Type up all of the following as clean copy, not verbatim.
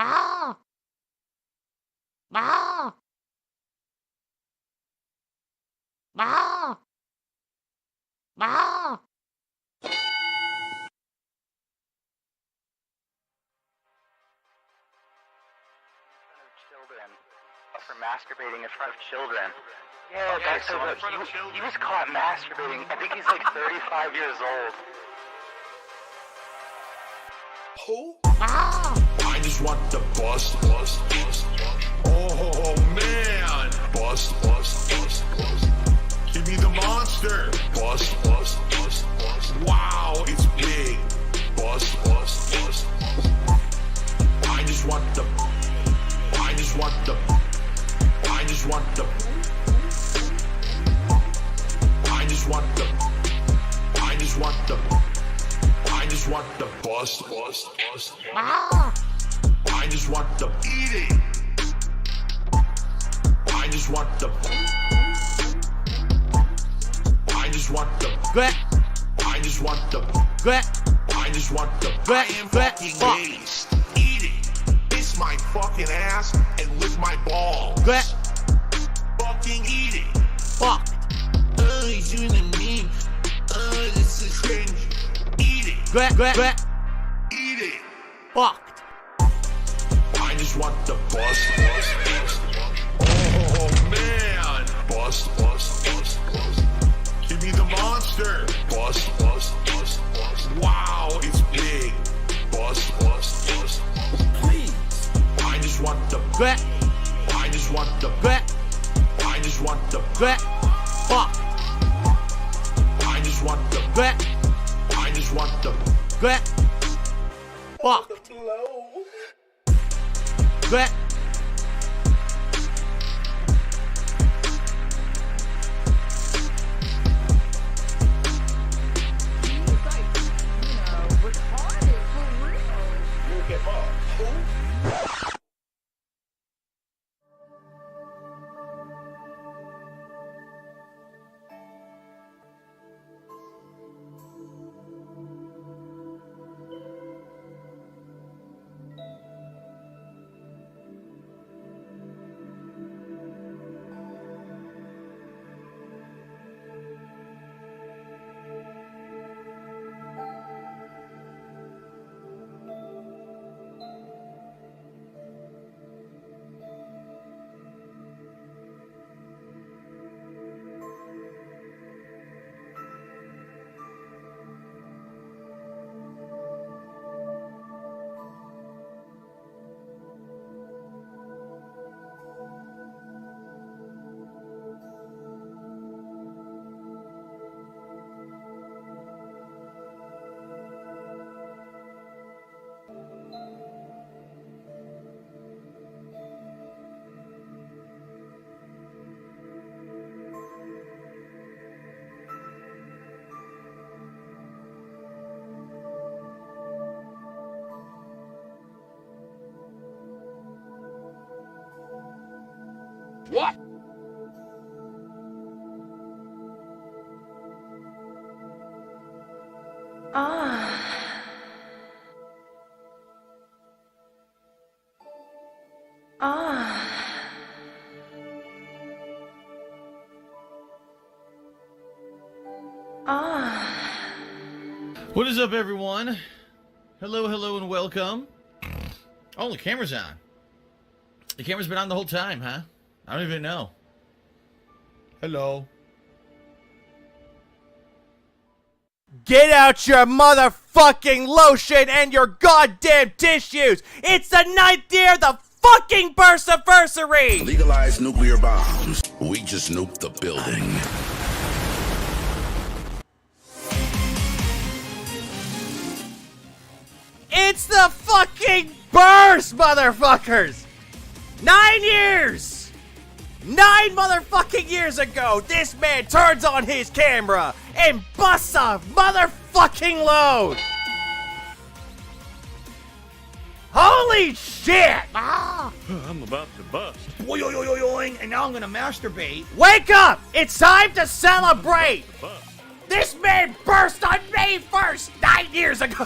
Ah! Ah! Ah! Ah! Children for masturbating in front of children. Yeah, that's so he was caught masturbating. I think he's like 35 years old. Who? Ah! I just want to bust. Oh man, bust. Give me the monster. Bust. Wow, it's big. Bust. I just want the. I just want the. I just want the. I just want the. I just want the. I just want the bust. Ah! I just want the eat it. I just want the. I just want the. Gret! I just want the. Gret! I just want the. Gret! I am Gret! fucking Fuck! laced. Eat it. Kiss my fucking ass and lick my balls. Gret! Fucking eat it. Fuck! Oh, he's doing a meme. Oh, this is cringe. Eat it. Gret! Eat it. Fucked! I just want the bust. Oh man, bust. Give me the monster. Bust. Wow, it's big. Bust. Please. I just want the. Gret! I just want the. Gret! I just want the. Gret! Fuck! I just want the. Gret! I just want the. Gret! Fucked! Gret! What? What is up, everyone? Hello, and welcome. Oh, the camera's on. The camera's been on the whole time, huh? I don't even know. Hello. Get out your motherfucking lotion and your goddamn tissues! It's the 9th year of the fucking Burstiversary! Legalize nuclear bombs. We just nuked the building. It's the fucking burst, motherfuckers! 9 years! 9 motherfucking years ago, this man turns on his camera and busts a motherfucking load! Holy shit! Ah! I'm about to bust. And now I'm gonna masturbate. Wake up! It's time to celebrate! Bust. This man burst on May 1st, 9 years ago!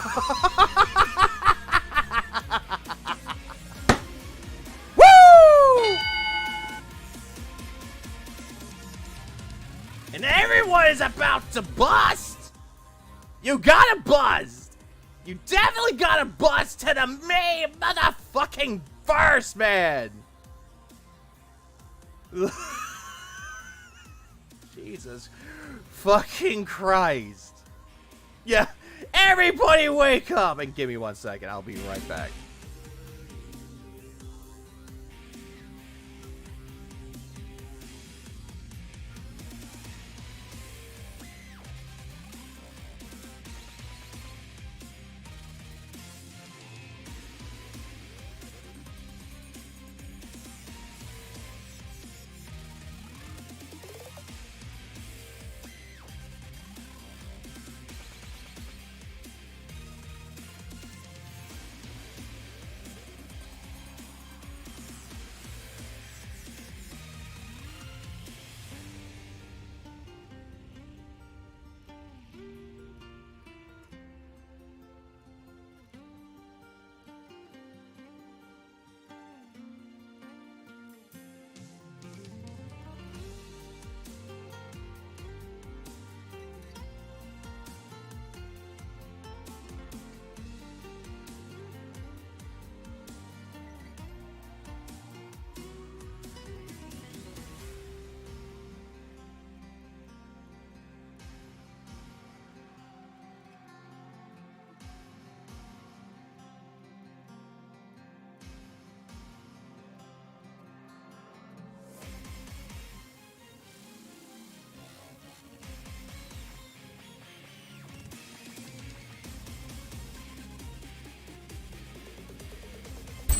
to bust. You gotta bust. You definitely gotta bust to the main motherfucking verse, man. Jesus fucking Christ. Yeah, everybody wake up and give me 1 second. I'll be right back.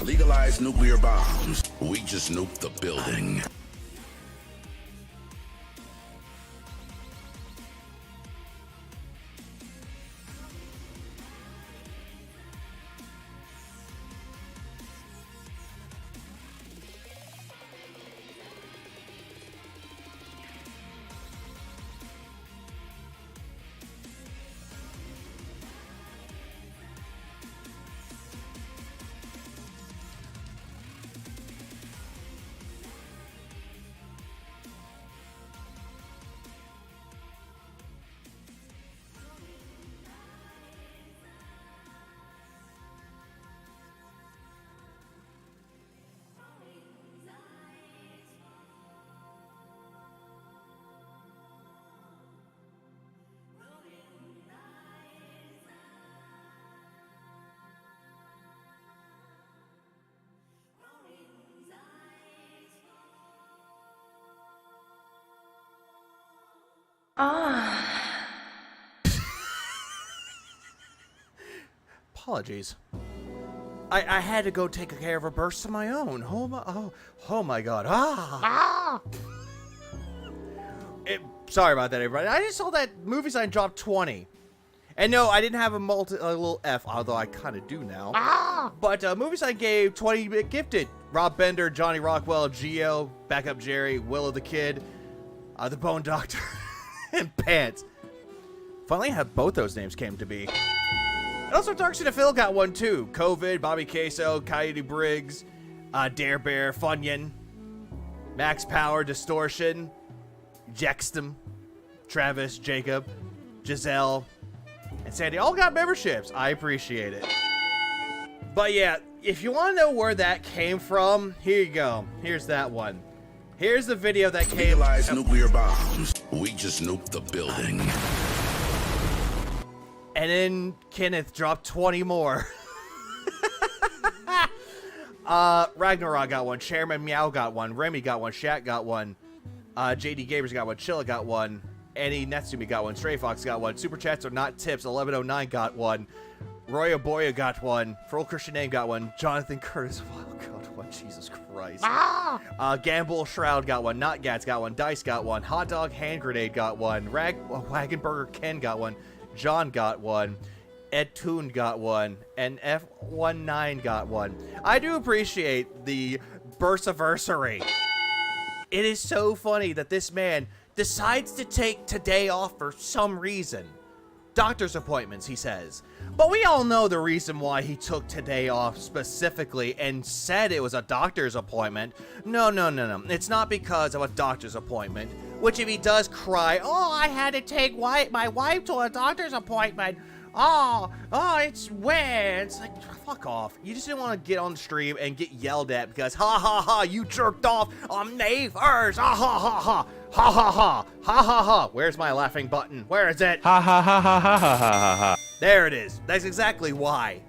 Legalize nuclear bombs. We just nuked the building. Apologies. I had to go take care of a burst of my own. Oh my god. Sorry about that, everybody. I just saw that movie sign drop 20. And no, I didn't have a little F, although I kind of do now. But movie sign gave 20 gifted. Rob Bender, Johnny Rockwell, Geo, Backup Jerry, Willow the Kid, the Bone Doctor, and Pants. Finally, how both those names came to be. And also, Toxicity Phil got one too. COVID, Bobby Queso, Coyote Briggs, Dare Bear, Funyun, Max Power, Distortion, Jextum, Travis, Jacob, Giselle, and Sandy all got memberships. I appreciate it. But yeah, if you want to know where that came from, here you go. Here's that one. Here's the video that came. Legalize nuclear bombs. We just nuked the building. And then Kenneth dropped 20 more. Ragnarok got one. Chairman Meow got one. Remy got one. Shaq got one. JD Gamers got one. Chilla got one. Annie Netsumi got one. Stray Fox got one. Super Chats are not tips. 1109 got one. Roya Boya got one. For Old Christian Name got one. Jonathan Curtis. Oh, God, what? Jesus Christ. Gamble Shroud got one. Not Gats got one. Dice got one. Hot Dog Hand Grenade got one. Wagon Burger Ken got one. John got one. Ed Toon got one. And F19 got one. I do appreciate the Burstiversary. It is so funny that this man decides to take today off for some reason. Doctor's appointments, he says. But we all know the reason why he took today off specifically and said it was a doctor's appointment. No. It's not because of a doctor's appointment. Which if he does cry, oh, I had to take my wife to a doctor's appointment. Oh, it's when. It's like, fuck off. You just didn't want to get on the stream and get yelled at because, ha ha ha, you jerked off on May 1st. Ha ha ha ha. Ha ha ha. Ha ha ha. Where's my laughing button? Where is it? Ha ha ha ha ha ha ha ha. There it is. That's exactly why.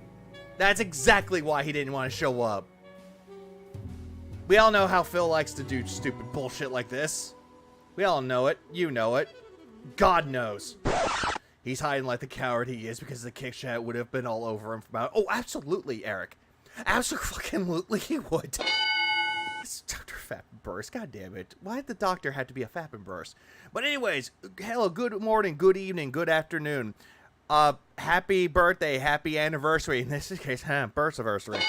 That's exactly why he didn't want to show up. We all know how Phil likes to do stupid bullshit like this. We all know it. You know it. God knows. He's hiding like the coward he is because the kick chat would have been all over him about. Oh, absolutely, Eric. Absolutely, he would. It's Dr. Fappenburst. God damn it. Why did the doctor have to be a Fappenburst? But anyways, hello, good morning, good evening, good afternoon. Happy birthday, happy anniversary. In this case, Burstiversary.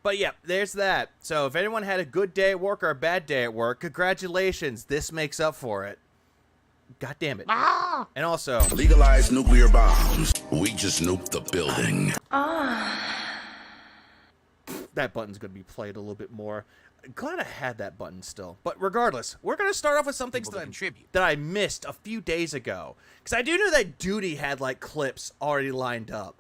But yeah, there's that. So if anyone had a good day at work or a bad day at work, congratulations. This makes up for it. God damn it. And also, Legalize nuclear bombs. We just nuke the building. that button's going to be played a little bit more. Glad I had that button still. But regardless, we're going to start off with something that I missed a few days ago. Because I do know that Duty had, like, clips already lined up.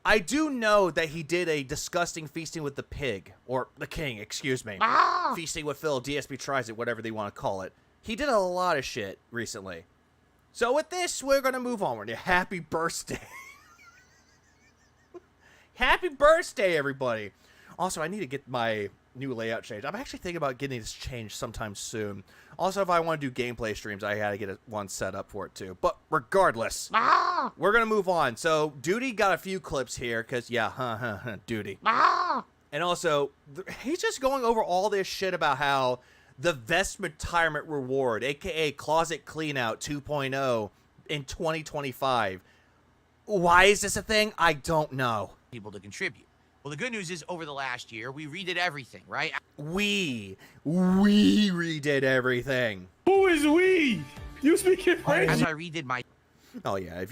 I do know that he did a disgusting feasting with the pig. Or the king, excuse me. Feasting with Phil, DSP tries it, whatever they want to call it. He did a lot of shit recently. So with this, we're going to move on. We're to happy birthday. Happy birthday, everybody. Also, I need to get my new layout changed. I'm actually thinking about getting this changed sometime soon. Also, if I want to do gameplay streams, I gotta get one set up for it too. But regardless, we're gonna move on. So, Duty got a few clips here, because, yeah, Duty. And also, he's just going over all this shit about how the Vest Retirement Reward, aka Closet Cleanout 2.0 in 2025. Why is this a thing? I don't know. People to contribute. Well, the good news is over the last year, we redid everything, right? We redid everything. Who is we? You speaking French? As I redid my Oh yeah,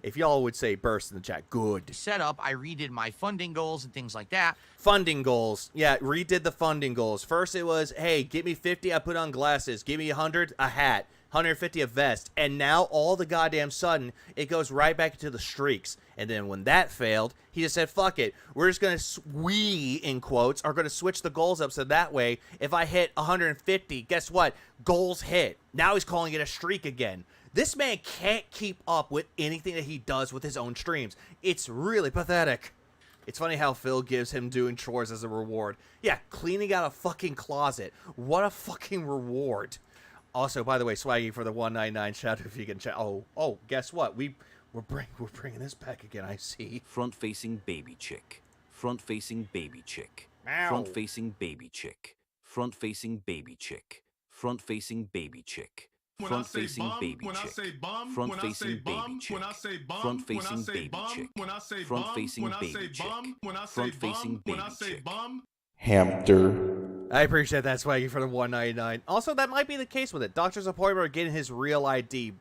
if y'all would say burst in the chat, good. setup, I redid my funding goals and things like that. Funding goals. Yeah, redid the funding goals. First it was, hey, give me 50, I put on glasses. Give me 100, a hat. 150, a vest. And now all the goddamn sudden, it goes right back into the streaks. And then when that failed, he just said, fuck it. We're just going to, we, in quotes, are going to switch the goals up so that way, if I hit 150, guess what? Goals hit. Now he's calling it a streak again. This man can't keep up with anything that he does with his own streams. It's really pathetic. It's funny how Phil gives him doing chores as a reward. Yeah, cleaning out a fucking closet. What a fucking reward. Also, by the way, Swaggy for the 199 shout if you can check. Oh, guess what? We're bringing this back again. I see. Front-facing baby chick. Front-facing baby chick. Ow. Front-facing baby chick. Front-facing baby chick. Front-facing baby chick. Front-facing baby chick. Front-facing baby chick. Front-facing baby chick. Front-facing baby chick. Front-facing baby chick. Hamster. I appreciate that, Swaggy, for the 199. Also, that might be the case with it. Doctor's appointment or getting his real ID.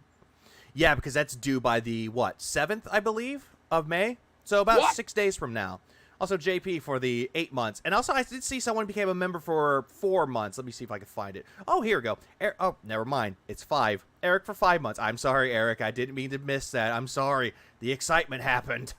Yeah, because that's due by the, 7th, I believe, of May? So about 6 days from now. Also, JP for the 8 months. And also, I did see someone became a member for 4 months. Let me see if I can find it. Oh, here we go. Oh, never mind. It's 5. Eric for 5 months. I'm sorry, Eric. I didn't mean to miss that. I'm sorry. The excitement happened.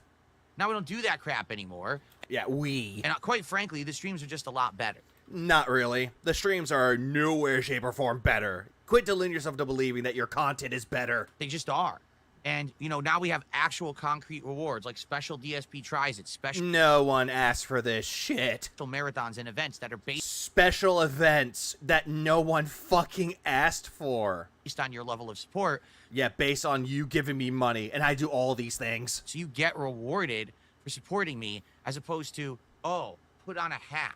Now we don't do that crap anymore. Yeah, And quite frankly, the streams are just a lot better. Not really. The streams are nowhere, shape, or form better. Quit deluding yourself to believing that your content is better. They just are. And, you know, now we have actual concrete rewards, like special DSP tries it, special No one asked for this shit. marathons and events that are based Special events that no one fucking asked for. on your level of support. Yeah, based on you giving me money, and I do all these things. So you get rewarded for supporting me, as opposed to, oh, put on a hat.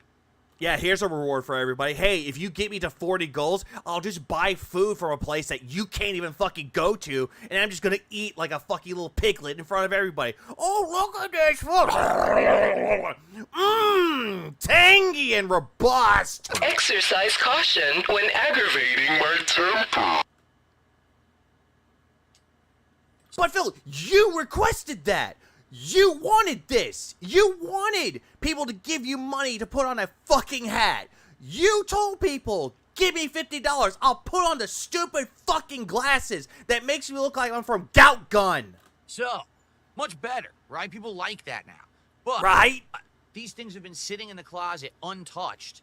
Yeah, here's a reward for everybody. Hey, if you get me to 40 goals, I'll just buy food from a place that you can't even fucking go to, and I'm just gonna eat like a fucking little piglet in front of everybody. Oh, look at this food. Mmm, tangy and robust. Exercise caution when aggravating my temper. But Phil, you requested that. You wanted this. You wanted people to give you money to put on a fucking hat. You told people, Give me $50. I'll put on the stupid fucking glasses that makes me look like I'm from Gout Gun. So, much better, right? People like that now. But Right? these things have been sitting in the closet untouched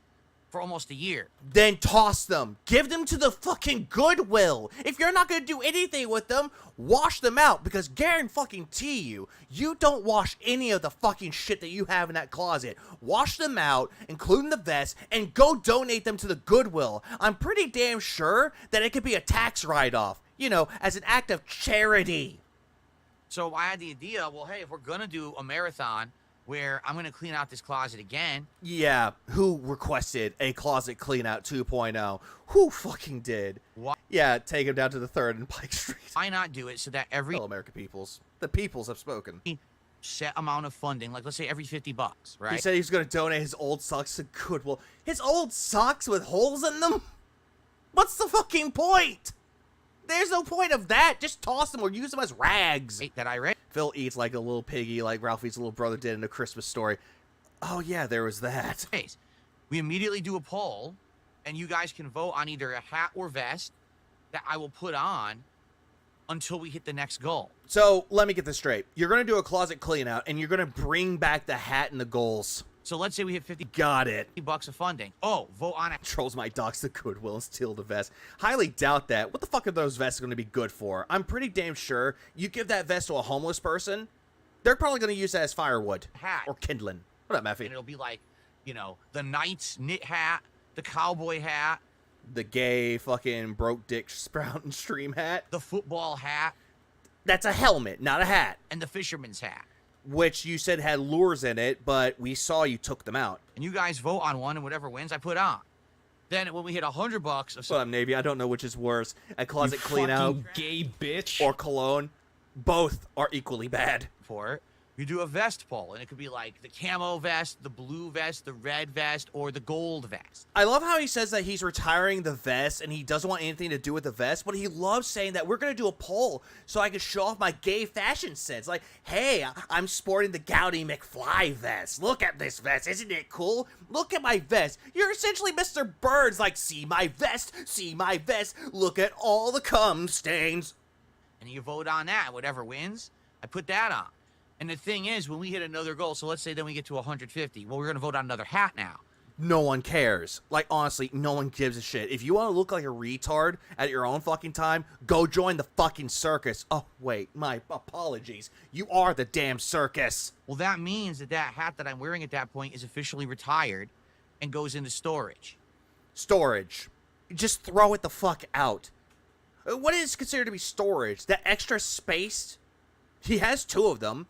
for almost a year. Then toss them. Give them to the fucking Goodwill. If you're not gonna do anything with them, wash them out. Because guarantee you, you don't wash any of the fucking shit that you have in that closet. Wash them out, including the vest, and go donate them to the Goodwill. I'm pretty damn sure that it could be a tax write-off. You know, as an act of charity. So I had the idea, well, hey, if we're gonna do a marathon where I'm gonna clean out this closet again. Yeah, who requested a closet clean out 2.0? Who fucking did? Why? Yeah, take him down to the 3rd and Pike Street. Why not do it so that every Hello, American peoples. The peoples have spoken. set amount of funding, like let's say every $50, right? He said he's going to donate his old socks to Goodwill. His old socks with holes in them? What's the fucking point? There's no point of that. Just toss them or use them as rags. That I read. Phil eats like a little piggy like Ralphie's little brother did in A Christmas Story. Oh, yeah, there was that. We immediately do a poll, and you guys can vote on either a hat or vest that I will put on until we hit the next goal. So, let me get this straight. You're going to do a closet clean out, and you're going to bring back the hat and the goals. So let's say we hit 50. Got it. $50 of funding. Oh, vote on it. Trolls my dogs to Goodwill and steal the vest. Highly doubt that. What the fuck are those vests going to be good for? I'm pretty damn sure you give that vest to a homeless person, they're probably going to use that as firewood. Hat. Or kindling. What up, Maffy? And it'll be like, you know, the Knights knit hat, the cowboy hat, the gay fucking broke dick sprout and stream hat. the football hat, That's a helmet, not a hat. and the fisherman's hat. Which you said had lures in it, but we saw you took them out. And you guys vote on one, and whatever wins, I put on. Then when we hit $100 of What up, Navy? I don't know which is worse. A closet clean out gay bitch. or cologne. Both are equally bad. for it, you do a vest poll, and it could be like the camo vest, the blue vest, the red vest, or the gold vest. I love how he says that he's retiring the vest and he doesn't want anything to do with the vest, but he loves saying that we're going to do a poll so I can show off my gay fashion sense. Like, hey, I'm sporting the Gouty McFly vest. Look at this vest. Isn't it cool? Look at my vest. You're essentially Mr. Bird's like, see my vest, see my vest. Look at all the cum stains. And you vote on that. Whatever wins, I put that on. And the thing is, when we hit another goal, so let's say then we get to 150, well, we're going to vote on another hat now. No one cares. Like, honestly, no one gives a shit. If you want to look like a retard at your own fucking time, go join the fucking circus. Oh, wait, my apologies. You are the damn circus. Well, that means that that hat that I'm wearing at that point is officially retired and goes into storage. Storage. Just throw it the fuck out. What is considered to be storage? That extra space? He has 2 of them.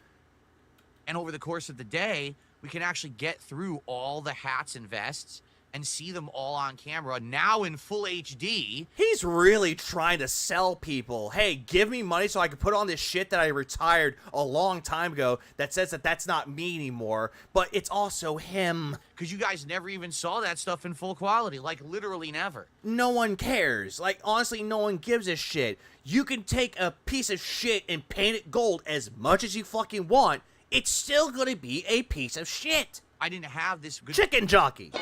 And over the course of the day, we can actually get through all the hats and vests and see them all on camera, now in full HD. He's really trying to sell people. Hey, give me money so I can put on this shit that I retired a long time ago that says that that's not me anymore, but it's also him. Because you guys never even saw that stuff in full quality. Like, literally never. No one cares. Like, honestly, no one gives a shit. You can take a piece of shit and paint it gold as much as you fucking want. It's still gonna be a piece of shit. I didn't have this good Chicken jockey.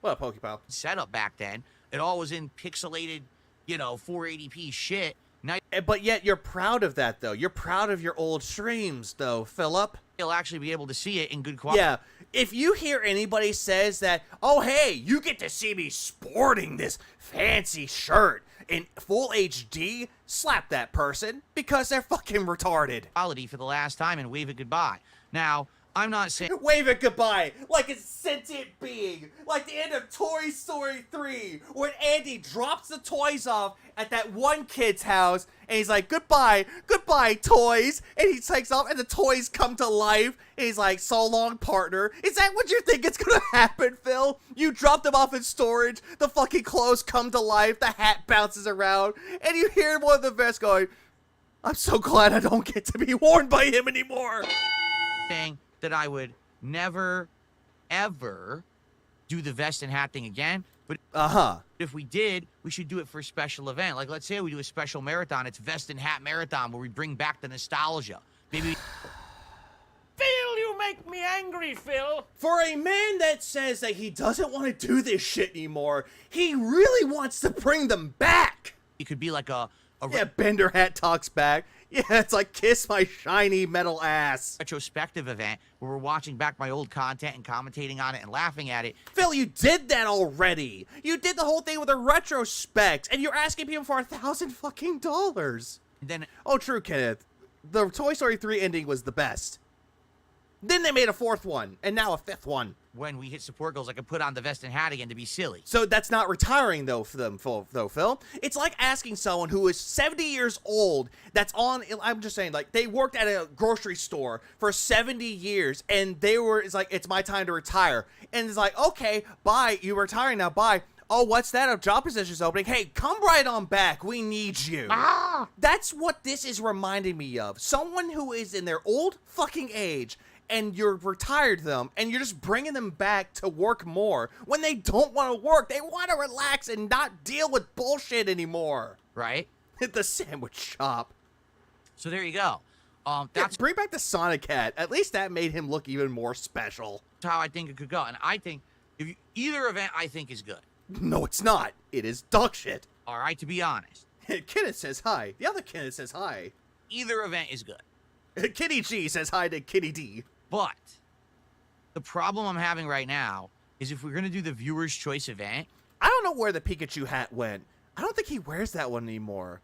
What up, Pokepal? setup back then. It all was in pixelated, you know, 480p shit. Now But yet you're proud of that, though. You're proud of your old streams, though, Philip. you'll actually be able to see it in good quality. Yeah, if you hear anybody says that, oh, hey, you get to see me sporting this fancy shirt in full HD, slap that person because they're fucking retarded. Quality for the last time and wave it goodbye. Now, I'm not saying Wave it goodbye like a sentient being, like the end of Toy Story 3, when Andy drops the toys off at that one kid's house, and he's like, goodbye, goodbye, toys, and he takes off, and the toys come to life, and he's like, so long, partner. Is that what you think is gonna happen, Phil? You drop them off in storage, the fucking clothes come to life, the hat bounces around, and you hear one of the vests going, I'm so glad I don't get to be worn by him anymore. that I would never, ever do the vest and hat thing again. But if we did, we should do it for a special event. Like, let's say we do a special marathon. It's vest and hat marathon where we bring back the nostalgia. Maybe Phil, you make make me angry, Phil. For a man that says that he doesn't want to do this shit anymore, he really wants to bring them back. It could be like a Yeah, Bender Hat talks back. Yeah, it's like kiss my shiny metal ass. retrospective event where we're watching back my old content and commentating on it and laughing at it. Phil, you did that already. You did the whole thing with a retrospect, and you're asking people for $1,000 fucking dollars. And then Oh, true, Kenneth. The Toy Story 3 ending was the best. Then they made a 4th one, and now a 5th one. when we hit support goals, I could put on the vest and hat again to be silly. So that's not retiring, though, for them, though, Phil. It's like asking someone who is 70 years old that's on, I'm just saying, like, they worked at a grocery store for 70 years, and it's like, it's my time to retire. And it's like, okay, bye, you're retiring now, bye. Oh, what's that? A job position's opening. Hey, come right on back. We need you. That's what this is reminding me of. Someone who is in their old fucking age, and you're retired them, and you're just bringing them back to work more when they don't want to work. They want to relax and not deal with bullshit anymore. Right? Hit the sandwich shop. So there you go. That's bring back the Sonic hat. At least that made him look even more special. How I think it could go. And I think either event I think is good. No, it's not. It is dog shit. All right, to be honest. Kenneth says hi. The other Kenneth says hi. Either event is good. Kitty G says hi to Kitty D. But the problem I'm having right now is if we're going to do the viewer's choice event. I don't know where the Pikachu hat went. I don't think he wears that one anymore.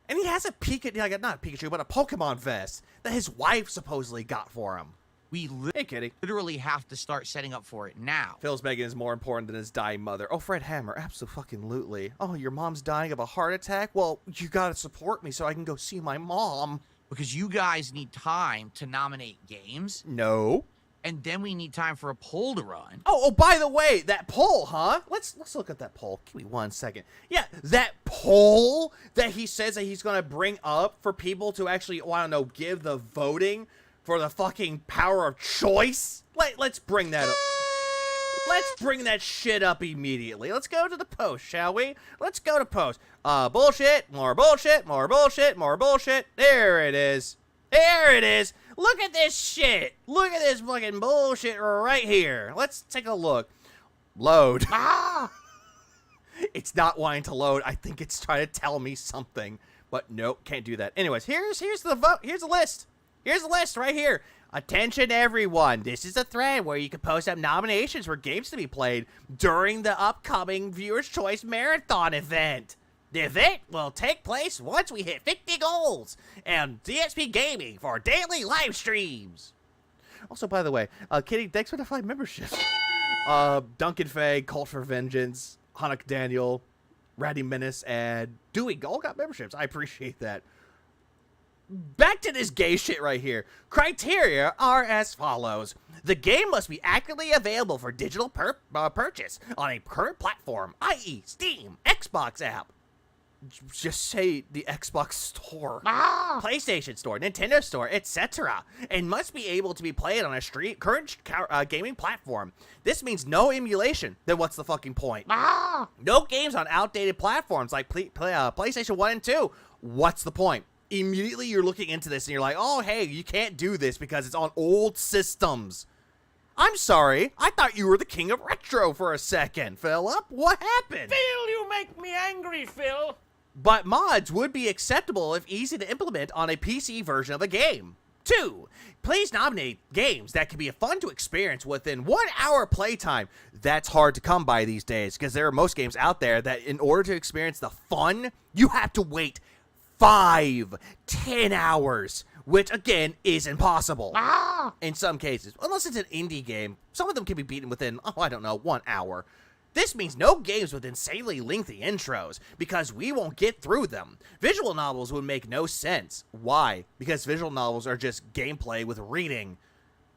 And he has a Pikachu, not a Pikachu, but a Pokemon vest that his wife supposedly got for him. We Hey, Kitty. literally have to start setting up for it now. Phil's Megan is more important than his dying mother. Oh, Fred Hammer, absolutely. Oh, your mom's dying of a heart attack? Well, you gotta support me so I can go see my mom. Because you guys need time to nominate games. No. And then we need time for a poll to run. Oh, by the way, that poll, huh? Let's look at that poll. Give me 1 second. Yeah, that poll that he says that he's gonna bring up for people to actually, give the voting for the fucking power of choice. Let's bring that up. Let's bring that shit up immediately. Let's go to the post, shall we? Let's go to post. Bullshit, more bullshit, more bullshit, more bullshit. There it is. There it is. Look at this shit. Look at this fucking bullshit right here. Let's take a look. Load. It's not wanting to load. I think it's trying to tell me something. But nope, can't do that. Anyways, here's the vote. Here's the list. Here's the list right here. Attention everyone, this is a thread where you can post up nominations for games to be played during the upcoming Viewer's Choice Marathon event. The event will take place once we hit 50 goals and DSP Gaming for daily live streams. Also, by the way, Kitty, thanks for the 5 memberships. Duncan Faye, Cult for Vengeance, Hanukkah Daniel, Ratty Menace, and Dewey all got memberships. I appreciate that. Back to this gay shit right here. Criteria are as follows. The game must be actively available for digital purchase on a current platform, i.e. Steam, Xbox app. Just say the Xbox Store, PlayStation Store, Nintendo Store, etc. And must be able to be played on a current gaming platform. This means no emulation. Then what's the fucking point? No games on outdated platforms like PlayStation 1 and 2. What's the point? Immediately you're looking into this and you're like, oh, hey, you can't do this because it's on old systems. I'm sorry. I thought you were the king of retro for a second, Philip. What happened? Phil, you make me angry, Phil. But mods would be acceptable if easy to implement on a PC version of a game. 2. Please nominate games that can be fun to experience within 1 hour playtime. That's hard to come by these days because there are most games out there that in order to experience the fun, you have to wait 5-10 hours, which again is impossible in some cases. Unless it's an indie game, some of them can be beaten within, 1 hour. This means no games with insanely lengthy intros, because we won't get through them. Visual novels would make no sense. Why? Because visual novels are just gameplay with reading.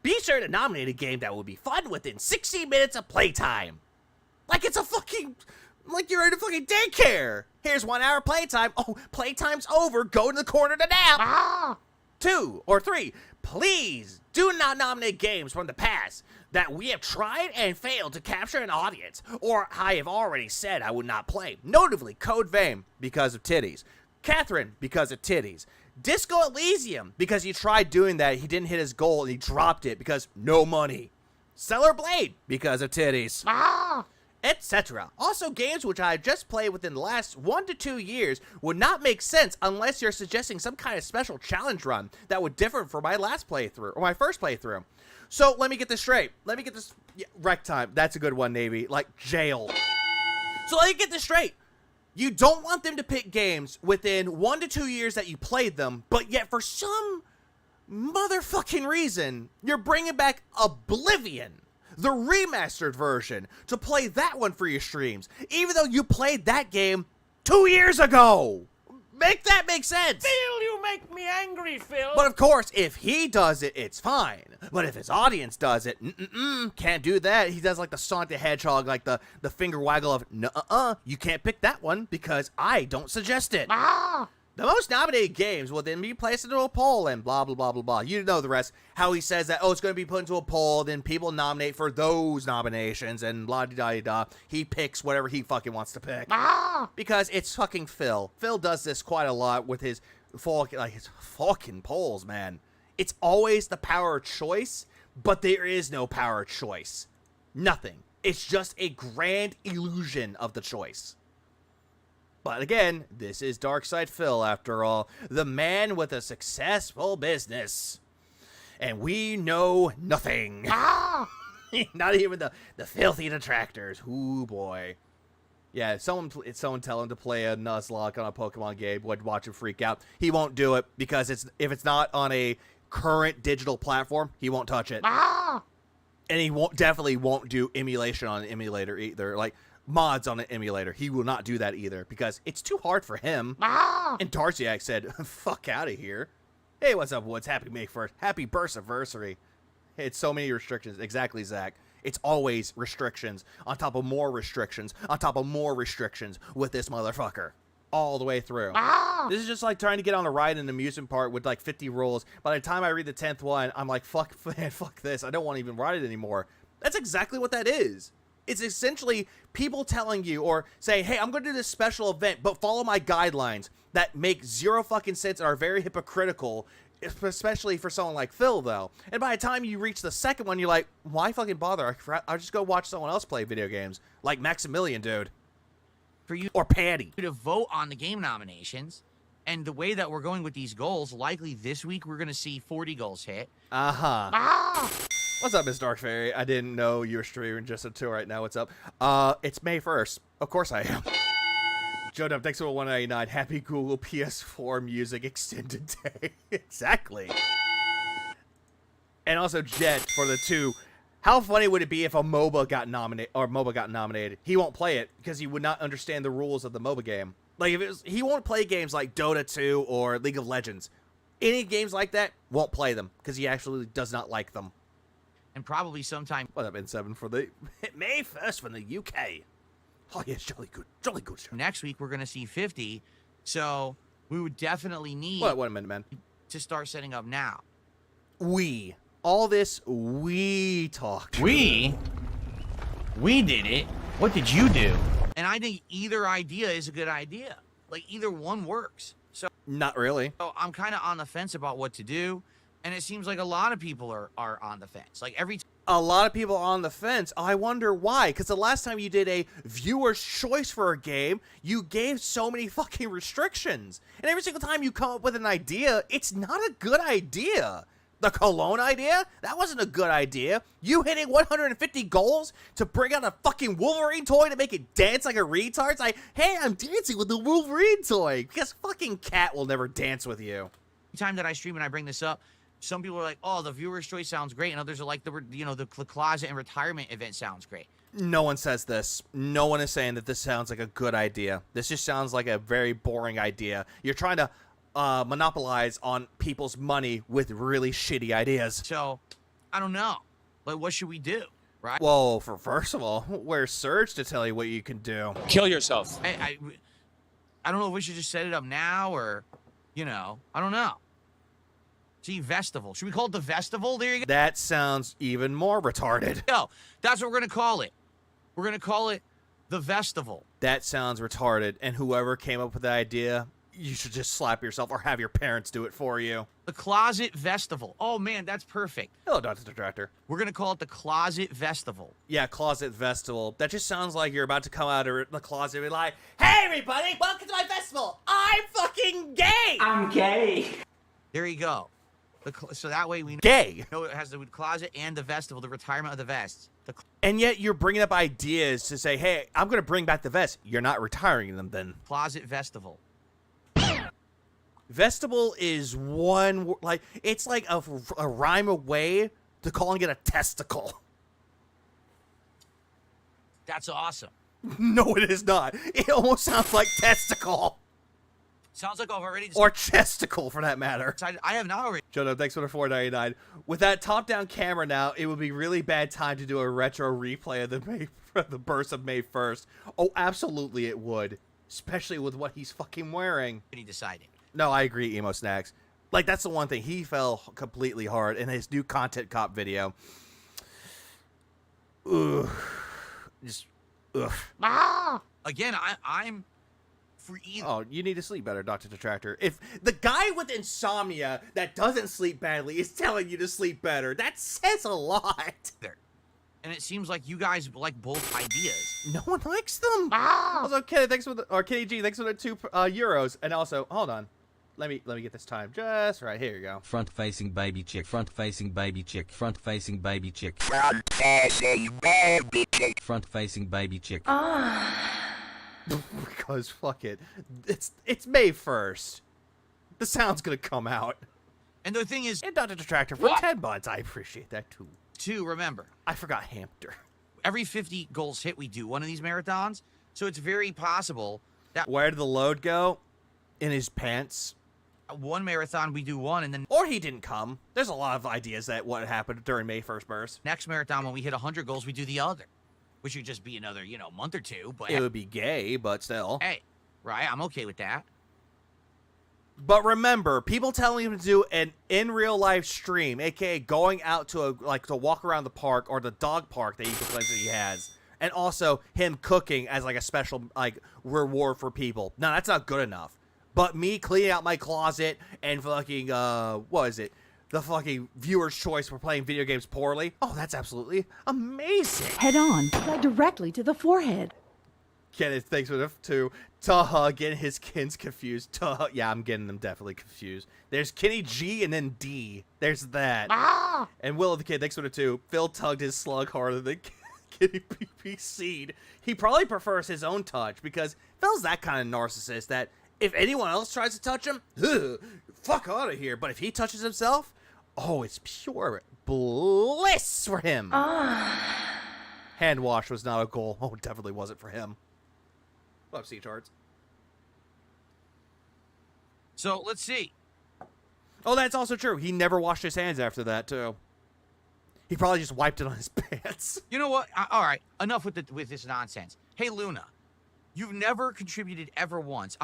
Be sure to nominate a game that will be fun within 60 minutes of playtime. Like you're in a fucking daycare. Here's 1 hour playtime. Oh, playtime's over. Go to the corner to nap. 2 or 3, please do not nominate games from the past that we have tried and failed to capture an audience, or I have already said I would not play. Notably, Code Vein, because of titties. Catherine, because of titties. Disco Elysium, because he tried doing that, he didn't hit his goal, and he dropped it because no money. Stellar Blade, because of titties. Etc. Also, games which I just played within the last 1 to 2 years would not make sense unless you're suggesting some kind of special challenge run that would differ from my last playthrough, or my first playthrough. So, let me get this straight. Wreck time. That's a good one, Navy. Like, jail. So, let me get this straight. You don't want them to pick games within 1 to 2 years that you played them, but yet for some motherfucking reason, you're bringing back Oblivion, the remastered version, to play that one for your streams, even though you played that game 2 years ago. Make that make sense. Phil, you make me angry, Phil. But of course, if he does it, it's fine. But if his audience does it, can't do that. He does like the Sonic the Hedgehog, like the finger waggle of, you can't pick that one because I don't suggest it. The most nominated games will then be placed into a poll and blah, blah, blah, blah, blah. You know the rest. How he says that, it's going to be put into a poll, then people nominate for those nominations, and blah-de-da-da. He picks whatever he fucking wants to pick. Because it's fucking Phil. Phil does this quite a lot with his fucking polls, man. It's always the power of choice, but there is no power of choice. Nothing. It's just a grand illusion of the choice. But again, this is Darkside Phil, after all. The man with a successful business. And we know nothing. Not even the filthy detractors. Ooh, boy. Yeah, someone tell him to play a Nuzlocke on a Pokemon game, would watch him freak out. He won't do it, because if it's not on a current digital platform, he won't touch it. And he definitely won't do emulation on an emulator either. Like, mods on an emulator. He will not do that either because it's too hard for him. And Darciak said, fuck out of here. Hey, what's up, Woods? Happy May 1st. Happy Burstiversary. It's so many restrictions. Exactly, Zach. It's always restrictions on top of more restrictions on top of more restrictions with this motherfucker. All the way through. This is just like trying to get on a ride in an amusement park with like 50 rules. By the time I read the 10th one, I'm like, fuck this. I don't want to even ride it anymore. That's exactly what that is. It's essentially people telling you or saying, hey, I'm going to do this special event, but follow my guidelines that make zero fucking sense and are very hypocritical, especially for someone like Phil, though. And by the time you reach the second one, you're like, why fucking bother? I'll just go watch someone else play video games, like Maximilian, dude. For you or Patty. To vote on the game nominations, and the way that we're going with these goals, likely this week we're going to see 40 goals hit. What's up, Miss Dark Fairy? I didn't know you were streaming just until right now. What's up? It's May 1st. Of course I am. Joe Dump, thanks for 199. Happy Google PS4 Music Extended Day. Exactly. And also Jet for the 2. How funny would it be if a MOBA got nominated? He won't play it because he would not understand the rules of the MOBA game. Like he won't play games like Dota 2 or League of Legends. Any games like that, won't play them because he actually does not like them. And probably sometime. What up, N7 for the May 1st from the UK. Oh yes, jolly good show. Next week we're gonna see 50, so we would definitely need. Wait a minute, man. To start setting up now. All this we talked. We did it. What did you do? And I think either idea is a good idea. Like either one works. So not really. So I'm kind of on the fence about what to do. And it seems like a lot of people are on the fence. Like a lot of people on the fence. I wonder why. Because the last time you did a viewer's choice for a game, you gave so many fucking restrictions. And every single time you come up with an idea, it's not a good idea. The Cologne idea? That wasn't a good idea. You hitting 150 goals to bring out a fucking Wolverine toy to make it dance like a retard? It's like, hey, I'm dancing with the Wolverine toy. Because fucking Cat will never dance with you. Every time that I stream and I bring this up, some people are like, oh, the viewer's choice sounds great. And others are like, the closet and retirement event sounds great. No one says this. No one is saying that this sounds like a good idea. This just sounds like a very boring idea. You're trying to monopolize on people's money with really shitty ideas. So, I don't know. Like, what should we do? Right? Well, first of all, where's Surge to tell you what you can do? Kill yourself. I don't know if we should just set it up now or, I don't know. See, Vestible. Should we call it the Vestible? There you go. That sounds even more retarded. No, that's what we're going to call it. We're going to call it the Vestible. That sounds retarded. And whoever came up with the idea, you should just slap yourself or have your parents do it for you. The Closet Vestival. Oh, man, that's perfect. Hello, Dr. Detractor. We're going to call it the Closet Vestival. Yeah, Closet Festival. That just sounds like you're about to come out of the closet and be like, hey, everybody, welcome to my festival. I'm fucking gay. I'm gay. There you go. So that way we know, Gay. it has the closet and the vestival, the retirement of the vests. And yet you're bringing up ideas to say, hey, I'm going to bring back the vest. You're not retiring them then. Closet Vestival. Vestibule is one, like, it's like a rhyme away to calling it a testicle. That's awesome. No, it is not. It almost sounds like testicle. Sounds like I've already or chesticle, for that matter. decided. I have not already. Jono, thanks for the $4.99. With that top-down camera now, it would be really bad time to do a retro replay of the burst of May 1st. Oh, absolutely it would. Especially with what he's fucking wearing. Decided. No, I agree, Emo Snacks. Like, that's the one thing. He fell completely hard in his new Content Cop video. Ugh. Just, ugh. Again, I'm... for either. Oh, you need to sleep better, Dr. Detractor. If the guy with insomnia that doesn't sleep badly is telling you to sleep better, that says a lot. And it seems like you guys like both ideas. No one likes them. Also, Kenny, thanks for Kenny G, thanks for the €2. And also, hold on. Let me get this time just right. Here you go. Front-facing baby chick. Front-facing baby chick. Front-facing baby chick. Front-facing baby chick. Front-facing baby chick. Because fuck it, it's May 1st. The sound's gonna come out. And the thing is, and Dr. Detractor for 10 months, I appreciate that too. Remember, I forgot Hamster. Every 50 goals hit, we do one of these marathons, so it's very possible that where did the load go? In his pants. One marathon we do one, and then or he didn't come. There's a lot of ideas that what happened during May 1st burst. Next marathon, when we hit 100 goals, we do the other. Which would just be another, month or two, but... It would be gay, but still. Hey, right, I'm okay with that. But remember, people telling him to do an in-real-life stream, a.k.a. going out to, to walk around the park or the dog park that he complains that he has. And also, him cooking as, a special, reward for people. No, that's not good enough. But me cleaning out my closet and fucking, what is it? The fucking viewer's choice for playing video games poorly. Oh, that's absolutely amazing. Head on, right directly to the forehead. Kenneth, thanks for the two. Taha, getting his kins confused. Taha, yeah, I'm getting them definitely confused. There's Kenny G and then D. There's that. And Will of the Kid, thanks for the two. Phil tugged his slug harder than Kenny PPC'd. He probably prefers his own touch because Phil's that kind of narcissist that if anyone else tries to touch him, fuck out of here. But if he touches himself, oh, it's pure bliss for him. Hand wash was not a goal. Oh, it definitely wasn't for him. Love C-charts. So, let's see. Oh, that's also true. He never washed his hands after that, too. He probably just wiped it on his pants. You know what? All right, enough with this nonsense. Hey, Luna. You've never contributed ever once.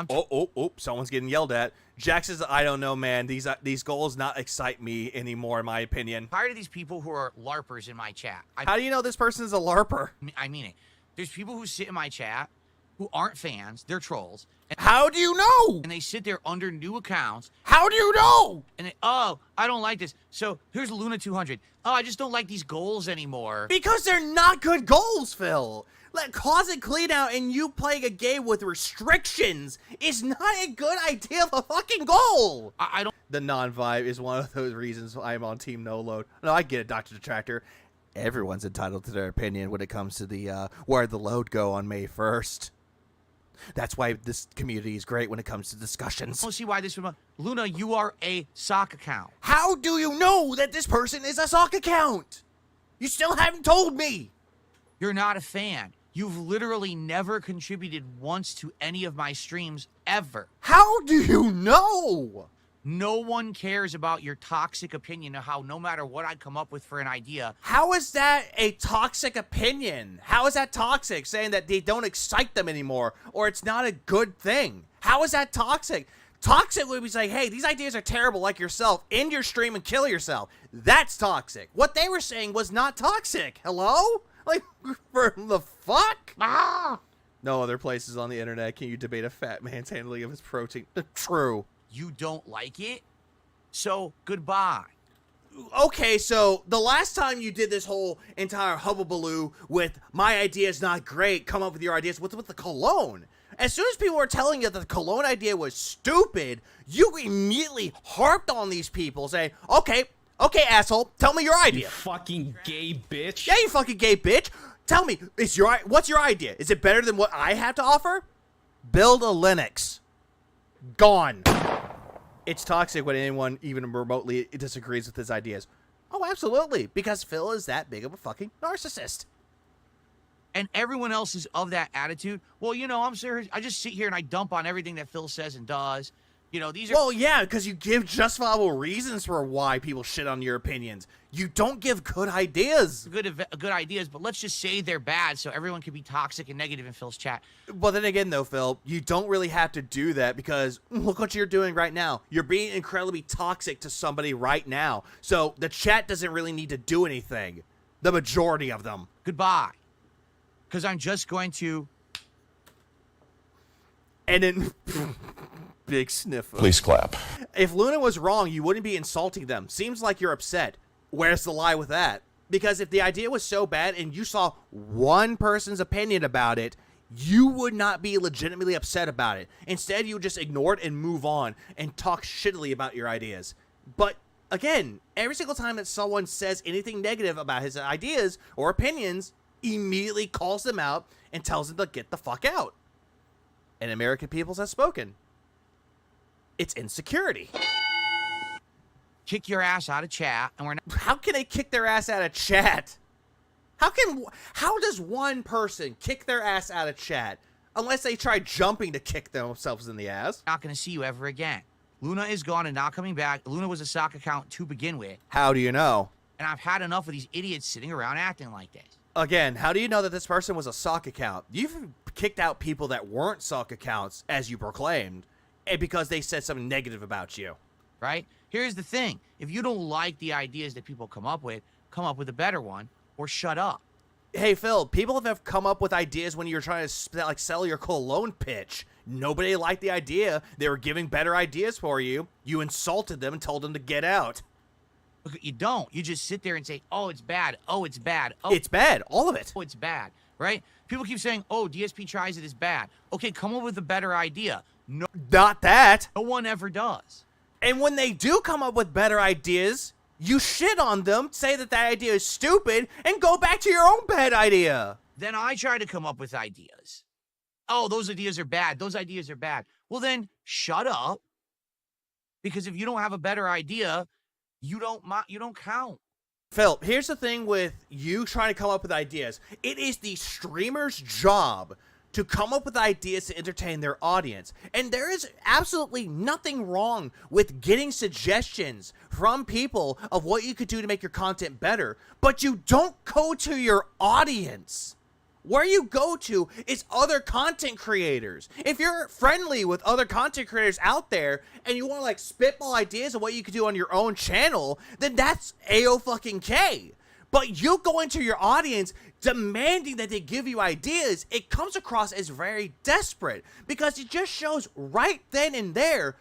Someone's getting yelled at. Jack says, I don't know, man. These goals not excite me anymore, in my opinion. Tired of these people who are LARPers in my chat. How do you know this person is a LARPer? I mean it. There's people who sit in my chat who aren't fans. They're trolls. And how do you know? And they sit there under new accounts. How do you know? And they, oh, I don't like this. So here's Luna 200. Oh, I just don't like these goals anymore. Because they're not good goals, Phil. Closet clean out and you playing a game with restrictions is not a good idea of a fucking goal. I don't. The non-vibe is one of those reasons I'm on Team No Load. No, I get it, Dr. Detractor. Everyone's entitled to their opinion when it comes to the where the load go on May 1st. That's why this community is great when it comes to discussions. I don't see why this would... Luna, you are a sock account. How do you know that this person is a sock account? You still haven't told me. You're not a fan. You've literally never contributed once to any of my streams, ever. How do you know? No one cares about your toxic opinion of how no matter what I come up with for an idea. How is that a toxic opinion? How is that toxic? Saying that they don't excite them anymore or it's not a good thing. How is that toxic? Toxic would be saying, hey, these ideas are terrible like yourself. End your stream and kill yourself. That's toxic. What they were saying was not toxic. Hello? Like, for the fuck? No other places on the internet can you debate a fat man's handling of his protein. True. You don't like it? So, goodbye. Okay, so the last time you did this whole entire hubbubaloo with my idea is not great, come up with your ideas, what's with the cologne? As soon as people were telling you that the cologne idea was stupid, you immediately harped on these people saying, okay, asshole, tell me your idea. You fucking gay bitch. Yeah, you fucking gay bitch. Tell me, what's your idea? Is it better than what I have to offer? Build a Linux. Gone. It's toxic when anyone even remotely disagrees with his ideas. Oh, absolutely, because Phil is that big of a fucking narcissist. And everyone else is of that attitude. Well, you know, I'm serious. I just sit here and I dump on everything that Phil says and does. You know, these are... Well, yeah, because you give justifiable reasons for why people shit on your opinions. You don't give good ideas. Good ideas, but let's just say they're bad so everyone can be toxic and negative in Phil's chat. Well, then again, though, Phil, you don't really have to do that because look what you're doing right now. You're being incredibly toxic to somebody right now. So the chat doesn't really need to do anything. The majority of them. Goodbye. Because I'm just going to... And then... Big sniff. Please clap. If Luna was wrong, you wouldn't be insulting them. Seems like you're upset. Where's the lie with that? Because if the idea was so bad and you saw one person's opinion about it, you would not be legitimately upset about it. Instead, you would just ignore it and move on and talk shittily about your ideas. But again, every single time that someone says anything negative about his ideas or opinions, immediately calls them out and tells them to get the fuck out. And American peoples have spoken. It's insecurity. Kick your ass out of chat, and we're not... How can they kick their ass out of chat? How does one person kick their ass out of chat unless they try jumping to kick themselves in the ass? Not going to see you ever again. Luna is gone and not coming back. Luna was a sock account to begin with. How do you know? And I've had enough of these idiots sitting around acting like this. Again, how do you know that this person was a sock account? You've kicked out people that weren't sock accounts, as you proclaimed, and because they said something negative about you. Right? Here's the thing. If you don't like the ideas that people come up with a better one, or shut up. Hey, Phil, people have come up with ideas when you're trying to sell your cologne pitch. Nobody liked the idea. They were giving better ideas for you. You insulted them and told them to get out. Look, you don't. You just sit there and say, oh, it's bad. Oh, it's bad. Oh, it's bad. All of it. Oh, it's bad. Right? People keep saying, oh, DSP tries it is bad. Okay, come up with a better idea. No, not that. No one ever does. And when they do come up with better ideas, you shit on them, say that that idea is stupid, and go back to your own bad idea. Then I try to come up with ideas. Oh, those ideas are bad. Those ideas are bad. Well, then shut up. Because if you don't have a better idea, you don't count. Phil, here's the thing with you trying to come up with ideas. It is the streamer's job to come up with ideas to entertain their audience. And there is absolutely nothing wrong with getting suggestions from people of what you could do to make your content better. But you don't go to your audience. Where you go to is other content creators. If you're friendly with other content creators out there and you want to like spitball ideas of what you could do on your own channel, then that's A-O-fucking-K. But you go into your audience demanding that they give you ideas, it comes across as very desperate because it just shows right then and there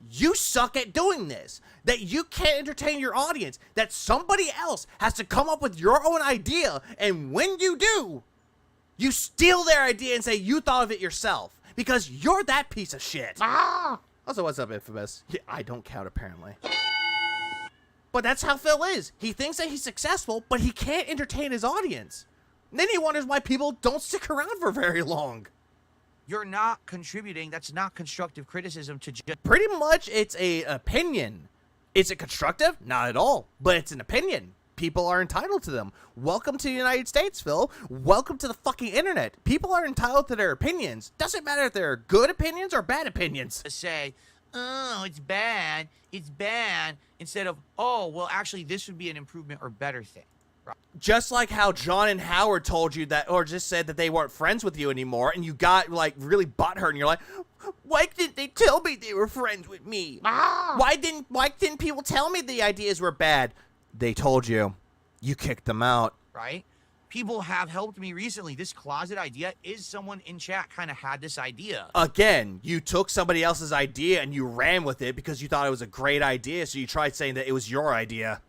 you suck at doing this, that you can't entertain your audience, that somebody else has to come up with your own idea, and when you do, you steal their idea and say you thought of it yourself because you're that piece of shit. Also, what's up, Infamous? Yeah, I don't count, apparently. But that's how Phil is. He thinks that he's successful, but he can't entertain his audience. And then he wonders why people don't stick around for very long. You're not contributing. That's not constructive criticism to just... Pretty much, it's an opinion. Is it constructive? Not at all. But it's an opinion. People are entitled to them. Welcome to the United States, Phil. Welcome to the fucking internet. People are entitled to their opinions. Doesn't matter if they're good opinions or bad opinions. Say, oh, it's bad, instead of, oh, well, actually, this would be an improvement or better thing. Right. Just like how John and Howard told you that, or just said that they weren't friends with you anymore, and you got, like, really butthurt, and you're like, why didn't they tell me they were friends with me? Why didn't people tell me the ideas were bad? They told you. You kicked them out. Right? people have helped me recently. This closet idea is someone in chat kind of had this idea. Again, you took somebody else's idea and you ran with it because you thought it was a great idea, so you tried saying that it was your idea.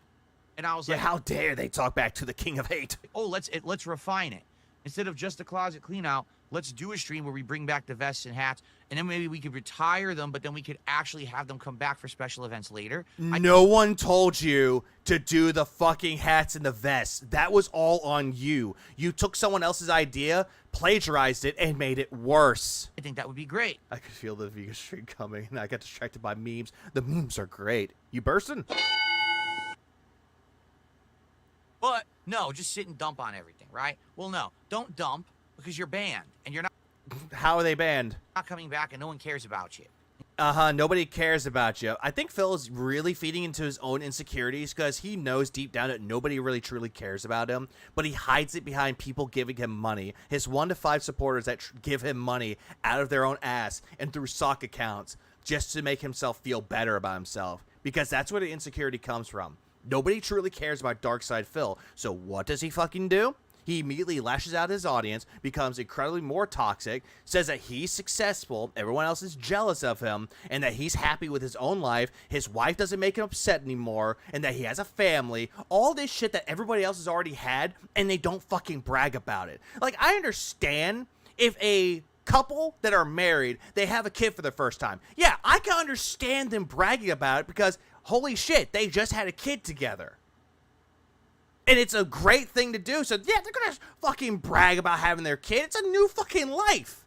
And I was yeah, like, how dare they talk back to the king of hate? Oh, let's refine it. Instead of just a closet clean out, let's do a stream where we bring back the vests and hats, and then maybe we could retire them, but then we could actually have them come back for special events later. No one told you to do the fucking hats and the vests. That was all on you. You took someone else's idea, plagiarized it, and made it worse. I think that would be great. I could feel the vegan stream coming, and I got distracted by memes. The memes are great. You bursting? But no, just sit and dump on everything, right? Well, no, don't dump because you're banned and you're not. How are they banned? Not coming back and no one cares about you. Nobody cares about you. I think Phil is really feeding into his own insecurities because he knows deep down that nobody really truly cares about him, but he hides it behind people giving him money. His 1 to 5 supporters that give him money out of their own ass and through sock accounts just to make himself feel better about himself, because that's where the insecurity comes from. Nobody truly cares about Darkside Phil. So what does he fucking do? He immediately lashes out his audience, becomes incredibly more toxic, says that he's successful, everyone else is jealous of him, and that he's happy with his own life, his wife doesn't make him upset anymore, and that he has a family, all this shit that everybody else has already had, and they don't fucking brag about it. Like, I understand if a couple that are married, they have a kid for the first time. Yeah, I can understand them bragging about it because holy shit, they just had a kid together. And it's a great thing to do. So, yeah, they're gonna fucking brag about having their kid. It's a new fucking life.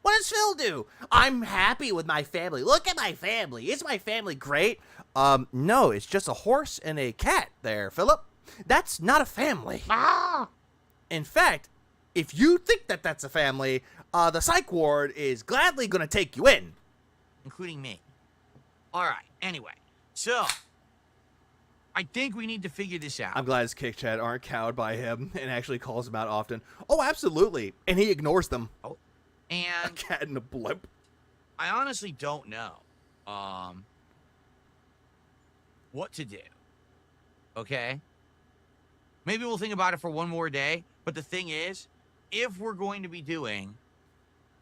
What does Phil do? I'm happy with my family. Look at my family. Is my family great? No, it's just a horse and a cat there, Philip. That's not a family. In fact, if you think that that's a family, the psych ward is gladly gonna take you in. Including me. All right, anyway. So, I think we need to figure this out. I'm glad his kick chat aren't cowed by him and actually calls him out often. Oh, absolutely. And he ignores them. Oh, and a cat in a blimp. I honestly don't know what to do. Okay? Maybe we'll think about it for one more day. But the thing is, if we're going to be doing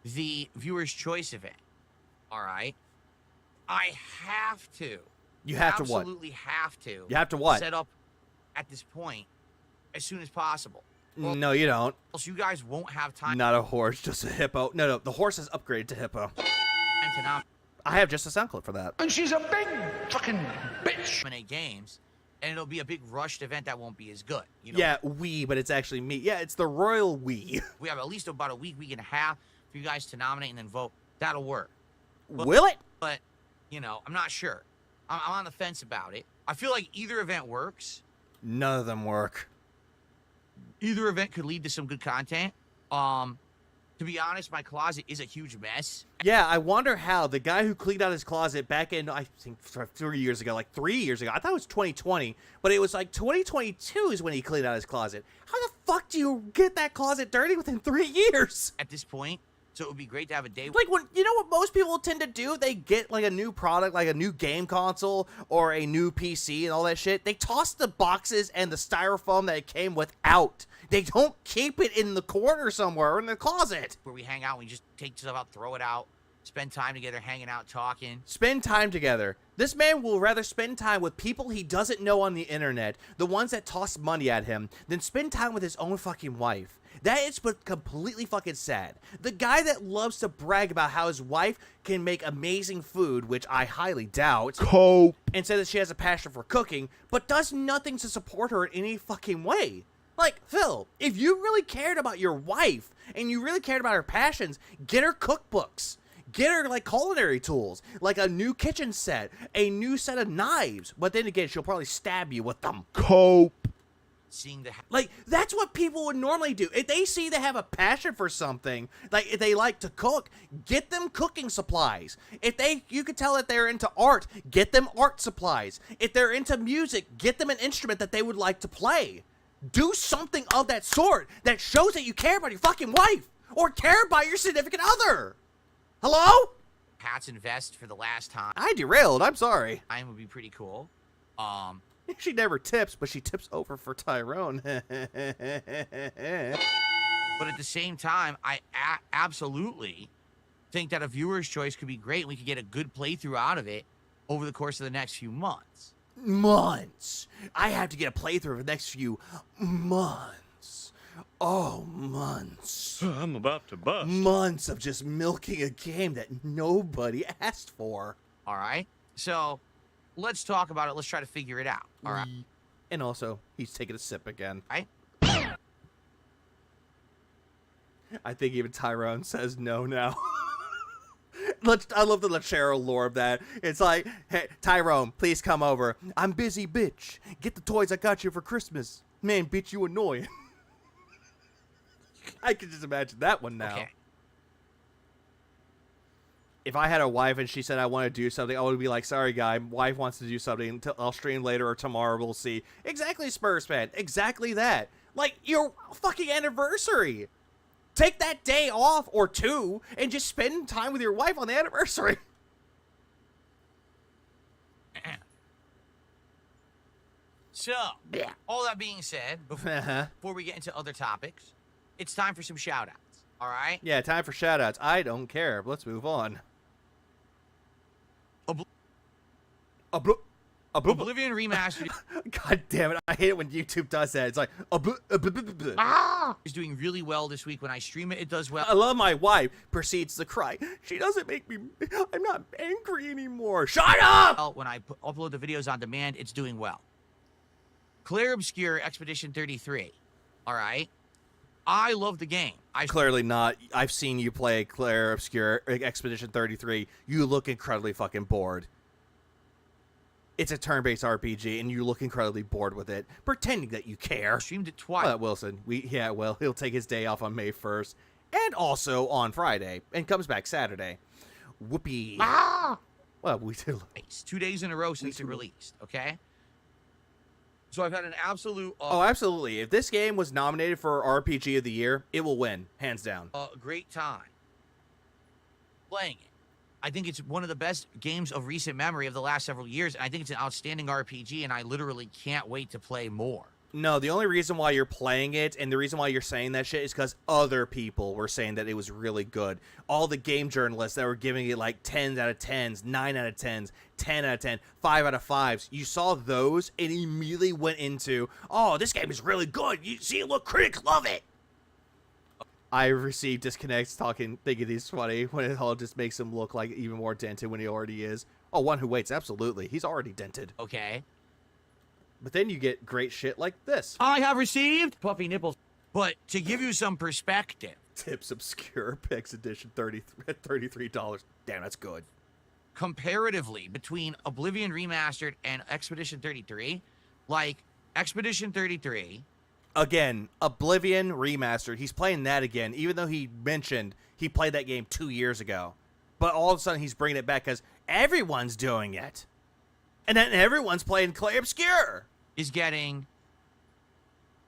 the viewer's choice event, all right, I have to. You have to what? Absolutely have to. You have to what? Set up at this point as soon as possible. Well, no, you don't. Else you guys won't have time. Not a horse, just a hippo. No, the horse has upgraded to hippo. I have just a sound clip for that. And she's a big fucking bitch. Games, and it'll be a big rushed event that won't be as good. You know? Yeah, but it's actually me. Yeah, it's the royal we. We have at least about a week and a half for you guys to nominate and then vote. That'll work. Will it? But, you know, I'm not sure. I'm on the fence about it. I feel like either event works. None of them work. Either event could lead to some good content. To be honest, my closet is a huge mess. Yeah, I wonder how the guy who cleaned out his closet back in, I think 3 years ago, like 3 years ago. I thought it was 2020, but it was like 2022 is when he cleaned out his closet. How the fuck do you get that closet dirty within 3 years? At this point, so it would be great to have a day. Like, when you know what most people tend to do? They get like a new product, like a new game console or a new PC and all that shit. They toss the boxes and the styrofoam that it came with out. They don't keep it in the corner somewhere or in the closet. Where we hang out, we just take stuff out, throw it out, spend time together, hanging out, talking. Spend time together. This man will rather spend time with people he doesn't know on the internet, the ones that toss money at him, than spend time with his own fucking wife. That is but completely fucking sad. The guy that loves to brag about how his wife can make amazing food, which I highly doubt, and say that she has a passion for cooking, but does nothing to support her in any fucking way. Like, Phil, if you really cared about your wife and you really cared about her passions, get her cookbooks. Get her, like, culinary tools, like a new kitchen set, a new set of knives. But then again, she'll probably stab you with them. Seeing the like, that's what people would normally do. If they see they have a passion for something, like if they like to cook, get them cooking supplies. If you could tell that they're into art, get them art supplies. If they're into music, get them an instrument that they would like to play. Do something of that sort that shows that you care about your fucking wife or care about your significant other. Hello? Hats and vests for the last time. I derailed. I'm sorry. Would be pretty cool. She never tips, but she tips over for Tyrone. But at the same time, I absolutely think that a viewer's choice could be great. We could get a good playthrough out of it over the course of the next few months. Months. I have to get a playthrough for the next few months. Oh, months. I'm about to bust. Months of just milking a game that nobody asked for. All right? So, let's talk about it. Let's try to figure it out. All right? And also, he's taking a sip again. Right? I think even Tyrone says no now. I love the Lechero lore of that. It's like, hey, Tyrone, please come over. I'm busy, bitch. Get the toys I got you for Christmas. Man, bitch, you annoying. I can just imagine that one now. Okay. If I had a wife and she said I want to do something, I would be like, sorry, guy, wife wants to do something. I'll stream later or tomorrow. We'll see. Exactly, Spurs fan. Exactly that. Like, your fucking anniversary. Take that day off or two and just spend time with your wife on the anniversary. So, all that being said, before we get into other topics, it's time for some shout-outs, all right? Yeah, time for shout-outs. I don't care. Let's move on. Oblivion Remastered. God damn it. I hate it when YouTube does that. It's like, is doing really well this week. When I stream it, it does well. I love my wife. Proceeds to cry. She doesn't make me, I'm not angry anymore. Shut up! When I upload the videos on demand, it's doing well. Claire Obscure Expedition 33. All right? I love the game. Clearly not. I've seen you play Claire Obscure Expedition 33. You look incredibly fucking bored. It's a turn-based RPG, and you look incredibly bored with it, pretending that you care. Streamed it twice. Wilson, well, he'll take his day off on May 1st, and also on Friday, and comes back Saturday. Whoopee. Well, we did. It's 2 days in a row since it released, okay? So I've had an absolute... oh, absolutely. If this game was nominated for RPG of the Year, it will win, hands down. Great time playing it. I think it's one of the best games of recent memory of the last several years, and I think it's an outstanding RPG, and I literally can't wait to play more. No, the only reason why you're playing it, and the reason why you're saying that shit, is because other people were saying that it was really good. All the game journalists that were giving it like 10s out of 10s, 9 out of 10s, 10 out of 10, 5 out of 5s. You saw those and immediately went into, oh, this game is really good. You see it, look, critics love it. I received disconnects thinking he's funny when it all just makes him look like even more dented when he already is. Oh, one who waits, absolutely. He's already dented. Okay. But then you get great shit like this. I have received puffy nipples. But to give you some perspective. Tips Obscure Picks Edition $33. Damn, that's good. Comparatively, between Oblivion Remastered and Expedition 33, like, Expedition 33... Again, Oblivion Remastered. He's playing that again, even though he mentioned he played that game 2 years ago. But all of a sudden, he's bringing it back because everyone's doing it. And then everyone's playing Clay Obscure. Is getting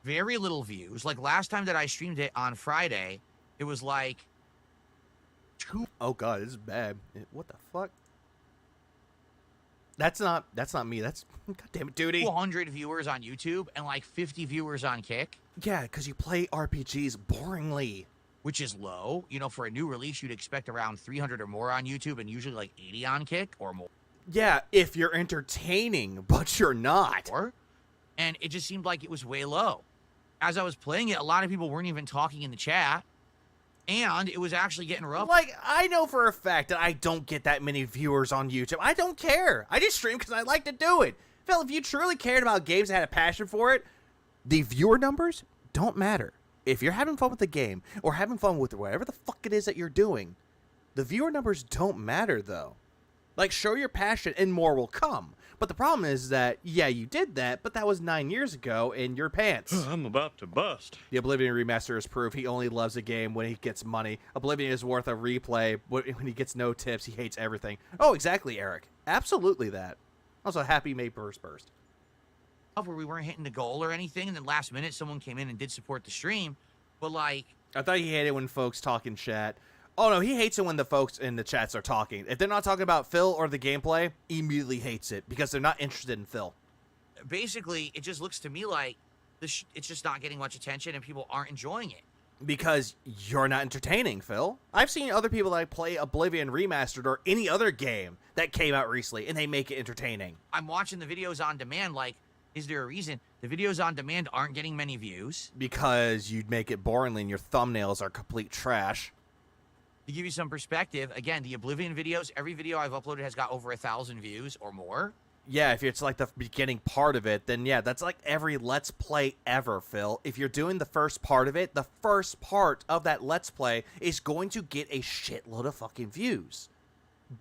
very little views. Like, last time that I streamed it on Friday, it was like... Oh, God, this is bad. What the fuck? That's not me. That's, God damn it, Duty. 200 viewers on YouTube and like 50 viewers on Kick. Yeah, because you play RPGs boringly. Which is low. You know, for a new release, you'd expect around 300 or more on YouTube and usually like 80 on Kick or more. Yeah, if you're entertaining, but you're not. And it just seemed like it was way low. As I was playing it, a lot of people weren't even talking in the chat. And it was actually getting rough. Like, I know for a fact that I don't get that many viewers on YouTube. I don't care. I just stream because I like to do it. Phil, if you truly cared about games and had a passion for it, the viewer numbers don't matter. If you're having fun with the game or having fun with whatever the fuck it is that you're doing, the viewer numbers don't matter, though. Like, show your passion and more will come. But the problem is that, yeah, you did that, but that was 9 years ago in your pants. I'm about to bust. The Oblivion Remaster is proof he only loves a game when he gets money. Oblivion is worth a replay. When he gets no tips, he hates everything. Oh, exactly, Eric. Absolutely that. Also, happy May Burst. Where we weren't hitting the goal or anything, and then last minute someone came in and did support the stream. But, like... I thought he hated when folks talk in chat. Oh, no, he hates it when the folks in the chats are talking. If they're not talking about Phil or the gameplay, he immediately hates it because they're not interested in Phil. basically, it just looks to me like it's just not getting much attention and people aren't enjoying it. Because you're not entertaining, Phil. I've seen other people that play Oblivion Remastered or any other game that came out recently, and they make it entertaining. I'm watching the videos on demand, like, is there a reason the videos on demand aren't getting many views? Because you'd make it boringly and your thumbnails are complete trash. To give you some perspective, again, the Oblivion videos, every video I've uploaded has got over 1,000 views or more. Yeah, if it's like the beginning part of it, then yeah, that's like every Let's Play ever, Phil. If you're doing the first part of it, the first part of that Let's Play is going to get a shitload of fucking views.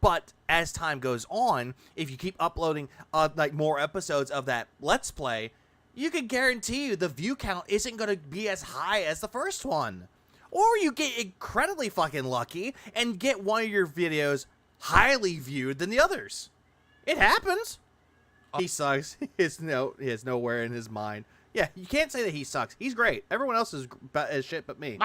But as time goes on, if you keep uploading like more episodes of that Let's Play, you can guarantee you the view count isn't going to be as high as the first one. Or you get incredibly fucking lucky and get one of your videos highly viewed than the others. It happens. He sucks. He has nowhere in his mind. Yeah, you can't say that he sucks. He's great. Everyone else is shit but me.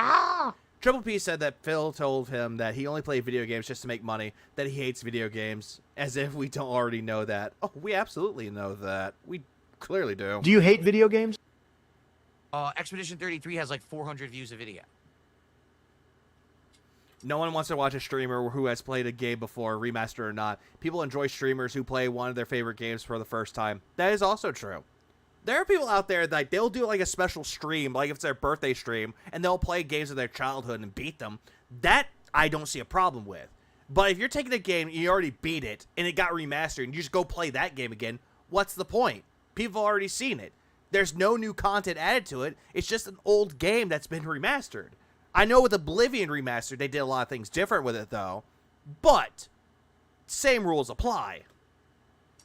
Triple P said that Phil told him that he only played video games just to make money, that he hates video games, as if we don't already know that. Oh, we absolutely know that. We clearly do. Do you hate video games? Expedition 33 has like 400 views a video. No one wants to watch a streamer who has played a game before, remaster or not. People enjoy streamers who play one of their favorite games for the first time. That is also true. There are people out there that they'll do like a special stream, like if it's their birthday stream, and they'll play games of their childhood and beat them. That I don't see a problem with. But if you're taking a game, you already beat it, and it got remastered, and you just go play that game again, what's the point? People have already seen it. There's no new content added to it. It's just an old game that's been remastered. I know with Oblivion Remastered, they did a lot of things different with it, though. But same rules apply.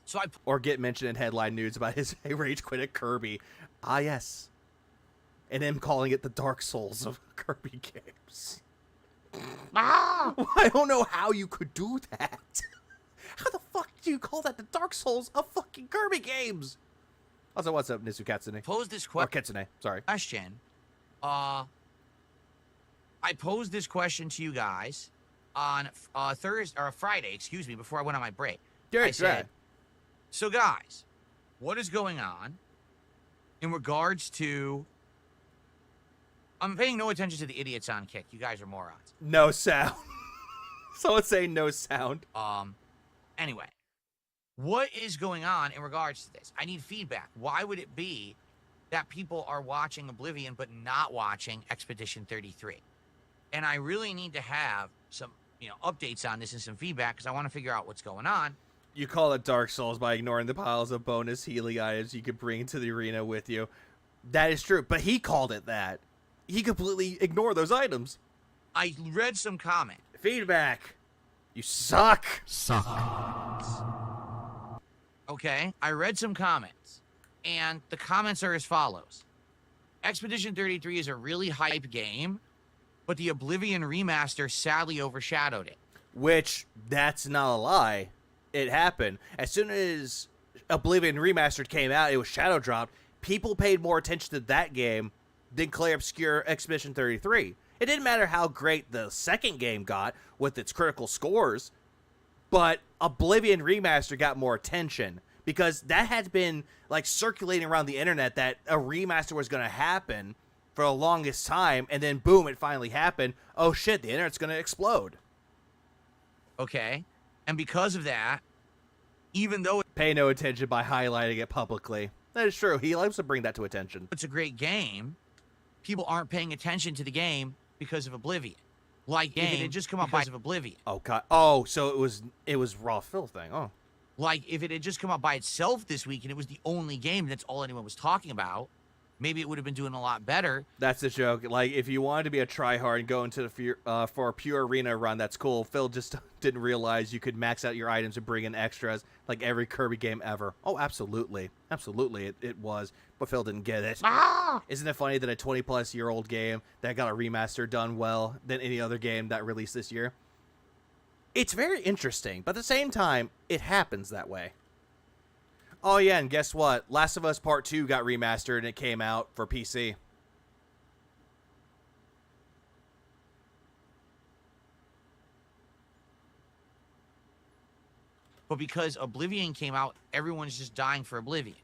So or get mentioned in headline news about his rage quit at Kirby. Ah, yes. And him calling it the Dark Souls of Kirby games. I don't know how you could do that. How the fuck do you call that the Dark Souls of fucking Kirby games? Also, what's up, Nisu Katsune? Pose this Or Kitsune, sorry. question. I posed this question to you guys on Thursday or Friday, excuse me, before I went on my break. I said, so guys, what is going on in regards to? I'm paying no attention to the idiots on Kick. You guys are morons. No sound. Someone say no sound. Anyway, what is going on in regards to this? I need feedback. Why would it be that people are watching Oblivion but not watching Expedition 33? And I really need to have some, updates on this and some feedback because I want to figure out what's going on. You call it Dark Souls by ignoring the piles of bonus healing items you could bring to the arena with you. That is true, but he called it that. He completely ignored those items. I read some comment. Feedback. You suck. Okay, I read some comments, and the comments are as follows. Expedition 33 is a really hype game, but the Oblivion remaster sadly overshadowed it. Which, that's not a lie. It happened. As soon as Oblivion Remastered came out, it was shadow dropped. People paid more attention to that game than Clay Obscure Expedition 33. It didn't matter how great the second game got with its critical scores, but Oblivion Remastered got more attention because that had been like circulating around the internet that a remaster was going to happen for the longest time, and then boom, it finally happened. Oh shit, the internet's going to explode. Okay, and because of that, even though pay no attention by highlighting it publicly. That is true. He likes to bring that to attention. It's a great game. People aren't paying attention to the game because of Oblivion. Like if it had just come out by Oblivion. Oh god. Oh, so it was raw Phil thing. Oh. Like if it had just come out by itself this week and it was the only game that's all anyone was talking about, maybe it would have been doing a lot better. That's the joke. Like, if you wanted to be a tryhard and go into the for a pure arena run, that's cool. Phil just didn't realize you could max out your items and bring in extras like every Kirby game ever. Oh, absolutely. Absolutely, it was. But Phil didn't get it. Isn't it funny that a 20-plus-year-old game that got a remaster done well than any other game that released this year? It's very interesting, but at the same time, it happens that way. Oh, yeah, and guess what? Last of Us Part 2 got remastered, and it came out for PC. But because Oblivion came out, everyone's just dying for Oblivion.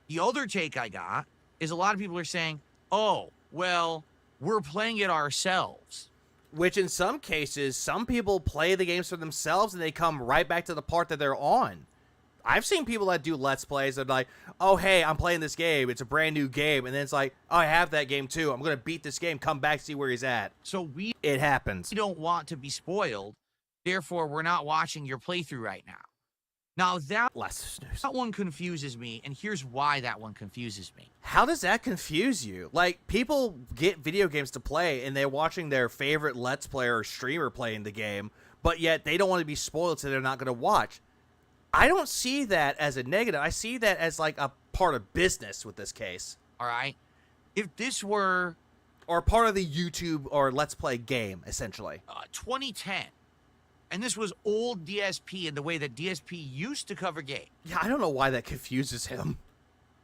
The other take I got is a lot of people are saying, oh, well, we're playing it ourselves. Which in some cases, some people play the games for themselves and they come right back to the part that they're on. I've seen people that do Let's Plays that are like, oh, hey, I'm playing this game. It's a brand new game. And then it's like, oh, I have that game too. I'm going to beat this game, come back, see where he's at. So it happens. We don't want to be spoiled. Therefore, we're not watching your playthrough right now. Now, that one confuses me, and here's why that one confuses me. How does that confuse you? Like, people get video games to play, and they're watching their favorite Let's Player or streamer playing the game, but yet they don't want to be spoiled, so they're not going to watch. I don't see that as a negative. I see that as, like, a part of business with this case. All right? If this were... Or part of the YouTube or Let's Play game, essentially. 2010. And this was old DSP in the way that DSP used to cover games. Yeah, I don't know why that confuses him.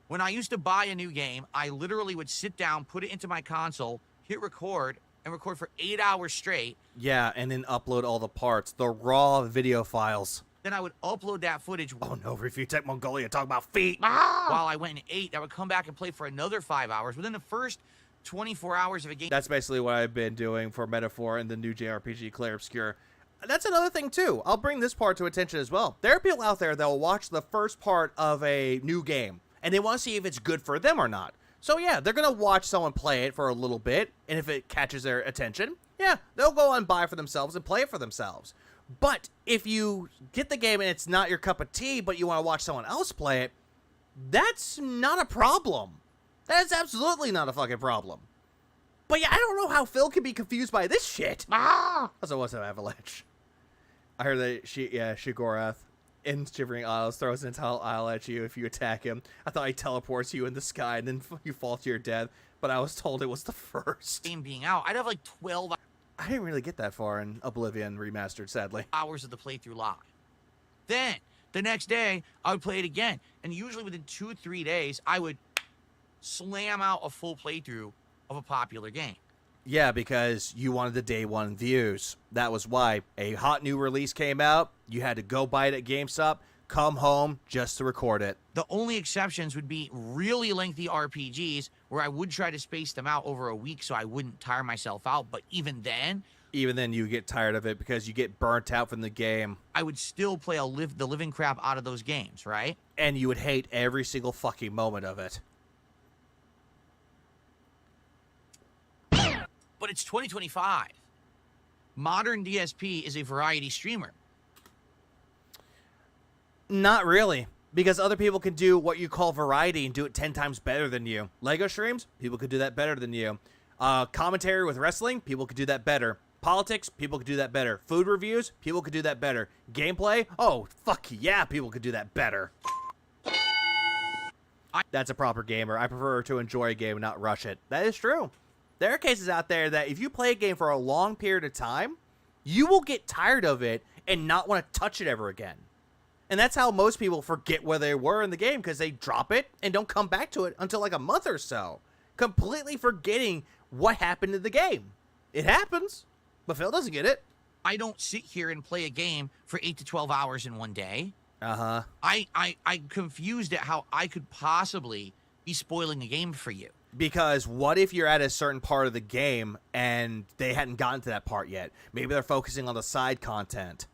When I used to buy a new game, I literally would sit down, put it into my console, hit record, and record for 8 hours straight. Yeah, and then upload all the parts, the raw video files. Then I would upload that footage. Oh no, Review Tech Mongolia, talk about feet. While I went and ate, I would come back and play for another 5 hours. Within the first 24 hours of a game. That's basically what I've been doing for Metaphor and the new JRPG Clair Obscur. That's another thing, too. I'll bring this part to attention as well. There are people out there that will watch the first part of a new game, and they want to see if it's good for them or not. So, yeah, they're going to watch someone play it for a little bit, and if it catches their attention, yeah, they'll go and buy it for themselves and play it for themselves. But if you get the game and it's not your cup of tea, but you want to watch someone else play it, that's not a problem. That is absolutely not a fucking problem. But yeah, I don't know how Phil can be confused by this shit. Also, what's up, Avalanche? I heard that Shigorath in Shivering Isles throws an entire isle at you if you attack him. I thought he teleports you in the sky and then you fall to your death, but I was told it was the first. Game being out, I'd have like 12 I didn't really get that far in Oblivion Remastered, sadly. Hours of the playthrough live. Then, the next day, I would play it again. And usually within 2-3 days, I would slam out a full playthrough of a popular game. Yeah, because you wanted the day one views. That was why. A hot new release came out. You had to go buy it at GameStop, come home just to record it. The only exceptions would be really lengthy RPGs where I would try to space them out over a week so I wouldn't tire myself out. But even then you get tired of it because you get burnt out from the game. I would still play the living crap out of those games, right? And you would hate every single fucking moment of it. But it's 2025. Modern DSP is a variety streamer. Not really, because other people can do what you call variety and do it 10 times better than you. Lego streams, people could do that better than you. Commentary with wrestling, people could do that better. Politics, people could do that better. Food reviews, people could do that better. Gameplay, oh, fuck yeah, people could do that better. That's a proper gamer. I prefer to enjoy a game and not rush it. That is true. There are cases out there that if you play a game for a long period of time, you will get tired of it and not want to touch it ever again. And that's how most people forget where they were in the game, because they drop it and don't come back to it until like a month or so, completely forgetting what happened in the game. It happens, but Phil doesn't get it. I don't sit here and play a game for 8 to 12 hours in one day. Uh-huh. I'm confused at how I could possibly be spoiling a game for you. Because what if you're at a certain part of the game and they hadn't gotten to that part yet? Maybe they're focusing on the side content.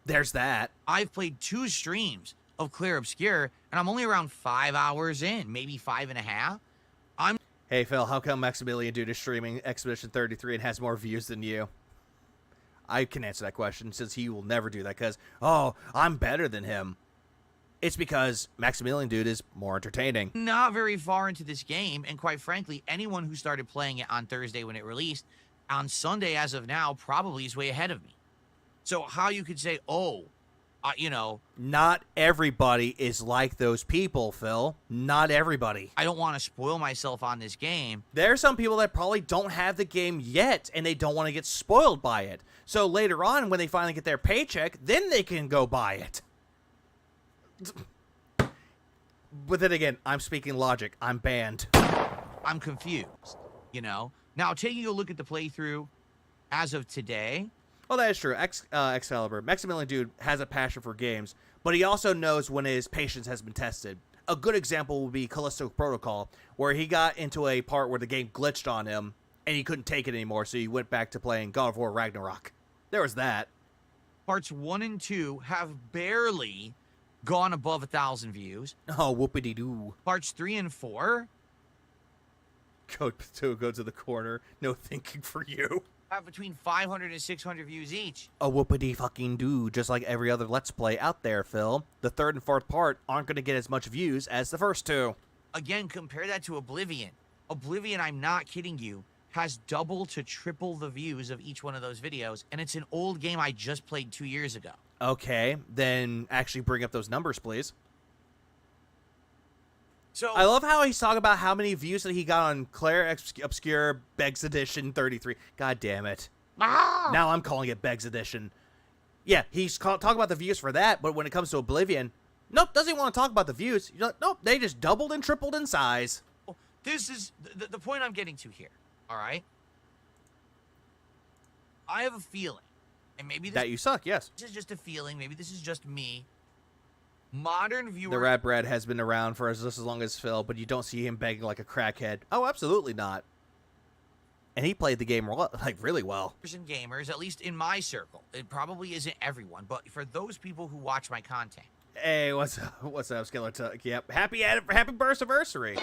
There's that. I've played 2 streams of Clair Obscur, and I'm only around 5 hours in, maybe 5.5. Hey, Phil, how come Maximilian Dude is streaming Expedition 33 and has more views than you? I can answer that question, since he will never do that, because, oh, I'm better than him. It's because Maximilian Dude is more entertaining. Not very far into this game, and quite frankly, anyone who started playing it on Thursday when it released, on Sunday as of now, probably is way ahead of me. So how you could say, oh, Not everybody is like those people, Phil. Not everybody. I don't want to spoil myself on this game. There are some people that probably don't have the game yet, and they don't want to get spoiled by it. So later on, when they finally get their paycheck, then they can go buy it. But then again, I'm speaking logic. I'm banned. I'm confused, Now, taking a look at the playthrough as of today. Well, that is true. Excalibur. Maximilian Dude has a passion for games, but he also knows when his patience has been tested. A good example would be Callisto Protocol, where he got into a part where the game glitched on him, and he couldn't take it anymore, so he went back to playing God of War Ragnarok. There was that. Parts 1 and 2 have barely gone above 1,000 views. Oh, whoopity-doo. Parts 3 and 4 go to the corner. No thinking for you. Have between 500 and 600 views each. A whoopity-fucking-doo, just like every other Let's Play out there, Phil. The third and fourth part aren't going to get as much views as the first two. Again, compare that to Oblivion. Oblivion, I'm not kidding you, has double to triple the views of each one of those videos, and it's an old game I just played 2 years ago. Okay, then actually bring up those numbers, please. So I love how he's talking about how many views that he got on Claire Obscure Begs Edition 33. God damn it. Now I'm calling it Begs Edition. Yeah, he's talking about the views for that, but when it comes to Oblivion, nope, doesn't even want to talk about the views. You're like, nope, they just doubled and tripled in size. This is the point I'm getting to here, all right? I have a feeling, and maybe that you suck, yes. This is just a feeling, maybe this is just me. Modern viewers... The Rat Bread has been around for just as long as Phil, but you don't see him begging like a crackhead. Oh, absolutely not. And he played the game like really well. And gamers, at least in my circle, it probably isn't everyone, but for those people who watch my content. Hey, what's up, Skiller Tuck? Yep, happy Burstiversary.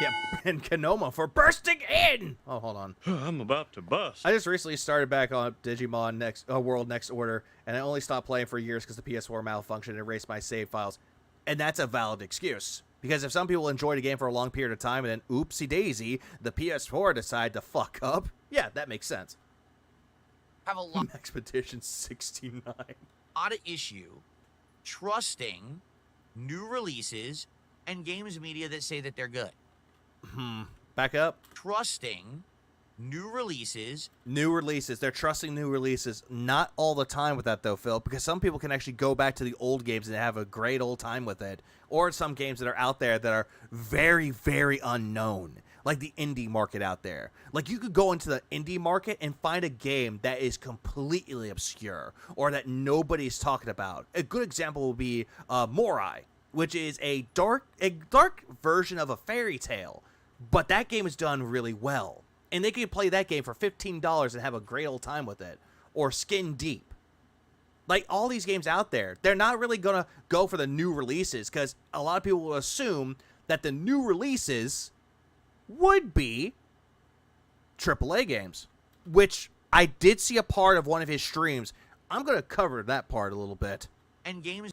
Yep, and Kanoma for bursting in. Oh, hold on. I'm about to bust. I just recently started back on Digimon World Next Order, and I only stopped playing for years because the PS4 malfunctioned and erased my save files. And that's a valid excuse. Because if some people enjoyed a game for a long period of time and then, oopsie daisy, the PS4 decided to fuck up, yeah, that makes sense. Have a lot Expedition 69. Lot of issue trusting new releases and games media that say that they're good. Back up. Trusting new releases. New releases. They're trusting new releases. Not all the time with that, though, Phil, because some people can actually go back to the old games and have a great old time with it. Or some games that are out there that are very, very unknown. Like the indie market out there. Like, you could go into the indie market and find a game that is completely obscure or that nobody's talking about. A good example would be Morai, which is a dark version of a fairy tale. But that game is done really well. And they can play that game for $15 and have a great old time with it. Or Skin Deep. Like, all these games out there, they're not really going to go for the new releases because a lot of people will assume that the new releases would be AAA games. Which I did see a part of one of his streams. I'm going to cover that part a little bit. And games,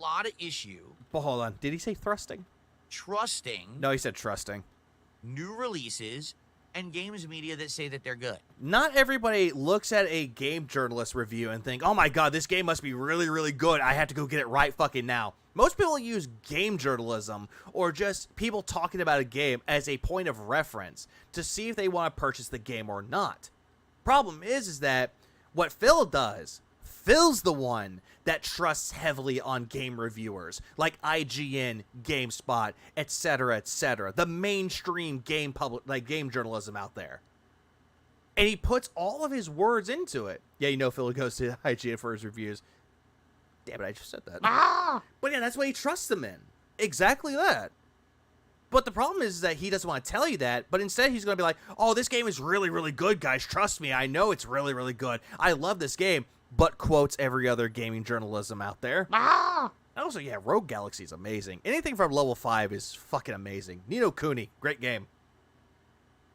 a lot of issue. But hold on. Did he say thrusting? Trusting. No, he said trusting. New releases and games media that say that they're good. Not everybody looks at a game journalist review and think, oh my god, this game must be really, really good. I have to go get it right fucking now. Most people use game journalism or just people talking about a game as a point of reference to see if they want to purchase the game or not. Problem is that what Phil does, Phil's the one that trusts heavily on game reviewers like IGN, GameSpot, etc., etc. The mainstream game game journalism out there. And he puts all of his words into it. Yeah, you know Phil goes to IGN for his reviews. Damn it, I just said that. But yeah, that's what he trusts them in. Exactly that. But the problem is that he doesn't want to tell you that, but instead he's going to be like, oh, this game is really, really good, guys. Trust me. I know it's really, really good. I love this game. But quotes every other gaming journalism out there. Also, yeah, Rogue Galaxy is amazing. Anything from level 5 is fucking amazing. Ni no Kuni, great game.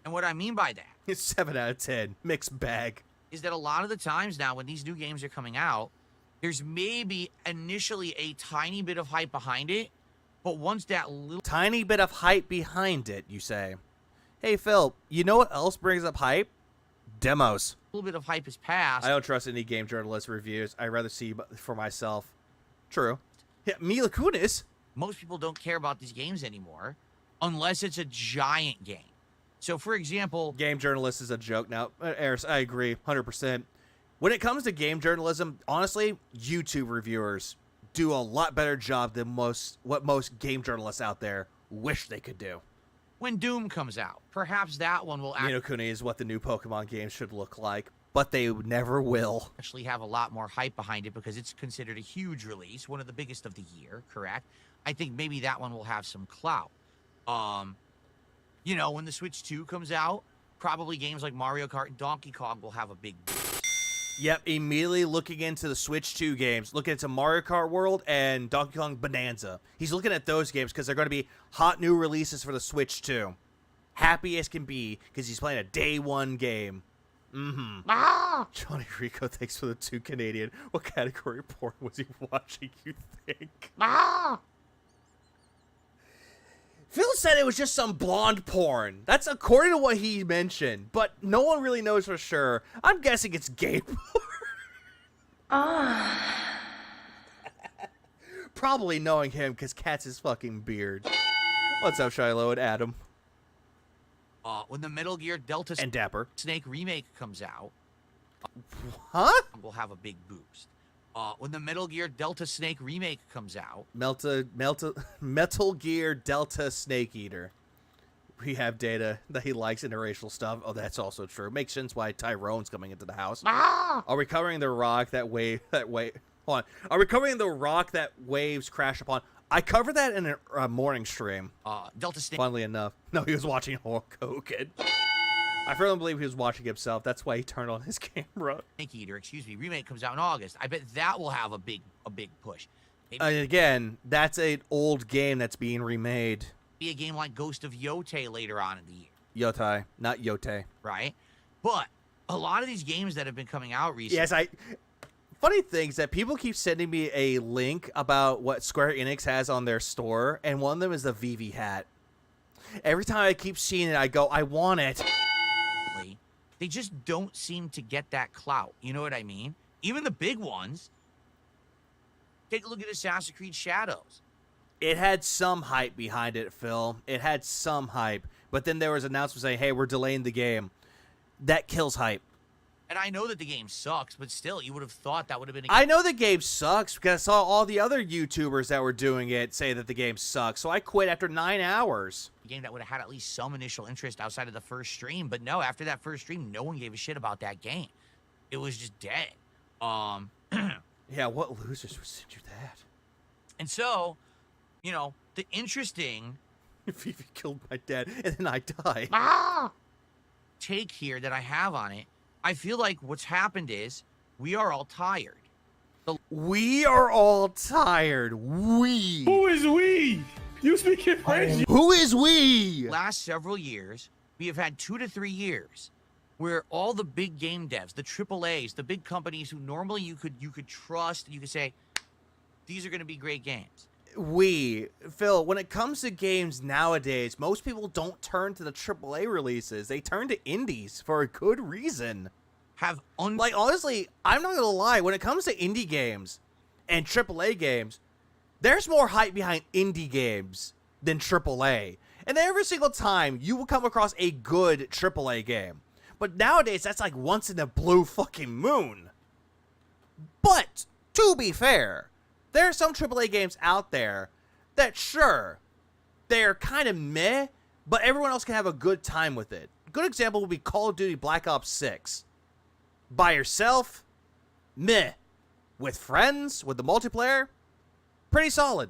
And what I mean by that, it's 7 out of 10, mixed bag. Is that a lot of the times now when these new games are coming out, there's maybe initially a tiny bit of hype behind it, but once that little... Tiny bit of hype behind it, you say. Hey, Phil, you know what else brings up hype? Demos. A little bit of hype is passed. I don't trust any game journalist reviews. I'd rather see for myself. True. Yeah, Mila Kunis. Most people don't care about these games anymore unless it's a giant game. So, for example... Game journalist is a joke now. Eris, I agree, 100%. When it comes to game journalism, honestly, YouTube reviewers do a lot better job than what most game journalists out there wish they could do. When Doom comes out, perhaps that one will Ni no Kuni is what the new Pokemon game should look like, but they never will. Actually have a lot more hype behind it because it's considered a huge release, one of the biggest of the year, correct? I think maybe that one will have some clout. You know, when the Switch 2 comes out, probably games like Mario Kart and Donkey Kong will have a big boost. Yep, immediately looking into the Switch 2 games, looking into Mario Kart World and Donkey Kong Bonanza. He's looking at those games because they're going to be hot new releases for the Switch 2. Happy as can be because he's playing a day one game. Johnny Rico, thanks for the 2 Canadian. What category of porn was he watching, you think? Phil said it was just some blonde porn. That's according to what he mentioned, but no one really knows for sure. I'm guessing it's gay porn. Probably knowing him because Cat's his fucking beard. What's up, Shiloh and Adam? When the Metal Gear Delta and Dapper Snake remake comes out, we'll have a big boost. When the Metal Gear Delta Snake remake comes out, Metal Gear Delta Snake Eater. We have data that he likes interracial stuff. Oh, that's also true. Makes sense why Tyrone's coming into the house. Are we covering the rock that wave? Hold on. Are we covering the rock that waves crash upon? I covered that in a morning stream. Delta Snake. Funnily enough, no, he was watching Hulk Hogan. I firmly believe he was watching himself. That's why he turned on his camera. Snake Eater, remake comes out in August. I bet that will have a big push. Maybe again, that's an old game that's being remade. Be a game like Ghost of Yote later on in the year. Yotai, not Yote. Right? But a lot of these games that have been coming out recently. Yes, funny thing is that people keep sending me a link about what Square Enix has on their store, and one of them is the Vivi hat. Every time I keep seeing it, I go, I want it. They just don't seem to get that clout. You know what I mean? Even the big ones. Take a look at Assassin's Creed Shadows. It had some hype behind it, Phil. It had some hype. But then there was an announcement saying, hey, we're delaying the game. That kills hype. And I know that the game sucks, but still, you would have thought that would have been I know the game sucks because I saw all the other YouTubers that were doing it say that the game sucks. So I quit after 9 hours. A game that would have had at least some initial interest outside of the first stream. But no, after that first stream, no one gave a shit about that game. It was just dead. Yeah, what losers would send you that? And so, you know, the interesting... Vivi killed my dad, and then I die. Take here that I have on it, I feel like what's happened is we are all tired. We are all tired. We. Who is we? You speak in French. Who is we? Last several years, we have had 2 to 3 years where all the big game devs, the AAAs, the big companies who normally you could trust, you could say, these are going to be great games. Phil, when it comes to games nowadays, most people don't turn to the AAA releases. They turn to indies for a good reason. Like, honestly, I'm not gonna lie, when it comes to indie games and AAA games, there's more hype behind indie games than AAA. And every single time, you will come across a good AAA game. But nowadays, that's like once in a blue fucking moon. But, to be fair, there are some AAA games out there that, sure, they're kind of meh, but everyone else can have a good time with it. A good example would be Call of Duty Black Ops 6. By yourself, meh. With friends, with the multiplayer, pretty solid.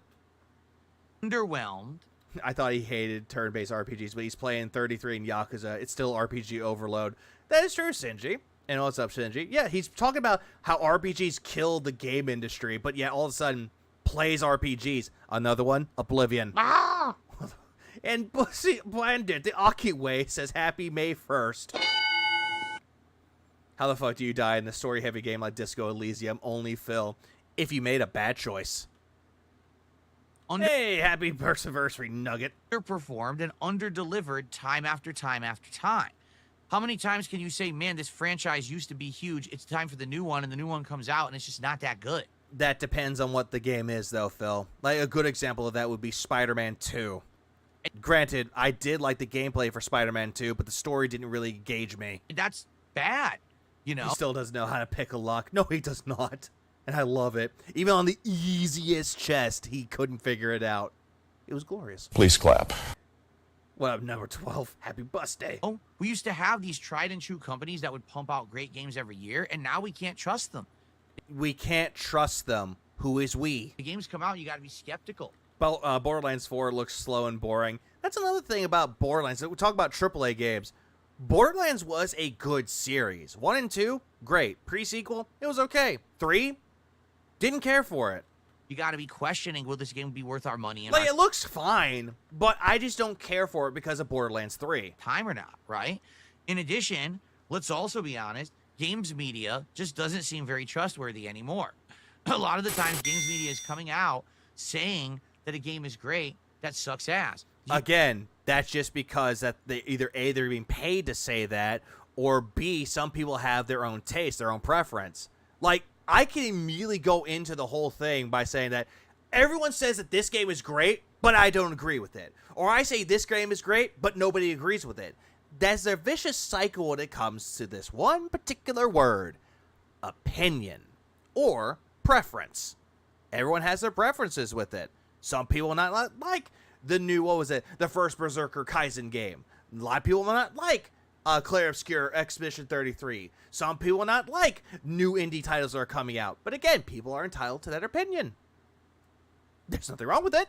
Underwhelmed. I thought he hated turn-based RPGs, but he's playing 33 in Yakuza. It's still RPG overload. That is true, Shinji. And what's up, Shinji? Yeah, he's talking about how RPGs killed the game industry, but yet all of a sudden plays RPGs. Another one, Oblivion. And Blended, the Aki Way says Happy May 1st. How the fuck do you die in a story-heavy game like Disco Elysium? Only Phil. If you made a bad choice. Hey, happy Burstiversary, Nugget. Underperformed and underdelivered time after time after time. How many times can you say, man, this franchise used to be huge, it's time for the new one, and the new one comes out, and it's just not that good? That depends on what the game is, though, Phil. Like, a good example of that would be Spider-Man 2. Granted, I did like the gameplay for Spider-Man 2, but the story didn't really engage me. That's bad, you know? He still doesn't know how to pick a lock. No, he does not. And I love it. Even on the easiest chest, he couldn't figure it out. It was glorious. Please clap. What up, number 12? Happy bus day. Oh, we used to have these tried and true companies that would pump out great games every year, and now we can't trust them. We can't trust them. Who is we? The games come out, you gotta be skeptical. Borderlands 4 looks slow and boring. That's another thing about Borderlands. We talk about AAA games. Borderlands was a good series. 1 and 2, great. Pre-sequel, it was okay. 3, didn't care for it. You got to be questioning, will this game be worth our money? And Like, it looks fine, but I just don't care for it because of Borderlands 3. Time or not, right? In addition, let's also be honest, games media just doesn't seem very trustworthy anymore. A lot of the times, games media is coming out saying that a game is great that sucks ass. Again, that's just because that they either A, they're being paid to say that, or B, some people have their own taste, their own preference. Like, I can immediately go into the whole thing by saying that everyone says that this game is great, but I don't agree with it. Or I say this game is great, but nobody agrees with it. That's a vicious cycle when it comes to this one particular word, opinion, or preference. Everyone has their preferences with it. Some people will not like the new, the first Berserker Kaizen game. A lot of people will not like Clair Obscur Expedition 33. Some people will not like new indie titles that are coming out. But again, people are entitled to that opinion. There's nothing wrong with it.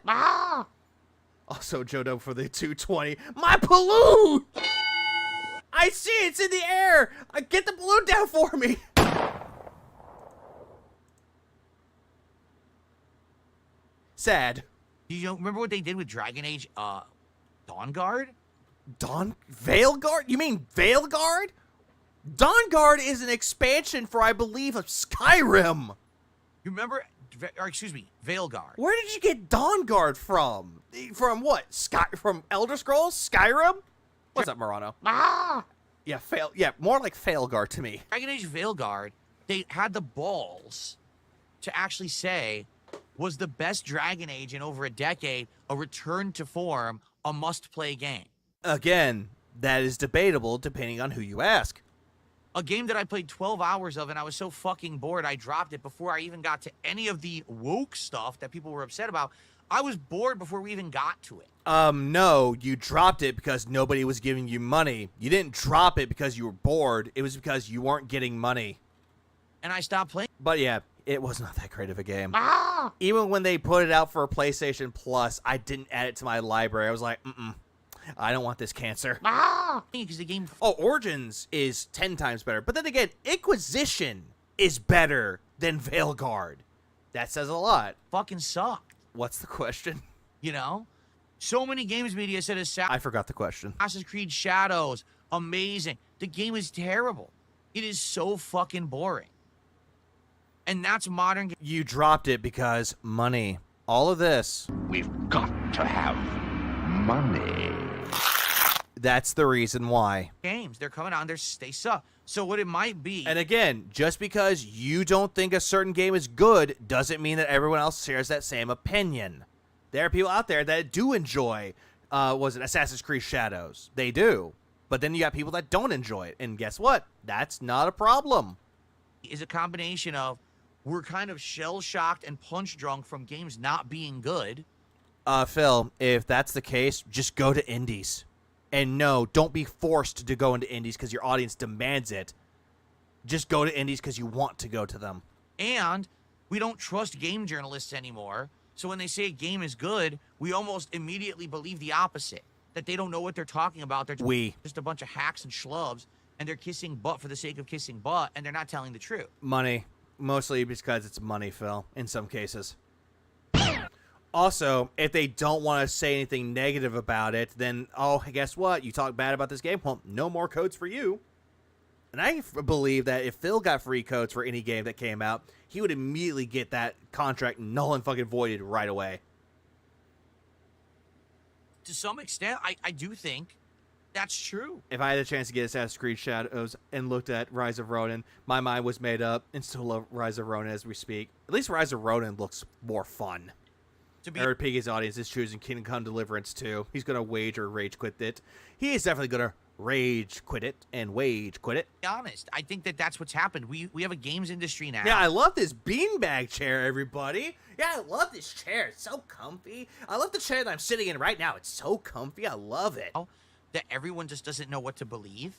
Also, Jodo for the 220. My balloon! I see it. It's in the air. Get the balloon down for me. Sad. You remember what they did with Dragon Age Dawnguard? Veilguard? You mean Veilguard? Dawnguard is an expansion for, I believe, of Skyrim. You remember, or excuse me, Veilguard. Where did you get Dawnguard from? From what? From Elder Scrolls? Skyrim? What's up, Murano? Yeah, more like Failguard to me. Dragon Age Veilguard, they had the balls to actually say, was the best Dragon Age in over a decade, a return to form, a must-play game. Again, that is debatable depending on who you ask. A game that I played 12 hours of, and I was so fucking bored, I dropped it before I even got to any of the woke stuff that people were upset about. I was bored before we even got to it. No, you dropped it because nobody was giving you money. You didn't drop it because you were bored. It was because you weren't getting money. And I stopped playing. But yeah, it was not that great of a game. Even when they put it out for PlayStation Plus, I didn't add it to my library. I was like, I don't want this cancer. Because the game... Oh, Origins is 10 times better. But then again, Inquisition is better than Veilguard. That says a lot. Fucking sucked. What's the question? You know? So many games media said I forgot the question. Assassin's Creed Shadows, amazing. The game is terrible. It is so fucking boring. And that's modern... You dropped it because money. All of this. We've got to have money. That's the reason why. Games, they're coming out and they suck. So what it might be... And again, just because you don't think a certain game is good doesn't mean that everyone else shares that same opinion. There are people out there that do enjoy, Assassin's Creed Shadows. They do. But then you got people that don't enjoy it. And guess what? That's not a problem. Is a combination of we're kind of shell-shocked and punch-drunk from games not being good. Phil, if that's the case, just go to indies. And no, don't be forced to go into indies because your audience demands it. Just go to indies because you want to go to them. And we don't trust game journalists anymore. So when they say a game is good, we almost immediately believe the opposite. That they don't know what they're talking about. They're just a bunch of hacks and schlubs. And they're kissing butt for the sake of kissing butt. And they're not telling the truth. Money. Mostly because it's money, Phil, in some cases. Also, if they don't want to say anything negative about it, then, guess what? You talk bad about this game? Well, no more codes for you. And I believe that if Phil got free codes for any game that came out, he would immediately get that contract null and fucking voided right away. To some extent, I do think that's true. If I had a chance to get Assassin's Creed Shadows and looked at Rise of Ronin, my mind was made up and still love Rise of Ronin as we speak. At least Rise of Ronin looks more fun. Eric Piggy's audience is choosing Kingdom Come Deliverance 2. He's going to rage quit it. He is definitely going to rage quit it and wage quit it. To be honest, I think that's what's happened. We have a games industry now. Yeah, I love this beanbag chair, everybody. Yeah, I love this chair. It's so comfy. I love the chair that I'm sitting in right now. It's so comfy. I love it. That everyone just doesn't know what to believe.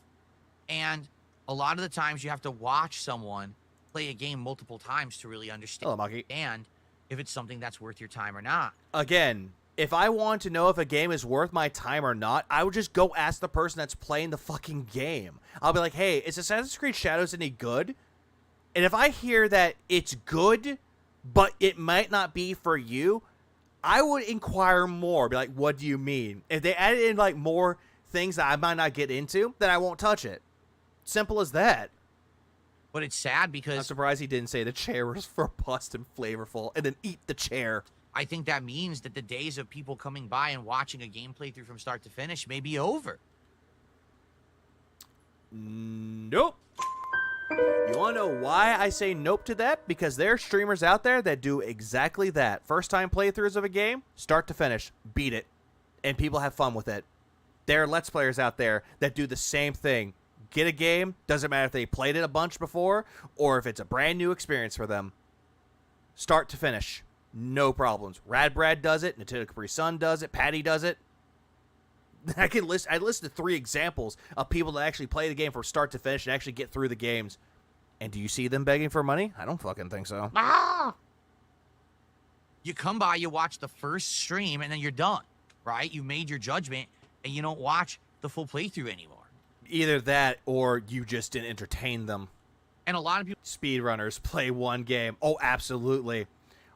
And a lot of the times you have to watch someone play a game multiple times to really understand. Hello, Monkey. And if it's something that's worth your time or not. Again, if I want to know if a game is worth my time or not, I would just go ask the person that's playing the fucking game. I'll be like, hey, is Assassin's Creed Shadows any good? And if I hear that it's good, but it might not be for you, I would inquire more. Be like, what do you mean? If they added in like more things that I might not get into, then I won't touch it. Simple as that. But it's sad because I'm surprised he didn't say the chair was robust and flavorful and then eat the chair. I think that means that the days of people coming by and watching a game playthrough from start to finish may be over. Nope. You want to know why I say nope to that? Because there are streamers out there that do exactly that. First time playthroughs of a game, start to finish, beat it, and people have fun with it. There are Let's Players out there that do the same thing. Get a game, doesn't matter if they played it a bunch before or if it's a brand new experience for them. Start to finish. No problems. Radbrad does it. Nintendo Capri Sun does it. Patty does it. I listed 3 examples of people that actually play the game from start to finish and actually get through the games. And do you see them begging for money? I don't fucking think so. You come by, you watch the first stream, and then you're done, right? You made your judgment, and you don't watch the full playthrough anymore. Either that or you just didn't entertain them. And a lot of people... Speedrunners play one game. Oh, absolutely.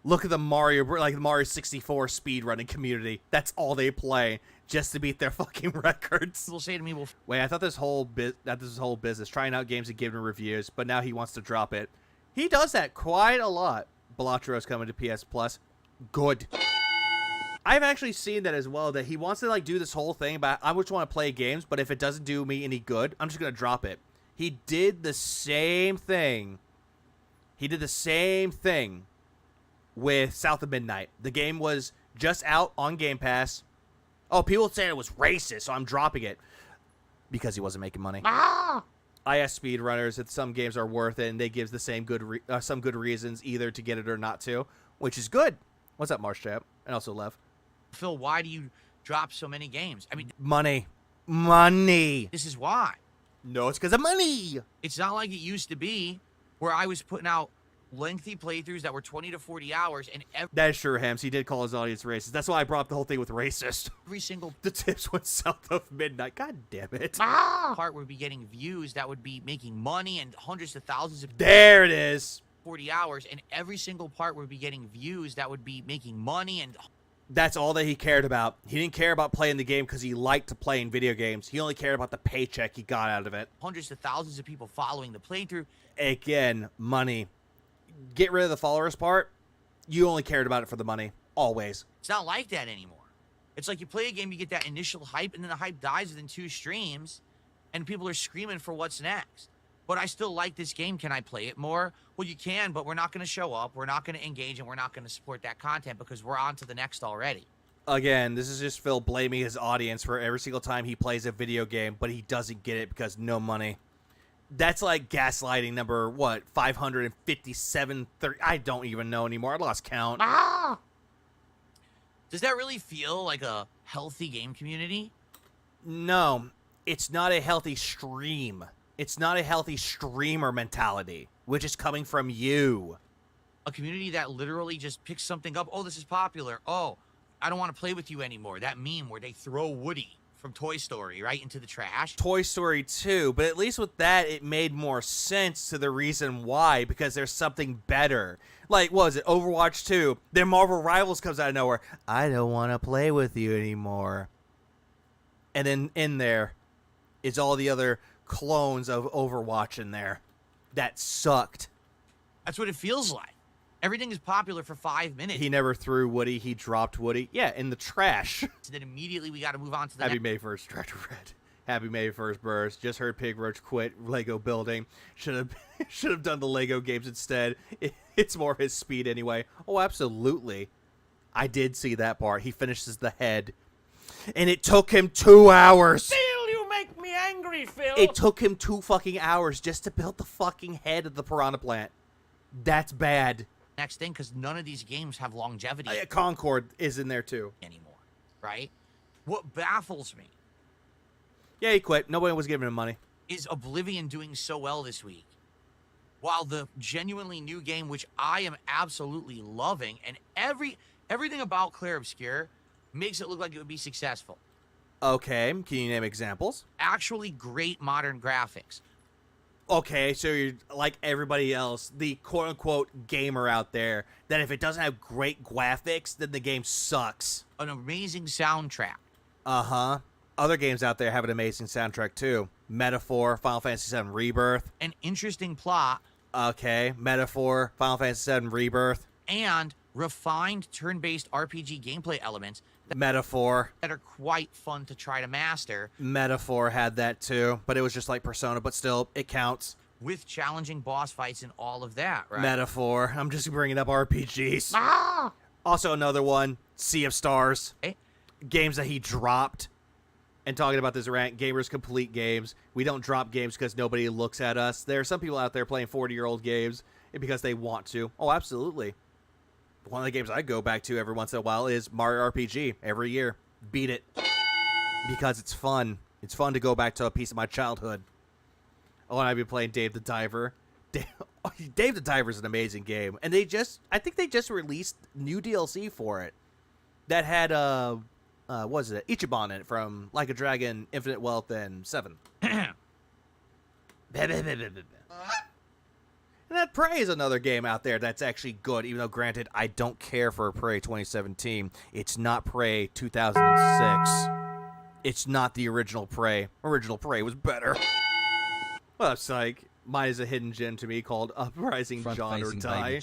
Look at the Mario 64 speedrunning community. That's all they play, just to beat their fucking records. People say to me, well... Wait, I thought this whole business, trying out games and giving reviews, but now he wants to drop it. He does that quite a lot. Balatro's coming to PS Plus. Good. I've actually seen that as well, that he wants to like do this whole thing about I just want to play games, but if it doesn't do me any good, I'm just going to drop it. He did the same thing. With South of Midnight. The game was just out on Game Pass. Oh, people saying it was racist, so I'm dropping it. Because he wasn't making money. I ask speedrunners if some games are worth it, and they give the same some good reasons either to get it or not to, which is good. What's up, Marsh Chap? And also Lev. Phil, why do you drop so many games? I mean... Money. Money. This is why. No, it's because of money. It's not like it used to be where I was putting out lengthy playthroughs that were 20 to 40 hours and that is true, Hems. He did call his audience racist. That's why I brought up the whole thing with racist. Every single the tips went south of midnight. God damn it. Part would be getting views that would be making money and hundreds of thousands of there it is. 40 hours, and every single part would be getting views that would be making money, and that's all that he cared about. He didn't care about playing the game because he liked to play in video games. He only cared about the paycheck he got out of it. Hundreds of thousands of people following the playthrough. Again, money. Get rid of the followers part. You only cared about it for the money. Always. It's not like that anymore. It's like you play a game, you get that initial hype, and then the hype dies within 2 streams, and people are screaming for what's next. But I still like this game. Can I play it more? Well, you can, but we're not going to show up. We're not going to engage, and we're not going to support that content because we're on to the next already. Again, this is just Phil blaming his audience for every single time he plays a video game, but he doesn't get it because no money. That's like gaslighting number, what, 557, 30, I don't even know anymore. I lost count. Does that really feel like a healthy game community? No, it's not a healthy stream. It's not a healthy streamer mentality, which is coming from you. A community that literally just picks something up. Oh, this is popular. Oh, I don't want to play with you anymore. That meme where they throw Woody from Toy Story right into the trash. Toy Story 2, but at least with that, it made more sense to the reason why, because there's something better. Like, what was it, Overwatch 2? Then Marvel Rivals comes out of nowhere. I don't want to play with you anymore. And then in there is all the other clones of Overwatch in there. That sucked. That's what it feels like. Everything is popular for 5 minutes. He never threw Woody. He dropped Woody. Yeah, in the trash. So then immediately we got to move on to the Happy May 1st, Tractor Red. Happy May 1st, Burst. Just heard Pig Roach quit Lego building. Should have done the Lego games instead. It's more his speed anyway. Oh, absolutely. I did see that part. He finishes the head. And it took him 2 hours. Phil, you make me angry, Phil. It took him 2 fucking hours just to build the fucking head of the piranha plant. That's bad. Next thing, because none of these games have longevity. Concord is in there too. Anymore, right? What baffles me. Yeah, he quit. Nobody was giving him money. Is Oblivion doing so well this week? While the genuinely new game, which I am absolutely loving, and everything about Clair Obscur makes it look like it would be successful. Okay, can you name examples? Actually great modern graphics. Okay, so you're like everybody else, the quote-unquote gamer out there, that if it doesn't have great graphics, then the game sucks. An amazing soundtrack. Uh-huh. Other games out there have an amazing soundtrack, too. Metaphor, Final Fantasy VII Rebirth. An interesting plot. Okay, Metaphor, Final Fantasy VII Rebirth. And refined turn-based RPG gameplay elements. Metaphor. That are quite fun to try to master. Metaphor had that, too, but it was just like Persona, but still, it counts. With challenging boss fights and all of that, right? Metaphor. I'm just bringing up RPGs. Ah! Also another one, Sea of Stars. Games that he dropped. And talking about this rant, gamers complete games. We don't drop games because nobody looks at us. There are some people out there playing 40-year-old games because they want to. Oh, absolutely. One of the games I go back to every once in a while is Mario RPG. Every year. Beat it. Because it's fun. It's fun to go back to a piece of my childhood. Oh, and I've been playing Dave the Diver. Dave the Diver is an amazing game. And I think they just released new DLC for it. That had, what was it? Ichiban in it from Like a Dragon, Infinite Wealth, and 7. And that Prey is another game out there that's actually good, even though, granted, I don't care for Prey 2017. It's not Prey 2006. It's not the original Prey. Original Prey was better. Well, it's like, mine is a hidden gem to me called Uprising John or Die.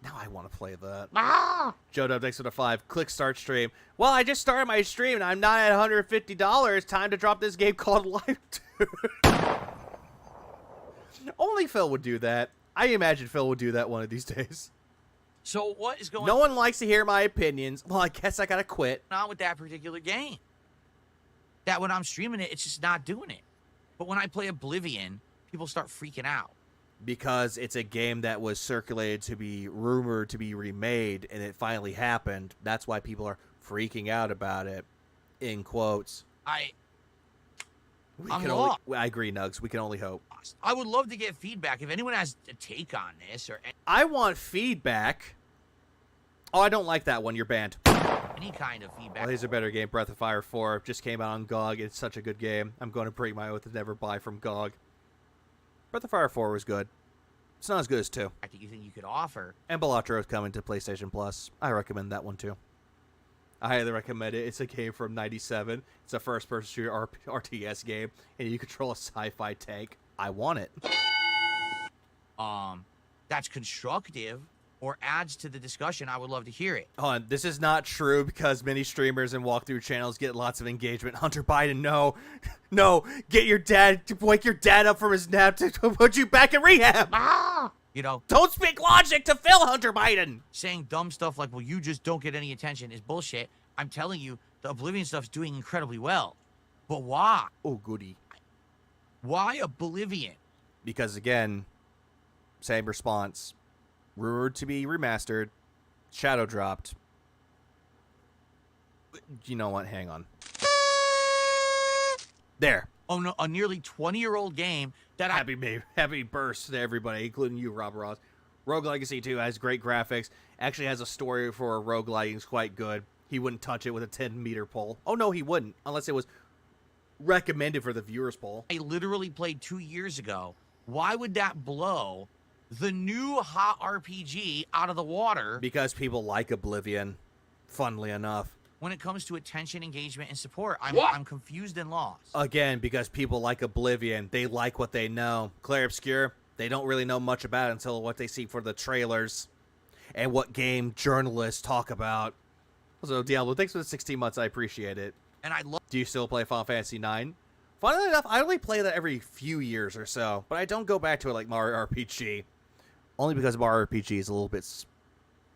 Now I want to play that. Joe Dub, thanks for the 5. Click start stream. Well, I just started my stream, and I'm not at $150. Time to drop this game called Live 2. Only Phil would do that. I imagine Phil would do that one of these days. So what is going on? No one likes to hear my opinions. Well, I guess I gotta quit. On with that particular game. That when I'm streaming it, it's just not doing it. But when I play Oblivion, people start freaking out. Because it's a game that was circulated to be rumored to be remade, and it finally happened. That's why people are freaking out about it, in quotes. I agree, Nugs. We can only hope. I would love to get feedback. If anyone has a take on this, or I want feedback. Oh, I don't like that one. You're banned. Any kind of feedback. Well, here's a better game. Breath of Fire 4 just came out on GOG. It's such a good game. I'm going to break my oath to never buy from GOG. Breath of Fire 4 was good. It's not as good as 2. That you think you could offer. And Balatro is coming to PlayStation Plus. I recommend that one too. I highly recommend it. It's a game from '97. It's a first-person shooter RTS game, and you control a sci-fi tank. I want it. That's constructive or adds to the discussion. I would love to hear it. Hold on, this is not true because many streamers and walkthrough channels get lots of engagement. Hunter Biden, no. No, get your dad, wake your dad up from his nap to put you back in rehab. You know, don't speak logic to Phil, Hunter Biden. Saying dumb stuff like, well, you just don't get any attention is bullshit. I'm telling you, the Oblivion stuff's doing incredibly well. But why? Oh, goody. Why Oblivion? Because, again, same response. Rumored to be remastered. Shadow dropped. You know what? Hang on. There. Oh, no, a nearly 20-year-old game that Happy burst to everybody, including you, Rob Ross. Rogue Legacy 2 has great graphics. Actually has a story for a roguelike. It's quite good. He wouldn't touch it with a 10-meter pole. Oh, no, he wouldn't. Unless it was recommended for the viewers poll. I literally played 2 years ago. Why would that blow the new hot RPG out of the water? Because people like Oblivion, funnily enough. When it comes to attention, engagement, and support, I'm confused and lost. Again, because people like Oblivion. They like what they know. Clair Obscur, they don't really know much about it until what they see for the trailers and what game journalists talk about. So, Diablo, thanks for the 16 months. I appreciate it. And I love. Do you still play Final Fantasy IX? Funnily enough, I only play that every few years or so, but I don't go back to it like Mario RPG. Only because Mario RPG is a little bit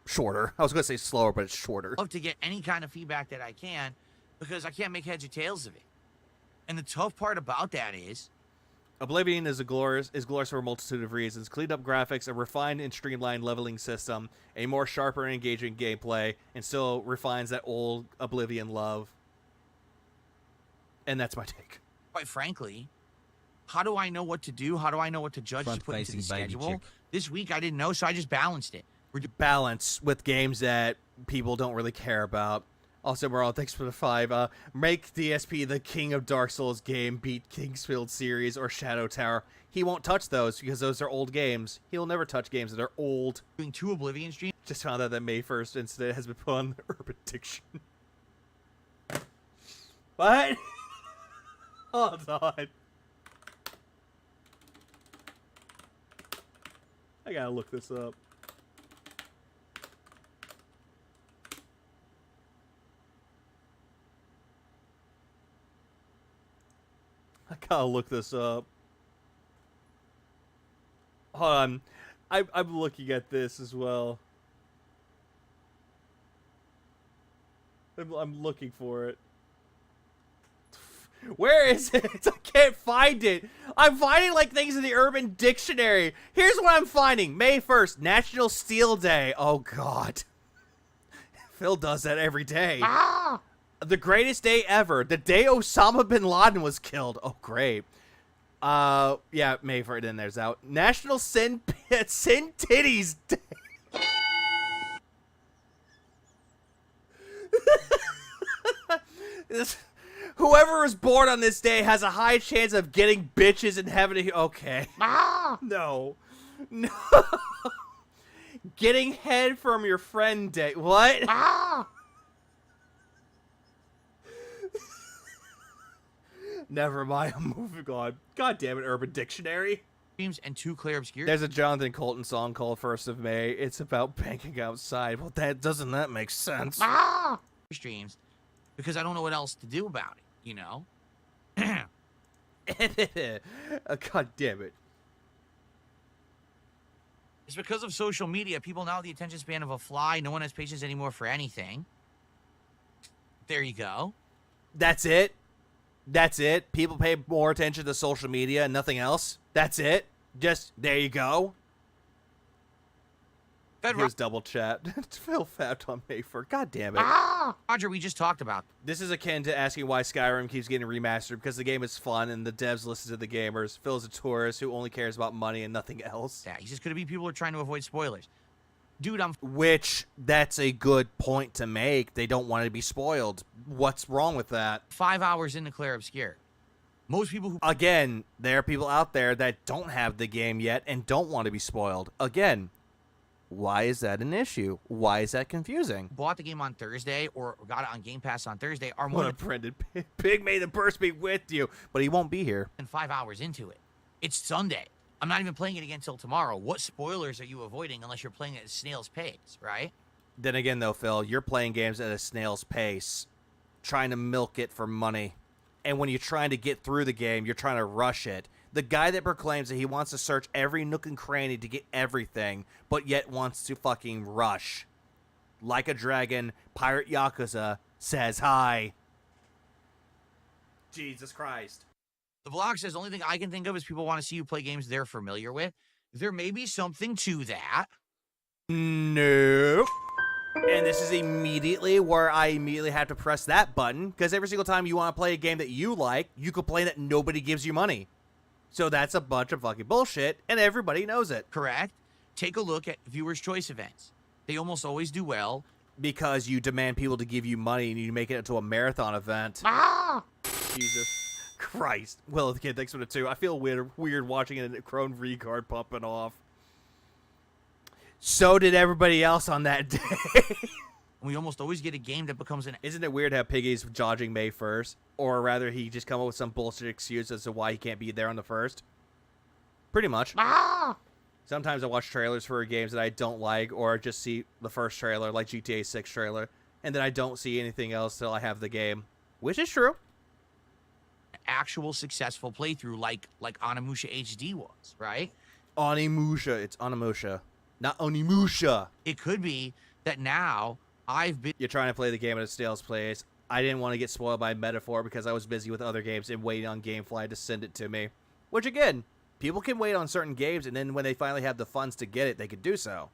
shorter. I was going to say slower, but it's shorter. Love to get any kind of feedback that I can, because I can't make heads or tails of it. And the tough part about that is, Oblivion is glorious for a multitude of reasons. Cleaned up graphics, a refined and streamlined leveling system, a more sharper and engaging gameplay, and still refines that old Oblivion love. And that's my take. Quite frankly, How do I know what to do? How do I know what to judge to put into the schedule? This week I didn't know, so I just balanced it. Balance with games that people don't really care about. Also, Morale, thanks for the 5. Make DSP the king of Dark Souls game, beat Kingsfield series or Shadow Tower. He won't touch those because those are old games. He'll never touch games that are old. Doing 2 Oblivion streams. Just found out that May 1st incident has been put on Urban Dictionary. What? Hold on. I gotta look this up. I gotta look this up. Hold on. I'm looking at this as well. I'm looking for it. Where is it? I can't find it. I'm finding like things in the Urban Dictionary. Here's what I'm finding. May 1st, National Steel Day. Oh God. Phil does that every day. Ah! The greatest day ever. The day Osama bin Laden was killed. Oh, great. Yeah, May 1st, then there's out. National Sin Titties Day. Whoever is born on this day has a high chance of getting bitches in heaven. Okay. Ah! No. No. Getting head from your friend day. What? Ah! Never mind. I'm moving on. God damn it, Urban Dictionary. And 2 Clear Obscure. There's a Jonathan Colton song called 1st of May. It's about banking outside. Well, doesn't that make sense? Ah! Streams. Because I don't know what else to do about it, you know? God damn it. It's because of social media. People now have the attention span of a fly. No one has patience anymore for anything. There you go. That's it? That's it? People pay more attention to social media and nothing else? That's it? Just, there you go? Here's double chat. Phil fapped on May 1st. God damn it. Ah! Roger, we just talked about. This is akin to asking why Skyrim keeps getting remastered, because the game is fun and the devs listen to the gamers. Phil's a tourist who only cares about money and nothing else. Yeah, he's just gonna be people who are trying to avoid spoilers. Dude, Which, that's a good point to make. They don't want to be spoiled. What's wrong with that? 5 hours into Clair Obscure. Most people who... Again, there are people out there that don't have the game yet and don't want to be spoiled. Again, why is that an issue? Why is that confusing? Bought the game on Thursday or got it on Game Pass on Thursday are more than Brendan Pig made the burst be with you, but he won't be here. And 5 hours into it. It's Sunday. I'm not even playing it again until tomorrow. What spoilers are you avoiding unless you're playing it at a snail's pace, right? Then again, though, Phil, you're playing games at a snail's pace, trying to milk it for money. And when you're trying to get through the game, you're trying to rush it. The guy that proclaims that he wants to search every nook and cranny to get everything, but yet wants to fucking rush. Like a dragon, Pirate Yakuza says hi. Jesus Christ. The blog says the only thing I can think of is people want to see you play games they're familiar with. There may be something to that. No. And this is immediately where I immediately have to press that button, because every single time you want to play a game that you like, you complain that nobody gives you money. So that's a bunch of fucking bullshit, and everybody knows it. Correct. Take a look at Viewer's Choice events. They almost always do well. Because you demand people to give you money and you make it into a marathon event. Ah! Jesus Christ. Well, the kid, thanks for the 2. I feel weird watching a Crone V card popping off. So did everybody else on that day. We almost always get a game that becomes an... Isn't it weird how Piggy's dodging May 1st? Or rather, he just come up with some bullshit excuse as to why he can't be there on the 1st? Pretty much. Ah! Sometimes I watch trailers for games that I don't like, or just see the first trailer, like GTA 6 trailer, and then I don't see anything else till I have the game. Which is true. Actual successful playthrough like Onimusha HD was, right? Onimusha. It's Onimusha. Not Onimusha. It could be that now I've been... You're trying to play the game at a snail's pace. I didn't want to get spoiled by Metaphor because I was busy with other games and waiting on Gamefly to send it to me. Which, again, people can wait on certain games, and then when they finally have the funds to get it, they could do so.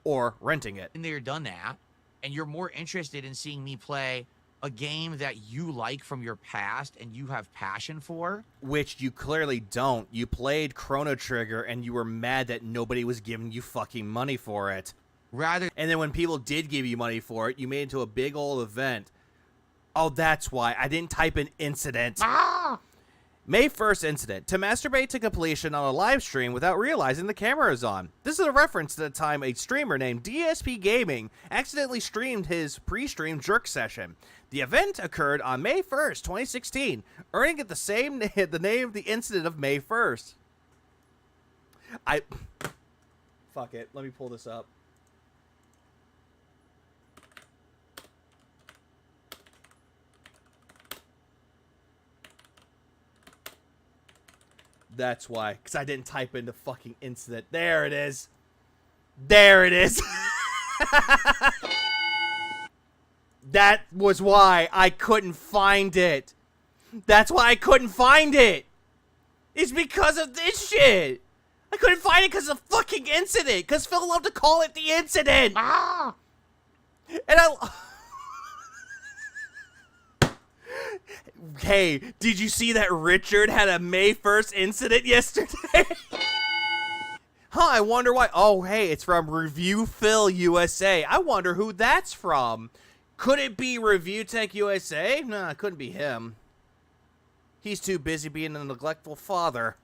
Or renting it. And they're done that, and you're more interested in seeing me play a game that you like from your past and you have passion for. Which you clearly don't. You played Chrono Trigger and you were mad that nobody was giving you fucking money for it. And then when people did give you money for it, you made it into a big old event. Oh, that's why. I didn't type in incident. May 1st incident. To masturbate to completion on a live stream without realizing the camera is on. This is a reference to the time a streamer named DSP Gaming accidentally streamed his pre-stream jerk session. The event occurred on May 1st, 2016, earning it the name of the incident of May 1st. Fuck it. Let me pull this up. That's why, because I didn't type in the fucking incident. There it is. There it is. That was why I couldn't find it. That's why I couldn't find it. It's because of this shit. I couldn't find it because of the fucking incident. Because Phil loved to call it the incident. And Hey, did you see that Richard had a May 1st incident yesterday? I wonder why. Oh, hey, it's from Review Phil USA. I wonder who that's from. Could it be Review Tech USA? No, it couldn't be him. He's too busy being a neglectful father.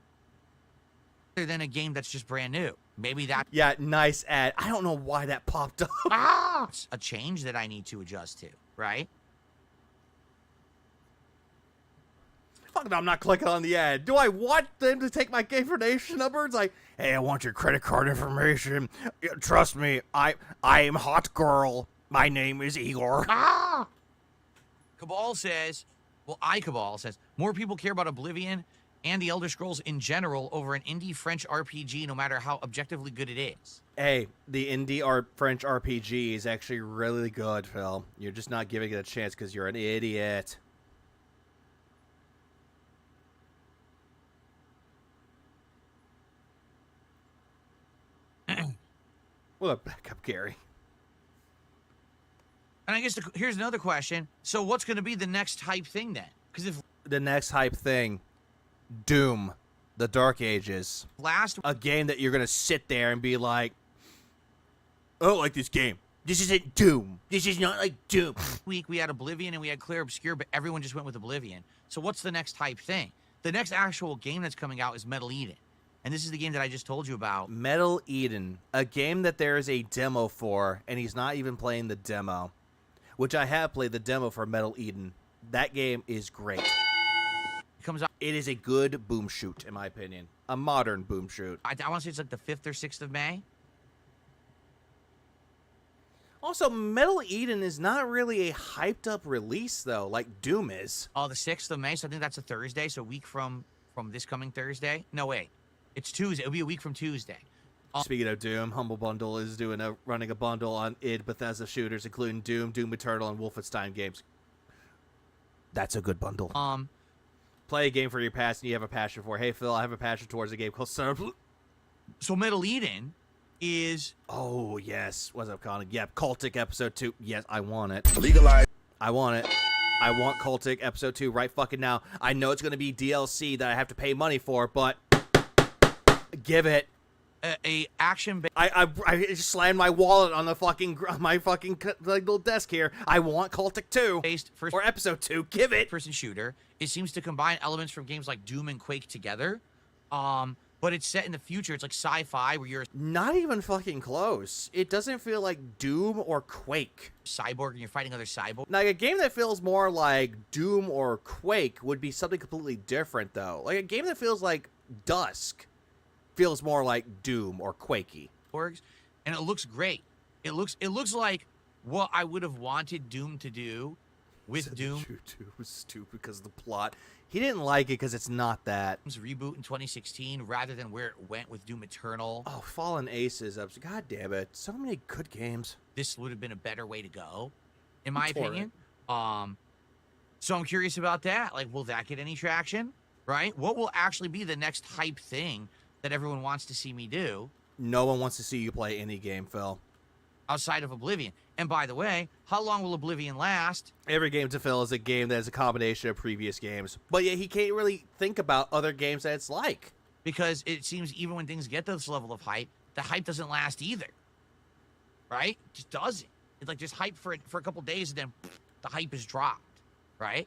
Other than a game that's just brand new. Maybe that... Yeah, nice ad. I don't know why that popped up. It's a change that I need to adjust to, right? Fuck no, I'm not clicking on the ad. Do I want them to take my information number? It's like, hey, I want your credit card information. Trust me, I am hot girl. My name is Igor. Cabal says, Cabal says, more people care about Oblivion and the Elder Scrolls in general over an indie French RPG, no matter how objectively good it is. Hey, the indie French RPG is actually really good, Phil. You're just not giving it a chance because you're an idiot. Well, back up, Gary. And I guess here's another question. So what's going to be the next hype thing then? Because if the next hype thing, Doom, the Dark Ages, a game that you're going to sit there and be like, I don't like this game. This isn't Doom. This is not like Doom. Week we had Oblivion and we had Clear Obscure, but everyone just went with Oblivion. So what's the next hype thing? The next actual game that's coming out is Metal Eden. And this is the game that I just told you about. Metal Eden, a game that there is a demo for, and he's not even playing the demo. Which I have played the demo for Metal Eden. That game is great. It is a good boom shoot, in my opinion. A modern boom shoot. I want to say it's like the 5th or 6th of May. Also, Metal Eden is not really a hyped-up release, though, like Doom is. Oh, the 6th of May, so I think that's a Thursday, so a week from this coming Thursday. No, wait. It's Tuesday. It'll be a week from Tuesday. Speaking of Doom, Humble Bundle is running a bundle on id Bethesda shooters, including Doom, Doom Eternal, and Wolfenstein games. That's a good bundle. Play a game for your past and you have a passion for. Hey, Phil, I have a passion towards a game called So Metal Eden is... Oh, yes. What's up, Colin? Yeah, Cultic Episode 2. Yes, I want it. Legalize. I want it. I want Cultic Episode 2 right fucking now. I know it's going to be DLC that I have to pay money for, but... Give it. A action. I just slammed my wallet on the fucking little desk here. I want Cultic 2 or Episode 2. Give it. Person shooter. It seems to combine elements from games like Doom and Quake together. But it's set in the future. It's like sci-fi where you're not even fucking close. It doesn't feel like Doom or Quake. Cyborg and you're fighting other cyborg. Like a game that feels more like Doom or Quake would be something completely different though. Like a game that feels like Dusk feels more like Doom or Quakey. And it looks great. It looks like what I would have wanted Doom to do with Doom. It was stupid because of the plot. He didn't like it because it's not that. It was a reboot in 2016 rather than where it went with Doom Eternal. Oh, Fallen Aces. God damn it. So many good games. This would have been a better way to go, in my opinion. So I'm curious about that. Like, will that get any traction? Right? What will actually be the next hype thing that everyone wants to see me do? No one wants to see you play any game, Phil. outside of Oblivion. And by the way, how long will Oblivion last? Every game to Phil is a game that is a combination of previous games. But yet he can't really think about other games that it's like. Because it seems even when things get to this level of hype, the hype doesn't last either. Right? It just doesn't. It's like just hype for a couple days and then the hype is dropped. Right?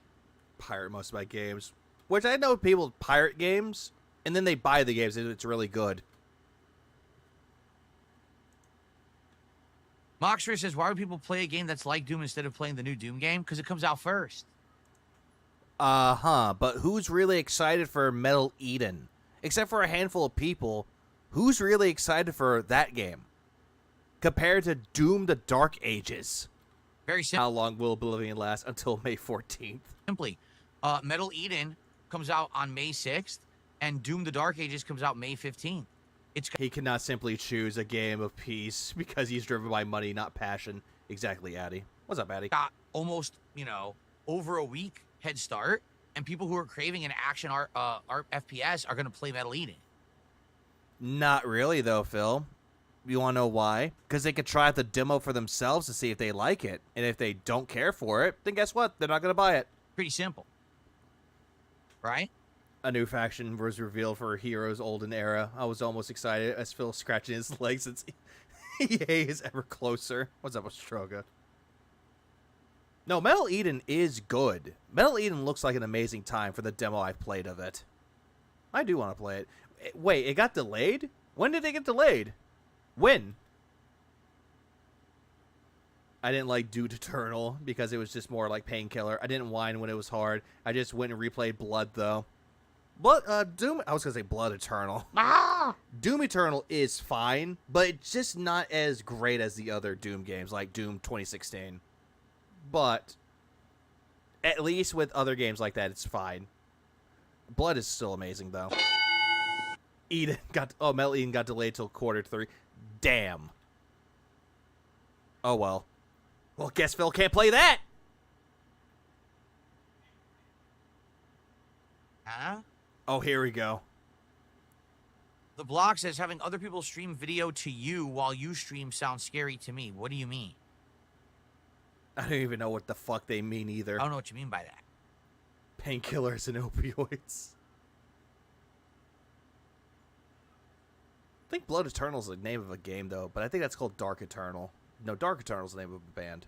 Pirate most of my games. Which I know people pirate games, and then they buy the games and it's really good. Moxter says, why would people play a game that's like Doom instead of playing the new Doom game? Because it comes out first. But who's really excited for Metal Eden? Except for a handful of people, who's really excited for that game? Compared to Doom the Dark Ages. Very simple. How long will Oblivion last? Until May 14th. Simply, Metal Eden comes out on May 6th, and Doom the Dark Ages comes out May 15th. He cannot simply choose a game of peace because he's driven by money, not passion. Exactly, Addy. What's up, Addy? Got almost, over a week head start, and people who are craving an action art FPS are going to play Metal Eden. Not really, though, Phil. You want to know why? Because they could try out the demo for themselves to see if they like it. And if they don't care for it, then guess what? They're not going to buy it. Pretty simple. Right? A new faction was revealed for Heroes Olden Era. I was almost excited as Phil scratching his legs since EA is ever closer. What's up with Stroga? No, Metal Eden is good. Metal Eden looks like an amazing time for the demo I've played of it. I do want to play it. Wait, it got delayed? When did it get delayed? When? I didn't like Doom Eternal because it was just more like Painkiller. I didn't whine when it was hard. I just went and replayed Blood, though. Doom, I was going to say Blood Eternal. Doom Eternal is fine, but it's just not as great as the other Doom games, like Doom 2016. But at least with other games like that, it's fine. Blood is still amazing, though. Metal Eden got delayed till Q3. Damn. Oh, well. Well, guess Phil can't play that. Huh? Oh, here we go. The blog says having other people stream video to you while you stream sounds scary to me. What do you mean? I don't even know what the fuck they mean either. I don't know what you mean by that. Painkillers and opioids. I think Blood Eternal is the name of a game, though, but I think that's called Dark Eternal. No, Dark Eternal is the name of a band.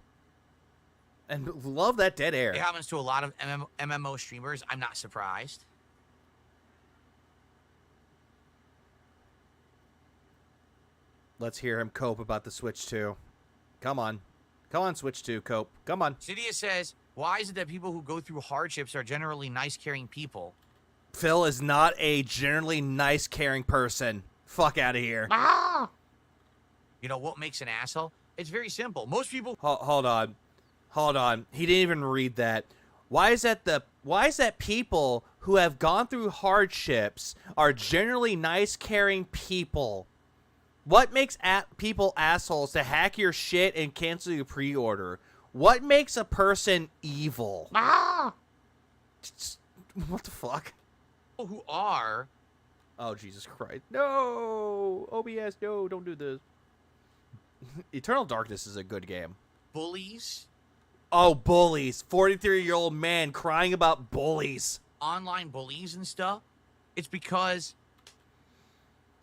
And love that dead air. It happens to a lot of MMO streamers. I'm not surprised. Let's hear him cope about the Switch 2. Come on. Come on, Switch 2, cope. Come on. Cydia says, why is it that people who go through hardships are generally nice, caring people? Phil is not a generally nice, caring person. Fuck out of here. Ah! You know what makes an asshole? It's very simple. Most people... Hold on. Hold on. He didn't even read that. Why is that people who have gone through hardships are generally nice, caring people? What makes people assholes to hack your shit and cancel your pre-order? What makes a person evil? Ah! What the fuck? People who are... Oh, Jesus Christ. No! OBS, no, don't do this. Eternal Darkness is a good game. Bullies? Oh, bullies. 43-year-old man crying about bullies. Online bullies and stuff. It's because...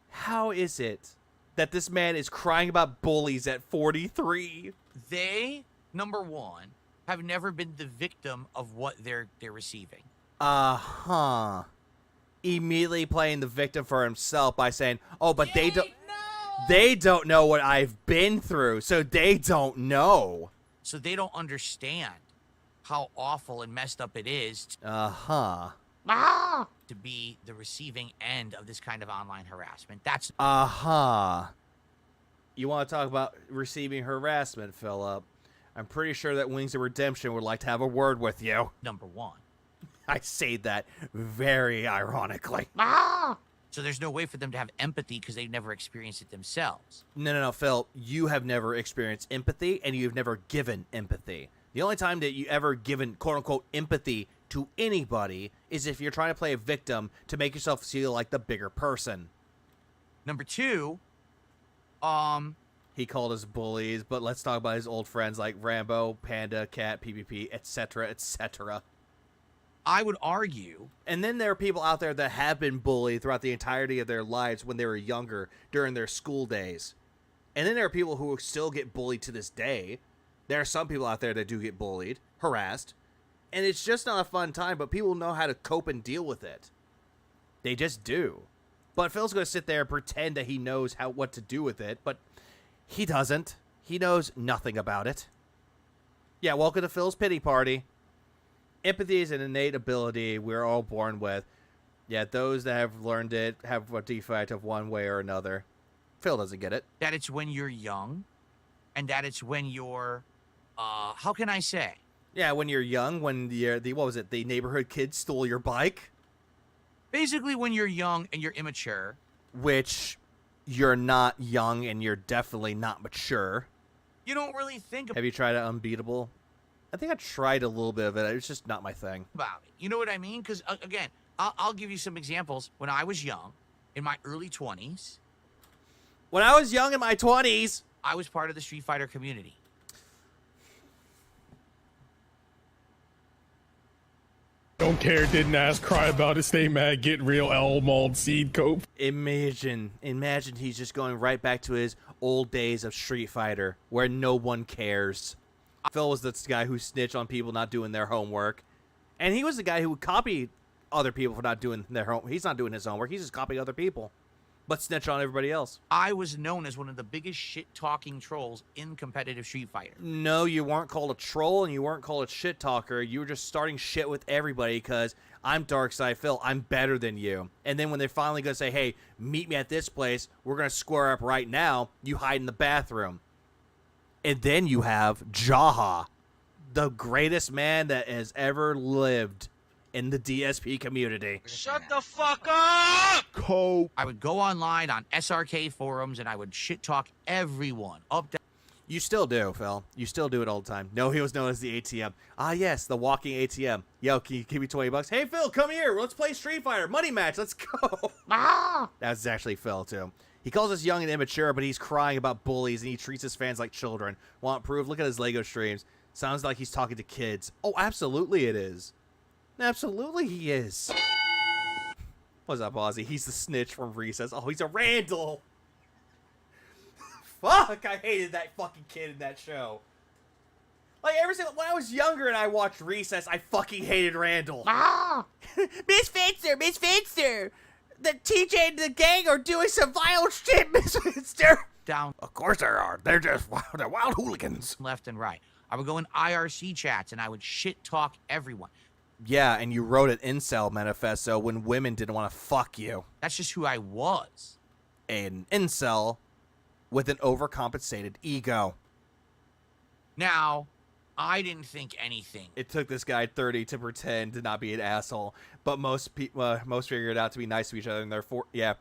How is it that this man is crying about bullies at 43? They, number one, have never been the victim of what they're receiving. Uh-huh. Immediately playing the victim for himself by saying, oh, but they don't know what I've been through, so they don't know. So they don't understand how awful and messed up it is to be the receiving end of this kind of online harassment. That's You want to talk about receiving harassment, Philip? I'm pretty sure that Wings of Redemption would like to have a word with you. Number one. I say that very ironically. So there's no way for them to have empathy because they've never experienced it themselves. No, Phil. You have never experienced empathy, and you've never given empathy. The only time that you ever given, quote-unquote, empathy to anybody is if you're trying to play a victim to make yourself feel like the bigger person. Number two, He called us bullies, but let's talk about his old friends like Rambo, Panda, Cat, PvP, etc., etc. I would argue. And then there are people out there that have been bullied throughout the entirety of their lives when they were younger, during their school days. And then there are people who still get bullied to this day. There are some people out there that do get bullied, harassed, and it's just not a fun time, but people know how to cope and deal with it. They just do. But Phil's going to sit there and pretend that he knows what to do with it, but he doesn't. He knows nothing about it. Yeah, welcome to Phil's pity party. Empathy is an innate ability we're all born with. Yeah, those that have learned it have a defect of one way or another. Phil doesn't get it. That it's when you're young, and that it's when you're, how can I say? Yeah, when you're young, when the neighborhood kid stole your bike. Basically, when you're young and you're immature. Which, you're not young and you're definitely not mature. You don't really think Have you tried Unbeatable? I think I tried a little bit of it. It's just not my thing. about it. You know what I mean? Because, again, I'll give you some examples. When I was young, in my early 20s. When I was young in my 20s. I was part of the Street Fighter community. Don't care, didn't ask, cry about it, stay mad, get real, Elmald, seed cope. Imagine he's just going right back to his old days of Street Fighter, where no one cares. Phil was this guy who snitched on people not doing their homework. And he was the guy who would copy other people for not doing their homework. He's not doing his homework, he's just copying other people. But snitch on everybody else. I was known as one of the biggest shit-talking trolls in competitive Street Fighter. No, you weren't called a troll and you weren't called a shit talker. You were just starting shit with everybody because I'm Darkside Phil. I'm better than you. And then when they're finally going to say, hey, meet me at this place, we're going to square up right now, you hide in the bathroom. And then you have Jaha, the greatest man that has ever lived in the DSP community. Shut the fuck up! I would go online on SRK forums and I would shit talk everyone up, down. You still do, Phil. You still do it all the time. No, he was known as the ATM. Ah, yes, the walking ATM. Yo, can you give me 20 bucks? Hey, Phil, come here. Let's play Street Fighter. Money match. Let's go. That's actually Phil, too. He calls us young and immature, but he's crying about bullies and he treats his fans like children. Want proof? Look at his LEGO streams. Sounds like he's talking to kids. Oh, absolutely it is. Absolutely he is. What's up, Ozzy? He's the snitch from Recess. Oh, he's a Randall. Fuck, I hated that fucking kid in that show. Like, when I was younger and I watched Recess, I fucking hated Randall. Miss Finster! The TJ and the gang are doing some violent shit, Miss Finster! Down. Of course they are. They're just they're wild hooligans. Left and right. I would go in IRC chats and I would shit talk everyone. Yeah, and you wrote an incel manifesto when women didn't want to fuck you. That's just who I was. An incel with an overcompensated ego. Now, I didn't think anything. It took this guy 30 to pretend to not be an asshole, but most figure it out to be nice to each other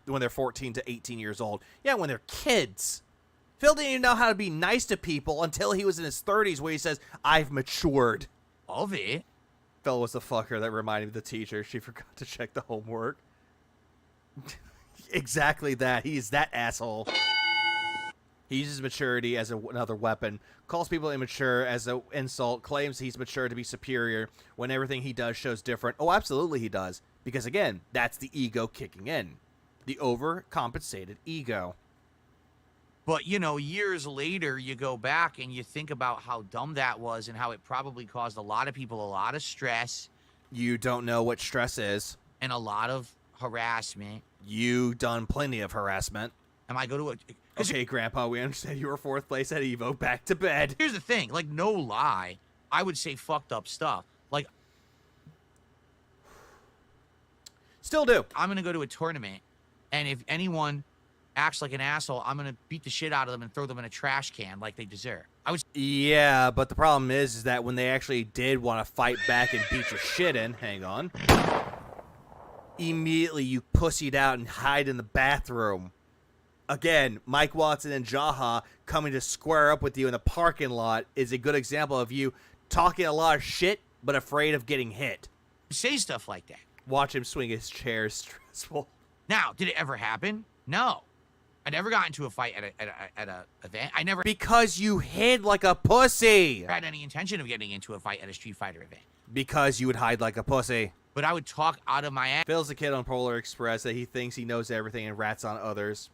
when they're 14 to 18 years old. Yeah, when they're kids. Phil didn't even know how to be nice to people until he was in his 30s where he says, I've matured. Of it. Phil was the fucker that reminded the teacher she forgot to check the homework. Exactly that. He's that asshole. He uses maturity as another weapon, calls people immature as an insult, claims he's mature to be superior when everything he does shows different. Oh, absolutely he does. Because, again, that's the ego kicking in. The overcompensated ego. But, you know, years later, you go back and you think about how dumb that was and how it probably caused a lot of people a lot of stress. You don't know what stress is. And a lot of harassment. You done plenty of harassment. And I go to a... Okay, Grandpa, we understand you were 4th place at EVO. Back to bed. Here's the thing. Like, no lie, I would say fucked up stuff. Like... Still do. I'm going to go to a tournament, and if anyone acts like an asshole, I'm going to beat the shit out of them and throw them in a trash can like they deserve. Yeah, but the problem is that when they actually did want to fight back and beat your shit in, hang on, immediately you pussied out and hide in the bathroom. Again, Mike Watson and Jaha coming to square up with you in the parking lot is a good example of you talking a lot of shit, but afraid of getting hit. Say stuff like that. Watch him swing his chair is stressful. Now, did it ever happen? No. I never got into a fight at a event. I never Because you hid like a pussy. had any intention of getting into a fight at a Street Fighter event. Because you would hide like a pussy. But I would talk out of my ass. Phil's a kid on Polar Express that he thinks he knows everything and rats on others.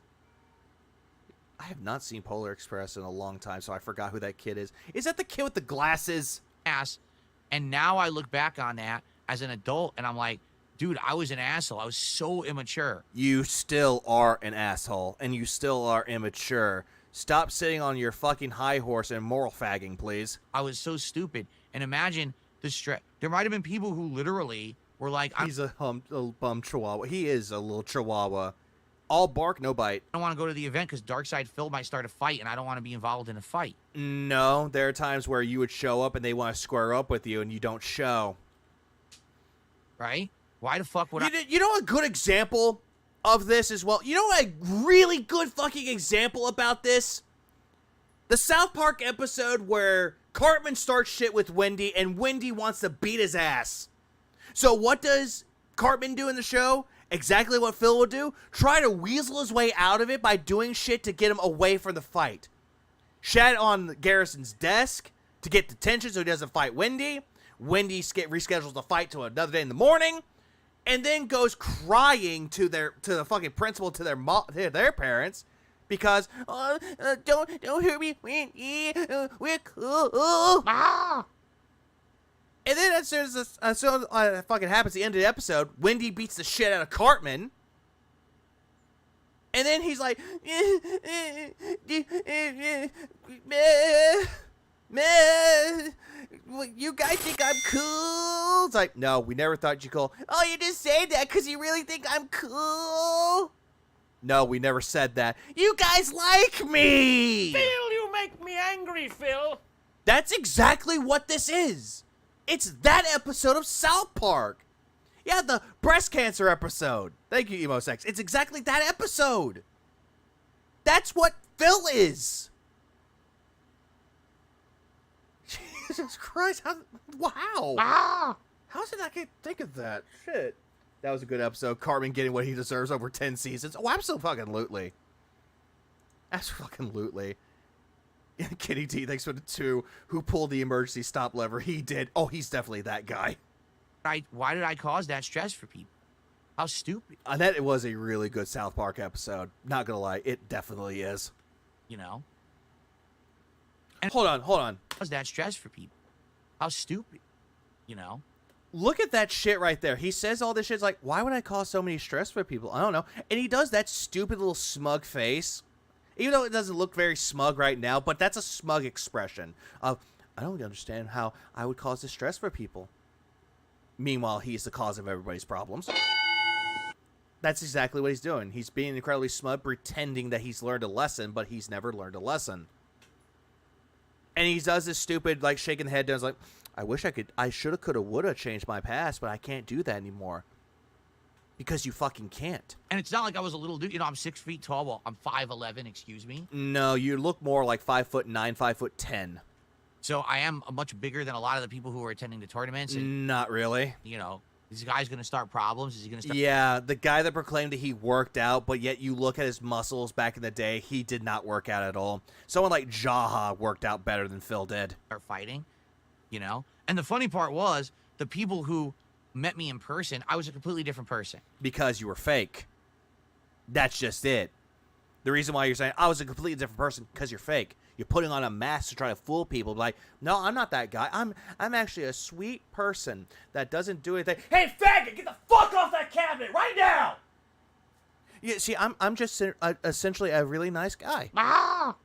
I have not seen Polar Express in a long time, so I forgot who that kid is. Is that the kid with the glasses? And now I look back on that as an adult, and I'm like, dude, I was an asshole. I was so immature. You still are an asshole, and you still are immature. Stop sitting on your fucking high horse and moral fagging, please. I was so stupid. And imagine the stress. There might have been people who literally were like, he's a bum chihuahua. He is a little chihuahua. All bark, no bite. I don't want to go to the event because Darkside Phil might start a fight, and I don't want to be involved in a fight. No, there are times where you would show up and they want to square up with you, and you don't show. Right? Why the fuck would You know a good example of this as well? You know a really good fucking example about this? The South Park episode where Cartman starts shit with Wendy, and Wendy wants to beat his ass. So what does Cartman do in the show? Exactly what Phil would do. Try to weasel his way out of it by doing shit to get him away from the fight. Shat on Garrison's desk to get detention so he doesn't fight Wendy. Wendy reschedules the fight to another day in the morning, and then goes crying to the fucking principal, to their parents, because don't hurt me, Wendy, we're cool. And then as soon as it fucking happens at the end of the episode, Wendy beats the shit out of Cartman. And then he's like, you guys think I'm cool? It's like, no, we never thought you cool. Oh, you just say that because you really think I'm cool? No, we never said that. You guys like me! Phil, you make me angry, Phil. That's exactly what this is. It's that episode of South Park. Yeah, the breast cancer episode. Thank you, Emo Sex. It's exactly that episode. That's what Phil is. Jesus Christ. Wow. How did I think of that? Shit. That was a good episode. Cartman getting what he deserves over 10 seasons. Oh, absolutely. Absolutely. Kitty D, thanks for the 2. Who pulled the emergency stop lever? He did. Oh, he's definitely that guy. Why did I cause that stress for people? How stupid. That was a really good South Park episode. Not gonna lie, it definitely is. You know? And hold on. Cause that stress for people? How stupid. You know? Look at that shit right there. He says all this shit. It's like, why would I cause so many stress for people? I don't know. And he does that stupid little smug face. Even though it doesn't look very smug right now, but that's a smug expression of, I don't understand how I would cause distress for people. Meanwhile, he's the cause of everybody's problems. That's exactly what he's doing. He's being incredibly smug, pretending that he's learned a lesson, but he's never learned a lesson. And he does this stupid, like, shaking the head down. It's like, I shoulda, coulda, woulda changed my past, but I can't do that anymore. Because you fucking can't. And it's not like I was a little dude. You know, I'm 6 feet tall. Well, I'm 5'11", excuse me. No, you look more like 5'9", 5'10". So I am much bigger than a lot of the people who are attending the tournaments. And, not really. you know, is this guy's going to start problems? Is he going to start... Yeah, the guy that proclaimed that he worked out, but yet you look at his muscles back in the day, he did not work out at all. Someone like Jaha worked out better than Phil did. Start fighting, you know? And the funny part was, the people who met me in person, I was a completely different person. Because you were fake. That's just it. The reason why you're saying, I was a completely different person, because you're fake. You're putting on a mask to try to fool people. Like, no, I'm not that guy. I'm actually a sweet person that doesn't do anything. Hey, faggot, get the fuck off that cabinet right now! Yeah, see, I'm just essentially a really nice guy. That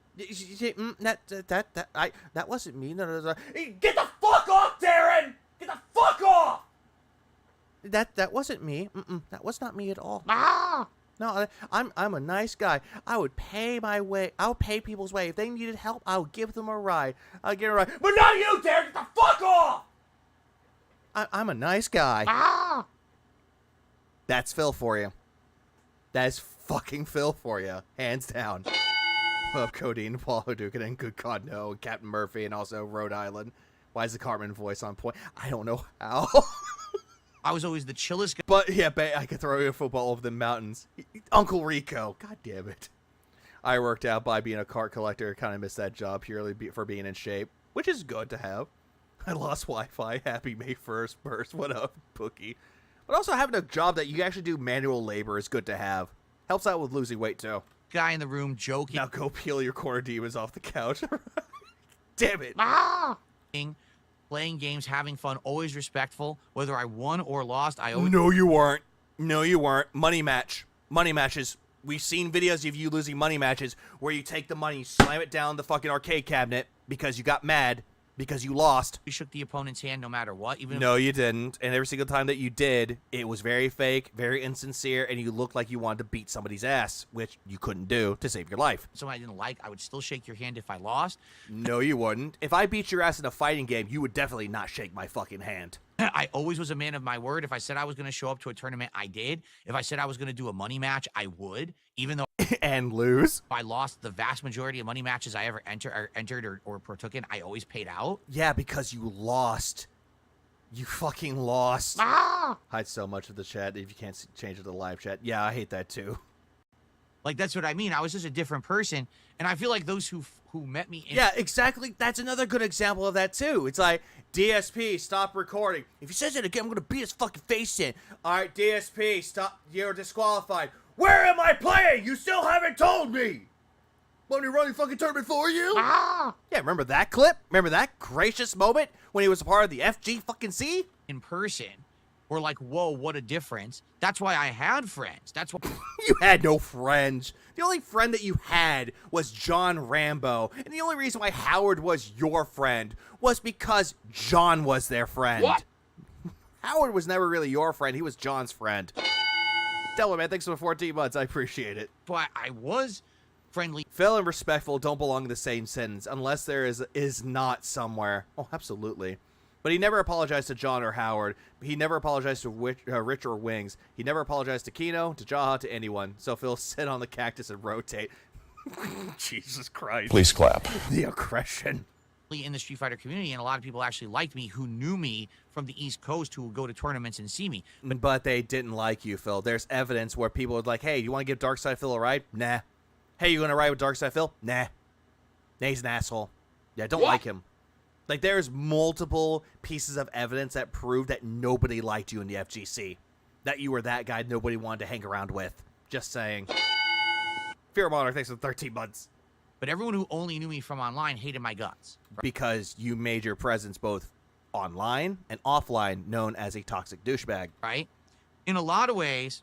wasn't me. No. Get the fuck off, Darren! Get the fuck off! That wasn't me. That was not me at all. No, I'm a nice guy. I would pay my way. I'll pay people's way. If they needed help, I would give them a ride. I'll give a ride. But not you, Darren! Get the fuck off! I'm a nice guy. That's Phil for you. That is fucking Phil for you. Hands down. Love Codeine, Paul Hadouken, and Good God No, and Captain Murphy, and also Rhode Island. Why is the Cartman voice on point? I don't know how. I was always the chillest guy. But, yeah, I could throw you a football over the mountains. Uncle Rico. God damn it. I worked out by being a cart collector. Kind of missed that job purely for being in shape, which is good to have. I lost Wi-Fi. Happy May 1st, Burst. What up, Bookie? But also having a job that you actually do manual labor is good to have. Helps out with losing weight, too. Guy in the room joking. Now go peel your corner demons off the couch. Damn it. Playing games, having fun, always respectful. Whether I won or lost, I always... No, you weren't. No, you weren't. Money match. Money matches. We've seen videos of you losing money matches where you take the money, slam it down the fucking arcade cabinet because you got mad because you lost. You shook the opponent's hand no matter what. Even No, you didn't. And every single time that you did, it was very fake, very insincere, and you looked like you wanted to beat somebody's ass, which you couldn't do to save your life. Someone I didn't like, I would still shake your hand if I lost. No, you wouldn't. If I beat your ass in a fighting game, you would definitely not shake my fucking hand. I always was a man of my word. If I said I was going to show up to a tournament, I did. If I said I was going to do a money match, I would, even though... And lose? I lost the vast majority of money matches I ever entered or partook in. I always paid out. Yeah, because you lost. You fucking lost. Hide so much of the chat if you can't change it to the live chat. Yeah, I hate that too. Like, that's what I mean. I was just a different person. And I feel like those who met me... Yeah, exactly. That's another good example of that too. It's like, DSP, stop recording. If he says it again, I'm going to beat his fucking face in. All right, DSP, stop. You're disqualified. Where am I playing? You still haven't told me. Want me to run the fucking tournament for you? Yeah, remember that clip? Remember that gracious moment when he was a part of the FG fucking C? In person, we're like, whoa, what a difference. That's why I had friends. That's why... You had no friends. The only friend that you had was John Rambo. And the only reason why Howard was your friend was because John was their friend. What? Howard was never really your friend. He was John's friend. Delaware, man, thanks for the 14 months. I appreciate it. But I was friendly. Phil and respectful don't belong in the same sentence unless there is not somewhere. Oh, absolutely. But he never apologized to John or Howard. He never apologized to Rich or Wings. He never apologized to Kino, to Jaha, to anyone. So Phil, sit on the cactus and rotate. Jesus Christ. Please clap. The aggression. In the Street Fighter community, and a lot of people actually liked me who knew me from the East Coast who would go to tournaments and see me. But they didn't like you, Phil. There's evidence where people would like, hey, you want to give Darkside Phil a ride? Nah. Hey, you going to ride with Darkside Phil? Nah. Nah, he's an asshole. Yeah, don't like him. Like, there's multiple pieces of evidence that prove that nobody liked you in the FGC. That you were that guy nobody wanted to hang around with. Just saying. Fear Monarch, thanks for 13 months. But everyone who only knew me from online hated my guts. Because you made your presence both online and offline known as a toxic douchebag. Right? In a lot of ways,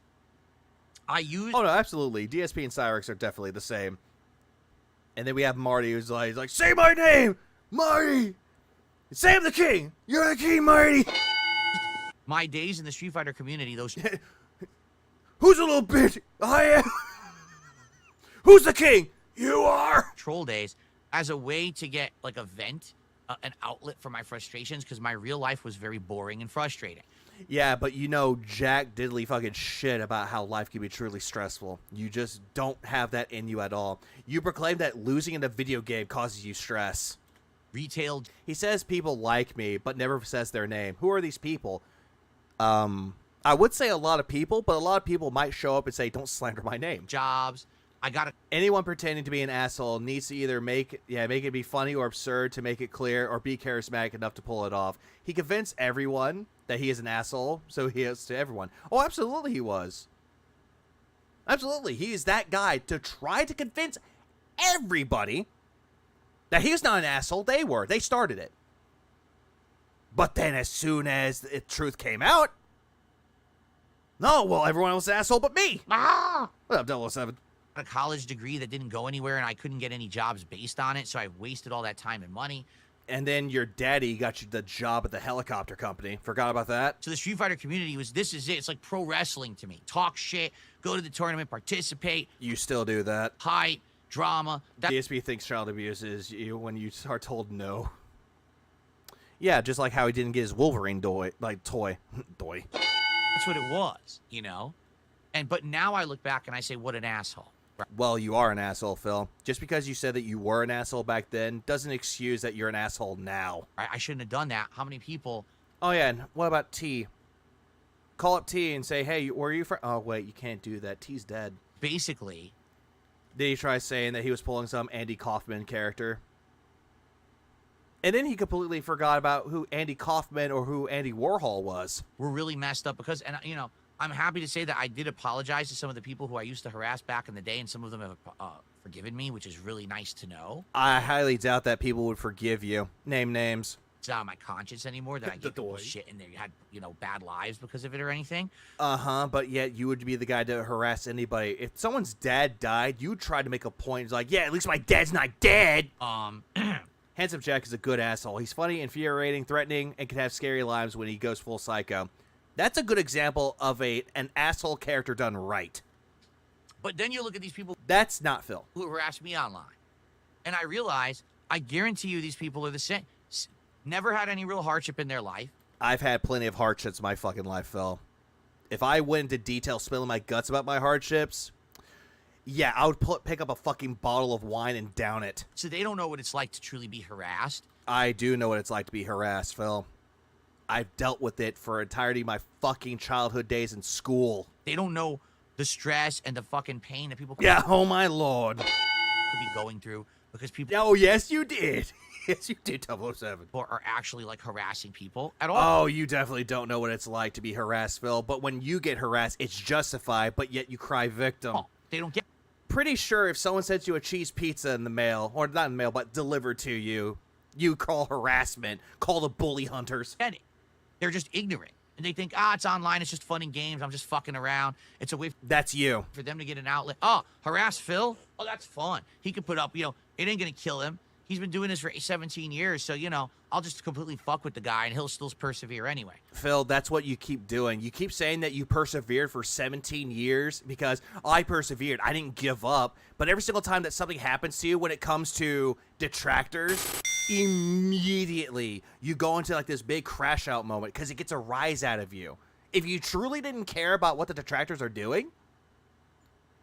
I use... Oh, no, absolutely. DSP and Cyrix are definitely the same. And then we have Marty who's like, say my name! Marty! Say I'm the king! You're the king, Marty! My days in the Street Fighter community, those... Who's a little bitch? I am! Who's the king? You are! Troll days as a way to get, like, a vent, an outlet for my frustrations, because my real life was very boring and frustrating. Yeah, but you know jack diddly fucking shit about how life can be truly stressful. You just don't have that in you at all. You proclaim that losing in a video game causes you stress. Retail. He says people like me, but never says their name. Who are these people? I would say a lot of people, but a lot of people might show up and say, don't slander my name. Jobs. Anyone pretending to be an asshole needs to either make it be funny or absurd to make it clear, or be charismatic enough to pull it off. He convinced everyone that he is an asshole, so he is to everyone. Oh, absolutely he was. Absolutely. He is that guy to try to convince everybody that he's not an asshole. They were. They started it. But then as soon as the truth came out, no, well, everyone was an asshole but me. What up, 007? A college degree that didn't go anywhere, and I couldn't get any jobs based on it, so I wasted all that time and money. And then your daddy got you the job at the helicopter company. Forgot about that? So the Street Fighter community this is it. It's like pro wrestling to me. Talk shit, go to the tournament, participate. You still do that. Hype, drama. DSP thinks child abuse is you when you are told no. Yeah, just like how he didn't get his Wolverine toy. That's what it was, you know? But now I look back and I say, what an asshole. Well, you are an asshole, Phil. Just because you said that you were an asshole back then doesn't excuse that you're an asshole now. I shouldn't have done that. How many people... Oh, yeah, and what about T? Call up T and say, hey, where are you from? Oh, wait, you can't do that. T's dead. Basically, Did he try saying that he was pulling some Andy Kaufman character? And then he completely forgot about who Andy Kaufman or who Andy Warhol was. We're really messed up because, and you know, I'm happy to say that I did apologize to some of the people who I used to harass back in the day, and some of them have forgiven me, which is really nice to know. I highly doubt that people would forgive you. Name names. It's not on my conscience anymore that I give people shit and they had, you know, bad lives because of it or anything. But yet you would be the guy to harass anybody. If someone's dad died, you would try to make a point. It's like, yeah, at least my dad's not dead. Handsome Jack is a good asshole. He's funny, infuriating, threatening, and can have scary lives when he goes full psycho. That's a good example of an asshole character done right. But then you look at these people. That's not Phil. Who harass me online. And I realize, I guarantee you these people are the same. Never had any real hardship in their life. I've had plenty of hardships in my fucking life, Phil. If I went into detail spilling my guts about my hardships, yeah, I would pick up a fucking bottle of wine and down it. So they don't know what it's like to truly be harassed. I do know what it's like to be harassed, Phil. I've dealt with it for entirety of my fucking childhood days in school. They don't know the stress and the fucking pain that people yeah, oh my lord. could be going through because people. Oh, yes, you did. Yes, you did, 007. Or are actually like harassing people at all. Oh, you definitely don't know what it's like to be harassed, Phil. But when you get harassed, it's justified, but yet you cry victim. Oh, they don't get. Pretty sure if someone sends you a cheese pizza in the mail, or not in the mail, but delivered to you, you call harassment, call the bully hunters. They're just ignorant. And they think, it's online, it's just fun and games, I'm just fucking around. It's a way that's you. For them to get an outlet. Oh, harass Phil? Oh, that's fun. He could put up, you know, it ain't gonna kill him. He's been doing this for 17 years, so, you know, I'll just completely fuck with the guy, and he'll still persevere anyway. Phil, that's what you keep doing. You keep saying that you persevered for 17 years because I persevered. I didn't give up. But every single time that something happens to you when it comes to detractors, immediately you go into like this big crash out moment because it gets a rise out of you. If you truly didn't care about what the detractors are doing,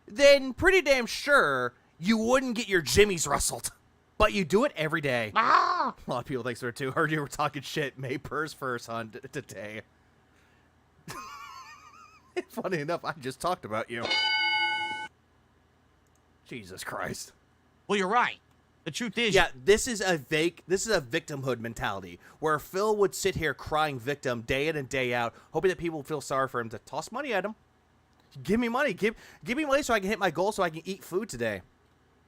then pretty damn sure you wouldn't get your jimmies rustled. But you do it every day. A lot of people think so too. Heard you were talking shit. May purse first on today. Funny enough, I just talked about you. Jesus Christ. Well, you're right. The truth is, yeah, this is a victimhood mentality where Phil would sit here crying victim day in and day out, hoping that people feel sorry for him to toss money at him. Give me money. Give me money so I can hit my goal so I can eat food today.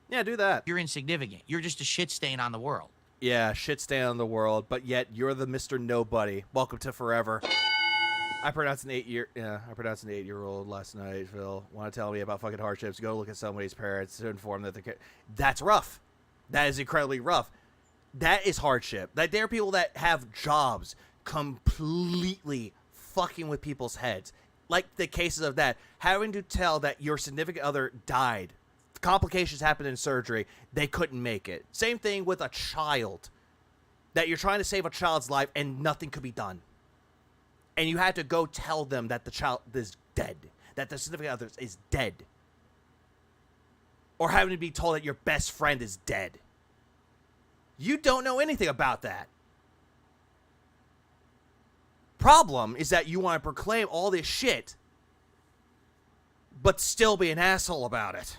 Yeah, do that. You're insignificant. You're just a shit stain on the world. Yeah, shit stain on the world, but yet you're the Mr. Nobody. Welcome to forever. I pronounced an 8-year-old last night, Phil. Want to tell me about fucking hardships? Go look at somebody's parents to inform that they're... That's rough. That is incredibly rough. That is hardship. Like, there are people that have jobs completely fucking with people's heads. Like the cases of that. Having to tell that your significant other died. Complications happened in surgery. They couldn't make it. Same thing with a child. That you're trying to save a child's life and nothing could be done. And you had to go tell them that the child is dead. That the significant other is dead. Or having to be told that your best friend is dead. You don't know anything about that. Problem is that you want to proclaim all this shit, but still be an asshole about it.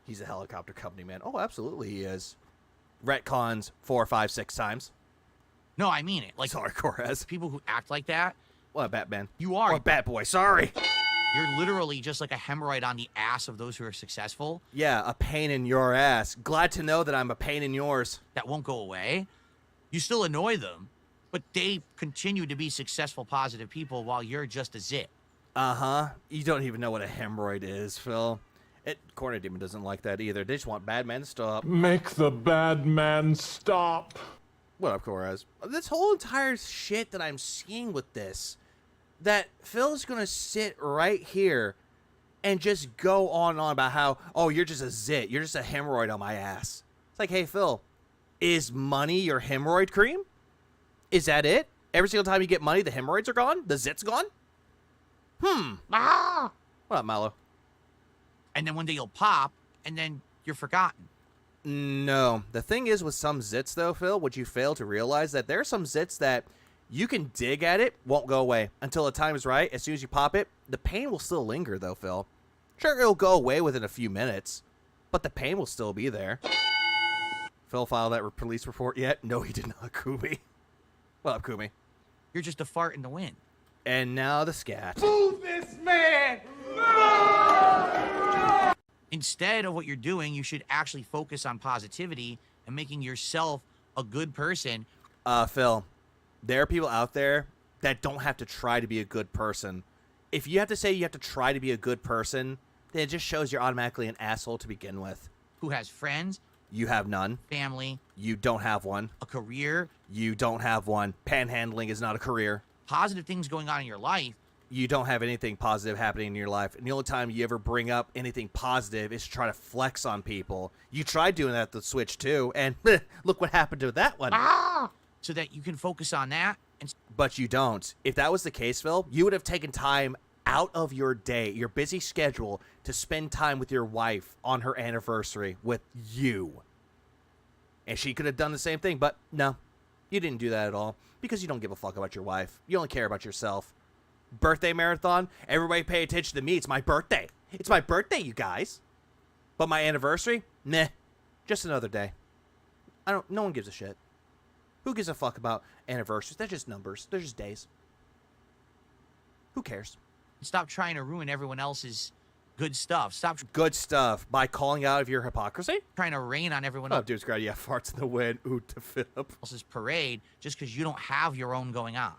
He's a helicopter company man. Oh, absolutely he is. Retcons 4, 5, 6 times. No, I mean it. Like, sorry, Cortez. People who act like that. What, Batman? You are. Or Batboy, sorry. You're literally just like a hemorrhoid on the ass of those who are successful. Yeah, a pain in your ass. Glad to know that I'm a pain in yours. That won't go away. You still annoy them, but they continue to be successful, positive people while you're just a zit. Uh-huh. You don't even know what a hemorrhoid is, Phil. Corner Demon doesn't like that either. They just want bad men to stop. Make the bad man stop. What up, Cortez? This whole entire shit that I'm seeing with this, that Phil's gonna sit right here and just go on and on about how, oh, you're just a zit. You're just a hemorrhoid on my ass. It's like, hey, Phil, is money your hemorrhoid cream? Is that it? Every single time you get money, the hemorrhoids are gone? The zit's gone? What up, Mallow? And then one day you'll pop, and then you're forgotten. No. The thing is with some zits, though, Phil, what you fail to realize that there are some zits that you can dig at it, won't go away. Until the time is right, as soon as you pop it, the pain will still linger, though, Phil. Sure, it'll go away within a few minutes. but the pain will still be there. Phil filed that police report yet? No, he did not, Kumi. What up, Kumi? You're just a fart in the wind. And now the scat. Move this man! Instead of what you're doing, you should actually focus on positivity and making yourself a good person. Phil, there are people out there that don't have to try to be a good person. If you have to say you have to try to be a good person, then it just shows you're automatically an asshole to begin with. Who has friends? You have none. Family? You don't have one. A career? You don't have one. Panhandling is not a career. Positive things going on in your life. You don't have anything positive happening in your life. And the only time you ever bring up anything positive is to try to flex on people. You tried doing that at the Switch too, and look what happened to that one. So that you can focus on that. But you don't. If that was the case, Phil, you would have taken time out of your day, your busy schedule, to spend time with your wife on her anniversary with you. And she could have done the same thing, but no, you didn't do that at all because you don't give a fuck about your wife. You only care about yourself. Birthday marathon, everybody pay attention to me. It's my birthday. It's my birthday, you guys. But my anniversary? Meh. Just another day. No one gives a shit. Who gives a fuck about anniversaries? They're just numbers. They're just days. Who cares? Stop trying to ruin everyone else's good stuff. Stop. Good stuff. By calling out of your hypocrisy? Trying to rain on everyone else. Oh, dude's got, yeah, farts in the wind. Ooh, to Philip. Else's parade just because you don't have your own going on.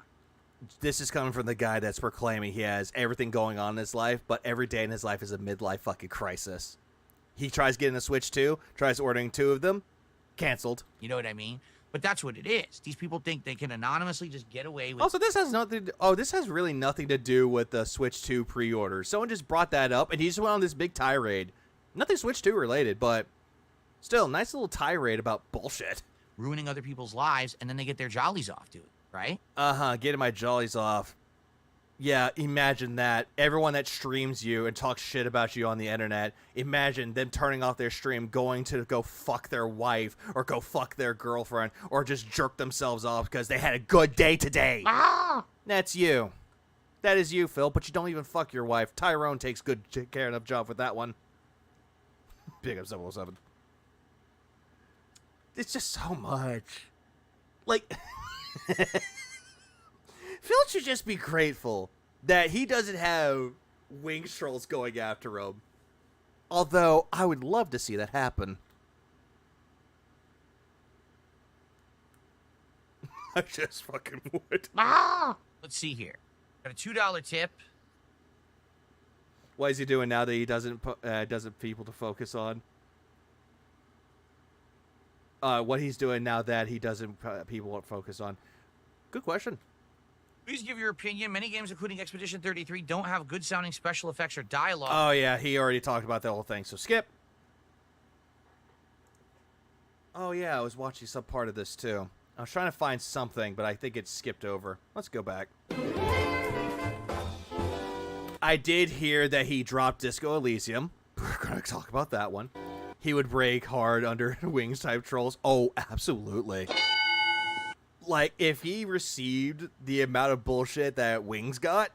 This is coming from the guy that's proclaiming he has everything going on in his life, but every day in his life is a midlife fucking crisis. He tries getting a Switch 2, tries ordering 2 of them, canceled. You know what I mean? But that's what it is. These people think they can anonymously just get away with. Also, this has nothing. This has really nothing to do with the Switch 2 pre-order. Someone just brought that up, and he just went on this big tirade. Nothing Switch 2 related, but still, nice little tirade about bullshit. Ruining other people's lives, and then they get their jollies off, dude. Right? Getting my jollies off. Yeah, imagine that. Everyone that streams you and talks shit about you on the internet, imagine them turning off their stream, going to go fuck their wife, or go fuck their girlfriend, or just jerk themselves off because they had a good day today. That's you. That is you, Phil, but you don't even fuck your wife. Tyrone takes good care enough job with that one. Big up 707. It's just so much. Like... Phil should just be grateful that he doesn't have wing trolls going after him. Although, I would love to see that happen. I just fucking would. Let's see here. Got a $2 tip. What is he doing now that he doesn't people to focus on? What he's doing now that he doesn't people focus on. Good question. Please give your opinion. Many games, including Expedition 33, don't have good sounding special effects or dialogue. Oh, yeah, he already talked about that whole thing, so skip. Oh, yeah, I was watching some part of this, too. I was trying to find something, but I think it's skipped over. Let's go back. I did hear that he dropped Disco Elysium. We're going to talk about that one. He would break hard under Wings type trolls. Oh, absolutely. Like, if he received the amount of bullshit that Wings got,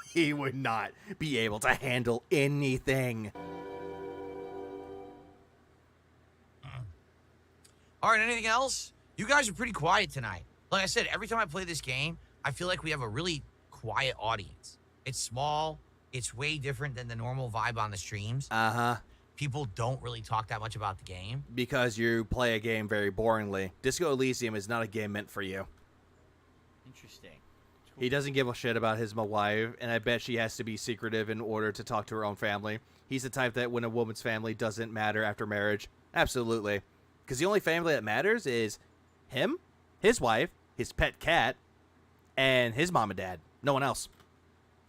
he would not be able to handle anything. All right, anything else? You guys are pretty quiet tonight. Like I said, every time I play this game, I feel like we have a really quiet audience. It's small. It's way different than the normal vibe on the streams. People don't really talk that much about the game. Because you play a game very boringly. Disco Elysium is not a game meant for you. Interesting. Cool. He doesn't give a shit about his wife, and I bet she has to be secretive in order to talk to her own family. He's the type that when a woman's family doesn't matter after marriage. Absolutely. Because the only family that matters is him, his wife, his pet cat, and his mom and dad. No one else.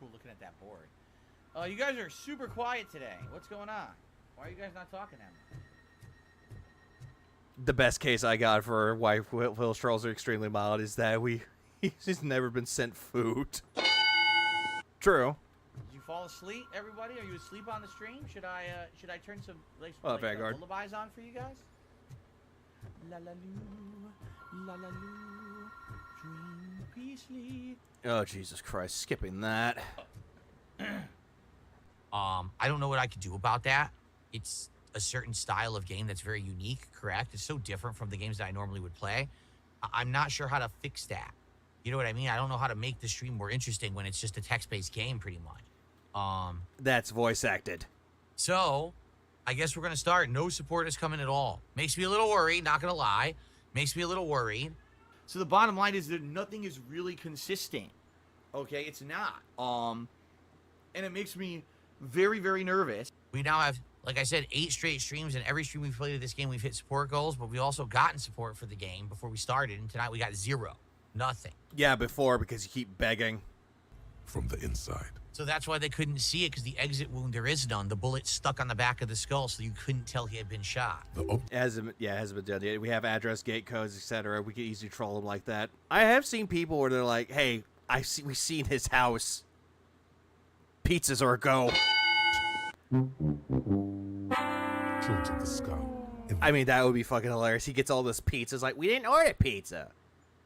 Cool looking at that board. You guys are super quiet today. What's going on? Why are you guys not talking at me? The best case I got for why Phil's trolls are extremely mild is that he's never been sent food. True. Did you fall asleep, everybody? Are you asleep on the stream? Should I turn some lullabies on for you guys? La la loo, la la loo, dream peacefully. Oh Jesus Christ! Skipping that. I don't know what I could do about that. it's a certain style of game that's very unique, correct? It's so different from the games that I normally would play. I'm not sure how to fix that. You know what I mean? I don't know how to make the stream more interesting when it's just a text-based game, pretty much. That's voice acted. So, I guess we're going to start. No support is coming at all. Makes me a little worried, not going to lie. Makes me a little worried. So the bottom line is that nothing is really consistent. Okay, it's not. And it makes me very, very nervous. We now have, like I said, 8 straight streams, and every stream we've played of this game, we've hit support goals, but we also gotten support for the game before we started, and tonight we got 0. Nothing. Yeah, before, because you keep begging. From the inside. So that's why they couldn't see it, because the exit wound, there is none. The bullet stuck on the back of the skull, so you couldn't tell he had been shot. It hasn't been done yet. We have address, gate codes, etc. We can easily troll them like that. I have seen people where they're like, hey, we've seen his house. Pizzas are a go. Children of the scum. I mean, that would be fucking hilarious. He gets all this pizza. It's like, we didn't order pizza.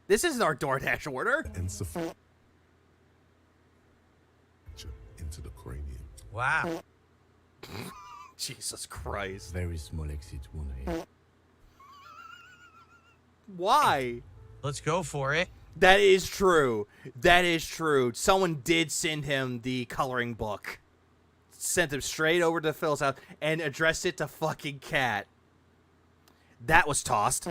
This isn't our DoorDash order. And into the cranium. Wow. Jesus Christ. Very small exit wound here. Why? Let's go for it. That is true. That is true. Someone did send him the coloring book. Sent him straight over to Phil's house and addressed it to fucking Cat. That was tossed.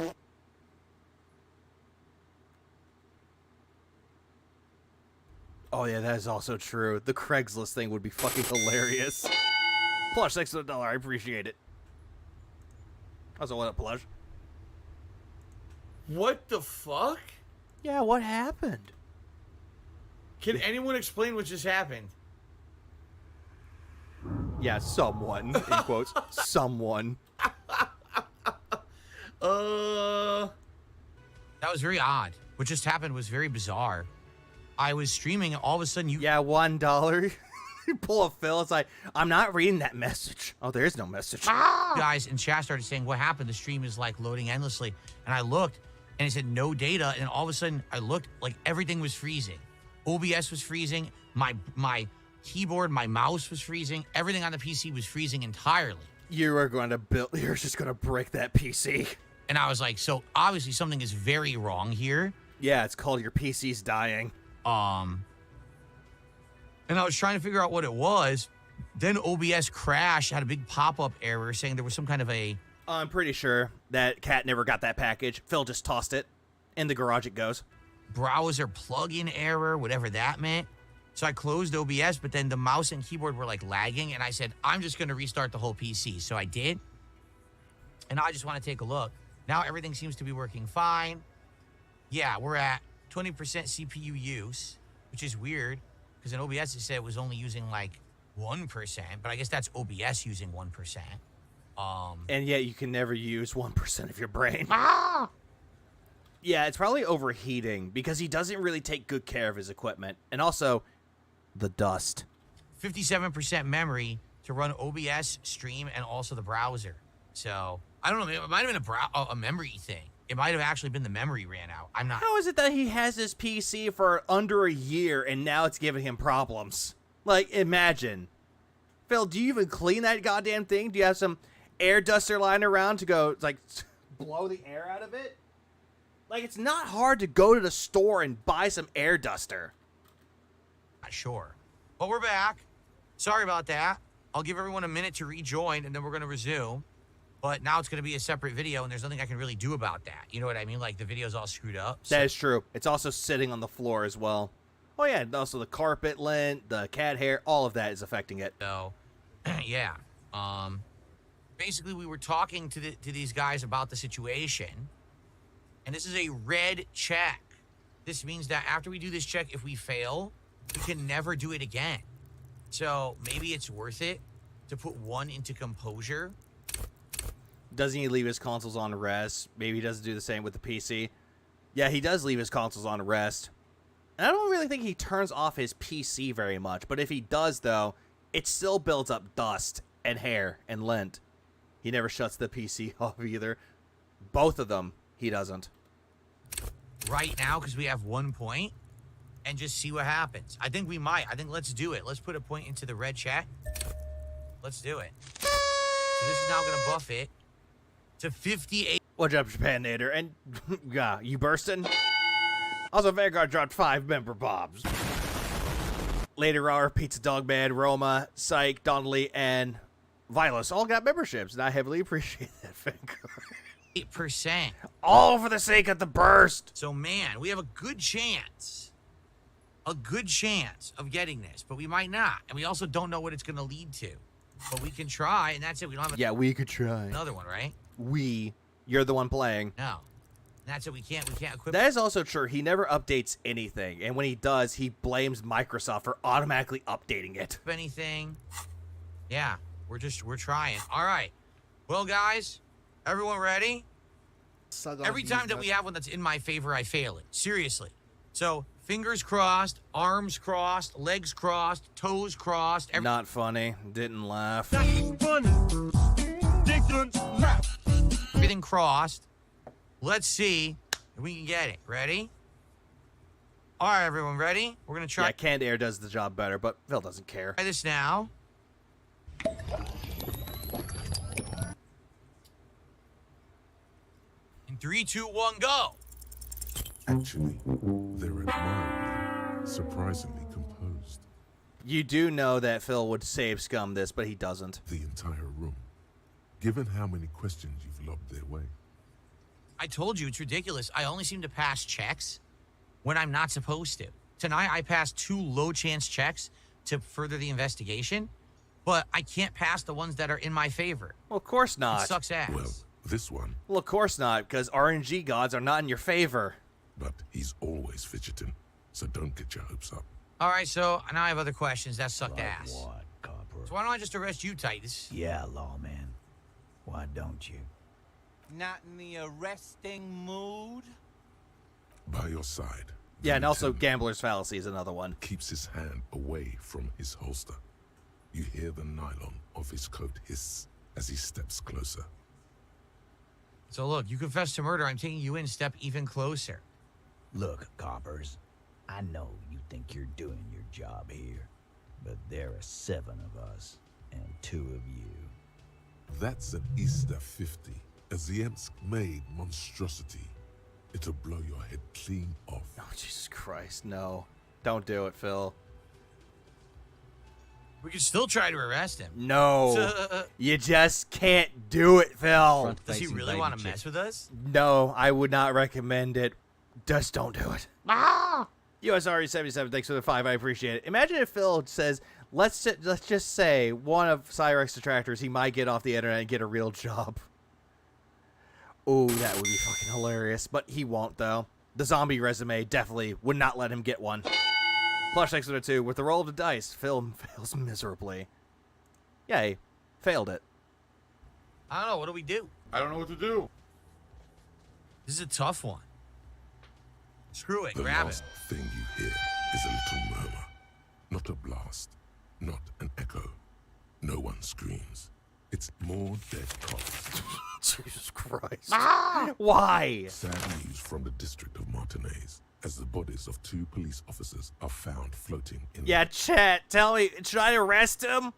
Oh yeah, that is also true. The Craigslist thing would be fucking hilarious. Plush, thanks for the $1. I appreciate it. Also, what up, Plush? What the fuck? Yeah, what happened? Can anyone explain what just happened? Yeah, someone, in quotes, someone. That was very odd. What just happened was very bizarre. I was streaming, and all of a sudden Yeah, $1. You pull a Phil, it's like, I'm not reading that message. Oh, there is no message. Guys in chat started saying, what happened? The stream is, like, loading endlessly. And I looked, and it said no data, and all of a sudden, I looked, like, everything was freezing. OBS was freezing. My keyboard, my mouse was freezing. Everything on the PC was freezing entirely. You're just going to break that PC. And I was like, so, obviously, something is very wrong here. Yeah, it's called your PC's dying. And I was trying to figure out what it was. Then OBS crashed, had a big pop-up error saying there was some kind of a... I'm pretty sure that Cat never got that package. Phil just tossed it. In the garage it goes. Browser plugin error, whatever that meant. So I closed OBS, but then the mouse and keyboard were like lagging, and I said, I'm just going to restart the whole PC. So I did. And I just want to take a look. Now everything seems to be working fine. Yeah, we're at 20% CPU use, which is weird, because in OBS it said it was only using like 1%, but I guess that's OBS using 1%. And yet you can never use 1% of your brain. Ah! Yeah, it's probably overheating because he doesn't really take good care of his equipment. And also, the dust. 57% memory to run OBS, stream, and also the browser. So, I don't know, it might have been a memory thing. It might have actually been the memory ran out. I'm not... How is it that he has this PC for under a year and now it's giving him problems? Like, imagine. Phil, do you even clean that goddamn thing? Do you have some air duster lying around to go, like, blow the air out of it? Like, it's not hard to go to the store and buy some air duster. Not sure. But we're back. Sorry about that. I'll give everyone a minute to rejoin, and then we're going to resume. But now it's going to be a separate video, and there's nothing I can really do about that. You know what I mean? Like, the video's all screwed up. So. That is true. It's also sitting on the floor as well. Oh, yeah, and also the carpet lint, the cat hair, all of that is affecting it. So, yeah. Basically, we were talking to these guys about the situation, and this is a red check. This means that after we do this check, if we fail, we can never do it again. So, maybe it's worth it to put one into composure. Doesn't he leave his consoles on rest? Maybe he doesn't do the same with the PC. Yeah, he does leave his consoles on rest. And I don't really think he turns off his PC very much. But if he does, though, it still builds up dust and hair and lint. He never shuts the PC off either. Both of them, he doesn't. Right now, because we have 1 point, and just see what happens. I think we might. I think let's do it. Let's put a point into the red chat. Let's do it. So this is now going to buff it to 58. What's up, Japan Nader? And, yeah, you bursting? Also, Vanguard dropped 5 member bombs. Later, our Pizza Dog Man, Roma, Psych, Donnelly, and Vilas all got memberships, and I heavily appreciate that, Vanguard. 8%. All for the sake of the burst. So, man, we have a good chance of getting this, but we might not. And we also don't know what it's going to lead to. But we can try, and that's it. We don't have we could try. Another one, right? You're the one playing. No. That's it. We can't equip. That is also true. He never updates anything, and when he does, he blames Microsoft for automatically updating it. Anything. Yeah, we're trying. All right. Well, guys, everyone ready? Every time that we have one that's in my favor, I fail it. Seriously. So, fingers crossed, arms crossed, legs crossed, toes crossed. Not funny. Didn't laugh. That's funny. Didn't laugh. Everything crossed. Let's see if we can get it. Ready? All right, everyone, ready? We're going to try. Yeah, Canned Air does the job better, but Phil doesn't care. Try this now. In 3, 2, 1, go. Actually, they're admired, surprisingly composed. You do know that Phil would save scum this, but he doesn't. The entire room. Given how many questions you've lobbed their way. I told you, it's ridiculous. I only seem to pass checks when I'm not supposed to. Tonight, I passed 2 low-chance checks to further the investigation, but I can't pass the ones that are in my favor. Well, of course not. It sucks ass. Well, this one. Well, of course not, because RNG gods are not in your favor. But he's always fidgeting, so don't get your hopes up. All right, so now I have other questions. That sucked ass. What, Copper? So why don't I just arrest you, Titus? Yeah, lawman. Why don't you? Not in the arresting mood? By your side. Yeah, and also Gambler's Fallacy is another one. Keeps his hand away from his holster. You hear the nylon of his coat hiss as he steps closer. So look, you confess to murder. I'm taking you in step even closer. Look, Coppers, I know you think you're doing your job here, but there are 7 of us and 2 of you. That's an Easter 50, a Ziemsk-made monstrosity. It'll blow your head clean off. Oh, Jesus Christ, no. Don't do it, Phil. We can still try to arrest him. No. You just can't do it, Phil. Does he really want to mess with us? No, I would not recommend it. Just don't do it. USRE77, thanks for the 5. I appreciate it. Imagine if Phil says, let's just say one of Cyrex's detractors, he might get off the internet and get a real job. Ooh, that would be fucking hilarious. But he won't, though. The zombie resume definitely would not let him get one. Plush thanks for the 2. With the roll of the dice, Phil fails miserably. Yay. Failed it. I don't know. What do we do? I don't know what to do. This is a tough one. Screw it. The Grab last thing you hear is a little murmur. Not a blast. Not an echo. No one screams. It's more dead cops. Jesus Christ. Why? Sad news from the district of Martinez, as the bodies of 2 police officers are found floating in chat, tell me, should I arrest him?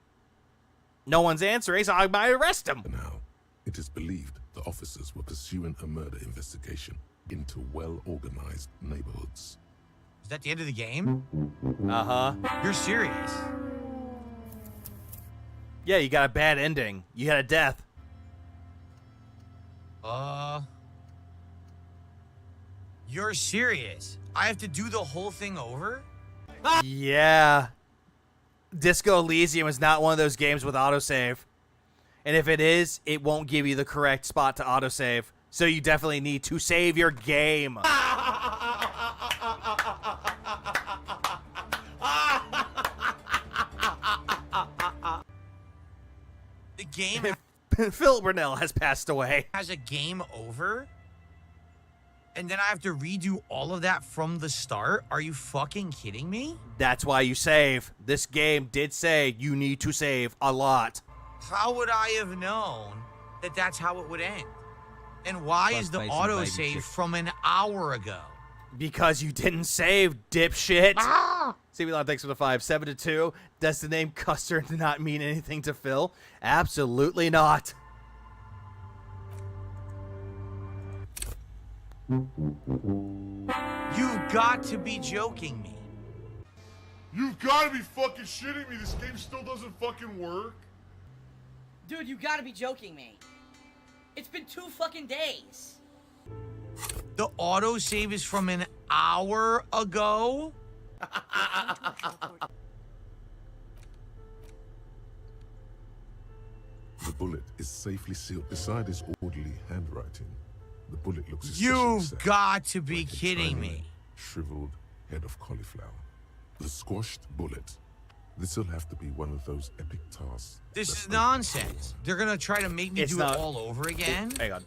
No one's answering, so I might arrest him. Now, it is believed the officers were pursuing a murder investigation into well-organized neighborhoods. Is that the end of the game? Uh-huh. You're serious? Yeah, you got a bad ending. You had a death. You're serious? I have to do the whole thing over? Yeah. Disco Elysium is not one of those games with autosave. And if it is, it won't give you the correct spot to autosave. So you definitely need to save your game. The game Phil Burnell has passed away. has a game over? And then I have to redo all of that from the start? Are you fucking kidding me? That's why you save. This game did say you need to save a lot. How would I have known that that's how it would end? And why is the autosave from an hour ago? Because you didn't save, dipshit. CB thanks for the 5. 7-2. Does the name Custard not mean anything to Phil? Absolutely not. You've got to be joking me. You've got to be fucking shitting me. This game still doesn't fucking work. Dude, you gotta be joking me. It's been 2 fucking days. The autosave is from an hour ago? The bullet is safely sealed beside his orderly handwriting. The bullet looks You've got to be kidding me. Shriveled head of cauliflower. The squashed bullet. This'll have to be one of those epic tasks. This is nonsense. They're gonna try to make me do it all over again? Hang on.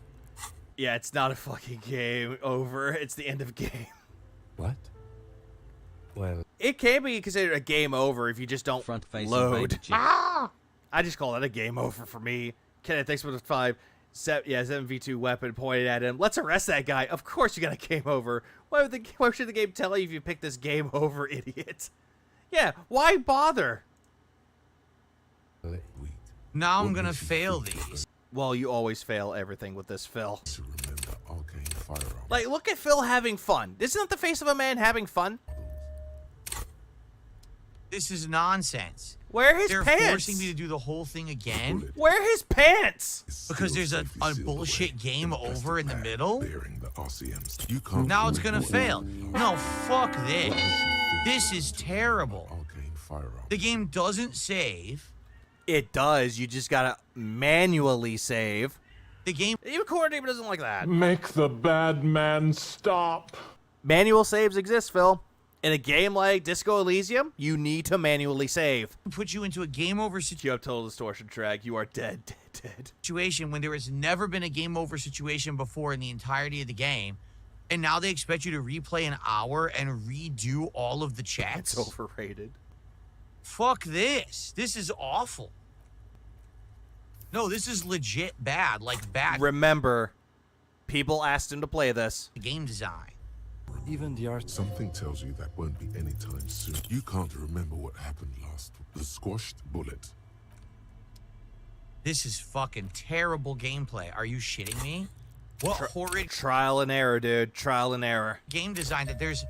Yeah, it's not a fucking game over. It's the end of game. What? Well, it can be considered a game over if you just don't load. I just call that a game over for me. Kenneth, thanks for the 5. 7v2 weapon pointed at him. Let's arrest that guy. Of course you got a game over. Why should the game tell you if you pick this game over, idiot? Yeah, why bother? Now I'm gonna fail these. Well, you always fail everything with this, Phil. Like, look at Phil having fun. This isn't the face of a man having fun. This is nonsense. Where are his They're pants? forcing me to do the whole thing again? Where are his pants? Because there's a bullshit game over in the middle? Now it's gonna fail. No, fuck this. This is terrible. The game doesn't save. It does. You just gotta manually save. The game... Even Coordinator doesn't like that. Make the bad man stop. Manual saves exist, Phil. In a game like Disco Elysium, you need to manually save. Put you into a game over situation. You have total distortion track. You are dead, dead. Situation when there has never been a game over situation before in the entirety of the game, and now they expect you to replay an hour and redo all of the checks. It's overrated. Fuck this. This is awful. No, this is legit bad. Like bad. Remember, people asked him to play this. Game design. Even the art. Something tells you that won't be anytime soon. You can't remember what happened last. The squashed bullet. This is fucking terrible gameplay. Are you shitting me? What horrid trial and error, dude. Trial and error. Game design that there's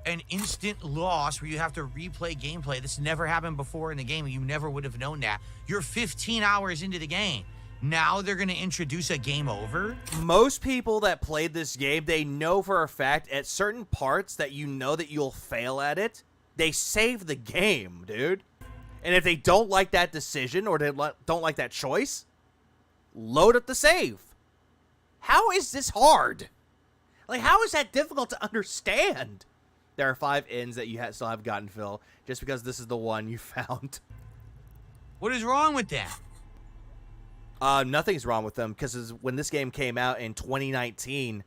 an instant loss where you have to replay gameplay. This never happened before in the game. You never would have known that. You're 15 hours into the game. Now they're going to introduce a game over? Most people that played this game, they know for a fact at certain parts that you know that you'll fail at it, they save the game, dude. And if they don't like that decision or they don't like that choice, load up the save. How is this hard? Like, how is that difficult to understand? There are 5 ends that you still have gotten, Phil, just because this is the one you found. What is wrong with that? Nothing's wrong with them, because when this game came out in 2019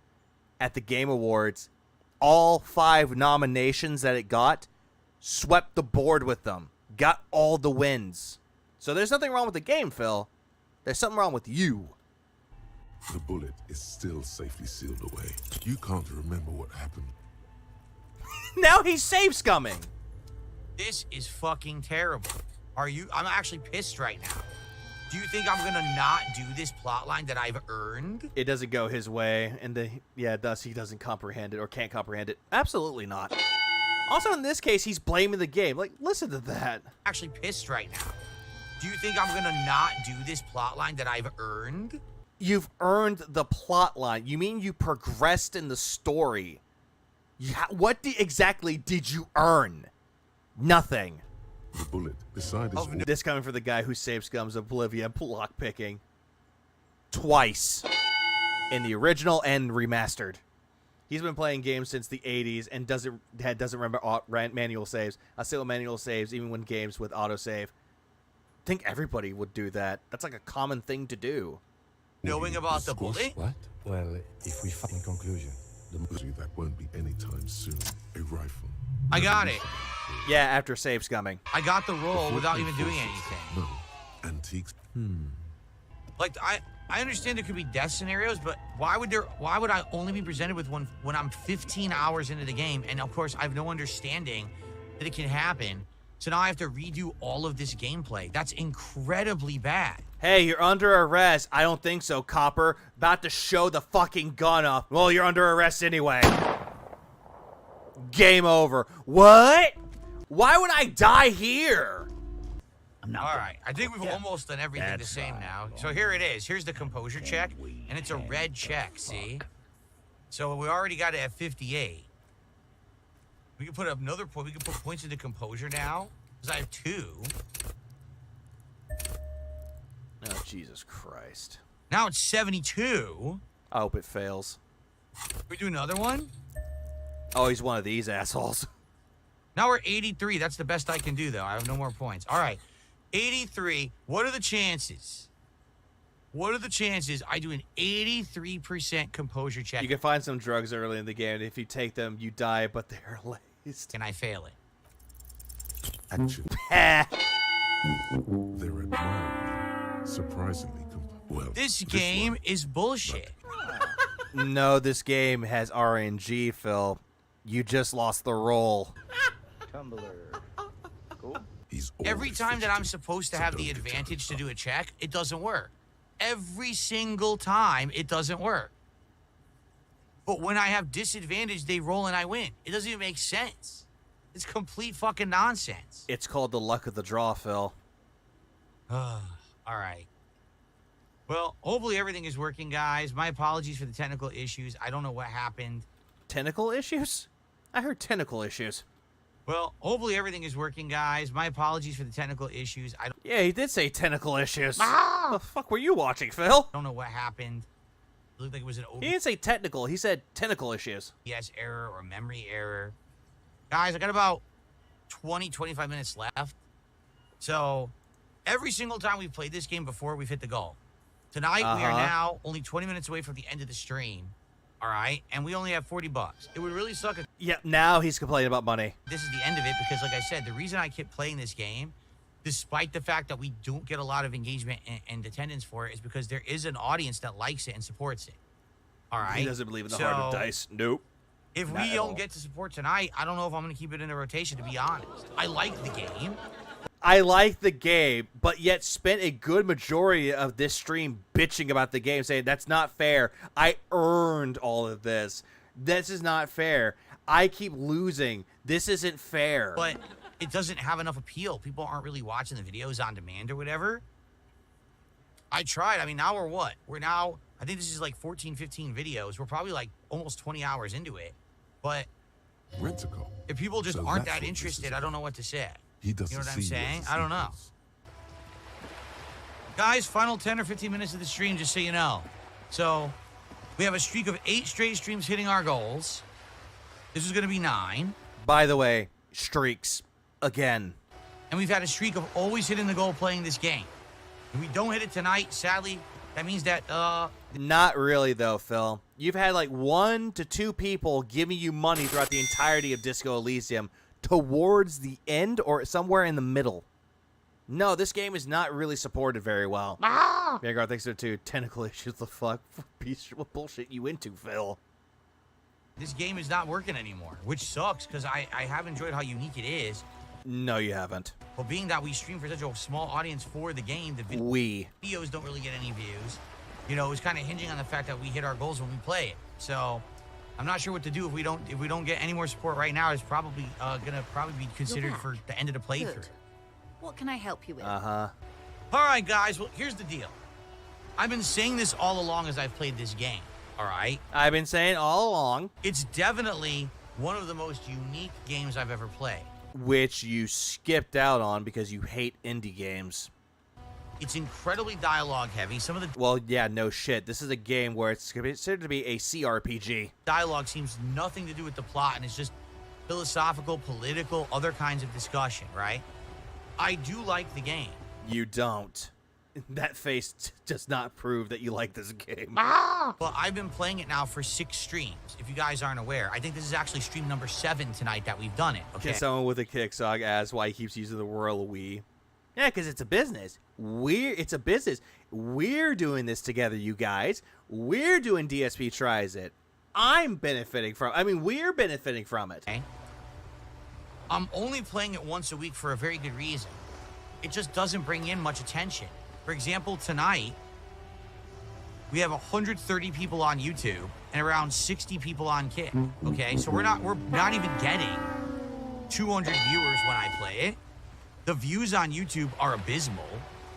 at the Game Awards, all 5 nominations that it got swept the board with them. Got all the wins. So there's nothing wrong with the game, Phil. There's something wrong with you. The bullet is still safely sealed away. You can't remember what happened. Now he's save scumming. This is fucking terrible. I'm actually pissed right now. Do you think I'm gonna not do this plotline that I've earned? It doesn't go his way, and thus he doesn't comprehend it or can't comprehend it. Absolutely not. Also, in this case, he's blaming the game. Like, listen to that. Actually pissed right now. Do you think I'm gonna not do this plotline that I've earned? You've earned the plotline. You mean you progressed in the story? What exactly did you earn? Nothing. The bullet beside his... This coming from the guy who save scums Oblivion lockpicking twice in the original and remastered. He's been playing games since the 80s and doesn't remember manual saves. Still manual saves even when games with autosave. I think everybody would do that. That's like a common thing to do. Knowing about the bullet? What? Well, if we find conclusion. That won't be anytime soon. A rifle. I got it. Yeah, after save scumming. I got the roll without even doing anything. No. Antiques. Like, I understand there could be death scenarios, but why would I only be presented with one when I'm 15 hours into the game? And of course, I have no understanding that it can happen. So now I have to redo all of this gameplay. That's incredibly bad. Hey, you're under arrest. I don't think so, copper. About to show the fucking gun up. Well, you're under arrest anyway. Game over. What? Why would I die here? All right, I think we've almost done everything the same now. So here it is. Here's the composure check, and it's a red check, see? So we already got it at 58. We can put up another point. We can put points into composure now, because I have 2. Oh, Jesus Christ. Now it's 72. I hope it fails. We do another one? Oh, he's one of these assholes. Now we're 83. That's the best I can do, though. I have no more points. All right. 83. What are the chances? What are the chances I do an 83% composure check? You can find some drugs early in the game, and if you take them, you die, but they're laced. Can I fail it? Action. They're admired. Surprisingly well. This game is bullshit. No, this game has RNG, Phil. You just lost the roll. Tumbler. Cool. Every time that I'm supposed to have the advantage to do a check, it doesn't work. Every single time, it doesn't work. But when I have disadvantage, they roll and I win. It doesn't even make sense. It's complete fucking nonsense. It's called the luck of the draw, Phil. All right. Well, hopefully everything is working, guys. My apologies for the technical issues. I don't know what happened. Tentacle issues? I heard tentacle issues. Well, hopefully everything is working, guys. My apologies for the technical issues. Yeah, he did say tentacle issues. What the fuck were you watching, Phil? I don't know what happened. It looked like it was an He didn't say technical. He said tentacle issues. OBS error or memory error. Guys, I got about 20, 25 minutes left. So, every single time we've played this game before, we've hit the goal. Tonight, we are now only 20 minutes away from the end of the stream. All right, and we only have $40. It would really suck if Yeah, now he's complaining about money. this is the end of it because, like I said, the reason I keep playing this game, despite the fact that we don't get a lot of engagement and attendance for it, is because there is an audience that likes it and supports it. All right? He doesn't believe in the heart of dice. Nope. If we don't get to support tonight, I don't know if I'm going to keep it in the rotation, to be honest. I like the game. I like the game, but yet spent a good majority of this stream bitching about the game, saying, that's not fair. I earned all of this. This is not fair. I keep losing. This isn't fair. But it doesn't have enough appeal. People aren't really watching the videos on demand or whatever. I tried. I mean, now we're what? We're now, I think this is like 14, 15 videos. We're probably like almost 20 hours into it. But Rent-a-car. if people just aren't that interested, I don't know what to say. He doesn't You know what I'm see you saying? as I don't know. Guys, final 10 or 15 minutes of the stream, just so you know. So, we have a streak of 8 straight streams hitting our goals. This is going to be 9. By the way, streaks. Again. And we've had a streak of always hitting the goal playing this game. If we don't hit it tonight, sadly, that means that, Not really, though, Phil. You've had like 1 to 2 people giving you money throughout the entirety of Disco Elysium towards the end or somewhere in the middle. No, this game is not really supported very well. Vanguard thinks so too. Tentacle issues, the fuck? What bullshit you into, Phil? this game is not working anymore, which sucks because I have enjoyed how unique it is. No, you haven't. But being that we stream for such a small audience for the game, the videos don't really get any views. You know, it's kind of hinging on the fact that we hit our goals when we play it. So I'm not sure what to do if we don't get any more support right now. It's probably gonna be considered for the end of the playthrough. Good. What can I help you with? Uh-huh. All right, guys. Well, here's the deal. I've been saying this all along as I've played this game. All right. I've been saying all along. It's definitely one of the most unique games I've ever played. Which you skipped out on because you hate indie games. It's incredibly dialogue heavy. Some of the Well, yeah, no shit. This is a game where it's considered to be a CRPG. dialogue seems nothing to do with the plot, and it's just philosophical, political, other kinds of discussion, right? I do like the game. You don't. That face does not prove that you like this game. But I've been playing it now for 6 streams, if you guys aren't aware. I think this is actually stream number 7 tonight that we've done it, okay? Can someone with a kick song ask why he keeps using the royal we? Yeah, because it's a business. It's a business. We're doing this together, you guys. We're doing DSP Tries It. I'm benefiting from. I mean, we're benefiting from it. Okay. I'm only playing it once a week for a very good reason. It just doesn't bring in much attention. For example, tonight, we have 130 people on YouTube and around 60 people on Kick. Okay, so we're not even getting 200 viewers when I play it. The views on YouTube are abysmal.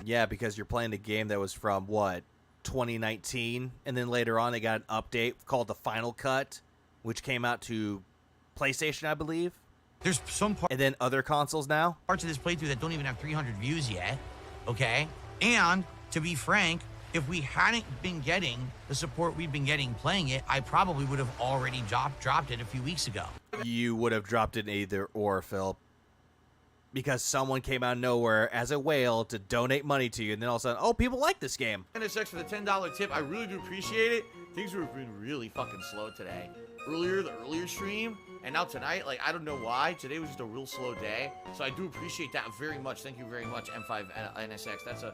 Yeah, because you're playing a game that was from, what, 2019? And then later on, they got an update called The Final Cut, which came out to PlayStation, I believe. There's some parts... And then other consoles now? Parts of this playthrough that don't even have 300 views yet, okay? And, to be frank, if we hadn't been getting the support we've been getting playing it, I probably would have already dropped it a few weeks ago. You would have dropped it either or, Phil. Because someone came out of nowhere as a whale to donate money to you, and then all of a sudden, oh, people like this game. NSX for the $10 tip. I really do appreciate it. Things have been really fucking slow today. The earlier stream, and now tonight, like, I don't know why. Today was just a real slow day, so I do appreciate that very much. Thank you very much, M5 NSX. That's a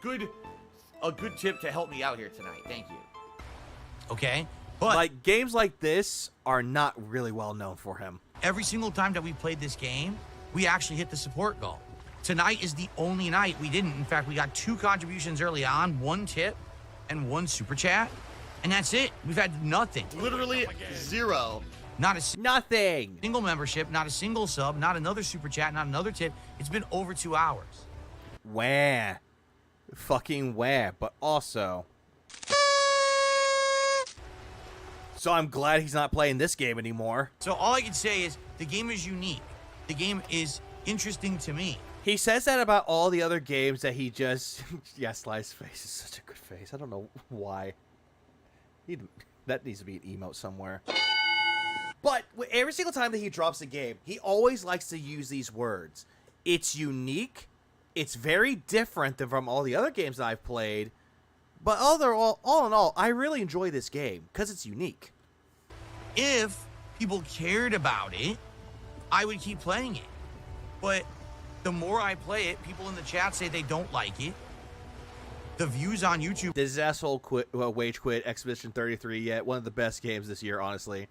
good tip to help me out here tonight. Thank you. Okay, but like games like this are not really well known for him. Every single time that we played this game, we actually hit the support goal. Tonight is the only night we didn't. In fact, we got 2 contributions early on, 1 tip and 1 super chat, and that's it. We've had nothing. Literally zero. Nothing. Single membership, not a single sub, not another super chat, not another tip. It's been over 2 hours. Wah. Fucking wah. But also... So I'm glad he's not playing this game anymore. So all I can say is the game is unique. The game is interesting to me. He says that about all the other games that he just... Yeah, Sly's face is such a good face. I don't know why. That needs to be an emote somewhere. But every single time that he drops a game, he always likes to use these words. It's unique. It's very different than from all the other games that I've played. But all in all, I really enjoy this game because it's unique. If people cared about it, I would keep playing it. But the more I play it, people in the chat say they don't like it. The views on YouTube... This asshole Wage Quit Expedition 33 yet. One of the best games this year, honestly.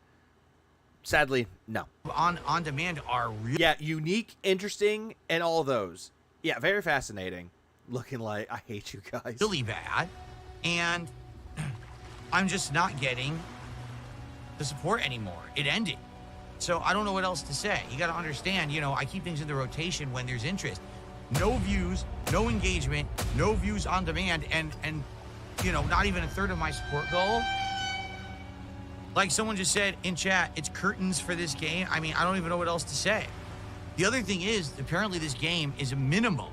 Sadly, no. On demand are really... Yeah, unique, interesting, and all those. Yeah, very fascinating. Looking like I hate you guys. Really bad. And I'm just not getting the support anymore. It ended. So I don't know what else to say. You got to understand, you know, I keep things in the rotation when there's interest. No views, no engagement, no views on demand, and you know, not even a third of my support goal. Like someone just said in chat, it's curtains for this game. I mean, I don't even know what else to say. The other thing is, apparently this game is a minimum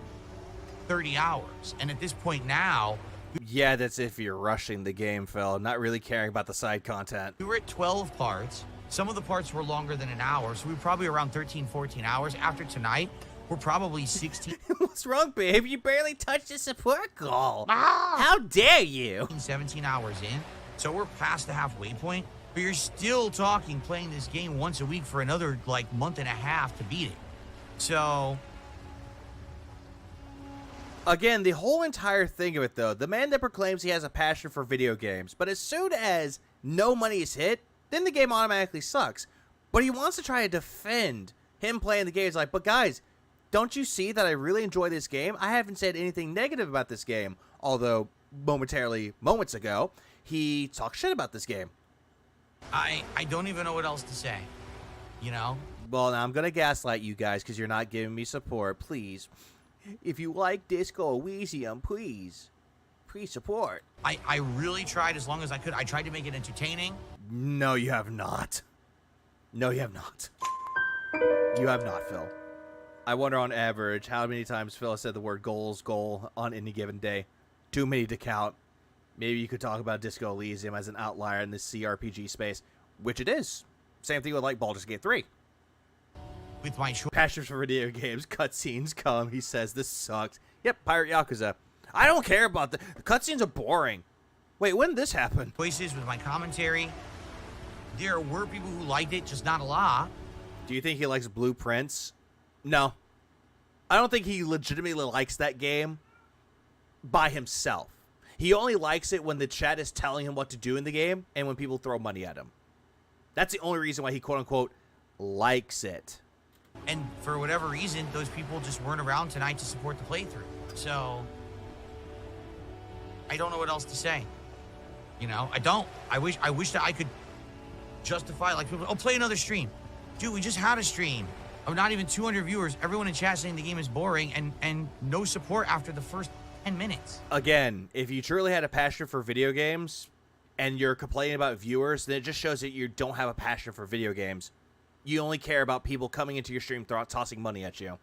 30 hours. And at this point now... Yeah, that's if you're rushing the game, Phil. Not really caring about the side content. We were at 12 parts. Some of the parts were longer than an hour, so we were probably around 13, 14 hours. After tonight, we're probably 16. What's wrong, babe? You barely touched the support goal. How dare you? 17 hours in, so we're past the halfway point. But you're still talking playing this game once a week for another, like, month and a half to beat it. So... Again, the whole entire thing of it, though, the man that proclaims he has a passion for video games, but as soon as no money is hit, then the game automatically sucks. But he wants to try to defend him playing the game. He's like, but guys, don't you see that I really enjoy this game? I haven't said anything negative about this game, although moments ago, he talked shit about this game. I don't even know what else to say, you know? Well, now I'm going to gaslight you guys because you're not giving me support. Please. If you like Disco Elysium, please support. I really tried as long as I could. I tried to make it entertaining. No, you have not. No, you have not. You have not, Phil. I wonder on average how many times Phil has said the word goal on any given day. Too many to count. Maybe you could talk about Disco Elysium as an outlier in this CRPG space, which it is. Same thing with like Baldur's Gate 3. With my passion for video games, cutscenes come. He says this sucks. Yep, Pirate Yakuza. I don't care about the cutscenes are boring. Wait, when did this happen? Voices with my commentary. There were people who liked it, just not a lot. Do you think he likes blueprints? No. I don't think he legitimately likes that game by himself. He only likes it when the chat is telling him what to do in the game and when people throw money at him. That's the only reason why he, quote-unquote, likes it. And for whatever reason, those people just weren't around tonight to support the playthrough. So, I don't know what else to say. You know, I don't. I wish that I could justify, like, people, oh, play another stream. Dude, we just had a stream of not even 200 viewers. Everyone in chat saying the game is boring and no support after the first 10 minutes. Again, if you truly had a passion for video games and you're complaining about viewers, then it just shows that you don't have a passion for video games. You only care about people coming into your stream tossing money at you.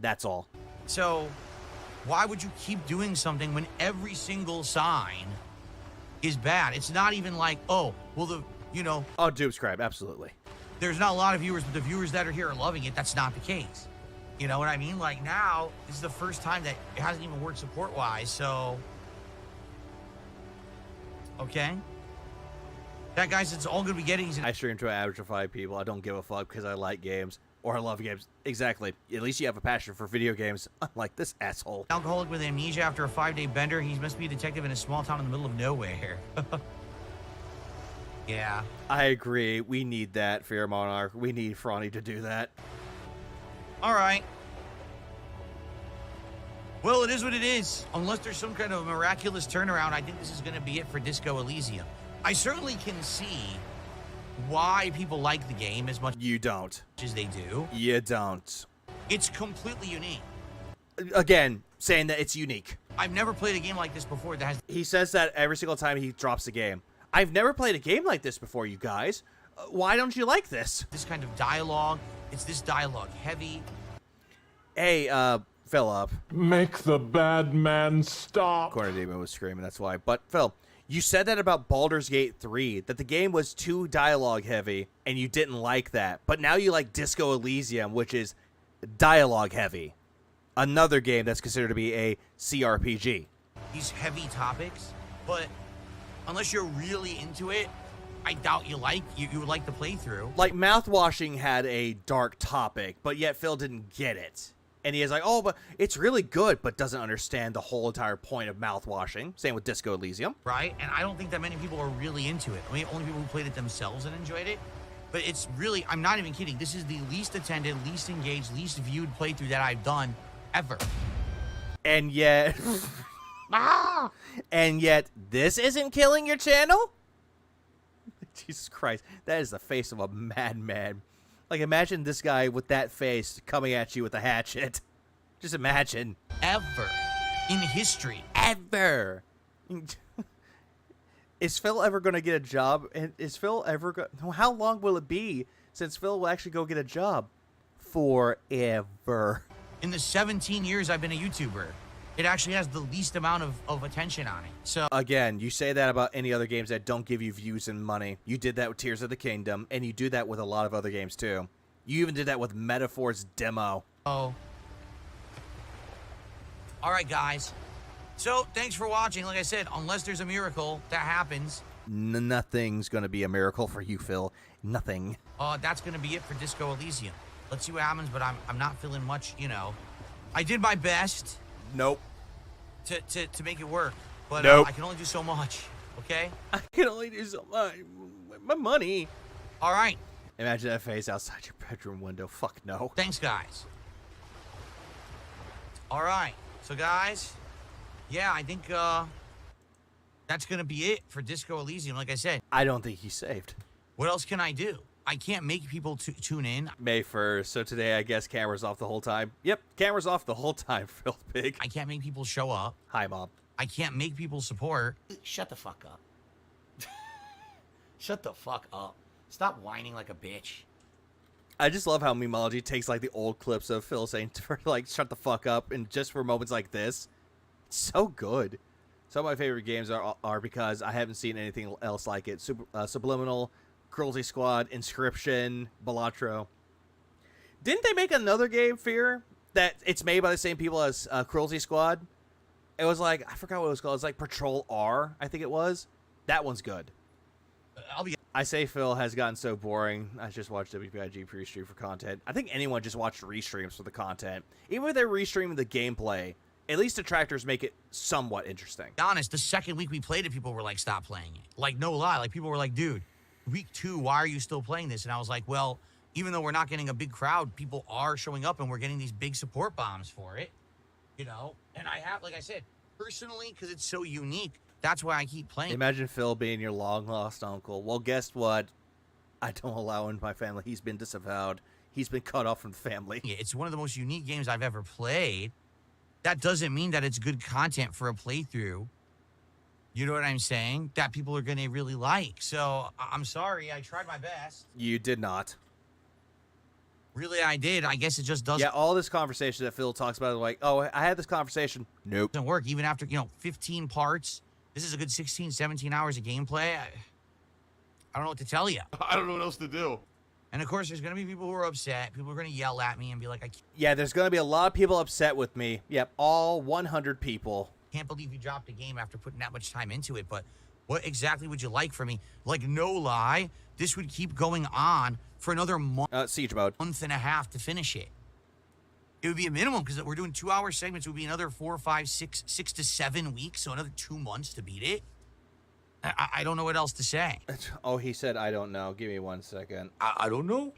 That's all. So, why would you keep doing something when every single sign is bad? It's not even like, oh, well, Oh, doomscribe, absolutely. There's not a lot of viewers, but the viewers that are here are loving it. That's not the case. You know what I mean? Like, now, this is the first time that it hasn't even worked support-wise, so... Okay. That, guys, it's all good we get it. I stream to an average of 5 people. I don't give a fuck because I like games. Or I love games. Exactly. At least you have a passion for video games. Unlike this asshole. Alcoholic with amnesia after a 5-day bender. He must be a detective in a small town in the middle of nowhere. Yeah. I agree. We need that, Fear Monarch. We need Fronty to do that. All right. Well, it is what it is. Unless there's some kind of miraculous turnaround, I think this is going to be it for Disco Elysium. I certainly can see why people like the game as much you don't as they do. You don't. It's completely unique. Again, saying that it's unique. I've never played a game like this before that has... He says that every single time he drops a game. I've never played a game like this before, you guys. Why don't you like this? This kind of dialogue. It's this dialogue heavy. Hey, Philip. Make the bad man stop. Corner Demon was screaming, that's why. But, Phil, you said that about Baldur's Gate 3, that the game was too dialogue heavy, and you didn't like that. But now you like Disco Elysium, which is dialogue heavy. Another game that's considered to be a CRPG. These heavy topics, but unless you're really into it, I doubt you would like the playthrough. Like, Mouthwashing had a dark topic, but yet Phil didn't get it. And he is like, oh, but it's really good, but doesn't understand the whole entire point of mouthwashing. Same with Disco Elysium. Right, and I don't think that many people are really into it. I mean, only people who played it themselves and enjoyed it. But it's really, I'm not even kidding, this is the least attended, least engaged, least viewed playthrough that I've done ever. And yet... And yet, this isn't killing your channel? Jesus Christ, that is the face of a madman. Like, imagine this guy with that face coming at you with a hatchet. Just imagine. Ever. In history. Ever. Is Phil ever going to get a job? And is Phil ever going... How long will it be since Phil will actually go get a job? Forever. In the 17 years I've been a YouTuber, it actually has the least amount of attention on it. So again, you say that about any other games that don't give you views and money. You did that with Tears of the Kingdom, and you do that with a lot of other games too. You even did that with Metaphor's demo. Oh. All right, guys. So thanks for watching. Like I said, unless there's a miracle that happens, nothing's gonna be a miracle for you, Phil. Nothing. That's gonna be it for Disco Elysium. Let's see what happens, but I'm not feeling much. You know, I did my best. Nope. To make it work, but nope. I can only do so much. Okay. I can only do so much. My money. All right. Imagine that face outside your bedroom window. Fuck no. Thanks, guys. All right. So, guys, yeah, I think that's gonna be it for Disco Elysium. Like I said, I don't think he's saved. What else can I do? I can't make people tune in. May 1st, so today I guess camera's off the whole time. Yep, camera's off the whole time, Phil Pig. I can't make people show up. Hi, Mom. I can't make people support. Shut the fuck up. Shut the fuck up. Stop whining like a bitch. I just love how Memology takes like the old clips of Phil saying like shut the fuck up, and just for moments like this, it's so good. Some of my favorite games are because I haven't seen anything else like it. Subliminal, Cruelty Squad, Inscription, Balatro. Didn't they make another game, Fear, that it's made by the same people as Cruelty Squad? It was like, I forgot what it was called. It's like Patrol R, I think it was. That one's good. I say Phil has gotten so boring. I just watched WPIG pre-stream for content. I think anyone just watched restreams for the content. Even if they're restreaming the gameplay, at least detractors make it somewhat interesting. Be honest, the second week we played it, people were like, stop playing it. Like, no lie. Like, people were like, dude, week 2, why are you still playing this? And I was like, well, even though we're not getting a big crowd, people are showing up and we're getting these big support bombs for it. You know? And I have, like I said, personally, because it's so unique, that's why I keep playing. Imagine Phil being your long-lost uncle. Well, guess what? I don't allow in my family. He's been disavowed. He's been cut off from the family. It's one of the most unique games I've ever played. That doesn't mean that it's good content for a playthrough. You know what I'm saying? That people are going to really like. So, I'm sorry. I tried my best. You did not. Really, I did. I guess it just doesn't. Yeah, all this conversation that Phil talks about, like, oh, I had this conversation. Nope. Doesn't work. Even after, 15 parts. This is a good 16, 17 hours of gameplay. I don't know what to tell you. I don't know what else to do. And, of course, there's going to be people who are upset. People are going to yell at me and be like, yeah, there's going to be a lot of people upset with me. Yep, all 100 people. Can't believe you dropped a game after putting that much time into it. But what exactly would you like from me? Like, no lie, this would keep going on for another month. Siege mode. Month and a half to finish it. It would be a minimum because we're doing 2-hour segments. It would be another 4, 5, 6 to 7 weeks. So another 2 months to beat it. I don't know what else to say. Oh, he said, I don't know. Give me 1 second. I don't know.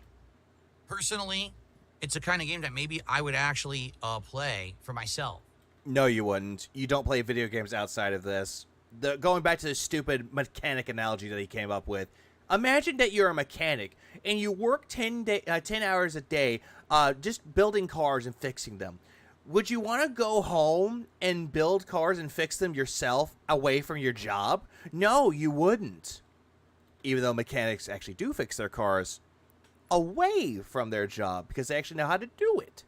Personally, it's a kind of game that maybe I would actually play for myself. No, you wouldn't. You don't play video games outside of this. Going back to the stupid mechanic analogy that he came up with. Imagine that you're a mechanic and you work 10 hours a day just building cars and fixing them. Would you want to go home and build cars and fix them yourself away from your job? No, you wouldn't. Even though mechanics actually do fix their cars away from their job because they actually know how to do it.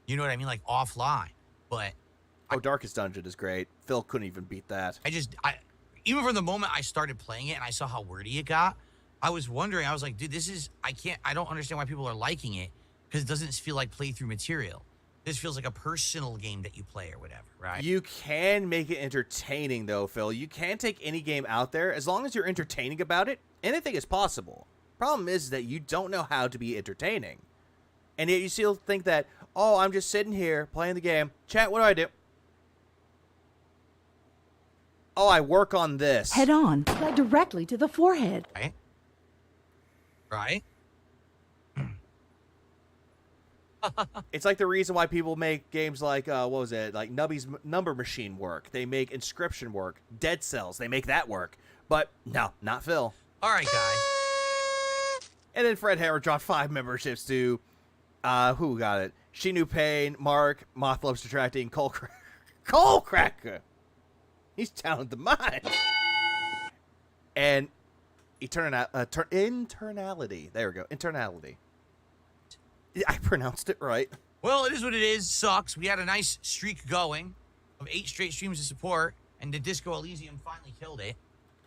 You know what I mean? Like offline. But Darkest Dungeon is great. Phil couldn't even beat that. Even from the moment I started playing it and I saw how wordy it got, I was wondering, I was like, dude, I don't understand why people are liking it because it doesn't feel like playthrough material. This feels like a personal game that you play or whatever, right? You can make it entertaining, though, Phil. You can take any game out there. As long as you're entertaining about it, anything is possible. Problem is that you don't know how to be entertaining. And yet you still think that, oh, I'm just sitting here playing the game. Chat, what do I do? Oh, I work on this. Head on. Apply directly to the forehead. Right? It's like the reason why people make games like, what was it? Like Nubby's Number Machine work. They make Inscription work. Dead Cells, they make that work. But no, not Phil. All right, guys. And then Fred Hammer dropped 5 memberships to, who got it? She Knew Pain, Mark, Moth Loves Detracting, Cole Cracker. He's down the mind. And internality. There we go. Internality. I pronounced it right. Well, it is what it is. Sucks. We had a nice streak going of 8 straight streams of support, and the Disco Elysium finally killed it.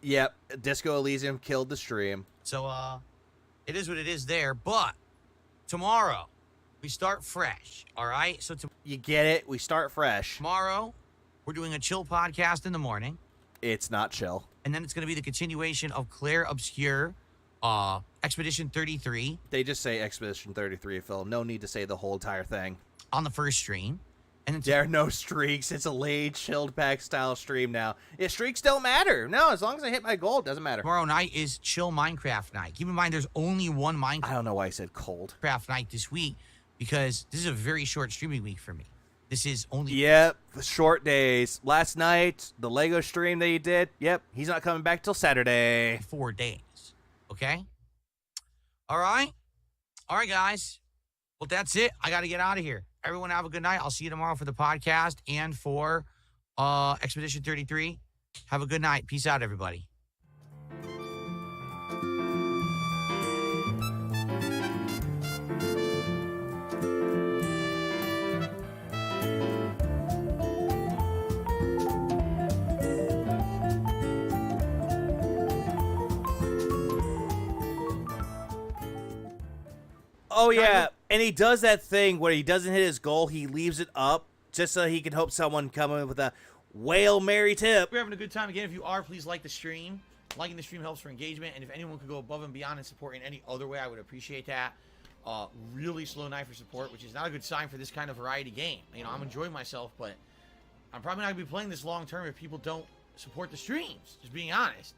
Yep. Disco Elysium killed the stream. So, it is what it is there. But tomorrow, we start fresh. All right? So you get it? We start fresh. Tomorrow, we're doing a chill podcast in the morning. It's not chill. And then it's going to be the continuation of Claire Obscure, Expedition 33. They just say Expedition 33, Phil. No need to say the whole entire thing. On the first stream. And then there are no streaks. It's a late, chilled back style stream now. Yeah, streaks don't matter. No, as long as I hit my goal, it doesn't matter. Tomorrow night is chill Minecraft night. Keep in mind, there's only one Minecraft. I don't know why I said cold. Minecraft night this week because this is a very short streaming week for me. This is only... Yep, the short days. Last night, the Lego stream that you did, yep, he's not coming back till Saturday. 4 days. Okay? All right? All right, guys. Well, that's it. I got to get out of here. Everyone have a good night. I'll see you tomorrow for the podcast and for Expedition 33. Have a good night. Peace out, everybody. Oh, yeah, and he does that thing where he doesn't hit his goal, he leaves it up just so he can hope someone come in with a Whale Mary tip. We're having a good time again. If you are, please like the stream. Liking the stream helps for engagement, and if anyone could go above and beyond and support in any other way, I would appreciate that. Really slow night for support, which is not a good sign for this kind of variety game. You know, I'm enjoying myself, but I'm probably not going to be playing this long term if people don't support the streams, just being honest.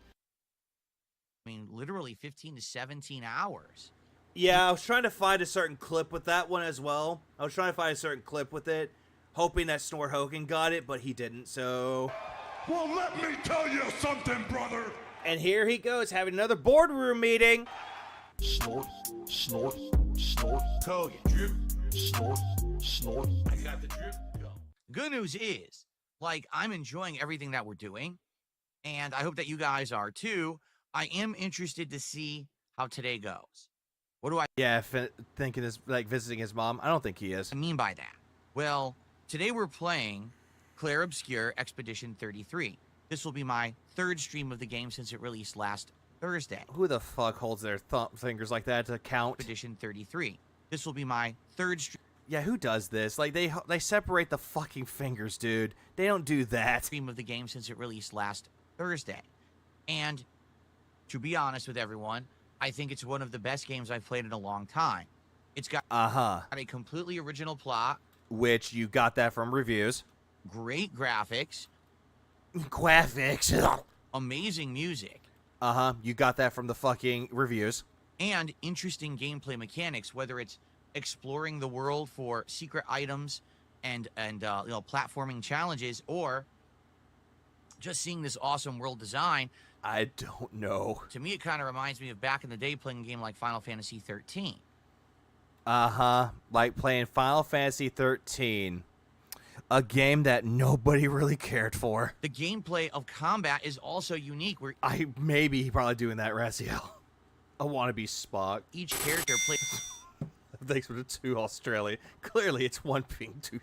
I mean, literally 15 to 17 hours. Yeah, I was trying to find a certain clip with that one as well. I was trying to find a certain clip with it, hoping that Snort Hogan got it, but he didn't, so... Well, let me tell you something, brother. And here he goes, having another boardroom meeting. Snort, snort, snort. Hogan. Drip, snort, snort. I got the drip. Go. Good news is, like, I'm enjoying everything that we're doing, and I hope that you guys are too. I am interested to see how today goes. What do I... Yeah, thinking is like visiting his mom. I don't think he is. I mean by that? Well, today we're playing Clair Obscur Expedition 33. This will be my third stream of the game since it released last Thursday. Who the fuck holds their fingers like that to count? Expedition 33. This will be my third stream. Yeah, who does this? Like, they separate the fucking fingers, dude. They don't do that. Stream of the game since it released last Thursday. And to be honest with everyone, I think it's one of the best games I've played in a long time. It's got a completely original plot. Which you got that from reviews. Great graphics. Graphics. Amazing music. You got that from the fucking reviews. And interesting gameplay mechanics, whether it's exploring the world for secret items and you know, platforming challenges, or just seeing this awesome world design. I don't know. To me, it kind of reminds me of back in the day playing a game like Final Fantasy 13. Like playing Final Fantasy 13. A game that nobody really cared for. The gameplay of combat is also unique. Where Maybe probably doing that, Raziel. I want to be Spock. Each character plays... Thanks for the 2 Australia. Clearly, it's one being 2.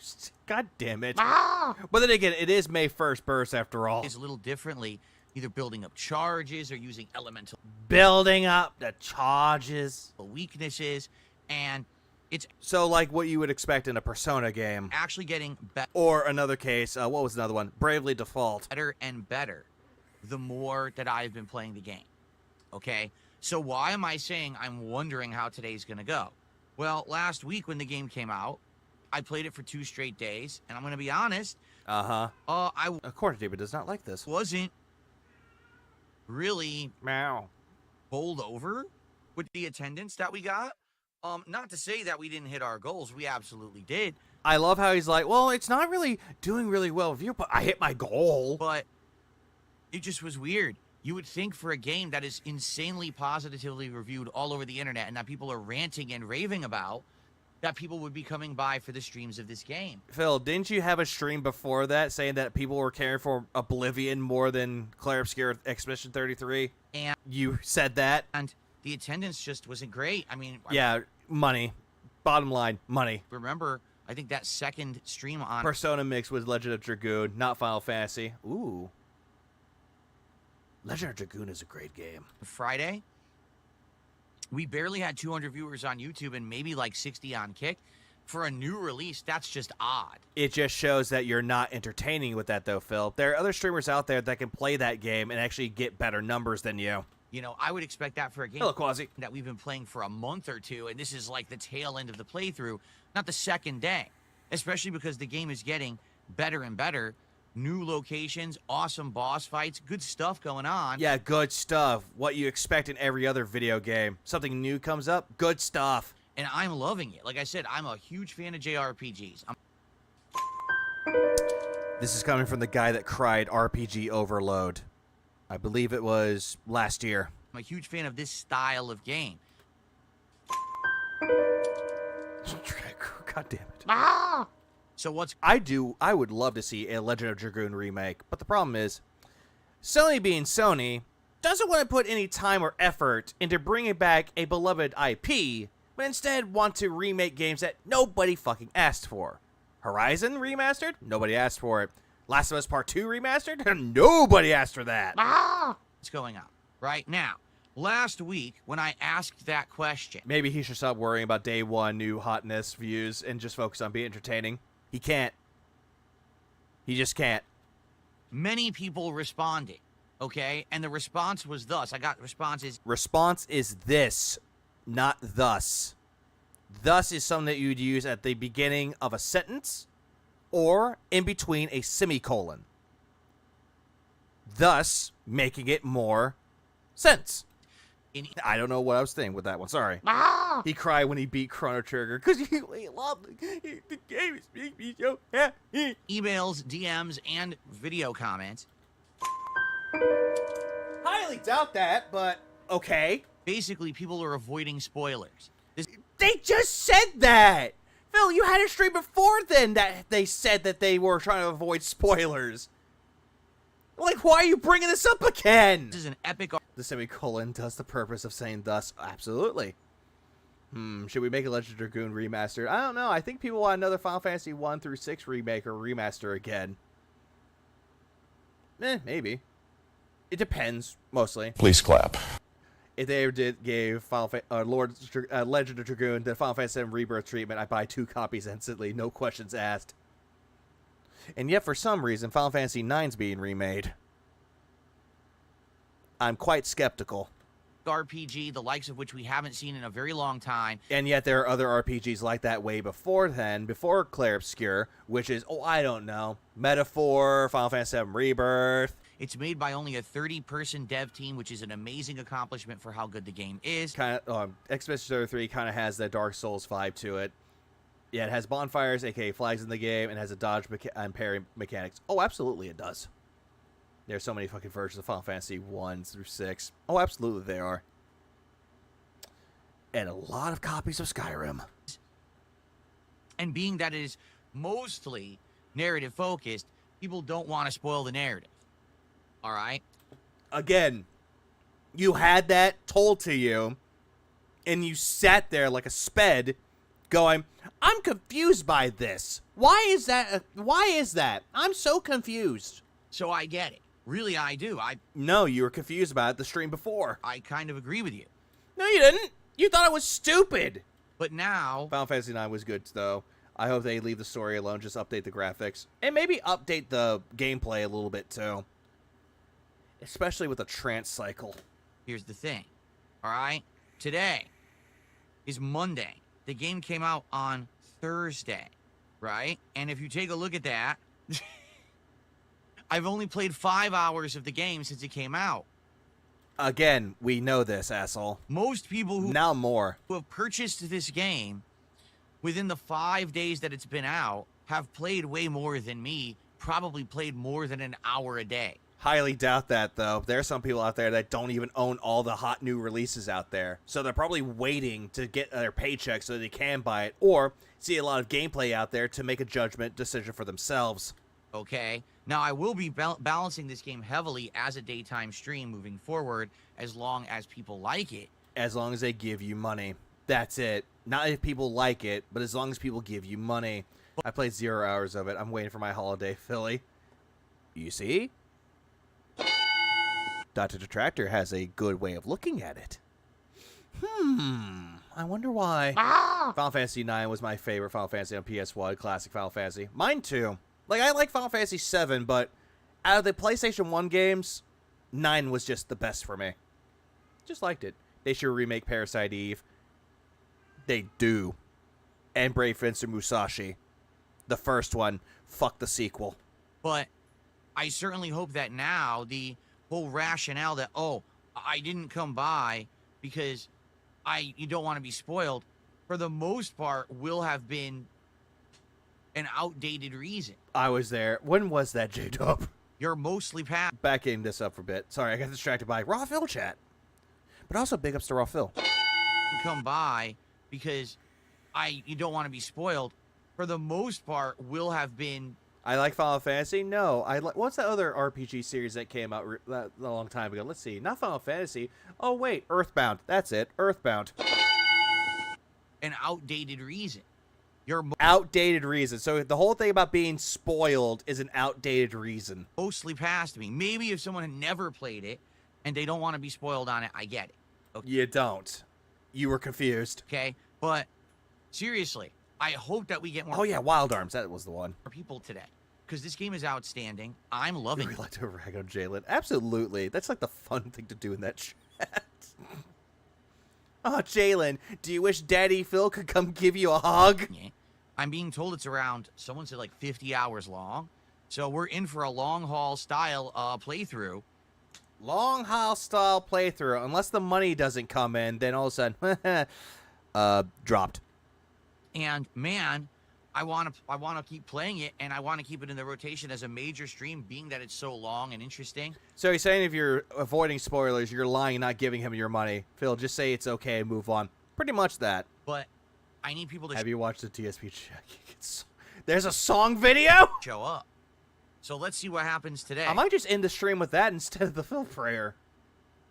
God damn it. But then again, it is May 1st burst after all. It's a little differently. Either building up charges or using elemental... Building up the charges. Weaknesses. And it's... So, like what you would expect in a Persona game. Actually getting better. Or another case, what was another one? Bravely Default. Better and better the more that I've been playing the game. Okay? So why am I saying I'm wondering how today's going to go? Well, last week when the game came out, I played it for 2 straight days. And I'm going to be honest. Of course, David does not like this. Wasn't really bowled over with the attendance that we got. Not to say that we didn't hit our goals. We absolutely did. I love how he's like, well, it's not really doing really well with you, but I hit my goal. But it just was weird. You would think for a game that is insanely positively reviewed all over the internet and that people are ranting and raving about, that people would be coming by for the streams of this game. Phil, didn't you have a stream before that saying that people were caring for Oblivion more than Clair Obscur Expedition 33? And you said that? And the attendance just wasn't great. I mean... Yeah, money. Bottom line, money. Remember, I think that second stream on... Persona mixed with Legend of Dragoon, not Final Fantasy. Ooh. Legend of Dragoon is a great game. Friday, we barely had 200 viewers on YouTube and maybe like 60 on Kick. For a new release, that's just odd. It just shows that you're not entertaining with that, though, Phil. There are other streamers out there that can play that game and actually get better numbers than you. You know, I would expect that for a game that we've been playing for a month or two, and this is like the tail end of the playthrough, not the second day. Especially because the game is getting better and better. New locations, awesome boss fights, good stuff going on. Yeah, good stuff. What you expect in every other video game. Something new comes up, good stuff. And I'm loving it. Like I said, I'm a huge fan of JRPGs. This is coming from the guy that cried RPG Overload. I believe it was last year. I'm a huge fan of this style of game. God damn it. So what's... I would love to see a Legend of Dragoon remake, but the problem is, Sony being Sony, doesn't want to put any time or effort into bringing back a beloved IP, but instead want to remake games that nobody fucking asked for. Horizon remastered? Nobody asked for it. Last of Us Part 2 remastered? Nobody asked for that. What's going on? Right now, last week when I asked that question... Maybe he should stop worrying about day one new hotness views and just focus on being entertaining. He can't. He just can't. Many people responded. Okay, and the response was thus. I got responses. Response is this, not thus. Thus is something that you'd use at the beginning of a sentence or in between a semicolon. Thus, making it more sense. I don't know what I was saying with that one. Sorry. He cried when he beat Chrono Trigger because he loved the game. Is making me so happy. Emails, DMs, and video comments. Highly doubt that, but okay. Basically, people are avoiding spoilers. They just said that! Phil, you had a stream before then that they said that they were trying to avoid spoilers. Like, why are you bringing this up again? This is an epic... The semicolon does the purpose of saying thus. Absolutely. Should we make a Legend of Dragoon remaster? I don't know. I think people want another Final Fantasy 1 through 6 remake or remaster again. Maybe. It depends, mostly. Please clap. If they ever gave Legend of Dragoon the Final Fantasy VII Rebirth treatment, I'd buy 2 copies instantly, no questions asked. And yet, for some reason, Final Fantasy IX's being remade. I'm quite skeptical. RPG, the likes of which we haven't seen in a very long time. And yet there are other RPGs like that way before then, before Clair Obscur, which is, I don't know, Metaphor, Final Fantasy VII Rebirth. It's made by only a 30-person dev team, which is an amazing accomplishment for how good the game is. Expedition 3 kind of has that Dark Souls vibe to it. Yeah, it has bonfires, aka flags in the game, and has a dodge and parry mechanics. Oh, absolutely it does. There's so many fucking versions of Final Fantasy 1 through 6. Oh, absolutely they are. And a lot of copies of Skyrim. And being that it is mostly narrative-focused, people don't want to spoil the narrative. All right? Again, you had that told to you, and you sat there like a sped, going, I'm confused by this. Why is that? Why is that? I'm so confused. So I get it. Really, I do. No, you were confused about it the stream before. I kind of agree with you. No, you didn't. You thought it was stupid. But now... Final Fantasy IX was good, though. I hope they leave the story alone, just update the graphics. And maybe update the gameplay a little bit, too. Especially with the trance cycle. Here's the thing. All right? Today is Monday. The game came out on Thursday, right? And if you take a look at that... I've only played 5 hours of the game since it came out. Again, we know this, asshole. Most people who have purchased this game within the 5 days that it's been out have played way more than me, probably played more than an hour a day. Highly doubt that, though. There are some people out there that don't even own all the hot new releases out there. So they're probably waiting to get their paycheck so they can buy it, or see a lot of gameplay out there to make a judgment decision for themselves. Okay? Now, I will be balancing this game heavily as a daytime stream moving forward, as long as people like it. As long as they give you money. That's it. Not if people like it, but as long as people give you money. I played 0 hours of it. I'm waiting for my holiday, Philly. You see? Dr. Detractor has a good way of looking at it. I wonder why. Final Fantasy IX was my favorite Final Fantasy on PS1, classic Final Fantasy. Mine too. Like, I like Final Fantasy VII, but out of the PlayStation 1 games, 9 was just the best for me. Just liked it. They should remake Parasite Eve. They do. And Brave Fencer Musashi. The first one. Fuck the sequel. But I certainly hope that now the whole rationale that, oh, I didn't come by because you don't want to be spoiled, for the most part, will have been an outdated reason. I was there. When was that, J-Dub? You're mostly past. Backing this up for a bit. Sorry, I got distracted by Raw Phil chat. But also big ups to Raw Phil. Come by because you don't want to be spoiled. For the most part, will have been. I like Final Fantasy. No, I like. What's that other RPG series that came out a long time ago? Let's see. Not Final Fantasy. Oh wait, Earthbound. That's it. Earthbound. An outdated reason. Outdated reason. So the whole thing about being spoiled is an outdated reason. Mostly past me. Maybe if someone had never played it and they don't want to be spoiled on it, I get it. Okay. You don't. You were confused. Okay, but seriously, I hope that we get more. Oh yeah, Wild Arms. That was the one. People today. because this game is outstanding. I'm loving it. We like to rag on Jalen. Absolutely. That's like the fun thing to do in that chat. Oh, Jalen, do you wish Daddy Phil could come give you a hug? Yeah. I'm being told it's around, someone said like 50 hours long. So we're in for a long haul style playthrough. Long haul style playthrough. Unless the money doesn't come in, then all of a sudden, dropped. And man, I want to keep playing it, and I want to keep it in the rotation as a major stream, being that it's so long and interesting. So he's saying if you're avoiding spoilers, you're lying and not giving him your money. Phil, just say it's okay and move on. Pretty much that. But I need people to have you watched the DSP check? There's a song video? Show up. So let's see what happens today. I might just end the stream with that instead of the Phil prayer.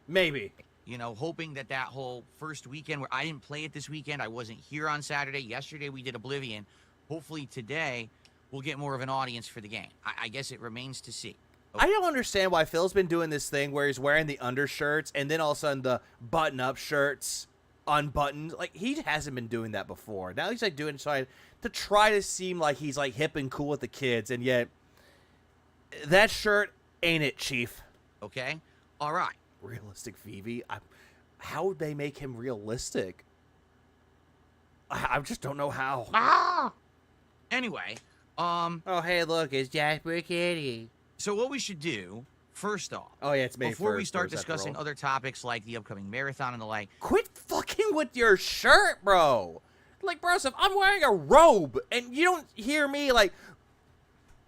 Maybe. You know, hoping that whole first weekend where I didn't play it this weekend, I wasn't here on Saturday. Yesterday we did Oblivion. Hopefully today we'll get more of an audience for the game. I guess it remains to see. Okay. I don't understand why Phil's been doing this thing where he's wearing the undershirts and then all of a sudden the button-up shirts unbuttoned. Like, he hasn't been doing that before. Now he's like doing it to try to seem like he's like hip and cool with the kids, and yet that shirt ain't it, Chief. Okay? All right. Realistic Vivi? How would they make him realistic? I just don't know how. Ah! Anyway, oh, hey, look, it's Jasper Kitty. So what we should do, first off, oh yeah, it's May before 1st, we start discussing other topics like the upcoming marathon and the like. Quit fucking with your shirt, bro. Like, bro, so if I'm wearing a robe and you don't hear me, like,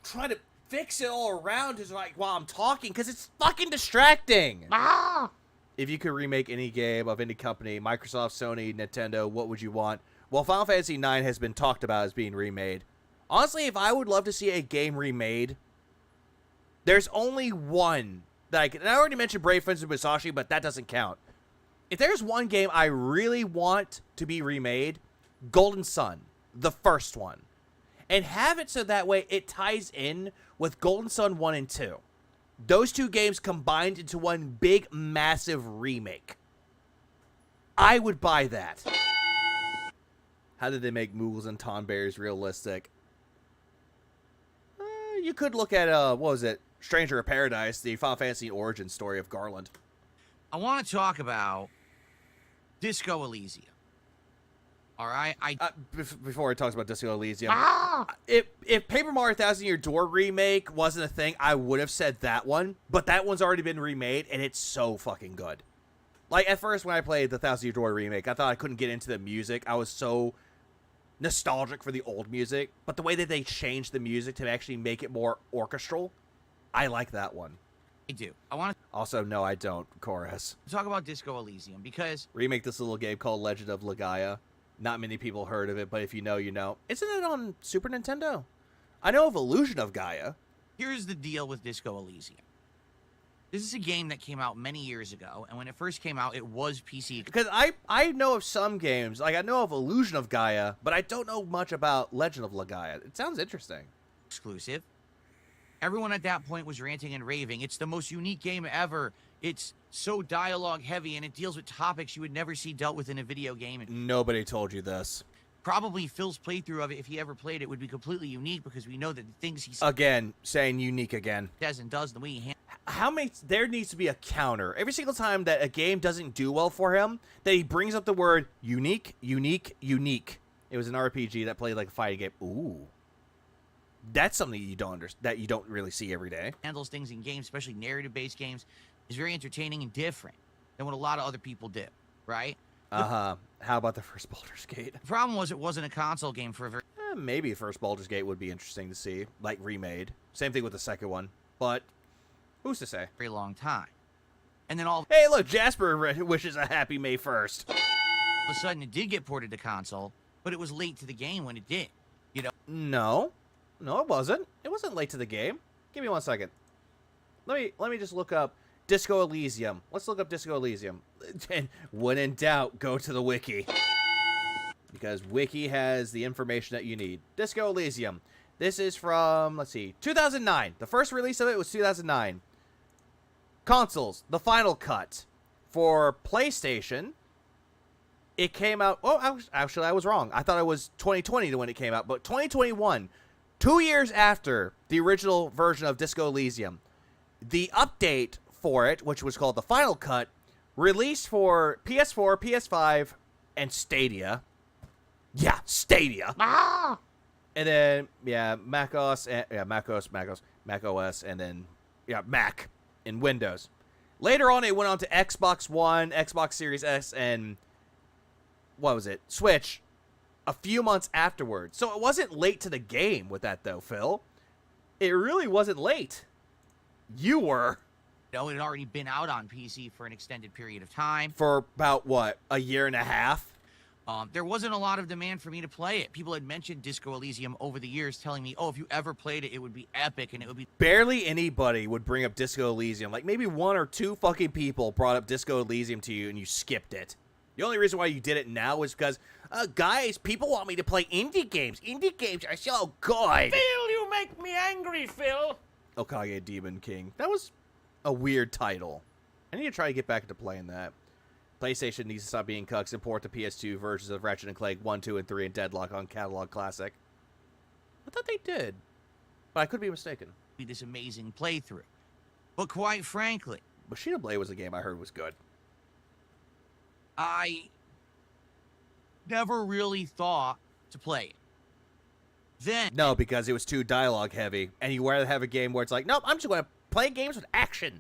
try to fix it all around just like while I'm talking, because it's fucking distracting. Ah! If you could remake any game of any company, Microsoft, Sony, Nintendo, what would you want? Well, Final Fantasy IX has been talked about as being remade. Honestly, if I would love to see a game remade, there's only one that I can, and I already mentioned Brave Fencer Musashi, but that doesn't count. If there's one game I really want to be remade, Golden Sun, the first one. And have it so that way it ties in with Golden Sun 1 and 2. Those two games combined into one big, massive remake. I would buy that. How did they make Moogles and Tonberries realistic? You could look at, what was it? Stranger of Paradise, the Final Fantasy origin story of Garland. I want to talk about Disco Elysium. All right? Before it talks about Disco Elysium, if Paper Mario 1,000 Year Door remake wasn't a thing, I would have said that one. But that one's already been remade, and it's so fucking good. Like, at first, when I played the 1,000 Year Door remake, I thought I couldn't get into the music. I was so nostalgic for the old music. But the way that they changed the music to actually make it more orchestral, I like that one. I do. I want to... Also, no, I don't, Chorus. Talk about Disco Elysium, because... Remake this little game called Legend of Legaia. Not many people heard of it, but if you know, you know. Isn't it on Super Nintendo? I know of Illusion of Gaia. Here's the deal with Disco Elysium. This is a game that came out many years ago, and when it first came out, it was PC. Because I know of some games, like I know of Illusion of Gaia, but I don't know much about Legend of Legaia. It sounds interesting. Exclusive. Everyone at that point was ranting and raving. It's the most unique game ever. It's so dialogue heavy, and it deals with topics you would never see dealt with in a video game. Nobody told you this. Probably Phil's playthrough of it, if he ever played it, would be completely unique because we know that the things he again saying unique again says and does the way he how many there needs to be a counter every single time that a game doesn't do well for him that he brings up the word unique. It was an RPG that played like a fighting game. Ooh, that's something you don't that you don't really see every day. Handles things in games, especially narrative-based games, is very entertaining and different than what a lot of other people do, right? How about the first Baldur's Gate? The problem was it wasn't a console game for a very... maybe first Baldur's Gate would be interesting to see, like remade. Same thing with the second one, but who's to say? Very long time. And then all... Hey, look, Jasper wishes a happy May 1st. All of a sudden, it did get ported to console, but it was late to the game when it did, you know? No, it wasn't. It wasn't late to the game. Give me 1 second. Let me just look up Disco Elysium. Let's look up Disco Elysium. And when in doubt, go to the wiki. Because wiki has the information that you need. Disco Elysium. This is from, let's see, 2009. The first release of it was 2009. Consoles, the Final Cut. For PlayStation, it came out... Oh, actually, I was wrong. I thought it was 2020 when it came out. But 2021, 2 years after the original version of Disco Elysium, the update for it, which was called the Final Cut, released for PS4, PS5, and Stadia. Yeah, Stadia. And then, yeah, Mac OS, and then, yeah, Mac and Windows. Later on, it went on to Xbox One, Xbox Series S, and, what was it, Switch, a few months afterwards. So it wasn't late to the game with that, though, Phil. It really wasn't late. You were. No, it had already been out on PC for an extended period of time. For about, what, a year and a half? There wasn't a lot of demand for me to play it. People had mentioned Disco Elysium over the years, telling me, oh, if you ever played it, it would be epic, and it would be... Barely anybody would bring up Disco Elysium. Like, maybe 1 or 2 fucking people brought up Disco Elysium to you, and you skipped it. The only reason why you did it now is because, guys, people want me to play indie games. Indie games are so good. Phil, you make me angry, Phil. Okage Demon King. That was a weird title. I need to try to get back into playing that. PlayStation needs to stop being cucks and port the PS2 versions of Ratchet & Clank 1, 2, and 3 and Deadlock on Catalog Classic. I thought they did, but I could be mistaken. This amazing playthrough. But quite frankly... Machina Blade was a game I heard was good. I never really thought to play it. Then... No, because it was too dialogue heavy, and you rather have a game where it's like, nope, I'm just going to play games with action.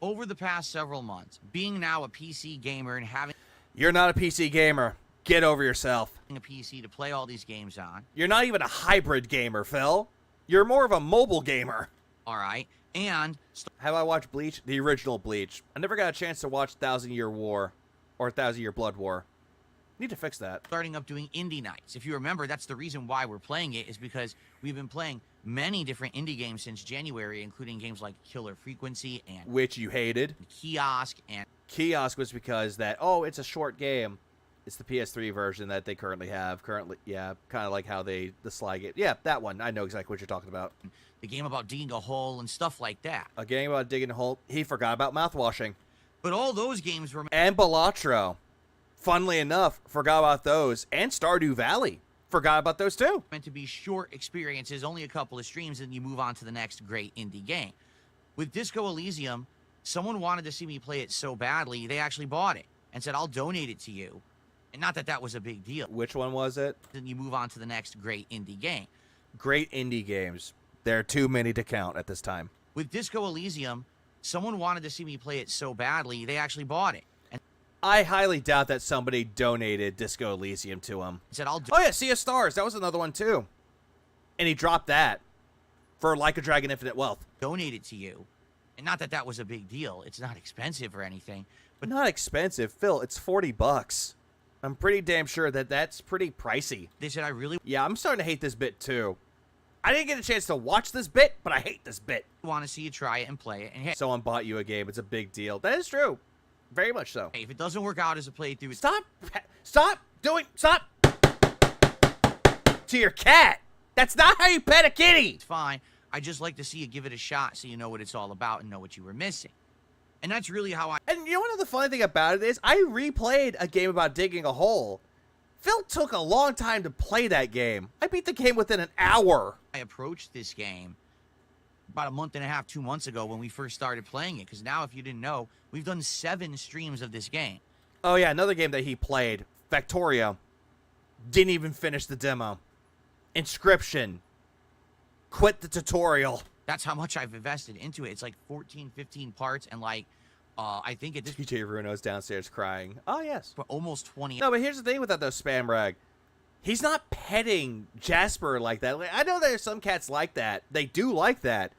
Over the past several months, being now a PC gamer and having... You're not a PC gamer. Get over yourself. ...a PC to play all these games on. You're not even a hybrid gamer, Phil. You're more of a mobile gamer. All right, and... Have I watched Bleach? The original Bleach. I never got a chance to watch 1,000 Year War, or 1,000 Year Blood War. Need to fix that. Starting up doing indie nights. If you remember, that's the reason why we're playing it, is because we've been playing many different indie games since January, including games like Killer Frequency and... Which you hated. Kiosk and... Kiosk was because that, oh, it's a short game. It's the PS3 version that they currently have. Yeah, kind of like how the Sly game. Yeah, that one. I know exactly what you're talking about. The game about digging a hole and stuff like that. A game about digging a hole. He forgot about mouthwashing. But all those games were... And Balatro. Funnily enough, forgot about those. And Stardew Valley. Forgot about those too. Meant to be short experiences, only a couple of streams, and you move on to the next great indie game. With Disco Elysium, someone wanted to see me play it so badly, they actually bought it and said, I'll donate it to you. And not that that was a big deal. Which one was it? Then you move on to the next great indie game. Great indie games. There are too many to count at this time. With Disco Elysium, someone wanted to see me play it so badly, they actually bought it. And I highly doubt that somebody donated Disco Elysium to him. He said, oh yeah, Sea of Stars. That was another one too. And he dropped that for Like a Dragon Infinite Wealth. Donate it to you. And not that that was a big deal. It's not expensive or anything. But not expensive. Phil, it's $40. I'm pretty damn sure that that's pretty pricey. They said I really... Yeah, I'm starting to hate this bit too. I didn't get a chance to watch this bit, but I hate this bit. Want to see you try it and play it. And hey, someone bought you a game. It's a big deal. That is true. Very much so. Hey, if it doesn't work out as a playthrough... Stop to your cat. That's not how you pet a kitty. It's fine. I just like to see you give it a shot so you know what it's all about and know what you were missing. And that's really how I... And you know what the funny thing about it is? I replayed a game about digging a hole. Phil took a long time to play that game. I beat the game within an hour. I approached this game about a month and a half, 2 months ago when we first started playing it. Because now, if you didn't know, we've done 7 streams of this game. Oh, yeah, another game that he played. Factorio. Didn't even finish the demo. Inscription. Quit the tutorial. That's how much I've invested into it. It's like 14, 15 parts, and like, I think it... TJ Runo's downstairs crying. Oh, yes. For almost 20... No, but here's the thing with that, though, Spam Rag. He's not petting Jasper like that. Like, I know there's some cats like that. They do like that.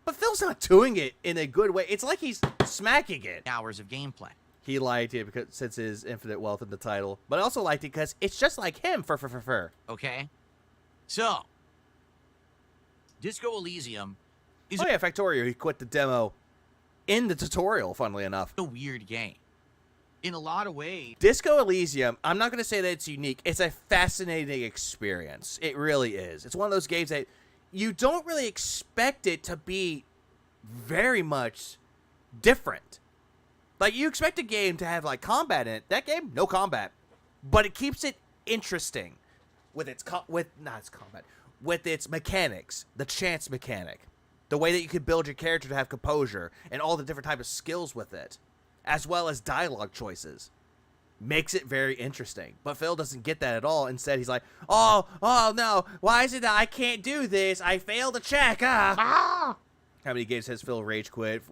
But Phil's not doing it in a good way. It's like he's smacking it. Hours of gameplay. He liked it because since his Infinite Wealth in the title. But I also liked it because it's just like him. Okay. So, Disco Elysium is... Oh, yeah, Factorio. He quit the demo in the tutorial, funnily enough. A weird game. In a lot of ways. Disco Elysium, I'm not going to say that it's unique. It's a fascinating experience. It really is. It's one of those games that you don't really expect it to be very much different. Like, you expect a game to have, like, combat in it. That game, no combat. But it keeps it interesting with its combat. with its mechanics, the chance mechanic, the way that you could build your character to have composure, and all the different type of skills with it, as well as dialogue choices, makes it very interesting. But Phil doesn't get that at all. Instead, he's like, oh no, why is it that I can't do this? I failed a check. How many games has Phil rage quit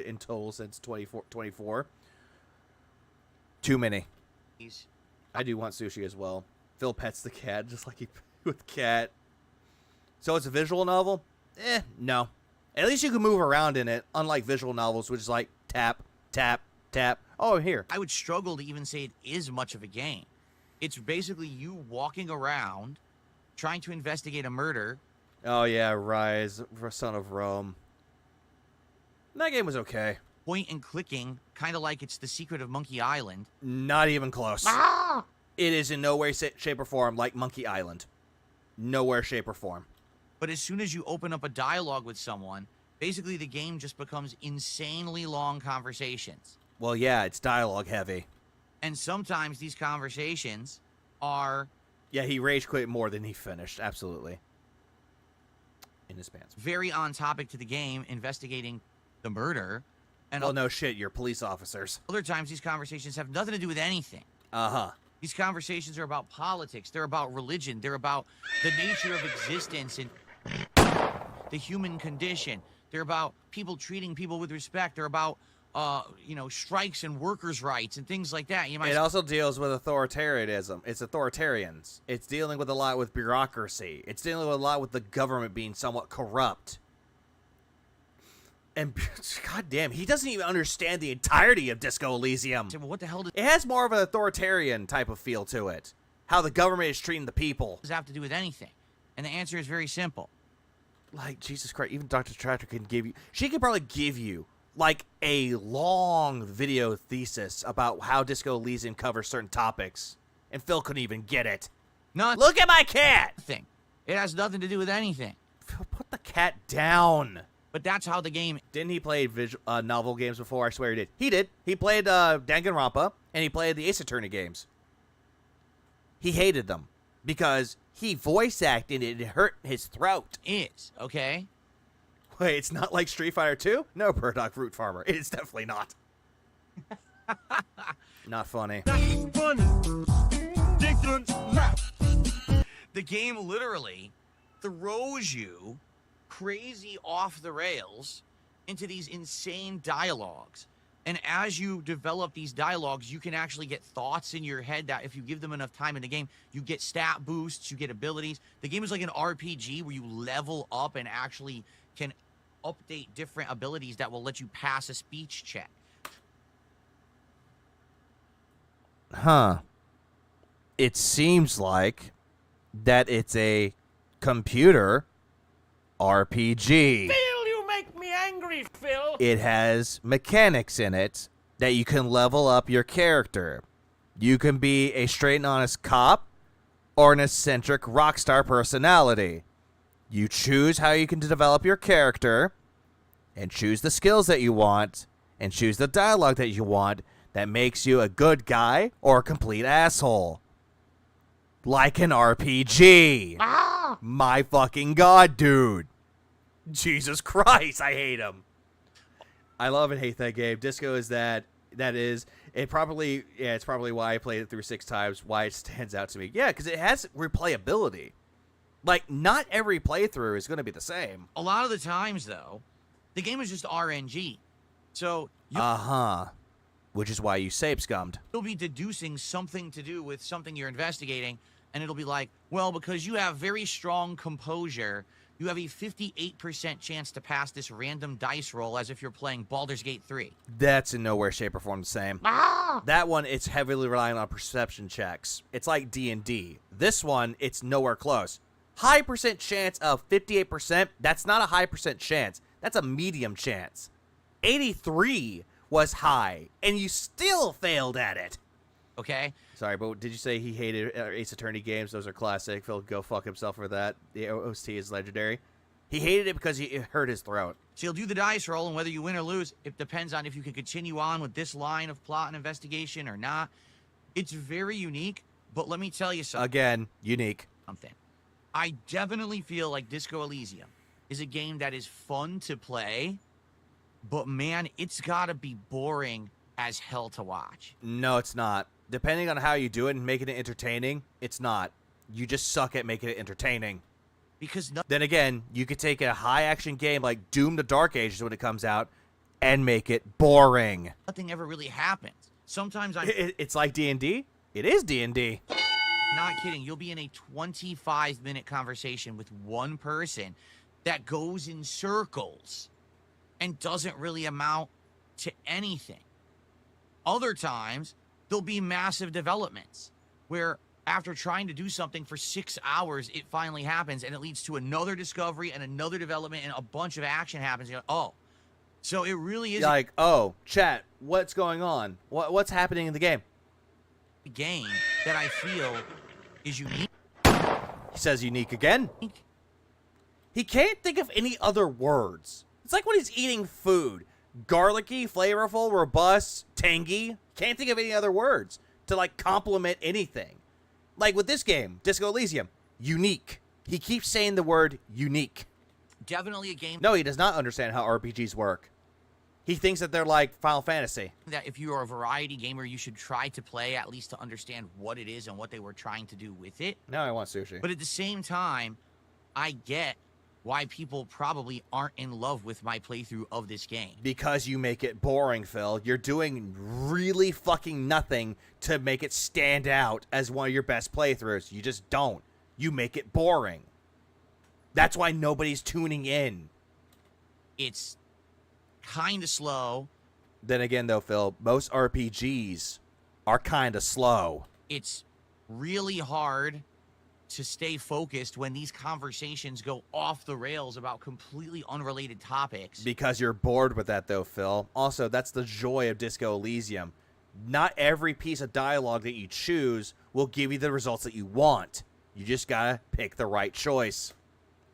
in total since 24? Too many. I do want sushi as well. Phil pets the cat just like he with cat. So it's a visual novel? No. At least you can move around in it, unlike visual novels, which is like tap, tap, tap. Oh, here. I would struggle to even say it is much of a game. It's basically you walking around, trying to investigate a murder. Oh, yeah, Rise, Son of Rome. That game was okay. Point and clicking, kind of like it's The Secret of Monkey Island. Not even close. It is in no way, shape, or form like Monkey Island. Nowhere, shape, or form. But as soon as you open up a dialogue with someone, basically the game just becomes insanely long conversations. Well, yeah, it's dialogue heavy. And sometimes these conversations are... Yeah, he rage quit more than he finished, absolutely. In his pants. Very on topic to the game, investigating the murder. And well, no shit, you're police officers. Other times these conversations have nothing to do with anything. Uh-huh. These conversations are about politics, they're about religion, they're about the nature of existence and the human condition. They're about people treating people with respect. They're about, strikes and workers' rights and things like that. It also deals with authoritarianism. It's authoritarians. It's dealing with a lot with bureaucracy. It's dealing with a lot with the government being somewhat corrupt. And goddamn, he doesn't even understand the entirety of Disco Elysium. What the hell does it has more of an authoritarian type of feel to it. How the government is treating the people. Does it have to do with anything? And the answer is very simple. Like, Jesus Christ, even Dr. Tractor can give you... She could probably give you, like, a long video thesis about how Disco Elysium covers certain topics. And Phil couldn't even get it. Nothing. Look at my cat! It has nothing to do with anything. Phil, put the cat down. But that's how the game... Didn't he play novel games before? I swear he did. He did. He played Danganronpa, and he played the Ace Attorney games. He hated them because he voice acted and it hurt his throat. Okay? Wait, it's not like Street Fighter 2? No, Burdock Root Farmer. It is definitely not. Not funny. The game literally throws you crazy off the rails into these insane dialogues. And as you develop these dialogues, you can actually get thoughts in your head that if you give them enough time in the game, you get stat boosts, you get abilities. The game is like an RPG where you level up and actually can update different abilities that will let you pass a speech check. Huh. It seems like that it's a computer RPG. Phil, you make me angry, Phil. It has mechanics in it that you can level up your character. You can be a straight and honest cop or an eccentric rock star personality. You choose how you can develop your character and choose the skills that you want and choose the dialogue that you want that makes you a good guy or a complete asshole. Like an RPG. My fucking god, dude. Jesus Christ, I hate him. I love and hate that game. Disco is it's probably why I played it through 6 times, why it stands out to me. Yeah, because it has replayability. Like, not every playthrough is going to be the same. A lot of the times, though, the game is just RNG. So, which is why you save scummed. You'll be deducing something to do with something you're investigating, and it'll be like, well, because you have very strong composure, you have a 58% chance to pass this random dice roll as if you're playing Baldur's Gate 3. That's in nowhere, shape, or form the same. That one, it's heavily relying on perception checks. It's like D&D. This one, it's nowhere close. High percent chance of 58%, that's not a high percent chance. That's a medium chance. 83 was high, and you still failed at it. Okay. Sorry, but did you say he hated Ace Attorney games? Those are classic. Phil, go fuck himself for that. The OST is legendary. He hated it because it hurt his throat. So you'll do the dice roll, and whether you win or lose, it depends on if you can continue on with this line of plot and investigation or not. It's very unique, but let me tell you something. Again, unique. I definitely feel like Disco Elysium is a game that is fun to play, but man, it's gotta be boring as hell to watch. No, it's not. Depending on how you do it and making it entertaining, it's not. You just suck at making it entertaining. Because then again, you could take a high-action game like Doom: The Dark Ages when it comes out and make it boring. Nothing ever really happens. Sometimes It's like D&D. It is D&D. Not kidding. You'll be in a 25-minute conversation with one person that goes in circles and doesn't really amount to anything. Other times, there'll be massive developments where after trying to do something for 6 hours, it finally happens and it leads to another discovery and another development and a bunch of action happens. You're like, oh, so it really is like, oh, chat, what's going on? What's happening in the game? a game that I feel is unique. He says unique again. He can't think of any other words. It's like when he's eating food. Garlicky, flavorful, robust, tangy. Can't think of any other words to, like, compliment anything. Like with this game, Disco Elysium, unique. He keeps saying the word unique. Definitely a game. No, he does not understand how RPGs work. He thinks that they're like Final Fantasy. That if you are a variety gamer, you should try to play at least to understand what it is and what they were trying to do with it. Now I want sushi. But at the same time, I get why people probably aren't in love with my playthrough of this game. Because you make it boring, Phil. You're doing really fucking nothing to make it stand out as one of your best playthroughs. You just don't. You make it boring. That's why nobody's tuning in. It's kind of slow. Then again, though, Phil, most RPGs are kind of slow. It's really hard to stay focused when these conversations go off the rails about completely unrelated topics. Because you're bored with that, though, Phil. Also, that's the joy of Disco Elysium. Not every piece of dialogue that you choose will give you the results that you want. You just gotta pick the right choice.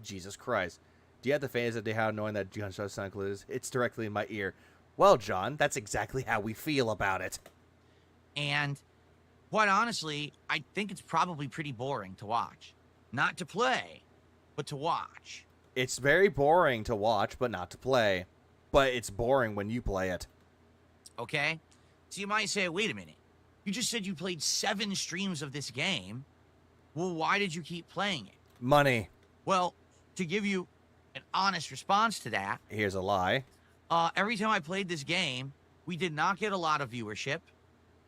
Jesus Christ. Do you have the fans that they have knowing that John Shaw's sound is? It's directly in my ear. Well, John, that's exactly how we feel about it. And quite honestly, I think it's probably pretty boring to watch. Not to play, but to watch. It's very boring to watch, but not to play. But it's boring when you play it. Okay? So you might say, wait a minute. You just said you played 7 streams of this game. Well, why did you keep playing it? Money. Well, to give you an honest response to that. Here's a lie. Every time I played this game, we did not get a lot of viewership.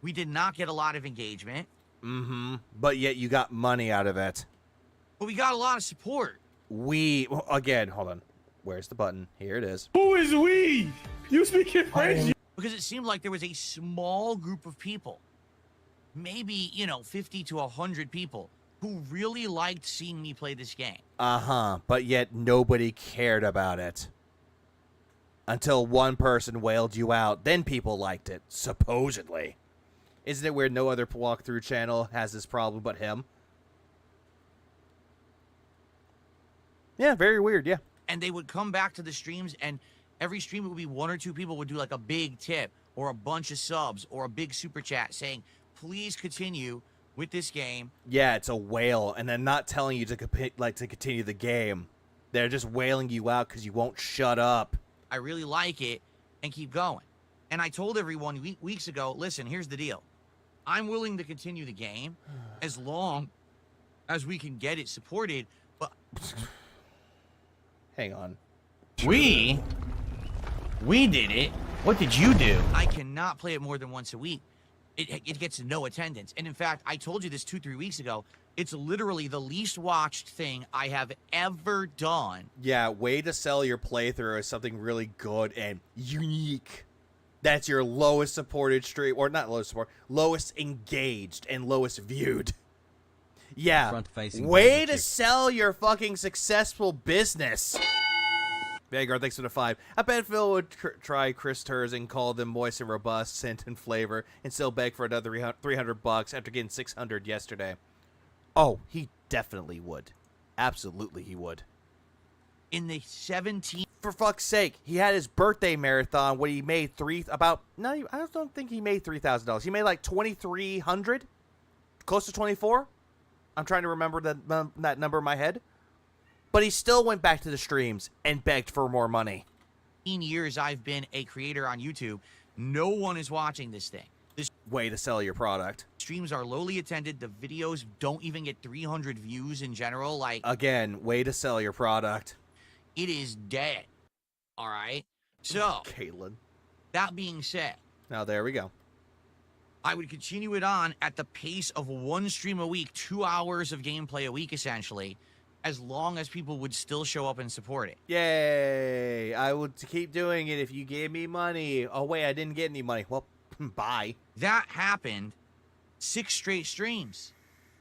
We did not get a lot of engagement. Mm-hmm. But yet you got money out of it. But we got a lot of support. Again, hold on. Where's the button? Here it is. Who is we? You speak in French? Because it seemed like there was a small group of people, maybe, 50 to 100 people, who really liked seeing me play this game. Uh-huh. But yet nobody cared about it. Until one person wailed you out. Then people liked it. Supposedly. Isn't it weird no other walkthrough channel has this problem but him? Yeah, very weird, yeah. And they would come back to the streams, and every stream would be 1 or 2 people would do like a big tip or a bunch of subs or a big super chat saying, please continue with this game. Yeah, it's a wail, and they're not telling you to continue the game. They're just wailing you out because you won't shut up. I really like it, and keep going. And I told everyone weeks ago, listen, here's the deal. I'm willing to continue the game as long as we can get it supported, but... Hang on. We did it. What did you do? I cannot play it more than once a week. It gets no attendance. And in fact, I told you this 2-3 weeks ago. It's literally the least watched thing I have ever done. Yeah, way to sell your playthrough as something really good and unique. That's your lowest supported stream, or not lowest support, lowest engaged and lowest viewed. Yeah, way to sell your fucking successful business. Vanguard, thanks for the 5. I bet Phil would try Chris Turs and call them moist and robust, scent and flavor, and still beg for another $300 after getting 600 yesterday. Oh, he definitely would. Absolutely he would. In the 17... For fuck's sake, he had his birthday marathon when he made I don't think he made $3,000. He made like $2,300? Close to 24? I'm trying to remember that number in my head. But he still went back to the streams and begged for more money. 15 years I've been a creator on YouTube, no one is watching this thing. This way to sell your product. Streams are lowly attended. The videos don't even get 300 views in general. Like, again, way to sell your product. It is dead. All right. So, Caitlin. That being said, now there we go. I would continue it on at the pace of 1 stream a week, 2 hours of gameplay a week, essentially, as long as people would still show up and support it. Yay! I would keep doing it if you gave me money. Oh, wait, I didn't get any money. Well, bye. That happened 6 straight streams.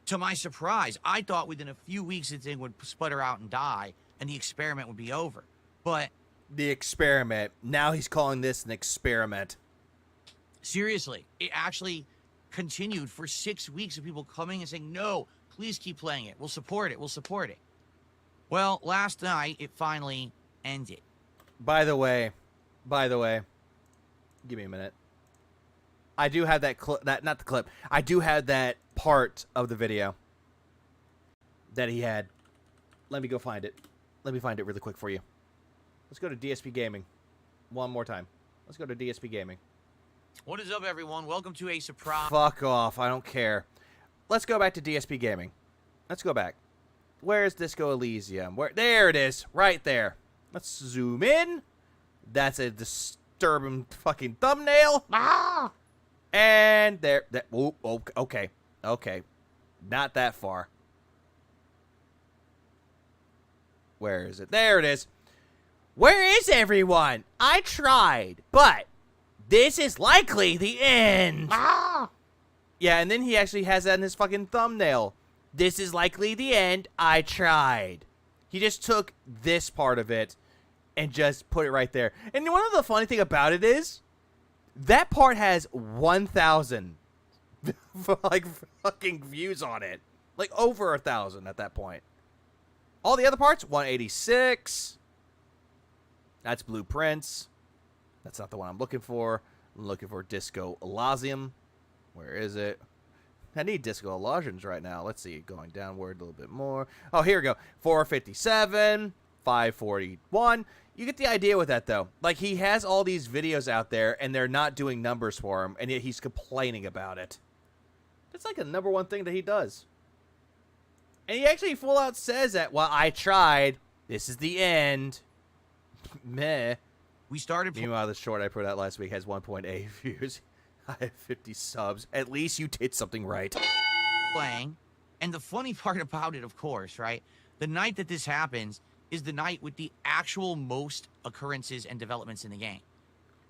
To my surprise, I thought within a few weeks the thing would sputter out and die, and the experiment would be over. But the experiment. Now he's calling this an experiment. Seriously, it actually continued for 6 weeks of people coming and saying, no, please keep playing it. We'll support it. We'll support it. Well, last night, it finally ended. By the way, give me a minute. I do have that clip, not the clip. I do have that part of the video that he had. Let me go find it. Let me find it really quick for you. Let's go to DSP Gaming. One more time. Let's go to DSP Gaming. What is up, everyone? Welcome to a surprise. Fuck off. I don't care. Let's go back to DSP Gaming. Let's go back. Where's Disco Elysium? There it is. Right there. Let's zoom in. That's a disturbing fucking thumbnail. Ah! And there. Oh, okay. Okay. Not that far. Where is it? There it is. Where is everyone? I tried, but this is likely the end. Ah! Yeah, and then he actually has that in his fucking thumbnail. This is likely the end. I tried. He just took this part of it and just put it right there. And one of the funny thing about it is that part has 1,000 like fucking views on it. Like over 1,000 at that point. All the other parts, 186. That's blueprints. That's not the one I'm looking for. I'm looking for Disco Elysium. Where is it? I need Disco Elysiums right now. Let's see. Going downward a little bit more. Oh, here we go. 457. 541. You get the idea with that, though. Like, he has all these videos out there, and they're not doing numbers for him, and yet he's complaining about it. It's like a #1 thing that he does. And he actually full out says that, well, I tried. This is the end. Meh. We started. Meanwhile, the short I put out last week has 1.8 views. I have 50 subs. At least you did something right. Playing. And the funny part about it, of course, right? The night that this happens is the night with the actual most occurrences and developments in the game.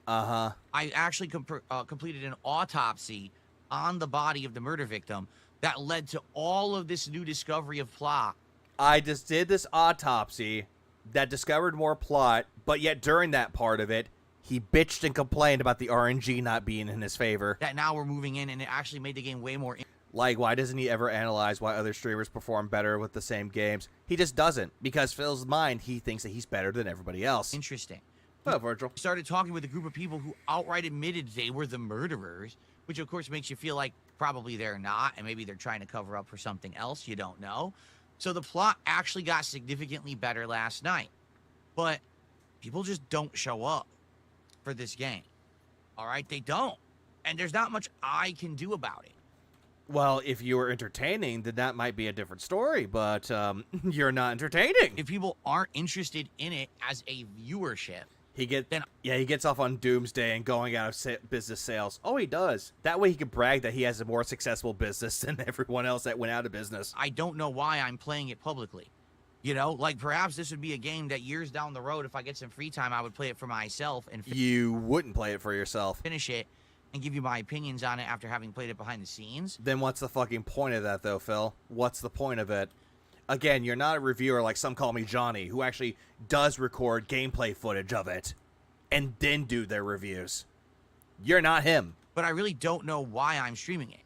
Uh-huh. I actually completed an autopsy on the body of the murder victim that led to all of this new discovery of plot. I just did this autopsy that discovered more plot, but yet during that part of it, he bitched and complained about the RNG not being in his favor. That now we're moving in, and it actually made the game way more... Like, why doesn't he ever analyze why other streamers perform better with the same games? He just doesn't, because Phil's mind, he thinks that he's better than everybody else. Interesting. Oh, Virgil. We started talking with a group of people who outright admitted they were the murderers, which of course makes you feel like probably they're not, and maybe they're trying to cover up for something else. You don't know. So the plot actually got significantly better last night. But people just don't show up for this game. All right? They don't. And there's not much I can do about it. Well, if you were entertaining, then that might be a different story, but you're not entertaining. If people aren't interested in it as a viewership, he gets off on Doomsday and going out of business sales. Oh, he does. That way he can brag that he has a more successful business than everyone else that went out of business. I don't know why I'm playing it publicly. You know, like perhaps this would be a game that years down the road, if I get some free time, I would play it for myself. And you wouldn't play it for yourself. Finish it and give you my opinions on it after having played it behind the scenes. Then what's the fucking point of that, though, Phil? What's the point of it? Again, you're not a reviewer like some call me Johnny, who actually does record gameplay footage of it and then do their reviews. You're not him. But I really don't know why I'm streaming it.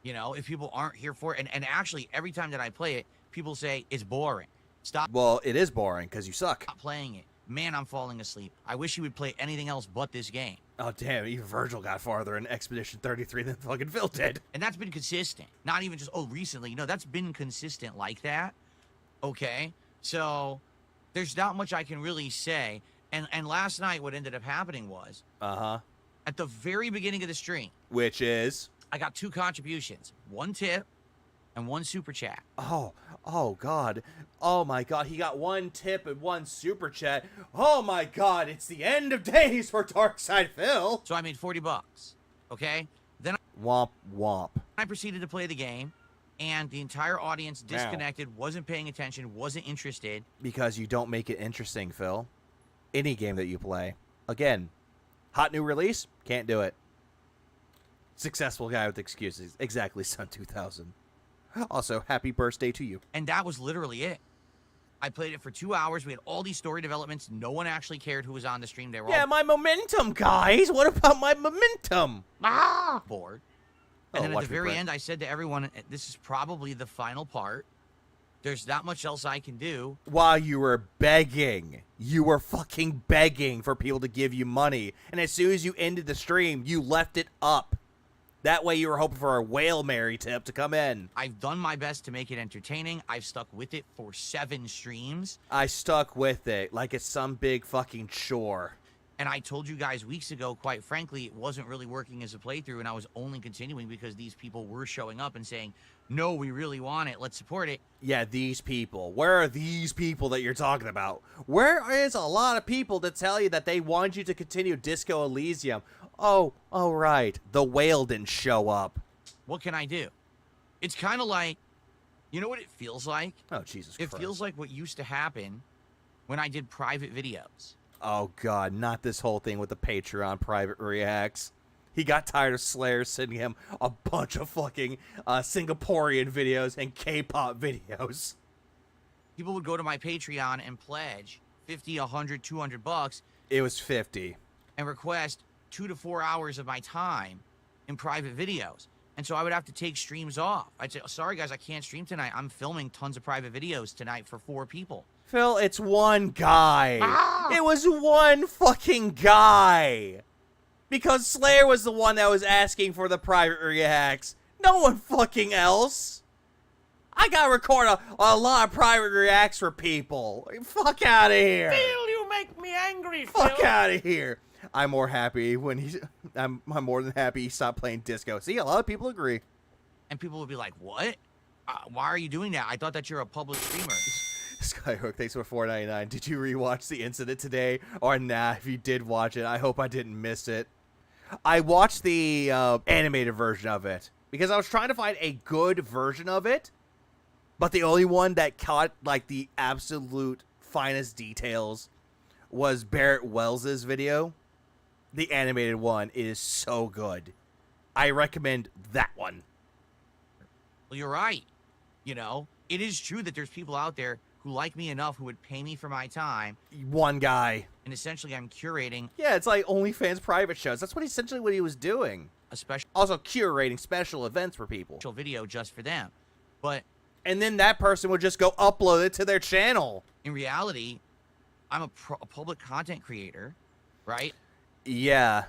You know, if people aren't here for it. And actually, every time that I play it, people say it's boring. Stop. Well, it is boring because you suck. Stop playing it. Man, I'm falling asleep. I wish he would play anything else but this game. Oh, damn. Even Virgil got farther in Expedition 33 than fucking Phil did. And that's been consistent. Not even just, oh, recently. No, that's been consistent like that. Okay? So, there's not much I can really say. And last night, what ended up happening was... At the very beginning of the stream... Which is? I got 2 contributions. 1 tip and 1 super chat. Oh, God. Oh, my God. He got 1 tip and 1 super chat. Oh, my God. It's the end of days for Darkside Phil. So I made $40. Okay? Then Womp, womp. I proceeded to play the game, and the entire audience disconnected, wasn't paying attention, wasn't interested. Because you don't make it interesting, Phil. Any game that you play. Again, hot new release, can't do it. Successful guy with excuses. Exactly, Sun 2000. Also, happy birthday to you. And that was literally it. I played it for 2 hours. We had all these story developments. No one actually cared who was on the stream. They were all my momentum, guys. What about my momentum? Bored. And then at the very end, I said to everyone, this is probably the final part. There's not much else I can do. While you were begging. You were fucking begging for people to give you money. And as soon as you ended the stream, you left it up. That way you were hoping for a Whale Mary tip to come in. I've done my best to make it entertaining. I've stuck with it for 7 streams. I stuck with it like it's some big fucking chore. And I told you guys weeks ago, quite frankly, it wasn't really working as a playthrough, and I was only continuing because these people were showing up and saying, no, we really want it. Let's support it. Yeah, these people. Where are these people that you're talking about? Where is a lot of people that tell you that they want you to continue Disco Elysium? Oh, right. The whale didn't show up. What can I do? It's kind of like, you know what it feels like? Oh, Jesus Christ. It feels like what used to happen when I did private videos. Oh, God, not this whole thing with the Patreon private reacts. He got tired of Slayer sending him a bunch of fucking Singaporean videos and K-pop videos. People would go to my Patreon and pledge 50, 100, 200 bucks. It was 50. And request 2 to 4 hours of my time in private videos. And so I would have to take streams off. I'd say, oh, sorry, guys, I can't stream tonight. I'm filming tons of private videos tonight for 4 people. Phil, it's one guy. It was one fucking guy. Because Slayer was the one that was asking for the private reacts. No one fucking else. I gotta record a lot of private reacts for people. Fuck out of here. Phil, you make me angry, Phil. Fuck out of here. I'm more happy when I'm more than happy he stopped playing disco. See, a lot of people agree. And people would be like, what? Why are you doing that? I thought that you're a public streamer. Skyhook, thanks for $4.99. Did you rewatch the incident today? Or nah, if you did watch it, I hope I didn't miss it. I watched the animated version of it because I was trying to find a good version of it, but the only one that caught like the absolute finest details was Barrett Wells's video. The animated one is so good. I recommend that one. Well, you're right. You know, it is true that there's people out there who like me enough who would pay me for my time. One guy. And essentially I'm curating. Yeah, it's like OnlyFans private shows. That's essentially what he was doing. Also curating special events for people. Special video just for them. But. And then that person would just go upload it to their channel. In reality, I'm a public content creator, right? Yeah.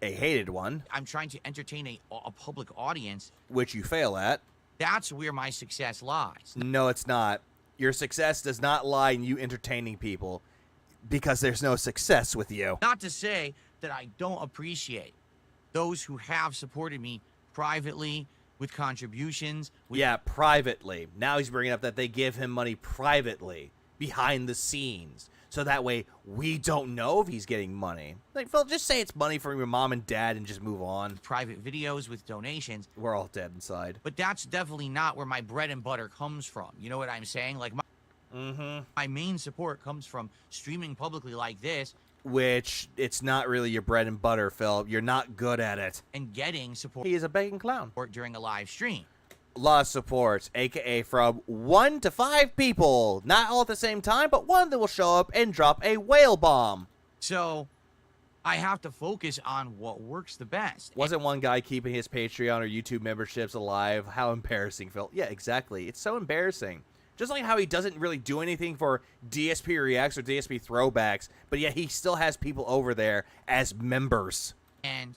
A hated one. I'm trying to entertain a public audience. Which you fail at. That's where my success lies. No, it's not. Your success does not lie in you entertaining people because there's no success with you. Not to say that I don't appreciate those who have supported me privately with contributions. Yeah, privately. Now he's bringing up that they give him money privately behind the scenes. So that way we don't know if he's getting money. Like, Phil, just say it's money from your mom and dad and just move on. Private videos with donations. We're all dead inside. But that's definitely not where my bread and butter comes from. You know what I'm saying? Like, my main support comes from streaming publicly like this. Which, it's not really your bread and butter, Phil. You're not good at it. And getting support. He is a begging clown. During a live stream. A lot of support, aka from 1 to 5 people. Not all at the same time, but one that will show up and drop a whale bomb. So, I have to focus on what works the best. Wasn't one guy keeping his Patreon or YouTube memberships alive? How embarrassing, Phil. Yeah, exactly. It's so embarrassing. Just like how he doesn't really do anything for DSP Reacts or DSP Throwbacks, but yet he still has people over there as members. And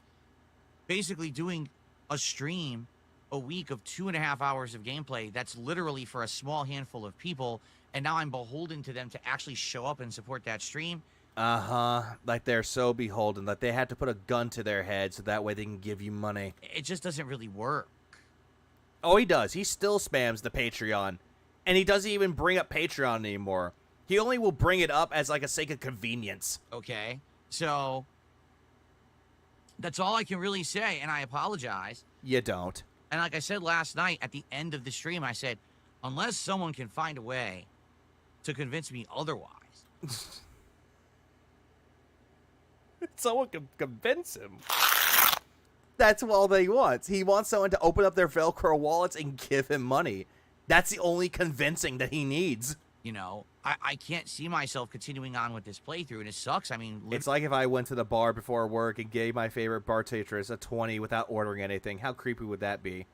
basically doing a stream a week of 2.5 hours of gameplay that's literally for a small handful of people, and now I'm beholden to them to actually show up and support that stream. Like they're so beholden that they had to put a gun to their head so that way they can give you money. It just doesn't really work. Oh, he does. He still spams the Patreon. And he doesn't even bring up Patreon anymore. He only will bring it up as like a sake of convenience. Okay, so that's all I can really say, and I apologize. You don't. And like I said last night at the end of the stream, I said, unless someone can find a way to convince me otherwise. Someone can convince him. That's all that he wants. He wants someone to open up their Velcro wallets and give him money. That's the only convincing that he needs. You know, I can't see myself continuing on with this playthrough, and it sucks. I mean, it's like if I went to the bar before work and gave my favorite bartendress a 20 without ordering anything. How creepy would that be?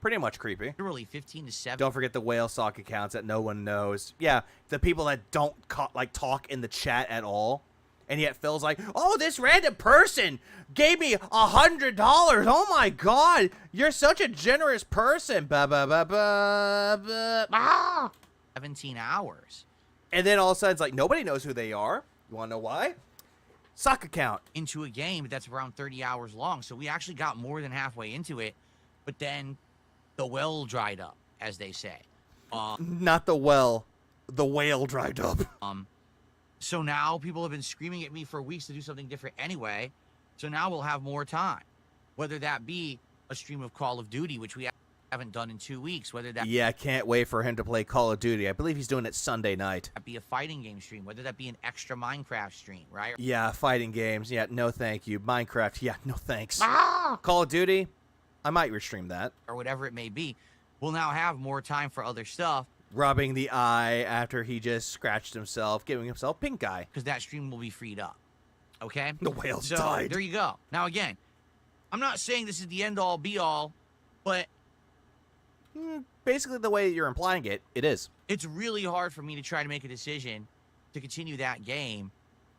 Pretty much creepy. Literally 15 to 7. Don't forget the whale sock accounts that no one knows. Yeah, the people that don't talk in the chat at all. And yet Phil's like, oh, this random person gave me $100. Oh my God, you're such a generous person. 17 hours. And then all of a sudden it's like, nobody knows who they are. You want to know why? Sock account. Into a game that's around 30 hours long. So we actually got more than halfway into it. But then the well dried up, as they say. Not the well. The whale dried up. So now people have been screaming at me for weeks to do something different anyway. So now we'll have more time. Whether that be a stream of Call of Duty, which we haven't done in 2 weeks. Whether that I can't wait for him to play Call of Duty. I believe he's doing it Sunday night. Be a fighting game stream. Whether that be an extra Minecraft stream, right? Yeah, fighting games. Yeah, no thank you. Minecraft. Yeah, no thanks. Call of Duty. I might restream that. Or whatever it may be. We'll now have more time for other stuff. Rubbing the eye after he just scratched himself, giving himself pink eye. Because that stream will be freed up. Okay? The whale died. There you go. Now, again, I'm not saying this is the end-all, be-all, but basically the way you're implying it, it is. It's really hard for me to try to make a decision to continue that game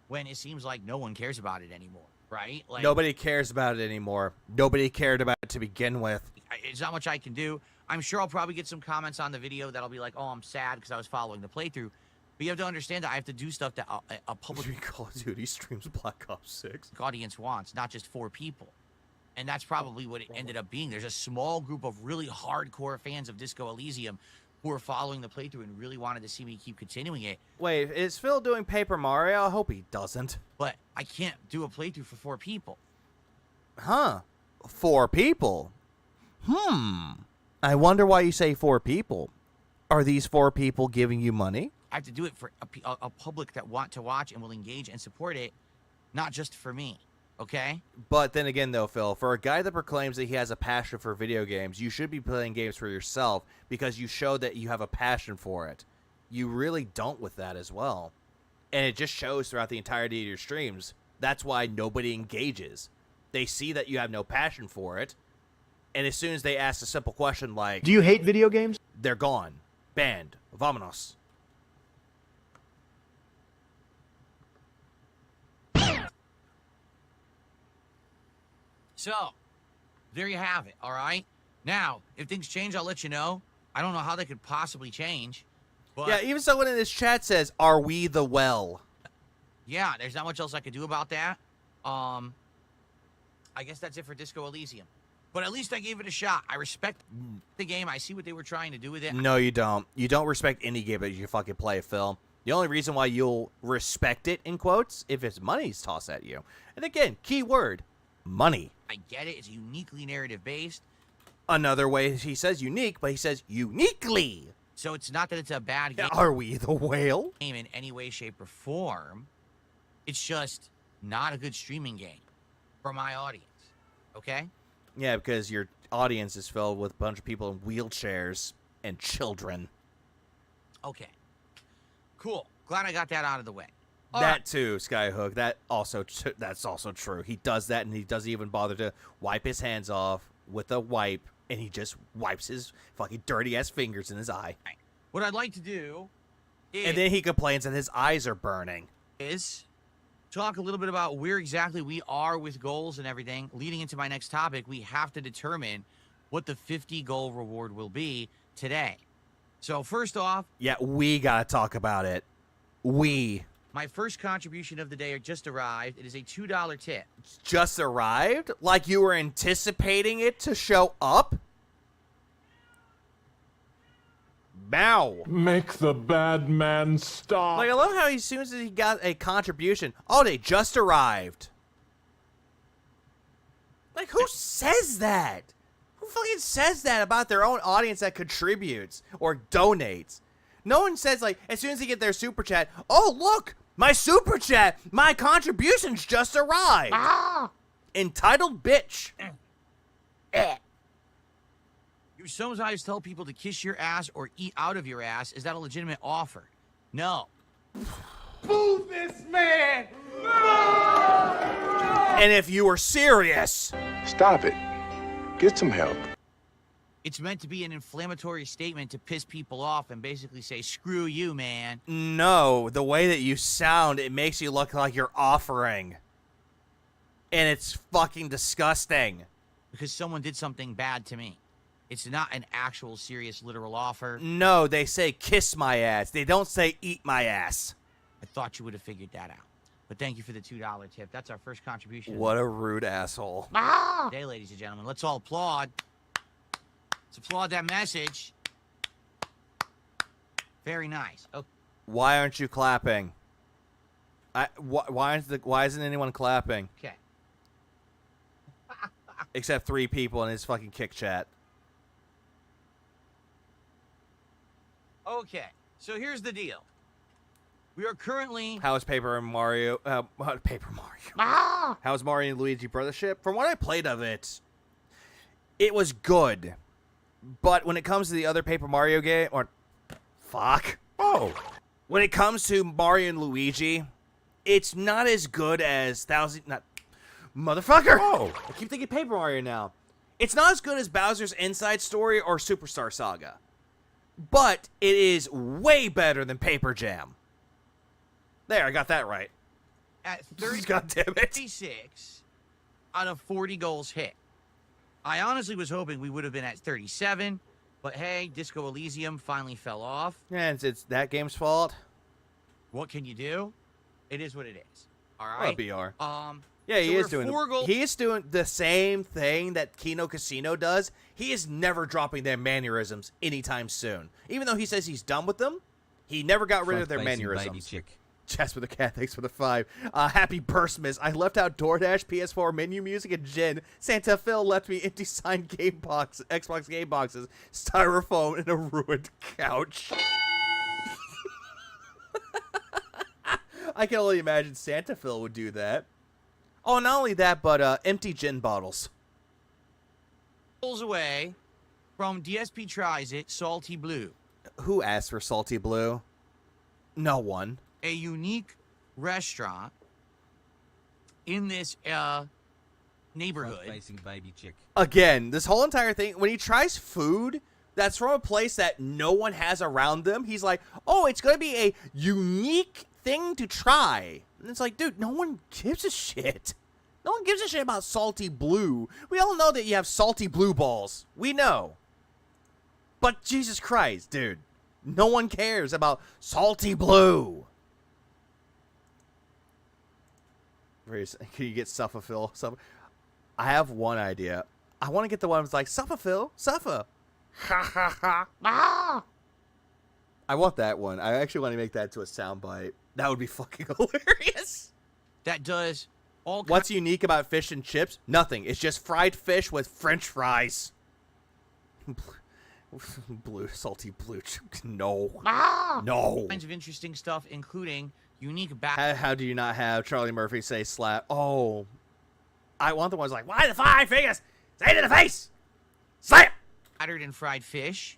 when it seems like no one cares about it anymore, right? Like, nobody cares about it anymore. Nobody cared about it to begin with. There's not much I can do. I'm sure I'll probably get some comments on the video that'll be like, oh, I'm sad because I was following the playthrough. But you have to understand that I have to do stuff that a public Call of Duty streams Black Ops 6 audience wants, not just 4 people. And that's probably what it ended up being. There's a small group of really hardcore fans of Disco Elysium who are following the playthrough and really wanted to see me keep continuing it. Wait, is Phil doing Paper Mario? I hope he doesn't. But I can't do a playthrough for 4 people. Huh. 4 people? I wonder why you say 4 people. Are these 4 people giving you money? I have to do it for a public that want to watch and will engage and support it, not just for me, okay? But then again, though, Phil, for a guy that proclaims that he has a passion for video games, you should be playing games for yourself because you show that you have a passion for it. You really don't with that as well. And it just shows throughout the entirety of your streams. That's why nobody engages. They see that you have no passion for it. And as soon as they ask a simple question like, do you hate video games? They're gone. Banned. Vamonos. So, there you have it, all right? Now, if things change, I'll let you know. I don't know how they could possibly change. But yeah, even someone in this chat says, are we the well? Yeah, there's not much else I could do about that. I guess that's it for Disco Elysium. But at least I gave it a shot. I respect the game. I see what they were trying to do with it. No, you don't. You don't respect any game that you fucking play, Phil. The only reason why you'll respect it, in quotes, if it's money's tossed at you. And again, key word, money. I get it. It's uniquely narrative-based. Another way he says unique, but he says uniquely. So it's not that it's a bad game. Are we the whale? Game in any way, shape, or form. It's just not a good streaming game for my audience. Okay? Yeah, because your audience is filled with a bunch of people in wheelchairs and children. Okay. Cool. Glad I got that out of the way. That too, Skyhook. That's also true. He does that, and he doesn't even bother to wipe his hands off with a wipe, and he just wipes his fucking dirty ass fingers in his eye. What I'd like to do And then he complains that his eyes are burning. Is talk a little bit about where exactly we are with goals and everything. Leading into my next topic, we have to determine what the 50 goal reward will be today. So first off... Yeah, we gotta talk about it. My first contribution of the day just arrived. It is a $2 tip. Just arrived? Like you were anticipating it to show up? Bow. Make the bad man stop. Like, I love how as soon as he got a contribution, oh, they just arrived. Like, who says that? Who fucking says that about their own audience that contributes or donates? No one says, like, as soon as they get their super chat, oh, look, my super chat, my contributions just arrived. Entitled bitch. You sometimes tell people to kiss your ass or eat out of your ass. Is that a legitimate offer? No. Boo this man! And if you were serious... Stop it. Get some help. It's meant to be an inflammatory statement to piss people off and basically say, screw you, man. No, the way that you sound, it makes you look like you're offering. And it's fucking disgusting. Because someone did something bad to me. It's not an actual, serious, literal offer. No, they say kiss my ass. They don't say eat my ass. I thought you would have figured that out. But thank you for the $2 tip. That's our first contribution. What a rude asshole. Today, ladies and gentlemen, let's all applaud. Let's applaud that message. Very nice. Okay. Why aren't you clapping? Why isn't anyone clapping? Okay. Except 3 people in his fucking kick chat. Okay, so here's the deal. We are currently... How is Paper Mario... Paper Mario. How is Mario and Luigi Brothership? From what I played of it, it was good. But when it comes to the other Paper Mario game... Fuck. Oh. When it comes to Mario and Luigi, it's not as good as Motherfucker! Oh. I keep thinking Paper Mario now. It's not as good as Bowser's Inside Story or Superstar Saga. But it is way better than Paper Jam. There, I got that right. At 36 God damn it. out of 40 goals hit. I honestly was hoping we would have been at 37, but hey, Disco Elysium finally fell off. Yeah, it's that game's fault. What can you do? It is what it is. All right. BR. Yeah, he is doing the same thing that Kino Casino does. He is never dropping their mannerisms anytime soon. Even though he says he's done with them, he never got rid of their mannerisms. Baby chick. Jasper the Cat, thanks for the 5. Happy Burstmas. I left out DoorDash, PS4 menu music, and gin. Santa Phil left me empty signed game box, Xbox game boxes, styrofoam, and a ruined couch. I can only imagine Santa Phil would do that. Oh, not only that, but empty gin bottles. Pulls away from DSP Tries It, Salty Blue. Who asked for Salty Blue? No one. A unique restaurant in this neighborhood. Facing baby chick. Again, this whole entire thing, when he tries food that's from a place that no one has around them, he's like, oh, it's going to be a unique thing to try. And it's like, dude, no one gives a shit. No one gives a shit about Salty Blue. We all know that you have Salty Blue balls. We know. But Jesus Christ, dude. No one cares about Salty Blue. Can you get Suffer-Phil? I have one idea. I want to get the one that's like, Suffer-Phil, suffer. Ha ha ha. I want that one. I actually want to make that into a soundbite. That would be fucking hilarious. That does all. What's unique about fish and chips? Nothing. It's just fried fish with French fries. Salty blue. No. No. Kinds of interesting stuff, including unique How do you not have Charlie Murphy say slap? Oh. I want the ones like, why the 5 fingers? Say it in the face. Slap. Battered and fried fish,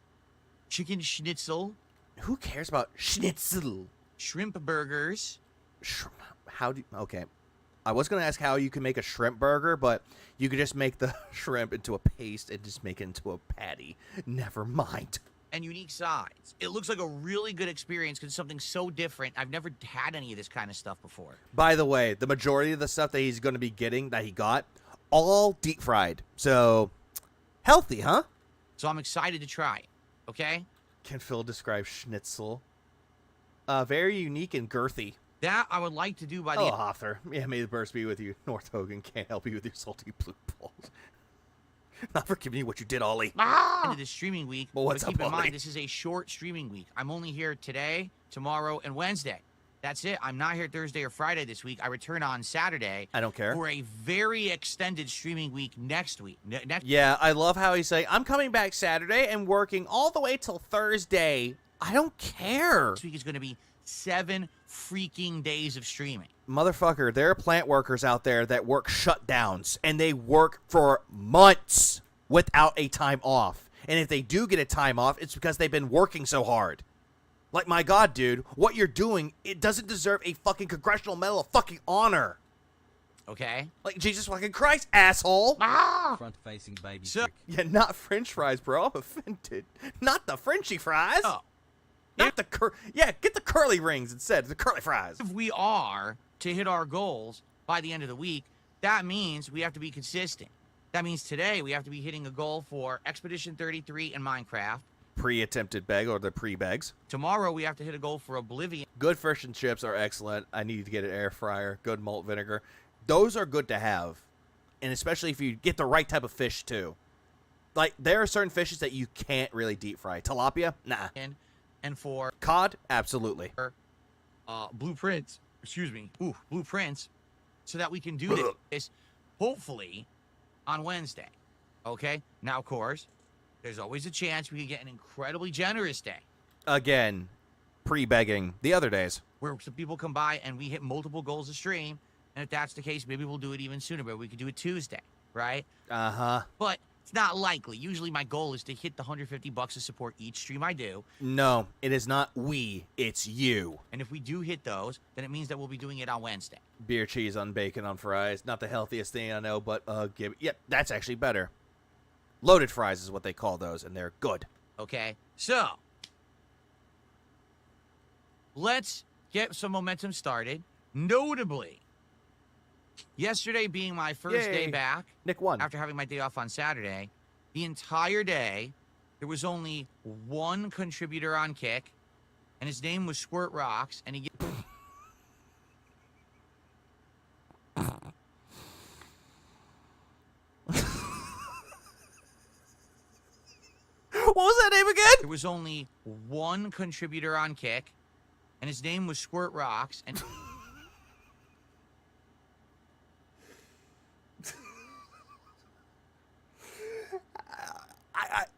chicken schnitzel. Who cares about schnitzel? Shrimp burgers. Okay. I was going to ask how you can make a shrimp burger, but you could just make the shrimp into a paste and just make it into a patty. Never mind. and unique sides. It looks like a really good experience because it's something so different. I've never had any of this kind of stuff before. By the way, the majority of the stuff that he's going to be getting, that he got, all deep fried. So, healthy, huh? So I'm excited to try it, okay? Can Phil describe schnitzel? Very unique and girthy. That I would like to do by the Oh, Hoffer. Yeah, may the burst be with you. North Hogan can't help you with your salty blue balls. Not forgiving you what you did, Ollie. Into this streaming week. Well, what's but keep up, in Ollie? mind, this is a short streaming week. I'm only here today, tomorrow, and Wednesday. That's it. I'm not here Thursday or Friday this week. I return on Saturday. I don't care. For a very extended streaming week next week. Yeah, I love how he's saying, I'm coming back Saturday and working all the way till Thursday. I don't care. This week is going to be 7 freaking days of streaming. Motherfucker, there are plant workers out there that work shutdowns, and they work for months without a time off. And if they do get a time off, it's because they've been working so hard. Like, my God, dude, what you're doing, it doesn't deserve a fucking Congressional Medal of fucking Honor. Okay? Like, Jesus fucking Christ, asshole. Front-facing baby So, chick. Yeah, not French fries, bro. I'm offended. Not the Frenchy fries. Oh. Not the get the curly rings instead. The curly fries. If we are to hit our goals by the end of the week, that means we have to be consistent. That means today we have to be hitting a goal for Expedition 33 and Minecraft. Pre-attempted beg or the pre-begs. Tomorrow we have to hit a goal for Oblivion. Good fish and chips are excellent. I need to get an air fryer. Good malt vinegar. Those are good to have. And especially if you get the right type of fish too. Like, there are certain fishes that you can't really deep fry. Tilapia? Nah. And for cod? Absolutely. Blueprints. Excuse me. Blueprints. So that we can do this, hopefully, on Wednesday. Okay? Now, of course, there's always a chance we could get an incredibly generous day. Again, pre-begging the other days. Where some people come by and we hit multiple goals a stream. And if that's the case, maybe we'll do it even sooner. But we could do it Tuesday, right? Uh-huh. But it's not likely. Usually my goal is to hit the $150 to support each stream I do. No, it is not we. It's you. And if we do hit those, then it means that we'll be doing it on Wednesday. Beer cheese on bacon on fries. Not the healthiest thing I know, but yep, that's actually better. Loaded fries is what they call those, and they're good. Okay, so let's get some momentum started. Notably, yesterday being my first day back, Nick won. After having my day off on Saturday, the entire day, there was only one contributor on Kick, and his name was Squirt Rocks, and he... What was that name again? There was only one contributor on Kick, and his name was Squirt Rocks, and...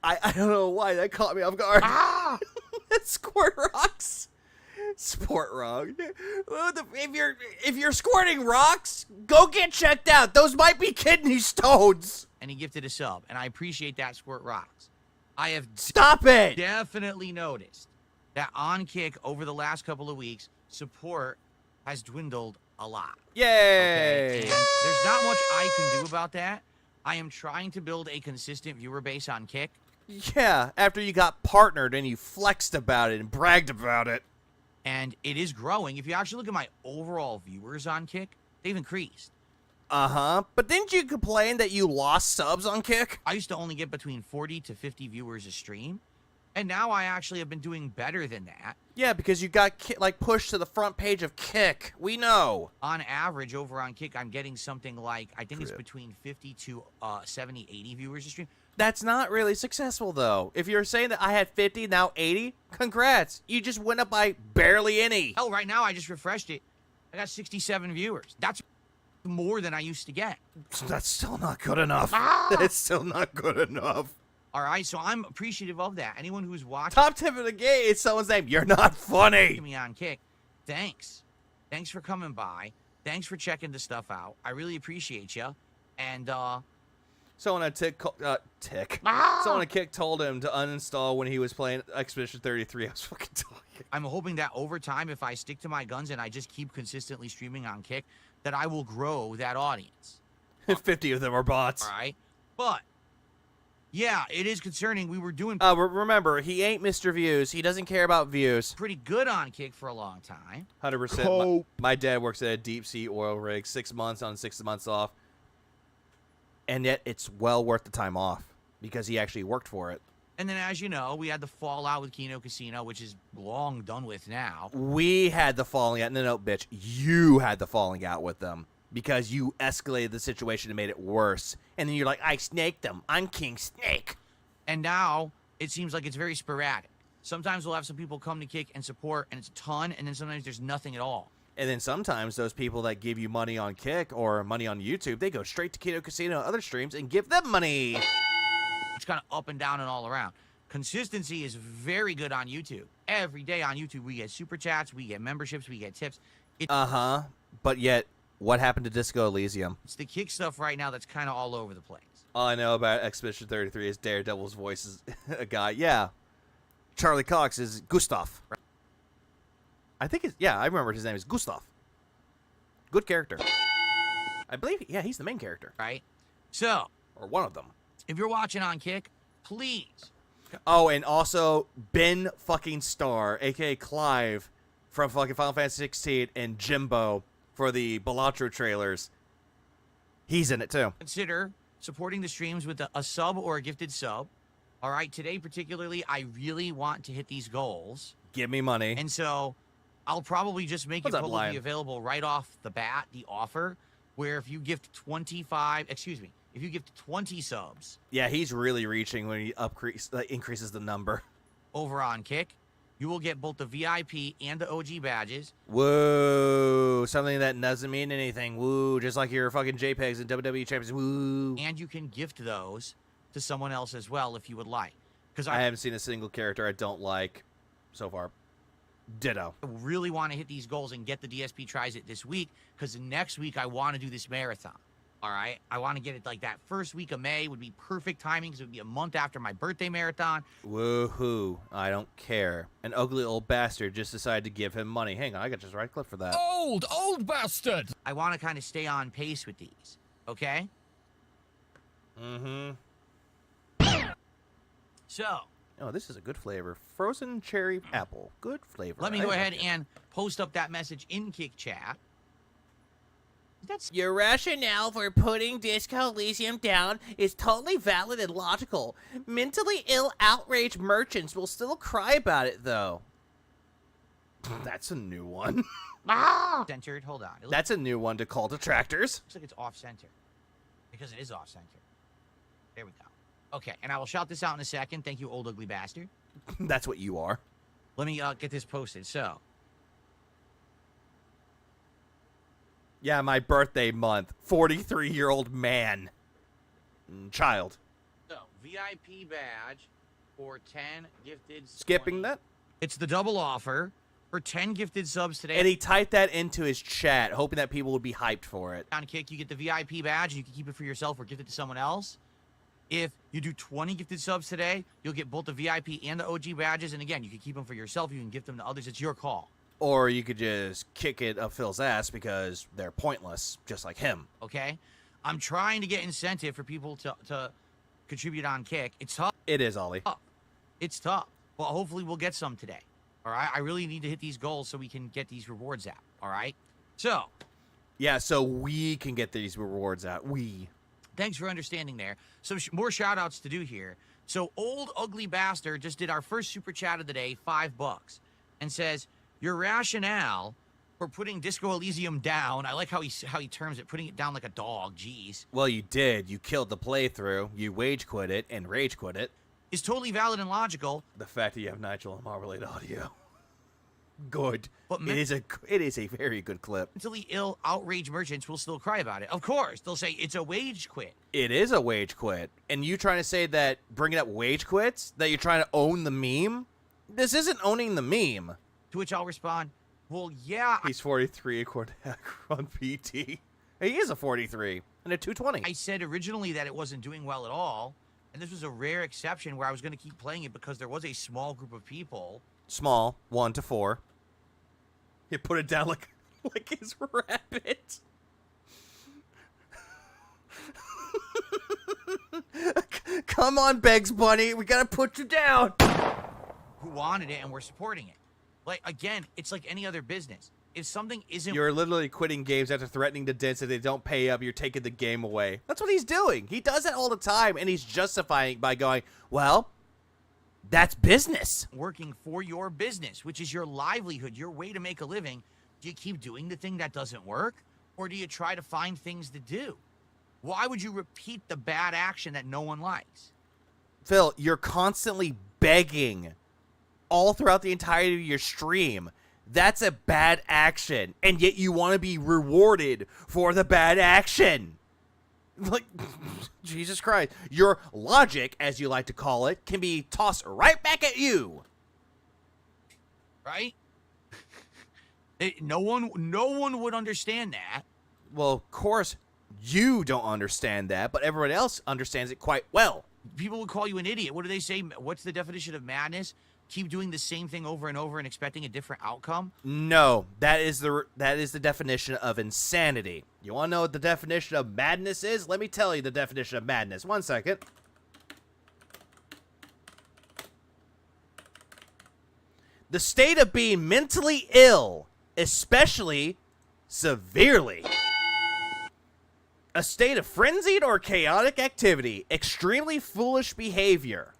I don't know why that caught me off guard. Ah! Squirt rocks. Sport rock. If you're squirting rocks, go get checked out. Those might be kidney stones. And he gifted a sub, and I appreciate that, Squirt Rocks. I have Stop it. Definitely noticed that on Kick over the last couple of weeks, support has dwindled a lot. Yay! Okay? And there's not much I can do about that. I am trying to build a consistent viewer base on Kick. Yeah, after you got partnered and you flexed about it and bragged about it. And it is growing. If you actually look at my overall viewers on Kick, they've increased. Uh-huh. But didn't you complain that you lost subs on Kick? I used to only get between 40 to 50 viewers a stream. And now I actually have been doing better than that. Yeah, because you got pushed to the front page of Kick. We know. On average, over on Kick, I'm getting something like, I think it's between 50 to 70, 80 viewers a stream. That's not really successful, though. If you're saying that I had 50, now 80, congrats. You just went up by barely any. Hell, right now, I just refreshed it. I got 67 viewers. That's more than I used to get. That's still not good enough. That's still not good enough. All right, so I'm appreciative of that. Anyone who's watching... Top tip of the game is someone's name. You're not funny. ...me on Kick, thanks. Thanks for coming by. Thanks for checking the stuff out. I really appreciate you. And, Someone at Someone at Kick told him to uninstall when he was playing Expedition 33. I was fucking talking. I'm hoping that over time, if I stick to my guns and I just keep consistently streaming on Kick, that I will grow that audience. 50 of them are bots. All right? But Yeah, it is concerning. We were doing remember, he ain't Mr. Views. He doesn't care about views. pretty good on Kick for a long time. 100%. My dad works at a deep sea oil rig, 6 months on, 6 months off. And yet it's well worth the time off because he actually worked for it. And then, as you know, we had the fallout with Kino Casino, which is long done with now. We had the falling out. No, bitch. You had the falling out with them because you escalated the situation and made it worse. And then you're like, I snaked them. I'm King Snake. And now it seems like it's very sporadic. Sometimes we'll have some people come to Kick and support, and it's a ton, and then sometimes there's nothing at all. And then sometimes those people that give you money on Kick or money on YouTube, they go straight to Kino Casino and other streams and give them money. It's kind of up and down and all around. Consistency is very good on YouTube. Every day on YouTube, we get super chats, we get memberships, we get tips. But yet, what happened to Disco Elysium? It's the Kick stuff right now that's kind of all over the place. All I know about Expedition 33 is Daredevil's voice is a guy. Yeah. Charlie Cox is Gustav. I think it's, I remember his name is Gustav. Good character. I believe, he's the main character. Right? So. Or one of them. If you're watching on Kick, please. Oh, and also Ben fucking Starr, a.k.a. Clive from fucking Final Fantasy 16 and Jimbo for the Balatro trailers. He's in it too. Consider supporting the streams with a sub or a gifted sub. All right, today particularly, I really want to hit these goals. Give me money. And so I'll probably just make it publicly available right off the bat, the offer, where if you gift 20 subs. Yeah, he's really reaching when he increases the number. Over on Kick, you will get both the VIP and the OG badges. Whoa, something that doesn't mean anything. Woo, just like your fucking JPEGs and WWE champions. Woo. And you can gift those to someone else as well if you would like. Because I haven't seen a single character I don't like so far. Ditto. I really want to hit these goals and get the DSP tries it this week because next week I want to do this marathon. All right, I want to get it like that first week of May would be perfect timing because it would be a month after my birthday marathon. Woohoo! I don't care. An ugly old bastard just decided to give him money. Hang on, I got just right clip for that. Old bastard! I want to kind of stay on pace with these, okay? Mm-hmm. So. Oh, this is a good flavor. Frozen cherry apple. Good flavor. Let me go ahead and post up that message in Kick Chat. Your rationale for putting Disco Elysium down is totally valid and logical. Mentally ill, outraged merchants will still cry about it, though. That's a new one. Centered. Hold on. That's a new one to call detractors. Looks like it's off-center. Because it is off-center. There we go. Okay, and I will shout this out in a second. Thank you, old ugly bastard. That's what you are. Let me get this posted. So. Yeah, my birthday month. 43-year-old man. Child. So, VIP badge for 10 gifted subs. Skipping that? It's the double offer for 10 gifted subs today. And he typed that into his chat, hoping that people would be hyped for it. On Kick, you get the VIP badge, and you can keep it for yourself or gift it to someone else. If you do 20 gifted subs today, you'll get both the VIP and the OG badges. And again, you can keep them for yourself. You can gift them to others. It's your call. Or you could just kick it up Phil's ass because they're pointless, just like him. Okay? I'm trying to get incentive for people to contribute on Kick. It's tough. It is, Ollie. It's tough. But hopefully we'll get some today. All right? I really need to hit these goals so we can get these rewards out. All right? So. Yeah, so we can get these rewards out. Thanks for understanding there. Some more shout-outs to do here. So Old Ugly Bastard just did our first super chat of the day, $5, and says, your rationale for putting Disco Elysium down, I like how he terms it, putting it down like a dog, jeez. Well, you did. You killed the playthrough, you wage quit it, and rage quit it. Is totally valid and logical. The fact that you have Nigel and Marmalade audio. Good. But it is a very good clip. Mentally ill, outraged merchants will still cry about it. Of course, they'll say it's a wage quit. It is a wage quit. And you trying to say that bringing up wage quits, that you're trying to own the meme? This isn't owning the meme. To which I'll respond, well, yeah. He's 43 according to on PT. He is a 43 and a 220. I said originally that it wasn't doing well at all. And this was a rare exception where I was going to keep playing it because there was a small group of people. Small, 1 to 4. You put it down like his rabbit. Come on, Begs Bunny. We gotta put you down. Who wanted it and we're supporting it. Like, again, it's like any other business. If something isn't... You're literally quitting games after threatening the devs if they don't pay up. You're taking the game away. That's what he's doing. He does that all the time, and he's justifying it by going, well, that's business. Working for your business, which is your livelihood, your way to make a living. Do you keep doing the thing that doesn't work? Or do you try to find things to do? Why would you repeat the bad action that no one likes? Phil, you're constantly begging all throughout the entirety of your stream. That's a bad action, and yet you want to be rewarded for the bad action. Like, Jesus Christ. Your logic, as you like to call it, can be tossed right back at you. Right? No one would understand that. Well, of course, you don't understand that, but everyone else understands it quite well. People would call you an idiot. What do they say? What's the definition of madness? Keep doing the same thing over and over and expecting a different outcome? No, that is the definition of insanity. You want to know what the definition of madness is? Let me tell you the definition of madness. 1 second. The state of being mentally ill, especially severely. A state of frenzied or chaotic activity, extremely foolish behavior.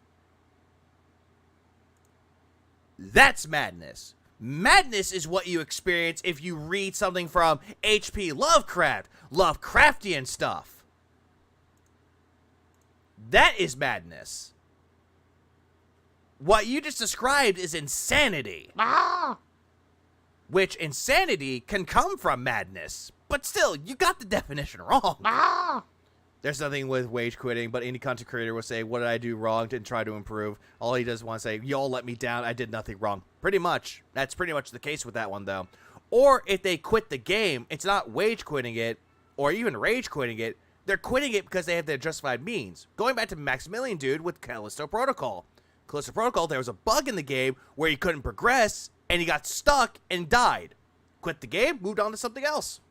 That's madness. Madness is what you experience if you read something from H.P. Lovecraft, Lovecraftian stuff. That is madness. What you just described is insanity. Which insanity can come from madness. But still, you got the definition wrong. There's nothing with wage quitting, but any content creator will say, what did I do wrong, and try to improve. All he does want to say, y'all let me down, I did nothing wrong. Pretty much. That's pretty much the case with that one, though. Or if they quit the game, it's not wage quitting it, or even rage quitting it. They're quitting it because they have their justified means. Going back to Maximilian Dude with Callisto Protocol. Callisto Protocol, there was a bug in the game where he couldn't progress, and he got stuck and died. Quit the game, moved on to something else.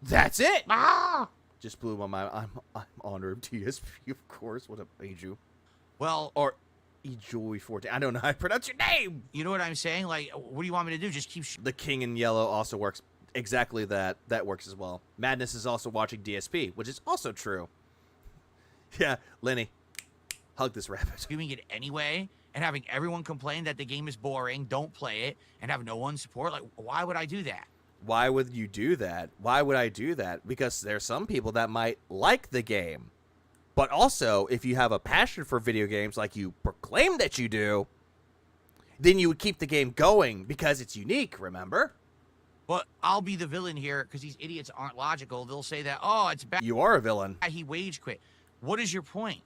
That's it. Just blew my mind. I'm honored. DSP, of course. What up, Aju? Well, or Ejoy14. I don't know how to pronounce your name. You know what I'm saying? Like, what do you want me to do? Just keep... The King in Yellow also works exactly that. That works as well. Madness is also watching DSP, which is also true. Yeah, Lenny, hug this rabbit. Doing it anyway and having everyone complain that the game is boring, don't play it, and have no one support. Like, why would I do that? Why would you do that? Why would I do that? Because there's some people that might like the game. But also, if you have a passion for video games like you proclaim that you do, then you would keep the game going because it's unique, remember? Well, I'll be the villain here because these idiots aren't logical. They'll say that, oh, it's bad. You are a villain. He wage quit. What is your point?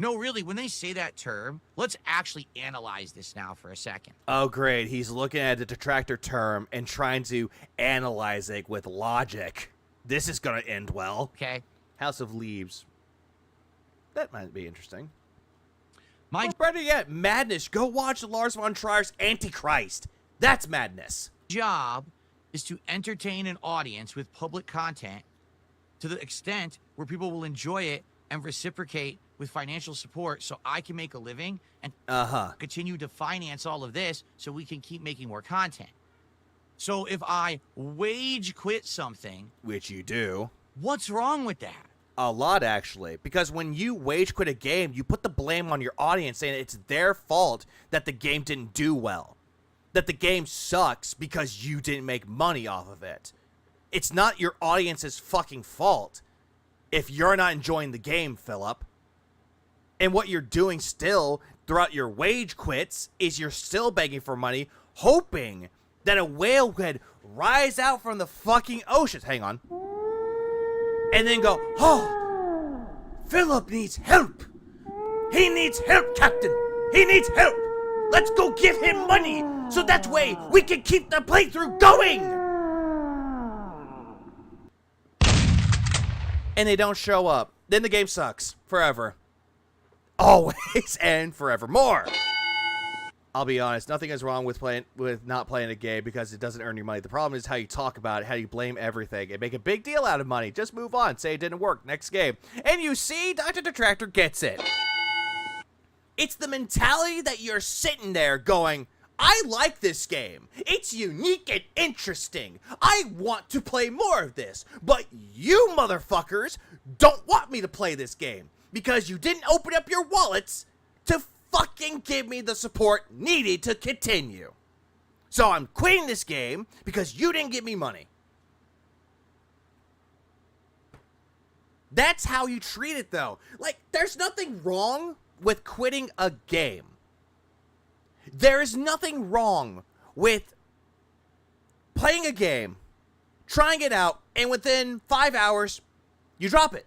No, really, when they say that term, let's actually analyze this now for a second. Oh, great. He's looking at the detractor term and trying to analyze it with logic. This is going to end well. Okay. House of Leaves. That might be interesting. Better yet, madness. Go watch Lars von Trier's Antichrist. That's madness. Job is to entertain an audience with public content to the extent where people will enjoy it and reciprocate with financial support so I can make a living and continue to finance all of this so we can keep making more content. So if I wage quit something... Which you do. What's wrong with that? A lot, actually. Because when you wage quit a game, you put the blame on your audience saying it's their fault that the game didn't do well. That the game sucks because you didn't make money off of it. It's not your audience's fucking fault if you're not enjoying the game, Philip. And what you're doing still throughout your wage quits is you're still begging for money, hoping that a whale could rise out from the fucking oceans. Hang on. And then go, oh, Philip needs help. He needs help, Captain. He needs help. Let's go give him money so that way we can keep the playthrough going. And they don't show up. Then the game sucks forever. Always and forevermore. I'll be honest, nothing is wrong with not playing a game because it doesn't earn you money. The problem is how you talk about it, how you blame everything, and make a big deal out of money. Just move on. Say it didn't work. Next game. And you see, Dr. Detractor gets it. It's the mentality that you're sitting there going, I like this game. It's unique and interesting. I want to play more of this. But you motherfuckers don't want me to play this game because you didn't open up your wallets to fucking give me the support needed to continue. So I'm quitting this game because you didn't give me money. That's how you treat it, though. Like, there's nothing wrong with quitting a game. There is nothing wrong with playing a game, trying it out, and within 5 hours, you drop it.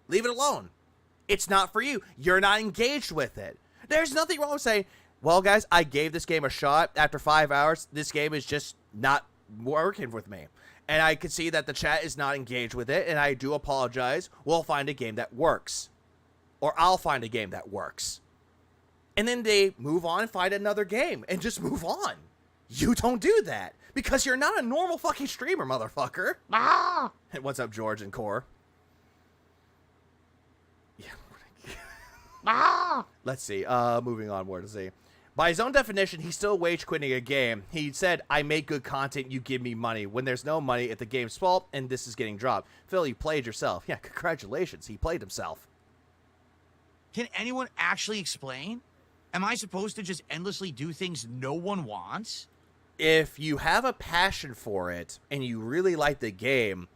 Leave it alone. It's not for you. You're not engaged with it. There's nothing wrong with saying, well, guys, I gave this game a shot. After 5 hours, this game is just not working with me. And I can see that the chat is not engaged with it, and I do apologize. We'll find a game that works. Or I'll find a game that works. And then they move on and find another game and just move on. You don't do that because you're not a normal fucking streamer, motherfucker. Ah! What's up, George and Core? Yeah. Ah! Let's see. Moving on. Where to see? By his own definition, he's still wage quitting a game. He said, I make good content, you give me money. When there's no money, it's the game's fault, and this is getting dropped. Phil, you played yourself. Yeah, congratulations. He played himself. Can anyone actually explain? Am I supposed to just endlessly do things no one wants? If you have a passion for it and you really like the game,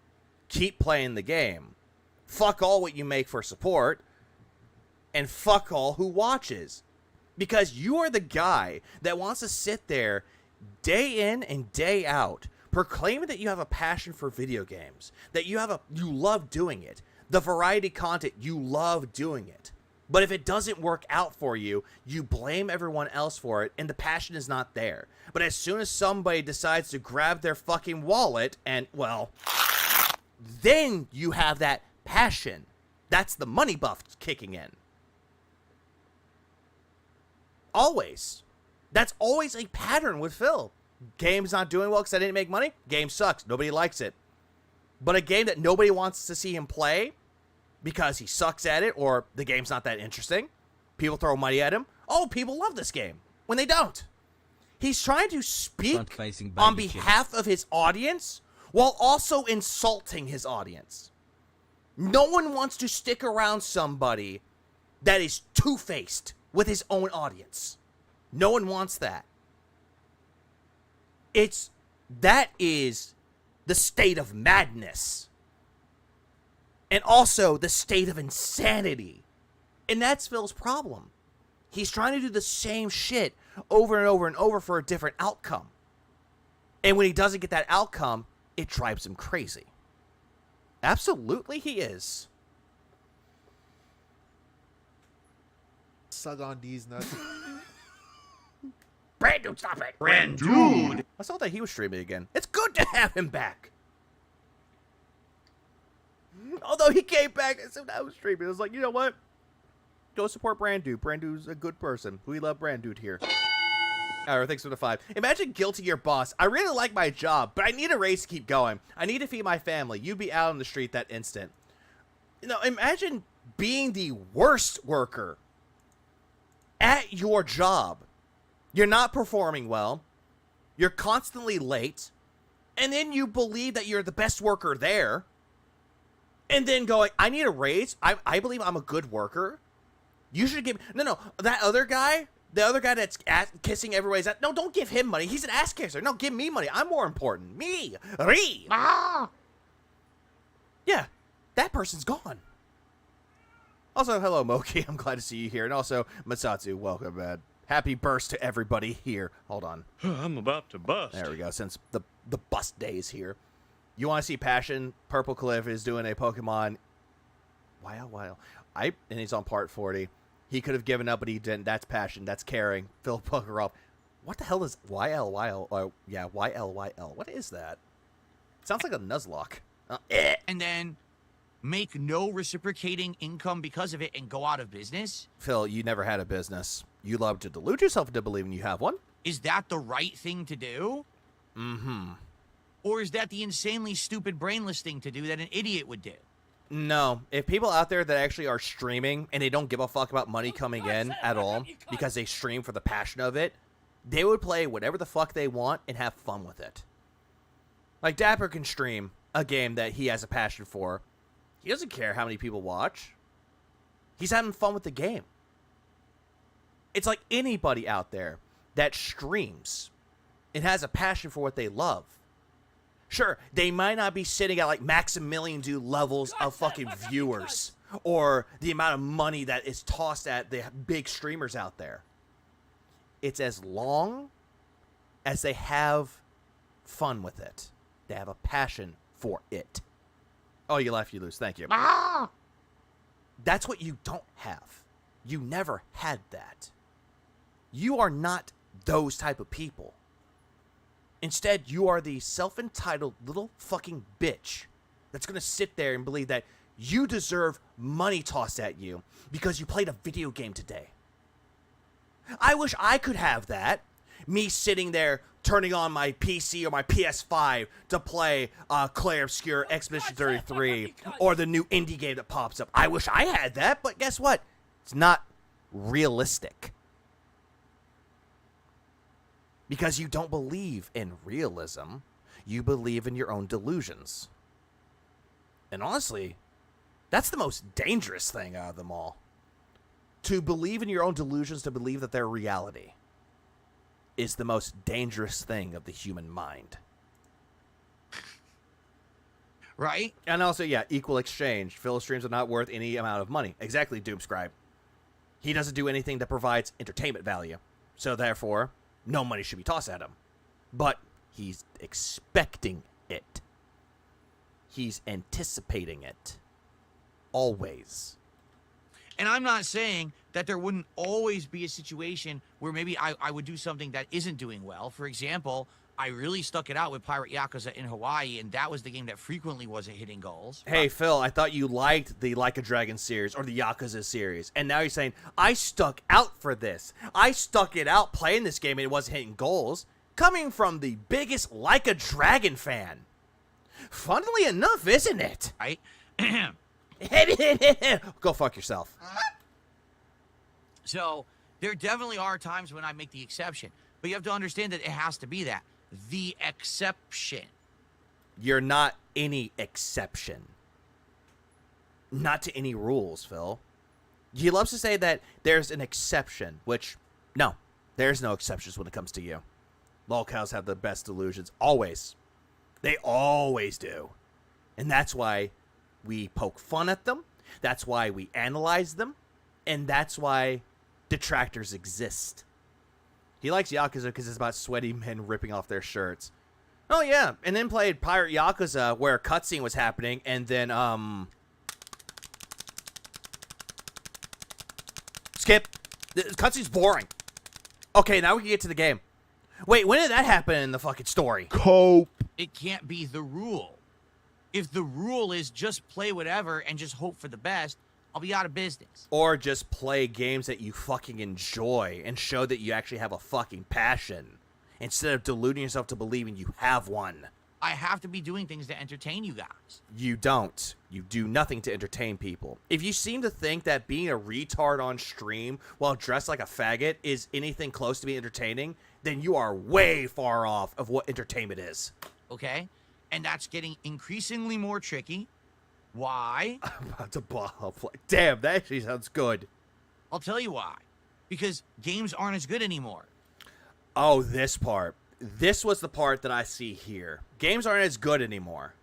keep playing the game. Fuck all what you make for support, and fuck all who watches. Because you are the guy that wants to sit there day in and day out, proclaiming that you have a passion for video games, that you love doing it, the variety content, you love doing it. But if it doesn't work out for you, you blame everyone else for it, and the passion is not there. But as soon as somebody decides to grab their fucking wallet and, well, then you have that passion. That's the money buff kicking in. Always. That's always a pattern with Phil. Game's not doing well because I didn't make money. Game sucks. Nobody likes it. But a game that nobody wants to see him play because he sucks at it or the game's not that interesting, people throw money at him. Oh, people love this game when they don't. He's trying to speak on behalf of his audience while also insulting his audience. No one wants to stick around somebody that is two-faced with his own audience. No one wants that. That is the state of madness. And also the state of insanity. And that's Phil's problem. He's trying to do the same shit over and over and over for a different outcome. And when he doesn't get that outcome, it drives him crazy. Absolutely he is. Suck on these nuts. Brand dude, stop it. Brand dude. I saw that he was streaming again. It's good to have him back. Although he came back and said I was streaming. I was like, you know what? Go support Brand Dude. Brand Dude's a good person. We love Brand Dude here. Alright, thanks for the 5. Imagine guilty your boss. I really like my job, but I need a raise to keep going. I need to feed my family. You'd be out on the street that instant. You know, imagine being the worst worker at your job. You're not performing well. You're constantly late. And then you believe that you're the best worker there. And then going, I need a raise. I believe I'm a good worker. You should give... No. That other guy, the other guy that's kissing everybody's ass. No, don't give him money. He's an ass kisser. No, give me money. I'm more important. Me. Ah. Yeah, that person's gone. Also, hello, Moki. I'm glad to see you here. And also, Masatsu, welcome, man. Happy burst to everybody here. Hold on. I'm about to bust. There we go, since the bust day is here. You want to see Passion? Purple Cliff is doing a Pokemon. Wow. And he's on part 40. He could have given up, but he didn't. That's Passion. That's caring. Phil Puckeroff. What the hell is YLYL? Yeah, YLYL. What is that? Sounds like a Nuzlocke. And then make no reciprocating income because of it and go out of business? Phil, you never had a business. You love to delude yourself into believing you have one. Is that the right thing to do? Mm-hmm. Or is that the insanely stupid, brainless thing to do that an idiot would do? No. If people out there that actually are streaming and they don't give a fuck about money coming in at all because they stream for the passion of it, they would play whatever the fuck they want and have fun with it. Like Dapper can stream a game that he has a passion for. He doesn't care how many people watch. He's having fun with the game. It's like anybody out there that streams and has a passion for what they love. Sure, they might not be sitting at like Maximilian do levels of fucking viewers or the amount of money that is tossed at the big streamers out there. It's as long as they have fun with it. They have a passion for it. Oh, you laugh, you lose. Thank you. That's what you don't have. You never had that. You are not those type of people. Instead, you are the self-entitled little fucking bitch that's going to sit there and believe that you deserve money tossed at you because you played a video game today. I wish I could have that. Me sitting there turning on my PC or my PS5 to play Clair Obscure Expedition 33 or the new indie game that pops up. I wish I had that, but guess what? It's not realistic. Because you don't believe in realism. You believe in your own delusions. And honestly, that's the most dangerous thing out of them all. To believe in your own delusions, to believe that they're reality, is the most dangerous thing of the human mind. Right? And also, yeah, equal exchange. Phil streams are not worth any amount of money. Exactly, Doomscribe. He doesn't do anything that provides entertainment value. So therefore, no money should be tossed at him. But he's expecting it. He's anticipating it. Always. And I'm not saying that there wouldn't always be a situation where maybe I would do something that isn't doing well. For example, I really stuck it out with Pirate Yakuza in Hawaii, and that was the game that frequently wasn't hitting goals. Hey, Phil, I thought you liked the Like a Dragon series or the Yakuza series, and now you're saying, I stuck out for this. I stuck it out playing this game and it wasn't hitting goals. Coming from the biggest Like a Dragon fan. Funnily enough, isn't it? Right? Go fuck yourself. So, there definitely are times when I make the exception. But you have to understand that it has to be that. The exception. You're not any exception. Not to any rules, Phil. He loves to say that there's an exception, which, no, there's no exceptions when it comes to you. Lolcows have the best delusions, always. They always do. And that's why we poke fun at them. That's why we analyze them. And that's why detractors exist. He likes Yakuza because it's about sweaty men ripping off their shirts. Oh, yeah. And then played Pirate Yakuza where a cutscene was happening. And then, skip. The cutscene's boring. Okay, now we can get to the game. Wait, when did that happen in the fucking story? Cope. It can't be the rule. If the rule is just play whatever and just hope for the best, I'll be out of business. Or just play games that you fucking enjoy and show that you actually have a fucking passion instead of deluding yourself to believing you have one. I have to be doing things to entertain you guys. You don't. You do nothing to entertain people. If you seem to think that being a retard on stream while dressed like a faggot is anything close to being entertaining, then you are way far off of what entertainment is. Okay? And that's getting increasingly more tricky. Why? I'm about to blow. Damn, that actually sounds good. I'll tell you why. Because games aren't as good anymore. Oh, this part. This was the part that I see here. Games aren't as good anymore.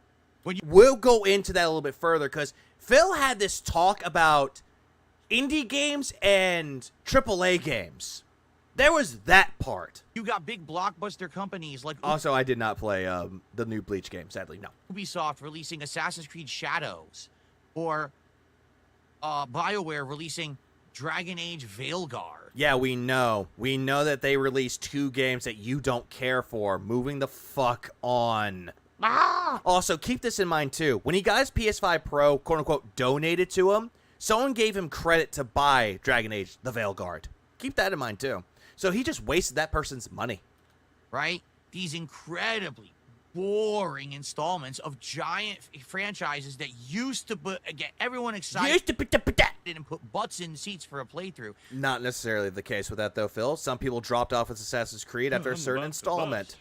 We'll go into that a little bit further because Phil had this talk about indie games and AAA games. There was that part. You got big blockbuster companies like... Also, I did not play the new Bleach game, sadly, no. Ubisoft releasing Assassin's Creed Shadows. Or BioWare releasing Dragon Age Veilguard. Yeah, we know. We know that they released 2 games that you don't care for. Moving the fuck on. Also, keep this in mind, too. When he got his PS5 Pro, quote-unquote, donated to him, someone gave him credit to buy Dragon Age The Veilguard. Keep that in mind, too. So he just wasted that person's money. Right? These incredibly boring installments of giant franchises that used to get everyone excited and put butts in seats for a playthrough. Not necessarily the case with that, though, Phil. Some people dropped off with Assassin's Creed after a certain installment.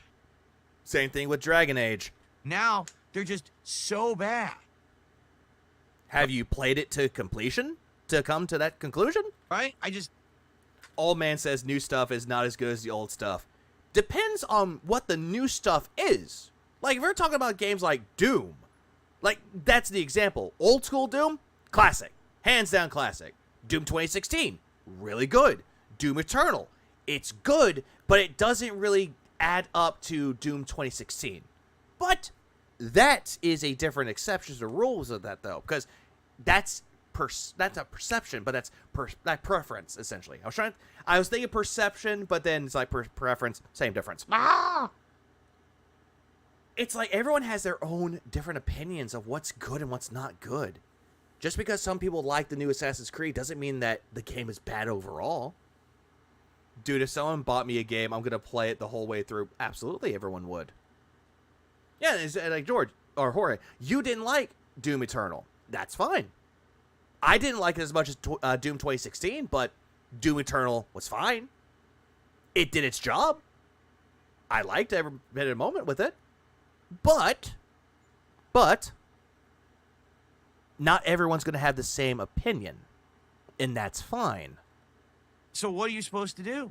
Same thing with Dragon Age. Now, they're just so bad. Have you played it to completion to come to that conclusion? Right? Old man says new stuff is not as good as the old stuff. Depends on what the new stuff is. Like, if we're talking about games like Doom, like, that's the example. Old school Doom, classic. Hands down classic. Doom 2016, really good. Doom Eternal, it's good, but it doesn't really add up to Doom 2016. But that is a different exception to the rules of that, though, because that's a perception, but that's preference, essentially. I was thinking perception, but then it's like preference, same difference. It's like everyone has their own different opinions of what's good and what's not good. Just because some people like the new Assassin's Creed doesn't mean that the game is bad overall. Dude, if someone bought me a game, I'm going to play it the whole way through. Absolutely, everyone would. Yeah, it's like George, or Jorge, you didn't like Doom Eternal. That's fine. I didn't like it as much as Doom 2016, but Doom Eternal was fine. It did its job. I liked every bit of the moment with it. But, not everyone's going to have the same opinion, and that's fine. So what are you supposed to do?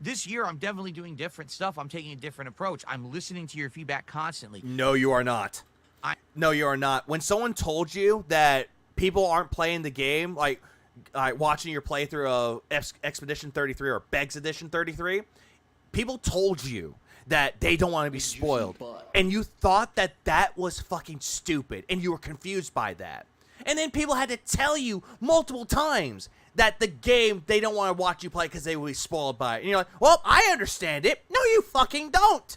This year, I'm definitely doing different stuff. I'm taking a different approach. I'm listening to your feedback constantly. No, you are not. No, you are not. When someone told you that people aren't playing the game, like watching your playthrough of Expedition 33 or Begs Edition 33, people told you that they don't want to be spoiled. And you thought that that was fucking stupid, and you were confused by that. And then people had to tell you multiple times that the game, they don't want to watch you play because they will be spoiled by it. And you're like, well, I understand it. No, you fucking don't.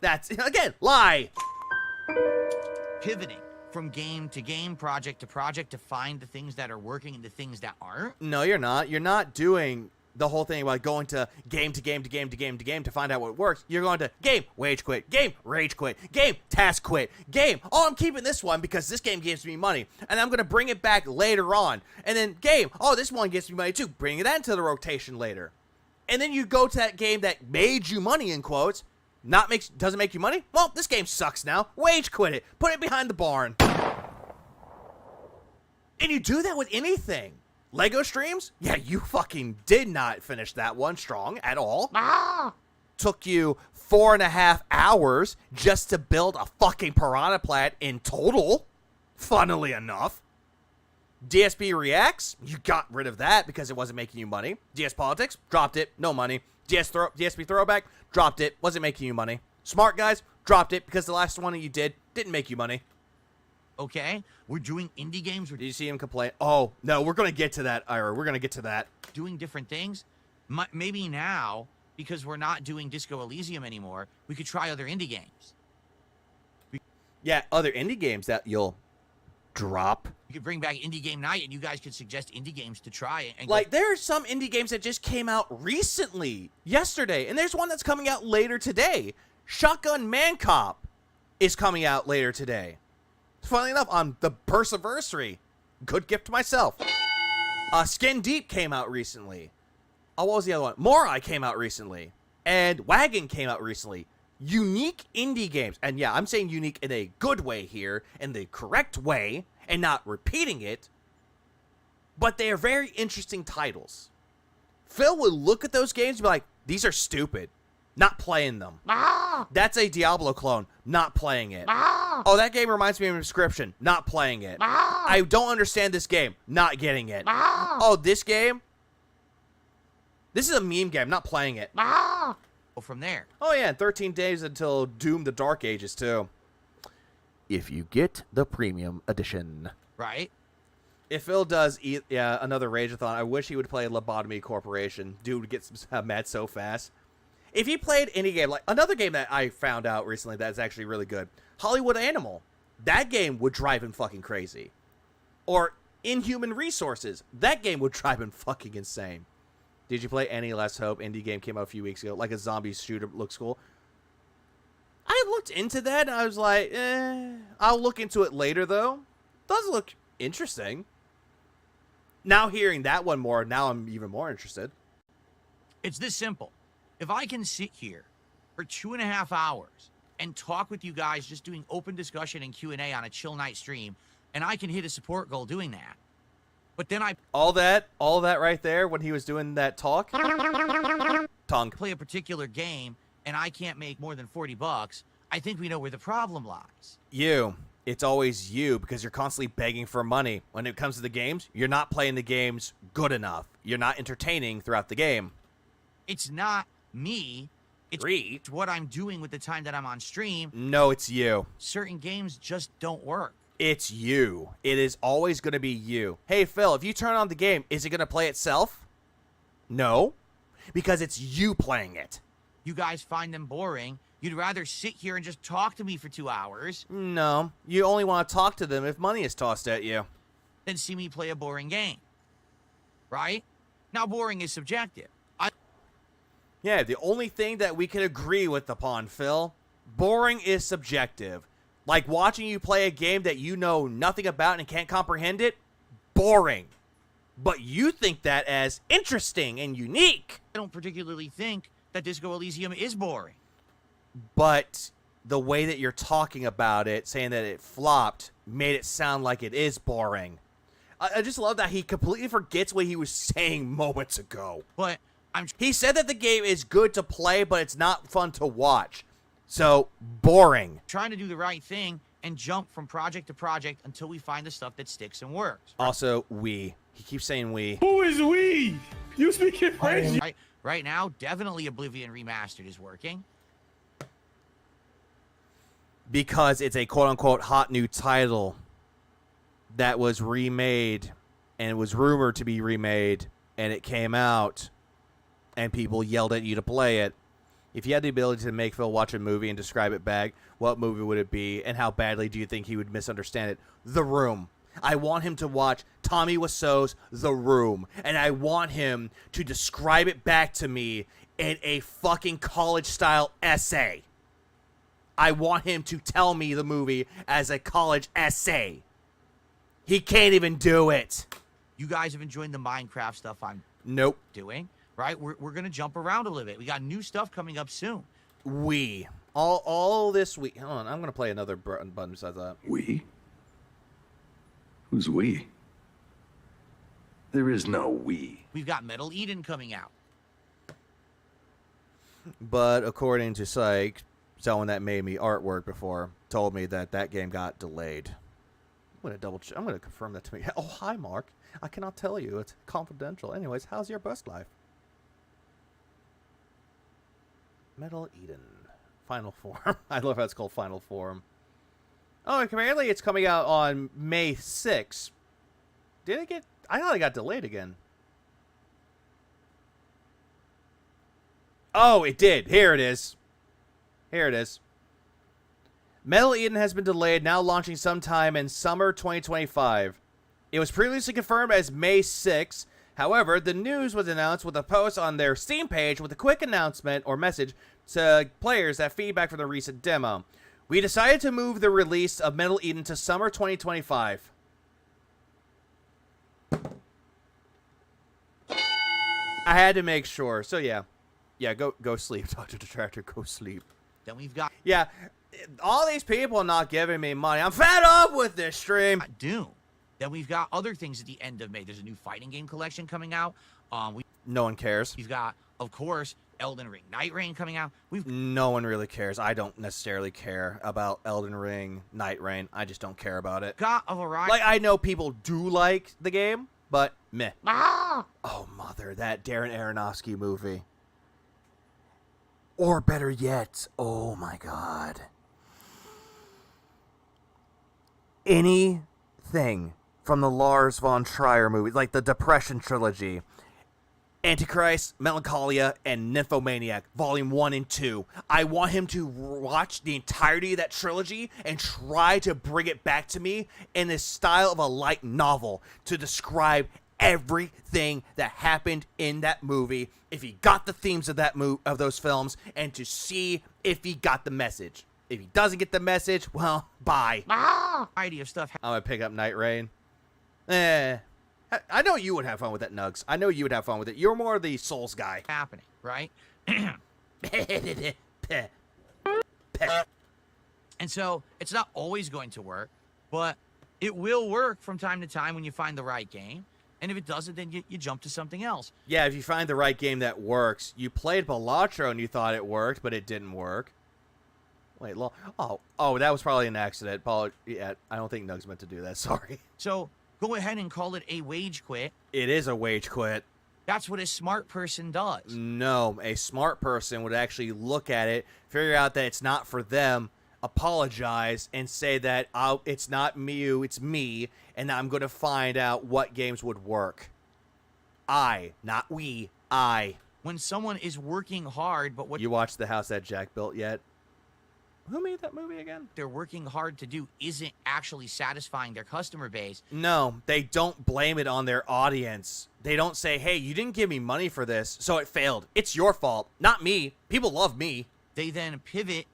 That's, again, lie. Pivoting from game to game, project to project, to find the things that are working and the things that aren't. No, you're not. You're not doing the whole thing about going to game to game to game to game to game to find out what works. You're going to game, wage quit, game, rage quit, game, task quit, game. Oh, I'm keeping this one because this game gives me money, and I'm going to bring it back later on. And then game, oh, this one gives me money too. Bring that into the rotation later. And then you go to that game that made you money, in quotes, doesn't make you money? Well, this game sucks now. Wage quit it. Put it behind the barn. And you do that with anything. Lego streams? Yeah, you fucking did not finish that one strong at all. Took you 4.5 hours just to build a fucking piranha plant in total, funnily enough. DSP Reacts? You got rid of that because it wasn't making you money. DS Politics? Dropped it. No money. DSP Throwback? Dropped it. Wasn't making you money. Smart Guys? Dropped it because the last one that you did didn't make you money. Okay, we're doing indie games. Did you see him complain? Oh, no, we're going to get to that, Ira. We're going to get to that. Doing different things. Maybe now, because we're not doing Disco Elysium anymore, we could try other indie games. Yeah, other indie games that you'll drop. You could bring back Indie Game Night, and you guys could suggest indie games to try. And like, there are some indie games that just came out recently, yesterday, and there's one that's coming out later today. Shotgun Man Cop is coming out later today. Funnily enough, on the Burstiversary. Good gift to myself. Skin Deep came out recently. Oh, what was the other one? Morai came out recently. And Wagon came out recently. Unique indie games. And yeah, I'm saying unique in a good way here, in the correct way, and not repeating it. But they are very interesting titles. Phil would look at those games and be like, these are stupid. Not playing them. That's a Diablo clone. Not playing it. Oh, that game reminds me of Inscription. Not playing it. I don't understand this game. Not getting it. Oh, this game? This is a meme game. Not playing it. From there. Oh, yeah, 13 days until Doom the Dark Ages, too. If you get the premium edition. Right. If Phil does another Rageathon, I wish he would play Lobotomy Corporation. Dude gets mad so fast. If he played any game, like another game that I found out recently that's actually really good, Hollywood Animal, that game would drive him fucking crazy. Or Inhuman Resources, that game would drive him fucking insane. Did you play Any Less Hope? Indie game came out a few weeks ago. Like a zombie shooter. Looks cool. I looked into that, and I was like, I'll look into it later, though. Does look interesting. Now hearing that one more, now I'm even more interested. It's this simple. If I can sit here for 2.5 hours and talk with you guys just doing open discussion and Q&A on a chill night stream, and I can hit a support goal doing that, but then I... All that right there when he was doing that talk? Tongue. Play a particular game, and I can't make more than $40, I think we know where the problem lies. You. It's always you, because you're constantly begging for money. When it comes to the games, you're not playing the games good enough. You're not entertaining throughout the game. It's not me. It's what I'm doing with the time that I'm on stream. No, it's you. Certain games just don't work. It's you. It is always going to be you. Hey, Phil, if you turn on the game, is it going to play itself? No, because it's you playing it. You guys find them boring. You'd rather sit here and just talk to me for 2 hours. No, you only want to talk to them if money is tossed at you. Than see me play a boring game. Right? Now, boring is subjective. Yeah, the only thing that we can agree with upon, Phil, boring is subjective. Like watching you play a game that you know nothing about and can't comprehend it, boring. But you think that as interesting and unique. I don't particularly think that Disco Elysium is boring. But the way that you're talking about it, saying that it flopped, made it sound like it is boring. I just love that he completely forgets what he was saying moments ago. But he said that the game is good to play, but it's not fun to watch. So, boring. Trying to do the right thing and jump from project to project until we find the stuff that sticks and works. Also, we. He keeps saying we. Who is we? You speaking French? Right now, definitely Oblivion Remastered is working. Because it's a quote-unquote hot new title that was remade, and it was rumored to be remade, and it came out, and people yelled at you to play it. If you had the ability to make Phil watch a movie and describe it back, what movie would it be, and how badly do you think he would misunderstand it? The Room. I want him to watch Tommy Wiseau's The Room, and I want him to describe it back to me in a fucking college-style essay. I want him to tell me the movie as a college essay. He can't even do it. You guys have enjoyed the Minecraft stuff I'm doing, right? We're going to jump around a little bit. We got new stuff coming up soon. We. All this week. Hold on, I'm going to play another button besides that. We? Who's we? There is no we. We've got Metal Eden coming out. But according to Psych, someone that made me artwork before told me that that game got delayed. I'm going to double check. I'm going to confirm that to me. Oh, hi, Mark. I cannot tell you. It's confidential. Anyways, how's your bust life? Metal Eden. Final Form. I love how it's called Final Form. Oh, apparently it's coming out on May 6th. Did it get... I thought it got delayed again. Oh, it did. Here it is. Here it is. Metal Eden has been delayed, now launching sometime in summer 2025. It was previously confirmed as May 6th. However, the news was announced with a post on their Steam page with a quick announcement or message to players that feedback from the recent demo. We decided to move the release of Metal Eden to summer 2025. I had to make sure. So yeah. Yeah, go sleep, Dr. Detractor, go sleep. Then we've got... Yeah, all these people not giving me money. I'm fed up with this stream. Doom. Then we've got other things at the end of May. There's a new fighting game collection coming out. No one cares. We've got, of course, Elden Ring Night Rain coming out. No one really cares. I don't necessarily care about Elden Ring Night Rain. I just don't care about it. Got a variety. Like, I know people do like the game, but meh. Ah! Oh, mother, that Darren Aronofsky movie. Or better yet, oh my god. Anything from the Lars von Trier movie, like the Depression trilogy, Antichrist, Melancholia, and Nymphomaniac, Volume 1 and 2. I want him to watch the entirety of that trilogy and try to bring it back to me in the style of a light novel to describe everything that happened in that movie, if he got the themes of of those films, and to see if he got the message. If he doesn't get the message, well, bye. Idea of stuff. I'm gonna pick up Night Rain. I know you would have fun with that, Nugs. I know you would have fun with it. You're more the Souls guy. Happening, right? And so it's not always going to work, but it will work from time to time when you find the right game. And if it doesn't, then you jump to something else. Yeah, if you find the right game that works. You played Balatro and you thought it worked, but it didn't work. Wait, oh, that was probably an accident. Yeah, I don't think Nugs meant to do that. Sorry. So go ahead and call it a wage quit. It is a wage quit. That's what a smart person does. No, a smart person would actually look at it, figure out that it's not for them, apologize, and say that it's not you, it's me, and I'm going to find out what games would work. Not we, I. When someone is working hard, but what... You watched The House That Jack Built yet? Who made that movie again? They're working hard to do isn't actually satisfying their customer base. No, they don't blame it on their audience. They don't say, hey, you didn't give me money for this, so it failed. It's your fault, not me. People love me. They then pivot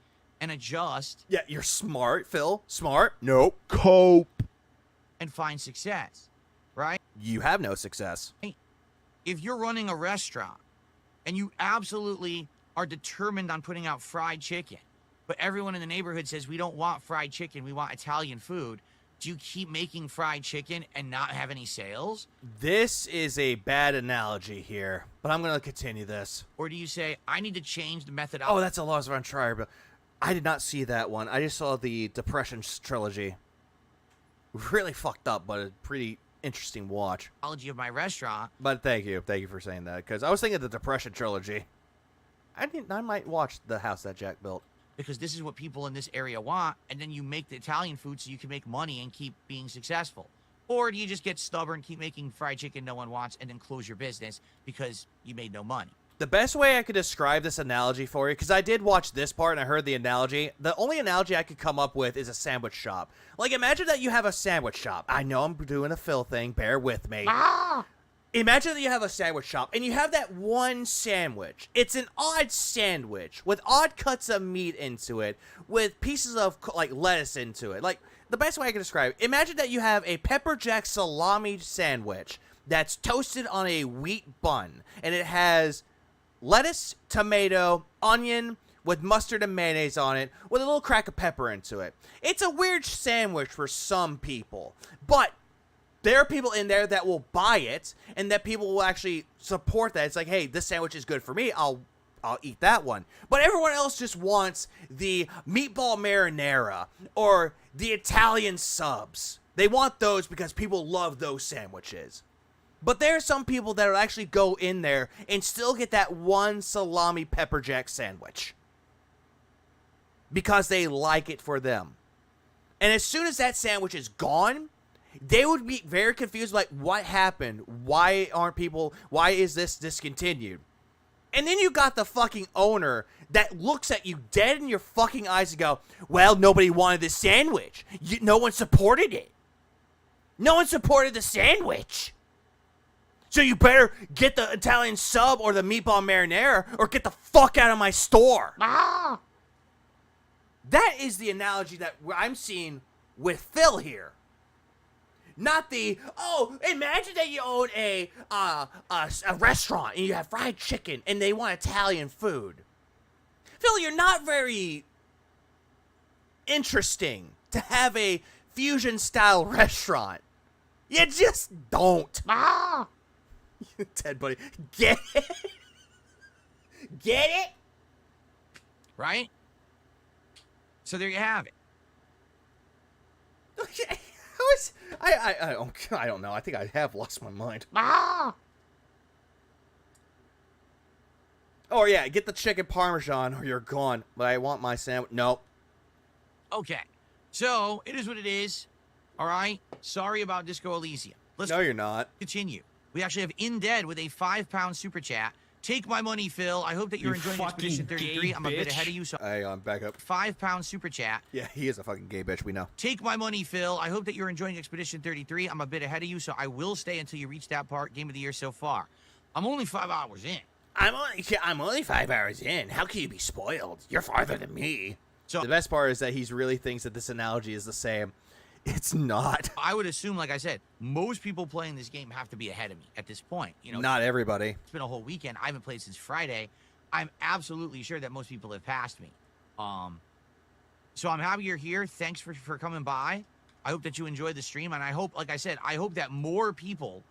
and adjust. Yeah, you're smart, Phil. Smart. Nope. Cope. And find success, right? You have no success. If you're running a restaurant and you absolutely are determined on putting out fried chicken, but everyone in the neighborhood says, we don't want fried chicken, we want Italian food, do you keep making fried chicken and not have any sales? This is a bad analogy here, but I'm going to continue this. Or do you say, I need to change the method? Oh, that's a Lost on Trier, but I did not see that one. I just saw the Depression trilogy. Really fucked up, but a pretty interesting watch. Of my restaurant. But thank you for saying that, because I was thinking of the Depression trilogy. I might watch The House That Jack Built. Because this is what people in this area want, and then you make the Italian food so you can make money and keep being successful. Or do you just get stubborn, keep making fried chicken no one wants, and then close your business because you made no money? The best way I could describe this analogy for you, because I did watch this part and I heard the analogy, the only analogy I could come up with is a sandwich shop. Like, imagine that you have a sandwich shop. I know I'm doing a Phil thing, bear with me. Imagine that you have a sandwich shop, and you have that one sandwich. It's an odd sandwich with odd cuts of meat into it, with pieces of, like, lettuce into it. Like, the best way I can describe it, imagine that you have a pepper jack salami sandwich that's toasted on a wheat bun, and it has lettuce, tomato, onion, with mustard and mayonnaise on it, with a little crack of pepper into it. It's a weird sandwich for some people, but there are people in there that will buy it, and that people will actually support that. It's like, hey, this sandwich is good for me. I'll eat that one. But everyone else just wants the meatball marinara or the Italian subs. They want those because people love those sandwiches. But there are some people that will actually go in there and still get that one salami pepper jack sandwich because they like it for them. And as soon as that sandwich is gone, they would be very confused, like, what happened? Why is this discontinued? And then you got the fucking owner that looks at you dead in your fucking eyes and go, well, nobody wanted this sandwich. No one supported it. No one supported the sandwich. So you better get the Italian sub or the meatball marinara or get the fuck out of my store. That is the analogy that I'm seeing with Phil here. Not the, oh, imagine that you own a restaurant and you have fried chicken and they want Italian food. Phil, you're not very interesting to have a fusion-style restaurant. You just don't. Ted, buddy, get it? Get it? Right? So there you have it. Okay. I don't know. I think I have lost my mind. Oh, yeah, get the chicken parmesan or you're gone. But I want my sandwich. Nope. Okay. So, it is what it is. All right? Sorry about Disco Elysium. No, you're not. Continue. We actually have In Dead with a £5 super chat Take my money, Phil. I hope that you're enjoying Expedition 33. I'm a bit ahead of you, so... Hang on, back up. £5 super chat. Yeah, he is a fucking gay bitch, we know. Take my money, Phil. I hope that you're enjoying Expedition 33. I'm a bit ahead of you, so I will stay until you reach that part. Game of the year so far. I'm only 5 hours in. I'm only 5 hours in. How can you be spoiled? You're farther than me. So the best part is that he really thinks that this analogy is the same. It's not. I would assume, like I said, most people playing this game have to be ahead of me at this point. You know, not everybody. It's been a whole weekend. I haven't played since Friday. I'm absolutely sure that most people have passed me. So I'm happy you're here. Thanks for coming by. I hope that you enjoyed the stream, and I hope, like I said, I hope that more people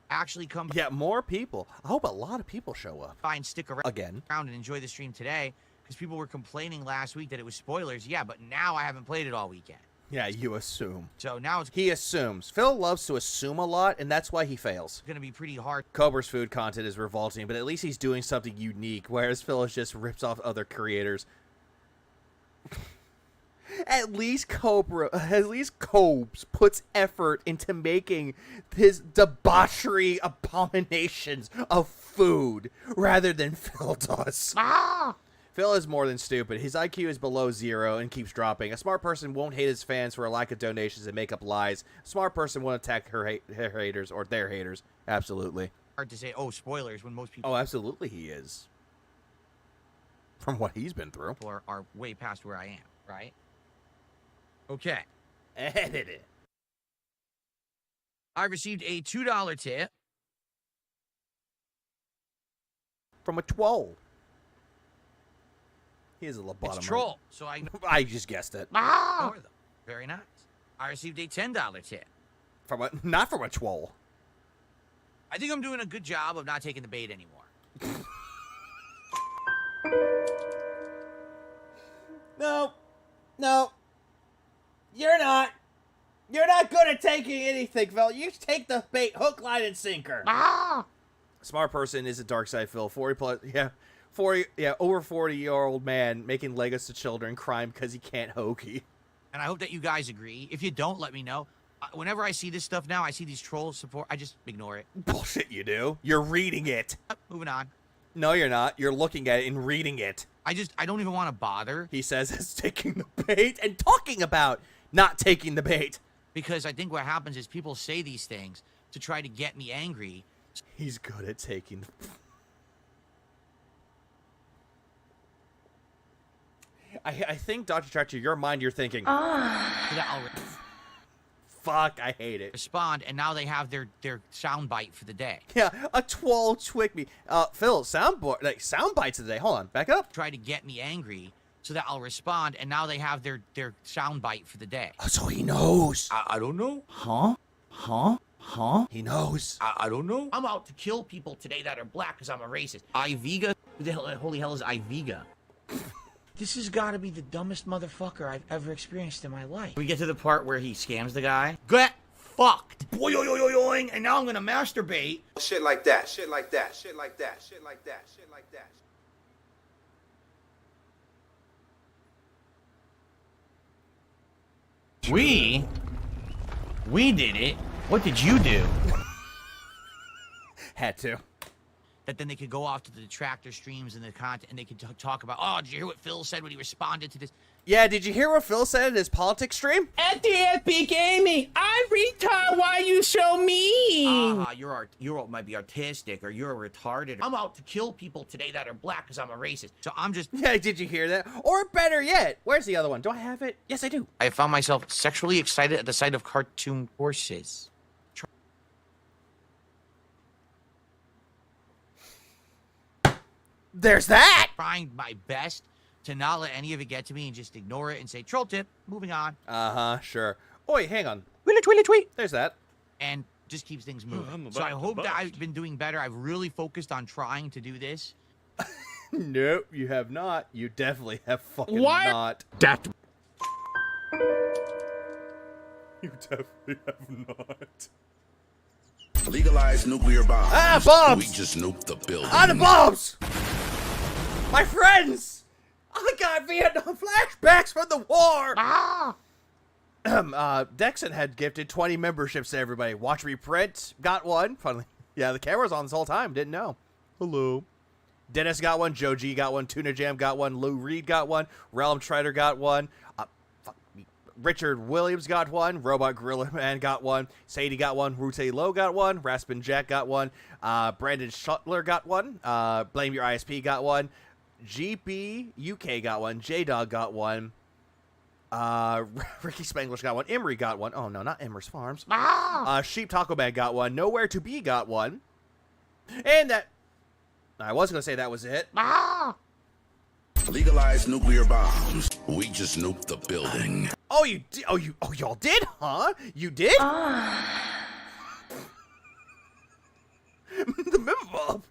actually come. Yeah, more people. I hope a lot of people show up. Fine, stick around again and enjoy the stream today, because people were complaining last week that it was spoilers. Yeah, but now I haven't played it all weekend. Yeah, you assume. So now he assumes. Phil loves to assume a lot, and that's why he fails. It's going to be pretty hard. Cobra's food content is revolting, but at least he's doing something unique, whereas Phil just rips off other creators. At least Cobes puts effort into making his debauchery abominations of food, rather than Phil does. Phil is more than stupid. His IQ is below 0 and keeps dropping. A smart person won't hate his fans for a lack of donations and make up lies. A smart person won't attack her haters or their haters. Absolutely. Hard to say, oh, spoilers, when most people... Oh, absolutely he is. From what he's been through. Are way past where I am, right? Okay. Edit it. I received a $2 tip. From a troll. He is a lobotomite. It's troll, so I just guessed it. Very nice. I received a $10 tip. Not from a troll. I think I'm doing a good job of not taking the bait anymore. No. You're not. You're not good at taking anything, Phil. You take the bait, hook, line, and sinker. Smart person is a dark side, Phil. 40 plus, over 40-year-old man making Legos to children, crime because he can't hokey. And I hope that you guys agree. If you don't, let me know. Whenever I see this stuff now, I see these trolls support, I just ignore it. Bullshit, you do. You're reading it. Moving on. No, you're not. You're looking at it and reading it. I don't even want to bother. He says it's taking the bait and talking about not taking the bait. Because I think what happens is people say these things to try to get me angry. He's good at taking the... I think, Dr. Tractor, your mind, you're thinking... Fuck, I hate it. Respond, and now they have their sound bite for the day. Yeah, a twirl twig me. Phil, sound bites of the day. Hold on, back up. Try to get me angry so that I'll respond, and now they have their sound bite for the day. Oh, so he knows. I don't know. Huh? He knows. I don't know. I'm out to kill people today that are black because I'm a racist. Iviga? Who the holy hell is Iviga? This has got to be the dumbest motherfucker I've ever experienced in my life. We get to the part where he scams the guy. Get fucked. Boing, and now I'm going to masturbate. Shit like that. Shit like that. Shit like that. Shit like that. Shit like that. We did it. What did you do? Had to. That then they could go off to the detractor streams and the content, and they could talk about, oh, did you hear what Phil said when he responded to this? Yeah, did you hear what Phil said in his politics stream? At DSP Gaming, I retard why you so mean. You might be artistic, or you're retarded. I'm out to kill people today that are black because I'm a racist. So I'm just... Yeah, did you hear that? Or better yet, where's the other one? Do I have it? Yes, I do. I found myself sexually excited at the sight of cartoon horses. There's that! Trying my best to not let any of it get to me and just ignore it and say, troll tip, moving on. Uh-huh, sure. Oi, hang on. Tweet. There's that. And just keeps things moving. So I hope that I've been doing better. I've really focused on trying to do this. Nope, you have not. You definitely have fucking not. That. You definitely have not. Legalize nuclear bombs. Ah, bombs! We just nuked the building. Ah, the bombs! My friends! I got Vietnam flashbacks from the war! Dexon had gifted 20 memberships to everybody. Watch me print. Got one. Finally. Yeah, the camera's on this whole time. Didn't know. Hello. Dennis got one. Joe G got one. Tuna Jam got one. Lou Reed got one. Realm Trider got one. Richard Williams got one. Robot Gorilla Man got one. Sadie got one. Rute Low got one. Raspin Jack got one. Brandon Shuttler got one. Blame Your ISP got one. GP UK got one. J-Dog got one. Ricky Spanglish got one. Emery got one. Oh, no, not Emer's Farms. Sheep Taco Man got one. Nowhere to Be got one. And that... I was going to say that was it. Legalize nuclear bombs. We just nuked the building. Oh, you did? Oh, y'all did, huh? You did? The memo.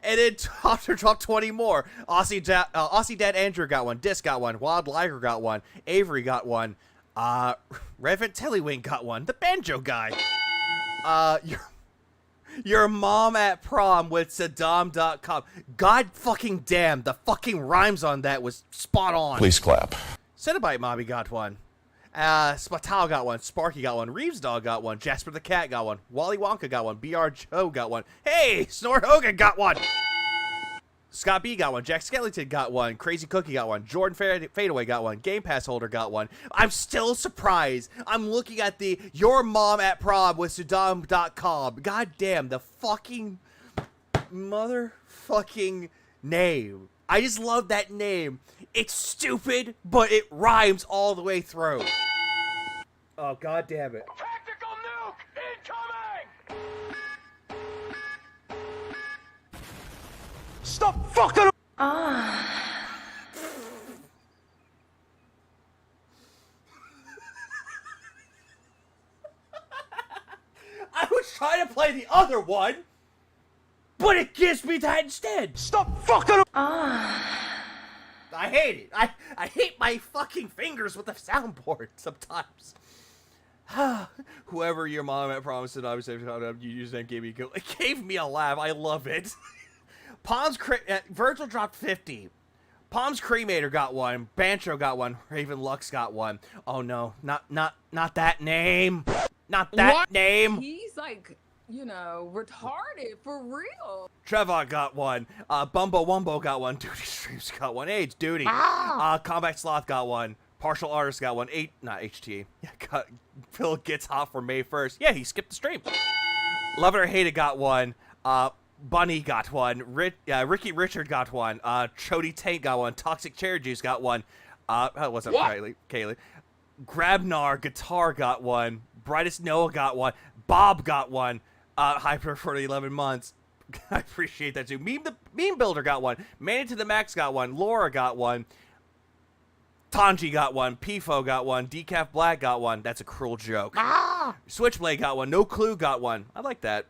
And then after drop 20 more. Aussie Dad Andrew got one. Disc got one. Wild Liger got one. Avery got one. Reverend Tellywing got one. The banjo guy. Your mom at prom with Saddam.com. God fucking damn, the fucking rhymes on that was spot on. Please clap. Cenobite Mobby got one. Spatow got one. Sparky got one. Reeves Dog got one. Jasper the Cat got one. Wally Wonka got one. BR Joe got one. Hey, Snort Hogan got one. Scott B got one. Jack Skellington got one. Crazy Cookie got one. Jordan Fadeaway got one. Game Pass Holder got one. I'm still surprised. I'm looking at the Your Mom at Prom with Saddam.com. God damn, the fucking motherfucking name. I just love that name. It's stupid, but it rhymes all the way through. Oh, god damn it. Tactical nuke incoming! Stop fucking. I was trying to play the other one, but it gives me that instead. Stop fucking. I hate it. I hate my fucking fingers with the soundboard sometimes. Whoever your mom at promised that I was you use that gave me it gave me a laugh. I love it. Virgil dropped 50. Palms Cremator got one. Bancho got one. Raven Lux got one. Oh no, not that name. Not that name. He's like, you know, retarded for real. Trevor got one. Bumbo Wumbo got one. Duty Streams got one. Hey, it's Duty. Combat Sloth got one. Partial Artist got one. Not HT. Yeah, Phil Gets Hot for May 1st. Yeah, he skipped the stream. Love It or Hate It got one. Bunny got one. Ricky Richard got one. Chody Tank got one. Toxic Cherry Juice got one. What's up, Kaylee? Grabnar Guitar got one. Brightest Noah got one. Bob got one. Hyper for 11 months. I appreciate that too. Meme Builder got one. Manny to the Max got one. Laura got one. Tanji got one. Pifo got one. Decaf Black got one. That's a cruel joke. Switchblade got one. No Clue got one. I like that.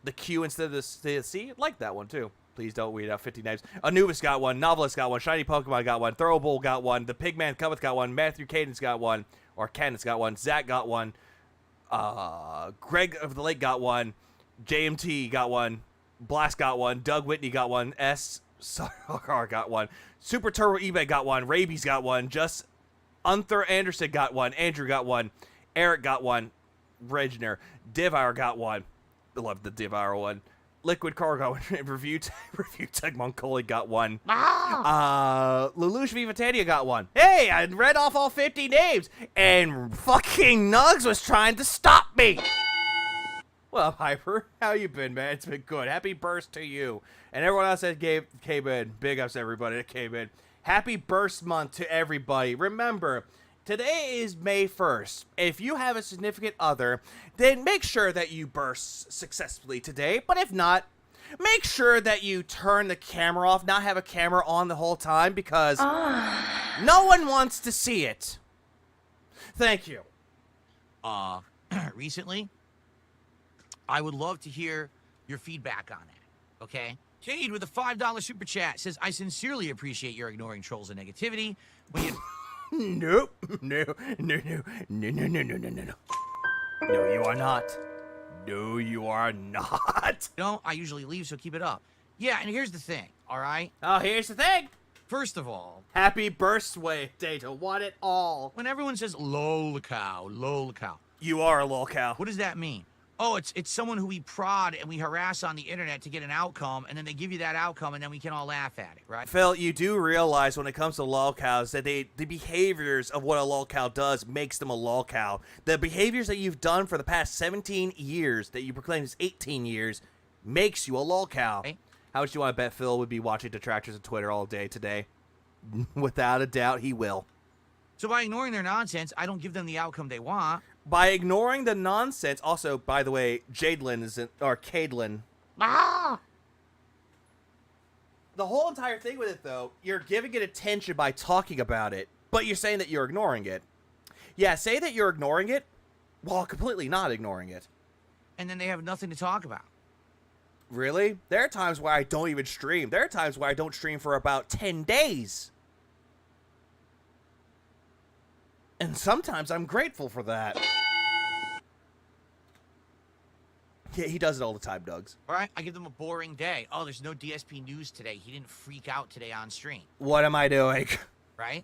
The Q instead of the C. I like that one too. Please don't weed out 50 names. Anubis got one. Novelist got one. Shiny Pokemon got one. Throwable got one. The Pigman Cometh got one. Matthew Cadence got one. Or Cadence got one. Zach got one. Greg of the Lake got one. JMT got one. Blast got one. Doug Whitney got one. Sarkar got one. Super Turbo eBay got one. Rabies got one. Just Unther Anderson got one. Andrew got one. Eric got one. Regner. Devour got one. I love the Devour one. Liquid Car got one. Review Tech Moncoli got one. Lelouch Vivatania got one. Hey, I read off all 50 names, and fucking Nugs was trying to stop me. Well, Hyper, how you been, man? It's been good. Happy Burst to you. And everyone else that came in. Big ups to everybody that came in. Happy Burst Month to everybody. Remember, today is May 1st. If you have a significant other, then make sure that you burst successfully today. But if not, make sure that you turn the camera off, not have a camera on the whole time, because no one wants to see it. Thank you. Recently, I would love to hear your feedback on that, okay? Jade with a $5 super chat says, I sincerely appreciate your ignoring trolls and negativity when you... No, you are not. No, you are not. No, I usually leave, so keep it up. Yeah, and here's the thing, all right? Oh, here's the thing. First of all, happy Burst Day to want it all. When everyone says lol cow, you are a lol cow. What does that mean? Oh, it's someone who we prod and we harass on the internet to get an outcome, and then they give you that outcome, and then we can all laugh at it, right? Phil, you do realize when it comes to lolcows that the behaviors of what a lolcow does makes them a lolcow. The behaviors that you've done for the past 17 years that you proclaim is 18 years makes you a lolcow. Right. How much do you want to bet Phil would be watching detractors on Twitter all day today? Without a doubt, he will. So by ignoring their nonsense, I don't give them the outcome they want. By ignoring the nonsense, also, by the way, Jadelyn isn't, or Cadelyn. Ah! The whole entire thing with it, though, you're giving it attention by talking about it, but you're saying that you're ignoring it. Yeah, say that you're ignoring it while completely not ignoring it. And then they have nothing to talk about. Really? There are times where I don't even stream. There are times where I don't stream for about 10 days. And sometimes I'm grateful for that. Yeah, he does it all the time, Dougs. All right, I give them a boring day. Oh, there's no DSP news today. He didn't freak out today on stream. What am I doing? Right?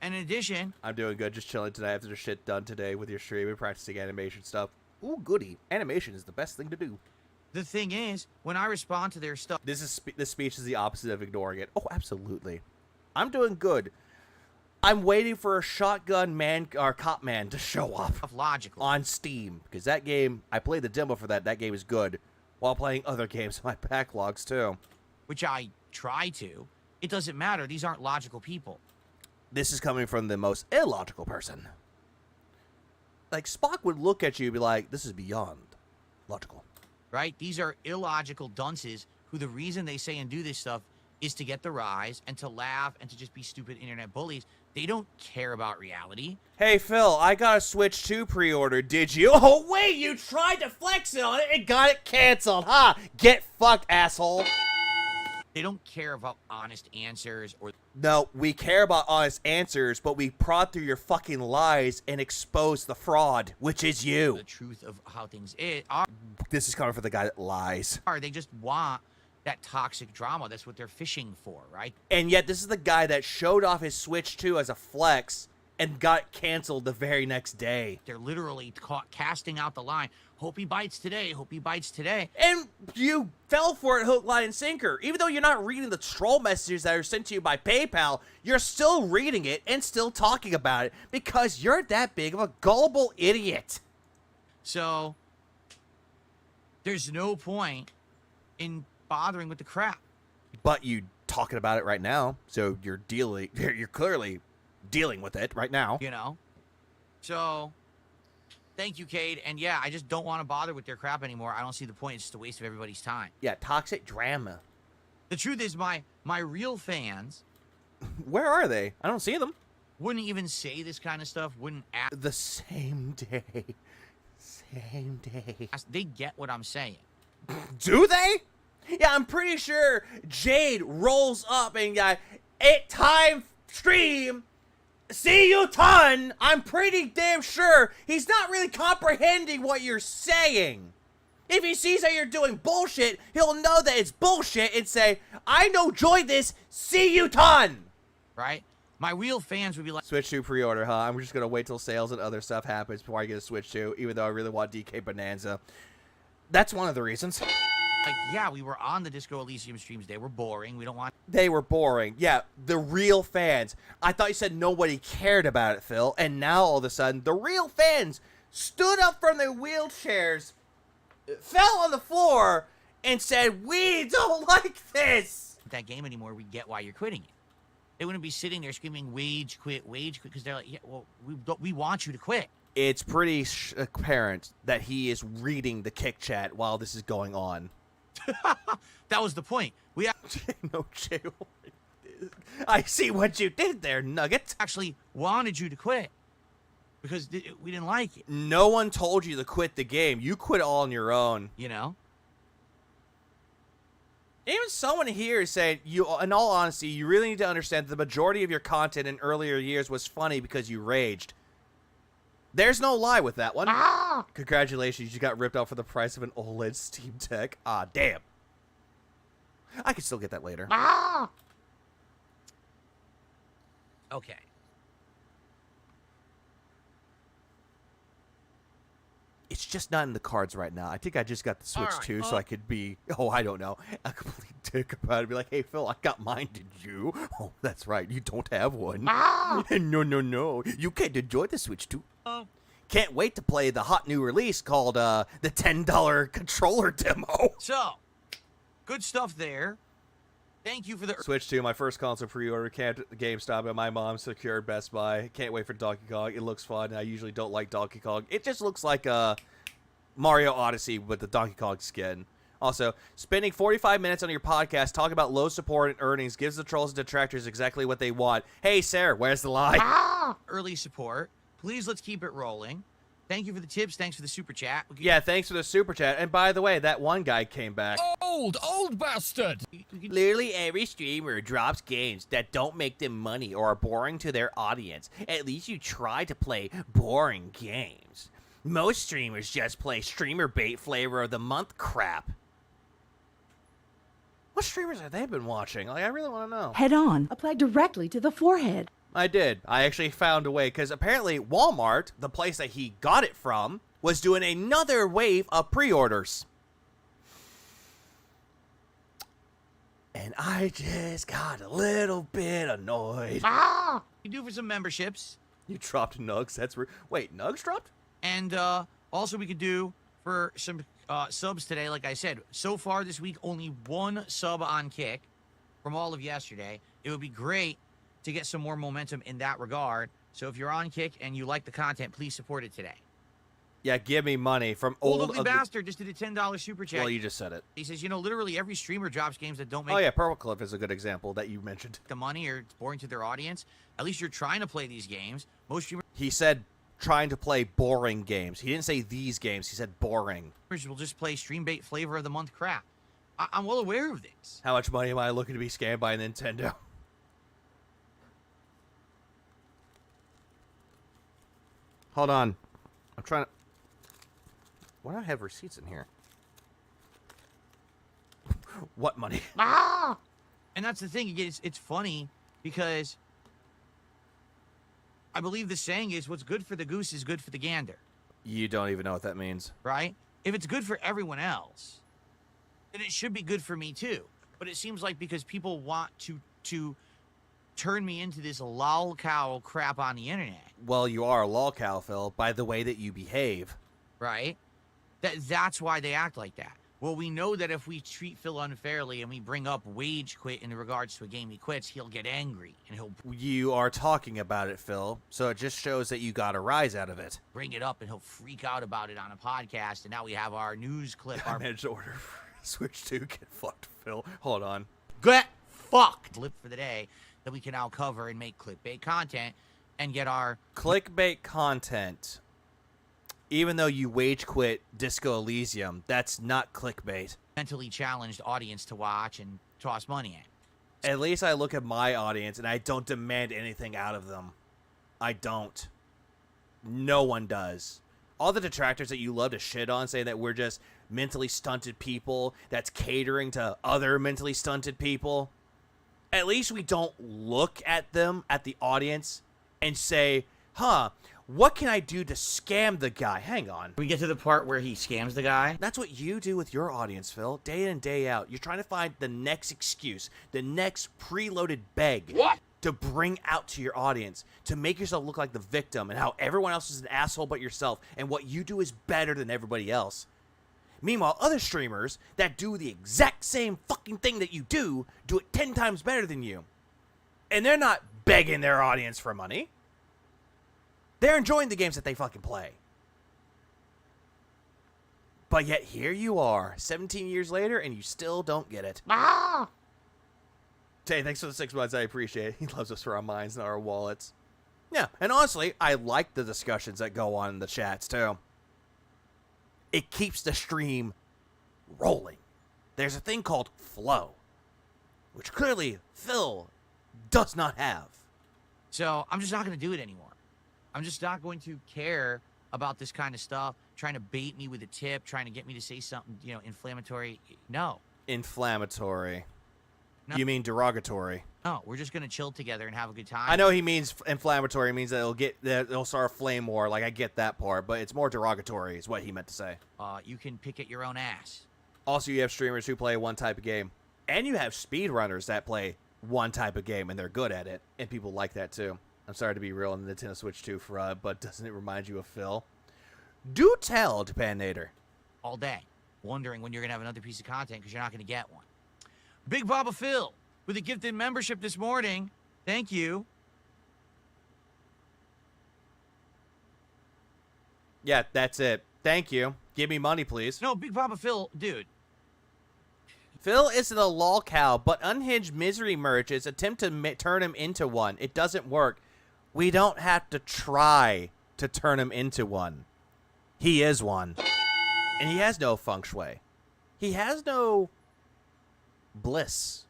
And in addition... I'm doing good. Just chilling today after the shit done today with your stream and practicing animation stuff. Ooh, goody. Animation is the best thing to do. The thing is, when I respond to their stuff... This speech is the opposite of ignoring it. Oh, absolutely. I'm doing good. I'm waiting for a shotgun man or cop man to show up logically on Steam, because that game, I played the demo for that. That game is good, while playing other games in my backlogs too. Which I try to. It doesn't matter. These aren't logical people. This is coming from the most illogical person. Like, Spock would look at you and be like, this is beyond logical. Right? These are illogical dunces who the reason they say and do this stuff is to get the rise and to laugh and to just be stupid internet bullies. They don't care about reality. Hey, Phil, I got a Switch 2 pre-order, did you? Oh, wait, you tried to flex it on it and got it canceled, huh? Get fucked, asshole. They don't care about honest answers or... No, we care about honest answers, but we prod through your fucking lies and expose the fraud, which is you. The truth of how things are. This is coming from the guy that lies. They just want that toxic drama. That's what they're fishing for, right? And yet this is the guy that showed off his Switch 2 as a flex and got canceled the very next day. They're literally casting out the line. Hope he bites today. Hope he bites today. And you fell for it hook, line, and sinker. Even though you're not reading the troll messages that are sent to you by PayPal, you're still reading it and still talking about it because you're that big of a gullible idiot. So, there's no point in bothering with the crap. But you talking about it right now, so you're clearly dealing with it right now. You know? So, thank you, Cade. And yeah, I just don't want to bother with their crap anymore. I don't see the point. It's just a waste of everybody's time. Yeah, toxic drama. The truth is, my real fans... Where are they? I don't see them. Wouldn't even say this kind of stuff. Wouldn't ask... The same day. Same day. They get what I'm saying. Do they? Yeah, I'm pretty sure Jade rolls up and time stream. See you ton. I'm pretty damn sure he's not really comprehending what you're saying. If he sees that you're doing bullshit, he'll know that it's bullshit and say, I know, enjoy this. See you ton. Right? My real fans would be like... Switch 2 pre-order, huh? I'm just going to wait till sales and other stuff happens before I get a Switch 2, even though I really want DK Bonanza. That's one of the reasons. Like, yeah, we were on the Disco Elysium streams. They were boring. We don't want... They were boring. Yeah, the real fans. I thought you said nobody cared about it, Phil. And now, all of a sudden, the real fans stood up from their wheelchairs, fell on the floor, and said, we don't like this. That game anymore, we get why you're quitting it. They wouldn't be sitting there screaming, wage quit, because they're like, yeah, well, we want you to quit. It's pretty apparent that he is reading the kick chat while this is going on. That was the point. We no jail. I see what you did there, Nugget. Actually wanted you to quit because we didn't like it. No one told you to quit the game. You quit all on your own. You know? Even someone here is saying, in all honesty, you really need to understand that the majority of your content in earlier years was funny because you raged. There's no lie with that one. Ah! Congratulations, you got ripped out for the price of an OLED Steam Deck. Ah, damn. I can still get that later. Ah! Okay. It's It's just not in the cards right now. I think I just got the Switch too, so I could be, I don't know, a complete dick about it. Be like, hey, Phil, I got mine, did you? Oh, that's right, you don't have one. No. You can't enjoy the Switch too. Can't wait to play the hot new release called the $10 controller demo. So, good stuff there. Thank you for the Switch 2, my first console pre-order, GameStop, and my mom secured Best Buy. Can't wait for Donkey Kong. It looks fun. I usually don't like Donkey Kong. It just looks like Mario Odyssey with the Donkey Kong skin. Also, spending 45 minutes on your podcast talking about low support and earnings gives the trolls and detractors exactly what they want. Hey, Sarah, where's the lie? Early support. Please, let's keep it rolling. Thank you for the tips. Thanks for the super chat. Yeah, thanks for the super chat. And by the way, that one guy came back. Old bastard! Literally every streamer drops games that don't make them money or are boring to their audience. At least you try to play boring games. Most streamers just play streamer bait flavor of the month crap. What streamers have they been watching? Like, I really want to know. Head on. Apply directly to the forehead. I did. I actually found a way, because apparently Walmart, the place that he got it from, was doing another wave of pre-orders. And I just got a little bit annoyed. You do for some memberships. You dropped Nugs. That's wait, Nugs dropped? And also we could do for some subs today, like I said. So far this week, only one sub on Kick from all of yesterday. It would be great to get some more momentum in that regard. So if you're on Kick and you like the content, please support it today. Yeah, give me money from Old Ugly Bastard just did a $10 super chat. Well, you just said it. He says, you know, literally every streamer drops games that don't make... Oh, yeah, Purple Cliff is a good example that you mentioned. ...the money or it's boring to their audience. At least you're trying to play these games. Most streamers... He said trying to play boring games. He didn't say these games. He said boring. ...will just play stream bait flavor of the month crap. I'm well aware of this. How much money am I looking to be scammed by Nintendo? Hold on. I'm trying to... Why do I have receipts in here? What money? And that's the thing. It's funny because I believe the saying is what's good for the goose is good for the gander. You don't even know what that means. Right? If it's good for everyone else, then it should be good for me too. But it seems like because people want to turn me into this lolcow crap on the internet. Well, you are a lolcow, Phil, by the way that you behave. Right? That's why they act like that. Well, we know that if we treat Phil unfairly and we bring up wage quit in regards to a game he quits, he'll get angry and he'll... You are talking about it, Phil, so it just shows that you got a rise out of it. Bring it up and he'll freak out about it on a podcast, and now we have our news clip. I managed to order Switch 2. Get fucked, Phil. Hold on. Get fucked! Lip for the day that we can now cover and make clickbait content and get our... Clickbait content. Even though you wage quit Disco Elysium, that's not clickbait. Mentally challenged audience to watch and toss money in. At least I look at my audience and I don't demand anything out of them. I don't. No one does. All the detractors that you love to shit on, saying that we're just mentally stunted people that's catering to other mentally stunted people. At least we don't look at them, at the audience, and say, huh, what can I do to scam the guy? Hang on. We get to the part where he scams the guy. That's what you do with your audience, Phil. Day in and day out. You're trying to find the next excuse, the next preloaded beg. What? To bring out to your audience, to make yourself look like the victim and how everyone else is an asshole but yourself, and what you do is better than everybody else. Meanwhile, other streamers that do the exact same fucking thing that you do it 10 times better than you. And they're not begging their audience for money. They're enjoying the games that they fucking play. But yet here you are, 17 years later, and you still don't get it. Tay, thanks for the 6 months. I appreciate it. He loves us for our minds and our wallets. Yeah, and honestly, I like the discussions that go on in the chats, too. It keeps the stream rolling. There's a thing called flow, which clearly Phil does not have. So I'm just not going to do it anymore. I'm just not going to care about this kind of stuff, trying to bait me with a tip, trying to get me to say something, inflammatory. No. Inflammatory. No. You mean derogatory? No, we're just gonna chill together and have a good time. I know he means inflammatory. He means that it'll start a flame war. Like, I get that part, but it's more derogatory is what he meant to say. You can pick at your own ass. Also, you have streamers who play one type of game. And you have speedrunners that play one type of game, and they're good at it. And people like that, too. I'm sorry to be real on the Nintendo Switch 2, but doesn't it remind you of Phil? Do tell, Japanator. All day, wondering when you're gonna have another piece of content because you're not gonna get one. Big Baba Phil with a gifted membership this morning. Thank you. Yeah, that's it. Thank you. Give me money, please. No, Big Baba Phil, dude. Phil isn't a lol cow, but unhinged misery merges attempt to turn him into one. It doesn't work. We don't have to try to turn him into one. He is one. And he has no feng shui. He has no bliss.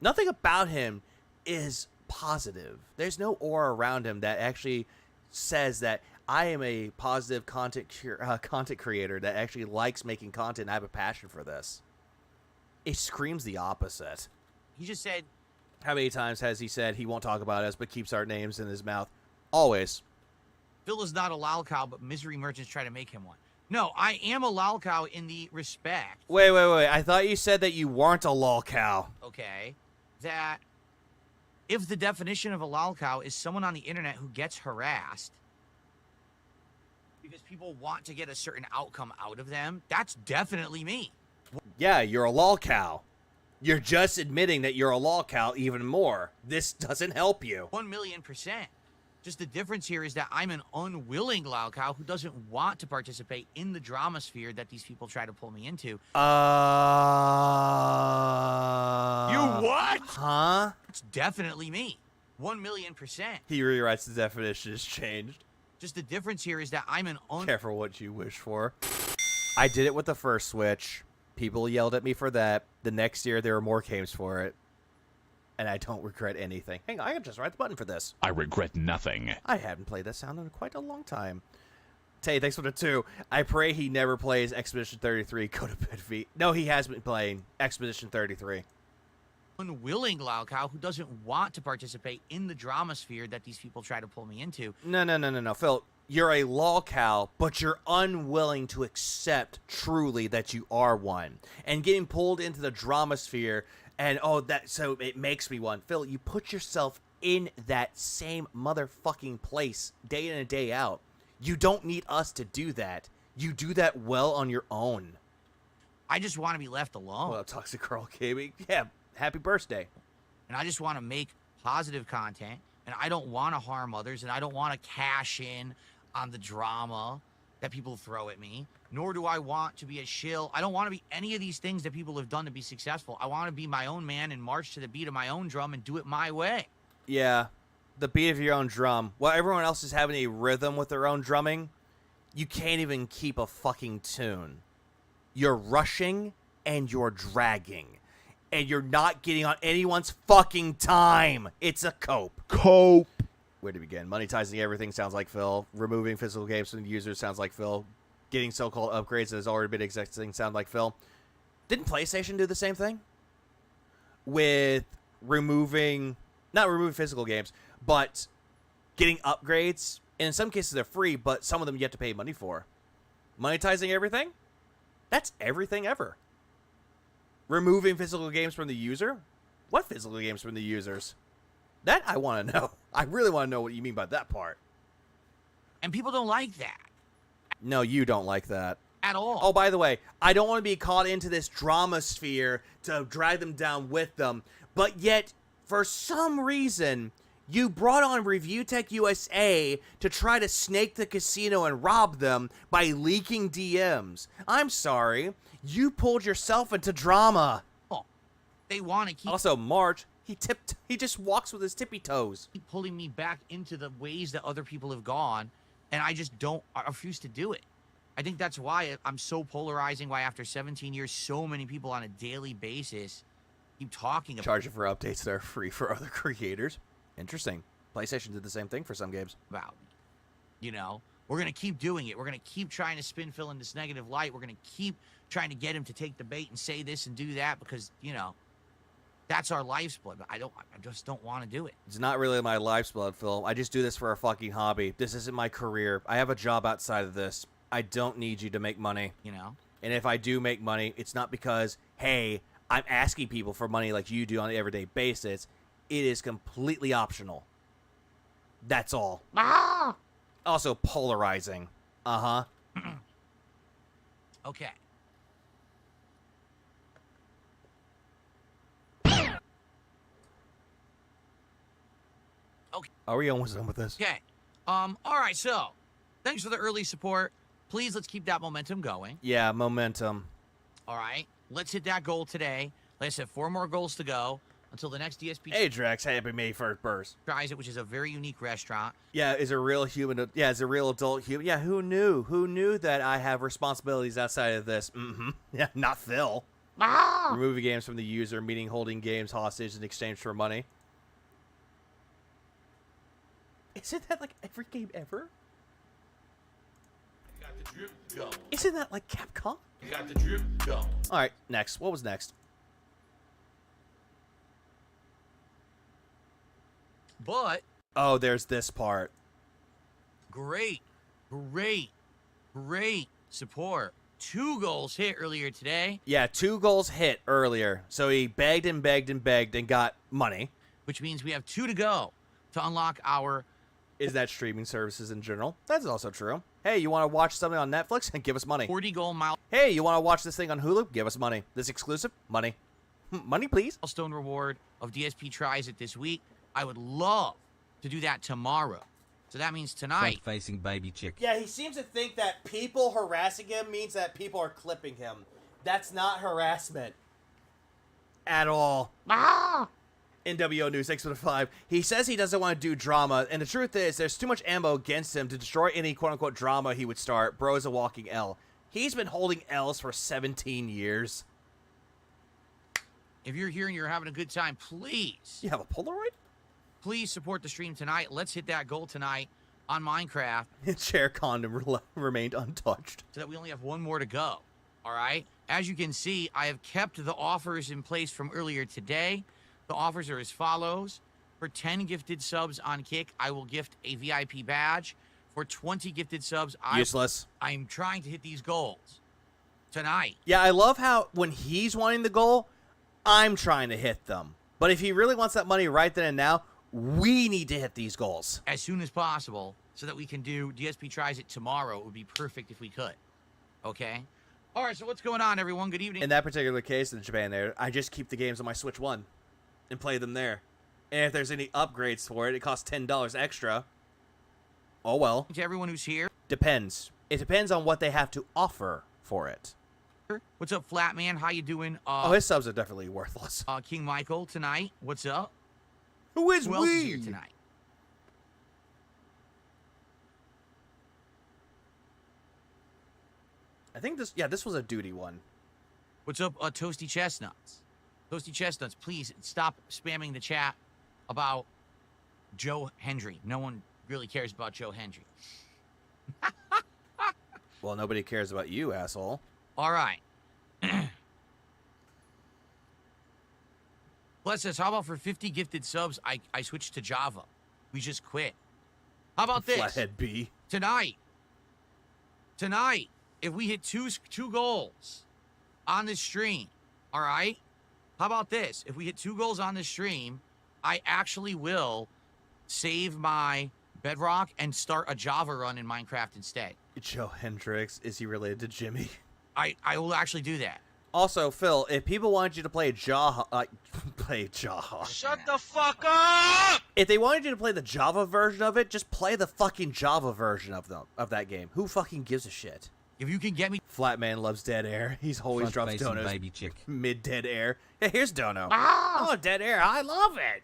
Nothing about him is positive. There's no aura around him that actually says that I am a positive content creator that actually likes making content and I have a passion for this. It screams the opposite. He just said... How many times has he said he won't talk about us but keeps our names in his mouth? Always. Phil is not a lol cow, but misery merchants try to make him one. No, I am a lol cow in the respect... Wait. I thought you said that you weren't a lol cow. Okay. That if the definition of a lol cow is someone on the internet who gets harassed because people want to get a certain outcome out of them, that's definitely me. Yeah, you're a lol cow. You're just admitting that you're a lol cow even more. This doesn't help you. 1,000,000%. Just the difference here is that I'm an unwilling lol cow who doesn't want to participate in the drama sphere that these people try to pull me into. You what? Huh? It's definitely me. 1,000,000%. He rewrites the definition. It's changed. Just the difference here is that I'm an Careful what you wish for. I did it with the first Switch. People yelled at me for that. The next year, there were more games for it. And I don't regret anything. Hang on, I can just write the button for this. I regret nothing. I haven't played this sound in quite a long time. Tay, thanks for the 2. I pray he never plays Expedition 33 Go to Bed Feet. No, he has been playing Expedition 33. Unwilling lol cow who doesn't want to participate in the drama sphere that these people try to pull me into. No. Phil, you're a lol cow, but you're unwilling to accept truly that you are one. And getting pulled into the drama sphere and, so it makes me one. Phil, you put yourself in that same motherfucking place day in and day out. You don't need us to do that. You do that well on your own. I just want to be left alone. Well, Toxic Girl Gaming, yeah, happy birthday. And I just want to make positive content, and I don't want to harm others, and I don't want to cash in on the drama that people throw at me, nor do I want to be a shill. I don't want to be any of these things that people have done to be successful. I want to be my own man and march to the beat of my own drum and do it my way. Yeah, the beat of your own drum. While everyone else is having a rhythm with their own drumming, you can't even keep a fucking tune. You're rushing and you're dragging. And you're not getting on anyone's fucking time. It's a cope. Cope. Where to begin? Monetizing everything sounds like Phil. Removing physical games from users sounds like Phil. Getting so-called upgrades that has already been existing sound like Phil. Didn't PlayStation do the same thing? With not removing physical games, but getting upgrades. And in some cases they're free, but some of them you have to pay money for. Monetizing everything? That's everything ever. Removing physical games from the user? What physical games from the users? That I want to know. I really want to know what you mean by that part. And people don't like that. No, you don't like that. At all. Oh, by the way, I don't want to be caught into this drama sphere to drag them down with them. But yet, for some reason, you brought on Review Tech USA to try to snake the casino and rob them by leaking DMs. I'm sorry. You pulled yourself into drama. Oh, they want to keep... Also, March, he just walks with his tippy toes. Keep pulling me back into the ways that other people have gone, and I refuse to do it. I think that's why I'm so polarizing, why after 17 years, so many people on a daily basis keep talking about... Charging for updates that are free for other creators. Interesting. PlayStation did the same thing for some games. About, we're going to keep doing it. We're going to keep trying to spin Phil in this negative light. We're going to keep trying to get him to take the bait and say this and do that because, That's our lifeblood. But I just don't want to do it. It's not really my lifeblood, Phil. I just do this for a fucking hobby. This isn't my career. I have a job outside of this. I don't need you to make money. You know? And if I do make money, it's not because, hey, I'm asking people for money like you do on an everyday basis. It is completely optional. That's all. Ah! Also polarizing. Uh-huh. Okay. Okay. Are we almost done with this? Okay. All right, so thanks for the early support. Please, let's keep that momentum going. Yeah, momentum. All right. Let's hit that goal today. Like I said, 4 more goals to go until the next DSP. Hey, Drex, happy May 1st burst. Tries it, which is a very unique restaurant. Yeah, is a real human. Yeah, is a real adult human. Yeah, who knew? Who knew that I have responsibilities outside of this? Mm-hmm. Yeah, not Phil. Ah! Removing games from the user, meaning holding games hostage in exchange for money. Isn't that like every game ever? You got the drip, go. Isn't that like Capcom? You got the drip, go. All right, next. What was next? But oh, there's this part. Great support. 2 goals hit earlier today. Yeah, 2 goals hit earlier. So he begged and begged and begged and got money. Which means we have 2 to go to unlock our... Is that streaming services in general? That's also true. Hey, you want to watch something on Netflix? Give us money. 40 goal mile. Hey, you want to watch this thing on Hulu? Give us money. This exclusive? Money. Money, please. Milestone reward of DSP tries it this week. I would love to do that tomorrow. So that means tonight. Front-facing baby chick. Yeah, he seems to think that people harassing him means that people are clipping him. That's not harassment. At all. Ah! NWO News 615. He says he doesn't want to do drama, and the truth is, there's too much ammo against him to destroy any quote-unquote drama he would start. Bro is a walking L. He's been holding L's for 17 years. If you're here and you're having a good time, please. You have a Polaroid? Please support the stream tonight. Let's hit that goal tonight on Minecraft. Chair condom remained untouched. So that we only have 1 more to go. All right? As you can see, I have kept the offers in place from earlier today. The offers are as follows. For 10 gifted subs on Kick, I will gift a VIP badge. For 20 gifted subs, Useless. I'm trying to hit these goals tonight. Yeah, I love how when he's wanting the goal, I'm trying to hit them. But if he really wants that money right then and now, we need to hit these goals as soon as possible so that we can do DSP tries it tomorrow. It would be perfect if we could. Okay? All right, so what's going on, everyone? Good evening. In that particular case, in Japan there, I just keep the games on my Switch 1 and play them there. And if there's any upgrades for it, it costs $10 extra. Oh, well. To everyone who's here. Depends. It depends on what they have to offer for it. What's up, Flatman? How you doing? Oh, his subs are definitely worthless. King Michael tonight. What's up? Who is Who else is here tonight? I think this was a duty one. What's up, Toasty Chestnuts? Toasty Chestnuts, please stop spamming the chat about Joe Hendry. No one really cares about Joe Hendry. Well, nobody cares about you, asshole. All right. Bless us. How about for 50 gifted subs, I switched to Java. We just quit. How about this? Flathead B. Tonight, if we hit two goals on this stream, all right? How about this? If we hit 2 goals on this stream, I actually will save my Bedrock and start a Java run in Minecraft instead. Joe Hendricks, is he related to Jimmy? I will actually do that. Also, Phil, if people wanted you to play Java, Shut the fuck up! If they wanted you to play the Java version of it, just play the fucking Java version of that game. Who fucking gives a shit? If you can get me... Flatman loves dead air. He's always drops donos baby chick. mid-dead air. Yeah, here's Dono. Ah! Oh, dead air. I love it.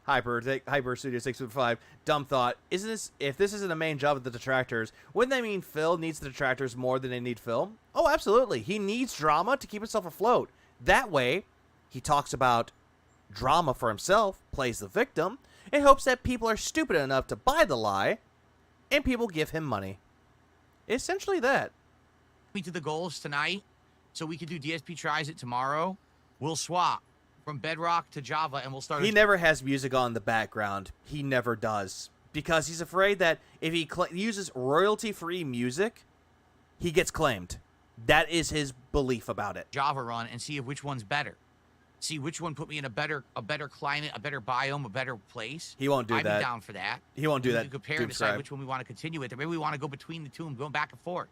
Hyper Studio 615. Dumb thought. If this isn't the main job of the detractors, wouldn't that mean Phil needs the detractors more than they need Phil? Oh, absolutely. He needs drama to keep himself afloat. That way, he talks about drama for himself, plays the victim, and hopes that people are stupid enough to buy the lie, and people give him money. Essentially that. Me to the goals tonight, so we can do DSP tries it tomorrow. We'll swap from Bedrock to Java, and we'll start. He never has music on in the background. He never does. Because he's afraid that if he uses royalty-free music, he gets claimed. That is his belief about it. Java run and see if which one's better. See which one put me in a better climate, a better biome, a better place. He won't do that. I'd be down for that. He won't do that. We can compare and decide which one we want to continue with. Or maybe we want to go between the two and go back and forth.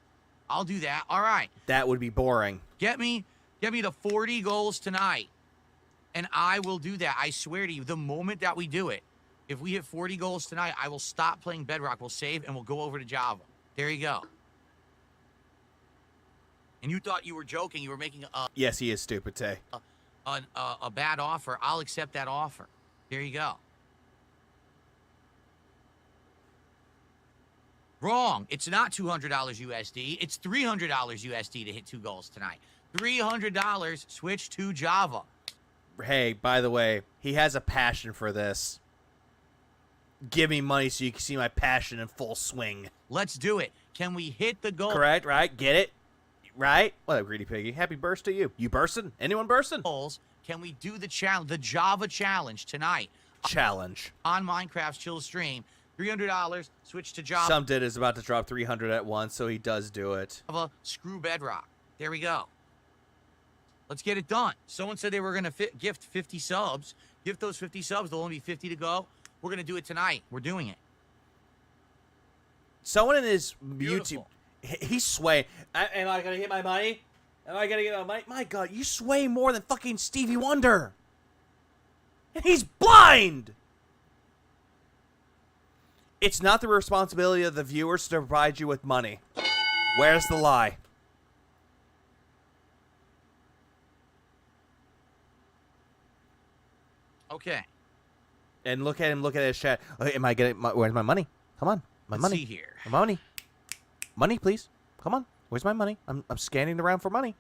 I'll do that. All right. That would be boring. Get me to 40 goals tonight, and I will do that. I swear to you, the moment that we do it, if we hit 40 goals tonight, I will stop playing Bedrock. We'll save, and we'll go over to Java. There you go. And you thought you were joking. You were making a... Yes, he is stupid, Tay. A bad offer. I'll accept that offer. There you go. Wrong. It's not $200 USD. It's $300 USD to hit 2 goals tonight. $300. Switch to Java. Hey, by the way, he has a passion for this. Give me money so you can see my passion in full swing. Let's do it. Can we hit the goal? Correct, right? Get it? Right? What up, Greedy Piggy? Happy burst to you. You bursting? Anyone bursting? Can we do the challenge, the Java challenge tonight? Challenge. On Minecraft's chill stream. $300, switch to Java. Some did is about to drop 300 at once, so he does do it. Java, screw Bedrock. There we go. Let's get it done. Someone said they were going to gift 50 subs. Gift those 50 subs. There'll only be 50 to go. We're going to do it tonight. We're doing it. Someone in his YouTube... He's swaying. Am I going to get my money? Am I going to get my money? My God, you sway more than fucking Stevie Wonder. And he's blind! It's not the responsibility of the viewers to provide you with money. Where's the lie? Okay. And look at him, look at his chat. Am I getting where's my money? Come on. My money. See here. My money. Money, please. Come on. Where's my money? I'm scanning around for money.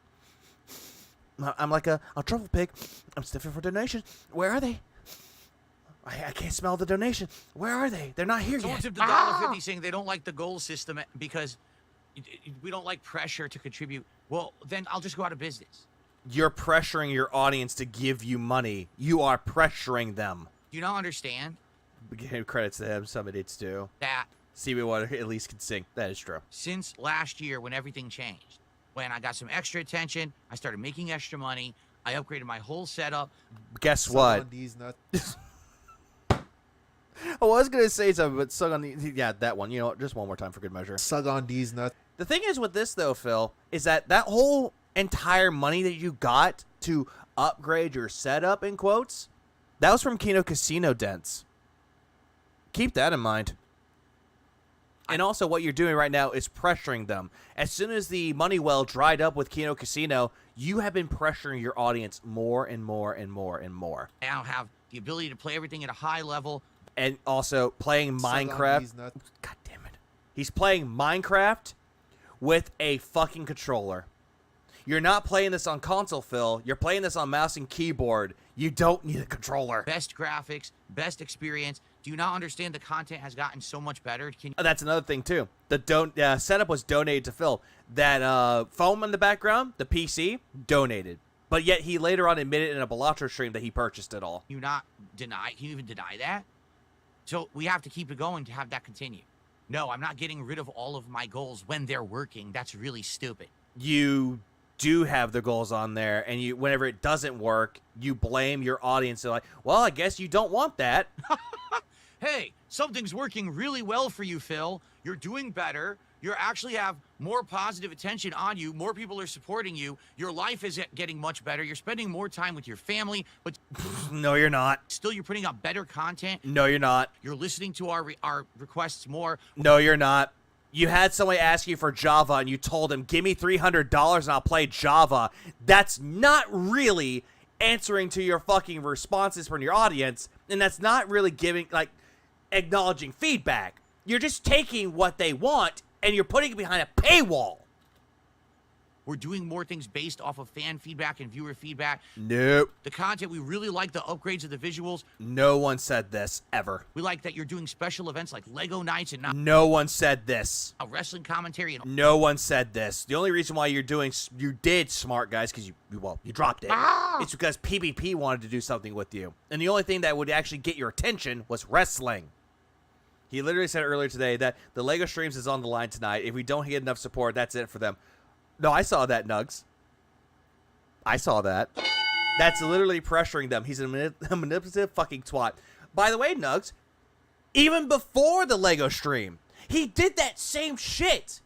I'm like a truffle pig. I'm sniffing for donations. Where are they? I can't smell the donation. Where are they? They're not here Someone yet. tipped $1.50 saying they don't like the goal system because we don't like pressure to contribute. Well, then I'll just go out of business. You're pressuring your audience to give you money. You are pressuring them. Do you not understand? Give credits to him. Some idiots do. That CB1 at least can sing. That is true. Since last year when everything changed, when I got some extra attention, I started making extra money, I upgraded my whole setup. Guess what? I was going to say something, but suck on the... Yeah, that one. You know what? Just one more time for good measure. Suck on these nuts. The thing is with this, though, Phil, is that whole entire money that you got to upgrade your setup, in quotes, that was from Kino Casino dents. Keep that in mind. And also what you're doing right now is pressuring them. As soon as the money well dried up with Kino Casino, you have been pressuring your audience more and more and more and more. I now have the ability to play everything at a high level. And also playing Minecraft. God damn it. He's playing Minecraft with a fucking controller. You're not playing this on console, Phil. You're playing this on mouse and keyboard. You don't need a controller. Best graphics, best experience. Do you not understand the content has gotten so much better? That's another thing, too. The setup was donated to Phil. That foam in the background, the PC, donated. But yet he later on admitted in a Balatro stream that he purchased it all. Can you even deny that? So we have to keep it going to have that continue. No, I'm not getting rid of all of my goals when they're working. That's really stupid. You do have the goals on there, and whenever it doesn't work, you blame your audience. They're like, well, I guess you don't want that. Hey, something's working really well for you, Phil. You're doing better. You actually have more positive attention on you. More people are supporting you. Your life is getting much better. You're spending more time with your family, but no, you're not. Still, you're putting out better content. No, you're not. You're listening to our requests more. No, you're not. You had somebody ask you for Java, and you told him, give me $300 and I'll play Java. That's not really answering to your fucking responses from your audience, and that's not really acknowledging feedback. You're just taking what they want and you're putting it behind a paywall. We're doing more things based off of fan feedback and viewer feedback. Nope. The content, we really like the upgrades of the visuals. No one said this, ever. We like that you're doing special events like Lego Nights and not No one said this. a wrestling commentary. And No one said this. The only reason why you did Smart Guys, because you dropped it. It's because PvP wanted to do something with you. And the only thing that would actually get your attention was wrestling. He literally said earlier today that the LEGO streams is on the line tonight. If we don't get enough support, that's it for them. No, I saw that, Nugs. I saw that. That's literally pressuring them. He's a manipulative fucking twat. By the way, Nugs, even before the LEGO stream, he did that same shit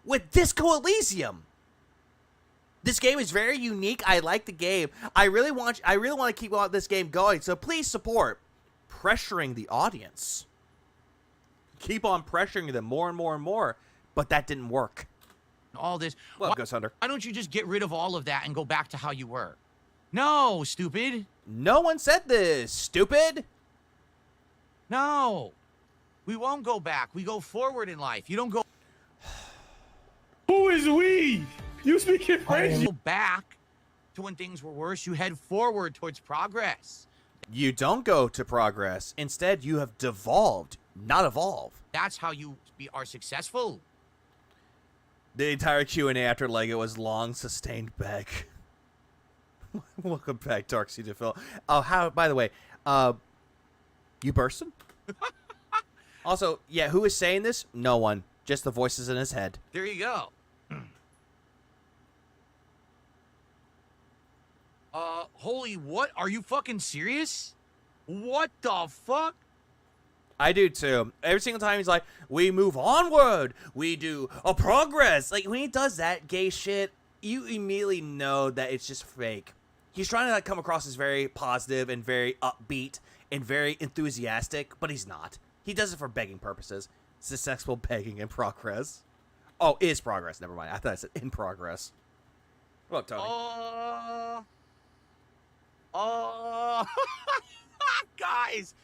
with Disco Elysium. This game is very unique. I like the game. I really want to keep this game going. So please support. Pressuring the audience. Keep on pressuring them more and more and more. But that didn't work. all this. Well, Ghost Hunter. Why don't you just get rid of all of that and go back to how you were? No, stupid. No one said this, stupid. No. We won't go back. We go forward in life. You don't go... Who is we? You speaking French? You go back to when things were worse. You head forward towards progress. You don't go to progress. Instead, you have devolved, not evolve. That's how you are successful. The entire Q&A after LEGO was long sustained back. Welcome back, Dark Sea to Phil. Oh, how? By the way, you bursting? Also, yeah, who is saying this? No one. Just the voices in his head. There you go. Holy what? Are you fucking serious? What the fuck? I do too. Every single time he's like, we move onward. We do a progress. Like, when he does that gay shit, you immediately know that it's just fake. He's trying to like come across as very positive and very upbeat and very enthusiastic, but he's not. He does it for begging purposes. Successful begging in progress. Oh, is progress. Never mind. I thought I said in progress. What up, Tony? Guys.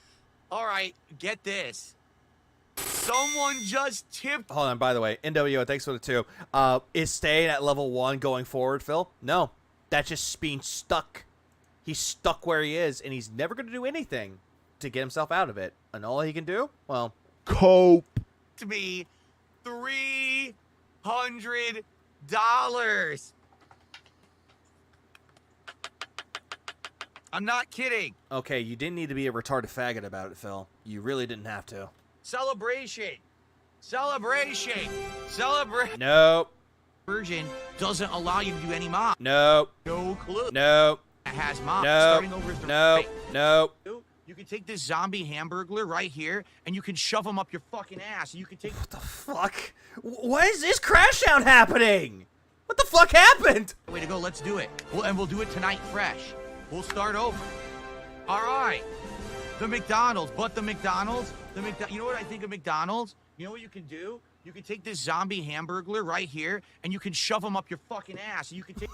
All right, get this. Someone just tipped. Hold on, by the way, NWO, thanks for the 2. Is staying at level 1 going forward, Phil? No. That's just being stuck. He's stuck where he is, and he's never going to do anything to get himself out of it. And all he can do? Well, cope. To me, $300. I'm not kidding. Okay, you didn't need to be a retarded faggot about it, Phil. You really didn't have to. Celebration. Celebration. Celebrate. Nope. Version doesn't allow you to do any mob. Nope. No clue. Nope. It has mob. Nope. Starting over is the Nope. Nope. You can take this zombie hamburglar right here, and you can shove him up your fucking ass. And you can take. What the fuck? Why is this crash out happening? What the fuck happened? Way to go. Let's do it. And we'll do it tonight fresh. We'll start over. All right. The McDonald's. But the McDonald's. You know what I think of McDonald's? You know what you can do? You can take this zombie hamburglar right here, and you can shove him up your fucking ass. And you can take...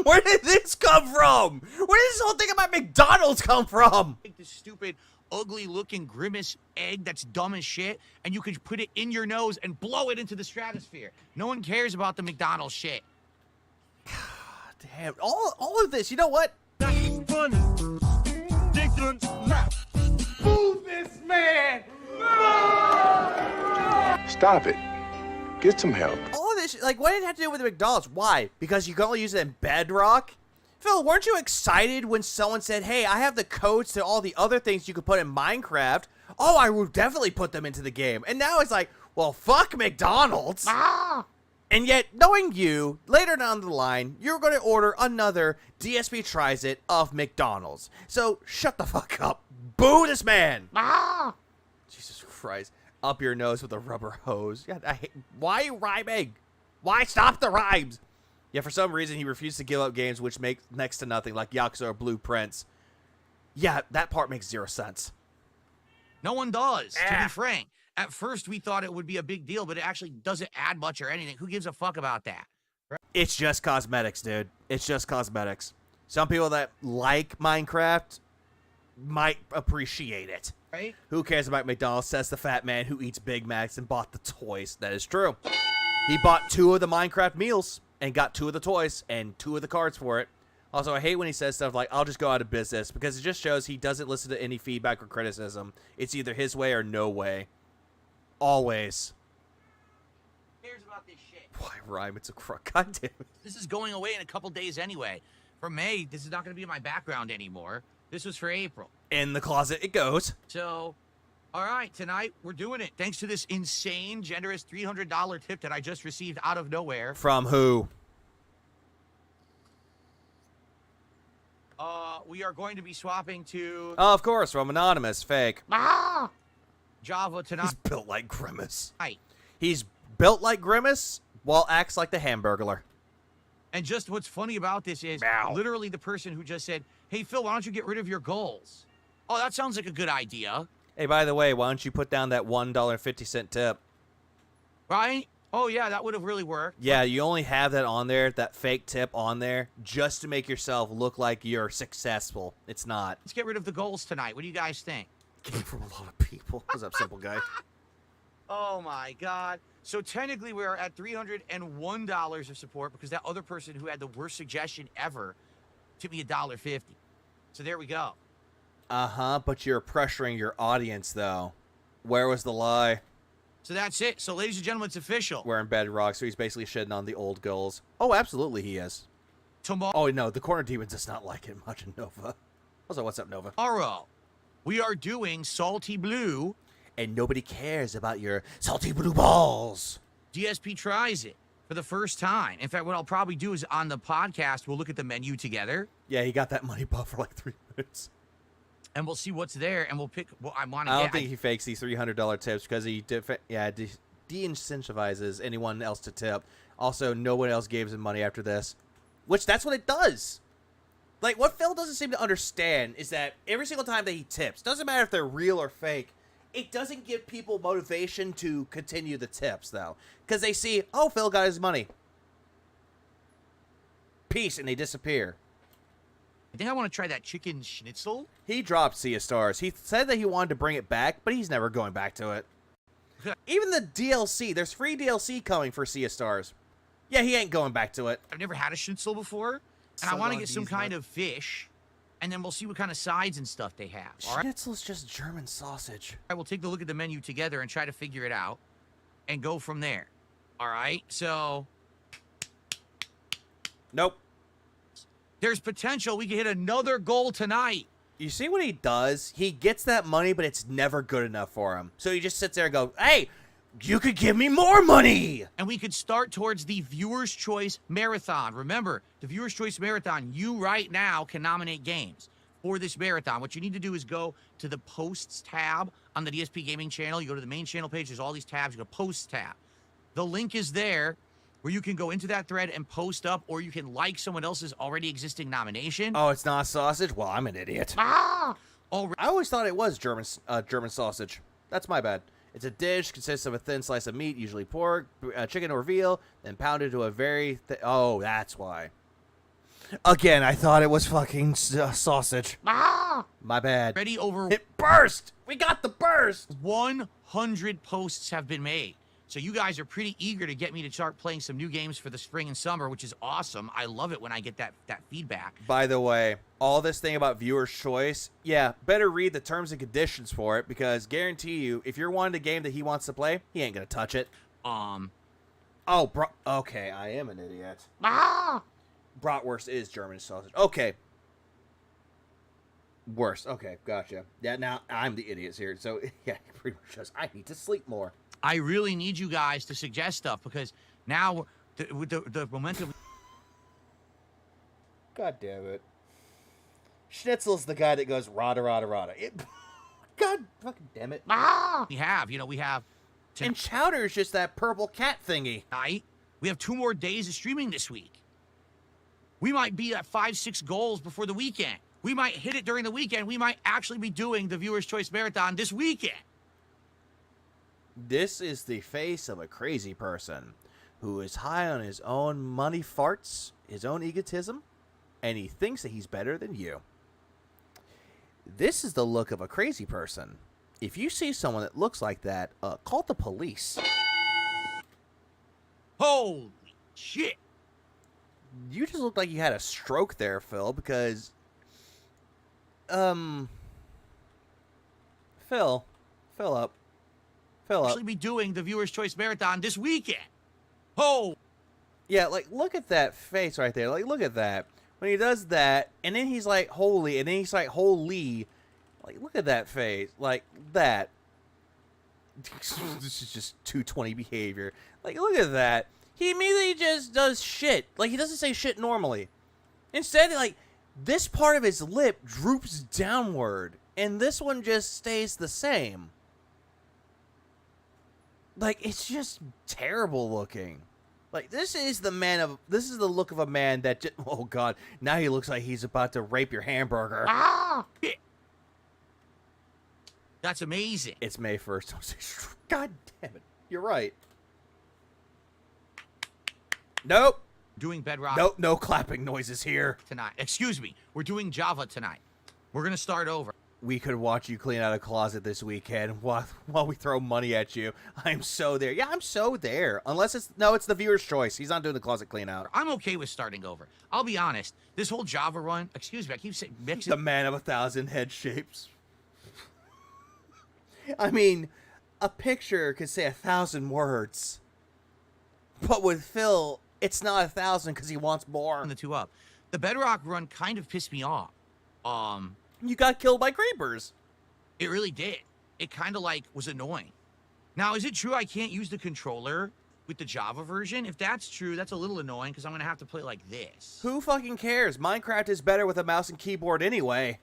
Where did this come from? Where did this whole thing about McDonald's come from? Take this stupid, ugly-looking grimace egg that's dumb as shit, and you can put it in your nose and blow it into the stratosphere. No one cares about the McDonald's shit. Damn. All of this, you know what? Funny. Move this man! Stop it. Get some help. All of this, like, what did it have to do with the McDonald's? Why? Because you can only use it in Bedrock? Phil, weren't you excited when someone said, hey, I have the codes to all the other things you could put in Minecraft? Oh, I will definitely put them into the game. And now it's like, well, fuck McDonald's. And yet, knowing you, later down the line, you're going to order another DSP Tries It of McDonald's. So, shut the fuck up. Boo this man. Jesus Christ. Up your nose with a rubber hose. God, why are you rhyming? Why stop the rhymes? Yeah, for some reason, he refused to give up games which make next to nothing, like Yakuza or Blueprints. Yeah, that part makes 0 sense. No one does, to be frank. At first, we thought it would be a big deal, but it actually doesn't add much or anything. Who gives a fuck about that? Right? It's just cosmetics, dude. It's just cosmetics. Some people that like Minecraft might appreciate it. Right? Who cares about McDonald's, says the fat man who eats Big Macs and bought the toys. That is true. He bought 2 of the Minecraft meals. and got 2 of the toys and 2 of the cards for it. Also, I hate when he says stuff like, I'll just go out of business, because it just shows he doesn't listen to any feedback or criticism. It's either his way or no way. Always. Who cares about this shit? Why rhyme? It's a crook. God damn it. This is going away in a couple days anyway. For May, this is not going to be in my background anymore. This was for April. In the closet it goes. So, all right, tonight we're doing it. Thanks to this insane, generous $300 tip that I just received out of nowhere. From who? We are going to be swapping to... Oh, of course, from Anonymous. Fake. Java tonight. He's built like Grimace. Right. He's built like Grimace while acts like the Hamburglar. And just what's funny about this is literally the person who just said, hey, Phil, why don't you get rid of your goals? Oh, that sounds like a good idea. Hey, by the way, why don't you put down that $1.50 tip? Right? Oh, yeah, that would have really worked. Yeah, you only have that on there, that fake tip on there, just to make yourself look like you're successful. It's not. Let's get rid of the goals tonight. What do you guys think? Came from a lot of people. What's up, simple guy? Oh, my God. So technically, we're at $301 of support because that other person who had the worst suggestion ever tipped me $1.50. So there we go. Uh-huh, but you're pressuring your audience, though. Where was the lie? So that's it. So, ladies and gentlemen, it's official. Wearing bedrock, so he's basically shitting on the old goals. Oh, absolutely he is. Tomorrow. Oh, no, the Corner Demon does not like it much in Nova. Also, what's up, Nova? Tomorrow, we are doing Salty Blue. And nobody cares about your salty blue balls. DSP tries it for the first time. In fact, what I'll probably do is on the podcast, we'll look at the menu together. Yeah, he got that money buff for like 3 minutes. And we'll see what's there, and we'll pick what I want to I get. don't think he fakes these $300 tips because he de-incentivizes anyone else to tip. Also, no one else gave him money after this, which that's what it does. Like, what Phil doesn't seem to understand is that every single time that he tips, doesn't matter if they're real or fake, it doesn't give people motivation to continue the tips, though. Because they see, oh, Phil got his money. Peace, and they disappear. I think I want to try that chicken schnitzel. He dropped Sea of Stars. He said that he wanted to bring it back, but he's never going back to it. Even the DLC, there's free DLC coming for Sea of Stars. Yeah, he ain't going back to it. I've never had a schnitzel before, and I want to get some kind of fish, and then we'll see what kind of sides and stuff they have. All right? Schnitzel's just German sausage. I will take a look at the menu together and try to figure it out and go from there. All right, so... Nope. There's potential we can hit another goal tonight. You see what he does? He gets that money, but it's never good enough for him. So he just sits there and goes, hey, you could give me more money. And we could start towards the Viewer's Choice Marathon. Remember, the Viewer's Choice Marathon, you right now can nominate games for this marathon. What you need to do is go to the Posts tab on the DSP Gaming channel. You go to the main channel page. There's all these tabs. You go Posts tab. The link is there where you can go into that thread and post up, or you can like someone else's already existing nomination. Oh, it's not sausage? Well, I'm an idiot. I always thought it was German sausage. That's my bad. It's a dish, consists of a thin slice of meat, usually pork, chicken or veal, then pounded to a very oh, that's why. Again, I thought it was fucking sausage. My bad. Ready over... It burst! We got the burst! 100 posts have been made. So you guys are pretty eager to get me to start playing some new games for the spring and summer, which is awesome. I love it when I get that feedback. By the way, all this thing about viewer's choice, yeah, better read the terms and conditions for it, because guarantee you, if you're wanting a game that he wants to play, he ain't gonna touch it. Oh, bro. Okay, I am an idiot. Bratwurst is German sausage. Okay. Worse. Okay, gotcha. Yeah, now I'm the idiot here. So, yeah, pretty much just, I need to sleep more. I really need you guys to suggest stuff, because now with the momentum... God damn it. Schnitzel's the guy that goes rada rada rada. God fucking damn it. We have... And Chowder's just that purple cat thingy. We have 2 more days of streaming this week. We might be at 5-6 goals before the weekend. We might hit it during the weekend. We might actually be doing the Viewer's Choice Marathon this weekend. This is the face of a crazy person who is high on his own money farts, his own egotism, and he thinks that he's better than you. This is the look of a crazy person. If you see someone that looks like that, call the police. Holy shit. you just looked like you had a stroke there, Phil, because, Phil up. Actually be doing the Viewer's Choice Marathon this weekend. Oh! Yeah, like, look at that face right there. Like, look at that. When he does that, and then he's like, holy, and then he's like, holy. Like, look at that face. Like, that. This is just 220 behavior. Like, look at that. He immediately just does shit. Like, he doesn't say shit normally. Instead, like, this part of his lip droops downward, and this one just stays the same. Like, it's just terrible looking. Like, this is the look of a man that just, oh god, now he looks like he's about to rape your hamburger. Ah! That's amazing. It's May 1st. Don't say, god damn it. You're right. Nope. Doing Bedrock. Nope, no clapping noises here. Tonight. Excuse me. We're doing Java tonight. We're going to start over. We could watch you clean out a closet this weekend while we throw money at you. I'm so there. Yeah, I'm so there. Unless it's the viewer's choice. He's not doing the closet clean out. I'm okay with starting over. I'll be honest. This whole Java run, excuse me, I keep saying mixing. The man of 1,000 head shapes. I mean, a picture could say 1,000 words. But with Phil, it's not 1,000 because he wants more. The two up. The Bedrock run kind of pissed me off. You got killed by creepers. It really did. It kind of like was annoying. Now, is it true I can't use the controller with the Java version? If that's true, that's a little annoying because I'm going to have to play like this. Who fucking cares? Minecraft is better with a mouse and keyboard anyway.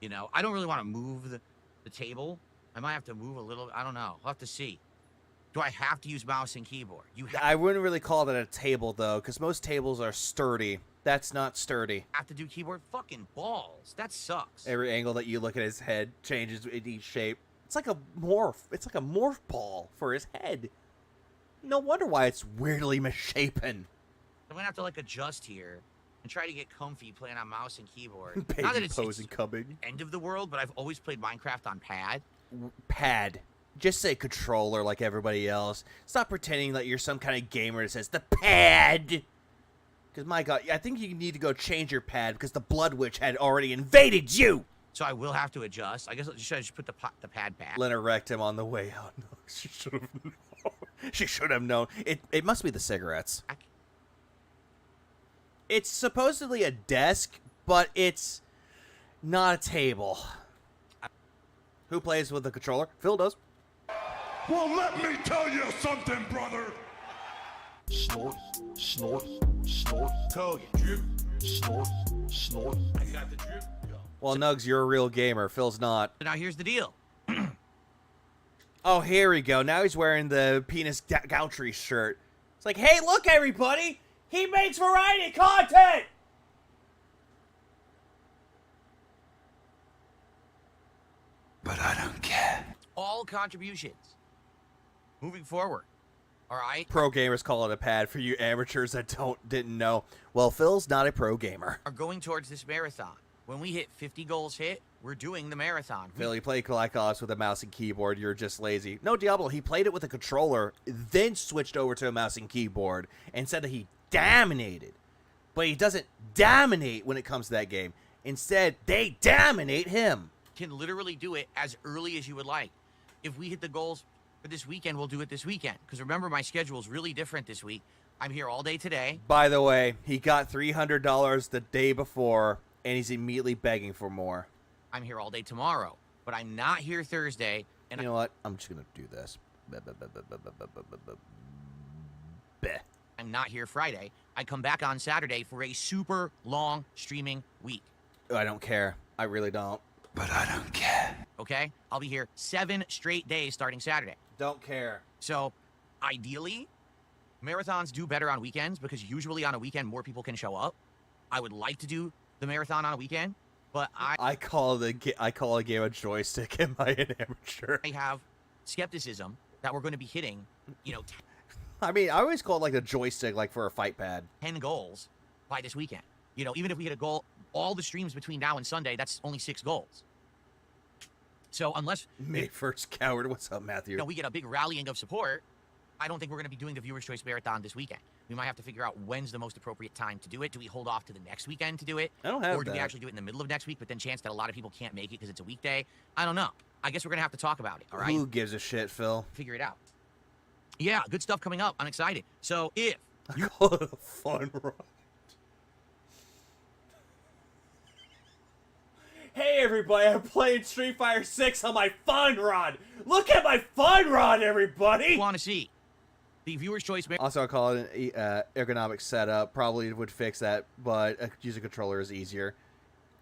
You know, I don't really want to move the table. I might have to move a little. I don't know. I'll have to see. Do I have to use mouse and keyboard? I wouldn't really call that a table, though, because most tables are sturdy. That's not sturdy. Have to do keyboard? Fucking balls. That sucks. Every angle that you look at his head changes in each shape. It's like a morph. It's like a morph ball for his head. No wonder why it's weirdly misshapen. I'm going to have to, like, adjust here and try to get comfy playing on mouse and keyboard. Baby Not that it's posing coming. End of the world, but I've always played Minecraft on pad. Pad. Just say controller like everybody else. Stop pretending that you're some kind of gamer that says the pad. Because, my god, I think you need to go change your pad because the Blood Witch had already invaded you. So I will have to adjust. I guess I should put the pad back. Lena wrecked him on the way out. No, she should have known. She should have known. It must be the cigarettes. It's supposedly a desk, but it's not a table. Who plays with the controller? Phil does. Well, let me tell you something, brother. Snort, snort, snort. Code drip. Snort, snort. I got the drip. Well, Nugs, you're a real gamer. Phil's not. Now here's the deal. Oh, here we go. Now he's wearing the penis gouchery shirt. It's like, hey, look, everybody. He makes variety content. But I don't care. All contributions. Moving forward. All right? Pro gamers call it a pad for you amateurs that didn't know. Well, Phil's not a pro gamer. Are going towards this marathon. When we hit 50 goals hit, we're doing the marathon. Phil, you play Black Ops with a mouse and keyboard. You're just lazy. No, Diablo, he played it with a controller, then switched over to a mouse and keyboard, and said that he dominated. But he doesn't dominate when it comes to that game. Instead, they dominate him. Can literally do it as early as you would like. If we hit the goals for this weekend, we'll do it this weekend. Because remember, my schedule is really different this week. I'm here all day today. By the way, he got $300 the day before, and he's immediately begging for more. I'm here all day tomorrow, but I'm not here Thursday. And you know what? I'm just going to do this. I'm not here Friday. I come back on Saturday for a super long streaming week. I don't care. I really don't. But I don't care. Okay? I'll be here 7 straight days starting Saturday. Don't care. So, ideally, marathons do better on weekends because usually on a weekend more people can show up. I would like to do the marathon on a weekend, but I call a game a joystick. Am I an amateur? I have skepticism that we're going to be hitting, you know, I mean, I always call it like a joystick, like for a fight pad. 10 goals by this weekend. You know, even if we hit a goal, all the streams between now and Sunday, that's only 6 goals. So unless May 1st coward, what's up, Matthew? You know, we get a big rallying of support, I don't think we're going to be doing the Viewer's Choice Marathon this weekend. We might have to figure out when's the most appropriate time to do it. Do we hold off to the next weekend to do it? I don't have Or do we that. actually do it in the middle of next week, but then chance that a lot of people can't make it because it's a weekday? I don't know. I guess we're going to have to talk about it, all right? Who gives a shit, Phil? Figure it out. Yeah, good stuff coming up. I'm excited. So if you... Call it a fun ride. Hey everybody, I'm playing Street Fighter 6 on my fun run. Look at my fun run, everybody. Want to see the Viewer's Choice Also, I'll call it an ergonomic setup. Probably would fix that, but using a controller is easier.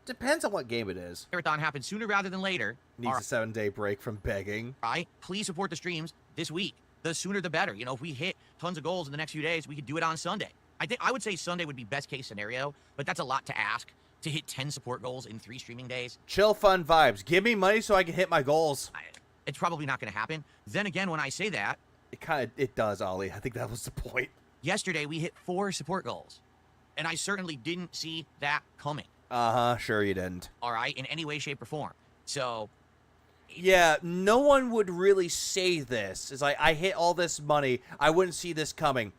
Depends on what game it is. Marathon happens sooner rather than later. Needs a 7-day break from begging. Right? Please support the streams this week. The sooner the better. You know, if we hit tons of goals in the next few days, we could do it on Sunday. I would say Sunday would be best case scenario, but that's a lot to ask. To hit 10 support goals in 3 streaming days. Chill, fun vibes. Give me money so I can hit my goals. It's probably not going to happen. Then again, when I say that... It does, Ollie. I think that was the point. Yesterday, we hit 4 support goals. And I certainly didn't see that coming. Uh-huh, sure you didn't. All right, in any way, shape, or form. So... Yeah, no one would really say this. It's like, I hit all this money. I wouldn't see this coming.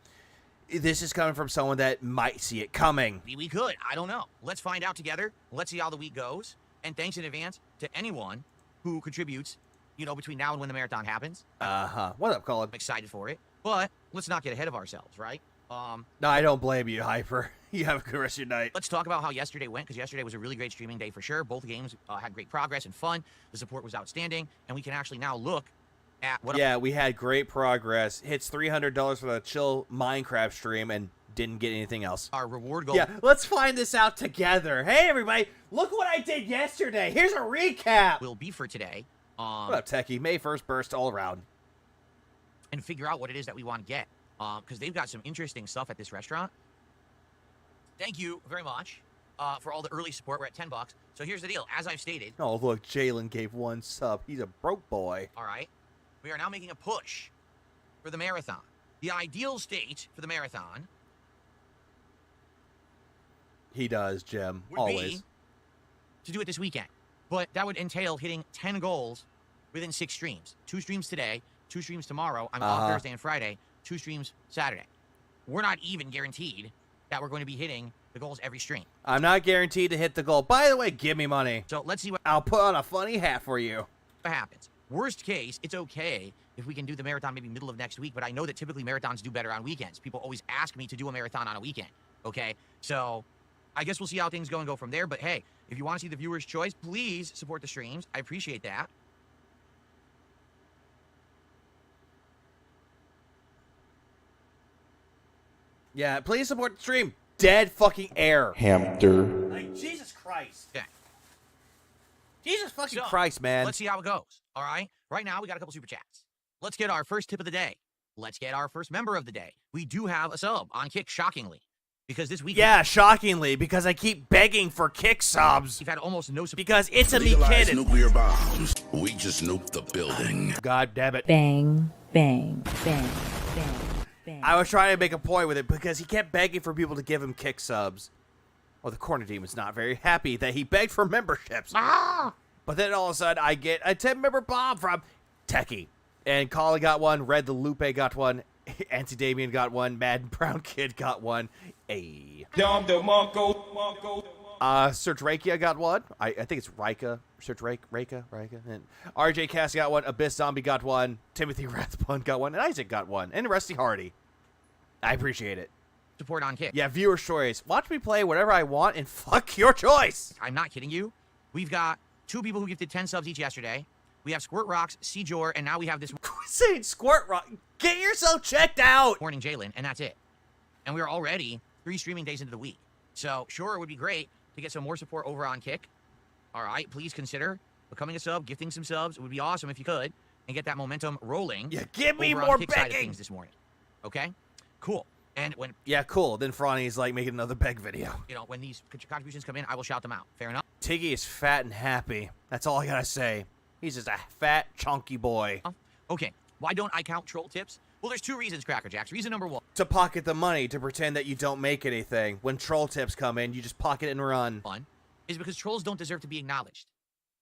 This is coming from someone that might see it coming. We could. I don't know. Let's find out together. Let's see how the week goes. And thanks in advance to anyone who contributes, you know, between now and when the marathon happens. Uh-huh. What up, Colin? I'm excited for it. But let's not get ahead of ourselves, right? No, I don't blame you, Hyper. You have a good rest of your night. Let's talk about how yesterday went, because yesterday was a really great streaming day for sure. Both games had great progress and fun. The support was outstanding. And we can actually now look at what... Yeah, we had great progress. Hits $300 for the chill Minecraft stream and didn't get anything else. Our reward goal... Yeah, let's find this out together. Hey, everybody, look what I did yesterday. Here's a recap. Will be for today. What up, Techie? May 1st burst all around. And figure out what it is that we want to get. Because they've got some interesting stuff at this restaurant. Thank you very much for all the early support. We're at $10. So here's the deal. As I've stated... Oh, look, Jalen gave 1 sub. He's a broke boy. All right. We are now making a push for the marathon. The ideal state for the marathon... He does, Jim. Would always. Be to do it this weekend. But that would entail hitting 10 goals within 6 streams. 2 streams today, 2 streams tomorrow. I'm off Thursday and Friday. 2 streams Saturday. We're not even guaranteed that we're going to be hitting the goals every stream. I'm not guaranteed to hit the goal. By the way, give me money. So let's see what... I'll put on a funny hat for you. What happens. Worst case, it's okay if we can do the marathon maybe middle of next week, but I know that typically marathons do better on weekends. People always ask me to do a marathon on a weekend, okay? So I guess we'll see how things go and go from there, but hey, if you want to see the viewer's choice, please support the streams. I appreciate that. Yeah, please support the stream. Dead fucking air. Hamster. Like, Jesus Christ. Okay. Jesus fucking Christ, man. Let's see how it goes, all right? Right now, we got a couple super chats. Let's get our first tip of the day. Let's get our first member of the day. We do have a sub on Kick, shockingly. Because this week... Yeah, shockingly, because I keep begging for Kick subs. We've had almost no... Because it's a me Legalize kid. nuclear bombs. We just nuked the building. God damn it. Bang, bang, bang, bang, bang. I was trying to make a point with it because he kept begging for people to give him Kick subs. Well, the corner team was not very happy that he begged for memberships. But then all of a sudden, I get a 10-member bomb from Techie. And Colin got one, Red the Lupe got one, Anti-Damien got one, Madden Brown Kid got one. Search Rakia got one. I think it's Rika. Search Rika. And RJ Cass got one. Abyss Zombie got one. Timothy Rathbun got one. And Isaac got one. And Rusty Hardy. I appreciate it. Support on Kick. Yeah, viewer's choice. Watch me play whatever I want and fuck your choice. I'm not kidding you. We've got 2 people who gifted 10 subs each yesterday. We have Squirt Rocks, Seajor, and now we have this... Saying Squirt Rock. Get yourself checked out. Morning Jalen, and that's it. And we're already 3 streaming days into the week. So, sure, it would be great to get some more support over on Kick. All right, please consider becoming a sub, gifting some subs. It would be awesome if you could, and get that momentum rolling. Yeah, give me over more on the Kick side of begging. things this morning. Okay? Cool. And when... Yeah, cool. Then Franny's like making another beg video. You know, when these contributions come in, I will shout them out. Fair enough? Tiggy is fat and happy. That's all I gotta say. He's just a fat, chunky boy. Okay, why don't I count troll tips? Well, there's 2 reasons, Cracker Jacks. Reason number 1. To pocket the money, to pretend that you don't make anything. When troll tips come in, you just pocket it and run. Is because trolls don't deserve to be acknowledged.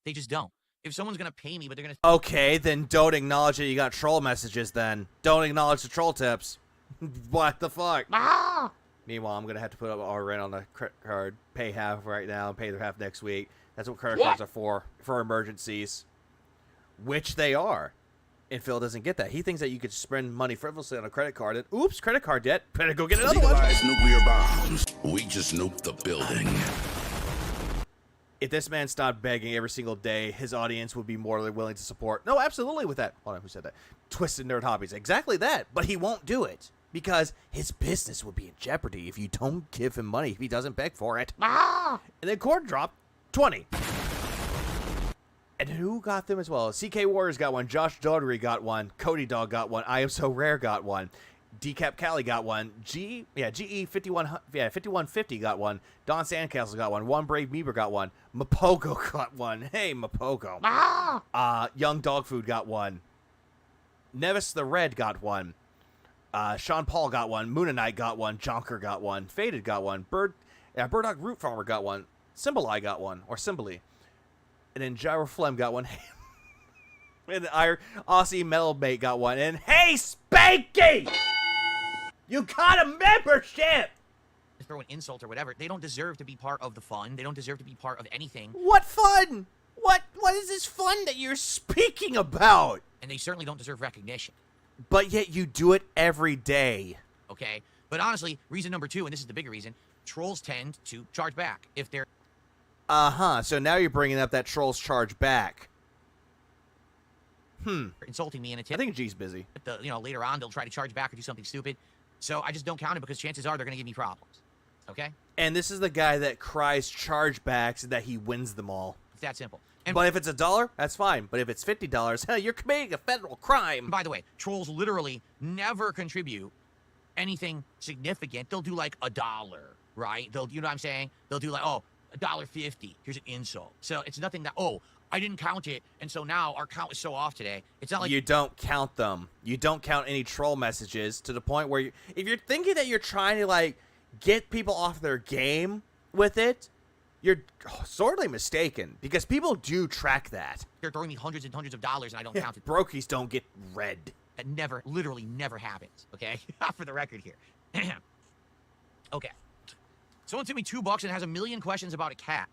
They just don't. if someone's gonna pay me, but they're gonna. Okay, then don't acknowledge that you got troll messages. Then don't acknowledge the troll tips. What the fuck? Meanwhile, I'm gonna have to put up our rent on the credit card, pay half right now, and pay the half next week. That's what credit cards are for emergencies, which they are. And Phil doesn't get that. He thinks that you could spend money frivolously on a credit card, and oops, credit card debt. Better go get another one. Legalize nuclear bombs. We just nuked the building. If this man stopped begging every single day, his audience would be more than willing to support. No, absolutely with that. Hold on, who said that? Twisted Nerd Hobbies. Exactly that. But he won't do it because his business would be in jeopardy if you don't give him money if he doesn't beg for it. And then Cord dropped 20. And who got them as well? CK Warriors got one. Josh Daughtery got one. Cody Dog got one. I Am So Rare got one. Decap Cali got one. GE 5150 got one. Don Sandcastle got one. One Brave Meeber got one. Mapogo got one. Hey, Mapogo. Young Dog Food got one. Nevis the Red got one. Sean Paul got one. Moonanite got one. Jonker got one. Faded got one. Burdock Root Farmer got one. Symboli got one. Or Symboli. And then Gyro Flem got one. And our Aussie Metal Mate got one. And hey, Spanky! You got a membership! Throw an insult or whatever. They don't deserve to be part of the fun. They don't deserve to be part of anything. What fun? What is this fun that you're speaking about? And they certainly don't deserve recognition. But yet you do it every day. Okay? But honestly, reason number 2, and this is the bigger reason, trolls tend to charge back if they're... So now you're bringing up that trolls charge back. Insulting me in a tip. I think G's busy. Later on, they'll try to charge back or do something stupid. So I just don't count it because chances are they're going to give me problems. Okay? And this is the guy that cries chargebacks and that he wins them all. It's that simple. But if it's $1, that's fine. But if it's $50, you're committing a federal crime. By the way, trolls literally never contribute anything significant. They'll do like $1, right? You know what I'm saying? They'll do like, $1.50. Here's an insult. So it's nothing that, I didn't count it, and so now our count is so off today. It's not like... You don't count them. You don't count any troll messages to the point where if you're thinking that you're trying to, get people off their game with it, you're sorely mistaken, because people do track that. They're throwing me hundreds and hundreds of dollars, and I don't count it. Brokies don't get red. That literally never happens, okay? For the record here. Okay. Someone sent me $2 and has a million questions about a cat.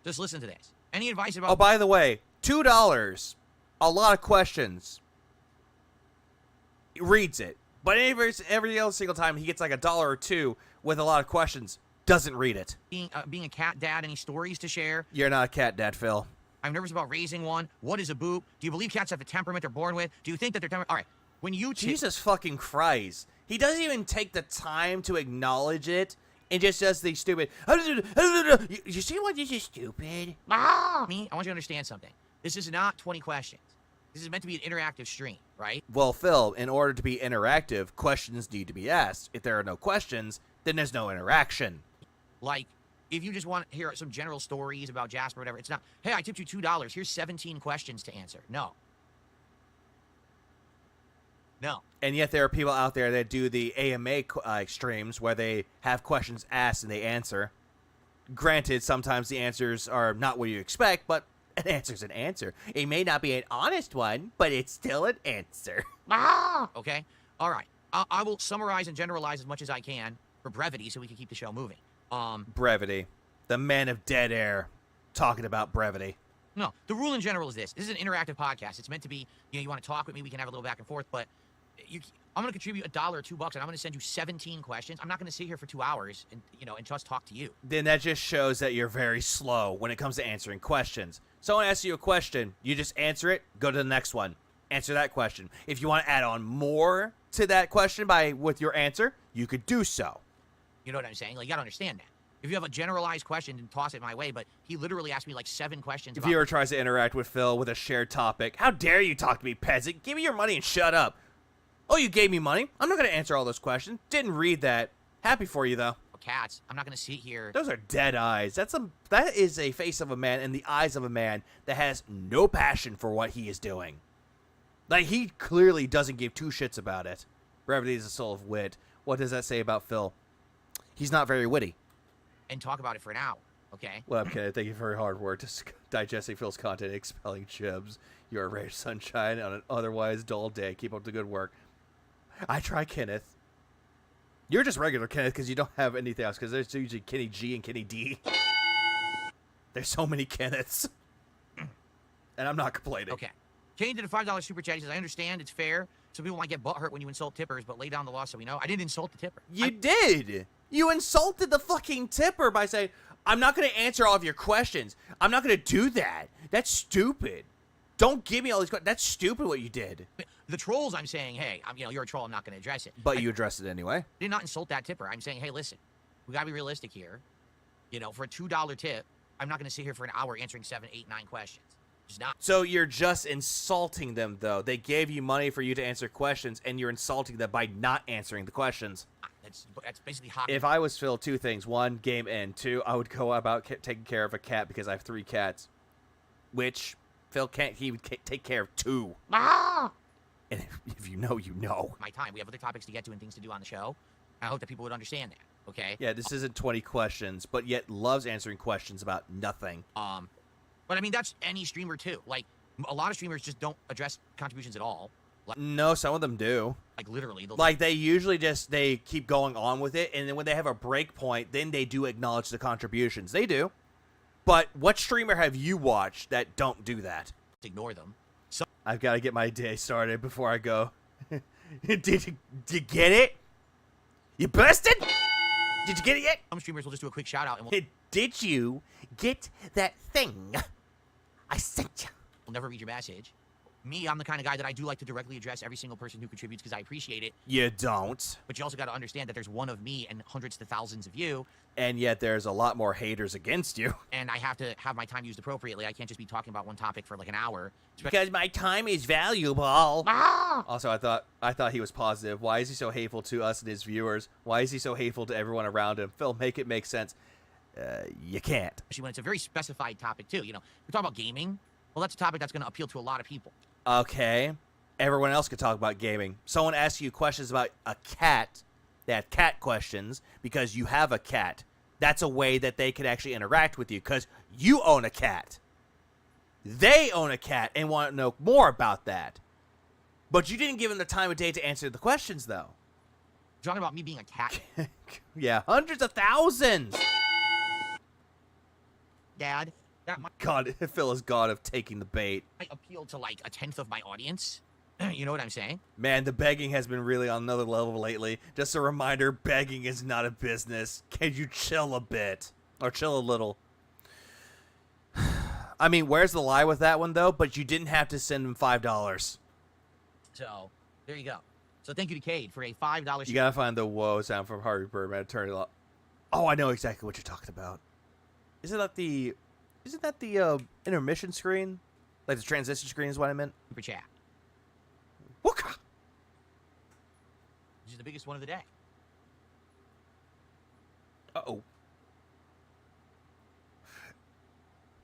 Just listen to this. Any advice about... Oh, by the way, $2, a lot of questions. He reads it. But every other single time he gets like $1 or $2 with a lot of questions, doesn't read it. Being a cat dad, any stories to share? You're not a cat dad, Phil. I'm nervous about raising one. What is a boop? Do you believe cats have a temperament they're born with? Do you think that they're All right. When you... Jesus fucking Christ. He doesn't even take the time to acknowledge it. And just does the stupid... You see what this is stupid? Me? I want you to understand something. This is not 20 questions. This is meant to be an interactive stream, right? Well, Phil, in order to be interactive, questions need to be asked. If there are no questions, then there's no interaction. Like, if you just want to hear some general stories about Jasper or whatever, it's not, hey, I tipped you $2. Here's 17 questions to answer. No. No. And yet there are people out there that do the AMA streams where they have questions asked and they answer. Granted, sometimes the answers are not what you expect, but an answer's an answer. It may not be an honest one, but it's still an answer. Okay? All right. I will summarize and generalize as much as I can for brevity so we can keep the show moving. Brevity. The man of dead air talking about brevity. No, the rule in general is this. This is an interactive podcast. It's meant to be, you want to talk with me, we can have a little back and forth, but I'm going to contribute $1 or $2, and I'm going to send you 17 questions. I'm not going to sit here for 2 hours and just talk to you. Then that just shows that you're very slow when it comes to answering questions. Someone asks you a question, you just answer it, go to the next one, answer that question. If you want to add on more to that question with your answer, you could do so. You know what I'm saying? You got to understand that. If you have a generalized question, then toss it my way, but he literally asked me 7 questions. If you ever tries to interact with Phil with a shared topic, how dare you talk to me, peasant? Give me your money and shut up. Oh, you gave me money? I'm not going to answer all those questions. Didn't read that. Happy for you, though. Cats. I'm not going to sit here. Those are dead eyes. That is a face of a man and the eyes of a man that has no passion for what he is doing. He clearly doesn't give 2 shits about it. Brevity is a soul of wit. What does that say about Phil? He's not very witty. And talk about it for an hour. Okay? Well, I'm kidding. Thank you for your hard work digesting Phil's content, expelling chibs. You're a ray of sunshine on an otherwise dull day. Keep up the good work. I try, Kenneth. You're just regular Kenneth because you don't have anything else, because there's usually Kenny G and Kenny D. There's so many Kenneths. And I'm not complaining. Okay. Kane did a $5 super chat. He says, I understand, it's fair. Some people might get butthurt when you insult tippers, but lay down the law so we know. I didn't insult the tipper. You did. You insulted the fucking tipper by saying, I'm not going to answer all of your questions. I'm not going to do that. That's stupid. Don't give me all these questions. That's stupid what you did. The trolls, I'm saying, hey, you're a troll. I'm not going to address it. But you addressed it anyway. I did not insult that tipper. I'm saying, hey, listen, we got to be realistic here. For a $2 tip, I'm not going to sit here for an hour answering 7, 8, 9 questions. Just not. So you're just insulting them, though. They gave you money for you to answer questions, and you're insulting them by not answering the questions. That's basically hot. If I was Phil, 2 things. 1, game end. 2, I would go about taking care of a cat because I have 3 cats. Which Phil can't. He would take care of 2. Ah! And if you know, you know. My time. We have other topics to get to and things to do on the show. I hope that people would understand that, okay? Yeah, this isn't 20 questions, but yet loves answering questions about nothing. But I mean, that's any streamer, too. Like, a lot of streamers just don't address contributions at all. Like, no, some of them do. Like, literally. Like, they usually they keep going on with it, and then when they have a break point, then they do acknowledge the contributions. They do. But what streamer have you watched that don't do that? Ignore them. So I've got to get my day started before I go. Did you get it? You busted? Did you get it yet? Some streamers will just do a quick shout out and we'll... Did you get that thing I sent you? We'll never read your message. Me, I'm the kind of guy that I do like to directly address every single person who contributes because I appreciate it. You don't. But you also got to understand that there's one of me and hundreds to thousands of you. And yet there's a lot more haters against you. And I have to have my time used appropriately. I can't just be talking about one topic for like an hour. Because my time is valuable. Ah! Also, I thought he was positive. Why is he so hateful to us and his viewers? Why is he so hateful to everyone around him? Phil, make it make sense. You can't. Especially when it's a very specified topic, too. We're talking about gaming. Well, that's a topic that's going to appeal to a lot of people. Okay. Everyone else could talk about gaming. Someone asks you questions about a cat. They have cat questions because you have a cat. That's a way that they can actually interact with you because you own a cat. They own a cat and want to know more about that. But you didn't give them the time of day to answer the questions, though. You're talking about me being a cat? Yeah, hundreds of thousands. Dad, God, Phil is god of taking the bait. I appeal to like a 1/10 of my audience. You know what I'm saying? Man, the begging has been really on another level lately. Just a reminder, begging is not a business. Can you chill a bit? Or chill a little? I mean, where's the lie with that one, though? But you didn't have to send him $5. So, there you go. So thank you to Cade for a $5... You gotta find the whoa sound from Harvey Birdman. Turn it up. Oh, I know exactly what you're talking about. Isn't that the intermission screen? Like the transition screen is what I meant? Super chat. Wooka! Which is the biggest one of the day. Uh-oh.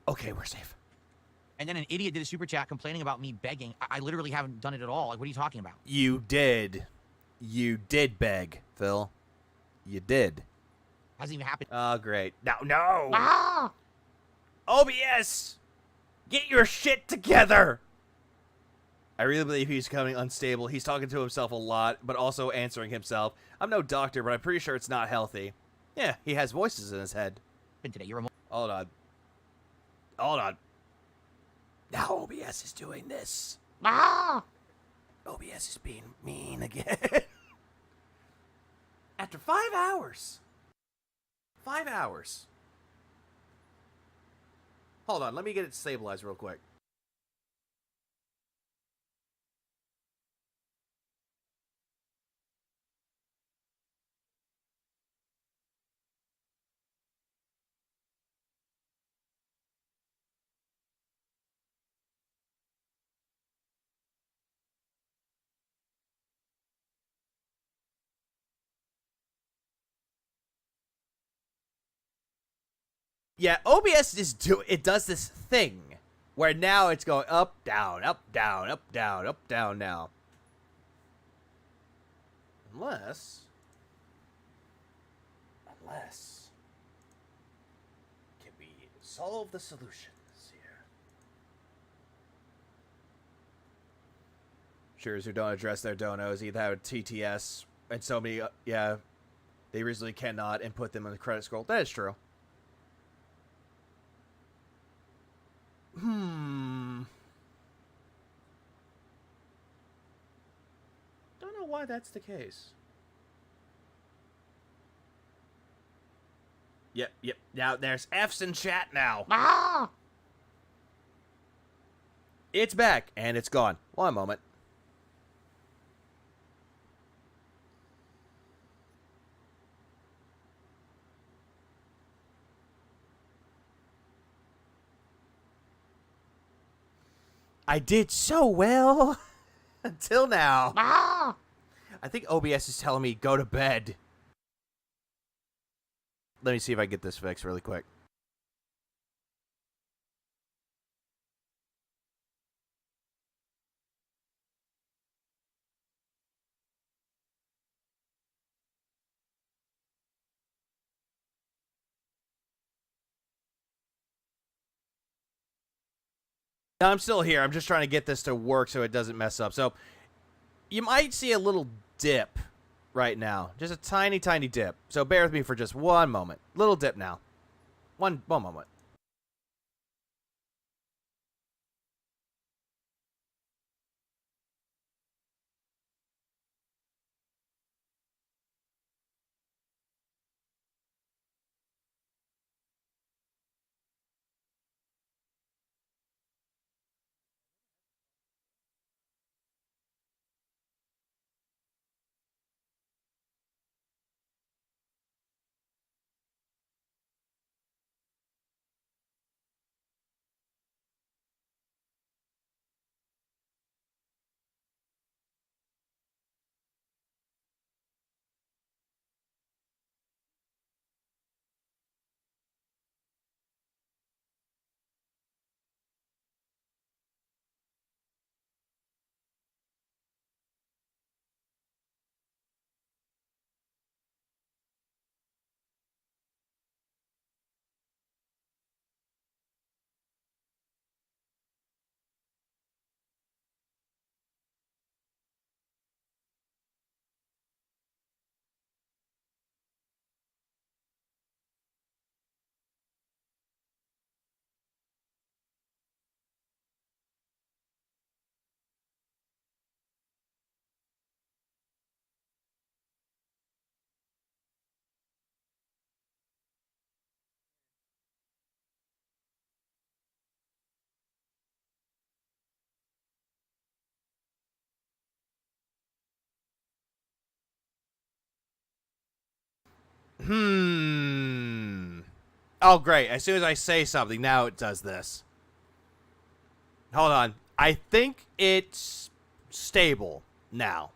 Okay, we're safe. And then an idiot did a super chat complaining about me begging. I literally haven't done it at all. Like, what are you talking about? You did. You did beg, Phil. You did. Hasn't even happened. Oh, great. No. Ah! OBS! Get your shit together! I really believe he's becoming unstable. He's talking to himself a lot, but also answering himself. I'm no doctor, but I'm pretty sure it's not healthy. Yeah, he has voices in his head. Today, you're a Hold on. Now OBS is doing this. Ah! OBS is being mean again. After 5 hours. 5 hours. Hold on, let me get it stabilized real quick. Yeah, OBS it does this thing where now it's going up, down, up, down, up, down, up, down now. Unless can we solve the solutions here. Sure, who don't address their donos either have TTS and so many, yeah, they recently cannot input them in the credit scroll. That is true. Don't know why that's the case. Yep. Now there's F's in chat now. Ah! It's back and it's gone. One moment. I did so well until now. Ah! I think OBS is telling me go to bed. Let me see if I get this fixed really quick. No, I'm still here. I'm just trying to get this to work so it doesn't mess up. So you might see a little dip right now. Just a tiny, tiny dip. So bear with me for just one moment. Little dip now. One moment. Oh, great. As soon as I say something, now it does this. Hold on. I think it's stable now.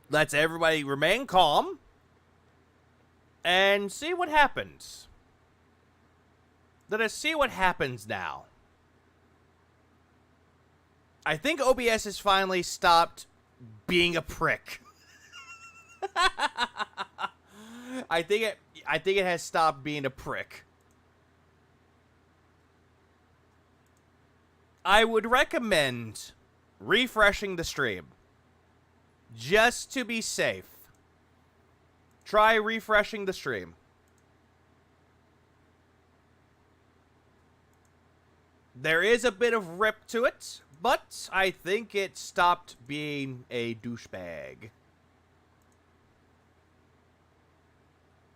Let's everybody remain calm and see what happens. Let us see what happens now. I think OBS has finally stopped being a prick. I think it has stopped being a prick. I would recommend refreshing the stream just to be safe. Try refreshing the stream. There is a bit of rip to it, but I think it stopped being a douchebag.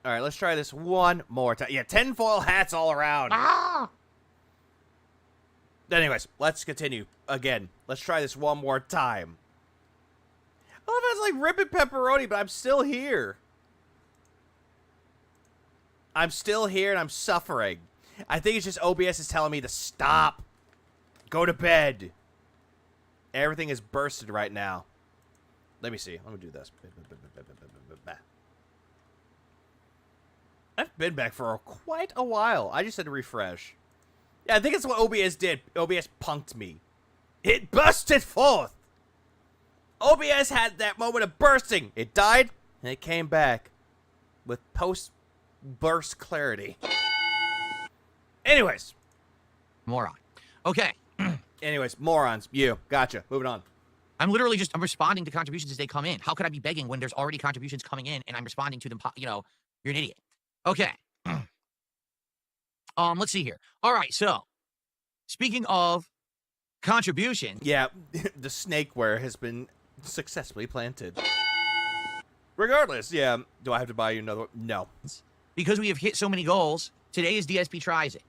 Alright, let's try this one more time. Yeah, tinfoil hats all around. Ah! Anyways, let's continue. Again, let's try this one more time. I don't know if it's like ripping pepperoni, but I'm still here. I'm still here and I'm suffering. I think it's just OBS is telling me to stop. Go to bed. Everything is bursted right now. Let me see. Let me do this. I've been back for quite a while. I just had to refresh. Yeah, I think it's what OBS did. OBS punked me. It busted forth. OBS had that moment of bursting. It died, and it came back with post-burst clarity. Anyways. Moron. Okay. Anyways, morons. You. Gotcha. Moving on. I'm responding to contributions as they come in. How could I be begging when there's already contributions coming in and I'm responding to them? You know, you're an idiot. Okay. Let's see here. All right, so speaking of contribution. Yeah, the snakeware has been successfully planted. Regardless, yeah. Do I have to buy you another one? No. Because we have hit so many goals, today is DSP Tries It.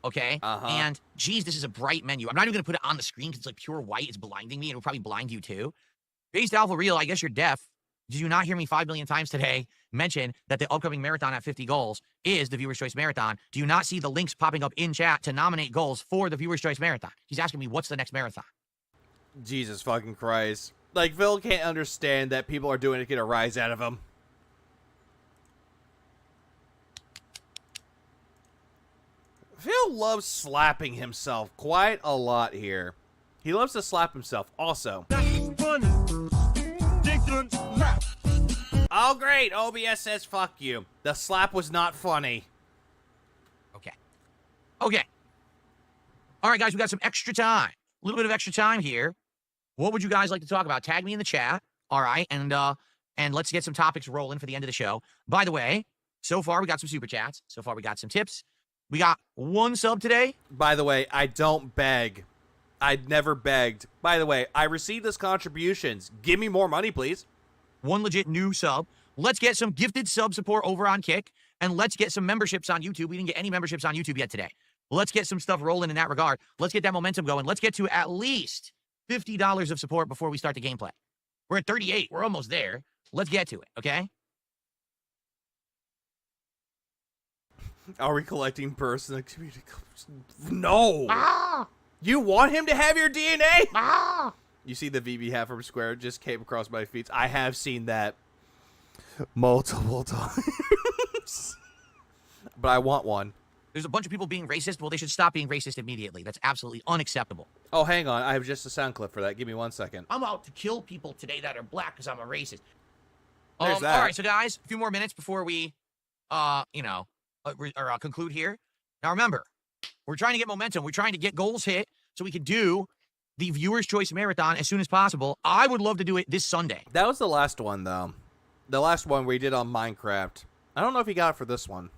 Okay? And, geez, this is a bright menu. I'm not even going to put it on the screen because it's like pure white. It's blinding me. It'll probably blind you too. Based Alpha Real, I guess you're deaf. Did you not hear me 5 million times today mention that the upcoming marathon at 50 goals is the Viewer's Choice Marathon? Do you not see the links popping up in chat to nominate goals for the Viewer's Choice Marathon? He's asking me, what's the next marathon? Jesus fucking Christ. Like, Phil can't understand that people are doing it to get a rise out of him. Phil loves slapping himself quite a lot here. He loves to slap himself also. Oh, great. OBS says fuck you. The slap was not funny. Okay. Okay. All right, guys, we got some extra time. A little bit of extra time here. What would you guys like to talk about? Tag me in the chat. All right, and let's get some topics rolling for the end of the show. By the way, so far we got some super chats. So far we got some tips. We got 1 sub today. By the way, I don't beg. I'd never begged. By the way, I received this contributions. Give me more money, please. 1 legit new sub. Let's get some gifted sub support over on Kick, and let's get some memberships on YouTube. We didn't get any memberships on YouTube yet today. Let's get some stuff rolling in that regard. Let's get that momentum going. Let's get to at least $50 of support before we start the gameplay. We're at 38. We're almost there. Let's get to it, okay? Are we collecting bursts in the community? No! You want him to have your DNA? You see the VB hat from Square just came across my feed. I have seen that multiple times. But I want one. There's a bunch of people being racist. Well, they should stop being racist immediately. That's absolutely unacceptable. Oh, hang on. I have just a sound clip for that. Give me 1 second. I'm out to kill people today that are black because I'm a racist. There's that. All right, so guys, a few more minutes before we, conclude here. Now remember, we're trying to get momentum. We're trying to get goals hit so we can do the Viewer's Choice Marathon as soon as possible. I would love to do it this Sunday. That was the last one, though. The last one we did on Minecraft. I don't know if he got it for this one.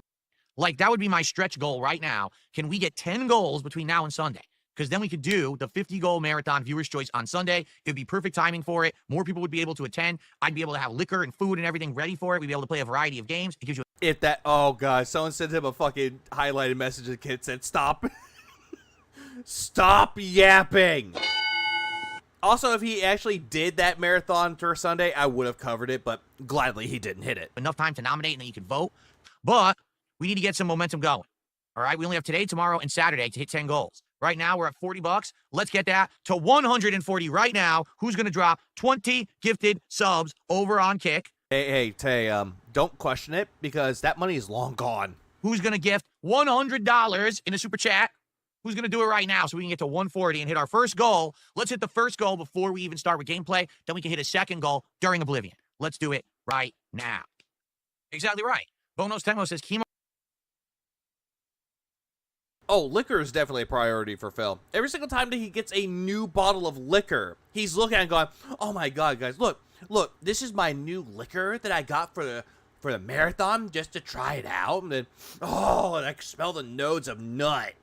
Like, that would be my stretch goal right now. Can we get 10 goals between now and Sunday? Because then we could do the 50-goal marathon Viewer's Choice on Sunday. It would be perfect timing for it. More people would be able to attend. I'd be able to have liquor and food and everything ready for it. We'd be able to play a variety of games. It gives you If that, oh god, someone sent him a fucking highlighted message. The kid said, "Stop, stop yapping." Also, if he actually did that marathon for Sunday, I would have covered it, but gladly he didn't hit it. enough time to nominate and then you can vote. But we need to get some momentum going. All right, we only have today, tomorrow, and Saturday to hit 10 goals. Right now, we're at $40. Let's get that to 140 right now. Who's going to drop 20 gifted subs over on Kick? Hey, Tay, don't question it because that money is long gone. Who's going to gift $100 in a super chat? Who's going to do it right now so we can get to 140 and hit our first goal? Let's hit the first goal before we even start with gameplay. Then we can hit a second goal during Oblivion. Let's do it right now. Exactly right. Bonos Tenmo says, Chemo. Oh, liquor is definitely a priority for Phil. Every single time that he gets a new bottle of liquor, he's looking at it and going, "Oh my god, guys, look, this is my new liquor that I got for the marathon just to try it out." And then, oh, and I can smell the nodes of nut.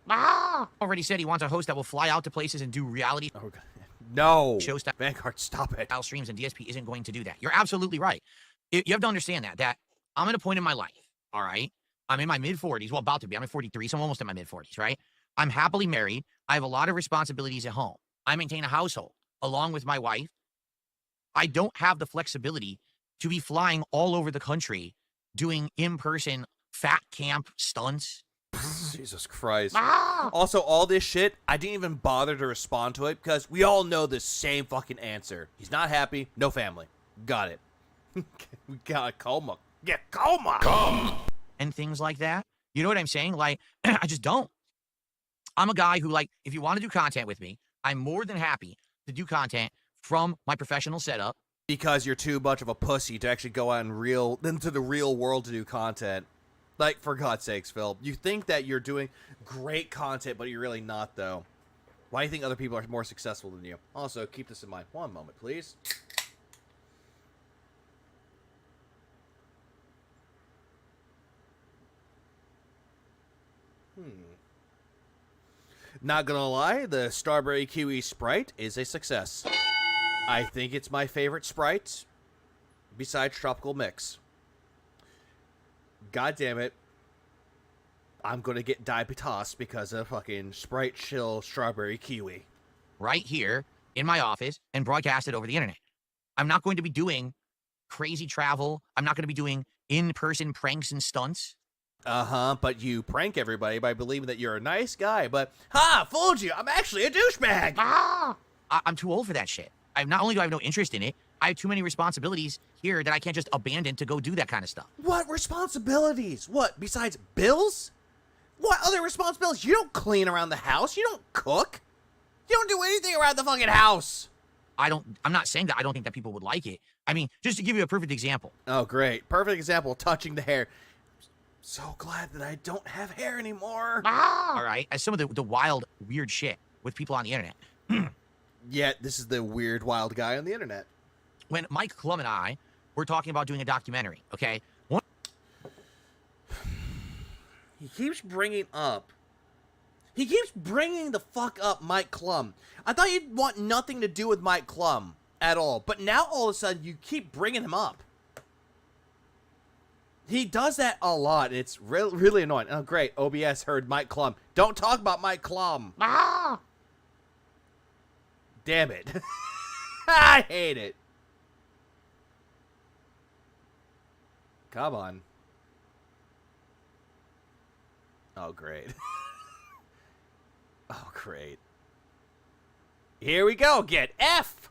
Already said he wants a host that will fly out to places and do reality. Oh, god. No. Show style Vanguard, stop it. Streams, and DSP isn't going to do that. You're absolutely right. You have to understand that I'm at a point in my life, all right? I'm in my mid-40s. Well, about to be. I'm at 43, so I'm almost in my mid-40s, right? I'm happily married. I have a lot of responsibilities at home. I maintain a household along with my wife. I don't have the flexibility to be flying all over the country doing in-person fat camp stunts. Jesus Christ. Also, all this shit, I didn't even bother to respond to it because we all know the same fucking answer. He's not happy, no family. Got it. We got a coma. Get coma. Come. And things like that. You know what I'm saying? Like, I just don't. I'm a guy who, like, if you want to do content with me, I'm more than happy to do content from my professional setup. Because you're too much of a pussy to actually go out into the real world to do content. Like, for God's sakes, Phil. You think that you're doing great content, but you're really not, though. Why do you think other people are more successful than you? Also, keep this in mind. One moment, please. Not gonna lie, the Strawberry Kiwi Sprite is a success. I think it's my favorite Sprite, besides Tropical Mix. God damn it. I'm gonna get diabetes because of fucking Sprite Chill Strawberry Kiwi. Right here in my office and broadcast it over the internet. I'm not going to be doing crazy travel. I'm not going to be doing in-person pranks and stunts. But you prank everybody by believing that you're a nice guy, but, fooled you, I'm actually a douchebag! I'm too old for that shit. Not only do I have no interest in it, I have too many responsibilities here that I can't just abandon to go do that kind of stuff. What responsibilities? What, besides bills? What other responsibilities? You don't clean around the house, you don't cook, you don't do anything around the fucking house! I'm not saying that I don't think that people would like it. I mean, just to give you a perfect example. Oh, great. Perfect example, touching the hair. So glad that I don't have hair anymore. All right, as some of the wild, weird shit with people on the internet. Yet, this is the weird, wild guy on the internet. When Mike Klum and I were talking about doing a documentary, okay? He keeps bringing the fuck up Mike Klum. I thought you'd want nothing to do with Mike Klum at all, but now all of a sudden you keep bringing him up. He does that a lot, and it's really annoying. Oh, great. OBS heard Mike Klum. Don't talk about Mike Klum. Damn it. I hate it. Come on. Oh, great. Oh, great. Here we go. Get F.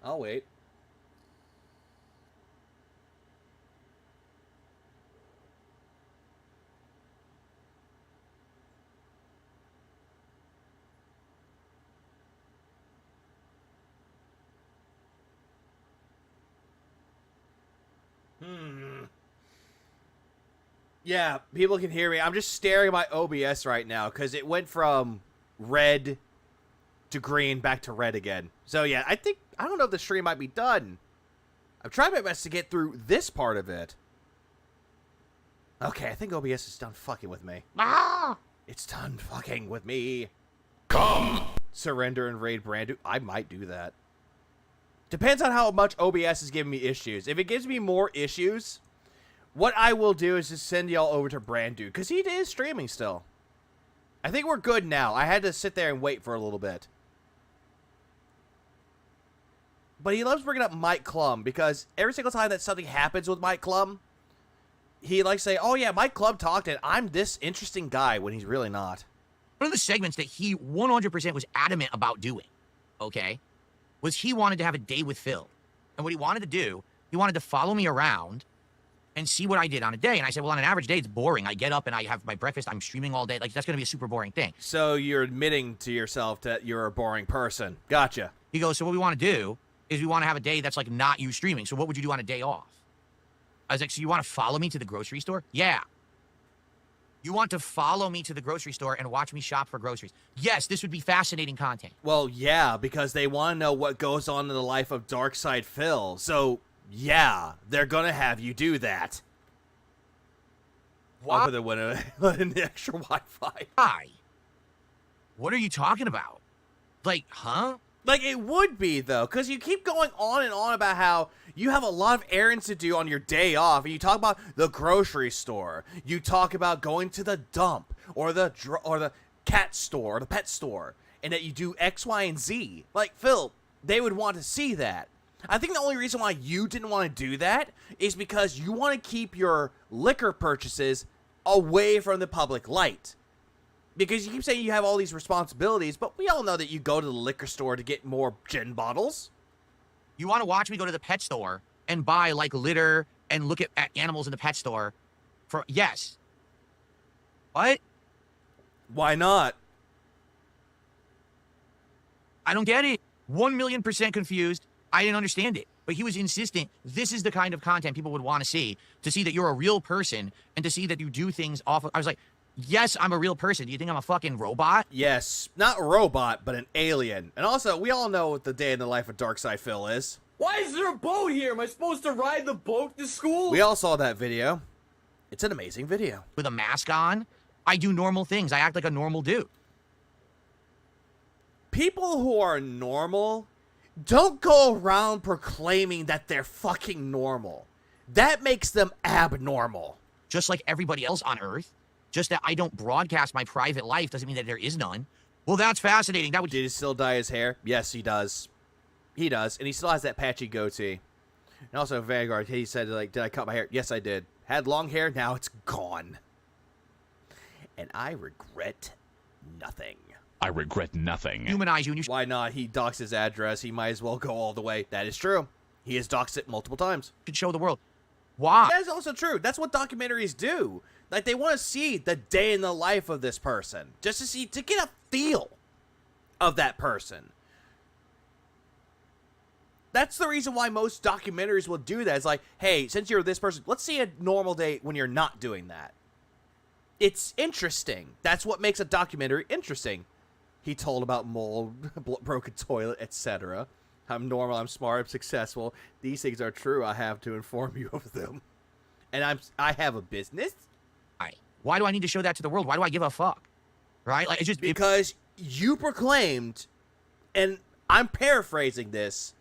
I'll wait. Yeah, people can hear me. I'm just staring at my OBS right now because it went from red to green back to red again. So yeah, I don't know if the stream might be done. I'm trying my best to get through this part of it. Okay, I think OBS is done fucking with me. It's done fucking with me. Come! Surrender and raid Brandu. I might do that. Depends on how much OBS is giving me issues. If it gives me more issues, what I will do is just send y'all over to Brandu, because he is streaming still. I think we're good now. I had to sit there and wait for a little bit. But he loves bringing up Mike Klum, because every single time that something happens with Mike Klum, he likes to say, oh yeah, Mike Klum talked and I'm this interesting guy, when he's really not. One of the segments that he 100% was adamant about doing, okay, was he wanted to have a day with Phil. And what he wanted to do, he wanted to follow me around and see what I did on a day. And I said, well, on an average day, it's boring. I get up and I have my breakfast. I'm streaming all day. Like, that's going to be a super boring thing. So you're admitting to yourself that you're a boring person. Gotcha. He goes, so what we want to do is we want to have a day that's, like, not you streaming. So what would you do on a day off? I was like, so you want to follow me to the grocery store? Yeah. You want to follow me to the grocery store and watch me shop for groceries? Yes, this would be fascinating content. Well, yeah, because they want to know what goes on in the life of Darkside Phil. So, yeah, they're going to have you do that. Why? Other than the extra Wi-Fi. Why? What are you talking about? Like, huh? Like, it would be, though, because you keep going on and on about how you have a lot of errands to do on your day off, and you talk about the grocery store, you talk about going to the dump, or the cat store, or the pet store, and that you do X, Y, and Z. Like, Phil, they would want to see that. I think the only reason why you didn't want to do that is because you want to keep your liquor purchases away from the public light. Because you keep saying you have all these responsibilities, but we all know that you go to the liquor store to get more gin bottles. You want to watch me go to the pet store and buy, like, litter and look at animals in the pet store for... Yes. What? Why not? I don't get it. 1,000,000% confused. I didn't understand it. But he was insistent. This is the kind of content people would want to see that you're a real person and to see that you do things off of. I was like, yes, I'm a real person. Do you think I'm a fucking robot? Yes, not a robot, but an alien. And also, we all know what the day in the life of Darkside Phil is. Why is there a boat here? Am I supposed to ride the boat to school? We all saw that video. It's an amazing video. With a mask on, I do normal things. I act like a normal dude. People who are normal don't go around proclaiming that they're fucking normal. That makes them abnormal. Just like everybody else on Earth. Just that I don't broadcast my private life doesn't mean that there is none. Well, that's fascinating. That would... Did he still dye his hair? Yes, he does. He does. And he still has that patchy goatee. And also, Vanguard, he said, like, did I cut my hair? Yes, I did. Had long hair, now it's gone. And I regret nothing. I regret nothing. Humanize you. And you Why not? He doxed his address. He might as well go all the way. That is true. He has doxed it multiple times. Should show the world. Why? That is also true. That's what documentaries do. Like, they want to see the day in the life of this person. Just to get a feel of that person. That's the reason why most documentaries will do that. It's like, hey, since you're this person, let's see a normal day when you're not doing that. It's interesting. That's what makes a documentary interesting. He told about mold, broken toilet, etc. I'm normal, I'm smart, I'm successful. These things are true. I have to inform you of them. And I have a business. Why do I need to show that to the world? Why do I give a fuck? Right? Like, it's just because you proclaimed, and I'm paraphrasing this,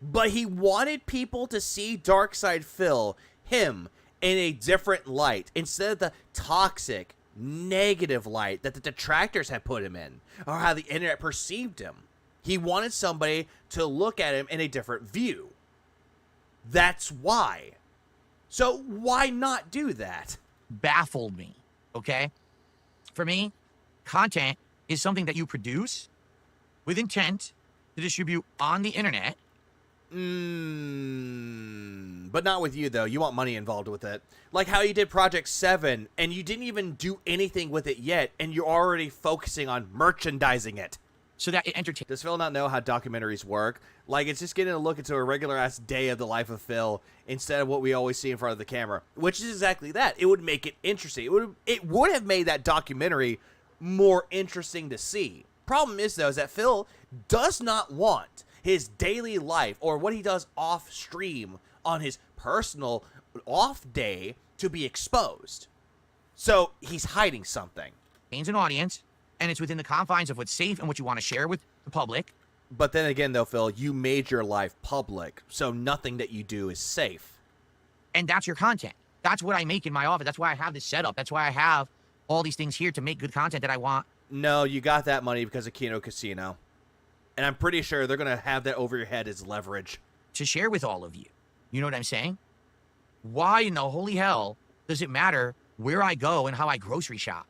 but he wanted people to see Darkside Phil, him, in a different light instead of the toxic, negative light that the detractors had put him in, or how the internet perceived him. He wanted somebody to look at him in a different view. That's why. So why not do that? Baffled me, okay? For me, content is something that you produce with intent to distribute on the internet. But not with you, though. You want money involved with it. Like how you did Project 7, and you didn't even do anything with it yet, and you're already focusing on merchandising it. So that it entertains. Does Phil not know how documentaries work? Like, it's just getting a look into a regular-ass day of the life of Phil instead of what we always see in front of the camera, which is exactly that. It would make it interesting. It would have made that documentary more interesting to see. Problem is, though, is that Phil does not want his daily life or what he does off-stream on his personal off day to be exposed. So he's hiding something. Gains an audience, and it's within the confines of what's safe and what you want to share with the public. But then again, though, Phil, you made your life public, so nothing that you do is safe. And that's your content. That's what I make in my office. That's why I have this setup. That's why I have all these things here to make good content that I want. No, you got that money because of Kino Casino. And I'm pretty sure they're going to have that over your head as leverage. To share with all of you. You know what I'm saying? Why in the holy hell does it matter where I go and how I grocery shop?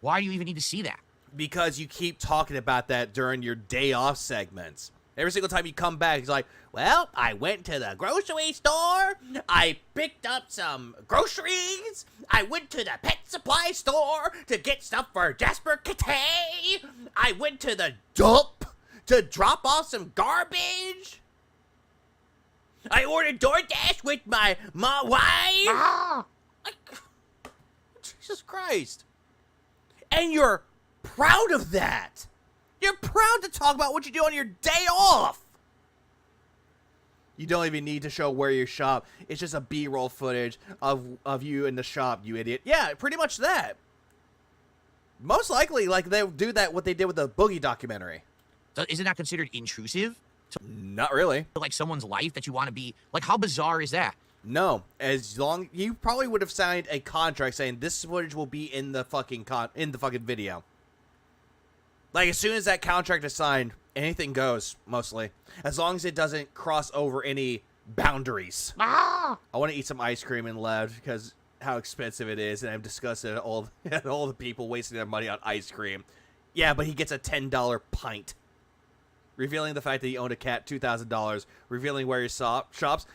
Why do you even need to see that? Because you keep talking about that during your day off segments. Every single time you come back, it's like, well, I went to the grocery store. I picked up some groceries. I went to the pet supply store to get stuff for Jasper Kate. I went to the dump to drop off some garbage. I ordered DoorDash with my wife. Jesus Christ. And you're proud of that. You're proud to talk about what you do on your day off. You don't even need to show where you shop. It's just a B-roll footage of you in the shop, you idiot. Yeah, pretty much that. Most likely, like, they'll do that, what they did with the Boogie documentary. Isn't that considered intrusive? Not really. Like someone's life that you want to be... Like, how bizarre is that? No. As long... You probably would have signed a contract saying this footage will be in the fucking video. Like, as soon as that contract is signed, anything goes, mostly. As long as it doesn't cross over any boundaries. I want to eat some ice cream and left because how expensive it is, and I'm disgusted at all the people wasting their money on ice cream. Yeah, but he gets a $10 pint. Revealing the fact that he owned a cat, $2,000. Revealing where he shops.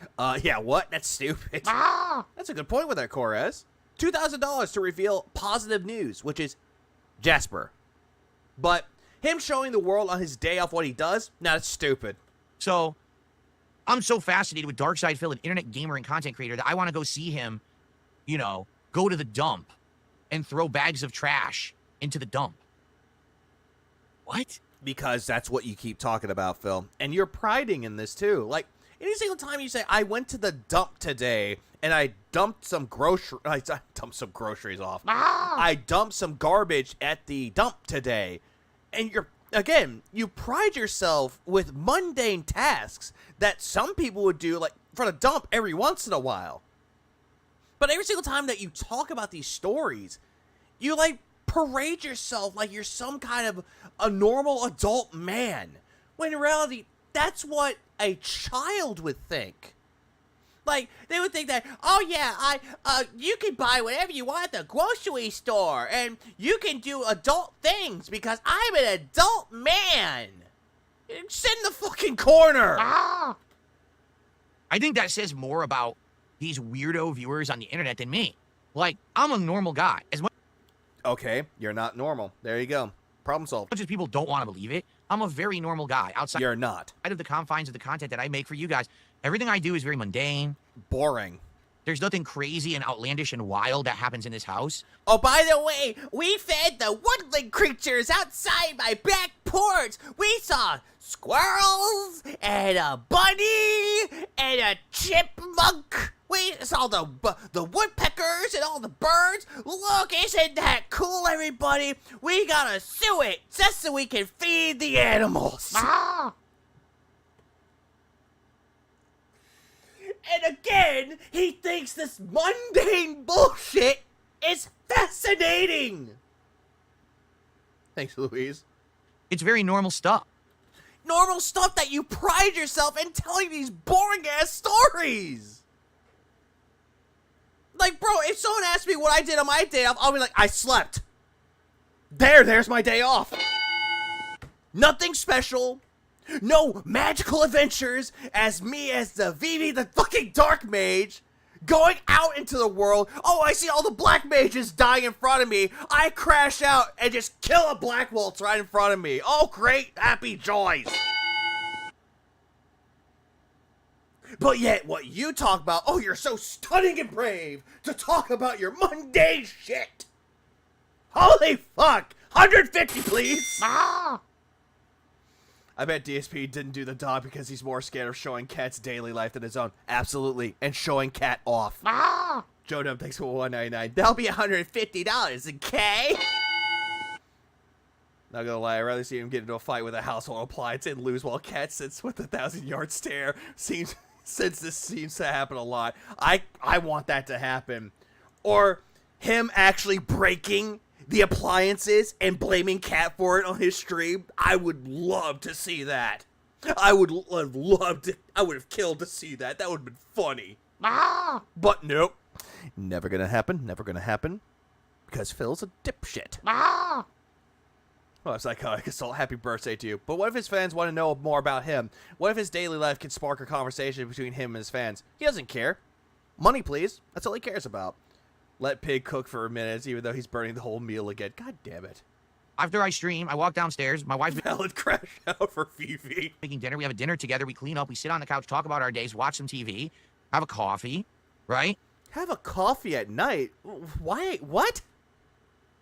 Yeah, what? That's stupid. That's a good point with that, Corez. $2,000 to reveal positive news, which is Jasper. But Him showing the world on his day off what he does, nah, that's stupid. So, I'm so fascinated with Darkside Phil, an internet gamer and content creator, that I want to go see him, you know, go to the dump and throw bags of trash into the dump. What? Because that's what you keep talking about, Phil. And you're priding in this, too. Like, any single time you say, I went to the dump today, and I dumped some I dumped some groceries off. I dumped some garbage at the dump today. And you pride yourself with mundane tasks that some people would do, like, for the dump every once in a while. But every single time that you talk about these stories, you, like, parade yourself like you're some kind of a normal adult man. When in reality, that's what a child would think. Like, they would think that, oh yeah, you can buy whatever you want at the grocery store, and you can do adult things because I'm an adult man. Sit in the fucking corner. I think that says more about these weirdo viewers on the internet than me. Like, I'm a normal guy. As much Okay, you're not normal. There you go. Problem solved. as people don't want to believe it, I'm a very normal guy. Outside You're not. of the confines of the content that I make for you guys, everything I do is very mundane. Boring. There's nothing crazy and outlandish and wild that happens in this house. Oh, by the way, we fed the woodland creatures outside my back porch. We saw squirrels and a bunny and a chipmunk. We saw the woodpeckers and all the birds. Look, isn't that cool, everybody? We gotta sue it just so we can feed the animals. And again, he thinks this mundane bullshit is fascinating. Thanks, Louise. It's very normal stuff. Normal stuff that you pride yourself in telling these boring-ass stories. Like, bro, if someone asks me what I did on my day off, I'll be like, I slept. There's my day off. Nothing special. No magical adventures as me as the Vivi, the fucking dark mage, going out into the world. Oh, I see all the black mages dying in front of me. I crash out and just kill a black waltz right in front of me. Oh, great, happy joys. But yet, what you talk about, oh, you're so stunning and brave to talk about your mundane shit. Holy fuck. 150, please. I bet DSP didn't do the dog because he's more scared of showing Cat's daily life than his own. Absolutely. And showing Cat off. Joe Dumb, thanks for $1.99. That'll be $150, okay? Not gonna lie, I'd rather see him get into a fight with a household appliance and lose while Cat sits with a 1,000-yard stare. Since this seems to happen a lot. I want that to happen. Or him actually breaking the appliances and blaming Cat for it on his stream. I would love to see that. I would have loved it. I would have killed to see that. That would have been funny. But nope. Never gonna happen. Never gonna happen. Because Phil's a dipshit. Well, Psychotic Assault, happy birthday to you. But what if his fans want to know more about him? What if his daily life can spark a conversation between him and his fans? He doesn't care. Money, please. That's all he cares about. Let Pig cook for a minute, even though he's burning the whole meal again. God damn it. After I stream, I walk downstairs. My wife's valid crash out for Fifi. Making dinner. We have a dinner together. We clean up. We sit on the couch, talk about our days, watch some TV, have a coffee, right? Have a coffee at night? Why? What?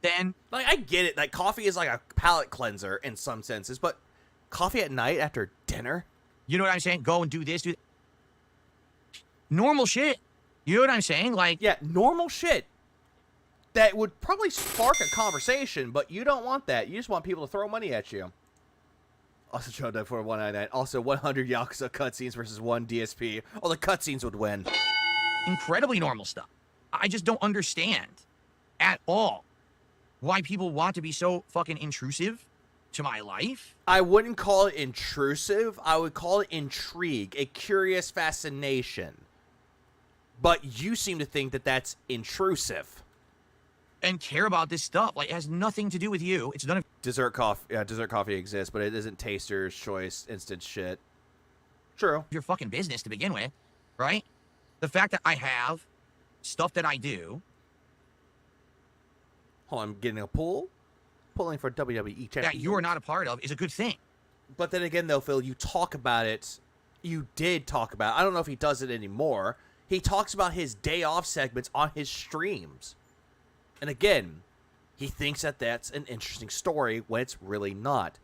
Then, like, I get it. Like, coffee is like a palate cleanser in some senses, but coffee at night after dinner? You know what I'm saying? Go and do this, do that. Normal shit. You know what I'm saying? Like, yeah, normal shit that would probably spark a conversation, but you don't want that. You just want people to throw money at you. Also, showed up for $1.99. Also, 100 Yakuza cutscenes versus 1 DSP. Oh, the cutscenes would win. Incredibly normal stuff. I just don't understand at all why people want to be so fucking intrusive to my life. I wouldn't call it intrusive. I would call it intrigue, a curious fascination. But you seem to think that that's intrusive. And care about this stuff. Like, it has nothing to do with you. It's none of... Dessert coffee. Yeah, dessert coffee exists, but it isn't Taster's Choice instant shit. True. Your fucking business to begin with, right? The fact that I have stuff that I do. Hold on, I'm getting a pool. pulling for WWE champion. That you are not a part of is a good thing. But then again, though, Phil, you talk about it. You did talk about it. I don't know if he does it anymore. He talks about his day off segments on his streams. And again, he thinks that that's an interesting story when it's really not.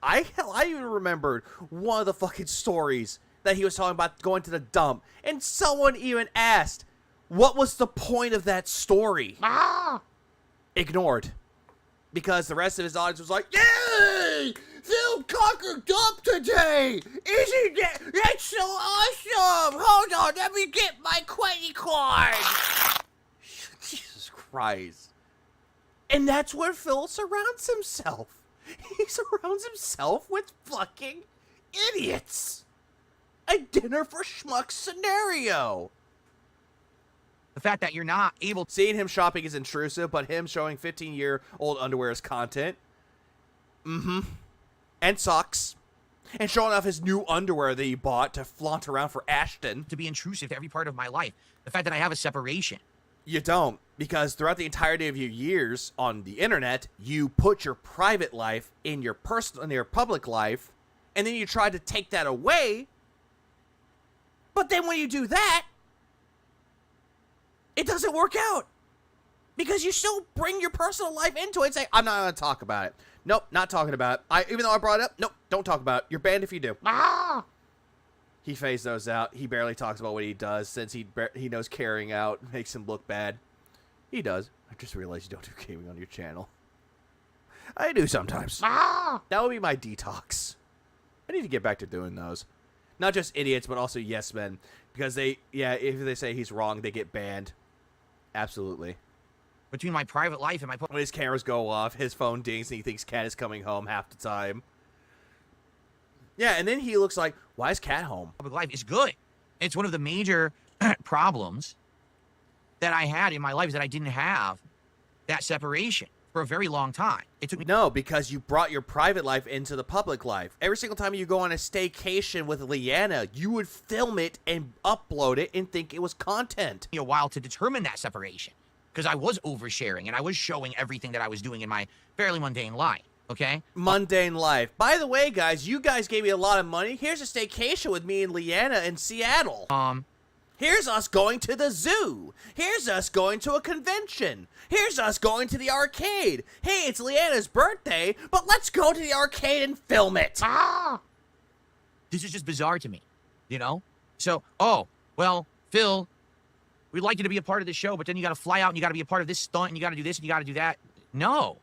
I even remembered one of the fucking stories that he was talking about going to the dump. And someone even asked, what was the point of that story? Ignored. Because the rest of his audience was like, yay! Phil conquered dump today! Isn't that? That's so awesome! Hold on, let me get my credit card! Jesus Christ. And that's where Phil surrounds himself. He surrounds himself with fucking idiots. A dinner for schmucks scenario. The fact that you're not able to... Seeing him shopping is intrusive, but him showing 15-year-old underwear as content. And socks. And showing off his new underwear that he bought to flaunt around for Ashton. To be intrusive to every part of my life. The fact that I have a separation. You don't, because throughout the entirety of your years on the internet, you put your private life in your personal, in your public life, and then you try to take that away. But then when you do that, it doesn't work out. Because you still bring your personal life into it and say, I'm not going to talk about it. Nope, not talking about it. Even though I brought it up, nope, don't talk about it. You're banned if you do. He phased those out. He barely talks about what he does since he knows carrying out makes him look bad. He does. I just realized you don't do gaming on your channel. I do sometimes. That would be my detox. I need to get back to doing those. Not just idiots, but also yes men. Because if they say he's wrong, they get banned. Absolutely. Between my private life and my... When his cameras go off, his phone dings, and he thinks Cat is coming home half the time. Yeah, and then he looks like, why is Cat home? Public life is good. It's one of the major problems that I had in my life is that I didn't have that separation for a very long time. It took me... No, because you brought your private life into the public life. Every single time you go on a staycation with Leanna, you would film it and upload it and think it was content. A while to determine that separation because I was oversharing and I was showing everything that I was doing in my fairly mundane life. Okay? Mundane life. By the way, guys, you guys gave me a lot of money. Here's a staycation with me and Leanna in Seattle. Here's us going to the zoo. Here's us going to a convention. Here's us going to the arcade. Hey, it's Leanna's birthday, but let's go to the arcade and film it. This is just bizarre to me, you know? So, oh, well, Phil, we'd like you to be a part of the show, but then you got to fly out and you got to be a part of this stunt and you got to do this and you got to do that. No.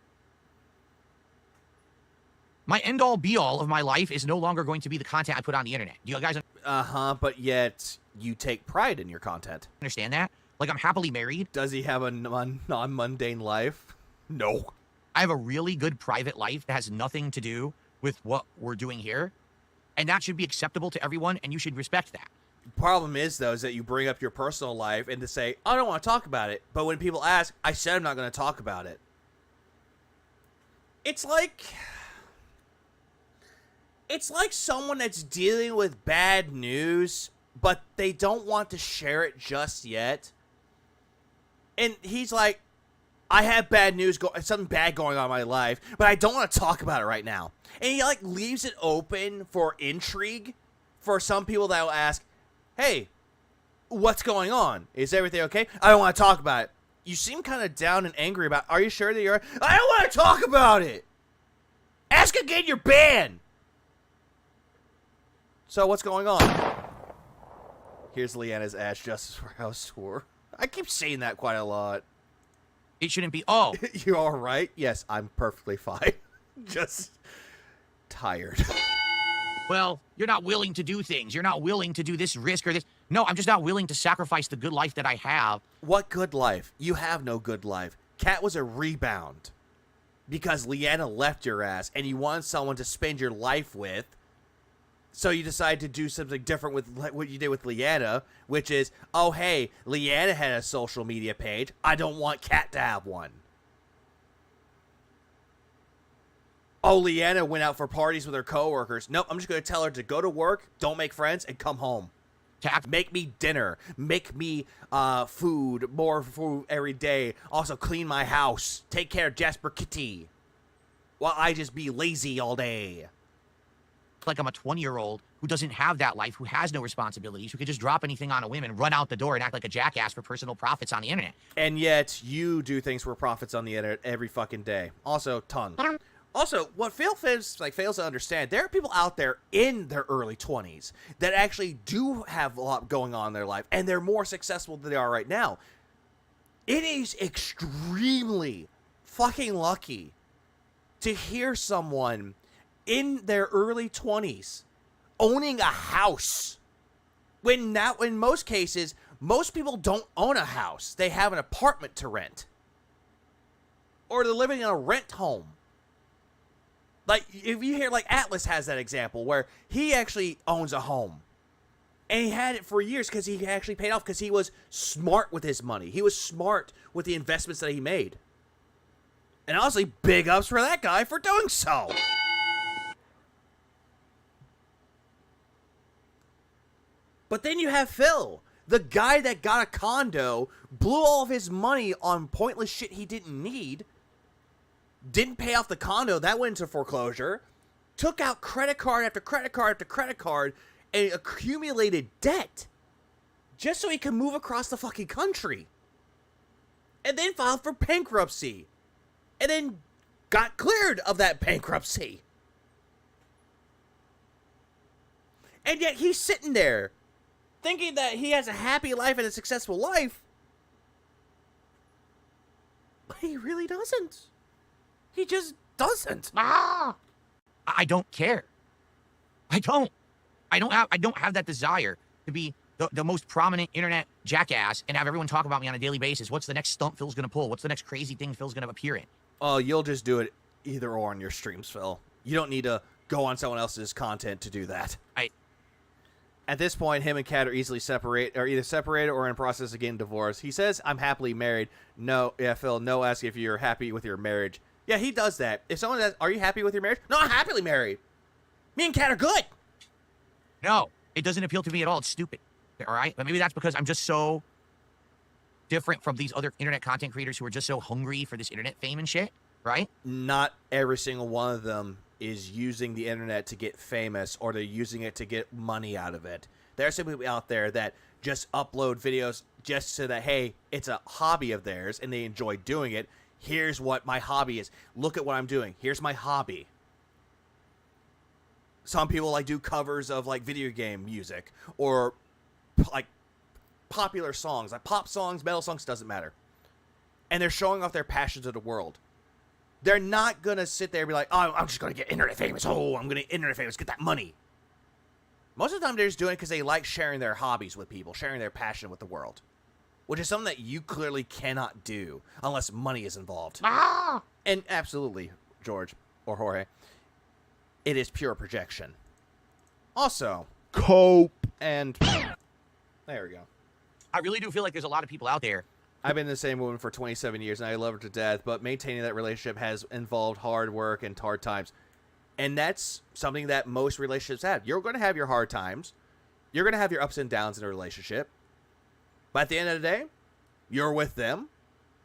My end-all, be-all of my life is no longer going to be the content I put on the internet. Do you guys... but yet you take pride in your content. Understand that? Like, I'm happily married. Does he have a non-mundane life? No. I have a really good private life that has nothing to do with what we're doing here. And that should be acceptable to everyone, and you should respect that. The problem is, though, is that you bring up your personal life and to say, I don't want to talk about it. But when people ask, I said I'm not going to talk about it. It's like someone that's dealing with bad news, but they don't want to share it just yet. And he's like, I have bad news, something bad going on in my life, but I don't want to talk about it right now. And he like leaves it open for intrigue for some people that will ask, hey, what's going on? Is everything okay? I don't want to talk about it. You seem kind of down and angry about, are you sure that you're... I don't want to talk about it. Ask again, you're banned. So what's going on? Here's Leanna's Ash Justice for House Tour. I keep saying that quite a lot. It shouldn't be. Oh. You all right? Yes, I'm perfectly fine. Just tired. Well, you're not willing to do things. You're not willing to do this risk or this. No, I'm just not willing to sacrifice the good life that I have. What good life? You have no good life. Cat was a rebound. Because Leanna left your ass and you wanted someone to spend your life with. So you decide to do something different with what you did with Leanna, which is, oh, hey, Leanna had a social media page. I don't want Cat to have one. Oh, Leanna went out for parties with her coworkers. Nope, I'm just going to tell her to go to work, don't make friends, and come home. Make me dinner. Make me food, more food every day. Also, clean my house. Take care of Jasper Kitty. while I just be lazy all day. Like I'm a 20-year-old who doesn't have that life, who has no responsibilities, who could just drop anything on a whim and run out the door and act like a jackass for personal profits on the internet. And yet, you do things for profits on the internet every fucking day. Also, tongue. Also, what Phil fails to understand, there are people out there in their early 20s that actually do have a lot going on in their life, and they're more successful than they are right now. It is extremely fucking lucky to hear someone in their early 20s owning a house. When in most cases, most people don't own a house. They have an apartment to rent. Or they're living in a rent home. Like, if you hear, like, Atlas has that example where he actually owns a home. And he had it for years because he actually paid off because he was smart with his money. He was smart with the investments that he made. And honestly, big ups for that guy for doing so. But then you have Phil, the guy that got a condo, blew all of his money on pointless shit he didn't need, didn't pay off the condo, that went into foreclosure, took out credit card after credit card after credit card, and accumulated debt just so he could move across the fucking country. And then filed for bankruptcy. And then got cleared of that bankruptcy. And yet he's sitting there thinking that he has a happy life and a successful life. But he really doesn't. He just doesn't. I don't care. I don't have that desire to be the most prominent internet jackass and have everyone talk about me on a daily basis. What's the next stunt Phil's gonna pull? What's the next crazy thing Phil's gonna appear in? Oh, you'll just do it either or on your streams, Phil. You don't need to go on someone else's content to do that. At this point, him and Kat are either separated or in process of getting divorced. He says, "I'm happily married." No, yeah, Phil, no, ask if you're happy with your marriage. Yeah, he does that. If someone says, "Are you happy with your marriage?" No, I'm happily married. Me and Kat are good. No, it doesn't appeal to me at all. It's stupid. All right? But maybe that's because I'm just so different from these other internet content creators who are just so hungry for this internet fame and shit, right? Not every single one of them is using the internet to get famous, or they're using it to get money out of it. There are some people out there that just upload videos just so that, hey, it's a hobby of theirs and they enjoy doing it. Here's what my hobby is. Look at what I'm doing. Here's my hobby. Some people like do covers of like video game music or like popular songs, like pop songs, metal songs, doesn't matter. And they're showing off their passion to the world. They're not going to sit there and be like, "Oh, I'm just going to get internet famous. Oh, I'm going to internet famous, get that money." Most of the time, they're just doing it because they like sharing their hobbies with people, sharing their passion with the world, which is something that you clearly cannot do unless money is involved. And absolutely, George or Jorge, it is pure projection. Also, cope. And there we go. I really do feel like there's a lot of people out there. I've been the same woman for 27 years, and I love her to death, but maintaining that relationship has involved hard work and hard times. And that's something that most relationships have. You're going to have your hard times. You're going to have your ups and downs in a relationship. But at the end of the day, you're with them,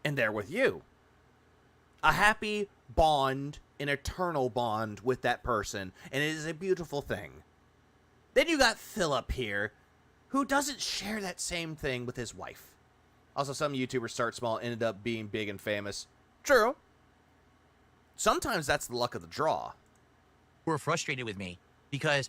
and they're with you. A happy bond, an eternal bond with that person, and it is a beautiful thing. Then you got Philip here, who doesn't share that same thing with his wife. Also, some YouTubers start small and ended up being big and famous. True. Sometimes that's the luck of the draw. Who are frustrated with me because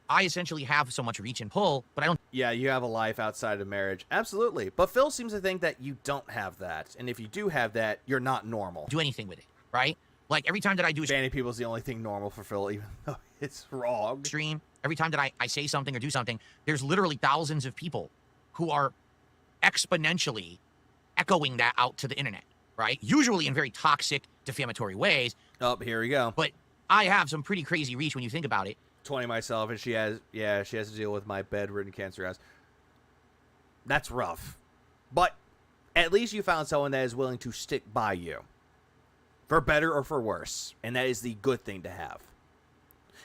I essentially have so much reach and pull, but I don't. Yeah, you have a life outside of marriage. Absolutely. But Phil seems to think that you don't have that. And if you do have that, you're not normal. Do anything with it, right? Like every time that I do banning people is the only thing normal for Phil, even though it's wrong. Stream, every time that I say something or do something, there's literally thousands of people who are exponentially echoing that out to the internet, right? Usually in very toxic, defamatory ways. Oh, here we go. But I have some pretty crazy reach when you think about it. 20 myself, and she has to deal with my bedridden cancer ass. That's rough. But at least you found someone that is willing to stick by you. For better or for worse. And that is the good thing to have.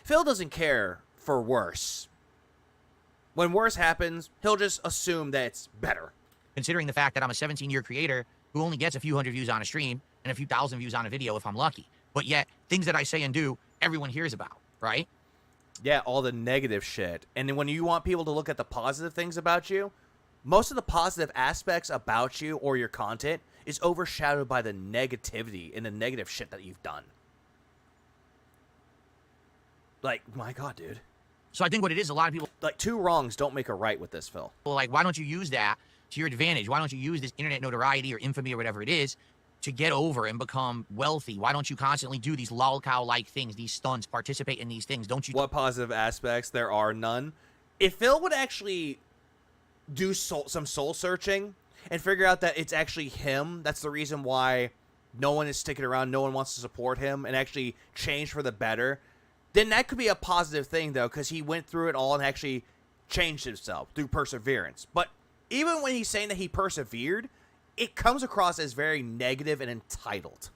Phil doesn't care for worse. When worse happens, he'll just assume that it's better. Considering the fact that I'm a 17-year creator who only gets a few hundred views on a stream and a few thousand views on a video if I'm lucky. but yet things that I say and do, everyone hears about, right? Yeah, all the negative shit. And then when you want people to look at the positive things about you, most of the positive aspects about you or your content is overshadowed by the negativity and the negative shit that you've done. Like, my God, dude. So I think what it is, a lot of people... Like, two wrongs don't make a right with this, Phil. Well, like, why don't you use that to your advantage? Why don't you use this internet notoriety or infamy or whatever it is to get over and become wealthy? Why don't you constantly do these lolcow-like things, these stunts, participate in these things? Don't you... What positive aspects? There are none. If Phil would actually do some soul-searching and figure out that it's actually him, that's the reason why no one is sticking around, no one wants to support him, and actually change for the better, then that could be a positive thing, though, because he went through it all and actually changed himself through perseverance. But even when he's saying that he persevered, it comes across as very negative and entitled.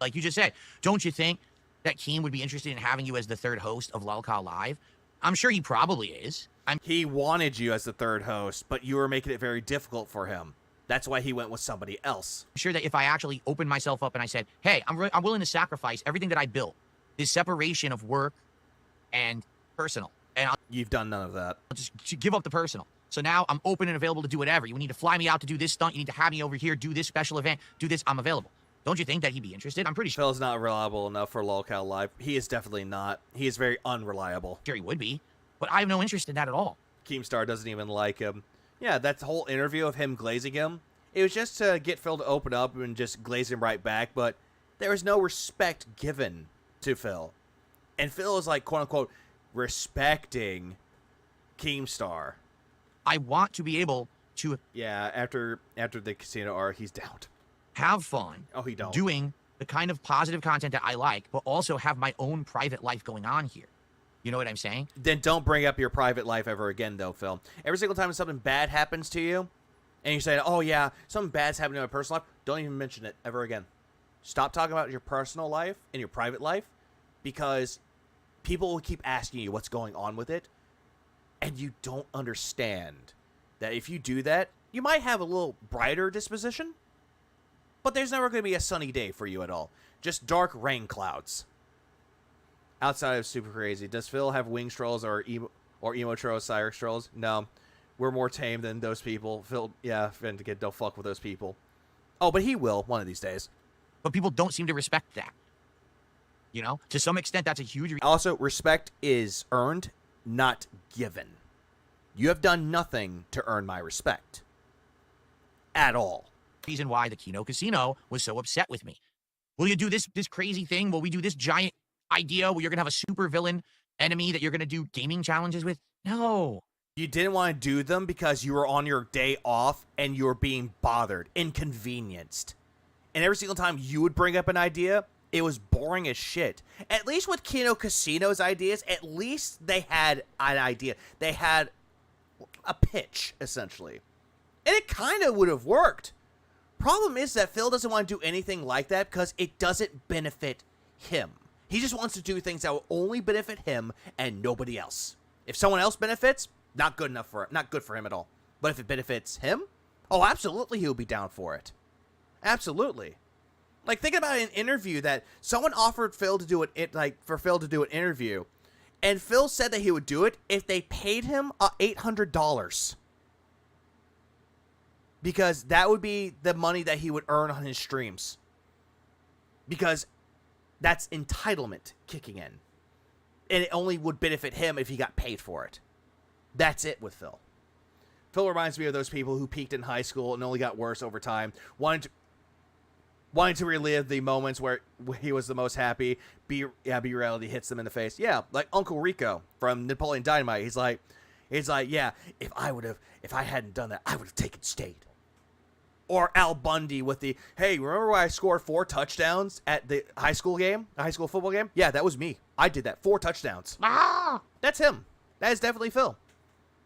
Like you just said, don't you think that Keem would be interested in having you as the third host of Lolcow Live? I'm sure he probably is. He wanted you as the third host, but you were making it very difficult for him. That's why he went with somebody else. I'm sure that if I actually opened myself up and I said, hey, I'm willing to sacrifice everything that I built, this separation of work and personal. And you've done none of that. I'll just give up the personal. So now I'm open and available to do whatever. You need to fly me out to do this stunt. You need to have me over here, do this special event, do this. I'm available. Don't you think that he'd be interested? I'm pretty sure. Phil's not reliable enough for Lolcow Live. He is definitely not. He is very unreliable. Sure he would be, but I have no interest in that at all. Keemstar doesn't even like him. Yeah, that whole interview of him glazing him, it was just to get Phil to open up and just glaze him right back, but there was no respect given to Phil. And Phil is like, quote-unquote, respecting Keemstar. I want to be able to... Yeah, after the casino R, he's down. Have fun. Oh, he don't. Doing the kind of positive content that I like, but also have my own private life going on here. You know what I'm saying? Then don't bring up your private life ever again, though, Phil. Every single time something bad happens to you, and you say, oh, yeah, something bad's happening in my personal life, don't even mention it ever again. Stop talking about your personal life and your private life, because people will keep asking you what's going on with it, and you don't understand that if you do that, you might have a little brighter disposition, but there's never going to be a sunny day for you at all. Just dark rain clouds. Outside of super crazy, does Phil have wing trolls or emo trolls, Cyrix trolls? No, we're more tame than those people. Phil, yeah, don't fuck with those people. Oh, but he will one of these days. But people don't seem to respect that. You know, to some extent, that's a huge... Also, respect is earned, not given. You have done nothing to earn my respect. At all. Reason why the Kino Casino was so upset with me. Will you do this crazy thing? Will we do this giant idea where you're going to have a super villain enemy that you're going to do gaming challenges with? No. You didn't want to do them because you were on your day off and you were being bothered, inconvenienced. And every single time you would bring up an idea, it was boring as shit. At least with Kino Casino's ideas, at least they had an idea. They had a pitch, essentially. And it kind of would have worked. Problem is that Phil doesn't want to do anything like that because it doesn't benefit him. He just wants to do things that will only benefit him and nobody else. If someone else benefits, not good enough for him, not good for him at all. But if it benefits him, oh, absolutely he'll be down for it. Absolutely. Like, think about an interview that someone offered Phil to do for Phil to do an interview, and Phil said that he would do it if they paid him $800. Because that would be the money that he would earn on his streams. Because that's entitlement kicking in. And it only would benefit him if he got paid for it. That's it with Phil. Phil reminds me of those people who peaked in high school and only got worse over time. Wanting to relive the moments where he was the most happy. B-reality hits them in the face. Yeah, like Uncle Rico from Napoleon Dynamite. He's like, yeah, if I hadn't done that, I would have taken state. Or Al Bundy with the, hey, remember when I scored 4 touchdowns at the high school football game? Yeah, that was me. I did that. 4 touchdowns. Ah! That's him. That is definitely Phil.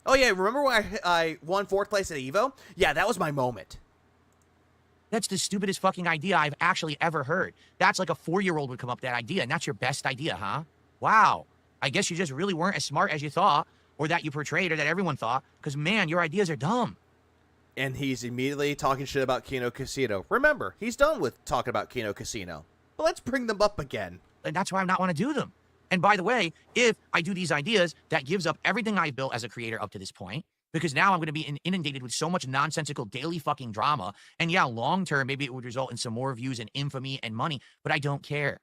Oh, yeah, remember when I won 4th place at EVO? Yeah, that was my moment. That's the stupidest fucking idea I've actually ever heard. That's like a 4-year-old would come up with that idea, and that's your best idea, huh? Wow. I guess you just really weren't as smart as you thought, or that you portrayed, or that everyone thought, because, man, your ideas are dumb. And he's immediately talking shit about Kino Casino. Remember, he's done with talking about Kino Casino. But let's bring them up again. And that's why I not want to do them. And by the way, if I do these ideas, that gives up everything I've built as a creator up to this point. Because now I'm going to be inundated with so much nonsensical daily fucking drama. And yeah, long term, maybe it would result in some more views and infamy and money, but I don't care.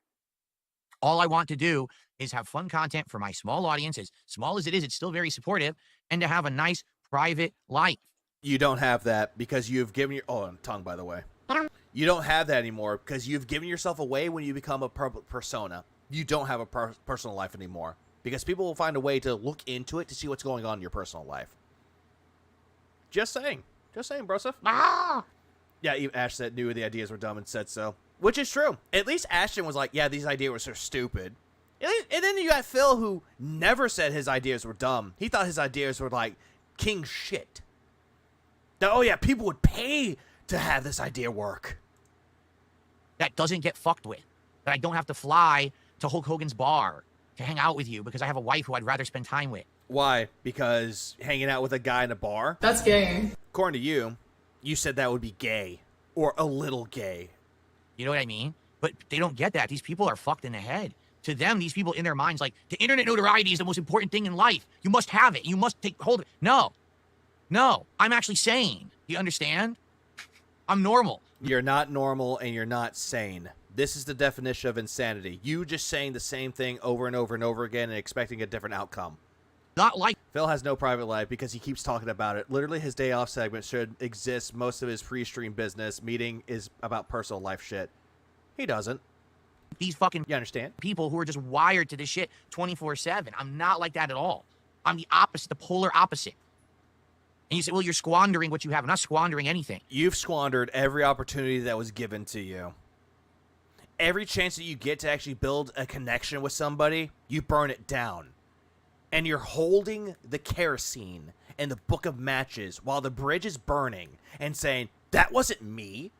All I want to do is have fun content for my small audience. As small as it is, it's still very supportive. And to have a nice private life. You don't have that because you've given your... Oh, tongue, by the way. You don't have that anymore because you've given yourself away when you become a public persona. You don't have a personal life anymore because people will find a way to look into it to see what's going on in your personal life. Just saying, Broseph. Yeah, even Ash said knew the ideas were dumb and said so, which is true. At least Ashton was like, yeah, these ideas were so stupid. And then you got Phil, who never said his ideas were dumb. He thought his ideas were like king shit. That, oh yeah, people would pay to have this idea work. That doesn't get fucked with. That I don't have to fly to Hulk Hogan's bar to hang out with you because I have a wife who I'd rather spend time with. Why? Because hanging out with a guy in a bar? That's gay. According to you, you said that would be gay. Or a little gay. You know what I mean? But they don't get that. These people are fucked in the head. To them, these people in their minds, like, the internet notoriety is the most important thing in life. You must have it. You must take hold of it. No. No. I'm actually sane. Do you understand? I'm normal. You're not normal and you're not sane. This is the definition of insanity. You just saying the same thing over and over and over again and expecting a different outcome. Not like... Phil has no private life because he keeps talking about it. Literally, his day off segment should exist. Most of his pre-stream business meeting is about personal life shit. He doesn't. These fucking... You understand? People who are just wired to this shit 24/7. I'm not like that at all. I'm the opposite, the polar opposite. And you say, well, you're squandering what you have. I'm not squandering anything. You've squandered every opportunity that was given to you. Every chance that you get to actually build a connection with somebody, you burn it down. And you're holding the kerosene and the book of matches while the bridge is burning and saying, that wasn't me.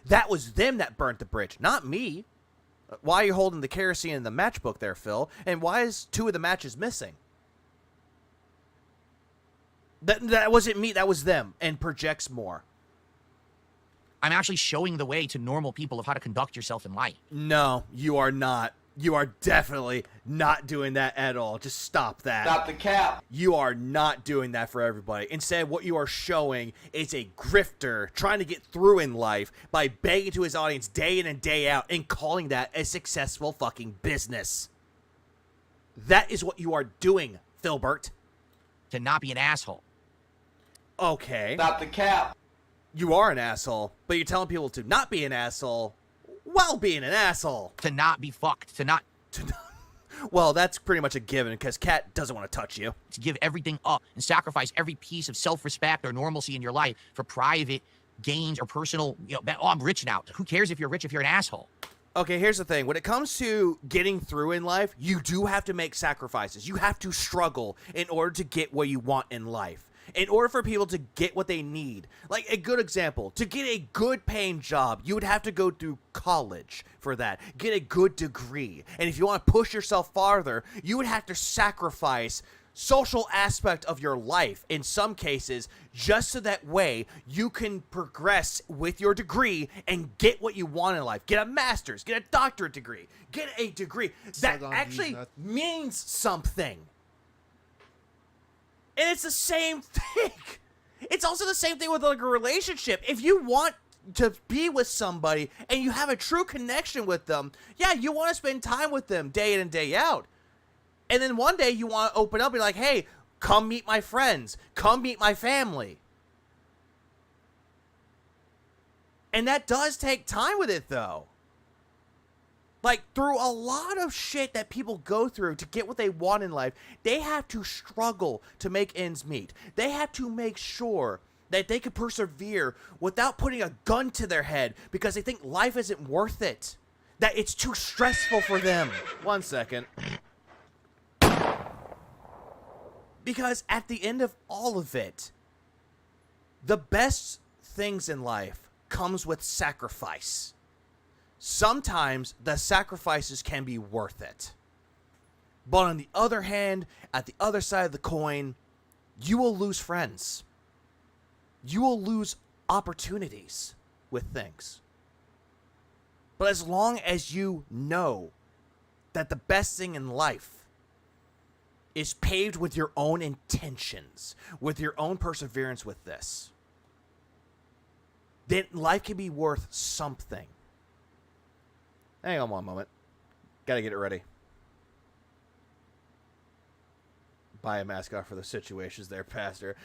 That was them that burnt the bridge, not me. Why are you holding the kerosene and the matchbook there, Phil? And why is 2 of the matches missing? That wasn't me, that was them, and projects more. I'm actually showing the way to normal people of how to conduct yourself in life. No, you are not. You are definitely not doing that at all. Just stop that. Stop the cap. You are not doing that for everybody. Instead, what you are showing is a grifter trying to get through in life by begging to his audience day in and day out and calling that a successful fucking business. That is what you are doing, Philbert. To not be an asshole. Okay. Stop the cap. You are an asshole, but you're telling people to not be an asshole while being an asshole. To not be fucked. To not... Well, that's pretty much a given, because Kat doesn't want to touch you. To give everything up and sacrifice every piece of self-respect or normalcy in your life for private gains or personal... You know, oh, I'm rich now. Who cares if you're rich if you're an asshole? Okay, here's the thing. When it comes to getting through in life, you do have to make sacrifices. You have to struggle in order to get what you want in life. In order for people to get what they need. Like, a good example, to get a good paying job, you would have to go through college for that. Get a good degree. And if you want to push yourself farther, you would have to sacrifice social aspect of your life in some cases, just so that way you can progress with your degree and get what you want in life. Get a master's, get a doctorate degree, get a degree that actually means something. And it's the same thing. It's also the same thing with like a relationship. If you want to be with somebody and you have a true connection with them, yeah, you want to spend time with them day in and day out. And then one day you want to open up and be like, hey, come meet my friends. Come meet my family. And that does take time with it, though. Like, through a lot of shit that people go through to get what they want in life, they have to struggle to make ends meet. They have to make sure that they can persevere without putting a gun to their head because they think life isn't worth it. That it's too stressful for them. 1 second. Because at the end of all of it, the best things in life comes with sacrifice. Sometimes the sacrifices can be worth it. But on the other hand, at the other side of the coin, you will lose friends. You will lose opportunities with things. But as long as you know that the best thing in life is paved with your own intentions, with your own perseverance with this, then life can be worth something. Hang on one moment. Gotta get it ready. Buy a mascot for the situations there, Pastor.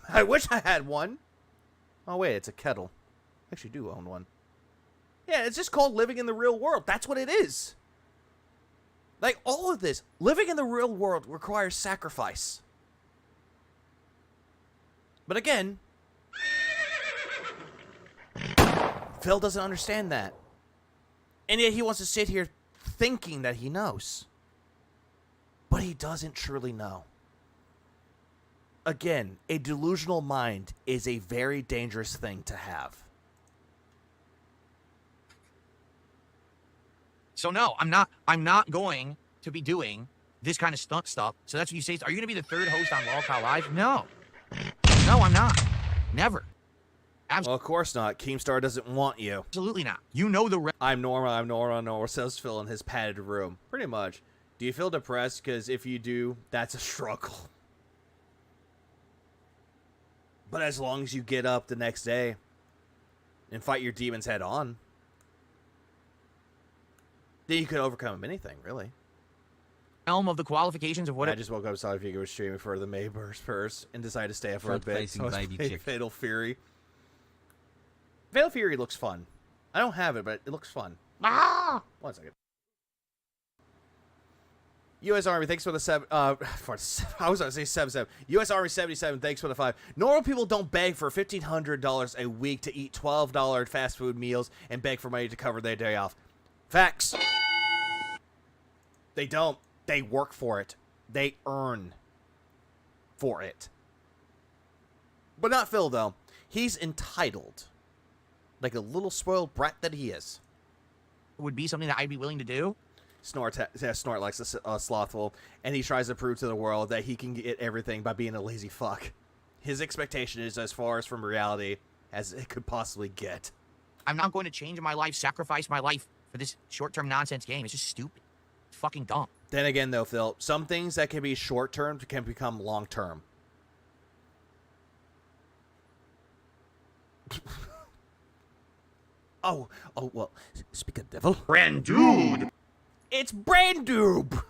I wish I had one. Oh, wait, it's a kettle. I actually do own one. Yeah, it's just called living in the real world. That's what it is. Like, all of this, living in the real world requires sacrifice. But again, Phil doesn't understand that. And yet he wants to sit here thinking that he knows. But he doesn't truly know. Again, a delusional mind is a very dangerous thing to have. So no, I'm not going to be doing this kind of stunt stuff. So that's what you say. Are you going to be the third host on Lolcow Live? No. No, I'm not. Never. Well, of course not. Keemstar doesn't want you. Absolutely not. You know the... I'm Norma, says Phil in his padded room. Pretty much. Do you feel depressed? Because if you do, that's a struggle. But as long as you get up the next day and fight your demons head on, then you could overcome anything, really. Realm of the qualifications of what I just woke up and saw if you was streaming for the May Burst and decided to stay up for a bit. Front-facing baby chick. Fatal Fury. Fatal Fury looks fun. I don't have it, but it looks fun. Ah! 1 second. U.S. Army, thanks for the I was going to say 7-7. U.S. Army 77, thanks for the 5. Normal people don't beg for $1,500 a week to eat $12 fast food meals and beg for money to cover their day off. Facts. They don't. They work for it. They earn for it. But not Phil, though. He's entitled. Like a little spoiled brat that he is. would be something that I'd be willing to do. Snort likes a slothful, and he tries to prove to the world that he can get everything by being a lazy fuck. His expectation is as far as from reality as it could possibly get. I'm not going to change my life, sacrifice my life for this short-term nonsense game. It's just stupid. It's fucking dumb. Then again, though, Phil, some things that can be short-term can become long-term. Oh, well, speak of devil. Brandude! It's Brandoob!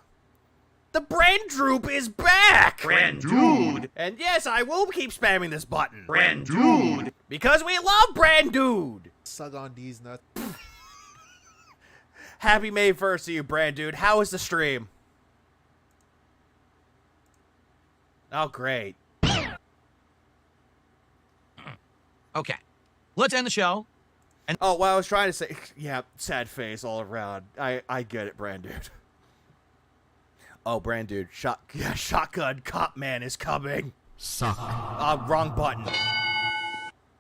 The Brandoob is back! Brandude! And yes, I will keep spamming this button. Brandude! Because we love Brandude! Suck on these nuts. Happy May 1st to you, Brandude. How is the stream? Oh, great. Okay. Let's end the show. And oh, well, I was trying to say, yeah, sad face all around. I get it, Brandude. Oh, Brandude, shotgun cop man is coming. Suck. Wrong button.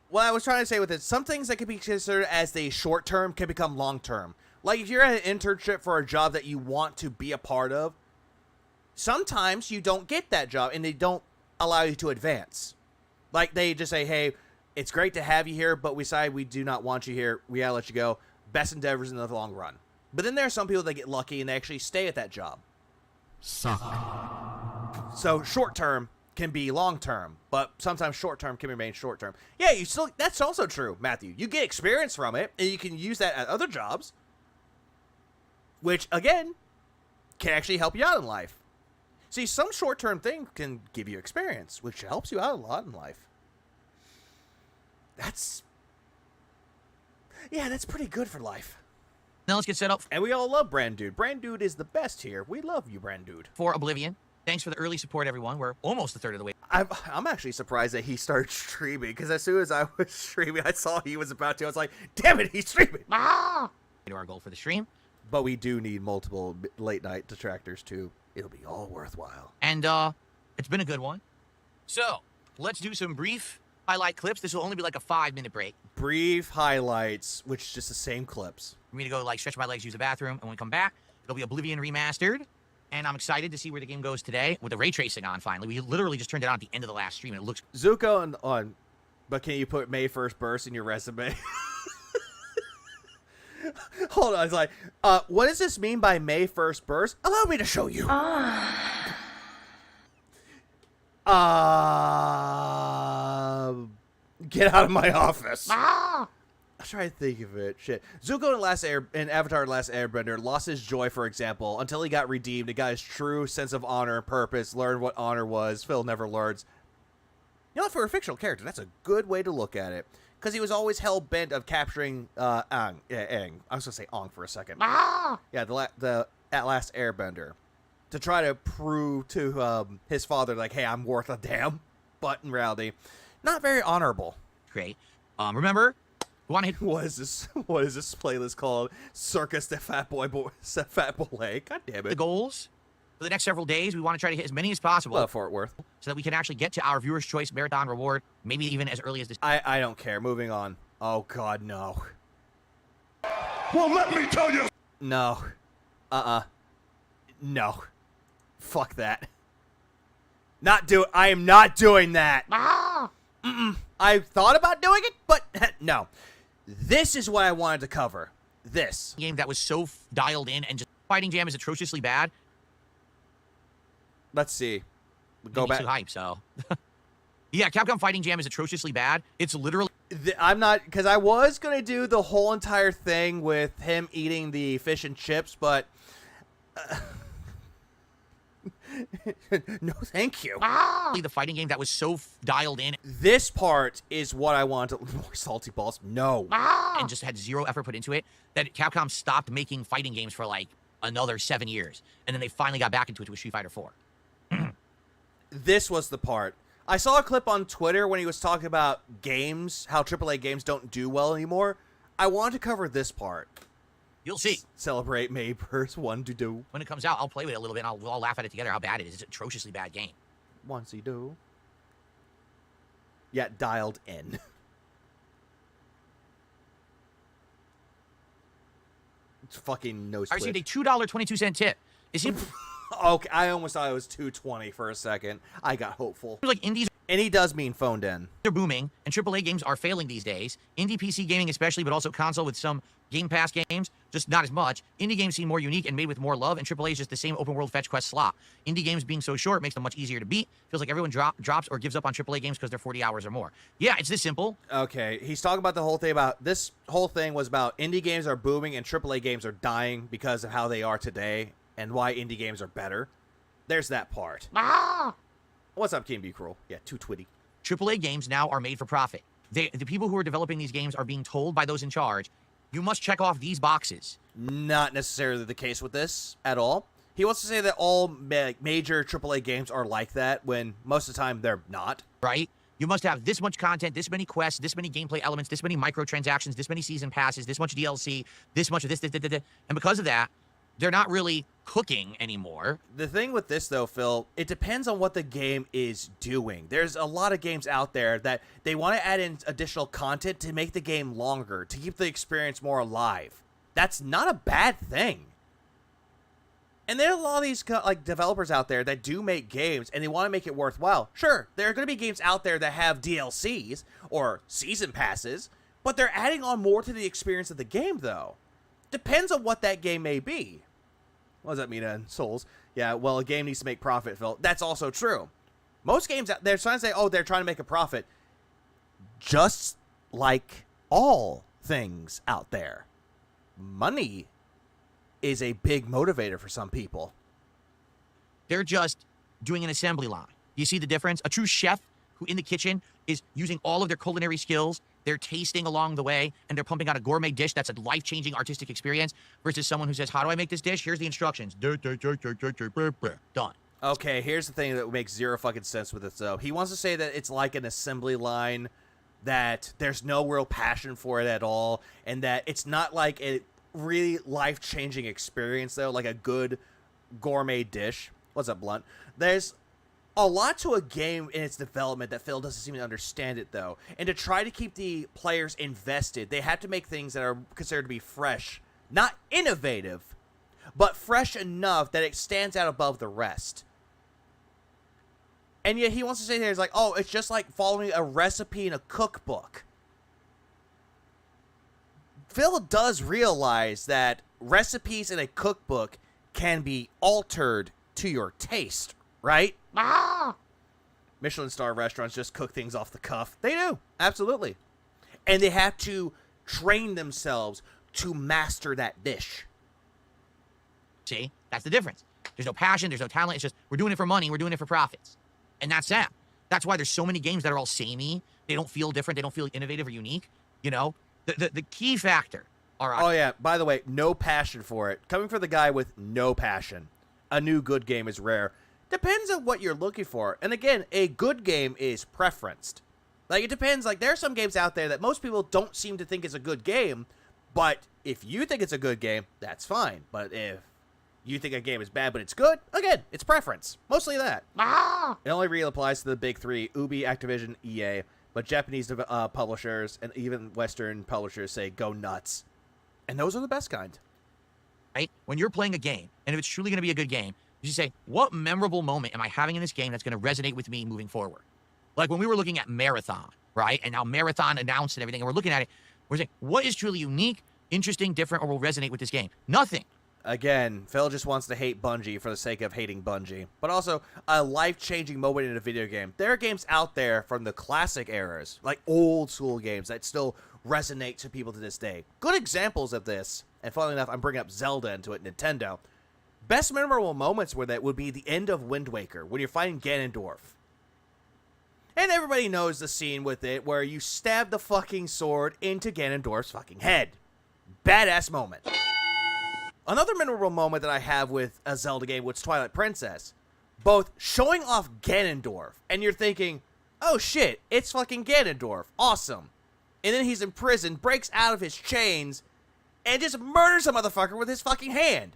What I was trying to say with it, some things that can be considered as the short term can become long term. Like if you're at an internship for a job that you want to be a part of, sometimes you don't get that job and they don't allow you to advance. Like they just say, hey, it's great to have you here, but we decide we do not want you here. We gotta let you go. Best endeavors in the long run. But then there are some people that get lucky and they actually stay at that job. Suck. So short term can be long term, but sometimes short term can remain short term. Yeah, that's also true, Matthew. You get experience from it, and you can use that at other jobs, which again can actually help you out in life. See, some short term thing can give you experience, which helps you out a lot in life. That's pretty good for life. Now let's get set up. And we all love Brandude. Brandude is the best here. We love you, Brandude. For Oblivion. Thanks for the early support, everyone. We're almost a third of the way. I'm actually surprised that he started streaming, because as soon as I was streaming, I saw he was about to. I was like, damn it, he's streaming. Ah! To our goal for the stream. But we do need multiple late-night detractors, too. It'll be all worthwhile. And, it's been a good one. So, let's do some brief highlight clips. This will only be like a 5-minute break. Brief highlights, which is just the same clips. For me to go, like, stretch my legs, use the bathroom, and when we come back, it'll be Oblivion Remastered. And I'm excited to see where the game goes today with the ray tracing on, finally. We literally just turned it on at the end of the last stream, and it looks... Zuko on... But can you put May 1st Burst in your resume? Hold on, it's like, what does this mean by May 1st burst? Allow me to show you. Get out of my office. I'm trying to think of it. Shit. Zuko in Avatar The Last Airbender lost his joy, for example, until he got redeemed and got his true sense of honor and purpose, learned what honor was. Phil never learns. You know, for a fictional character, that's a good way to look at it. Because he was always hell-bent of capturing Aang. I was going to say Aang for a second. Yeah, the Last Airbender. To try to prove to his father, like, hey, I'm worth a damn. But in reality, not very honorable. Great. Remember? What is this playlist called? Circus de Fat Boy, Fat Boy. God damn it. The goals for the next several days, we want to try to hit as many as possible. Fort Worth. So that we can actually get to our Viewer's Choice Marathon reward, maybe even as early as this. I don't care. Moving on. Oh, God, no. Well, let me tell you. No. No. Fuck that. I am not doing that. I thought about doing it, but no. This is what I wanted to cover. This game that was so dialed in and just Fighting Jam is atrociously bad. Let's see. Go back. Too hype, so. Yeah, Capcom Fighting Jam is atrociously bad. It's literally. I'm not, because I was gonna do the whole entire thing with him eating the fish and chips, but. No, thank you. The fighting game that was so dialed in. This part is what I wanted. More salty balls. No. And just had zero effort put into it. That Capcom stopped making fighting games for like another 7 years, and then they finally got back into it with Street Fighter 4. This was the part. I saw a clip on Twitter when he was talking about games, how AAA games don't do well anymore. I wanted to cover this part. You'll see. Celebrate May 1st, 1 to do. When it comes out, I'll play with it a little bit, and we'll all laugh at it together how bad it is. It's an atrociously bad game. Once you do. Yeah, dialed in. It's fucking no split. I received a $2.22 tip. Is he... Okay, I almost thought it was $2.20 for a second. I got hopeful. Like indies, and he does mean phoned in. They're booming, and AAA games are failing these days. Indie PC gaming especially, but also console with some Game Pass games, just not as much. Indie games seem more unique and made with more love, and AAA is just the same open world fetch quest slot. Indie games being so short makes them much easier to beat. Feels like everyone drops or gives up on AAA games because they're 40 hours or more. Yeah, it's this simple. Okay, he's talking about the whole thing about, this whole thing was about indie games are booming and AAA games are dying because of how they are today and why indie games are better. There's that part. What's up, King Be Cruel? Yeah, too twitty. AAA games now are made for profit. The people who are developing these games are being told by those in charge, you must check off these boxes. Not necessarily the case with this at all. He wants to say that all major AAA games are like that, when most of the time they're not. Right? You must have this much content, this many quests, this many gameplay elements, this many microtransactions, this many season passes, this much DLC, this much of this. And because of that, they're not really cooking anymore. The thing with this, though, Phil, it depends on what the game is doing. There's a lot of games out there that they want to add in additional content to make the game longer, to keep the experience more alive. That's not a bad thing. And there are a lot of these developers out there that do make games, and they want to make it worthwhile. Sure, there are going to be games out there that have DLCs or season passes, but they're adding on more to the experience of the game, though. Depends on what that game may be. What does that mean, Souls? Yeah, well, a game needs to make profit, Phil. That's also true. Most games, they're trying to say, oh, they're trying to make a profit. Just like all things out there. Money is a big motivator for some people. They're just doing an assembly line. You see the difference? A true chef who in the kitchen is using all of their culinary skills, they're tasting along the way, and they're pumping out a gourmet dish that's a life-changing artistic experience, versus someone who says, how do I make this dish? Here's the instructions. Done. Okay, here's the thing that makes zero fucking sense with this, though. He wants to say that it's like an assembly line, that there's no real passion for it at all, and that it's not like a really life-changing experience, though, like a good gourmet dish. What's up, Blunt? There's a lot to a game in its development that Phil doesn't seem to understand it, though. And to try to keep the players invested, they have to make things that are considered to be fresh. Not innovative, but fresh enough that it stands out above the rest. And yet he wants to say there's like, oh, it's just like following a recipe in a cookbook. Phil does realize that recipes in a cookbook can be altered to your taste, right? Michelin star restaurants just cook things off the cuff. They do, absolutely. And they have to train themselves to master that dish. See, that's the difference. There's no passion, there's no talent. It's just, we're doing it for money, we're doing it for profits. And that's that. That's why there's so many games that are all samey. They don't feel different, they don't feel innovative or unique. You know, the key factor. All right. Oh yeah, by the way, no passion for it. Coming from the guy with no passion. A new good game is rare. Depends on what you're looking for. And again, a good game is preferenced. Like, it depends. Like, there are some games out there that most people don't seem to think is a good game. But if you think it's a good game, that's fine. But if you think a game is bad but it's good, again, it's preference. Mostly that. It only really applies to the big three, Ubi, Activision, EA. But Japanese publishers and even Western publishers say, go nuts. And those are the best kind. Right? When you're playing a game, and if it's truly going to be a good game, you say, what memorable moment am I having in this game that's going to resonate with me moving forward? Like when we were looking at Marathon, right? And now Marathon announced and everything, and we're looking at it, we're saying, what is truly unique, interesting, different, or will resonate with this game? Nothing. Again, Phil just wants to hate Bungie for the sake of hating Bungie. But also, a life-changing moment in a video game. There are games out there from the classic eras, like old school games that still resonate to people to this day. Good examples of this, and funnily enough, I'm bringing up Zelda into it, Nintendo. Best memorable moments with it would be the end of Wind Waker, when you're fighting Ganondorf. And everybody knows the scene with it where you stab the fucking sword into Ganondorf's fucking head. Badass moment. Another memorable moment that I have with a Zelda game was Twilight Princess. Both showing off Ganondorf, and you're thinking, oh shit, it's fucking Ganondorf. Awesome. And then he's in prison, breaks out of his chains, and just murders a motherfucker with his fucking hand.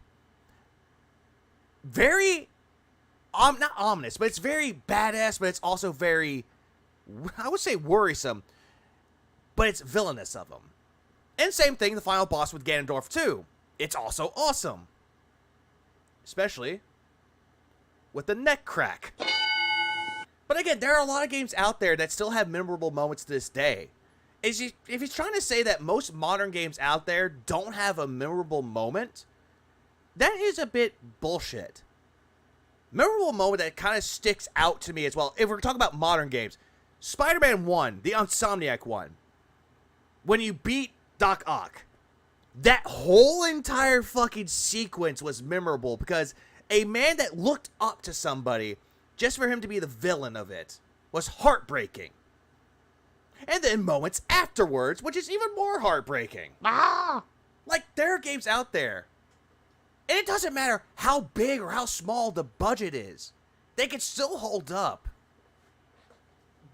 Very, not ominous, but it's very badass, but it's also very, I would say worrisome, but it's villainous of him. And same thing, the final boss with Ganondorf too. It's also awesome. Especially with the neck crack. But again, there are a lot of games out there that still have memorable moments to this day. If he's trying to say that most modern games out there don't have a memorable moment, that is a bit bullshit. Memorable moment that kind of sticks out to me as well, if we're talking about modern games, Spider-Man 1, the Insomniac one, when you beat Doc Ock, that whole entire fucking sequence was memorable because a man that looked up to somebody, just for him to be the villain of it, was heartbreaking. And then moments afterwards, which is even more heartbreaking. Like, there are games out there, and it doesn't matter how big or how small the budget is, they can still hold up.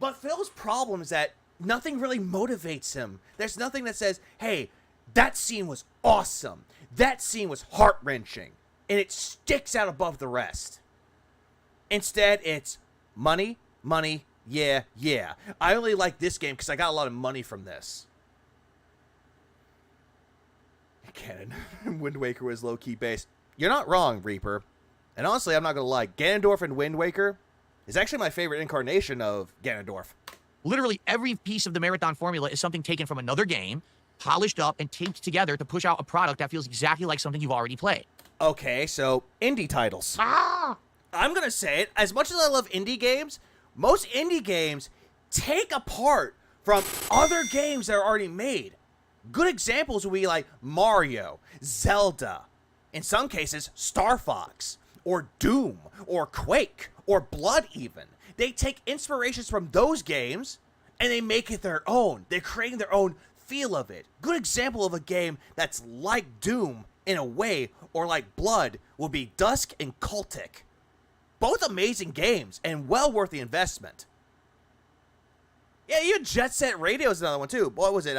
But Phil's problem is that nothing really motivates him. There's nothing that says, hey, that scene was awesome. That scene was heart-wrenching. And it sticks out above the rest. Instead, it's money, money, yeah, yeah. I only like this game because I got a lot of money from this. Canon. Wind Waker was low-key based. You're not wrong, Reaper. And honestly, I'm not going to lie. Ganondorf and Wind Waker is actually my favorite incarnation of Ganondorf. Literally every piece of the Marathon formula is something taken from another game, polished up, and taped together to push out a product that feels exactly like something you've already played. Okay, so indie titles. I'm going to say it. As much as I love indie games, most indie games take apart from other games that are already made. Good examples would be like Mario, Zelda, in some cases, Star Fox, or Doom, or Quake, or Blood even. They take inspirations from those games, and they make it their own. They're creating their own feel of it. Good example of a game that's like Doom in a way, or like Blood, would be Dusk and Cultic. Both amazing games, and well worth the investment. Yeah, even Jet Set Radio is another one too. What was it,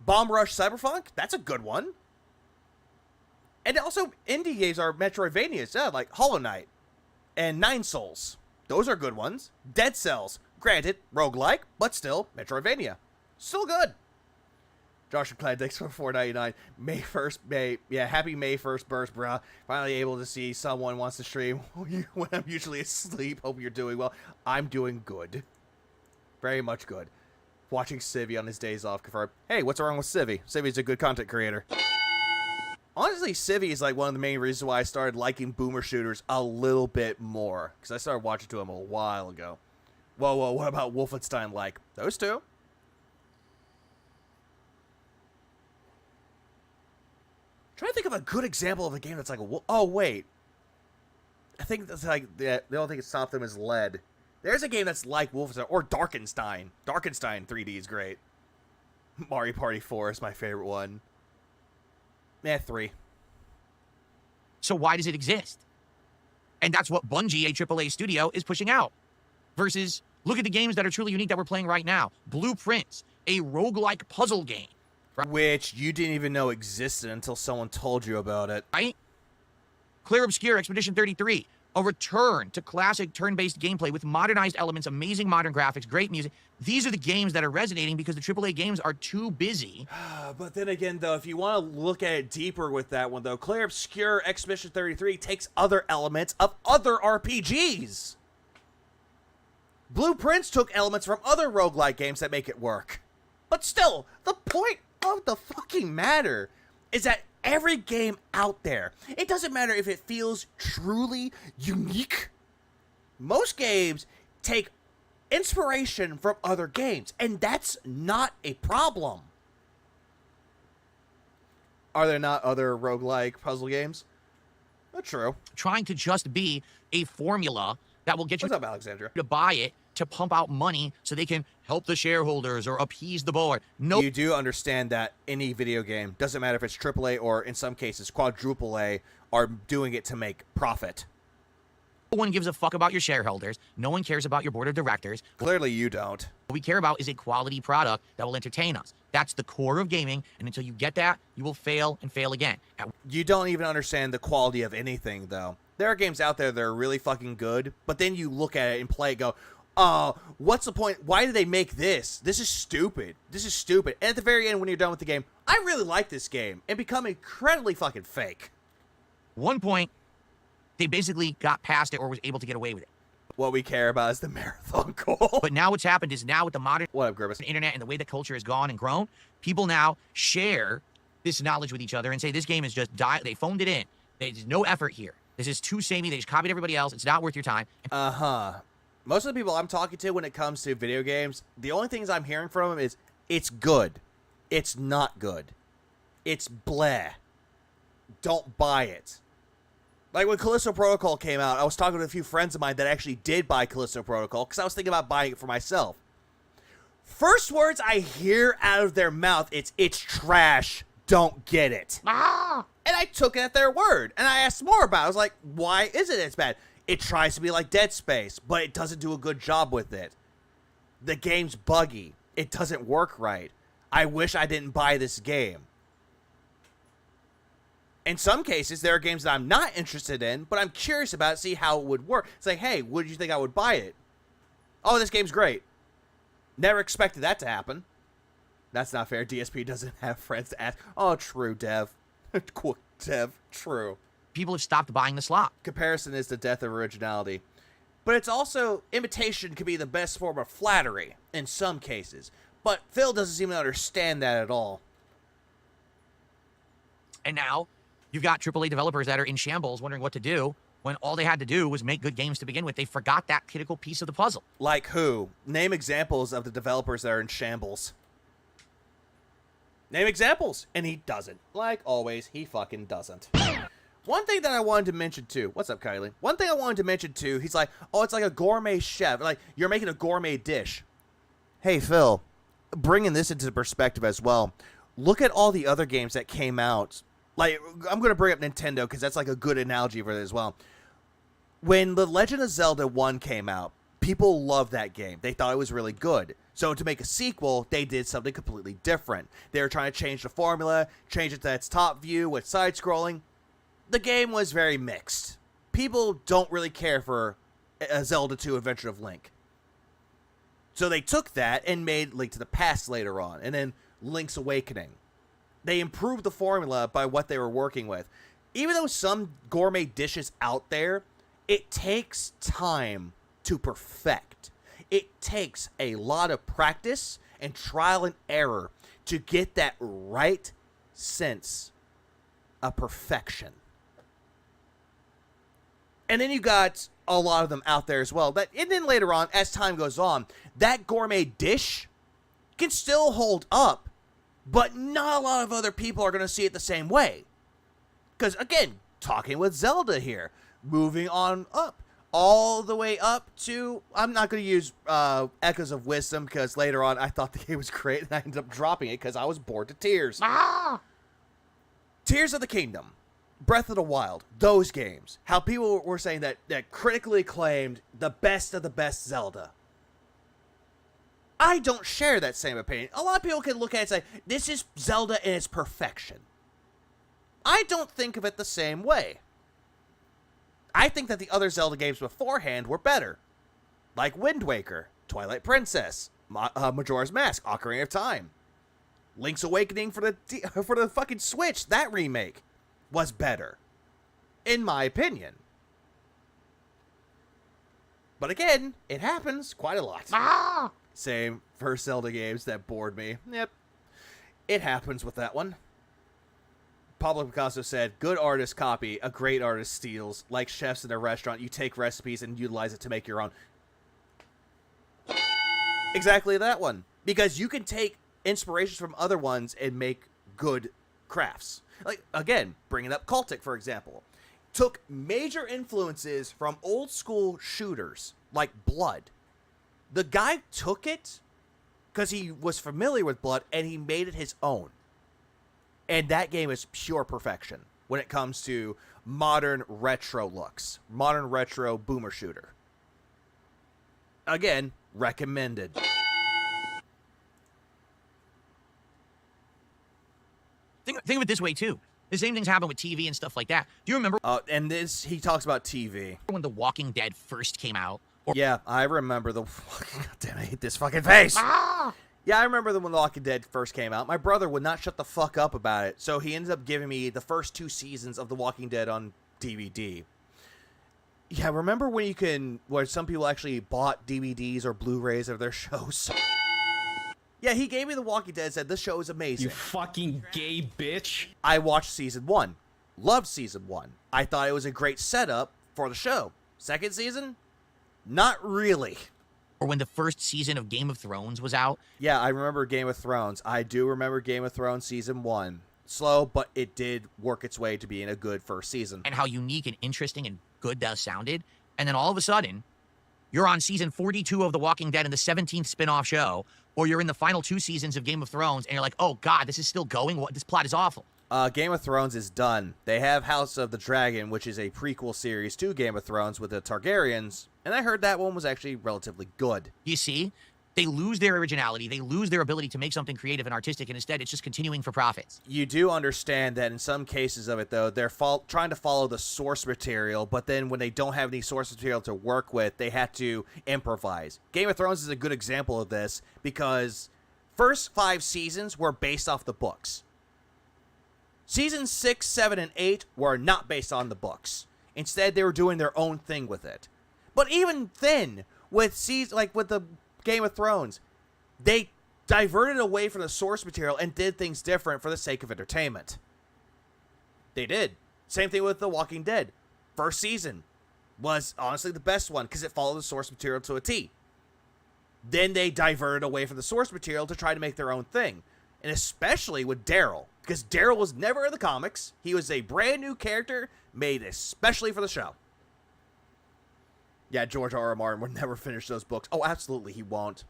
Bomb Rush Cyberpunk? That's a good one. And also, indie games are Metroidvanias, like Hollow Knight and Nine Souls. Those are good ones. Dead Cells, granted, roguelike, but still Metroidvania. Still good. Josh and Clyde, thanks for $4.99. May 1st, happy May 1st burst, bruh. Finally able to see someone wants to stream when I'm usually asleep. Hope you're doing well. I'm doing good. Very much good. Watching Civvy on his days off confirmed. Hey, what's wrong with Civvy? Civvy's a good content creator. Honestly, Civvy is like one of the main reasons why I started liking boomer shooters a little bit more. Because I started watching to him a while ago. Whoa, what about Wolfenstein like? Those two? Trying to think of a good example of a game that's like a... Oh, wait. I think that's like... They don't think it's top them as lead. There's a game that's like Wolfenstein. Or Darkenstein. Darkenstein 3D is great. Mario Party 4 is my favorite one. 3. So why does it exist? And that's what Bungie, a AAA studio, is pushing out. Versus, look at the games that are truly unique that we're playing right now. Blueprints, a roguelike puzzle game. Right? Which you didn't even know existed until someone told you about it. Right? Clear Obscure Expedition 33. A return to classic turn-based gameplay with modernized elements, amazing modern graphics, great music. These are the games that are resonating because the AAA games are too busy. But then again, though, if you want to look at it deeper with that one, though, Clear Obscure Expedition 33 takes other elements of other RPGs. Blueprints took elements from other roguelike games that make it work. But still, the point of the fucking matter is that every game out there, it doesn't matter if it feels truly unique. Most games take inspiration from other games, and that's not a problem. Are there not other roguelike puzzle games? That's true. Trying to just be a formula that will get you What's up, Alexandra? To buy it, to pump out money so they can help the shareholders or appease the board. No, you do understand that any video game, doesn't matter if it's AAA or in some cases quadruple A, are doing it to make profit. No one gives a fuck about your shareholders. No one cares about your board of directors. Clearly you don't. What we care about is a quality product that will entertain us. That's the core of gaming, and until you get that, you will fail and fail again. You don't even understand the quality of anything, though. There are games out there that are really fucking good, but then you look at it and play it and go, what's the point? Why did they make this? This is stupid. This is stupid. And at the very end, when you're done with the game, I really like this game, and become incredibly fucking fake. One point, they basically got past it or was able to get away with it. What we care about is the marathon goal. But now what's happened is now with the modern what up, Grimace? Internet and the way that culture has gone and grown, people now share this knowledge with each other and say this game is just they phoned it in. There's no effort here. This is too samey. They just copied everybody else. It's not worth your time. Most of the people I'm talking to when it comes to video games, the only things I'm hearing from them is, it's good. It's not good. It's bleh. Don't buy it. Like when Callisto Protocol came out, I was talking to a few friends of mine that actually did buy Callisto Protocol because I was thinking about buying it for myself. First words I hear out of their mouth, it's trash. Don't get it. And I took it at their word. And I asked more about it. I was like, why is it as bad? It tries to be like Dead Space, but it doesn't do a good job with it. The game's buggy. It doesn't work right. I wish I didn't buy this game. In some cases, there are games that I'm not interested in, but I'm curious about it, see how it would work. It's like, hey, would you think I would buy it? Oh, this game's great. Never expected that to happen. That's not fair. DSP doesn't have friends to ask. Oh, true, Dev. Cool, Dev. True. People have stopped buying the slop. Comparison is the death of originality. But it's also, imitation can be the best form of flattery in some cases. But Phil doesn't seem to understand that at all. And now, you've got AAA developers that are in shambles wondering what to do when all they had to do was make good games to begin with. They forgot that critical piece of the puzzle. Like who? Name examples of the developers that are in shambles. Name examples. And he doesn't. Like always, he fucking doesn't. One thing that I wanted to mention too. What's up, Kylie? One thing I wanted to mention too. He's like, oh, it's like a gourmet chef. Like, you're making a gourmet dish. Hey, Phil. Bringing this into perspective as well. Look at all the other games that came out. Like, I'm going to bring up Nintendo because that's like a good analogy for it as well. When The Legend of Zelda 1 came out, people loved that game. They thought it was really good. So to make a sequel, they did something completely different. They were trying to change the formula, change it to its top view with side-scrolling. The game was very mixed. People don't really care for a Zelda 2 Adventure of Link. So they took that and made Link to the Past later on, and then Link's Awakening. They improved the formula by what they were working with. Even though some gourmet dishes out there, it takes time to perfect. It takes a lot of practice and trial and error to get that right sense of perfection. And then you got a lot of them out there as well. And then later on, as time goes on, that gourmet dish can still hold up, but not a lot of other people are going to see it the same way. Because, again, talking with Zelda here, moving on up, all the way up to, I'm not going to use Echoes of Wisdom, because later on I thought the game was great, and I ended up dropping it because I was bored to tears. Tears of the Kingdom, Breath of the Wild, those games, how people were saying that critically acclaimed the best of the best Zelda. I don't share that same opinion. A lot of people can look at it and say, this is Zelda in its perfection. I don't think of it the same way. I think that the other Zelda games beforehand were better. Like Wind Waker, Twilight Princess, Majora's Mask, Ocarina of Time. Link's Awakening for the fucking Switch, that remake was better. In my opinion. But again, it happens quite a lot. Same for Zelda games that bored me. Yep. It happens with that one. Pablo Picasso said, good artists copy, a great artist steals. Like chefs in a restaurant, you take recipes and utilize it to make your own. Exactly that one. Because you can take inspirations from other ones and make good crafts. Like, again, bringing up Cultic, for example. Took major influences from old school shooters, like Blood. The guy took it because he was familiar with Blood, and he made it his own. And that game is pure perfection when it comes to modern retro looks. Modern retro boomer shooter. Again, recommended. Think of it this way, too. The same things happen with TV and stuff like that. Do you remember? And this, he talks about TV. When The Walking Dead first came out? Yeah, I remember the... God damn, I hate this fucking face! Yeah, I remember when The Walking Dead first came out. My brother would not shut the fuck up about it, so he ended up giving me the first 2 seasons of The Walking Dead on DVD. Yeah, remember where some people actually bought DVDs or Blu-rays of their shows? Yeah, he gave me The Walking Dead and said, this show is amazing. You fucking gay bitch. I watched season 1. Loved season 1. I thought it was a great setup for the show. Second season? Not really. Or when the first season of Game of Thrones was out. Yeah, I remember Game of Thrones. I do remember Game of Thrones season 1. Slow, but it did work its way to being a good first season. And how unique and interesting and good that sounded. And then all of a sudden, you're on season 42 of The Walking Dead in the 17th spin-off show, or you're in the final 2 seasons of Game of Thrones, and you're like, oh god, this is still going? This plot is awful. Game of Thrones is done. They have House of the Dragon, which is a prequel series to Game of Thrones with the Targaryens, and I heard that one was actually relatively good. You see? They lose their originality, they lose their ability to make something creative and artistic, and instead it's just continuing for profits. You do understand that in some cases of it, though, they're trying to follow the source material, but then when they don't have any source material to work with, they have to improvise. Game of Thrones is a good example of this, because first 5 seasons were based off the books. Seasons 6, 7, and 8 were not based on the books. Instead, they were doing their own thing with it. But even then, with the Game of Thrones, they diverted away from the source material and did things different for the sake of entertainment. They did. Same thing with The Walking Dead. First season was honestly the best one because it followed the source material to a T. Then they diverted away from the source material to try to make their own thing. And especially with Daryl, because Daryl was never in the comics. He was a brand new character made especially for the show. Yeah, George R.R. Martin would never finish those books. Oh, absolutely, he won't.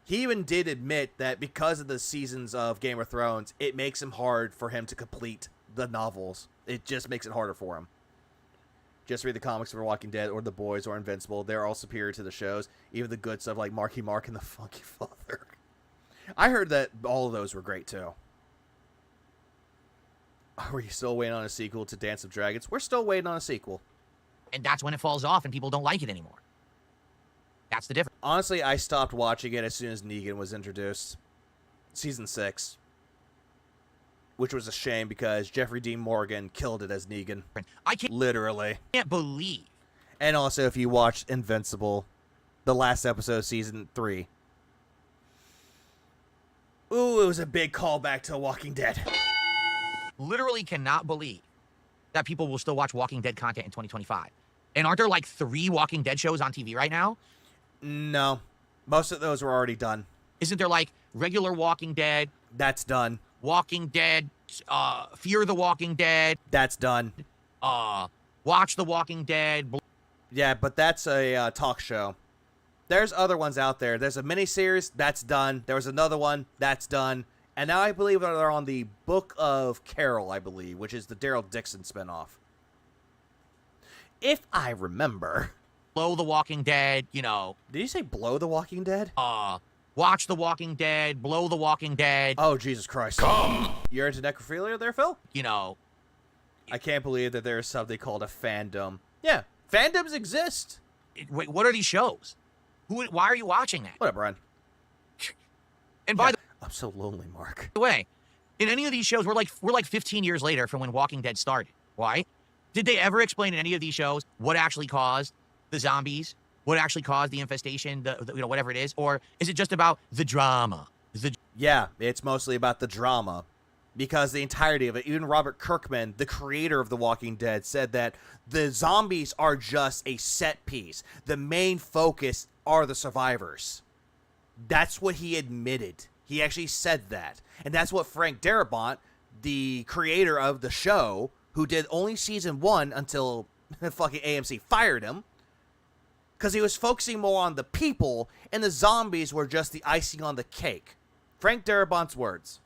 He even did admit that because of the seasons of Game of Thrones, it makes him hard for him to complete the novels. It just makes it harder for him. Just read the comics for Walking Dead or The Boys or Invincible. They're all superior to the shows. Even the good stuff like Marky Mark and the Funky Father. I heard that all of those were great, too. Are you still waiting on a sequel to Dance of Dragons? We're still waiting on a sequel. And that's when it falls off and people don't like it anymore. That's the difference. Honestly, I stopped watching it as soon as Negan was introduced. Season 6. Which was a shame because Jeffrey Dean Morgan killed it as Negan. Literally. Can't believe. And also, if you watched Invincible, the last episode of season 3. Ooh, it was a big callback to Walking Dead. Literally cannot believe that people will still watch Walking Dead content in 2025. And aren't there like 3 Walking Dead shows on TV right now? No. Most of those were already done. Isn't there like regular Walking Dead? That's done. Walking Dead, Fear the Walking Dead. That's done. Watch the Walking Dead. Yeah, but that's a talk show. There's other ones out there. There's a miniseries, that's done. There was another one, that's done. And now I believe they're on the Book of Carol, I believe, which is the Daryl Dixon spinoff. If I remember. Blow the Walking Dead, you know. Did you say Blow the Walking Dead? Watch the Walking Dead, Blow the Walking Dead. Oh, Jesus Christ. Come! You're into necrophilia there, Phil? You know. I can't believe that there's something called a fandom. Yeah, fandoms exist. Wait, what are these shows? Why are you watching that? Whatever, Brian. And by I'm so lonely, Mark. the way, in any of these shows, we're like 15 years later from when Walking Dead started. Why? Did they ever explain in any of these shows what actually caused the zombies? What actually caused the infestation? The you know, whatever it is, or is it just about the drama? Yeah, it's mostly about the drama. Because the entirety of it, even Robert Kirkman, the creator of The Walking Dead, said that the zombies are just a set piece. The main focus are the survivors. That's what he admitted. He actually said that. And that's what Frank Darabont, the creator of the show, who did only season 1 until fucking AMC fired him, because he was focusing more on the people, and the zombies were just the icing on the cake. Frank Darabont's words.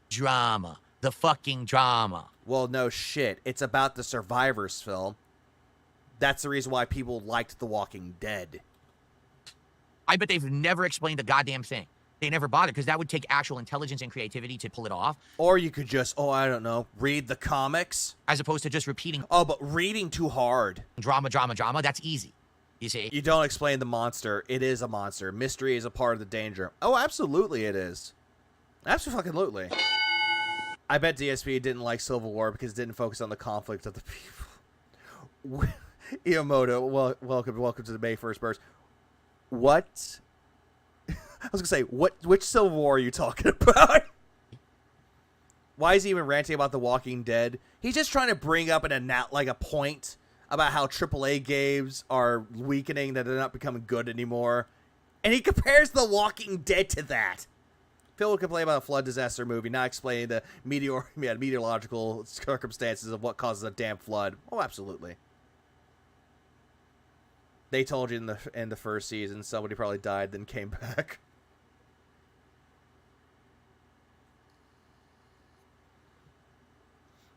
Drama. The fucking drama. Well, no shit. It's about the survivors, Phil. That's the reason why people liked The Walking Dead. I bet they've never explained a goddamn thing. They never bothered, because that would take actual intelligence and creativity to pull it off. Or you could just, I don't know, read the comics. As opposed to just repeating. Oh, but reading too hard. Drama, that's easy. You see? You don't explain the monster. It is a monster. Mystery is a part of the danger. Oh, absolutely it is. Absolutely. I bet DSP didn't like Civil War because it didn't focus on the conflict of the people. Iamoto, welcome to the May 1st burst. What? I was gonna say, which Civil War are you talking about? Why is he even ranting about The Walking Dead? He's just trying to bring up a point about how AAA games are weakening, that they're not becoming good anymore. And he compares The Walking Dead to that. Phil would complain about a flood disaster movie, not explaining the meteorological circumstances of what causes a damn flood. Oh, absolutely. They told you in the first season somebody probably died, then came back.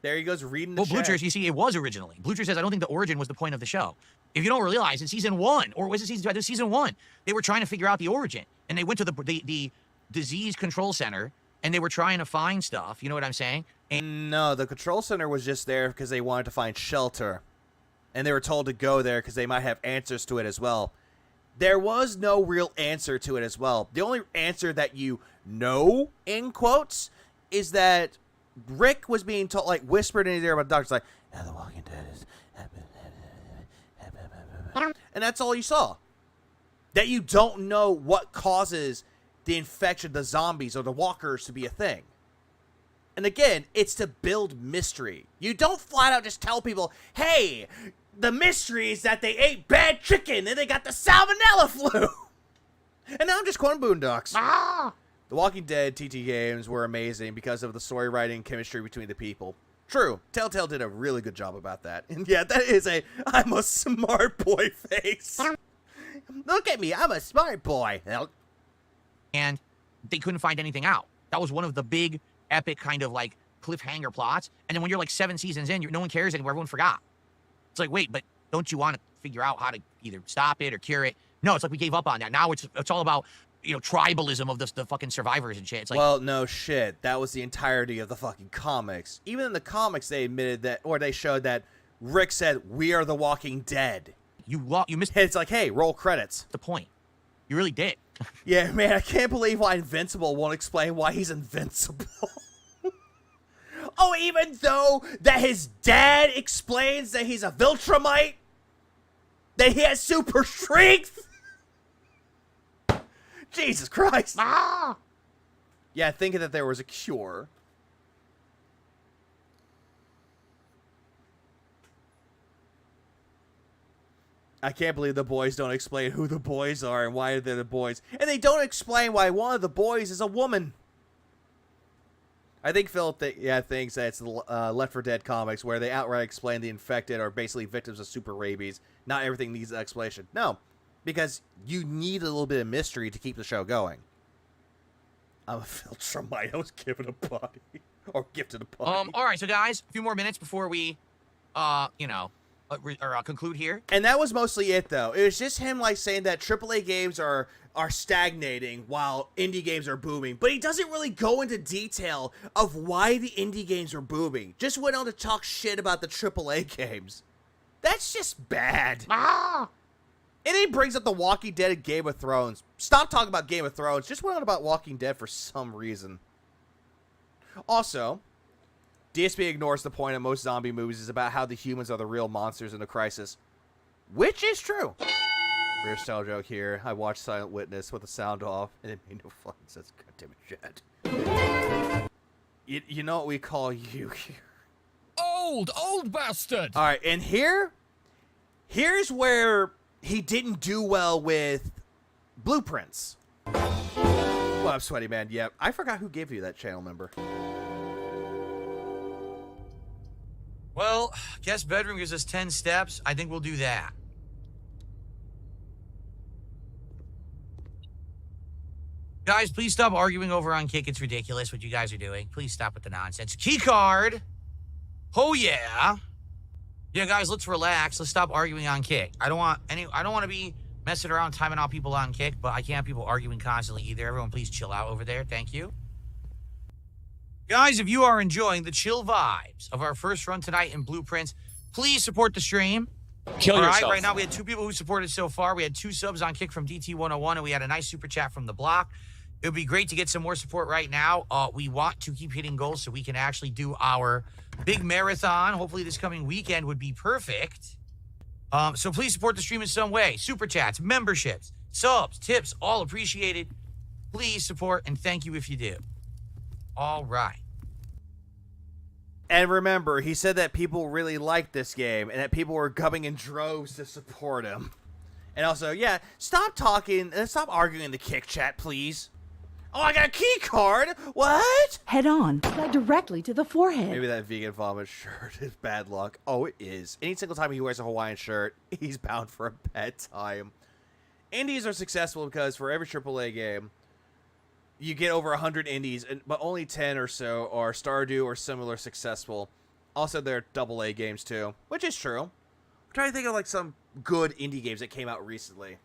There he goes reading the chat. Blue Cheers, you see, it was originally. Blue Cheers says, I don't think the origin was the point of the show. If you don't realize, in season 1, or was it season 2? It was season 1. They were trying to figure out the origin. And they went to the disease control center, and they were trying to find stuff. You know what I'm saying? And no, the control center was just there because they wanted to find shelter. And they were told to go there because they might have answers to it as well. There was no real answer to it as well. The only answer that you know, in quotes, is that Rick was being told, like, whispered in his ear about the doctor's like, The Walking Dead is... And that's all you saw. That you don't know what causes the infection, the zombies, or the walkers to be a thing. And again, it's to build mystery. You don't flat out just tell people, hey, the mystery is that they ate bad chicken and they got the salmonella flu. And now I'm just quoting Boondocks. The Walking Dead TT games were amazing because of the story writing chemistry between the people. True, Telltale did a really good job about that. And yeah, that is I'm a smart boy face. Look at me, I'm a smart boy. And they couldn't find anything out. That was one of the big, epic kind of like cliffhanger plots. And then when you're like 7 seasons in, no one cares anymore. Everyone forgot. It's like, wait, but don't you want to figure out how to either stop it or cure it? No, it's like we gave up on that. Now it's all about, tribalism of the fucking survivors and shit. It's like, well, no shit. That was the entirety of the fucking comics. Even in the comics, they admitted that, or they showed that Rick said, "We are the Walking Dead." You missed. It's like, hey, roll credits. The point. You really did. Yeah, man, I can't believe why Invincible won't explain why he's invincible. Oh, even though that his dad explains that he's a Viltrumite, that he has super strength. Jesus Christ. Yeah, Yeah, thinking that there was a cure. I can't believe the boys don't explain who the boys are and why they're the boys. And they don't explain why one of the boys is a woman. I think Phil thinks that it's Left 4 Dead comics where they outright explain the infected are basically victims of super rabies. Not everything needs an explanation. No, because you need a little bit of mystery to keep the show going. I'm a Phil Tremito's given a body. Or gifted a body. All right, so guys, a few more minutes before we, conclude here. And that was mostly it, though. It was just him, like, saying that AAA games are stagnating while indie games are booming. But he doesn't really go into detail of why the indie games are booming. Just went on to talk shit about the AAA games. That's just bad. And he brings up The Walking Dead and Game of Thrones. Stop talking about Game of Thrones. Just went on about Walking Dead for some reason. Also, DSP ignores the point of most zombie movies is about how the humans are the real monsters in the crisis. Which is true. Rear style joke here. I watched Silent Witness with the sound off, and it made no fucking sense. Goddamn it, Chad. You know what we call you here? Old bastard! Alright, and here's where he didn't do well with blueprints. Well, I'm sweaty, man. Yep. I forgot who gave you that channel member. Well, guest bedroom gives us 10 steps. I think we'll do that. Guys, please stop arguing over on Kick. It's ridiculous what you guys are doing. Please stop with the nonsense. Key card. Oh yeah. Yeah, guys, let's relax. Let's stop arguing on Kick. I don't want to be messing around timing out people on Kick, but I can't have people arguing constantly either. Everyone, please chill out over there. Thank you. Guys, if you are enjoying the chill vibes of our first run tonight in Blueprints, please support the stream. Kill yourself. All right, right now we had 2 people who supported so far. We had 2 subs on Kick from DT101, and we had a nice super chat from The Block. It would be great to get some more support right now. We want to keep hitting goals so we can actually do our big marathon. Hopefully this coming weekend would be perfect. So please support the stream in some way. Super chats, memberships, subs, tips, all appreciated. Please support, and thank you if you do. All right. And remember, he said that people really liked this game and that people were coming in droves to support him. And also, yeah, stop talking and stop arguing in the Kick chat, please. Oh, I got a key card? What? Head on. Fly directly to the forehead. Maybe that vegan vomit shirt is bad luck. Oh, it is. Any single time he wears a Hawaiian shirt, he's bound for a bad time. Indies are successful because for every AAA game, you get over 100 indies, but only 10 or so are Stardew or similar successful. Also, they're AA games too, which is true. I'm trying to think of like some good indie games that came out recently.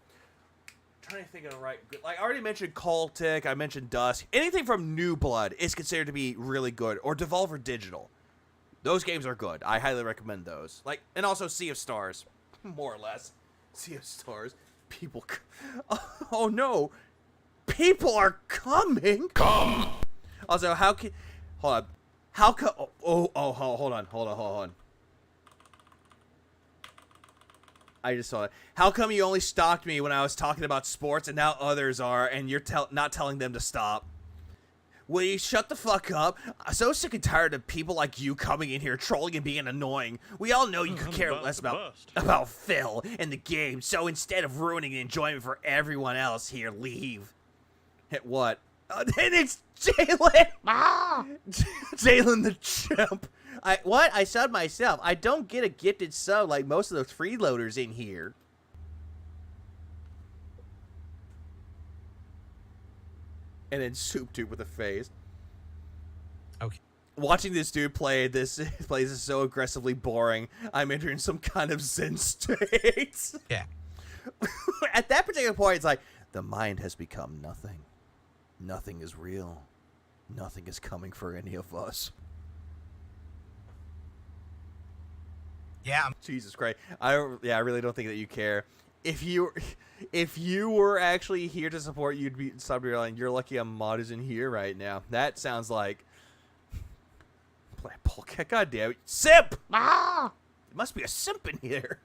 Trying to think of the right, like I already mentioned Cultic, I mentioned Dusk. Anything from New Blood is considered to be really good, or Devolver Digital. Those games are good. I highly recommend those. Like, and also Sea of Stars, more or less. Sea of Stars. People, oh no, people are coming. Come. Also, how can, hold on, how come? Hold on. I just saw it. How come you only stalked me when I was talking about sports and now others are, and you're not telling them to stop? Will you shut the fuck up? I'm so sick and tired of people like you coming in here trolling and being annoying. We all know you could care less about Phil and the game, so instead of ruining the enjoyment for everyone else here, leave. Hit what? Then it's Jalen! Jalen the chimp. I subbed myself. I don't get a gifted sub like most of those freeloaders in here. And then Soup Dude with a face. Okay. Watching this dude play this is so aggressively boring. I'm entering some kind of zen state. Yeah. At that particular point, it's like, the mind has become nothing. Nothing is real. Nothing is coming for any of us. Yeah. Jesus Christ. I really don't think that you care. If you were actually here to support, you'd be sub-line. You're lucky a mod is in here right now. That sounds like God damn it. Simp! There must be a simp in here.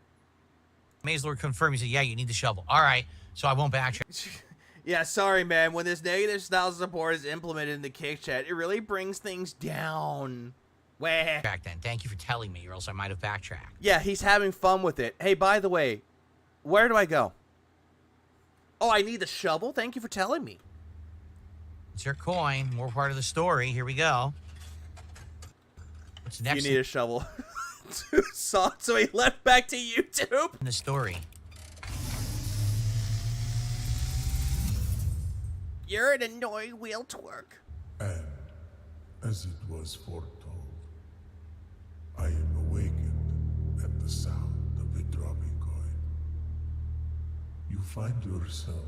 Mazlord confirmed. He said, yeah, you need the shovel. All right. So I won't backtrack. Yeah, sorry, man. When this negative style support is implemented in the kick chat, it really brings things down. Wah. Back then, thank you for telling me, or else I might have backtracked. Yeah, he's having fun with it. Hey, by the way, where do I go? Oh, I need the shovel? Thank you for telling me. It's your coin. More part of the story. Here we go. What's next? You need a shovel. So he left back to YouTube? In the story. You're an annoying wheel twerk. And, as it was foretold, I am awakened at the sound of a dropping coin. You find yourself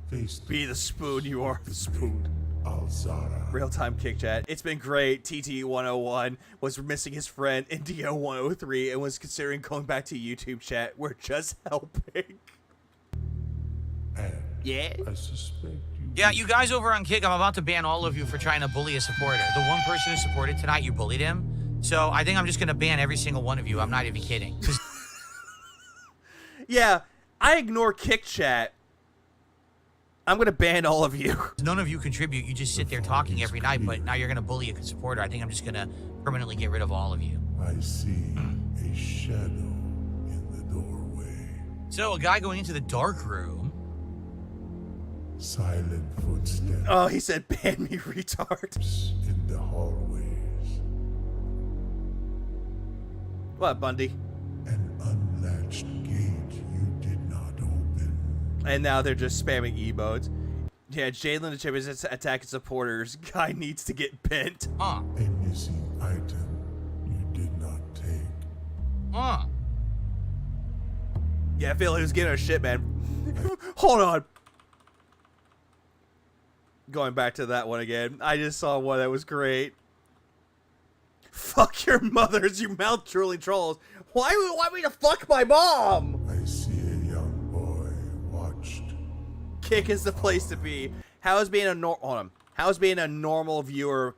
face to Be the spoon, you are the spoon. Alzara. Real-time kick chat. It's been great. TT101 was missing his friend Indio103 and was considering going back to YouTube chat. We're just helping. And yeah? I suspect you... Yeah, you guys over on Kick, I'm about to ban all of you for trying to bully a supporter. The one person who supported tonight, you bullied him. So I think I'm just going to ban every single one of you. I'm not even kidding. Yeah, I ignore kick chat. I'm going to ban all of you. None of you contribute. You just sit there talking every night, but now you're going to bully a supporter. I think I'm just going to permanently get rid of all of you. I see a shadow in the doorway. So a guy going into the dark room. Silent footsteps. Oh, he said ban me, retard. In the hallways. What, Bundy? An unlatched gate you did not open. And now they're just spamming emotes. Yeah, Jalen the Chip is attacking supporters. Guy needs to get bent. Huh. A missing item you did not take. Huh. Yeah, I feel like he was getting a shit, man. Hold on. Going back to that one again. I just saw one that was great. Fuck your mothers, you mouth-drooling trolls. Why would you want me to fuck my mom? I see a young boy watched. Kick is the place to be. How is being a How is being a normal viewer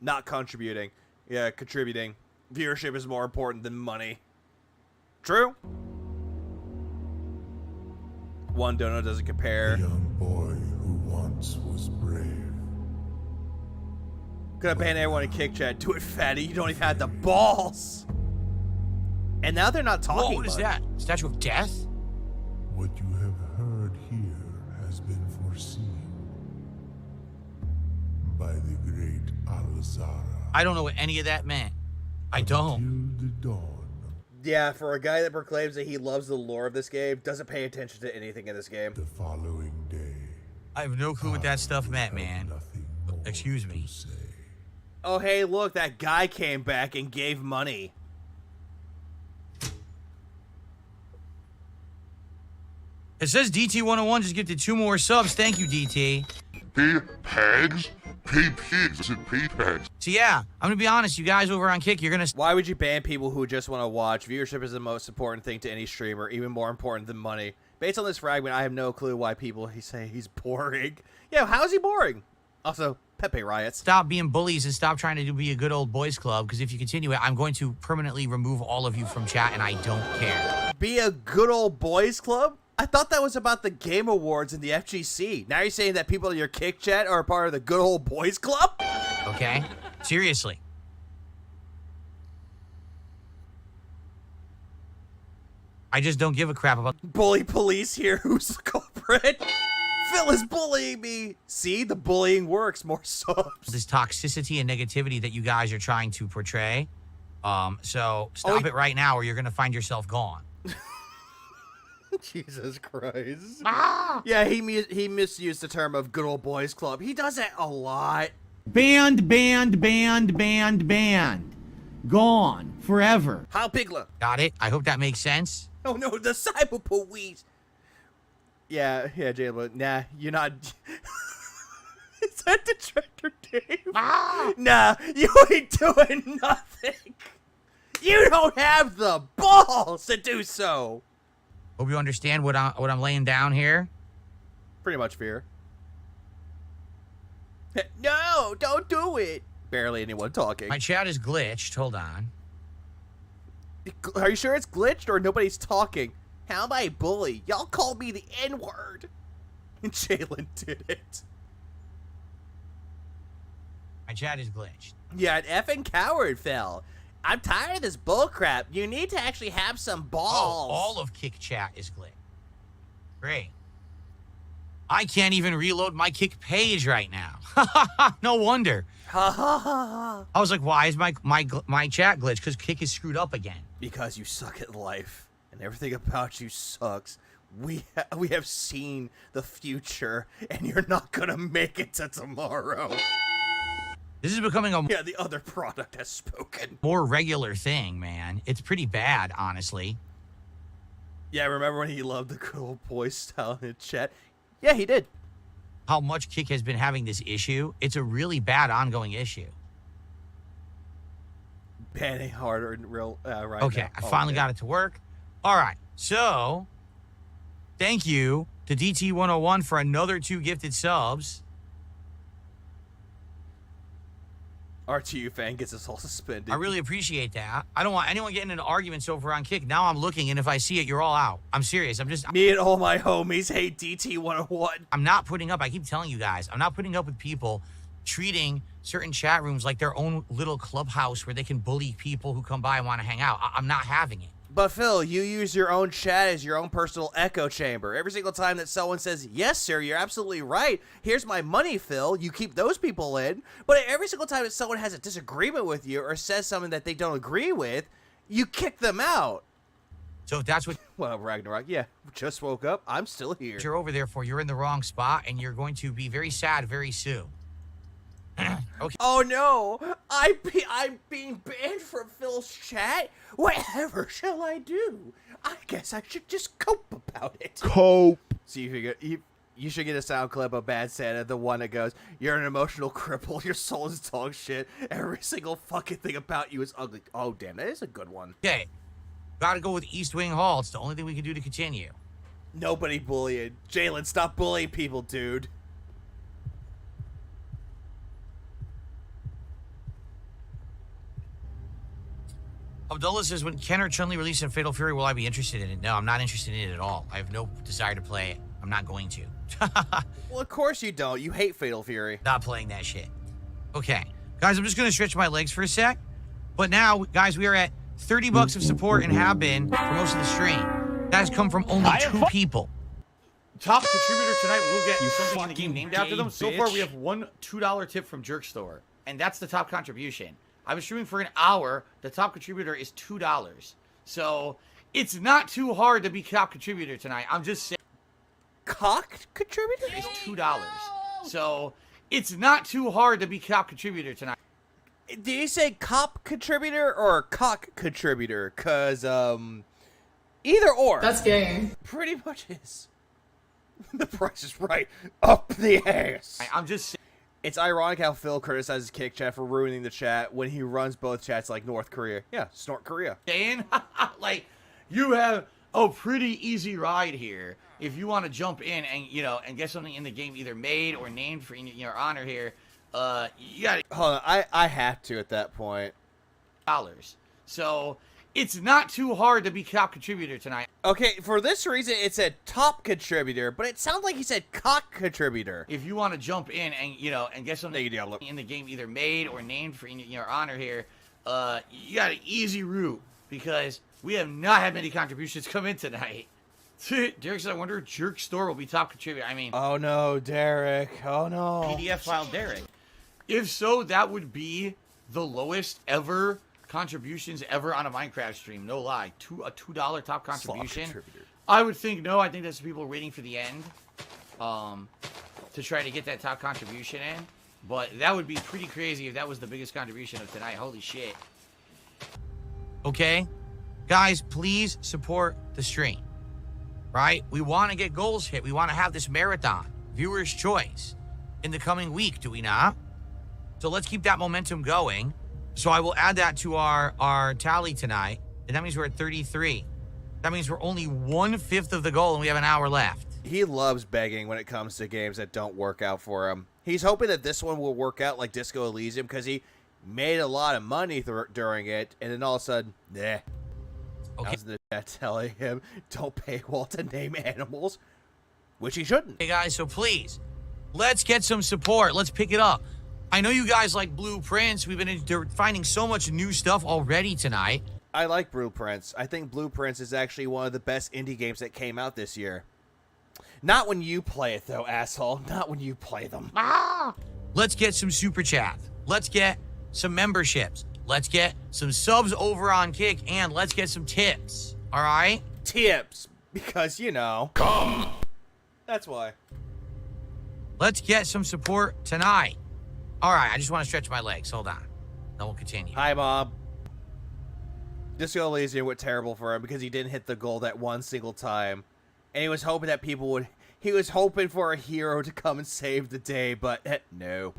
not contributing? Yeah, contributing. Viewership is more important than money. True? One donut doesn't compare. A young boy who once was brave. Gonna ban everyone in kick chat. Do it, fatty. You don't even have the balls. And now they're not talking. Whoa, what is that? Statue of Death? What you have heard here has been foreseen by the great Alzara. I don't know what any of that meant. I don't. The dawn. Yeah, for a guy that proclaims that he loves the lore of this game, doesn't pay attention to anything in this game. The following day. I have no clue what that stuff meant, man. Excuse me. Oh, hey, look, that guy came back and gave money. It says DT101 just gifted 2 more subs. Thank you, DT. Pay pegs? Pay pigs. I said pay pegs. So yeah, I'm gonna be honest, you guys over on Kick, you're gonna... Why would you ban people who just want to watch? Viewership is the most important thing to any streamer, even more important than money. Based on this fragment, I have no clue why people say he's boring. Yeah, how is he boring? Also, Pepe riots. Stop being bullies and stop trying to be a good old boys club, because if you continue it, I'm going to permanently remove all of you from chat, and I don't care. Be a good old boys club? I thought that was about the Game Awards and the FGC. Now you're saying that people in your kick chat are a part of the good old boys club? Okay? Seriously. I just don't give a crap about... Bully police here. Who's the culprit? Phil is bullying me. See, the bullying works. More subs. This toxicity and negativity that you guys are trying to portray. So stop it right now or you're going to find yourself gone. Jesus Christ. Ah! Yeah, he misused the term of good old boys club. He does that a lot. Banned. Gone. Forever. How Pigla? Got it? I hope that makes sense. Oh no, the cyber police. Yeah, Jayla. Nah, you're not. Is that detractor Dave? Ah! Nah, you ain't doing nothing. You don't have the balls to do so. Hope you understand what I'm laying down here. Pretty much fear. No, don't do it. Barely anyone talking. My chat is glitched. Hold on. Are you sure it's glitched or nobody's talking? How am I a bully? Y'all called me the N-word. Jalen did it. My chat is glitched. Yeah, an effing coward, Phil. I'm tired of this bullcrap. You need to actually have some balls. Oh, all of Kick chat is glitched. Great. I can't even reload my Kick page right now. No wonder. I was like, why is my chat glitched? Because Kick is screwed up again. Because you suck at life, and everything about you sucks. We have seen the future, and you're not gonna make it to tomorrow. This is becoming a the other product has spoken. More regular thing, man. It's pretty bad, honestly. Yeah, remember when he loved the good old boy style in the chat? Yeah, he did. How much Kick has been having this issue? It's a really bad ongoing issue. Banning harder in real right Okay, now. I finally got it to work. All right, so thank you to DT101 for another 2 gifted subs. RTU fan gets us all suspended. I really appreciate that. I don't want anyone getting into arguments over on Kick. Now I'm looking, and if I see it, you're all out. I'm serious. Me and all my homies hate DT101. I'm not putting up, I keep telling you guys, I'm not putting up with people treating certain chat rooms like their own little clubhouse where they can bully people who come by and want to hang out. I'm not having it. But Phil, you use your own chat as your own personal echo chamber. Every single time that someone says, yes, sir, you're absolutely right. Here's my money, Phil. You keep those people in. But every single time that someone has a disagreement with you or says something that they don't agree with, you kick them out. So if that's what... Well, Ragnarok, yeah, just woke up. I'm still here. You're over there for. You're in the wrong spot, and you're going to be very sad very soon. Okay. Oh no, I'm being banned from Phil's chat? Whatever shall I do? I guess I should just cope about it. Cope. See if you should get a sound clip of Bad Santa, the one that goes, you're an emotional cripple, your soul is dog shit, every single fucking thing about you is ugly. Oh damn, that is a good one. Okay, gotta go with East Wing Hall. It's the only thing we can do to continue. Nobody bullying. Jalen, stop bullying people, dude. Abdullah says, when Ken or Chun-Li release in Fatal Fury, will I be interested in it? No, I'm not interested in it at all. I have no desire to play it. I'm not going to. Well, of course you don't. You hate Fatal Fury. Not playing that shit. Okay. Guys, I'm just going to stretch my legs for a sec. But now, guys, we are at 30 bucks of support and have been for most of the stream. That has come from only 2 people. Top contributor tonight will get something in the game named after them. So far, we have one $2 tip from Jerk Store. And that's the top contribution. I was streaming for an hour. The top contributor is $2. So it's not too hard to be top contributor tonight. I'm just saying. Cock contributor? Is $2. So it's not too hard to be top contributor tonight. Did you say cop contributor or cock contributor? Cause either or. That's gay. Pretty much is. The price is right up the ass. I'm just saying. It's ironic how Phil criticizes Kick Chat for ruining the chat when he runs both chats like North Korea. Yeah, Snort Korea. Dan, like, you have a pretty easy ride here. If you want to jump in and, and get something in the game either made or named for your honor here, you got to... Hold on, I have to at that point. So it's not too hard to be top contributor tonight. Okay, for this reason, it said top contributor, but it sounds like he said cock contributor. If you want to jump in and, and get something in the game either made or named for your honor here, you got an easy route because we have not had many contributions come in tonight. Derek said, I wonder if Jerk Store will be top contributor. I mean... Oh no, Derek. Oh no. PDF file Derek. If so, that would be the lowest ever contributions ever on a Minecraft stream. No lie. A $2 top contribution. I would think no. I think that's people waiting for the end to try to get that top contribution in. But that would be pretty crazy if that was the biggest contribution of tonight. Holy shit. Okay? Guys, please support the stream. Right? We want to get goals hit. We want to have this marathon. Viewer's choice in the coming week, do we not? So let's keep that momentum going. So I will add that to our tally tonight. And that means we're at 33. That means we're only 1/5 of the goal and we have an hour left. He loves begging when it comes to games that don't work out for him. He's hoping that this one will work out like Disco Elysium because he made a lot of money during it. And then all of a sudden, nah. Okay. I was in the chat telling him, don't paywall to name animals. Which he shouldn't. Hey, guys, so please, let's get some support. Let's pick it up. I know you guys like Blueprints. They're finding so much new stuff already tonight. I like Blueprints. I think Blueprints is actually one of the best indie games that came out this year. Not when you play it, though, asshole. Not when you play them. Let's get some super chat. Let's get some memberships. Let's get some subs over on Kick, and let's get some tips. All right? Tips. Because, you know. Come. That's why. Let's get some support tonight. All right, I just want to stretch my legs. Hold on. Then we'll continue. Hi, Bob. Disco Elysium went terrible for him because he didn't hit the goal that one single time. And he was hoping that people would... He was hoping for a hero to come and save the day, but no.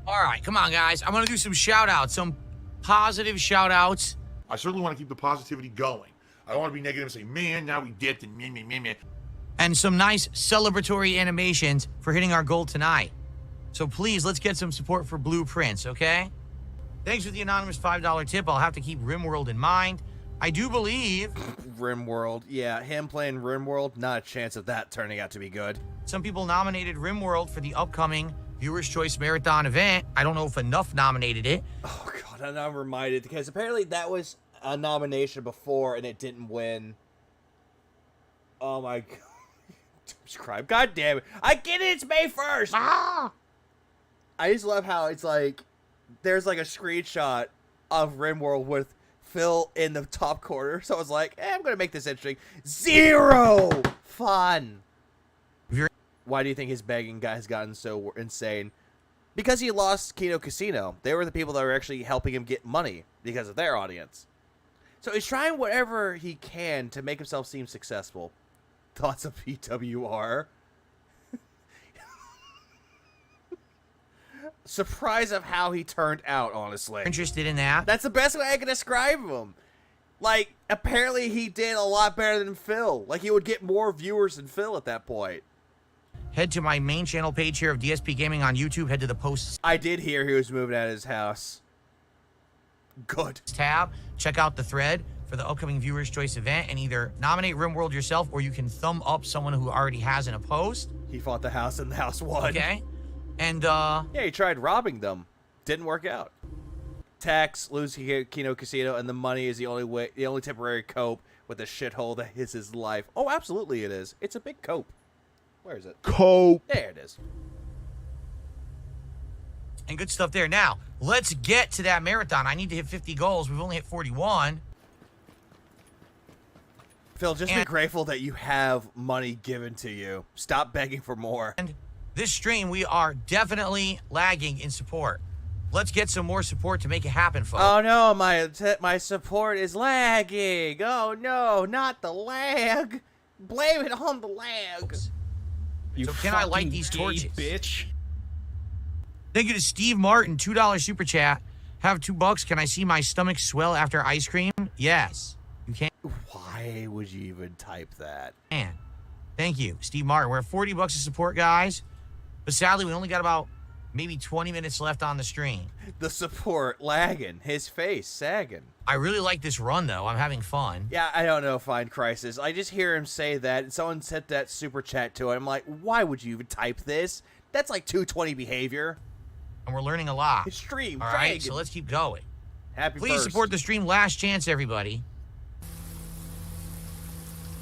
All right, come on, guys. I want to do some shout-outs, some positive shout-outs. I certainly want to keep the positivity going. I don't want to be negative and say, man, now we dipped and meh. And some nice celebratory animations for hitting our goal tonight. So please, let's get some support for Blueprints, okay? Thanks for the anonymous $5 tip. I'll have to keep RimWorld in mind. I do believe... RimWorld. Yeah, him playing RimWorld, not a chance of that turning out to be good. Some people nominated RimWorld for the upcoming Viewer's Choice Marathon event. I don't know if enough nominated it. Oh, God, I'm reminded, because apparently that was a nomination before and it didn't win. Oh, my God. Subscribe. God damn it. I get it, it's May 1st! I just love how it's like, there's like a screenshot of RimWorld with Phil in the top corner. So I was like, I'm going to make this interesting. Zero fun. Why do you think his begging guy has gotten so insane? Because he lost Kino Casino. They were the people that were actually helping him get money because of their audience. So he's trying whatever he can to make himself seem successful. Thoughts of PWR? Surprise of how he turned out, honestly. Interested in that? That's the best way I can describe him. Like, apparently he did a lot better than Phil. Like, he would get more viewers than Phil at that point. Head to my main channel page here of DSP Gaming on YouTube. Head to the posts. I did hear he was moving out of his house. Good. Tab. Check out the thread for the upcoming Viewer's Choice event and either nominate RimWorld yourself or you can thumb up someone who already has in a post. He fought the house and the house won. Okay. And, yeah, he tried robbing them. Didn't work out. Tax, lose Kino Casino, and the money is the only temporary cope with the shithole that is his life. Oh, absolutely it is. It's a big cope. Where is it? Cope. There it is. And good stuff there. Now, let's get to that marathon. I need to hit 50 goals. We've only hit 41. Phil, just be grateful that you have money given to you. Stop begging for more. And this stream, we are definitely lagging in support. Let's get some more support to make it happen, folks. Oh, no, my support is lagging. Oh, no, not the lag. Blame it on the lag. So can I light these torches? Bitch. Thank you to Steve Martin, $2 super chat. Have $2. Can I see my stomach swell after ice cream? Yes. You can. Why would you even type that? Man, thank you, Steve Martin. We're at $40 of support, guys. But sadly, we only got about maybe 20 minutes left on the stream. The support lagging, his face sagging. I really like this run, though. I'm having fun. Yeah, I don't know, Fine Crisis. I just hear him say that, and someone sent that super chat to him. I'm like, why would you even type this? That's like 220 behavior. And we're learning a lot. His stream, all right, so let's keep going. Please Please support the stream. Last chance, everybody.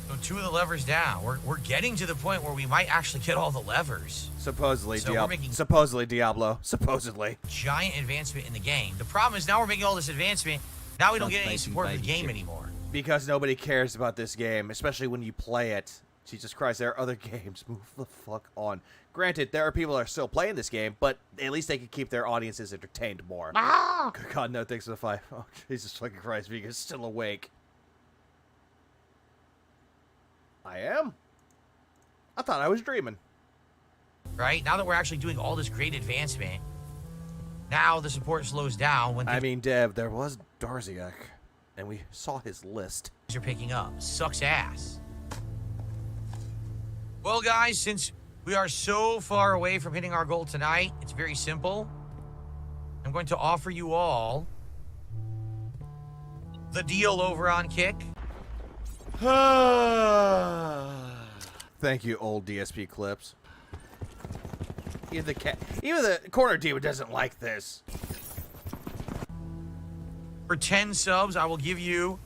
So 2 of the levers down. We're getting to the point where we might actually get all the levers. Supposedly, so supposedly Diablo. Supposedly. Giant advancement in the game. The problem is now we're making all this advancement. Now we don't get any support for the game anymore. Because nobody cares about this game, especially when you play it. Jesus Christ, there are other games. Move the fuck on. Granted, there are people that are still playing this game, but at least they can keep their audiences entertained more. Good God, no thanks for the 5. Oh, Jesus fucking Christ, Vega's still awake. I am? I thought I was dreaming. Right? Now that we're actually doing all this great advancement, now the support slows down. When I mean, Dev, there was Darziak, and we saw his list. You're picking up. Sucks ass. Well, guys, since we are so far away from hitting our goal tonight, it's very simple. I'm going to offer you all the deal over on Kick. Thank you, old DSP clips. Even the corner diva doesn't like this. For 10 subs, I will give you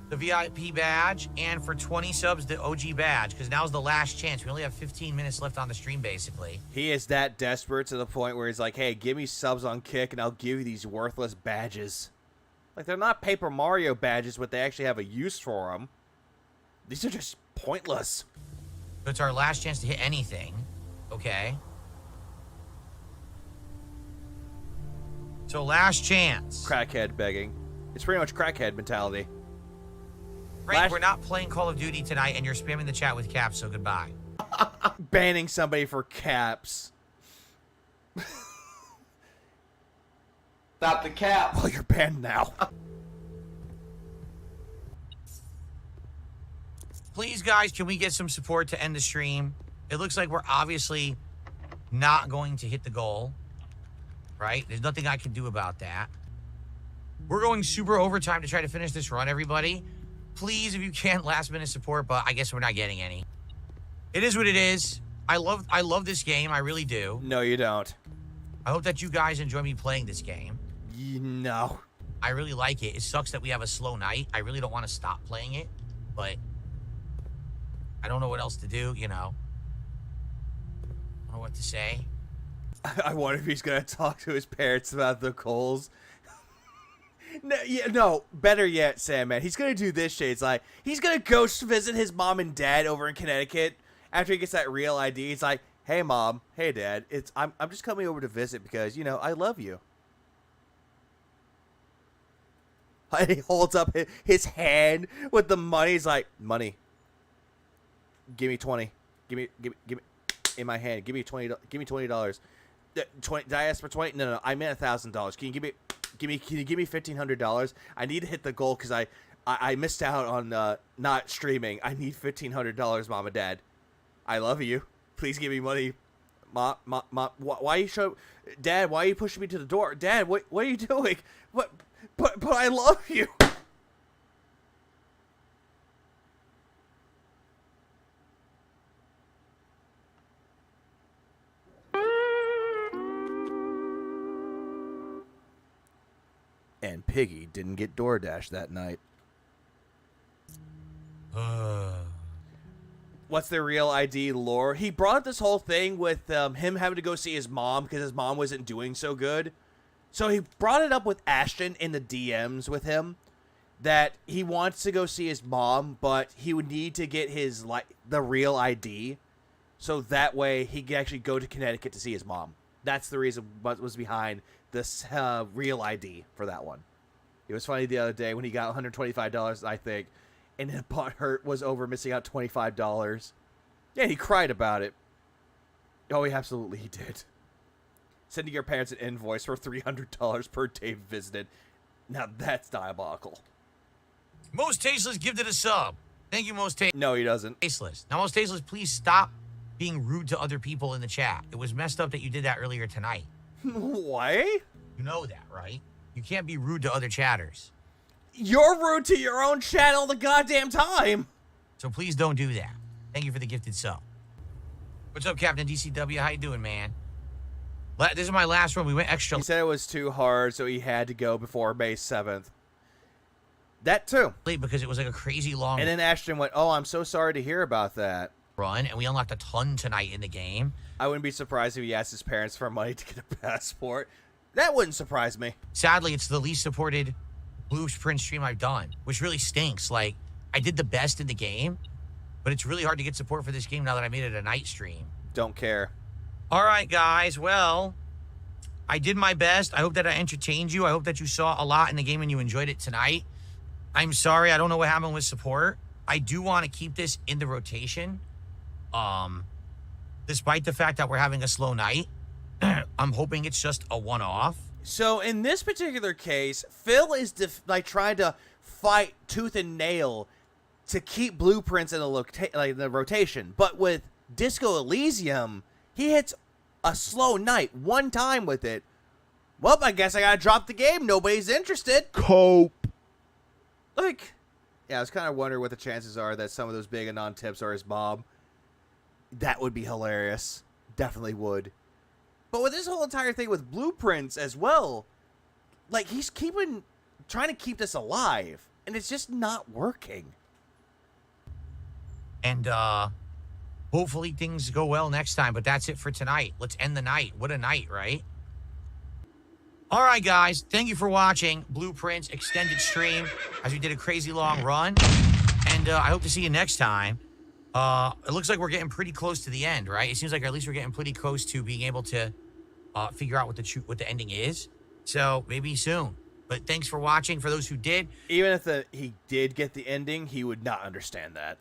the VIP badge, and for 20 subs, the OG badge, because now's the last chance. We only have 15 minutes left on the stream, basically. He is that desperate to the point where he's like, hey, give me subs on Kick, and I'll give you these worthless badges. Like, they're not Paper Mario badges, but they actually have a use for them. These are just pointless. It's our last chance to hit anything, okay? So, last chance. Crackhead begging. It's pretty much crackhead mentality. Frank, we're not playing Call of Duty tonight, and you're spamming the chat with caps, so goodbye. Banning somebody for caps. Stop the cap. Well, you're banned now. Please, guys, can we get some support to end the stream? It looks like we're obviously not going to hit the goal, right? There's nothing I can do about that. We're going super overtime to try to finish this run, everybody. Please, if you can, last-minute support, but I guess we're not getting any. It is what it is. I love this game. I really do. No, you don't. I hope that you guys enjoy me playing this game. No. I really like it. It sucks that we have a slow night. I really don't want to stop playing it, but I don't know what else to do, you know. I don't know what to say. I wonder if he's going to talk to his parents about the goals. No, better yet, Sam, man. He's going to do this shit. It's like, he's going to go visit his mom and dad over in Connecticut after he gets that real ID. He's like, hey, Mom. Hey, Dad. I'm just coming over to visit because, you know, I love you. And he holds up his hand with the money. He's like, money. Give me 20. Give me in my hand. Give me $20. Give me $20. 20. Did I ask for 20? No. I meant $1,000. Can you give me $1,500? I need to hit the goal because I missed out on not streaming. I need $1,500, Mom and Dad. I love you. Please give me money. Mom, why you Dad, why are you pushing me to the door? Dad, what are you doing? But I love you. And Piggy didn't get DoorDash that night. What's their real ID lore? He brought up this whole thing with him having to go see his mom because his mom wasn't doing so good. So he brought it up with Ashton in the DMs with him that he wants to go see his mom, but he would need to get his the real ID, so that way he could actually go to Connecticut to see his mom. That's the reason what was behind this real ID for that one. It was funny the other day when he got $125, I think, and his butt hurt was over missing out $25. Yeah, he cried about it. Oh, he did. Sending your parents an invoice for $300 per day visited. Now that's diabolical. Most Tasteless gifted a sub. Thank you, Most Tasteless. No, he doesn't. Tasteless. Now, Most Tasteless, please stop being rude to other people in the chat. It was messed up that you did that earlier tonight. Why? You know that, right? You can't be rude to other chatters. You're rude to your own chat all the goddamn time. So please don't do that. Thank you for the gifted sub. What's up, Captain DCW? How you doing, man? This is my last one. We went extra. He said it was too hard, so he had to go before May 7th. That too. Because it was like a crazy long... And then Ashton went, oh, I'm so sorry to hear about that. Run, and we unlocked a ton tonight in the game. I wouldn't be surprised if he asked his parents for money to get a passport. That wouldn't surprise me. Sadly, it's the least supported Blueprint stream I've done, which really stinks. Like, I did the best in the game, but it's really hard to get support for this game now that I made it a night stream. Don't care. All right, guys. Well, I did my best. I hope that I entertained you. I hope that you saw a lot in the game and you enjoyed it tonight. I'm sorry. I don't know what happened with support. I do want to keep this in the rotation. Despite the fact that we're having a slow night, I'm hoping it's just a one-off. So in this particular case, Phil is trying to fight tooth and nail to keep Blueprints in the rotation. But with Disco Elysium, he hits a slow night one time with it. Well, I guess I gotta drop the game. Nobody's interested. Cope. Yeah, I was kind of wondering what the chances are that some of those big Anon tips are his mom. That would be hilarious. Definitely would. But with this whole entire thing with blueprints as well, like, he's trying to keep this alive, and it's just not working. And, hopefully things go well next time, but that's it for tonight. Let's end the night. What a night, right? All right, guys. Thank you for watching Blueprints Extended Stream as we did a crazy long run. And I hope to see you next time. It looks like we're getting pretty close to the end, right? It seems like at least we're getting pretty close to being able to figure out what the ending is. So maybe soon. But thanks for watching. For those who did. Even if he did get the ending, he would not understand that.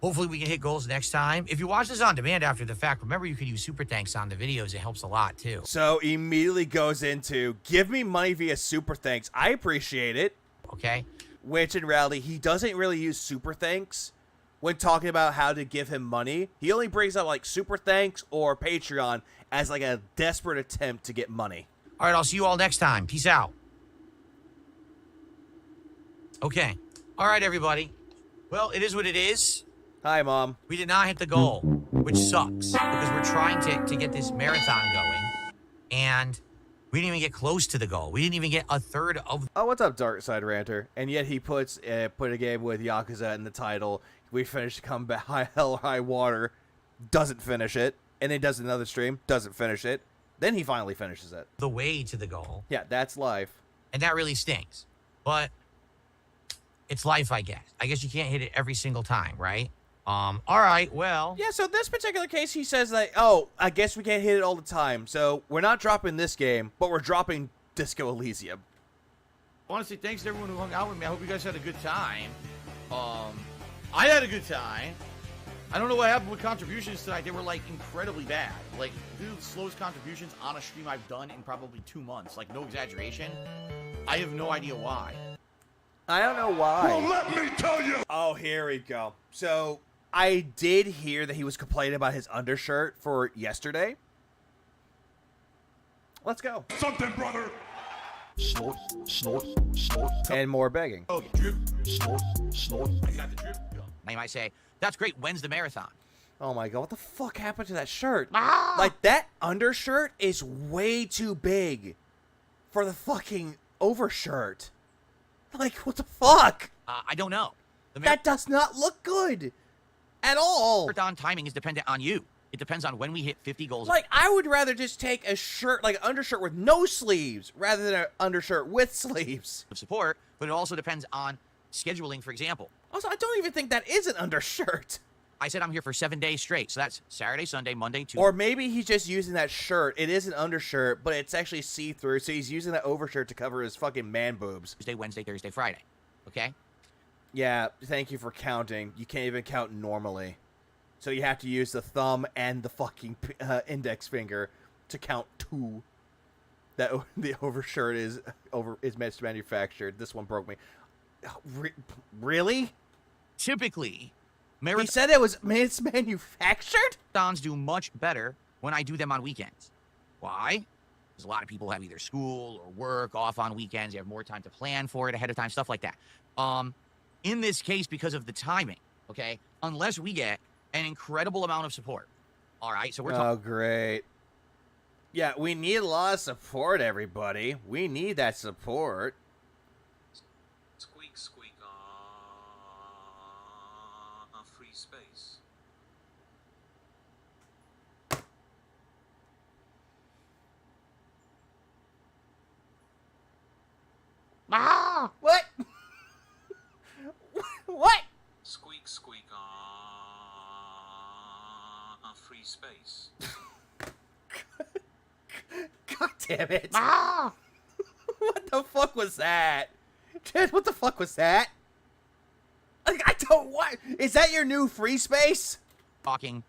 Hopefully we can hit goals next time. If you watch this on demand after the fact, remember you could use super thanks on the videos. It helps a lot too. So immediately goes into, give me money via super thanks. I appreciate it. Okay. Which in reality, he doesn't really use super thanks when talking about how to give him money. He only brings up like super thanks or Patreon as like a desperate attempt to get money. All right, I'll see you all next time. Peace out. Okay. All right, everybody. Well, it is what it is. Hi, Mom. We did not hit the goal, which sucks because we're trying to get this marathon going, and we didn't even get close to the goal. We didn't even get a third of... Oh, what's up, Dark Side Ranter? And yet he put a game with Yakuza in the title. We finished Combat High Hell High Water. Doesn't finish it. And then does another stream. Doesn't finish it. Then he finally finishes it. The way to the goal. Yeah, that's life. And that really stinks. But it's life, I guess. I guess you can't hit it every single time, right? All right, well... Yeah, so this particular case, he says that, oh, I guess we can't hit it all the time. So we're not dropping this game, but we're dropping Disco Elysium. I want to say thanks to everyone who hung out with me. I hope you guys had a good time. I had a good time. I don't know what happened with contributions tonight. They were, like, incredibly bad. Like, these are the slowest contributions on a stream I've done in probably 2 months. Like, no exaggeration. I have no idea why. I don't know why. Well, let me tell you. Oh, here we go. So I did hear that he was complaining about his undershirt for yesterday. Let's go. Something, brother. Snort, snort, snort. And more begging. Oh, drip, snort, snort. I got the drip. Now you might say, that's great. When's the marathon? Oh my god, what the fuck happened to that shirt? Ah! Like, that undershirt is way too big for the fucking overshirt. Like, what the fuck? I don't know. That does not look good at all. Marathon timing is dependent on you. It depends on when we hit 50 goals. Like, I would rather just take a shirt, like an undershirt with no sleeves, rather than an undershirt with sleeves. Of support, but it also depends on scheduling, for example. Also, I don't even think that is an undershirt. I said I'm here for 7 days straight, so that's Saturday, Sunday, Monday, Tuesday. Or maybe he's just using that shirt. It is an undershirt, but it's actually see-through, so he's using that overshirt to cover his fucking man boobs. Tuesday, Wednesday, Thursday, Friday. Okay? Yeah, thank you for counting. You can't even count normally. So you have to use the thumb and the fucking index finger to count 2. That the overshirt is manufactured. This one broke me. Really? Typically, he said it's manufactured? Marathons do much better when I do them on weekends. Why? Because a lot of people have either school or work off on weekends. You have more time to plan for it ahead of time, stuff like that. In this case, because of the timing, okay? Unless we get an incredible amount of support. All right, so we're talking... Oh, great. Yeah, we need a lot of support, everybody. We need that support. Squeak, squeak, free space. Ah! What? What? Squeak, squeak, free space. God damn it. Ah! What the fuck was that? Chad, what the fuck was that? Like, I don't what? Is that your new free space? Talking.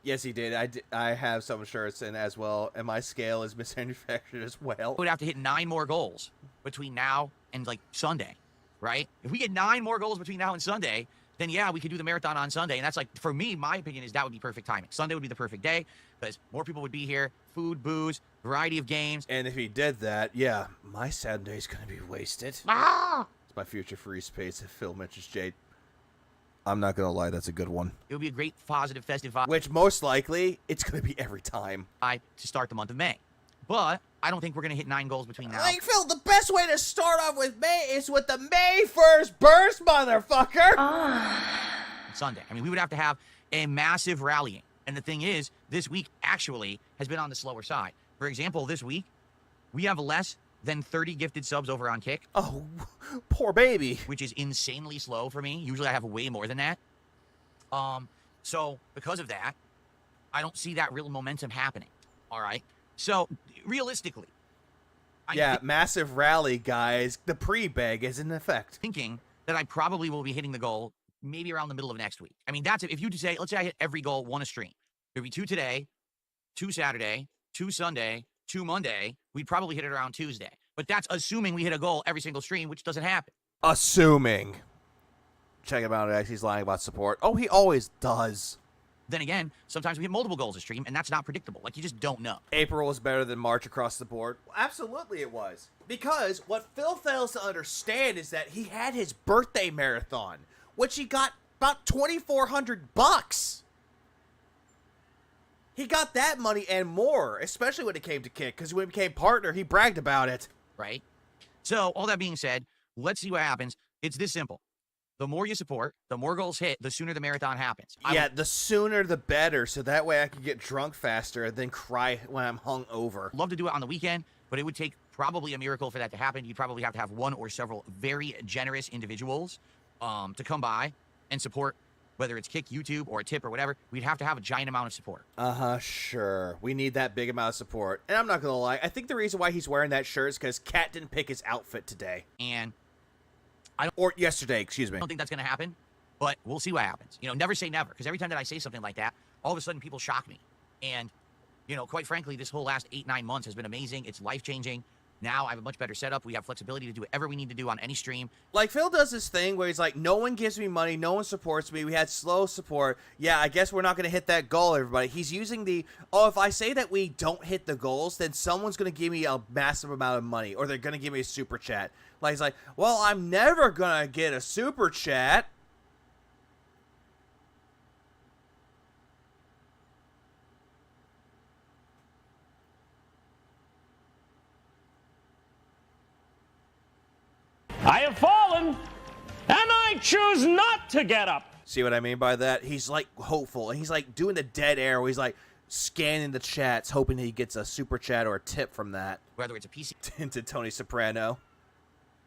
Yes, he did. I have some shirts in as well, and my scale is mismanufactured as well. We'd have to hit 9 more goals between now and, like, Sunday, right? If we get 9 more goals between now and Sunday, then, yeah, we could do the marathon on Sunday. And that's, like, for me, my opinion is that would be perfect timing. Sunday would be the perfect day because more people would be here. Food, booze, variety of games. And if he did that, yeah, my Saturday's going to be wasted. Ah! It's my future free space if Phil mentions Jade. I'm not gonna lie, that's a good one. It would be a great, positive, festive vibe. Which, most likely, it's gonna be every time. To start the month of May. But I don't think we're going to hit 9 goals between now. Like, Phil, the best way to start off with May is with the May 1st burst, motherfucker! Sunday. I mean, we would have to have a massive rallying. And the thing is, this week actually has been on the slower side. For example, this week, we have less than 30 gifted subs over on Kick. Oh, poor baby. Which is insanely slow for me. Usually I have way more than that. So because of that, I don't see that real momentum happening. All right? So, realistically, massive rally, guys. The pre-beg is in effect. Thinking that I probably will be hitting the goal maybe around the middle of next week. I mean, that's it. If you say, let's say I hit every goal, 1 a stream. There'd be 2 today, 2 Saturday, 2 Sunday, 2 Monday. We'd probably hit it around Tuesday. But that's assuming we hit a goal every single stream, which doesn't happen. Assuming. Check him out, guys. He's lying about support. Oh, he always does. Then again, sometimes we hit multiple goals a stream, and that's not predictable. Like, you just don't know. April was better than March across the board. Well, absolutely it was. Because what Phil fails to understand is that he had his birthday marathon, which he got about $2,400. He got that money and more, especially when it came to Kick, because when he became partner, he bragged about it. Right? So, all that being said, let's see what happens. It's this simple. The more you support, the more goals hit, the sooner the marathon happens. The sooner the better, so that way I can get drunk faster and then cry when I'm hungover. Love to do it on the weekend, but it would take probably a miracle for that to happen. You'd probably have to have one or several very generous individuals to come by and support, whether it's Kick, YouTube, or a tip or whatever. We'd have to have a giant amount of support. Sure. We need that big amount of support. And I'm not going to lie, I think the reason why he's wearing that shirt is because Kat didn't pick his outfit today. And or yesterday, excuse me. I don't think that's going to happen, but we'll see what happens. You know, never say never, because every time that I say something like that, all of a sudden people shock me. And, you know, quite frankly, this whole last 8-9 months has been amazing. It's life-changing. Now I have a much better setup. We have flexibility to do whatever we need to do on any stream. Like, Phil does this thing where he's like, no one gives me money, no one supports me, we had slow support. Yeah, I guess we're not going to hit that goal, everybody. He's using if I say that we don't hit the goals, then someone's going to give me a massive amount of money, or they're going to give me a super chat. Like, he's like, well, I'm never going to get a super chat. I have fallen, and I choose not to get up. See what I mean by that? He's like hopeful, and he's like doing the dead air where he's like scanning the chats, hoping he gets a super chat or a tip from that. Whether it's a PC into Tony Soprano.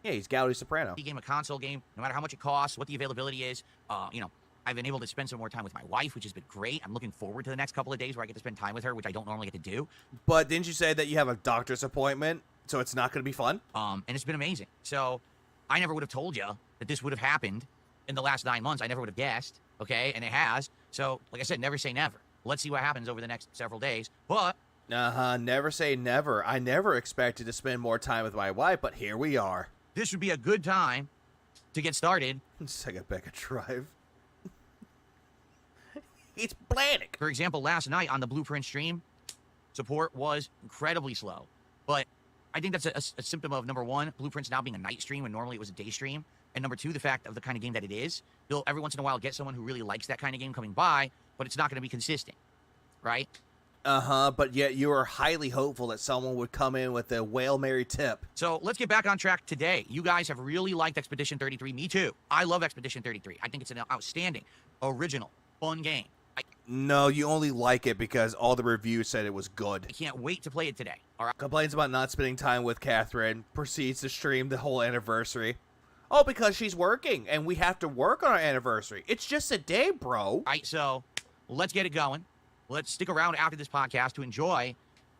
Yeah, he's Gowdy Soprano. Game, a console game, no matter how much it costs, what the availability is. You know, I've been able to spend some more time with my wife, which has been great. I'm looking forward to the next couple of days where I get to spend time with her, which I don't normally get to do. But didn't you say that you have a doctor's appointment, so it's not going to be fun? And it's been amazing. So I never would have told you that this would have happened in the last 9 months. I never would have guessed, okay? And it has. So, like I said, never say never. Let's see what happens over the next several days. But never say never. I never expected to spend more time with my wife, but here we are. This would be a good time to get started. Let's take a Becca drive. It's Blanick. For example, last night on the Blueprint stream, support was incredibly slow. But I think that's a symptom of, number one, Blueprint's now being a night stream when normally it was a day stream. And number two, the fact of the kind of game that it is. You'll every once in a while get someone who really likes that kind of game coming by, but it's not going to be consistent, right? But yet you are highly hopeful that someone would come in with a Whale Mary tip. So let's get back on track today. You guys have really liked Expedition 33. Me too. I love Expedition 33. I think it's an outstanding, original, fun game. No, you only like it because all the reviews said it was good. I can't wait to play it today. All right. Complains about not spending time with Catherine. Proceeds to stream the whole anniversary. Oh, because she's working, and we have to work on our anniversary. It's just a day, bro. All right, so let's get it going. Let's stick around after this podcast to enjoy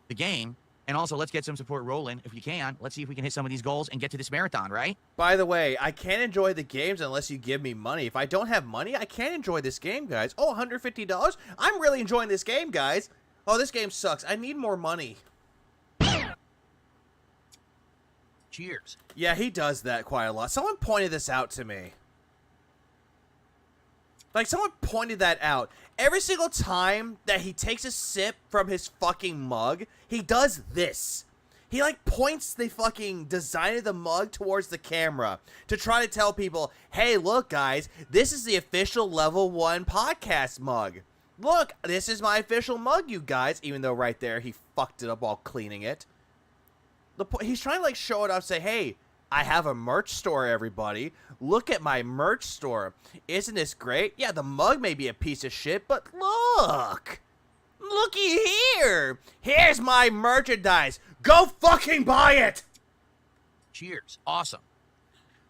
the game. And also, let's get some support rolling if we can. Let's see if we can hit some of these goals and get to this marathon, right? By the way, I can't enjoy the games unless you give me money. If I don't have money, I can't enjoy this game, guys. Oh, $150? I'm really enjoying this game, guys. Oh, this game sucks. I need more money. Cheers. Yeah, he does that quite a lot. Someone pointed this out to me. Like, someone pointed that out. Every single time that he takes a sip from his fucking mug, he does this. He, like, points the fucking design of the mug towards the camera to try to tell people, hey, look, guys, this is the official level 1 podcast mug. Look, this is my official mug, you guys, even though right there he fucked it up while cleaning it. He's trying to, like, show it off, say, hey, I have a merch store, everybody. Look at my merch store. Isn't this great? Yeah, the mug may be a piece of shit, but look. Looky here. Here's my merchandise. Go fucking buy it. Cheers. Awesome.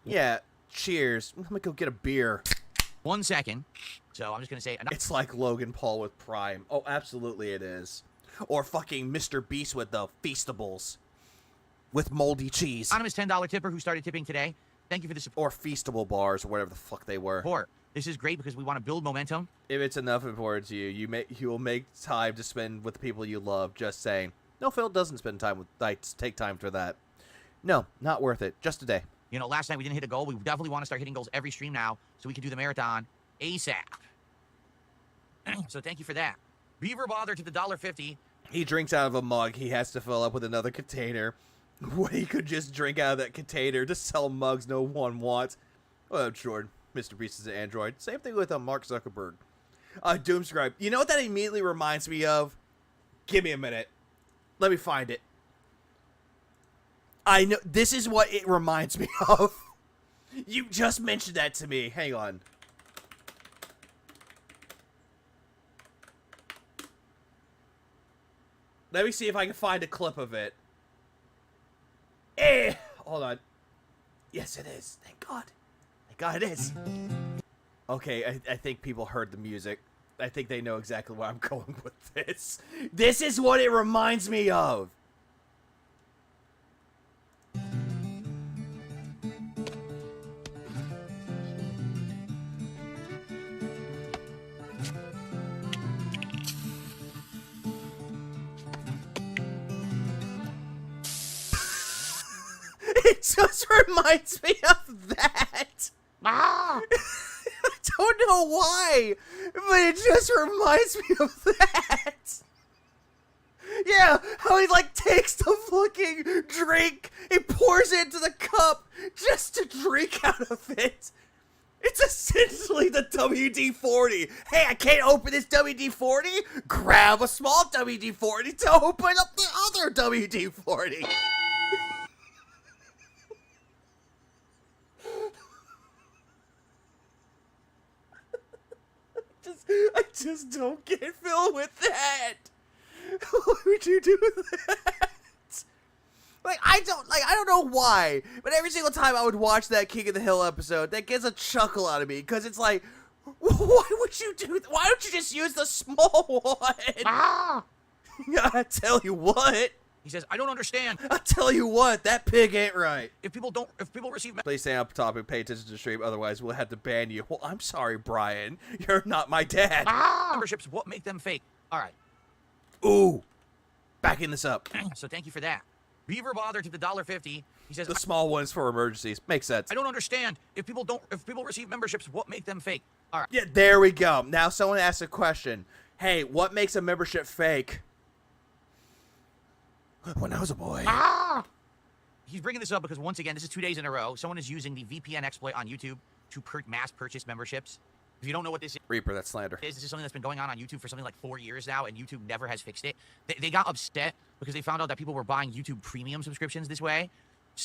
Yeah, cheers. I'm gonna go get a beer. 1 second. So I'm just gonna say... It's like Logan Paul with Prime. Oh, absolutely it is. Or fucking Mr. Beast with the Feastables. With moldy cheese. Anonymous $10 tipper who started tipping today. Thank you for the support. Or Feastable bars, or whatever the fuck they were. This is great because we want to build momentum. If it's enough important to you, you will make time to spend with the people you love. Just saying. No, Phil doesn't spend time with. Take time for that. No, not worth it. Just today. You know, last night we didn't hit a goal. We definitely want to start hitting goals every stream now, so we can do the marathon ASAP. So thank you for that. Beaver bother to the $1.50. He drinks out of a mug. He has to fill up with another container. When he could just drink out of that container to sell mugs no one wants. Well, Jordan, Mr. Beast is an android. Same thing with Mark Zuckerberg. Doomscribe. You know what that immediately reminds me of? Give me a minute. Let me find it. I know. This is what it reminds me of. You just mentioned that to me. Hang on. Let me see if I can find a clip of it. Hold on. Yes, it is. Thank God. Thank God it is. Okay, I think people heard the music. I think they know exactly where I'm going with this. This is what it reminds me of. It just reminds me of that. I don't know why, but it just reminds me of that. Yeah, how he like takes the fucking drink, he pours it into the cup just to drink out of it. It's essentially the WD-40. Hey, I can't open this WD-40. Grab a small WD-40 to open up the other WD-40. I just don't get Phil with that. Why would you do that? I don't know why, but every single time I would watch that King of the Hill episode, that gets a chuckle out of me, because it's like, why would you do that? Why don't you just use the small one? I tell you what. He says, I don't understand. I tell you what, that pig ain't right. If people receive... Please stay up topic, pay attention to the stream, otherwise we'll have to ban you. Well, I'm sorry, Brian. You're not my dad. Memberships, what make them fake? All right. Ooh. Backing this up. So thank you for that. Beaver bother to the $1.50. He says... The small ones for emergencies. Makes sense. I don't understand. If people receive memberships, what make them fake? All right. Yeah, there we go. Now someone asked a question. Hey, what makes a membership fake? When I was a boy. He's bringing this up because, once again, this is 2 days in a row. Someone is using the VPN exploit on YouTube to mass purchase memberships. If you don't know what this is... Reaper, that's slander. This is something that's been going on YouTube for something like 4 years now, and YouTube never has fixed it. They got upset because they found out that people were buying YouTube premium subscriptions this way,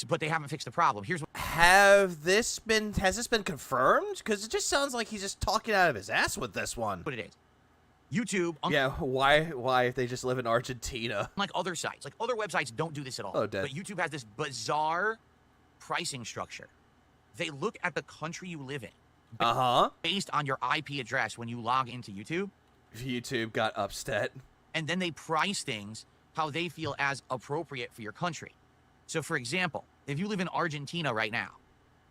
but they haven't fixed the problem. Here's what... Has this been confirmed? Because it just sounds like he's just talking out of his ass with this one. What it is. YouTube... Yeah, why if they just live in Argentina? Like other sites. Like other websites don't do this at all. Oh, dead. But YouTube has this bizarre pricing structure. They look at the country you live in. Based on your IP address when you log into YouTube. YouTube got upset. And then they price things how they feel as appropriate for your country. So, for example, if you live in Argentina right now,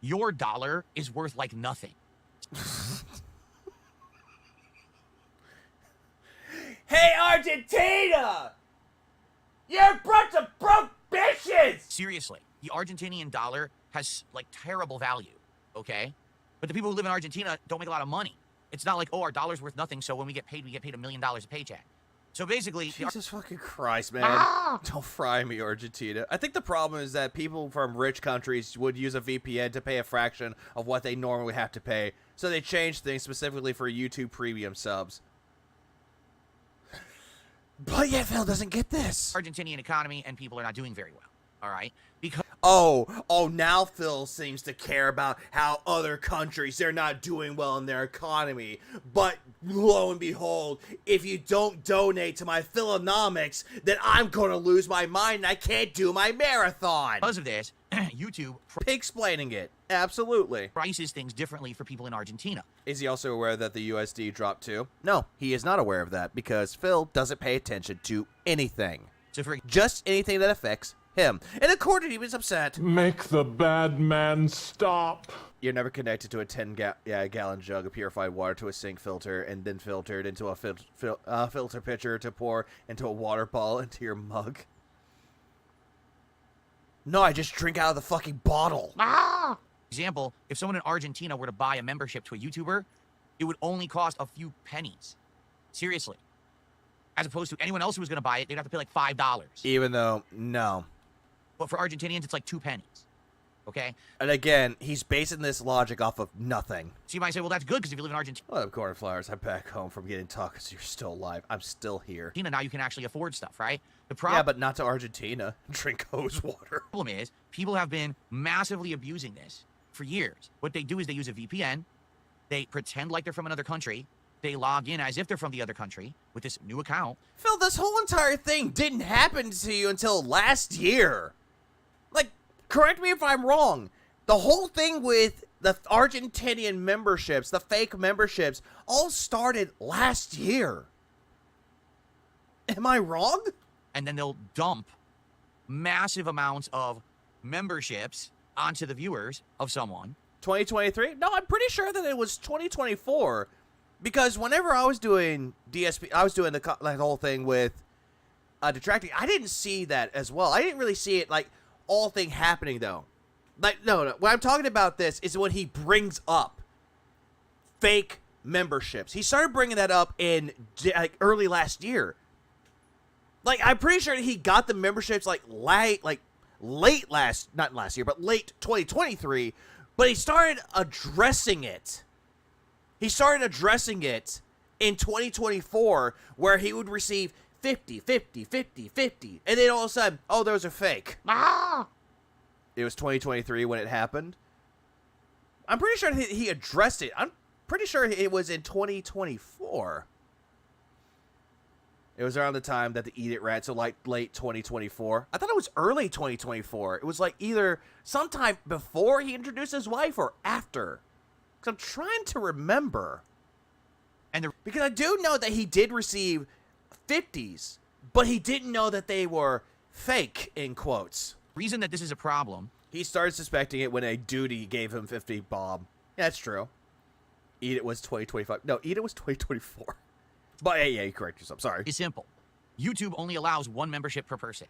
your dollar is worth like nothing. Hey, Argentina! You're a bunch of broke bitches! Seriously, the Argentinian dollar has, like, terrible value, okay? But the people who live in Argentina don't make a lot of money. It's not like, oh, our dollar's worth nothing, so when we get paid $1 million a paycheck. So basically, Jesus fucking Christ, man. Don't fry me, Argentina. I think the problem is that people from rich countries would use a VPN to pay a fraction of what they normally have to pay. So they changed things specifically for YouTube premium subs. But yet Phil doesn't get this. Argentinian economy and people are not doing very well. All right? Because now Phil seems to care about how other countries, they're not doing well in their economy. But lo and behold, if you don't donate to my Philonomics, then I'm going to lose my mind and I can't do my marathon. Because of this, YouTube explaining it. Absolutely. Prices things differently for people in Argentina. Is he also aware that the USD dropped too? No, he is not aware of that because Phil doesn't pay attention to anything. So for just anything that affects him. And according to him, he was upset. Make the bad man stop. You're never connected to a 10-gallon jug of purified water to a sink filter and then filtered into a filter pitcher to pour into a water bottle into your mug. No, I just drink out of the fucking bottle. Example, if someone in Argentina were to buy a membership to a YouTuber, it would only cost a few pennies. Seriously. As opposed to anyone else who was going to buy it, they'd have to pay like $5. Even though, no. But for Argentinians, it's like 2 pennies. Okay? And again, he's basing this logic off of nothing. So you might say, well, that's good because if you live in Argentina. Well, cornflowers, I'm back home from getting tacos. You're still alive. I'm still here. Now you can actually afford stuff, right? Yeah, but not to Argentina. Drink hose water. The problem is, people have been massively abusing this for years. What they do is they use a VPN. They pretend like they're from another country. They log in as if they're from the other country with this new account. Phil, this whole entire thing didn't happen to you until last year. Like, correct me if I'm wrong. The whole thing with the Argentinian memberships, the fake memberships, all started last year. Am I wrong? And then they'll dump massive amounts of memberships onto the viewers of someone. 2023? No, I'm pretty sure that it was 2024. Because whenever I was doing DSP, I was doing the whole thing with detracting. I didn't see that as well. I didn't really see it like all thing happening though. Like no. What I'm talking about this is when he brings up fake memberships. He started bringing that up in like early last year. Like I'm pretty sure he got the memberships like late 2023. But he started addressing it. He started addressing it in 2024 where he would receive 50, 50, 50, 50. And then all of a sudden, oh, those are fake. It was 2023 when it happened. I'm pretty sure he addressed it. I'm pretty sure it was in 2024. It was around the time that the Eat It Rat, so like late 2024. I thought it was early 2024. It was like either sometime before he introduced his wife or after. I'm trying to remember. Because I do know that he did receive 50s, but he didn't know that they were fake, in quotes. Reason that this is a problem. He started suspecting it when a duty gave him 50 bob. Yeah, that's true. Eat It was 2025. No, Eat It was 2024. But yeah, you correct yourself. Sorry. It's simple. YouTube only allows 1 membership per person.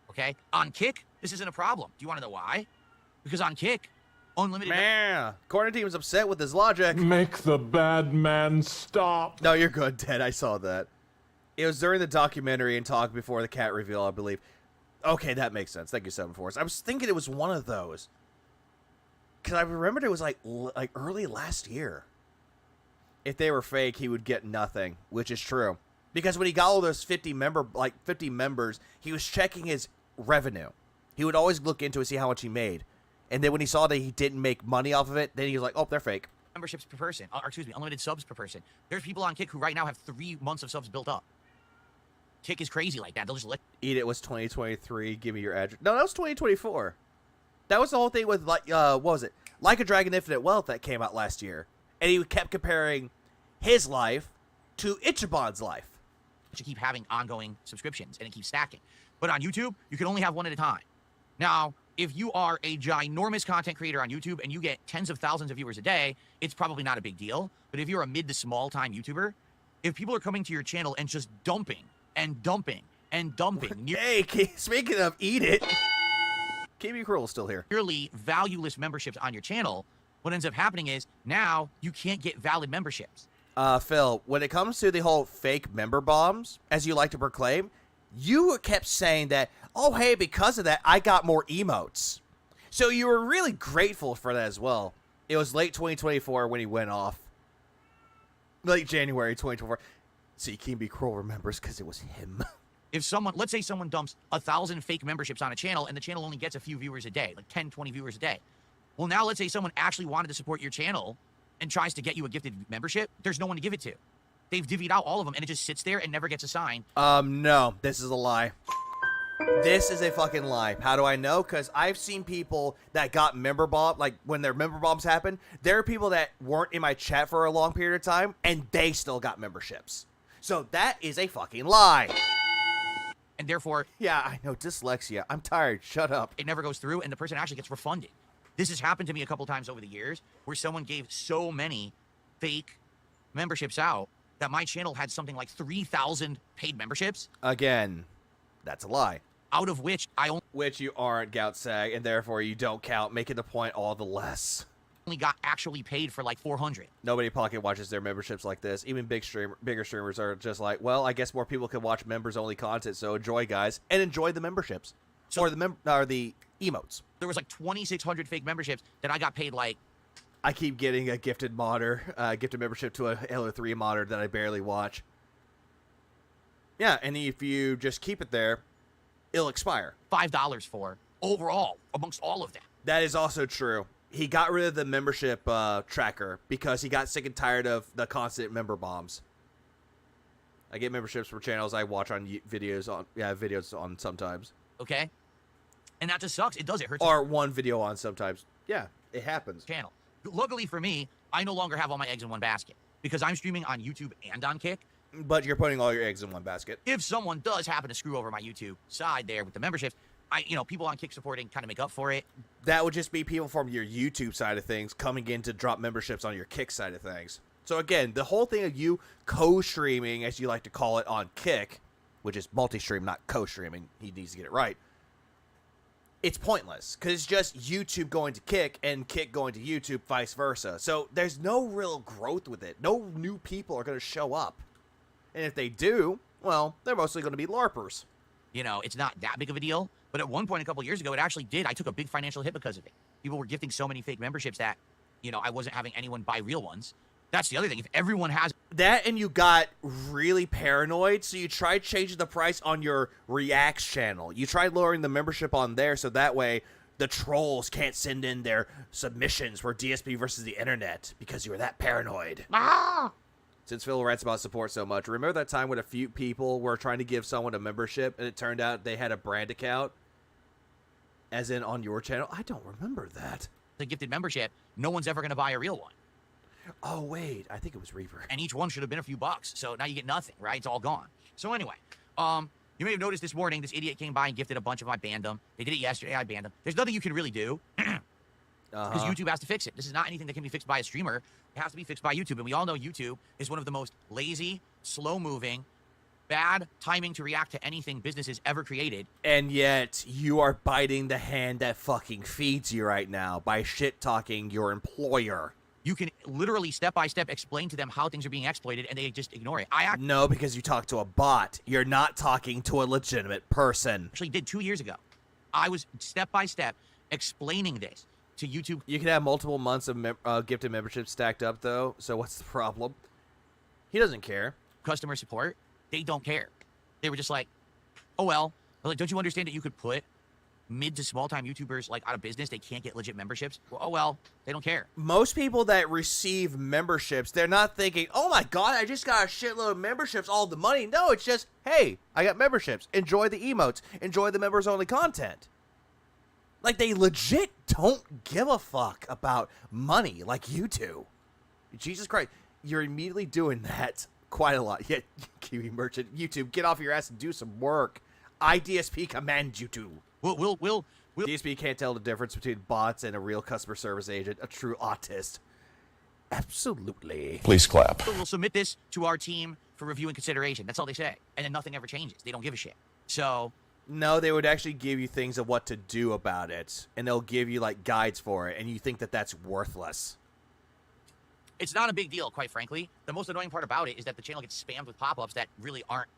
Okay? On Kick, this isn't a problem. Do you want to know why? Because on Kick, unlimited. Man, Corner Team's upset with his logic. Make the bad man stop. No, you're good, Ted. I saw that. It was during the documentary and talk before the cat reveal, I believe. Okay, that makes sense. Thank you, 7 Force. I was thinking it was one of those. Because I remembered it was like early last year. If they were fake, he would get nothing, which is true. Because when he got all those 50 members, he was checking his revenue. He would always look into it, see how much he made. And then when he saw that he didn't make money off of it, then he was like, oh, they're fake. Memberships per person. Or excuse me, unlimited subs per person. There's people on Kick who right now have 3 months of subs built up. Kick is crazy like that. They'll just let. Eat It was 2023. Give me your address. No, that was 2024. That was the whole thing with, like, what was it? Like a Dragon Infinite Wealth that came out last year. And he kept comparing his life to Ichiban's life. You keep having ongoing subscriptions, and it keeps stacking. But on YouTube, you can only have 1 at a time. Now, if you are a ginormous content creator on YouTube and you get tens of thousands of viewers a day, it's probably not a big deal. But if you're a mid to small time YouTuber, if people are coming to your channel and just dumping and dumping and dumping. Hey, speaking of Eat It, KB Cruel is still here. Purely valueless memberships on your channel, what ends up happening is now you can't get valid memberships. Phil, when it comes to the whole fake member bombs, as you like to proclaim, you kept saying that, oh, hey, because of that, I got more emotes. So you were really grateful for that as well. It was late 2024 when he went off. Late January 2024. See, King Cruel remembers because it was him. If someone, let's say someone dumps 1,000 fake memberships on a channel and the channel only gets a few viewers a day, like 10, 20 viewers a day. Well, now let's say someone actually wanted to support your channel and tries to get you a gifted membership. There's no one to give it to. They've divvied out all of them and it just sits there and never gets assigned. No, this is a lie. This is a fucking lie. How do I know? Because I've seen people that got member bomb, like when their member bombs happen, there are people that weren't in my chat for a long period of time and they still got memberships. So that is a fucking lie. And therefore... Yeah, I know, dyslexia. I'm tired. Shut up. It never goes through and the person actually gets refunded. This has happened to me a couple times over the years where someone gave so many fake memberships out that my channel had something like 3,000 paid memberships. Again, that's a lie. Out of which I only... Which you aren't, Goutsag, and therefore you don't count, making the point all the less. Only got actually paid for like 400. Nobody pocket watches their memberships like this. Even bigger streamers are just like, well, I guess more people can watch members-only content, so enjoy, guys, and enjoy the memberships. So, or the emotes. There was like 2,600 fake memberships that I got paid like... I keep getting a gifted membership to a Halo 3 modder that I barely watch. Yeah, and if you just keep it there, it'll expire. $5 for overall, amongst all of them. That is also true. He got rid of the membership tracker because he got sick and tired of the constant member bombs. I get memberships for channels I watch on videos on sometimes. Okay. And that just sucks. It does. It hurts. Or one video on sometimes. Yeah, it happens. Channel. Luckily for me, I no longer have all my eggs in one basket because I'm streaming on YouTube and on Kick. But you're putting all your eggs in one basket. If someone does happen to screw over my YouTube side there with the memberships, people on Kick supporting kind of make up for it. That would just be people from your YouTube side of things coming in to drop memberships on your Kick side of things. So again, the whole thing of you co-streaming, as you like to call it, on Kick, which is multi-stream, not co-streaming, he needs to get it right, it's pointless, because it's just YouTube going to Kick and Kick going to YouTube, vice versa. So there's no real growth with it. No new people are going to show up. And if they do, well, they're mostly going to be LARPers. It's not that big of a deal. But at one point a couple years ago, it actually did. I took a big financial hit because of it. People were gifting so many fake memberships that, I wasn't having anyone buy real ones. That's the other thing. If everyone has... That and you got really paranoid, so you tried changing the price on your Reacts channel. You tried lowering the membership on there so that way the trolls can't send in their submissions for DSP versus the internet because you were that paranoid. Ah! Since Phil rants about support so much, remember that time when a few people were trying to give someone a membership and it turned out they had a brand account? As in on your channel? I don't remember that. The gifted membership, no one's ever going to buy a real one. Oh, wait. I think it was Reaper. And each one should have been a few bucks. So now you get nothing, right? It's all gone. So anyway, you may have noticed this morning, this idiot came by and gifted a bunch of them. I banned them. They did it yesterday. I banned them. There's nothing you can really do because YouTube has to fix it. This is not anything that can be fixed by a streamer. It has to be fixed by YouTube. And we all know YouTube is one of the most lazy, slow-moving, bad timing to react to anything businesses ever created. And yet, you are biting the hand that fucking feeds you right now by shit-talking your employer. You can literally step-by-step explain to them how things are being exploited, and they just ignore it. No, because you talk to a bot. You're not talking to a legitimate person. Actually did 2 years ago. I was step-by-step explaining this to YouTube. You can have multiple months of gifted memberships stacked up, though, so what's the problem? He doesn't care. Customer support, they don't care. They were just like, oh, well. Like, don't you understand that you could put mid to small-time YouTubers, like, out of business? They can't get legit memberships? Well, oh, well, they don't care. Most people that receive memberships, they're not thinking, oh, my God, I just got a shitload of memberships, all the money. No, it's just, hey, I got memberships. Enjoy the emotes. Enjoy the members-only content. Like, they legit don't give a fuck about money like you do. Jesus Christ. You're immediately doing that quite a lot. Yeah, Kiwi Merchant, YouTube, get off your ass and do some work. DSP command you to. We'll DSP can't tell the difference between bots and a real customer service agent, a true autist. Absolutely. Please clap. We'll submit this to our team for review and consideration. That's all they say. And then nothing ever changes. They don't give a shit. So... No, they would actually give you things of what to do about it. And they'll give you, like, guides for it. And you think that that's worthless. It's not a big deal, quite frankly. The most annoying part about it is that the channel gets spammed with pop-ups that really aren't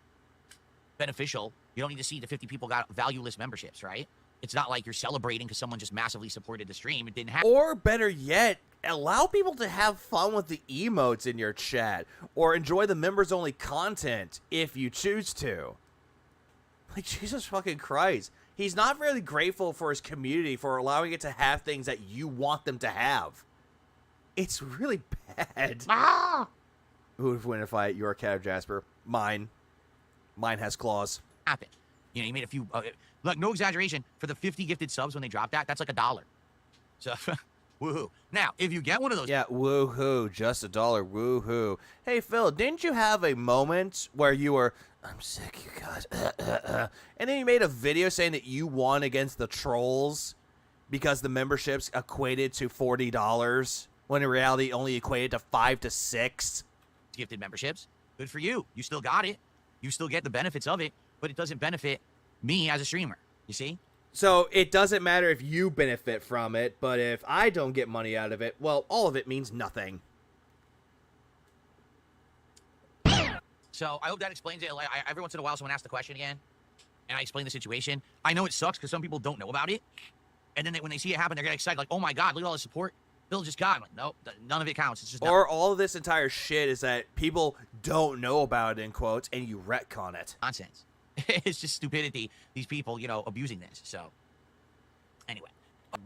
beneficial. You don't need to see the 50 people got valueless memberships, right? It's not like you're celebrating because someone just massively supported the stream. It didn't happen. Or better yet, allow people to have fun with the emotes in your chat, or enjoy the members-only content if you choose to. Like, Jesus fucking Christ. He's not really grateful for his community for allowing it to have things that you want them to have. It's really bad. Who would win in a fight, your cat or Jasper? Mine. Mine has claws. Happen. You know, you made a few... look, no exaggeration. For the 50 gifted subs when they drop that, that's like $1. So, woohoo. Now, if you get one of those... Yeah, woohoo. Just $1. Woohoo. Hey, Phil, didn't you have a moment where you were... I'm sick, you guys. And then you made a video saying that you won against the trolls because the memberships equated to $40, when in reality only equated to 5 to 6. Gifted memberships. Good for you. You still got it. You still get the benefits of it, but it doesn't benefit me as a streamer. You see? So it doesn't matter if you benefit from it, but if I don't get money out of it, well, all of it means nothing. So I hope that explains it. Like, every once in a while, someone asks the question again, and I explain the situation. I know it sucks because some people don't know about it, and then when they see it happen, they're getting excited, like, "Oh my God, look at all the support Bill just got." I'm like, nope, none of it counts. It's just or all of this entire shit is that people don't know about it in quotes, and you retcon it. Nonsense. It's just stupidity. These people, you know, abusing this. So anyway,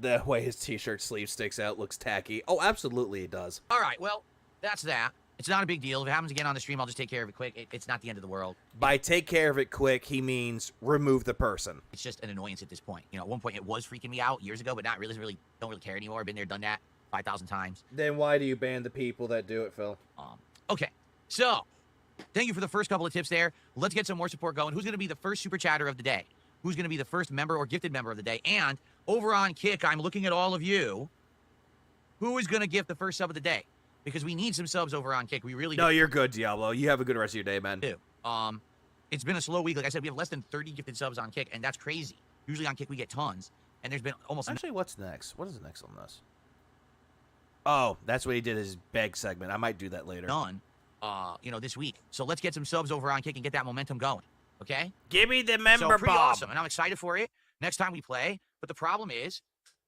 the way his t-shirt sleeve sticks out looks tacky. Oh, absolutely, it does. All right, well, that's that. It's not a big deal. If it happens again on the stream, I'll just take care of it quick. It's not the end of the world. By take care of it quick, he means remove the person. It's just an annoyance at this point. You know, at one point it was freaking me out years ago, but not really, don't really care anymore. Been there, done that 5,000 times. Then why do you ban the people that do it, Phil? Okay, so thank you for the first couple of tips there. Let's get some more support going. Who's going to be the first super chatter of the day? Who's going to be the first member or gifted member of the day? And over on Kick, I'm looking at all of you. Who is going to gift the first sub of the day? Because we need some subs over on Kick. We really do. No, you're good, Diablo. You have a good rest of your day, man. It's been a slow week. Like I said, we have less than 30 gifted subs on Kick, and that's crazy. Usually on Kick, we get tons. And there's been almost... Actually, what's next? What is next on this? Oh, that's what he did, his beg segment. I might do that later. Done, you know, this week. So let's get some subs over on Kick and get that momentum going, okay? Give me the member pretty bomb. Awesome, and I'm excited for it. Next time we play. But the problem is,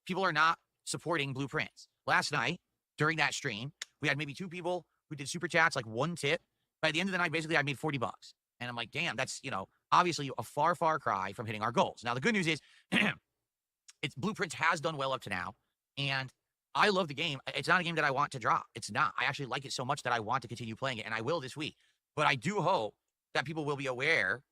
people are not supporting Blueprints. Last night, during that stream, we had maybe 2 people who did super chats, like 1 tip. By the end of the night, basically, I made $40. And I'm like, damn, that's, you know, obviously a far, far cry from hitting our goals. Now, the good news is, Blueprints has done well up to now, and I love the game. It's not a game that I want to drop. It's not. I actually like it so much that I want to continue playing it, and I will this week. But I do hope that people will be aware,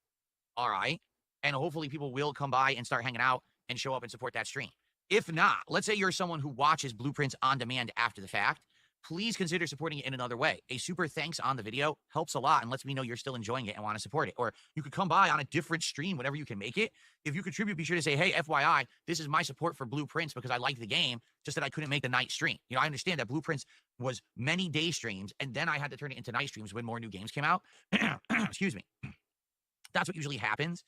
all right, and hopefully people will come by and start hanging out and show up and support that stream. If not, let's say you're someone who watches Blueprints on demand after the fact, please consider supporting it in another way. A super thanks on the video helps a lot and lets me know you're still enjoying it and want to support it. Or you could come by on a different stream whenever you can make it. If you contribute, be sure to say, hey, FYI, this is my support for Blueprints because I like the game, just that I couldn't make the night stream. You know, I understand that Blueprints was many day streams, and then I had to turn it into night streams when more new games came out. Excuse me. That's what usually happens.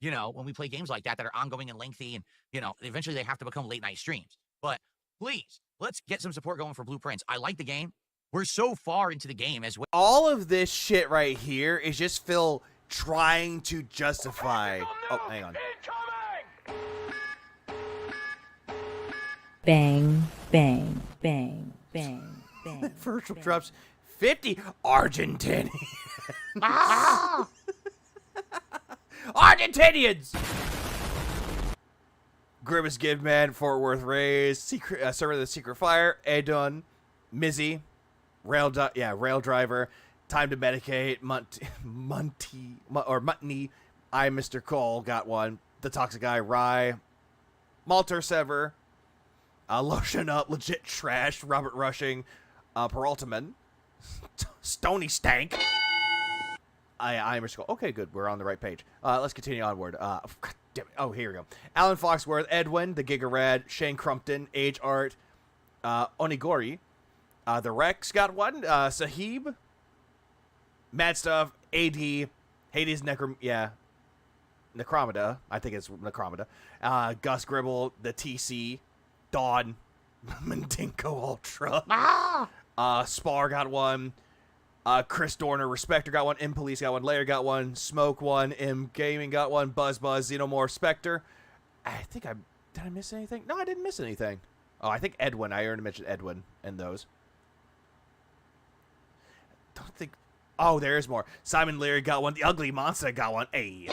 You know, when we play games like that are ongoing and lengthy, and, you know, eventually they have to become late night streams. But please, let's get some support going for Blueprints. I like the game. We're so far into the game as well. All of this shit right here is just Phil trying to justify... Oh, hang on. Bang, bang, bang, bang, bang. Virtual drops 50 Argentinians. Argentinians! Grimace Gidman, Fort Worth Rays, Server of the Secret Fire, Edun, Mizzy, Rail Driver, Time to Medicate, Mutney, I Mr. Cole got one, The Toxic Guy, Rye, Malter Sever, Lotion Up, Legit Trash, Robert Rushing, Peraltaman, Stony Stank. I Mr. Cole. Okay, good. We're on the right page. Let's continue onward. God damn it. Oh, here we go. Alan Foxworth, Edwin, The Giga Red, Shane Crumpton, Age Art, Onigori, The Rex got one, Sahib, Mad Stuff, AD, Hades Necromeda. I think it's Necromeda. Gus Gribble, The TC, Dawn, Mandinko Ultra. Ah! Spar got one. Chris Dorner, Respector got one. M Police got one. Layer got one. Smoke one. M Gaming got one. Buzz, Xenomorph, Spectre. Did I miss anything? No, I didn't miss anything. Oh, I think Edwin. I already mentioned Edwin and those. Don't think. Oh, there is more. Simon Leary got one. The Ugly Monster got one. Hey.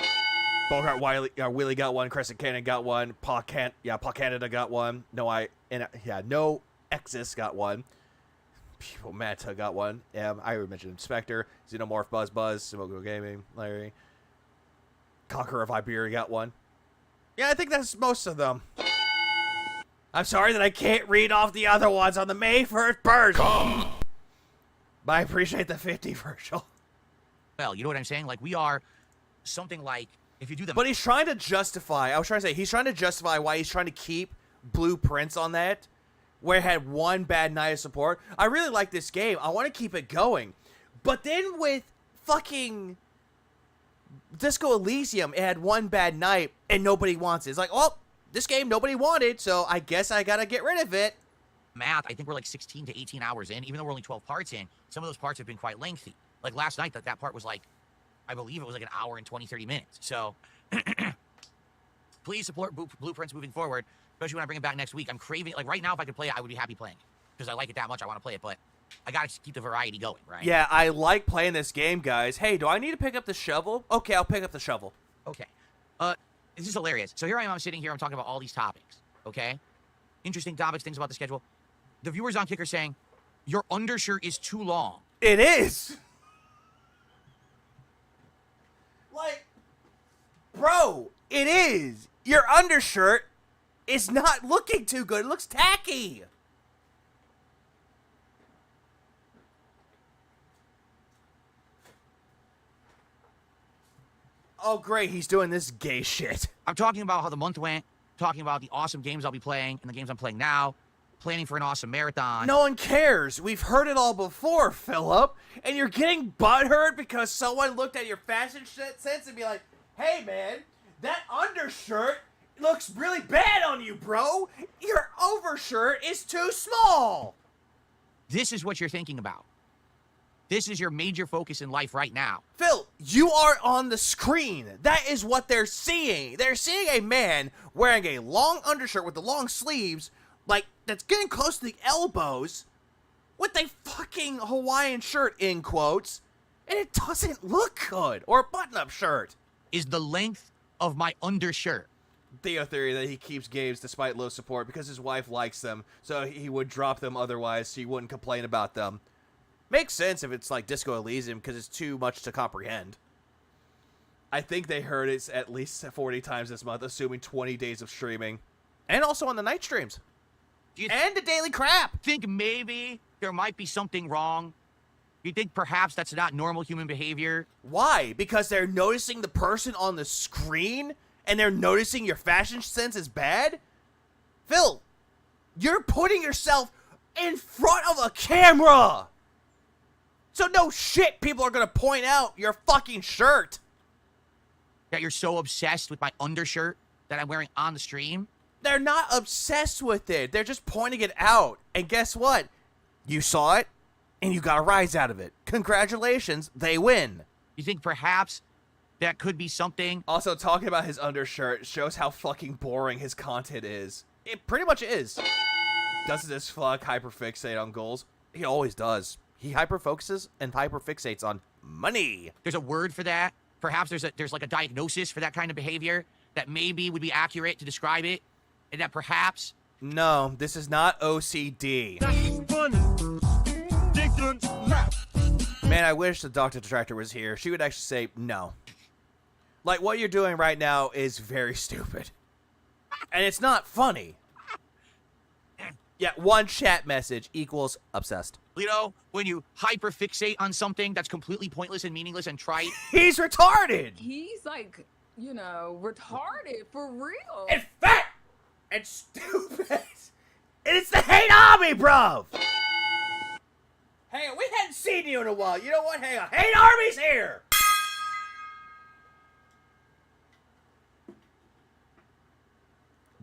Bogart Willie got one. Crescent Cannon got one. Paul Canada got one. No Exis got one. People Mata got one. I already mentioned Spectre, Xenomorph, Buzz, Simogo Gaming, Larry. Conqueror of Iberia got one. Yeah, I think that's most of them. I'm sorry that I can't read off the other ones on the May 1st burst. But I appreciate the 50, Virgil. Well, you know what I'm saying? Like, we are something like, if you do the... But he's trying to justify, he's trying to justify why he's trying to keep blueprints on that, where it had one bad night of support. I really like this game. I want to keep it going. But then with fucking Disco Elysium, it had one bad night, and nobody wants it. It's like, well, this game nobody wanted, so I guess I gotta get rid of it. Math, I think we're like 16 to 18 hours in, even though we're only 12 parts in. Some of those parts have been quite lengthy. Like last night, that part was like, I believe it was like an hour and 20, 30 minutes. So, please support Blueprints moving forward, especially when I bring it back next week. I'm craving, like right now, if I could play it, I would be happy playing it. Because I like it that much, I want to play it, but I gotta keep the variety going, right? Yeah, I like playing this game, guys. Hey, do I need to pick up the shovel? Okay, I'll pick up the shovel. Okay. This is hilarious. So here I am, I'm sitting here, I'm talking about all these topics, okay? Interesting topics, things about the schedule. The viewers on Kicker saying, your undershirt is too long. It is! Like, bro, it is! Your undershirt is not looking too good. It looks tacky! Oh, great, he's doing this gay shit. I'm talking about how the month went, talking about the awesome games I'll be playing and the games I'm playing now, planning for an awesome marathon. No one cares. We've heard it all before, Philip. And you're getting butthurt because someone looked at your fashion sense and be like, hey, man, that undershirt looks really bad on you, bro. Your overshirt is too small. This is what you're thinking about. This is your major focus in life right now. Phil, you are on the screen. That is what they're seeing. They're seeing a man wearing a long undershirt with the long sleeves, like, that's getting close to the elbows, with a fucking Hawaiian shirt, in quotes, and it doesn't look good. Or a button-up shirt. Is the length of my undershirt. Theo theory that he keeps games despite low support because his wife likes them, so he would drop them otherwise so he wouldn't complain about them. Makes sense if it's like Disco Elysium because it's too much to comprehend. I think they heard it at least 40 times this month, assuming 20 days of streaming. And also on the night streams. And the daily crap. Think maybe there might be something wrong? You think perhaps that's not normal human behavior? Why? Because they're noticing the person on the screen and they're noticing your fashion sense is bad? Phil, you're putting yourself in front of a camera. So no shit, people are gonna point out your fucking shirt. That you're so obsessed with my undershirt that I'm wearing on the stream? They're not obsessed with it. They're just pointing it out. And guess what? You saw it, and you got a rise out of it. Congratulations, they win. You think perhaps that could be something? Also, talking about his undershirt shows how fucking boring his content is. It pretty much is. Doesn't this fuck hyperfixate on goals? He always does. He hyperfocuses and hyperfixates on money. There's a word for that. Perhaps there's like a diagnosis for that kind of behavior that maybe would be accurate to describe it, and that perhaps... No, this is not OCD. Man, I wish the Dr. Detractor was here. She would actually say no. Like, what you're doing right now is very stupid. And it's not funny. Yeah, one chat message equals obsessed. You know, when you hyperfixate on something that's completely pointless and meaningless and trite. He's retarded! He's like, you know, retarded for real. And fat! And stupid! And it's the hate army, bruv! Hang on, we hadn't seen you in a while. You know what? Hang on. Hate army's here!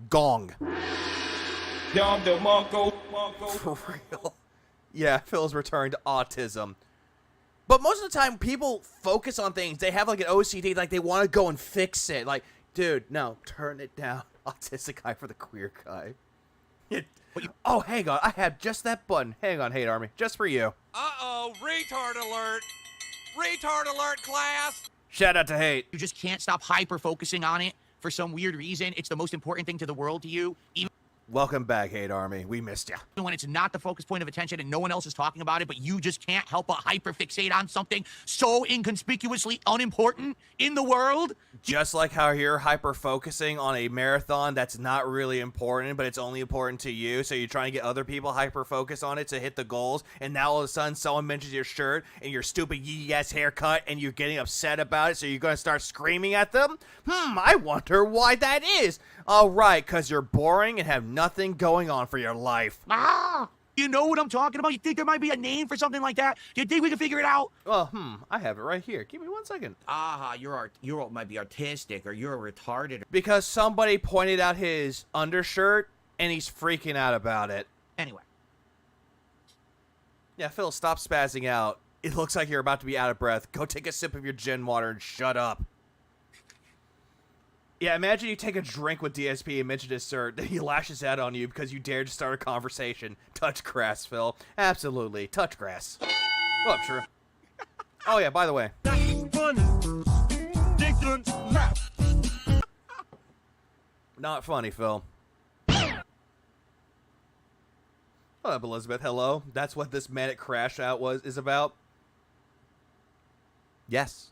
Gong. For real. Yeah, Phil's returned to autism. But most of the time, people focus on things. They have like an OCD, like they want to go and fix it. Like, dude, no, turn it down. Autistic guy for the queer guy. Oh, hang on. I have just that button. Hang on, Hate Army. Just for you. Uh-oh, retard alert. Retard alert, class. Shout out to Hate. You just can't stop hyper-focusing on it for some weird reason. It's the most important thing to the world to you. Even Welcome back, Hate Army. We missed you. when it's not the focus point of attention and no one else is talking about it, but you just can't help but hyperfixate on something so inconspicuously unimportant in the world. Just like how you're hyper-focusing on a marathon that's not really important, but it's only important to you, so you're trying to get other people hyper-focused on it to hit the goals, and now all of a sudden someone mentions your shirt and your stupid yee-ass haircut, and you're getting upset about it, so you're going to start screaming at them? I wonder why that is. All right, because you're boring and have nothing going on for your life. You know what I'm talking about? You think there might be a name for something like that? Do you think we can figure it out? Well, I have it right here. Give me 1 second. You might be artistic, or you're retarded. Because somebody pointed out his undershirt, and he's freaking out about it. Anyway. Yeah, Phil, stop spazzing out. It looks like you're about to be out of breath. Go take a sip of your gin water and shut up. Yeah, imagine you take a drink with DSP and mention his shirt, then he lashes out on you because you dared to start a conversation. Touch grass, Phil. Absolutely. Touch grass. Oh, true. Oh, yeah, by the way. Not funny, Phil. What up, Elizabeth? Hello? That's what this manic crash out is about? Yes.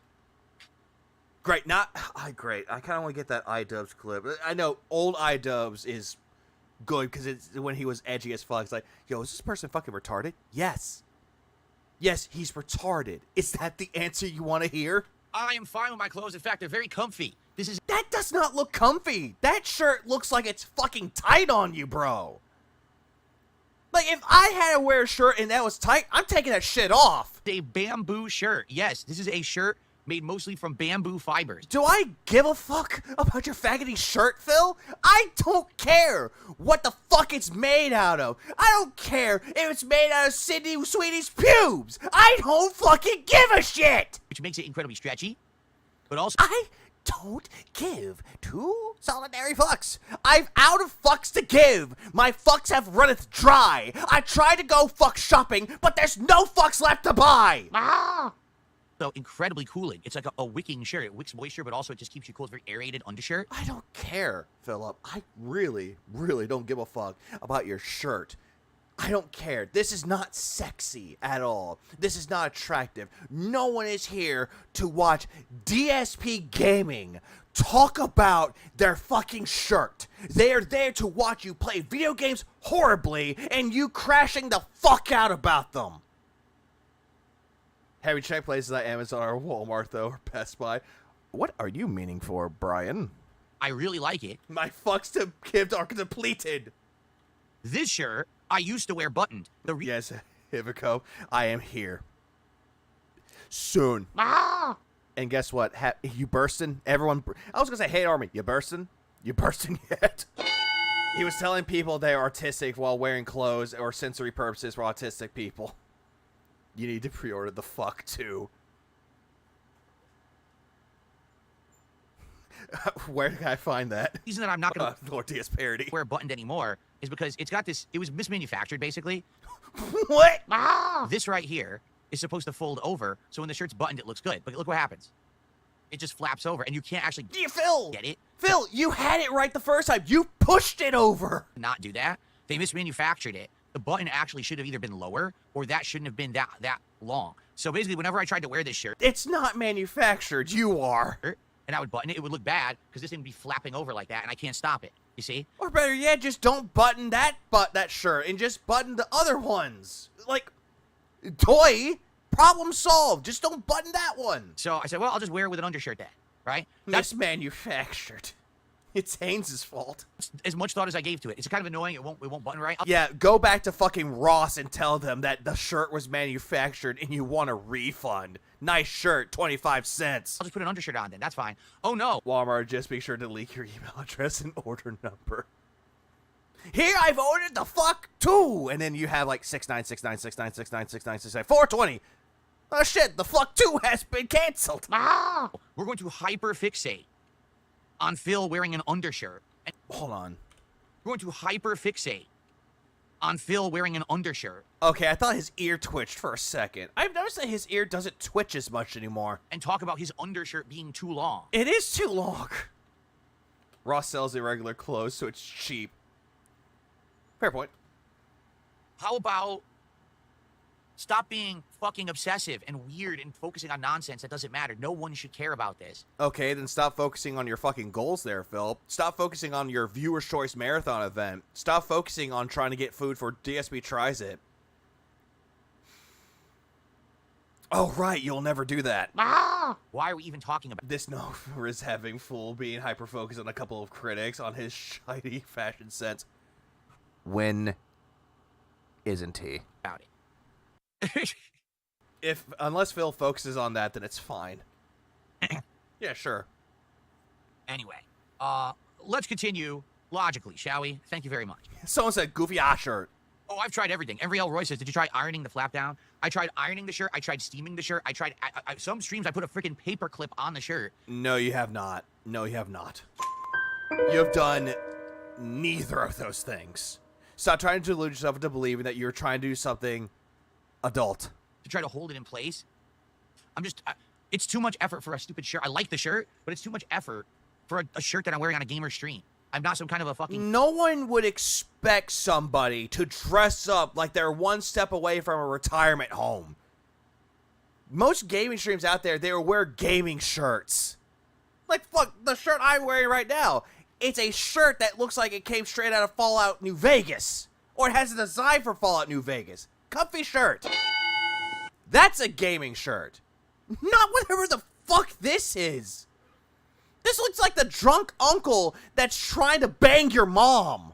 Great, great. I kind of want to get that iDubbbz clip. I know old iDubbbz is good because it's when he was edgy as fuck. It's like, yo, is this person fucking retarded? Yes. Yes, he's retarded. Is that the answer you want to hear? I am fine with my clothes. In fact, they're very comfy. That does not look comfy. That shirt looks like it's fucking tight on you, bro. Like, if I had to wear a shirt and that was tight, I'm taking that shit off. A bamboo shirt. Yes, this is a shirt made mostly from bamboo fibers. Do I give a fuck about your faggoty shirt, Phil? I don't care what the fuck it's made out of. I don't care if it's made out of Sydney Sweetie's pubes. I don't fucking give a shit. Which makes it incredibly stretchy, but also... I don't give two solitary fucks. I'm out of fucks to give. My fucks have runneth dry. I tried to go fuck shopping, but there's no fucks left to buy. So incredibly cooling. It's like a wicking shirt. It wicks moisture, but also it just keeps you cool. It's very aerated undershirt. I don't care, Philip. I really, really don't give a fuck about your shirt. I don't care. This is not sexy at all. This is not attractive. No one is here to watch DSP Gaming talk about their fucking shirt. They are there to watch you play video games horribly and you crashing the fuck out about them. Have you checked places like Amazon or Walmart, though, or Best Buy? What are you meaning for, Brian? I really like it. My fucks to give are depleted. This shirt, I used to wear buttoned. Yes, Ivico, I am here. Soon. And guess what? You bursting? Everyone... I was going to say, hey, Army, you bursting? You bursting yet? He was telling people they're artistic while wearing clothes or sensory purposes for autistic people. You need to pre-order the fuck, too. Where can I find that? The reason that I'm not going to Lord DS parody. wear buttoned anymore is because it's got this... It was mismanufactured, basally. What? This right here is supposed to fold over, so when the shirt's buttoned, it looks good. But look what happens. It just flaps over, and you can't actually Phil! Get it. Phil, you had it right the first time. You pushed it over. Not do that. They mismanufactured it. The button actually should have either been lower, or that shouldn't have been that long. So basically, whenever I tried to wear this shirt... It's not manufactured. You are. And I would button it, it would look bad, because this thing would be flapping over like that, and I can't stop it. You see? Or better yet, just don't button that shirt, and just button the other ones. Like, toy, problem solved. Just don't button that one. So I said, well, I'll just wear it with an undershirt then, right? That's manufactured. It's Haynes' fault. As much thought as I gave to it. It's kind of annoying. It won't button right. Yeah, go back to fucking Ross and tell them that the shirt was manufactured and you want a refund. Nice shirt, 25 cents. I'll just put an undershirt on then. That's fine. Oh, no. Walmart, just be sure to leak your email address and order number. Here I've ordered the fuck 2, and then you have like 696969696969 420. Oh shit, the fuck 2 has been canceled. We're going to hyperfixate on Phil wearing an undershirt. Hold on. We're going to hyperfixate on Phil wearing an undershirt. Okay, I thought his ear twitched for a second. I've noticed that his ear doesn't twitch as much anymore. And talk about his undershirt being too long. It is too long. Ross sells irregular clothes, so it's cheap. Fair point. How about stop being fucking obsessive and weird and focusing on nonsense that doesn't matter? No one should care about this. Okay, then stop focusing on your fucking goals there, Phil. Stop focusing on your viewer's choice marathon event. Stop focusing on trying to get food for DSP Tries It. Oh, right, you'll never do that. Why are we even talking about this? No, is having Fool being hyper-focused on a couple of critics on his shiny fashion sense. When isn't he? About it. Unless Phil focuses on that, then it's fine. Yeah, sure. Anyway, let's continue logically, shall we? Thank you very much. Someone said goofy ass shirt. Oh, I've tried everything. Every Roy says, did you try ironing the flap down? I tried ironing the shirt. I tried steaming the shirt. I tried some streams. I put a freaking paper clip on the shirt. No, you have not. No, you have not. You have done neither of those things. Stop trying to delude yourself into believing that you're trying to do something adult. To try to hold it in place? It's too much effort for a stupid shirt. I like the shirt, but it's too much effort for a shirt that I'm wearing on a gamer stream. I'm not some kind of a fucking... No one would expect somebody to dress up like they're one step away from a retirement home. Most gaming streams out there, they wear gaming shirts. Like, fuck, the shirt I'm wearing right now. It's a shirt that looks like it came straight out of Fallout New Vegas. Or it has a design for Fallout New Vegas. Comfy shirt. That's a gaming shirt. Not whatever the fuck this is. This looks like the drunk uncle that's trying to bang your mom.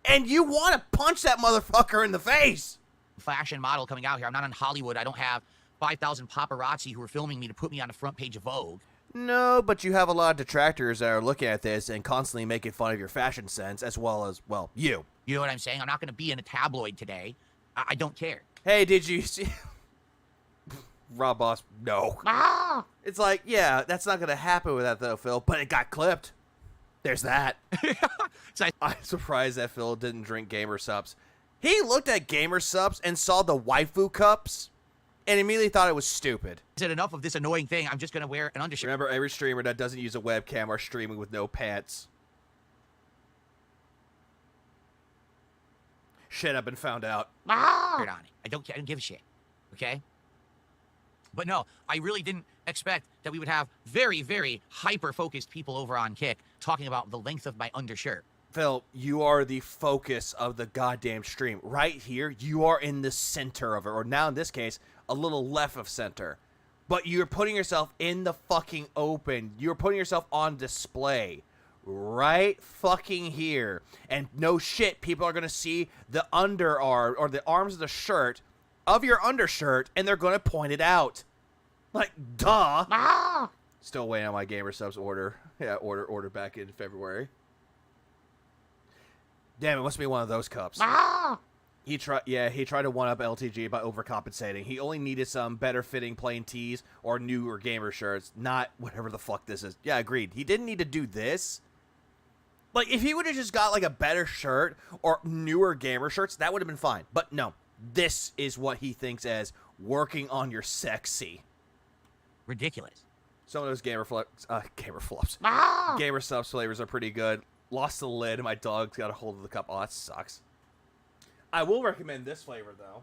And you want to punch that motherfucker in the face. Fashion model coming out here. I'm not in Hollywood. I don't have 5,000 paparazzi who are filming me to put me on the front page of Vogue. No, but you have a lot of detractors that are looking at this and constantly making fun of your fashion sense, as well as, well, you. You know what I'm saying? I'm not going to be in a tabloid today. I don't care. Hey, did you see... Rob Boss, no. It's like, yeah, that's not going to happen with that, though, Phil, but it got clipped. There's that. I'm surprised that Phil didn't drink Gamer Subs. He looked at Gamer Subs and saw the waifu cups and immediately thought it was stupid. Said enough of this annoying thing. I'm just going to wear an undershirt. Remember, every streamer that doesn't use a webcam are streaming with no pants. Shit, I've been found out. On it. I don't give a shit. Okay? But no, I really didn't expect that we would have very, very hyper-focused people over on Kick talking about the length of my undershirt. Phil, you are the focus of the goddamn stream. Right here, you are in the center of it, or now in this case, a little left of center. But you're putting yourself in the fucking open. You're putting yourself on display. Right fucking here. And no shit, people are going to see the underarm, or the arms of the shirt, of your undershirt, and they're going to point it out. Like, duh. Still waiting on my Gamer Subs order. Yeah, order back in February. Damn, it must be one of those cups. He tried to one-up LTG by overcompensating. He only needed some better fitting plain tees or newer gamer shirts, not whatever the fuck this is. Yeah, agreed. He didn't need to do this. Like, if he would have just got, like, a better shirt or newer gamer shirts, that would have been fine. But no. This is what he thinks as working on your sexy. Ridiculous. Some of those Gamer Subs flavors are pretty good. Lost the lid and my dog's got a hold of the cup. Oh, that sucks. I will recommend this flavor, though.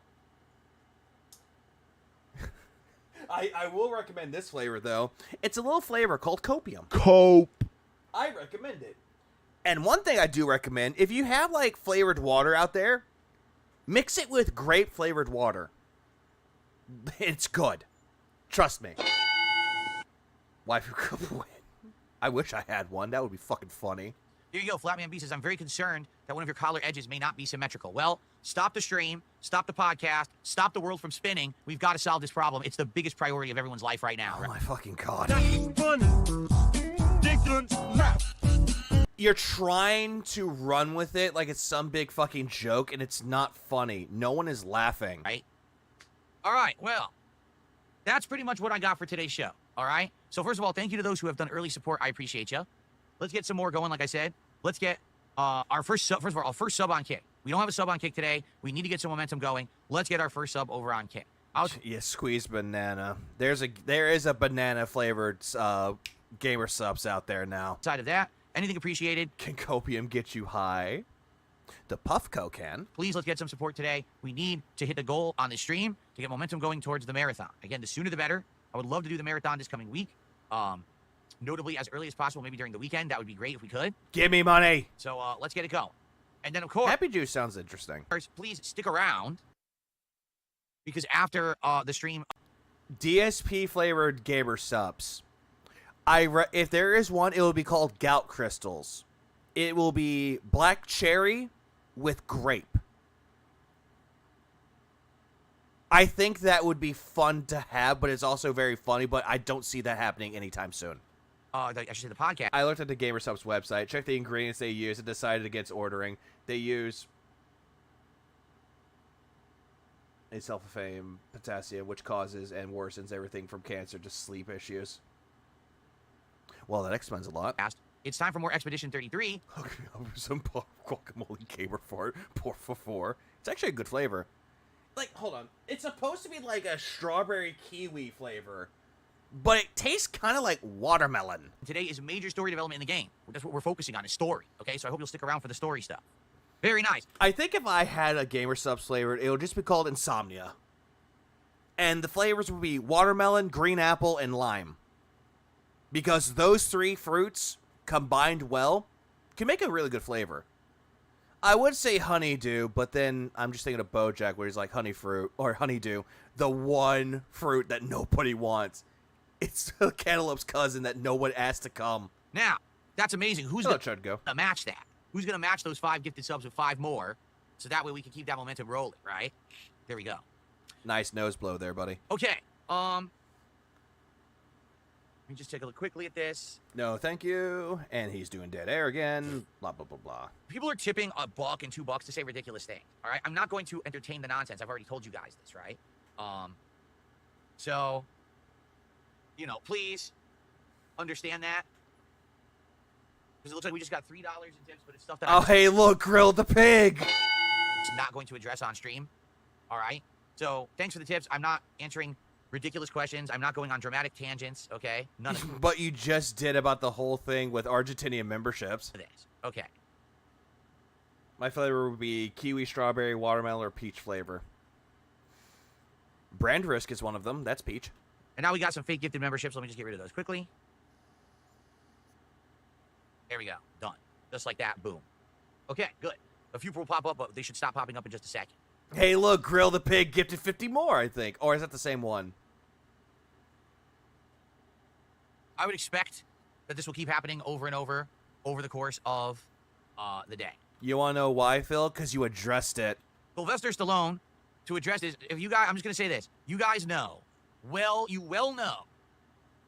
I will recommend this flavor, though. It's a little flavor called Copium. Cope. I recommend it. And one thing I do recommend, if you have, like, flavored water out there, mix it with grape-flavored water. It's good. Trust me. Waifu cup win. I wish I had one. That would be fucking funny. Here you go. Flatman B says, I'm very concerned that one of your collar edges may not be symmetrical. Well, stop the stream, stop the podcast, stop the world from spinning. We've got to solve this problem. It's the biggest priority of everyone's life right now. Oh, my fucking God. You're trying to run with it like it's some big fucking joke, and it's not funny. No one is laughing. Right? All right, well, that's pretty much what I got for today's show, all right? So first of all, thank you to those who have done early support. I appreciate you. Let's get some more going, like I said. Let's get our first sub, first of all, our first sub on Kick. We don't have a sub on Kick today. We need to get some momentum going. Let's get our first sub over on Kick. Yeah, squeeze banana. There is a banana flavored gamer subs out there now. Outside of that, anything appreciated. Can copium get you high? The Puffco can. Please, let's get some support today. We need to hit the goal on this stream to get momentum going towards the marathon. Again, the sooner the better. I would love to do the marathon this coming week. Notably as early as possible, maybe during the weekend. That would be great if we could. Give me money. So let's get it going. And then, of course, Happy Juice sounds interesting. Please stick around because after the stream, DSP flavored gamer subs. If there is one, it will be called Gout Crystals. It will be black cherry with grape. I think that would be fun to have, but it's also very funny, but I don't see that happening anytime soon. I should say the podcast. I looked at the GamerSubs website, checked the ingredients they use, and decided against ordering. They use a sulforaphane potassium, which causes and worsens everything from cancer to sleep issues. Well, that explains a lot. It's time for more Expedition 33. Some guacamole gamer fart. Por favor. It's actually a good flavor. Like, hold on. It's supposed to be like a strawberry kiwi flavor, but it tastes kind of like watermelon. Today is major story development in the game. That's what we're focusing on, is story. Okay, so I hope you'll stick around for the story stuff. Very nice. I think if I had a gamer subs flavored, it would just be called Insomnia. And the flavors would be watermelon, green apple, and lime. Because those three fruits combined well can make a really good flavor. I would say honeydew, but then I'm just thinking of BoJack where he's like honey fruit or honeydew, the one fruit that nobody wants. It's the cantaloupe's cousin that no one asked to come. Now, that's amazing. Who's going to go? Match that? Who's going to match those 5 gifted subs with 5 more? So that way we can keep that momentum rolling, right? There we go. Nice nose blow there, buddy. Okay. Let me just take a look quickly at this. No, thank you. And he's doing dead air again. Blah, blah, blah, blah. People are tipping $1 and $2 to say ridiculous things. All right? I'm not going to entertain the nonsense. I've already told you guys this, right? So, you know, please understand that. Because it looks like we just got $3 in tips, but it's stuff that hey, look, Grill the Pig. It's not going to address on stream. All right? So, thanks for the tips. I'm not answering ridiculous questions. I'm not going on dramatic tangents, okay? None of it. But you just did about the whole thing with Argentinian memberships. Okay. My flavor would be kiwi, strawberry, watermelon, or peach flavor. Brand Risk is one of them. That's peach. And now we got some fake gifted memberships. Let me just get rid of those quickly. There we go. Done. Just like that. Boom. Okay, good. A few will pop up, but they should stop popping up in just a second. Hey, look, Grill the Pig gifted 50 more, I think. Or is that the same one? I would expect that this will keep happening over and over the course of the day. You want to know why, Phil? Because you addressed it. Sylvester Stallone, to address this, if you guys, I'm just going to say this. You guys know, you well know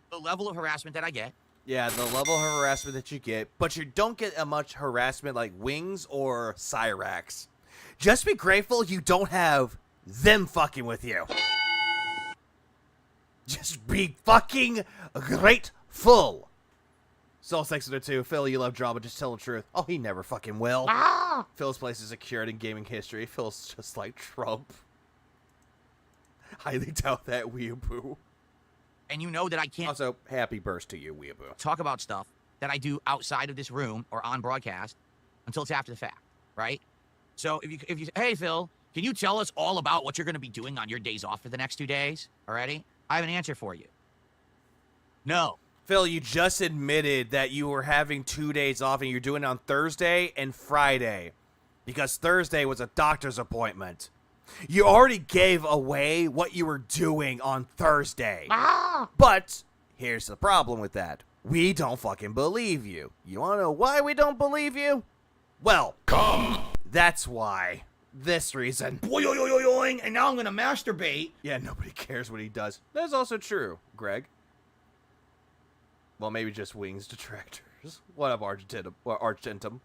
the level of harassment that I get. Yeah, the level of harassment that you get, but you don't get as much harassment like Wings or Cyrax. Just be grateful you don't have them fucking with you. Just be fucking grateful. Soul 602, Phil, you love drama, just tell the truth. Oh, he never fucking will. Phil's place is secured in gaming history. Phil's just like Trump. Highly doubt that, weeaboo. And you know that I can't... Also, happy burst to you, weeaboo. ...talk about stuff that I do outside of this room or on broadcast until it's after the fact, right? So if you hey, Phil, can you tell us all about what you're going to be doing on your days off for the next 2 days? Already? I have an answer for you. No. Phil, you just admitted that you were having 2 days off and you're doing it on Thursday and Friday because Thursday was a doctor's appointment. You already gave away what you were doing on Thursday. But here's the problem with that. We don't fucking believe you. You want to know why we don't believe you? Well, that's why. This reason. Boing, and now I'm going to masturbate. Yeah, nobody cares what he does. That's also true, Greg. Well, maybe just Wings Detractor. doctors. What up, Argentum?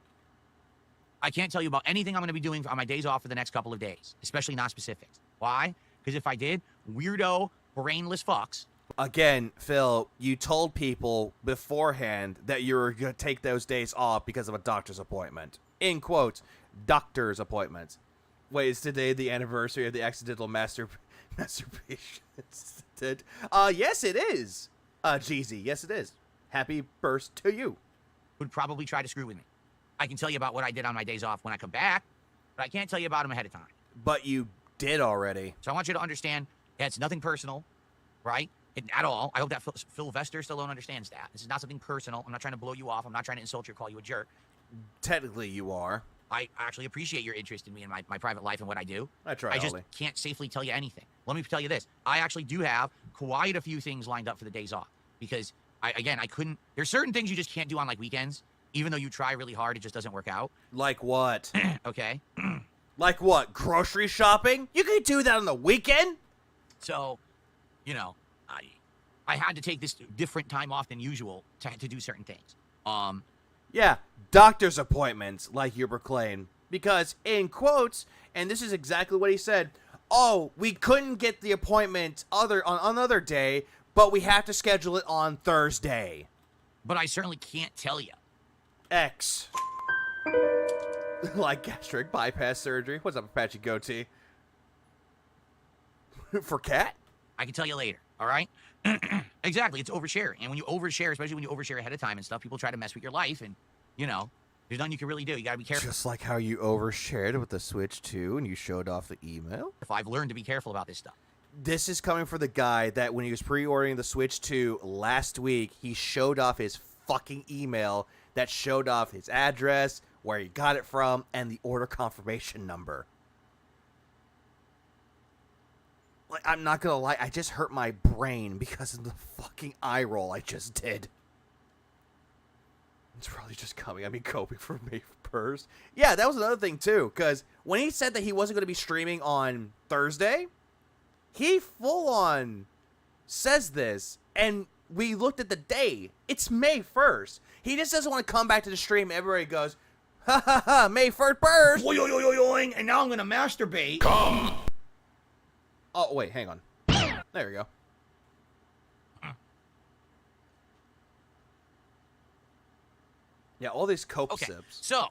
I can't tell you about anything I'm going to be doing on my days off for the next couple of days, especially not specifics. Why? Because if I did, weirdo, brainless fucks. Again, Phil, you told people beforehand that you were going to take those days off because of a doctor's appointment. In quotes, doctor's appointment. Wait, is today the anniversary of the accidental masturbation? Yes, it is. Jeezy, yes, it is. Happy birth to you. Would probably try to screw with me. I can tell you about what I did on my days off when I come back, but I can't tell you about them ahead of time. But you did already. So I want you to understand that it's nothing personal, right? At all. I hope that Phil Vester Stallone understands that. This is not something personal. I'm not trying to blow you off. I'm not trying to insult you or call you a jerk. Technically, you are. I actually appreciate your interest in me and my private life and what I do. I try, I just can't safely tell you anything. Let me tell you this. I actually do have quite a few things lined up for the days off. Because, I couldn't... There's certain things you just can't do on, like, weekends. Even though you try really hard, it just doesn't work out. Like what? Okay. Like what? Grocery shopping? You can do that on the weekend? So, you know, I had to take this different time off than usual to do certain things. Yeah, doctor's appointments, like you proclaim. Because, in quotes, and this is exactly what he said, oh, we couldn't get the appointment on another day, but we have to schedule it on Thursday. But I certainly can't tell you. X. Like gastric bypass surgery. What's up, Apache Goatee? For cat? I can tell you later, all right? Exactly, it's oversharing. And when you overshare, especially when you overshare ahead of time and stuff, people try to mess with your life, and, you know, there's nothing you can really do. You gotta be careful. Just like how you overshared with the Switch 2 and you showed off the email? If I've learned to be careful about this stuff. This is coming from the guy that when he was pre-ordering the Switch 2 last week, he showed off his fucking email that showed off his address, where he got it from, and the order confirmation number. Like, I'm not gonna lie, I just hurt my brain because of the fucking eye roll I just did. It's probably just coming. I mean, coping for May 1st. Yeah, that was another thing, too, because when he said that he wasn't going to be streaming on Thursday, he full-on says this, and we looked at the day. It's May 1st. He just doesn't want to come back to the stream. Everybody goes, ha ha ha, May 1st burst. Oing, and now I'm going to masturbate. Come. Oh, wait, hang on. There we go. Yeah, all these cope sips. So,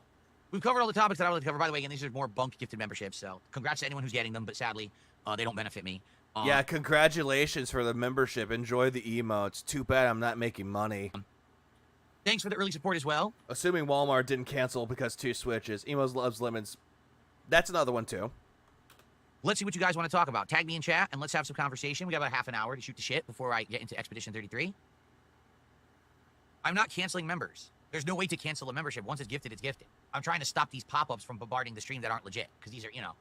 we've covered all the topics that I wanted to cover. By the way, again, these are more bunk gifted memberships, so congrats to anyone who's getting them, but sadly, they don't benefit me. Yeah, congratulations for the membership. Enjoy the emotes. Too bad I'm not making money. Thanks for the early support as well. Assuming Walmart didn't cancel because 2 switches. Emos loves lemons. That's another one, too. Let's see what you guys want to talk about. Tag me in chat, and let's have some conversation. We got about half an hour to shoot the shit before I get into Expedition 33. I'm not canceling members. There's no way to cancel a membership. Once it's gifted, it's gifted. I'm trying to stop these pop-ups from bombarding the stream that aren't legit. Because these are, you know...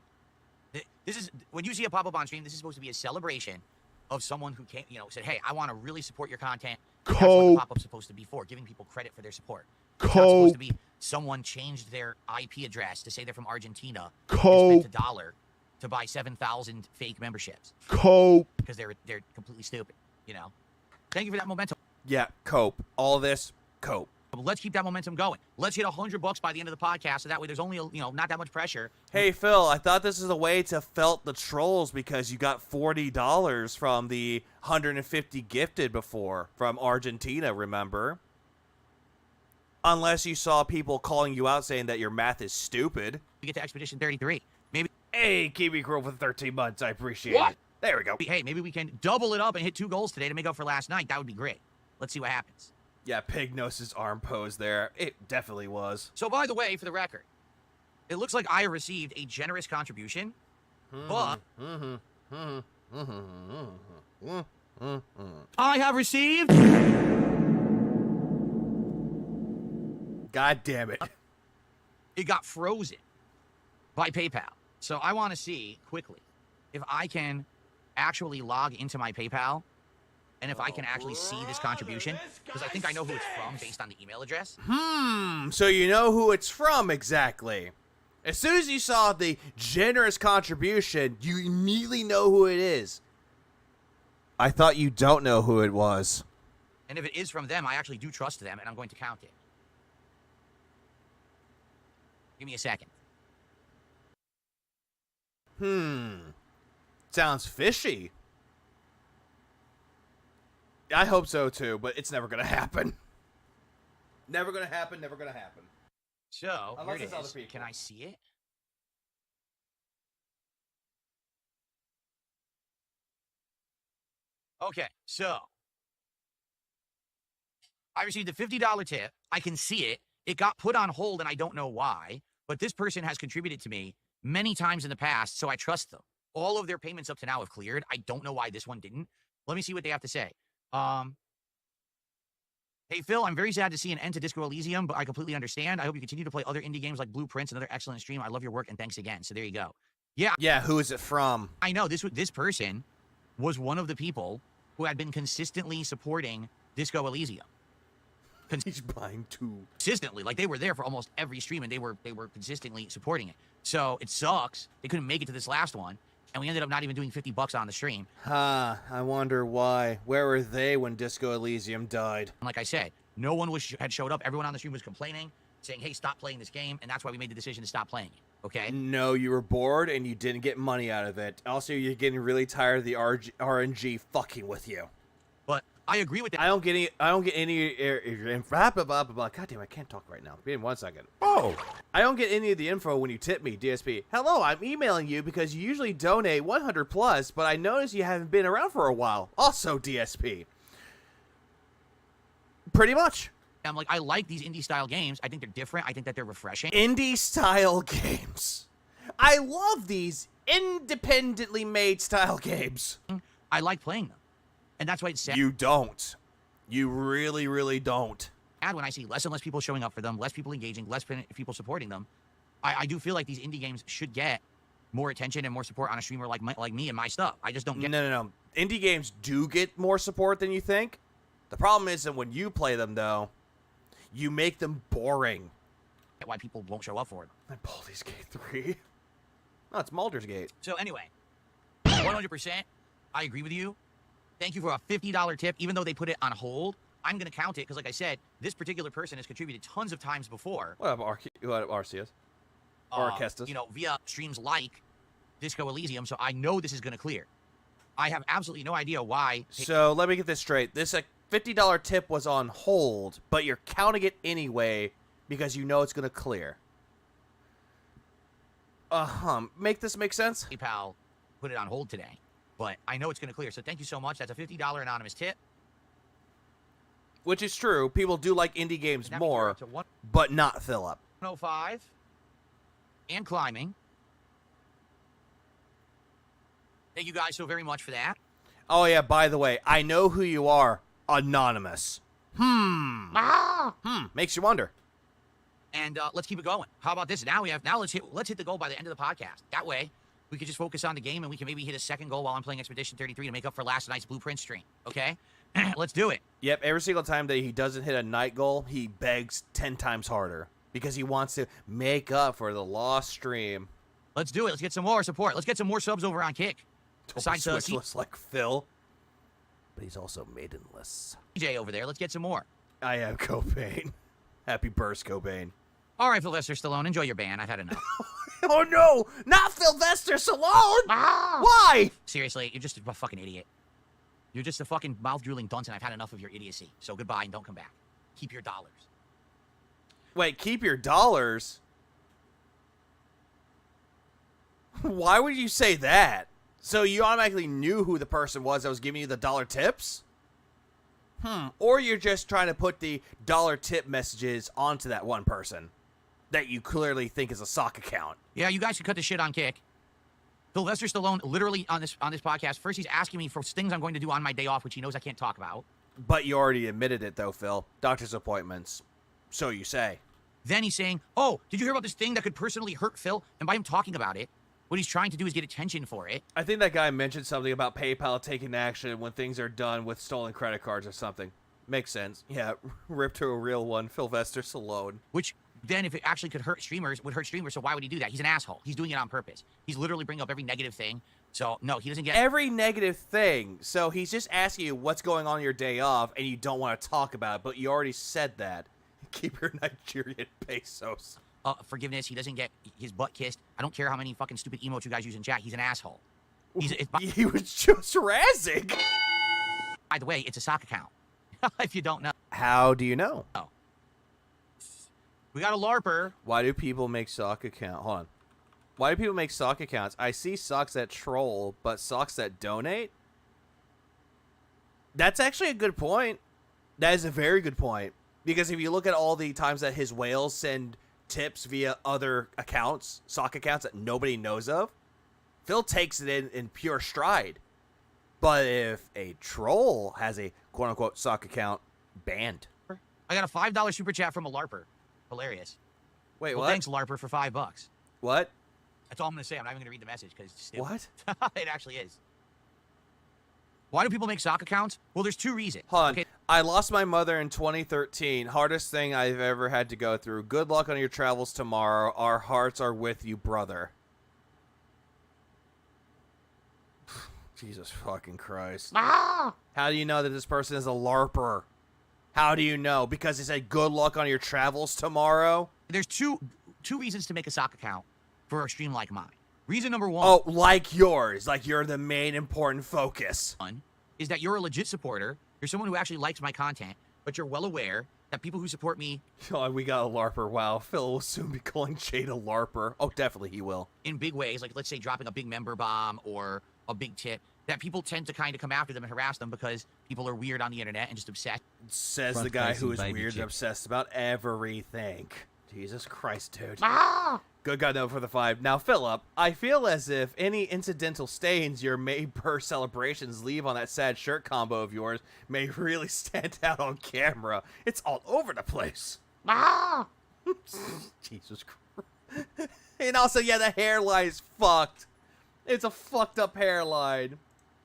This is... When you see a pop-up on stream, this is supposed to be a celebration of someone who came, you know, said, hey, I want to really support your content. That's what the pop-up's supposed to be for, giving people credit for their support. It's not supposed to be someone changed their IP address to say they're from Argentina and spent $1 to buy 7,000 fake memberships. Because they're completely stupid, you know? Thank you for that momentum. Yeah, cope. All this, cope. But let's keep that momentum going. Let's hit $100 by the end of the podcast, so that way there's only, you know, not that much pressure. Hey, Phil, I thought this was a way to felt the trolls because you got $40 from the 150 gifted before from Argentina, remember? Unless you saw people calling you out saying that your math is stupid. We get to Expedition 33. Maybe. Hey, Kiwi Grove with 13 months. I appreciate it. There we go. Hey, maybe we can double it up and hit 2 goals today to make up for last night. That would be great. Let's see what happens. Yeah, Pignose's arm pose there. It definitely was. So, by the way, for the record, it looks like I received a generous contribution, but I have received... God damn it. It got frozen by PayPal. So I want to see quickly if I can actually log into my PayPal and if I can actually see this contribution, because I think I know who it's from based on the email address. So you know who it's from exactly. As soon as you saw the generous contribution, you immediately know who it is. I thought you don't know who it was. And if it is from them, I actually do trust them, and I'm going to count it. Give me a second. Sounds fishy. I hope so too, but it's never gonna happen. Never gonna happen, never gonna happen. So, Unless here it's it other is. people. Can I see it? Okay, so I received a $50 tip. I can see it. It got put on hold, and I don't know why, but this person has contributed to me many times in the past, so I trust them. All of their payments up to now have cleared. I don't know why this one didn't. Let me see what they have to say. Hey, Phil, I'm very sad to see an end to Disco Elysium, but I completely understand. I hope you continue to play other indie games like Blueprints, another excellent stream. I love your work, and thanks again. So there you go. Yeah. Yeah, who is it from? I know, this person was one of the people who had been consistently supporting Disco Elysium. He's buying two. Consistently. Like, they were there for almost every stream, and they were consistently supporting it. So, it sucks. They couldn't make it to this last one, and we ended up not even doing $50 on the stream. I wonder why. Where were they when Disco Elysium died? Like I said, no one had showed up. Everyone on the stream was complaining, saying, hey, stop playing this game, and that's why we made the decision to stop playing it, okay? No, you were bored, and you didn't get money out of it. Also, you're getting really tired of the RNG fucking with you. But I agree with that. I don't get any. Blah, blah, blah, blah. God damn, I can't talk right now. Give me 1 second. Oh, I don't get any of the info when you tip me, DSP. Hello, I'm emailing you because you usually donate 100 plus, but I noticed you haven't been around for a while. Also, DSP. Pretty much. I'm like, I like these indie style games. I think they're different. I think that they're refreshing. Indie style games. I love these independently made style games. I like playing them. And that's why it's sad. You don't. You really, really don't. And when I see less and less people showing up for them, less people engaging, less people supporting them, I do feel like these indie games should get more attention and more support on a streamer like me and my stuff. I just don't get. No. Indie games do get more support than you think. The problem is that when you play them, though, you make them boring. Why people won't show up for them. And Baldur's Gate 3. No, it's Baldur's Gate. So anyway, 100%, I agree with you. Thank you for a $50 tip, even though they put it on hold. I'm going to count it because, like I said, this particular person has contributed tons of times before. What up, RCS? Or Kestis? You know, via streams like Disco Elysium, so I know this is going to clear. I have absolutely no idea why. So let me get this straight. This $50 tip was on hold, but you're counting it anyway because you know it's going to clear. Make this make sense? PayPal put it on hold today, but I know it's going to clear. So thank you so much. That's a $50 anonymous tip. Which is true. People do like indie games more, but not Philip. 105 and climbing. Thank you guys so very much for that. Oh, yeah, by the way, I know who you are. Anonymous. Makes you wonder. And let's keep it going. How about this? Now let's hit the goal by the end of the podcast. That way, we can just focus on the game and we can maybe hit a second goal while I'm playing Expedition 33 to make up for last night's Blueprint stream. Okay? Let's do it. Yep, every single time that he doesn't hit a night goal, he begs 10 times harder because he wants to make up for the lost stream. Let's do it. Let's get some more support. Let's get some more subs over on Kick. Besides switchless like Phil, but he's also maidenless. DJ over there. Let's get some more. I am Cobain. Happy burst, Cobain. All right, Sylvester Stallone, enjoy your ban. I've had enough. Oh no, not Sylvester Stallone! Why? Seriously, you're just a fucking idiot. You're just a fucking mouth-drooling dunce, and I've had enough of your idiocy. So goodbye and don't come back. Keep your dollars. Wait, keep your dollars? Why would you say that? So you automatically knew who the person was that was giving you the dollar tips? Or you're just trying to put the dollar tip messages onto that one person that you clearly think is a sock account. Yeah, you guys should cut the shit on Kick. Sylvester Stallone, literally on this podcast, first he's asking me for things I'm going to do on my day off, which he knows I can't talk about. But you already admitted it, though, Phil. Doctor's appointments. So you say. Then he's saying, oh, did you hear about this thing that could personally hurt Phil? And by him talking about it, what he's trying to do is get attention for it. I think that guy mentioned something about PayPal taking action when things are done with stolen credit cards or something. Makes sense. Yeah, rip to a real one, Sylvester Stallone. Which, then, if it actually could hurt streamers, so why would he do that? He's an asshole. He's doing it on purpose. He's literally bringing up every negative thing. So, no, he doesn't get... Every negative thing. So he's just asking you what's going on your day off, and you don't want to talk about it, but you already said that. Keep your Nigerian pesos. forgiveness. He doesn't get his butt kissed. I don't care how many fucking stupid emotes you guys use in chat. He's an asshole. He was just razzing. By the way, it's a sock account. If you don't know. How do you know? Oh. We got a LARPer. Why do people make sock account? Hold on. Why do people make sock accounts? I see socks that troll, but socks that donate? That's actually a good point. That is a very good point. Because if you look at all the times that his whales send tips via other accounts, sock accounts that nobody knows of, Phil takes it in pure stride. But if a troll has a quote-unquote sock account, banned. I got a $5 super chat from a LARPer. Hilarious. Wait, well, what? Thanks, LARPer, for $5. What? That's all I'm going to say. I'm not even going to read the message because it's stupid. What? It actually is. Why do people make sock accounts? Well, there's two reasons. Hold on. Okay. I lost my mother in 2013. Hardest thing I've ever had to go through. Good luck on your travels tomorrow. Our hearts are with you, brother. Jesus fucking Christ. Ah! How do you know that this person is a LARPer? How do you know? Because he said good luck on your travels tomorrow? There's two reasons to make a sock account for a stream like mine. Reason number one. Oh, like yours. Like you're the main important focus. One is that you're a legit supporter. You're someone who actually likes my content, but you're well aware that people who support me... Oh, we got a LARPer. Wow. Phil will soon be calling Jade a LARPer. Oh, definitely he will. In big ways, like let's say dropping a big member bomb or a big tip, that people tend to kind of come after them and harass them because people are weird on the internet and just obsessed. Says the guy who is weird and obsessed about everything. Jesus Christ, dude. Ah! Good God, no, for the 5. Now, Philip, I feel as if any incidental stains your May-per celebrations leave on that sad shirt combo of yours may really stand out on camera. It's all over the place. Ah! Jesus Christ. And also, yeah, the hairline is fucked. It's a fucked up hairline.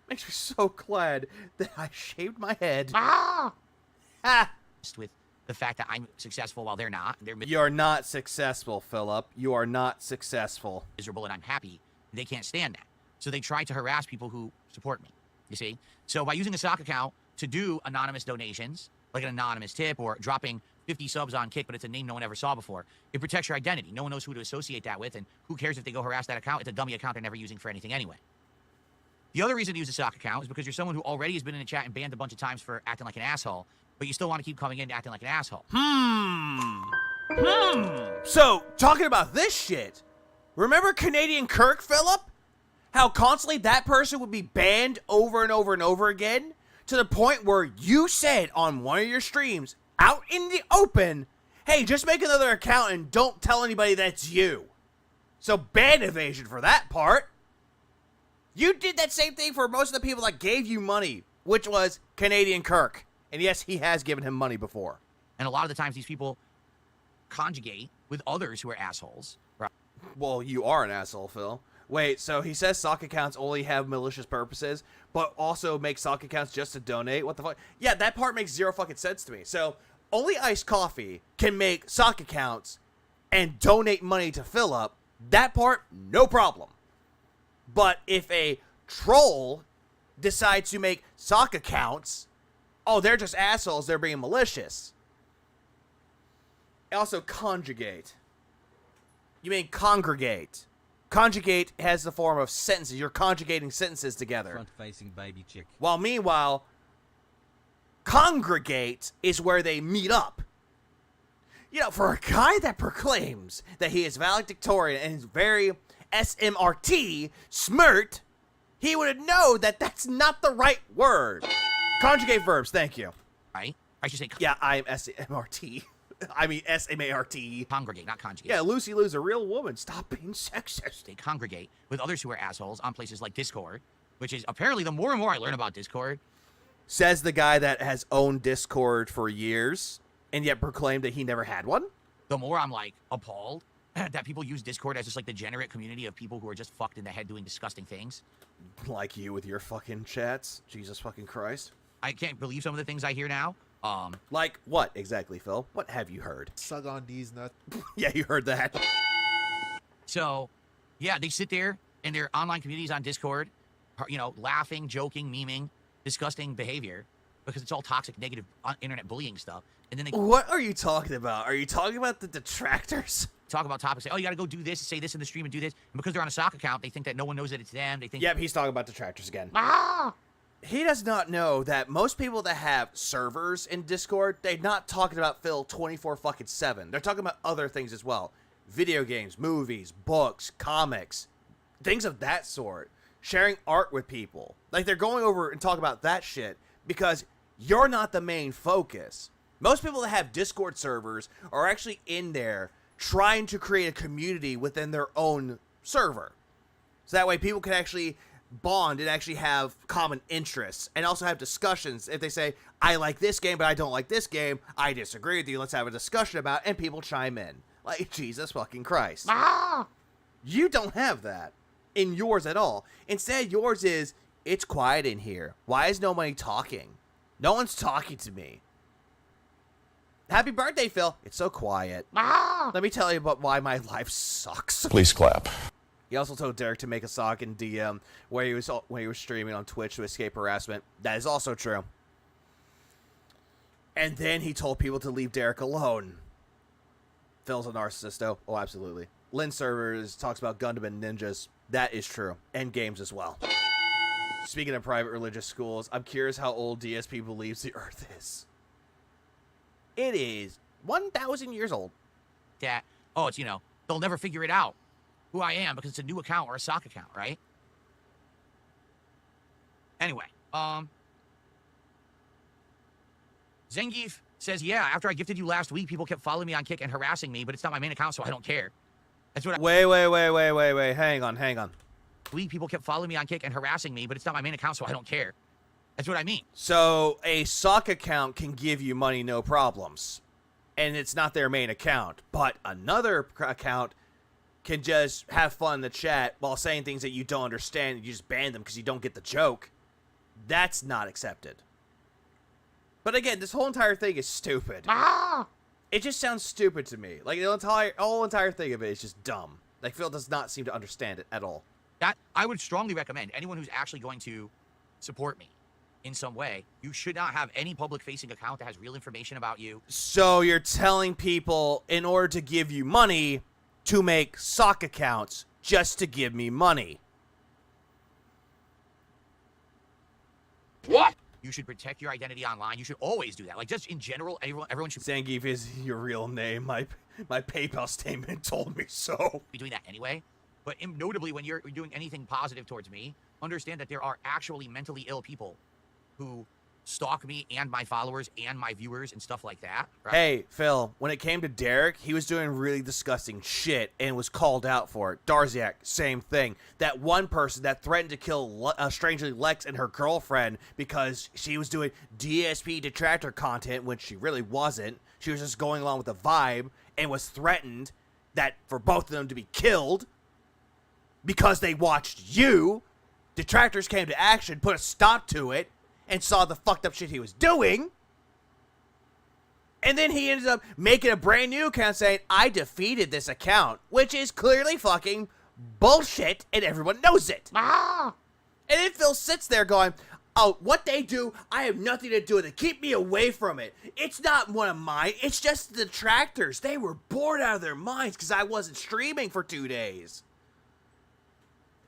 Makes me so glad that I shaved my head. Ah! Ha! With the fact that I'm successful while they're not. You're not successful, Philip. You are not successful. Miserable and I'm happy. They can't stand that. So they try to harass people who support me. You see? So by using a sock account to do anonymous donations, like an anonymous tip or dropping 50 subs on Kick, but it's a name no one ever saw before, it protects your identity. No one knows who to associate that with, and who cares if they go harass that account? It's a dummy account they're never using for anything anyway. The other reason to use a sock account is because you're someone who already has been in the chat and banned a bunch of times for acting like an asshole, but you still want to keep coming in and acting like an asshole. So, talking about this shit, remember Canadian Kirk, Philip? How constantly that person would be banned over and over and over again? To the point where you said on one of your streams, out in the open, hey, just make another account and don't tell anybody that's you. So, ban evasion for that part. You did that same thing for most of the people that gave you money, which was Canadian Kirk. And yes, he has given him money before. And a lot of the times these people conjugate with others who are assholes. Right? Well, you are an asshole, Phil. Wait, so he says sock accounts only have malicious purposes, but also make sock accounts just to donate? What the fuck? Yeah, that part makes zero fucking sense to me. So, only Iced Coffee can make sock accounts and donate money to Philip. That part, no problem. But if a troll decides to make sock accounts, oh, they're just assholes, they're being malicious. Also, conjugate. You mean congregate. Conjugate has the form of sentences. You're conjugating sentences together. Front-facing baby chick. While meanwhile, congregate is where they meet up. You know, for a guy that proclaims that he is valedictorian and is very SMRT, smirt, he would know that that's not the right word. Conjugate verbs, thank you. Right? I should say... Yeah, I'm SMRT. I mean S-M-A-R-T. Congregate, not conjugate. Yeah, Lucy Lou's a real woman. Stop being sexist. They congregate with others who are assholes on places like Discord, which is apparently the more and more I learn about Discord. Says the guy that has owned Discord for years and yet proclaimed that he never had one. The more I'm like appalled that people use Discord as just like the degenerate community of people who are just fucked in the head doing disgusting things. Like you with your fucking chats. Jesus fucking Christ. I can't believe some of the things I hear now. Like what exactly, Phil? What have you heard? Suck on these nuts. Yeah, you heard that. So, yeah, they sit there in their online communities on Discord, you know, laughing, joking, memeing, disgusting behavior, because it's all toxic, negative internet bullying stuff. And then they... What are you talking about? Are you talking about the detractors? talk about topics, say, oh, you got to go do this, say this in the stream and do this. And because they're on a sock account, they think that no one knows that it's them. They think. Yep, he's talking about detractors again. Ah! He does not know that most people that have servers in Discord, they're not talking about Phil 24/7. They're talking about other things as well. Video games, movies, books, comics, things of that sort. Sharing art with people. Like, they're going over and talking about that shit because you're not the main focus. Most people that have Discord servers are actually in there trying to create a community within their own server. So that way people can actually bond and actually have common interests and also have discussions. If they say, I like this game, but I don't like this game, I disagree with you, let's have a discussion about it, and people chime in. Like, Jesus fucking Christ. Ah! You don't have that in yours at all. Instead, yours is, it's quiet in here. Why is nobody talking? No one's talking to me. Happy birthday, Phil. It's so quiet. Ah! Let me tell you about why my life sucks. Please clap. He also told Derek to make a sock in DM where he was streaming on Twitch to escape harassment. That is also true. And then he told people to leave Derek alone. Phil's a narcissist, though. Oh, absolutely. Lynn servers talks about Gundam and ninjas. That is true. And games as well. Speaking of private religious schools, I'm curious how old DSP believes the Earth is. It is 1,000 years old. That, oh, it's, they'll never figure it out who I am because it's a new account or a sock account, right? Anyway, Zangief says, yeah, after I gifted you last week, people kept following me on Kick and harassing me, but it's not my main account, so I don't care. That's what Wait. Hang on. People kept following me on Kick and harassing me, but it's not my main account, so I don't care. That's what I mean. So a sock account can give you money, no problems. And it's not their main account. But another account can just have fun in the chat while saying things that you don't understand and you just ban them because you don't get the joke. That's not accepted. But again, this whole entire thing is stupid. Ah! It just sounds stupid to me. Like, the whole entire thing of it is just dumb. Like, Phil does not seem to understand it at all. That I would strongly recommend anyone who's actually going to support me in some way, you should not have any public-facing account that has real information about you. So you're telling people in order to give you money to make sock accounts just to give me money. What? You should protect your identity online. You should always do that. Like, just in general, everyone should... Zangief is your real name. My PayPal statement told me so. Be doing that anyway. But notably, when you're doing anything positive towards me, understand that there are actually mentally ill people who stalk me and my followers and my viewers and stuff like that. Right? Hey, Phil, when it came to Derek, he was doing really disgusting shit and was called out for it. Darziak, same thing. That one person that threatened to kill strangely Lex and her girlfriend because she was doing DSP detractor content when she really wasn't. She was just going along with the vibe and was threatened that for both of them to be killed because they watched you. Detractors came to action, put a stop to it, and saw the fucked up shit he was doing. And then he ended up making a brand new account saying, I defeated this account, which is clearly fucking bullshit, and everyone knows it. Ah! And then Phil sits there going, oh, what they do, I have nothing to do with it. Keep me away from it. It's not one of mine. It's just the detractors. They were bored out of their minds because I wasn't streaming for 2 days.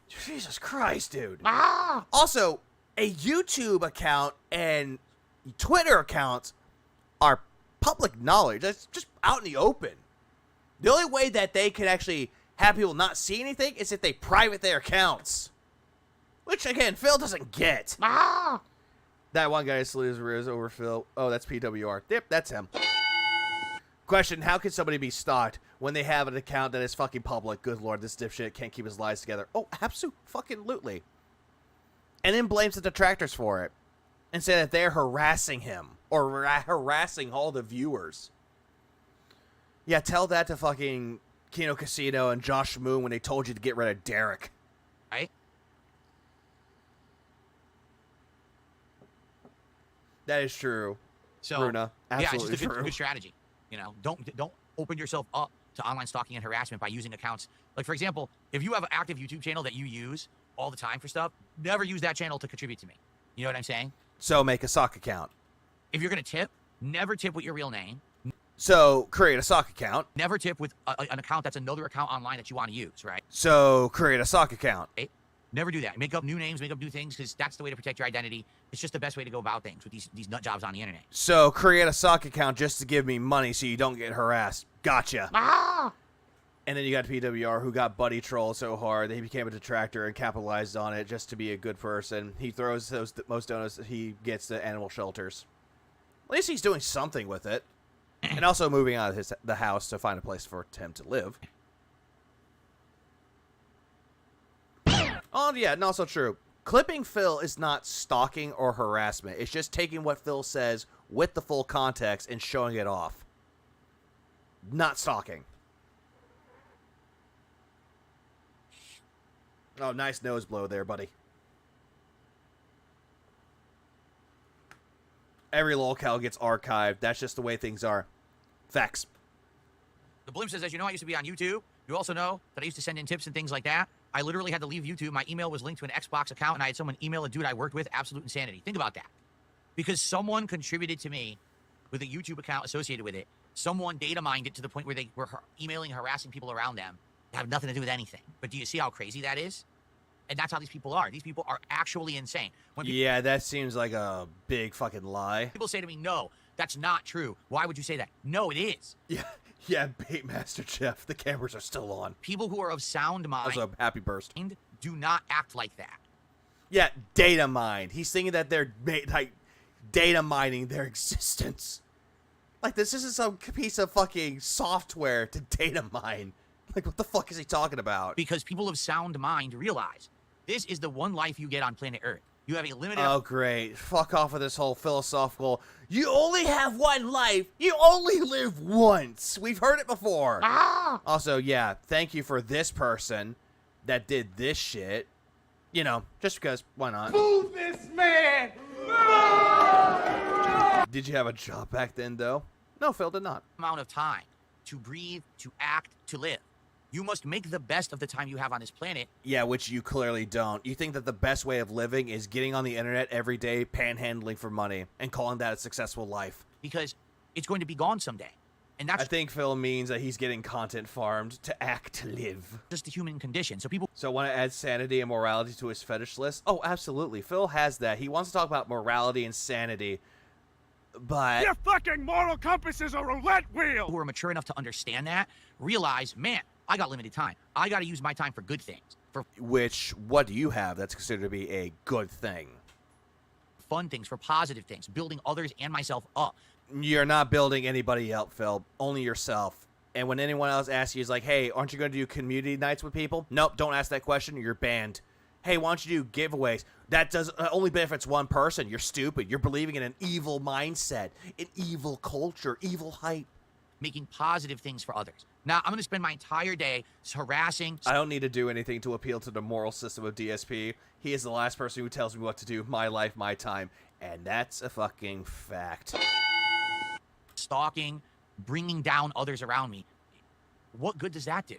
Jesus Christ, dude. Ah! Also, a YouTube account and Twitter accounts are public knowledge. That's just out in the open. The only way that they can actually have people not see anything is if they private their accounts. Which, again, Phil doesn't get. Ah! That one guy salutes Riz over Phil. Oh, that's PWR. Yep, that's him. Question, how can somebody be stalked when they have an account that is fucking public? Good lord, this dipshit can't keep his lies together. Oh, absolutely. And then blames the detractors for it. And say that they're harassing him. Or harassing all the viewers. Yeah, tell that to fucking Kino Casino and Josh Moon when they told you to get rid of Derek. Right? That is true. So, Runa, absolutely yeah, it's just true. a good strategy. You know, don't open yourself up to online stalking and harassment by using accounts. Like, for example, if you have an active YouTube channel that you use all the time for stuff, never use that channel to contribute to me. You know what I'm saying? So make a sock account. If you're going to tip, never tip with your real name. So create a sock account. Never tip with an account that's another account online that you want to use, right? So create a sock account. Okay? Never do that. Make up new names, make up new things, because that's the way to protect your identity. It's just the best way to go about things with these nut jobs on the internet. So create a sock account just to give me money so you don't get harassed. Gotcha. Ah! And then you got PWR, who got buddy trolled so hard that he became a detractor and capitalized on it just to be a good person. He throws those most donuts that he gets to animal shelters. At least he's doing something with it. And also moving out of the house to find a place for him to live. Oh, yeah, and also true. Clipping Phil is not stalking or harassment. It's just taking what Phil says with the full context and showing it off. Not stalking. Oh, nice nose blow there, buddy. Every lolcow gets archived. That's just the way things are. Facts. The Blimp says, as you know, I used to be on YouTube. You also know that I used to send in tips and things like that. I literally had to leave YouTube. My email was linked to an Xbox account, and I had someone email a dude I worked with. Absolute insanity. Think about that. Because someone contributed to me with a YouTube account associated with it. Someone data mined it to the point where they were emailing, harassing people around them. They have nothing to do with anything. But do you see how crazy that is? And that's how these people are. These people are actually insane. When Yeah, that seems like a big fucking lie. people say to me, no, that's not true. Why would you say that? No, it is. Yeah, Baitmaster Jeff. The cameras are still on. People who are of sound mind Also, happy burst. do not act like that. Yeah, data mine. He's thinking that they're like data mining their existence. Like this isn't some piece of fucking software to data mine. Like what the fuck is he talking about? Because people of sound mind realize this is the one life you get on planet Earth. You have a limited... Oh, great. Fuck off with this whole philosophical, you only have one life. You only live once. We've heard it before. Also, yeah, thank you for this person that did this shit. You know, just because, why not? Move this man! Did you have a job back then, though? No, Phil did not. Amount of time to breathe, to act, to live. You must make the best of the time you have on this planet. Yeah, which you clearly don't. You think that the best way of living is getting on the internet every day, panhandling for money, and calling that a successful life. Because it's going to be gone someday. And that's... I think Phil means that he's getting content farmed to act to live. Just the human condition. So people... So want to add sanity and morality to his fetish list? Oh, absolutely. Phil has that. He wants to talk about morality and sanity. But... Your fucking moral compass is a roulette wheel! Who are mature enough to understand that, realize, man, I got limited time. I got to use my time for good things. For which, what do you have that's considered to be a good thing? Fun things, for positive things, building others and myself up. You're not building anybody up, Phil. Only yourself. And when anyone else asks you, is like, hey, aren't you going to do community nights with people? Nope, don't ask that question. You're banned. Hey, why don't you do giveaways? That does only benefits one person. You're stupid. You're believing in an evil mindset, an evil culture, evil hype. Making positive things for others. Now, I'm going to spend my entire day harassing... I don't need to do anything to appeal to the moral system of DSP. He is the last person who tells me what to do. My life, my time. And that's a fucking fact. Stalking, bringing down others around me. What good does that do?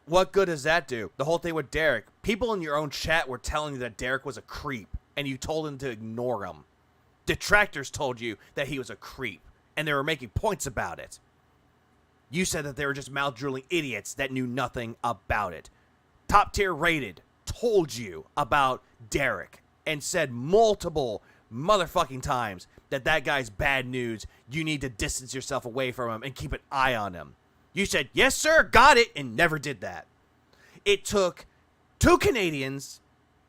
What good does that do? The whole thing with Derek. People in your own chat were telling you that Derek was a creep, and you told him to ignore him. Detractors told you that he was a creep, and they were making points about it. You said that they were just mouth-drooling idiots that knew nothing about it. Top Tier Rated told you about Derek and said multiple motherfucking times that that guy's bad news. You need to distance yourself away from him and keep an eye on him. You said, yes, sir, got it, and never did that. It took 2 Canadians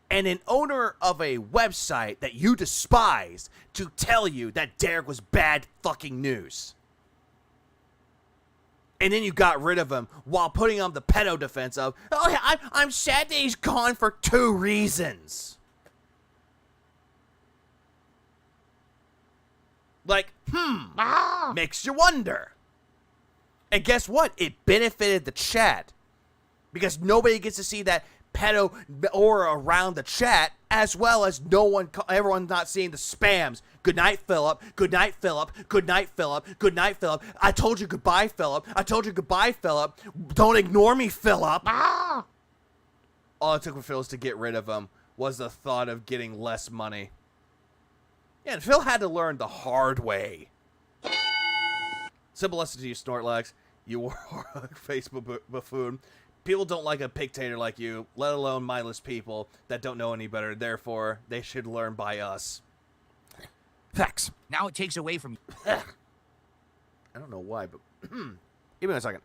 and an owner of a website that you despised to tell you that Derek was bad fucking news. And then you got rid of him while putting on the pedo defense of, oh, yeah, I'm sad that he's gone for 2 reasons. Like, makes you wonder. And guess what? It benefited the chat. Because nobody gets to see that pedo aura around the chat, as well as everyone's not seeing the spams. Good night, Philip. Good night, Philip. Good night, Philip. Good night, Philip. I told you goodbye, Philip. I told you goodbye, Philip. Don't ignore me, Philip. All it took for Phil to get rid of him was the thought of getting less money. Yeah, and Phil had to learn the hard way. Simple lesson to you, Snortlex. You warhawk Facebook buffoon. People don't like a pigtator like you, let alone mindless people that don't know any better. Therefore, they should learn by us. Facts. Now it takes away from you. I don't know why, but give me a second.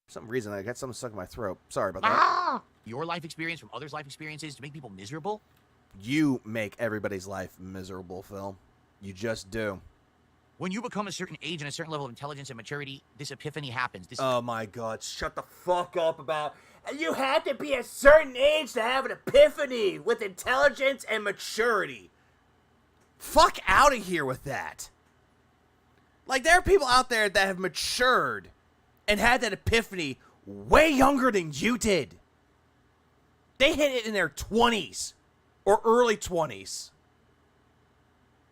For some reason, I got something stuck in my throat. Sorry about that. Your life experience from others' life experiences to make people miserable? You make everybody's life miserable, Phil. You just do. When you become a certain age and a certain level of intelligence and maturity, this epiphany happens. Oh my God, shut the fuck up about... You have to be a certain age to have an epiphany with intelligence and maturity. Fuck out of here with that. Like, there are people out there that have matured and had that epiphany way younger than you did. They hit it in their 20s or early 20s.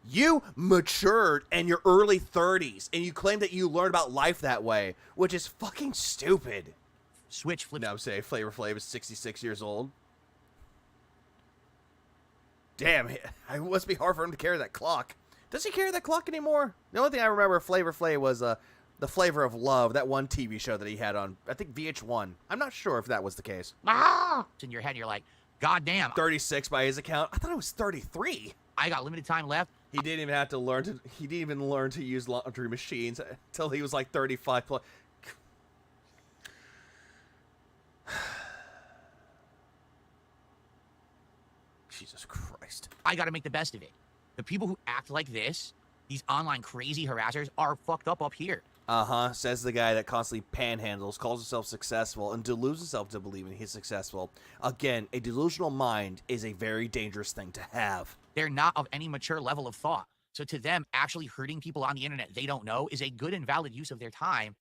You matured in your early 30s, and you claim that you learned about life that way, which is fucking stupid. Switch flip. No, say Flavor Flav is 66 years old. Damn, it must be hard for him to carry that clock. Does he carry that clock anymore? The only thing I remember of Flavor Flav was the Flavor of Love, that one TV show that he had on, I think, VH1. I'm not sure if that was the case. It's in your head, you're like, God damn. 36 by his account. I thought it was 33. I got limited time left. He didn't even have to learn to. He didn't even learn to use laundry machines until he was like 35 plus. Jesus Christ! I got to make the best of it. The people who act like this, these online crazy harassers, are fucked up here. Says the guy that constantly panhandles, calls himself successful, and deludes himself to believing he's successful. Again, a delusional mind is a very dangerous thing to have. They're not of any mature level of thought. So to them, actually hurting people on the internet they don't know is a good and valid use of their time.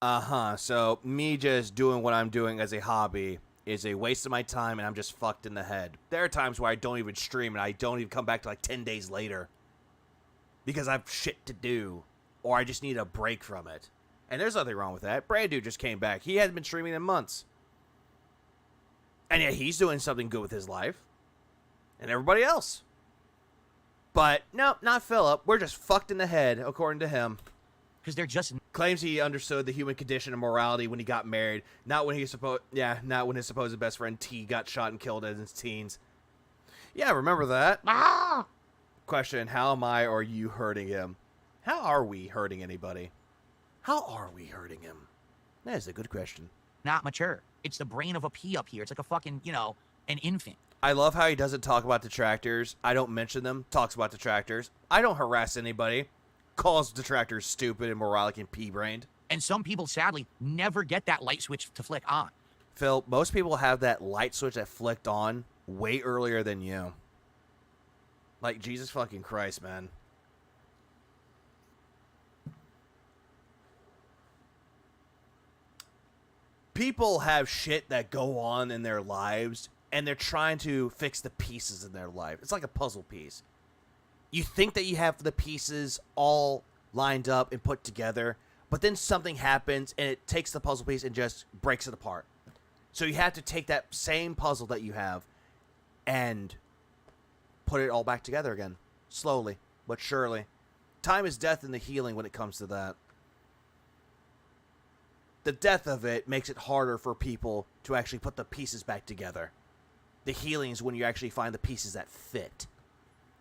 So me just doing what I'm doing as a hobby is a waste of my time, and I'm just fucked in the head. There are times where I don't even stream, and I don't even come back to like 10 days later. Because I have shit to do, or I just need a break from it. And there's nothing wrong with that. Brand Dude just came back. He hadn't been streaming in months. And yet he's doing something good with his life. And everybody else. But, no, not Philip. We're just fucked in the head, according to him. Because they're just... Claims he understood the human condition and morality when he got married. Not when his supposed best friend T got shot and killed in his teens. Yeah, remember that. Question, how am I or you hurting him? How are we hurting anybody? How are we hurting him? That is a good question. Not mature. It's the brain of a pea up here. It's like a fucking, an infant. I love how he doesn't talk about detractors. I don't mention them. Talks about detractors. I don't harass anybody. Calls detractors stupid and moronic and pea-brained. And some people, sadly, never get that light switch to flick on. Phil, most people have that light switch that flicked on way earlier than you. Like, Jesus fucking Christ, man. People have shit that go on in their lives, and they're trying to fix the pieces in their life. It's like a puzzle piece. You think that you have the pieces all lined up and put together, but then something happens, and it takes the puzzle piece and just breaks it apart. So you have to take that same puzzle that you have and put it all back together again. Slowly, but surely. Time is death in the healing when it comes to that. The death of it makes it harder for people to actually put the pieces back together. The healing is when you actually find the pieces that fit.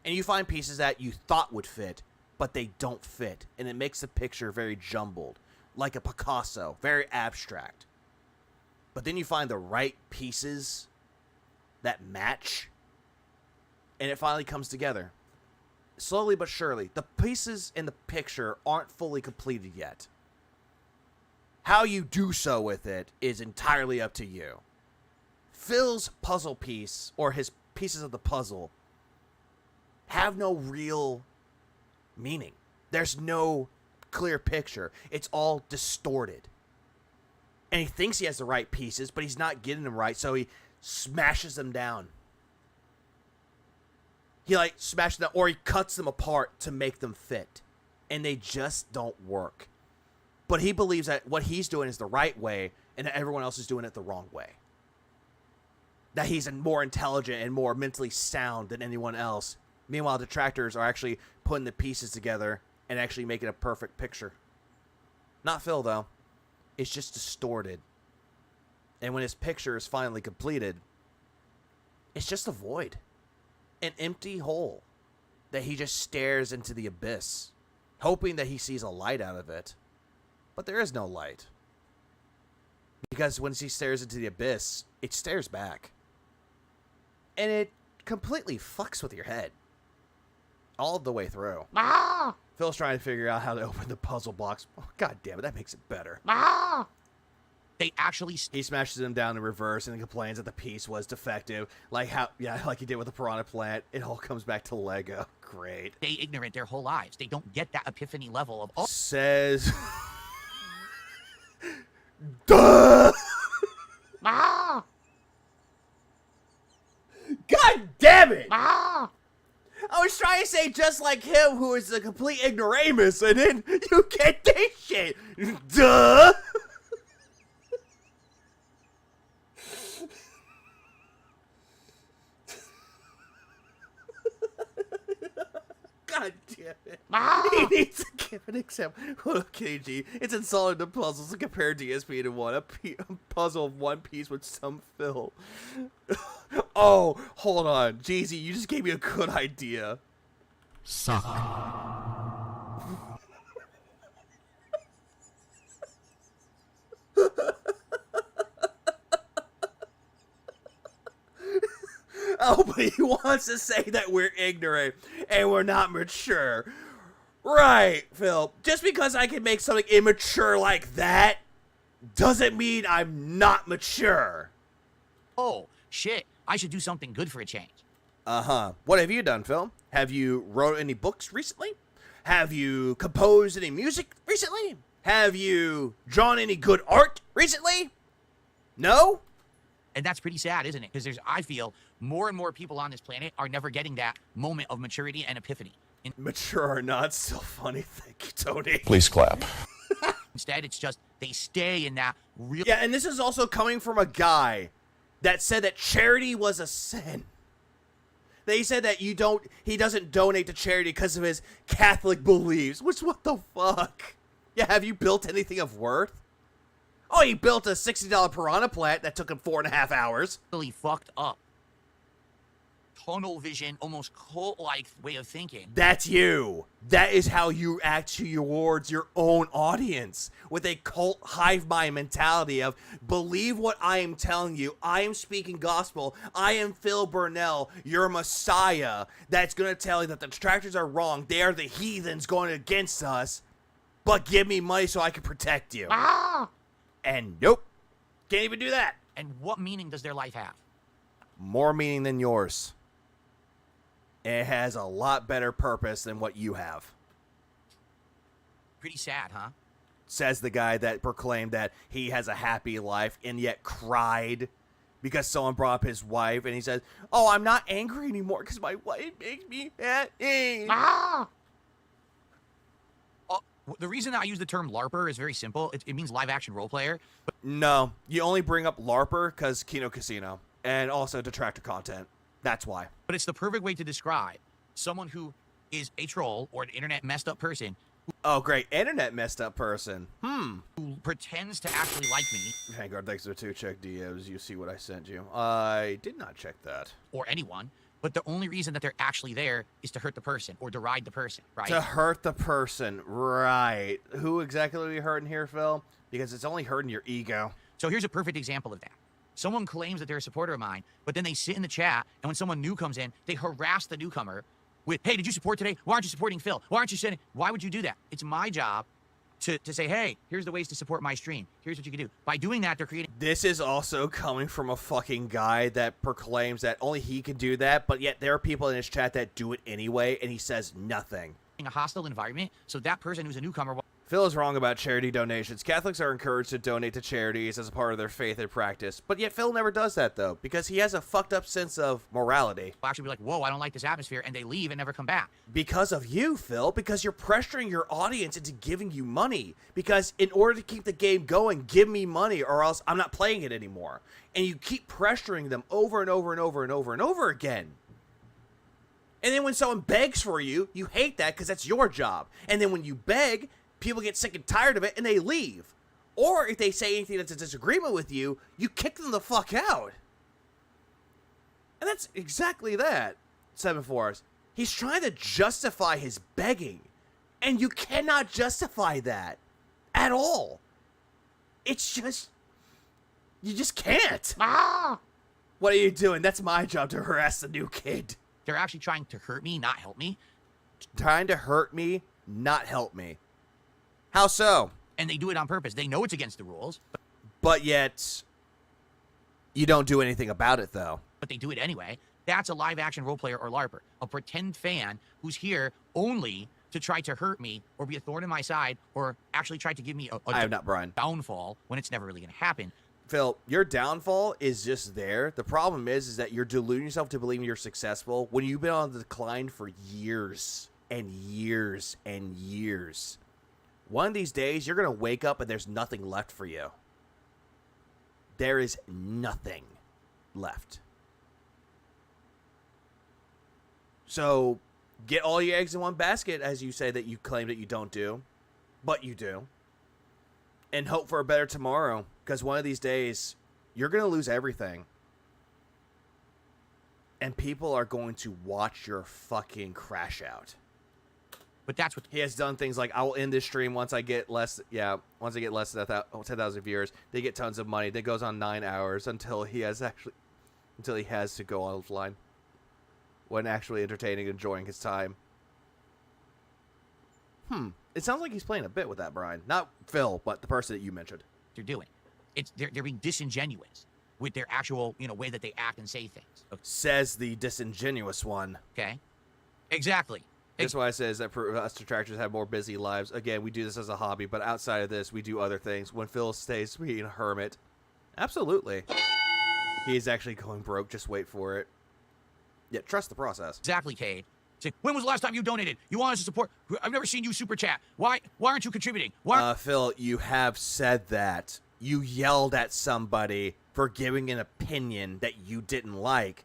And you find pieces that you thought would fit, but they don't fit. And it makes the picture very jumbled. Like a Picasso, very abstract. But then you find the right pieces that match, and it finally comes together. Slowly but surely. The pieces in the picture aren't fully completed yet. How you do so with it is entirely up to you. Phil's puzzle piece, or his pieces of the puzzle, have no real meaning. There's no clear picture. It's all distorted. And he thinks he has the right pieces, but he's not getting them right, so he smashes them down. He smashes them, or he cuts them apart to make them fit. And they just don't work. But he believes that what he's doing is the right way, and that everyone else is doing it the wrong way. That he's more intelligent and more mentally sound than anyone else. Meanwhile, detractors are actually putting the pieces together, and and actually make it a perfect picture. Not Phil, though. It's just distorted. And when his picture is finally completed, it's just a void. An empty hole that he just stares into the abyss, hoping that he sees a light out of it. But there is no light. Because when he stares into the abyss, it stares back. And it completely fucks with your head. All the way through. Ah! Phil's trying to figure out how to open the puzzle box. Oh, God damn it, that makes it better. Ah! They actually... He smashes them down in reverse and complains that the piece was defective. Like he did with the piranha plant. It all comes back to Lego. Great. Stay ignorant their whole lives. They don't get that epiphany level of... Oh. Says... Duh! Ah! God damn it! Ah! I was trying to say just like him, who is a complete ignoramus, and then you get this shit. Duh! God damn it. Ah! He needs to give an example. Okay, G. It's insulting the puzzles to compare DSP to one. A puzzle of one piece with some fill. Oh, hold on. Jeezy, you just gave me a good idea. Suck. Oh, but he wants to say that we're ignorant and we're not mature. Right, Phil. Just because I can make something immature like that doesn't mean I'm not mature. Oh, shit. I should do something good for a change. Uh-huh. What have you done, Phil? Have you wrote any books recently? Have you composed any music recently? Have you drawn any good art recently? No? And that's pretty sad, isn't it? Because I feel more and more people on this planet are never getting that moment of maturity and epiphany. Mature or not, still funny. Thank you, Tony. Please clap. Instead, it's just they stay in that real... Yeah, and this is also coming from a guy that said that charity was a sin. They said that he doesn't donate to charity because of his Catholic beliefs. Which, what the fuck? Yeah, have you built anything of worth? Oh, he built a $60 piranha plant that took him 4.5 hours. Really fucked up. Tunnel vision, almost cult-like way of thinking. That's you. That is how you act towards your own audience. With a cult hive mind mentality of, believe what I am telling you. I am speaking gospel. I am Phil Burnell, your messiah. That's going to tell you that the detractors are wrong. They are the heathens going against us. But give me money so I can protect you. Ah! And nope. Can't even do that. And what meaning does their life have? More meaning than yours. It has a lot better purpose than what you have. Pretty sad, huh? Says the guy that proclaimed that he has a happy life and yet cried because someone brought up his wife, and he says, oh, I'm not angry anymore because my wife makes me happy. Ah! The reason I use the term LARPer is very simple. It means live action role player. But no, you only bring up LARPer because Kino Casino and also detractor content. That's why. But it's the perfect way to describe someone who is a troll or an internet messed up person. Oh, great. Internet messed up person. Who pretends to actually like me. Vanguard, thanks for 2 check DMs. You see what I sent you. I did not check that. Or anyone. But the only reason that they're actually there is to hurt the person or deride the person, right? To hurt the person, right. Who exactly are you hurting here, Phil? Because it's only hurting your ego. So here's a perfect example of that. Someone claims that they're a supporter of mine, but then they sit in the chat, and when someone new comes in, they harass the newcomer with, hey, did you support today? Why aren't you supporting Phil? Why aren't you sending? Why would you do that? It's my job to say, hey, here's the ways to support my stream. Here's what you can do. By doing that, they're creating... This is also coming from a fucking guy that proclaims that only he can do that, but yet there are people in his chat that do it anyway, and he says nothing. A hostile environment, so that person who's a newcomer... Phil is wrong about charity donations. Catholics are encouraged to donate to charities as a part of their faith and practice. But yet Phil never does that, though, because he has a fucked up sense of morality. They'll actually be like, whoa, I don't like this atmosphere, and they leave and never come back. Because of you, Phil. Because you're pressuring your audience into giving you money. Because in order to keep the game going, give me money or else I'm not playing it anymore. And you keep pressuring them over and over and over and over and over again. And then when someone begs for you, you hate that because that's your job. And then when you beg, people get sick and tired of it and they leave. Or if they say anything that's a disagreement with you, you kick them the fuck out. And that's exactly that, 7-4s. He's trying to justify his begging. And you cannot justify that at all. It's just... You just can't. Ah! What are you doing? That's my job to harass the new kid. They're actually trying to hurt me, not help me. Trying to hurt me, not help me. How so? And they do it on purpose. They know it's against the rules. But yet, you don't do anything about it, though. But they do it anyway. That's a live-action role player or LARPer. A pretend fan who's here only to try to hurt me or be a thorn in my side or actually try to give me I am not Brian. Downfall when it's never really going to happen. Phil, your downfall is just there. The problem is that you're deluding yourself to believing you're successful when you've been on the decline for years and years and years. One of these days, you're going to wake up and there's nothing left for you. There is nothing left. So, get all your eggs in one basket, as you say that you claim that you don't do. But you do. And hope for a better tomorrow. Because one of these days, you're going to lose everything. And people are going to watch your fucking crash out. But that's what he has done. Things like, I will end this stream once I get less. Yeah, once I get less than 10,000 viewers. They get tons of money. That goes on 9 hours until he has to go offline. When actually entertaining and enjoying his time. It sounds like he's playing a bit with that, Brian. Not Phil, but the person that you mentioned. They're doing. They're being disingenuous with their actual, way that they act and say things. Okay. Says the disingenuous one. Okay. Exactly. That's why I says that us detractors have more busy lives. Again, we do this as a hobby, but outside of this, we do other things. When Phil stays being a hermit, absolutely. He's actually going broke. Just wait for it. Yeah, trust the process. Exactly, Cade. Say, when was the last time you donated? You want us to support? I've never seen you super chat. Why aren't you contributing? Phil, you have said that. You yelled at somebody for giving an opinion that you didn't like,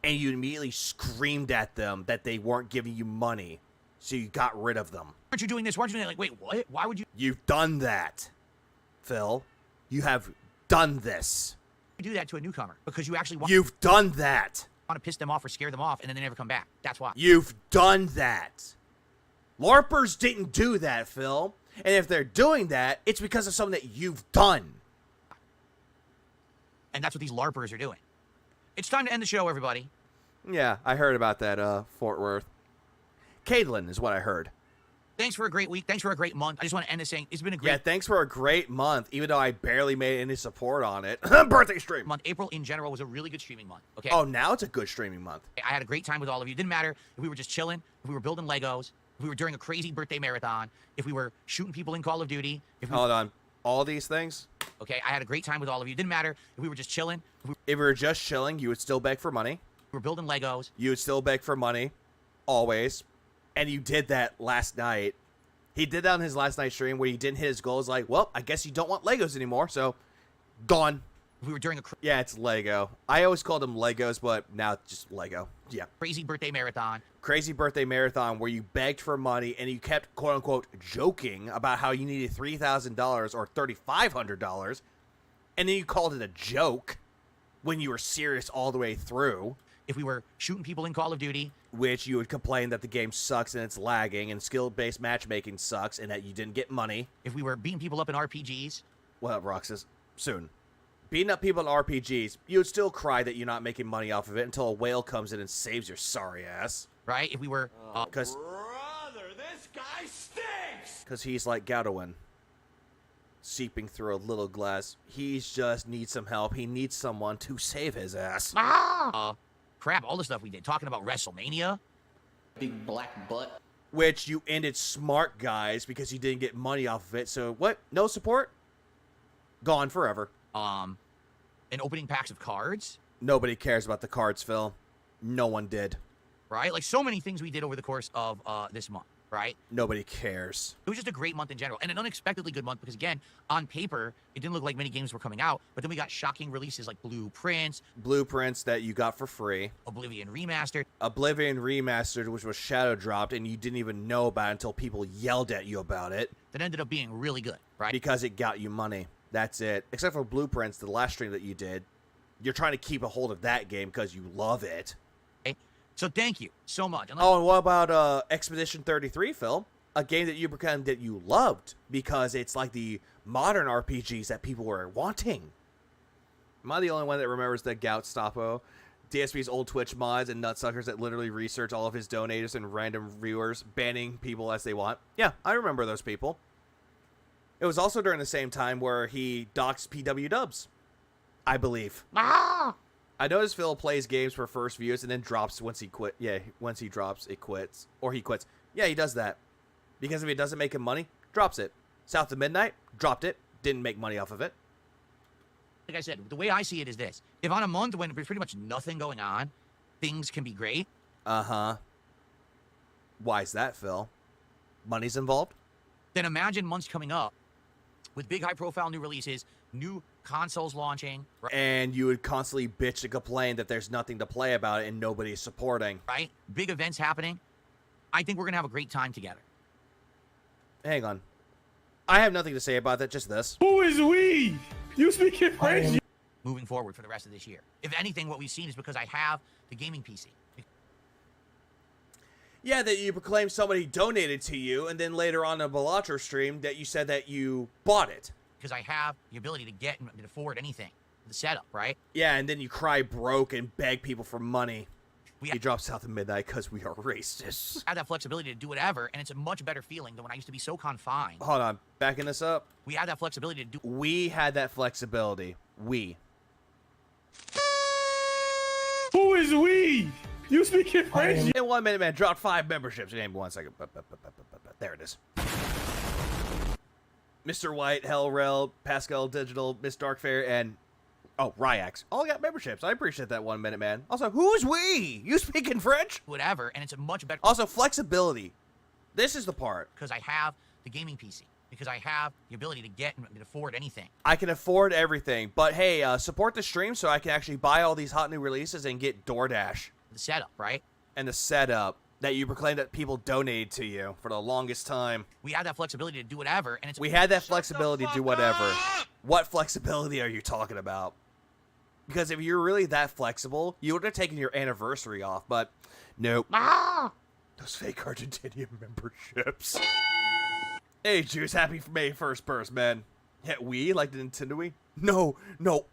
and you immediately screamed at them that they weren't giving you money, so you got rid of them. Aren't you doing this? Why aren't you doing that? Like, wait, what? Why would you? You've done that, Phil. You have done this. You do that to a newcomer because you actually want. You've done that. Want to piss them off or scare them off, and then they never come back. That's why. You've done that. LARPers didn't do that, Phil. And if they're doing that, it's because of something that you've done. And that's what these LARPers are doing. It's time to end the show, everybody. Yeah, I heard about that, Fort Worth. Caitlin is what I heard. Thanks for a great week. Thanks for a great month. I just want to end this saying it's been a great... Yeah, thanks for a great month, even though I barely made any support on it. Birthday stream. Month. April, in general, was a really good streaming month, okay? Oh, now it's a good streaming month. I had a great time with all of you. It didn't matter if we were just chilling, if we were building Legos, if we were during a crazy birthday marathon, if we were shooting people in Call of Duty. Hold on. All these things? Okay, I had a great time with all of you. It didn't matter if we were just chilling. If we were just chilling, you would still beg for money. We were building Legos. You would still beg for money. Always. And you did that last night. He did that on his last night stream where he didn't hit his goals. Like, well, I guess you don't want Legos anymore, so gone. We were during a... Yeah, it's Lego. I always called them Legos, but now it's just Lego. Yeah. Crazy birthday marathon. Crazy birthday marathon where you begged for money and you kept, quote-unquote, joking about how you needed $3,000 or $3,500, and then you called it a joke when you were serious all the way through. If we were shooting people in Call of Duty. Which you would complain that the game sucks and it's lagging and skill-based matchmaking sucks and that you didn't get money. If we were beating people up in RPGs. Well, Roxas, soon. Beating up people in RPGs, you would still cry that you're not making money off of it until a whale comes in and saves your sorry ass. Right? If we were... Because... Brother, this guy stinks! Because he's like Gaudowin. Seeping through a little glass. He just needs some help. He needs someone to save his ass. Crap, all the stuff we did. Talking about WrestleMania. Big black butt. Which you ended smart, guys, because you didn't get money off of it. So, what? No support? Gone forever. And opening packs of cards. Nobody cares about the cards, Phil. No one did. Right? Like, so many things we did over the course of this month. right? Nobody cares. It was just a great month in general, and an unexpectedly good month because, again, on paper, it didn't look like many games were coming out, but then we got shocking releases like Blueprints that you got for free. Oblivion Remastered, which was shadow dropped, and you didn't even know about it until people yelled at you about it. That ended up being really good, right? Because it got you money. That's it. Except for Blueprints, the last stream that you did. You're trying to keep a hold of that game because you love it. So thank you so much. And what about Expedition 33, Phil? A game that you pretend that you loved because it's like the modern RPGs that people were wanting. Am I the only one that remembers the Gout Stoppo, DSP's old Twitch mods and nutsuckers that literally research all of his donators and random viewers, banning people as they want? Yeah, I remember those people. It was also during the same time where he doxed PW Dubs, I believe. I noticed Phil plays games for first views and then drops once he quit. Yeah, once he drops, it quits. Or he quits. Yeah, he does that. Because if it doesn't make him money, drops it. South of Midnight, dropped it. Didn't make money off of it. Like I said, the way I see it is this. If on a month when there's pretty much nothing going on, things can be great. Uh-huh. Why is that, Phil? Money's involved? Then imagine months coming up with big high-profile new releases, new consoles launching. Right? And you would constantly bitch and complain that there's nothing to play about it and nobody's supporting. Right? Big events happening. I think we're going to have a great time together. Hang on. I have nothing to say about that, just this. Who is we? You speak in French? Moving forward for the rest of this year. If anything, what we've seen is because I have the gaming PC. Yeah, that you proclaimed somebody donated to you, and then later on a Balatro stream that you said that you bought it. Because I have the ability to get and afford anything. The setup, right? Yeah, and then you cry broke and beg people for money. He drops South of Midnight because we are racist. I have that flexibility to do whatever, and it's a much better feeling than when I used to be so confined. Hold on, backing this up. We had that flexibility to do... We had that flexibility. We. Who is we? You speak in French? In 1 minute, man, dropped 5 memberships. Name 1 second. There it is. Mr. White, Hellrel, Pascal Digital, Miss Darkfair, and... Oh, Ryax. All got memberships. I appreciate that 1 minute, man. Also, who's we? You speak in French? Whatever, and it's a much better... Also, flexibility. This is the part. Because I have the gaming PC. Because I have the ability to get and afford anything. I can afford everything. But hey, support the stream so I can actually buy all these hot new releases and get DoorDash. The setup, right? And the setup that you proclaimed that people donated to you for the longest time. We had that flexibility to do whatever, and it's... We had that flexibility to do whatever. What flexibility are you talking about? Because if you're really that flexible, you would have taken your anniversary off, but nope. Those fake Argentinian memberships. Hey, Juice, happy May 1st burst, man. Yeah, we? Like the Nintendo Wii? No,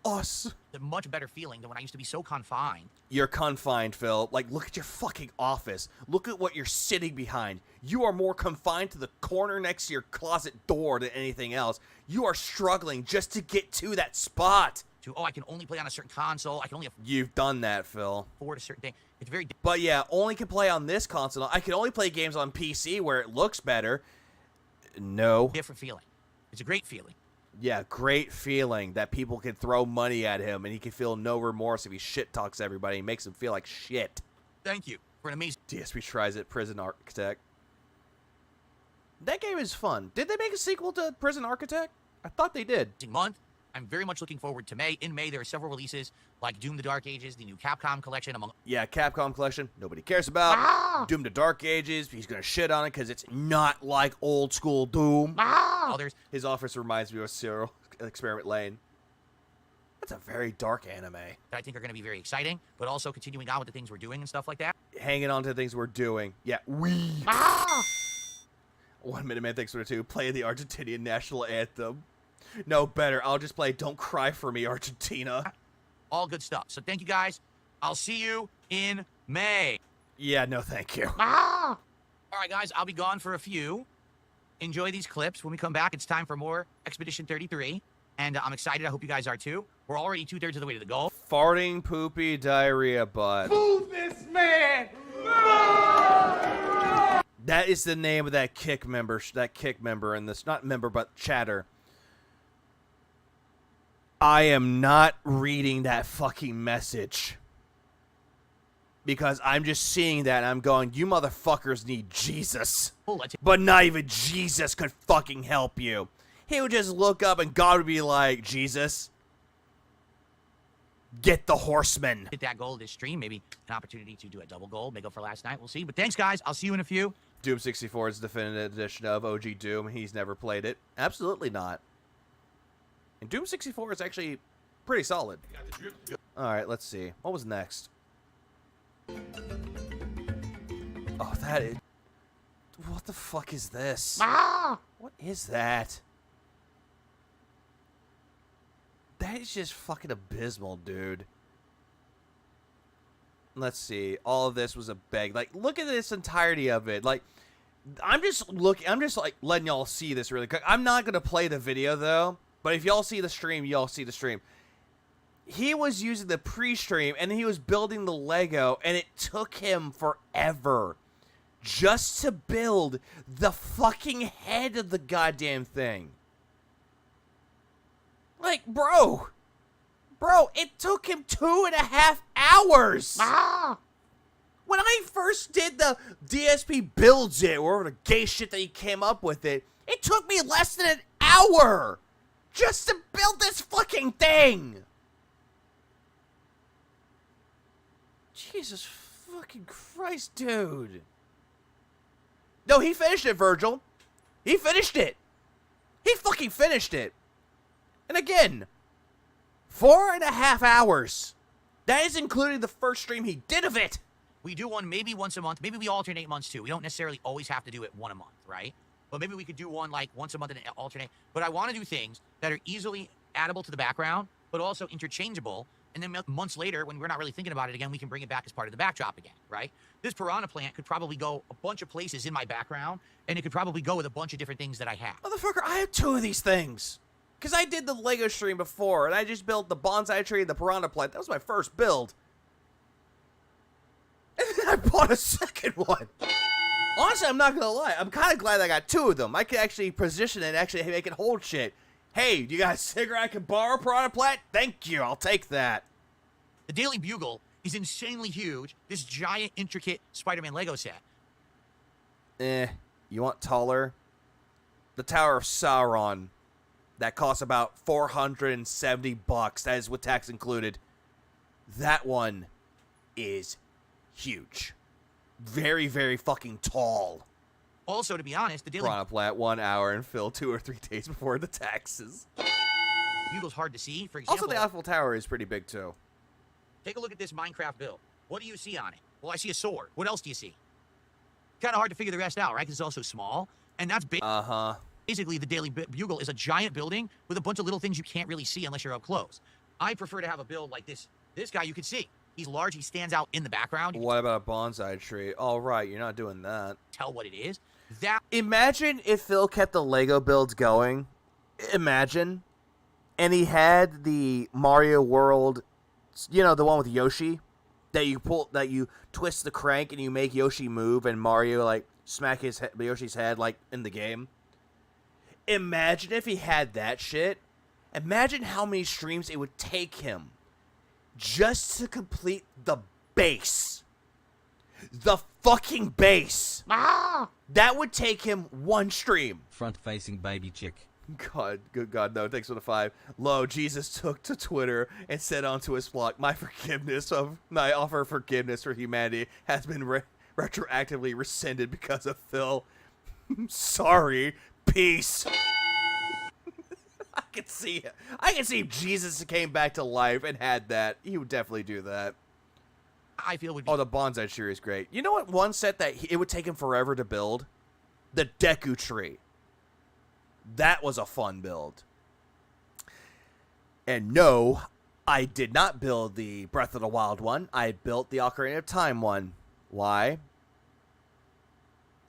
us. It's a much better feeling than when I used to be so confined. You're confined, Phil. Like, look at your fucking office. Look at what you're sitting behind. You are more confined to the corner next to your closet door than anything else. You are struggling just to get to that spot. I can only play on a certain console. I can only... You've done that, Phil. Afford a certain thing. It's very... But yeah, only can play on this console. I can only play games on PC where it looks better. No. Different feeling. It's a great feeling. Yeah, great feeling that people can throw money at him and he can feel no remorse if he shit talks everybody and makes him feel like shit. Thank you for an amazing... DSP tries it, Prison Architect. That game is fun. Did they make a sequel to Prison Architect? I thought they did. Month. I'm very much looking forward to May. In May, there are several releases like Doom the Dark Ages, the new Capcom collection, among... Yeah, Capcom collection. Nobody cares about. Doom the Dark Ages. He's going to shit on it because it's not like old school Doom. Others. His office reminds me of Serial Experiment Lane. That's a very dark anime. That I think are going to be very exciting, but also continuing on with the things we're doing and stuff like that. Hanging on to the things we're doing. Yeah, we. 1 minute, man. Thanks for the 2. Play the Argentinian national anthem. No, better. I'll just play Don't Cry For Me, Argentina. All good stuff. So thank you, guys. I'll see you in May. Yeah, no thank you. All right, guys. I'll be gone for a few. Enjoy these clips. When we come back, it's time for more Expedition 33. And I'm excited. I hope you guys are too. We're already 2/3 of the way to the goal. Farting, poopy, diarrhea, butt. Move this man! That is the name of that kick member. And this, not member, but chatter. I am not reading that fucking message. because I'm just seeing that and I'm going, you motherfuckers need Jesus. But not even Jesus could fucking help you. He would just look up and God would be like, Jesus, get the horseman. Hit that goal this stream. Maybe an opportunity to do a double goal. Make up for last night. We'll see. But thanks, guys. I'll see you in a few. Doom 64 is the definitive edition of OG Doom. He's never played it. Absolutely not. And Doom 64 is actually pretty solid. Alright, let's see. What was next? Oh, that is... What the fuck is this? What is that? That is just fucking abysmal, dude. Let's see. All of this was a beg. Like, look at this entirety of it. Like, I'm just like letting y'all see this really quick. I'm not gonna play the video though, but if y'all see the stream, y'all see the stream. He was using the pre-stream and he was building the Lego, and it took him forever just to build the fucking head of the goddamn thing. Like, bro, it took him 2.5 hours. When I first did the DSP builds it, or the gay shit that he came up with it took me less than an hour just to build this fucking thing. Jesus fucking Christ, dude. No, he finished it, Virgil. He finished it. He fucking finished it. And again, 4.5 hours. That is including the first stream he did of it. We do one maybe once a month. Maybe we alternate months too. We don't necessarily always have to do it one a month, right? But maybe we could do one like once a month and alternate. But I want to do things that are easily addable to the background, but also interchangeable. And then months later, when we're not really thinking about it again, we can bring it back as part of the backdrop again, right? This piranha plant could probably go a bunch of places in my background, and it could probably go with a bunch of different things that I have. Motherfucker, I have 2 of these things. Because I did the Lego stream before, and I just built the bonsai tree and the piranha plant. That was my first build. And then I bought a second one. Honestly, I'm not going to lie. I'm kind of glad I got 2 of them. I could actually position it and actually make it hold shit. Hey, do you got a cigarette I can borrow, piranha plant? Thank you. I'll take that. The Daily Bugle is insanely huge. This giant, intricate Spider-Man Lego set. You want taller? The Tower of Sauron. That costs about $470. That is with tax included. That one is huge. Very, very fucking tall. Also, to be honest, the Daily Piranha plant 1 hour and fill 2 or 3 days before the taxes. Bugle's hard to see. For example, also, the Eiffel Tower is pretty big too. Take a look at this Minecraft build. What do you see on it? Well, I see a sword. What else do you see? Kind of hard to figure the rest out, right? Because it's also small. And that's big. Basically, the Daily Bugle is a giant building with a bunch of little things you can't really see unless you're up close. I prefer to have a build like this. This guy you can see. He's large. He stands out in the background. What about a bonsai tree? All right, you're not doing that. Tell what it is. That. Imagine if Phil kept the Lego builds going. Imagine. And he had the Mario World, you know, the one with Yoshi, that you twist the crank and you make Yoshi move and Mario like smack Yoshi's head like in the game. Imagine if he had that shit. Imagine how many streams it would take him just to complete the base. The fucking base. That would take him 1 stream. Front-facing baby chick. God, good God, no, thanks for the 5. Lo, Jesus took to Twitter and said onto his flock, my offer of forgiveness for humanity has been retroactively rescinded because of Phil. Sorry. Peace. I can see it. I can see if Jesus came back to life and had that. He would definitely do that. I feel would be. Oh, the bonsai tree is great. You know what? One set that it would take him forever to build? The Deku tree. That was a fun build. And no, I did not build the Breath of the Wild one. I built the Ocarina of Time one. Why?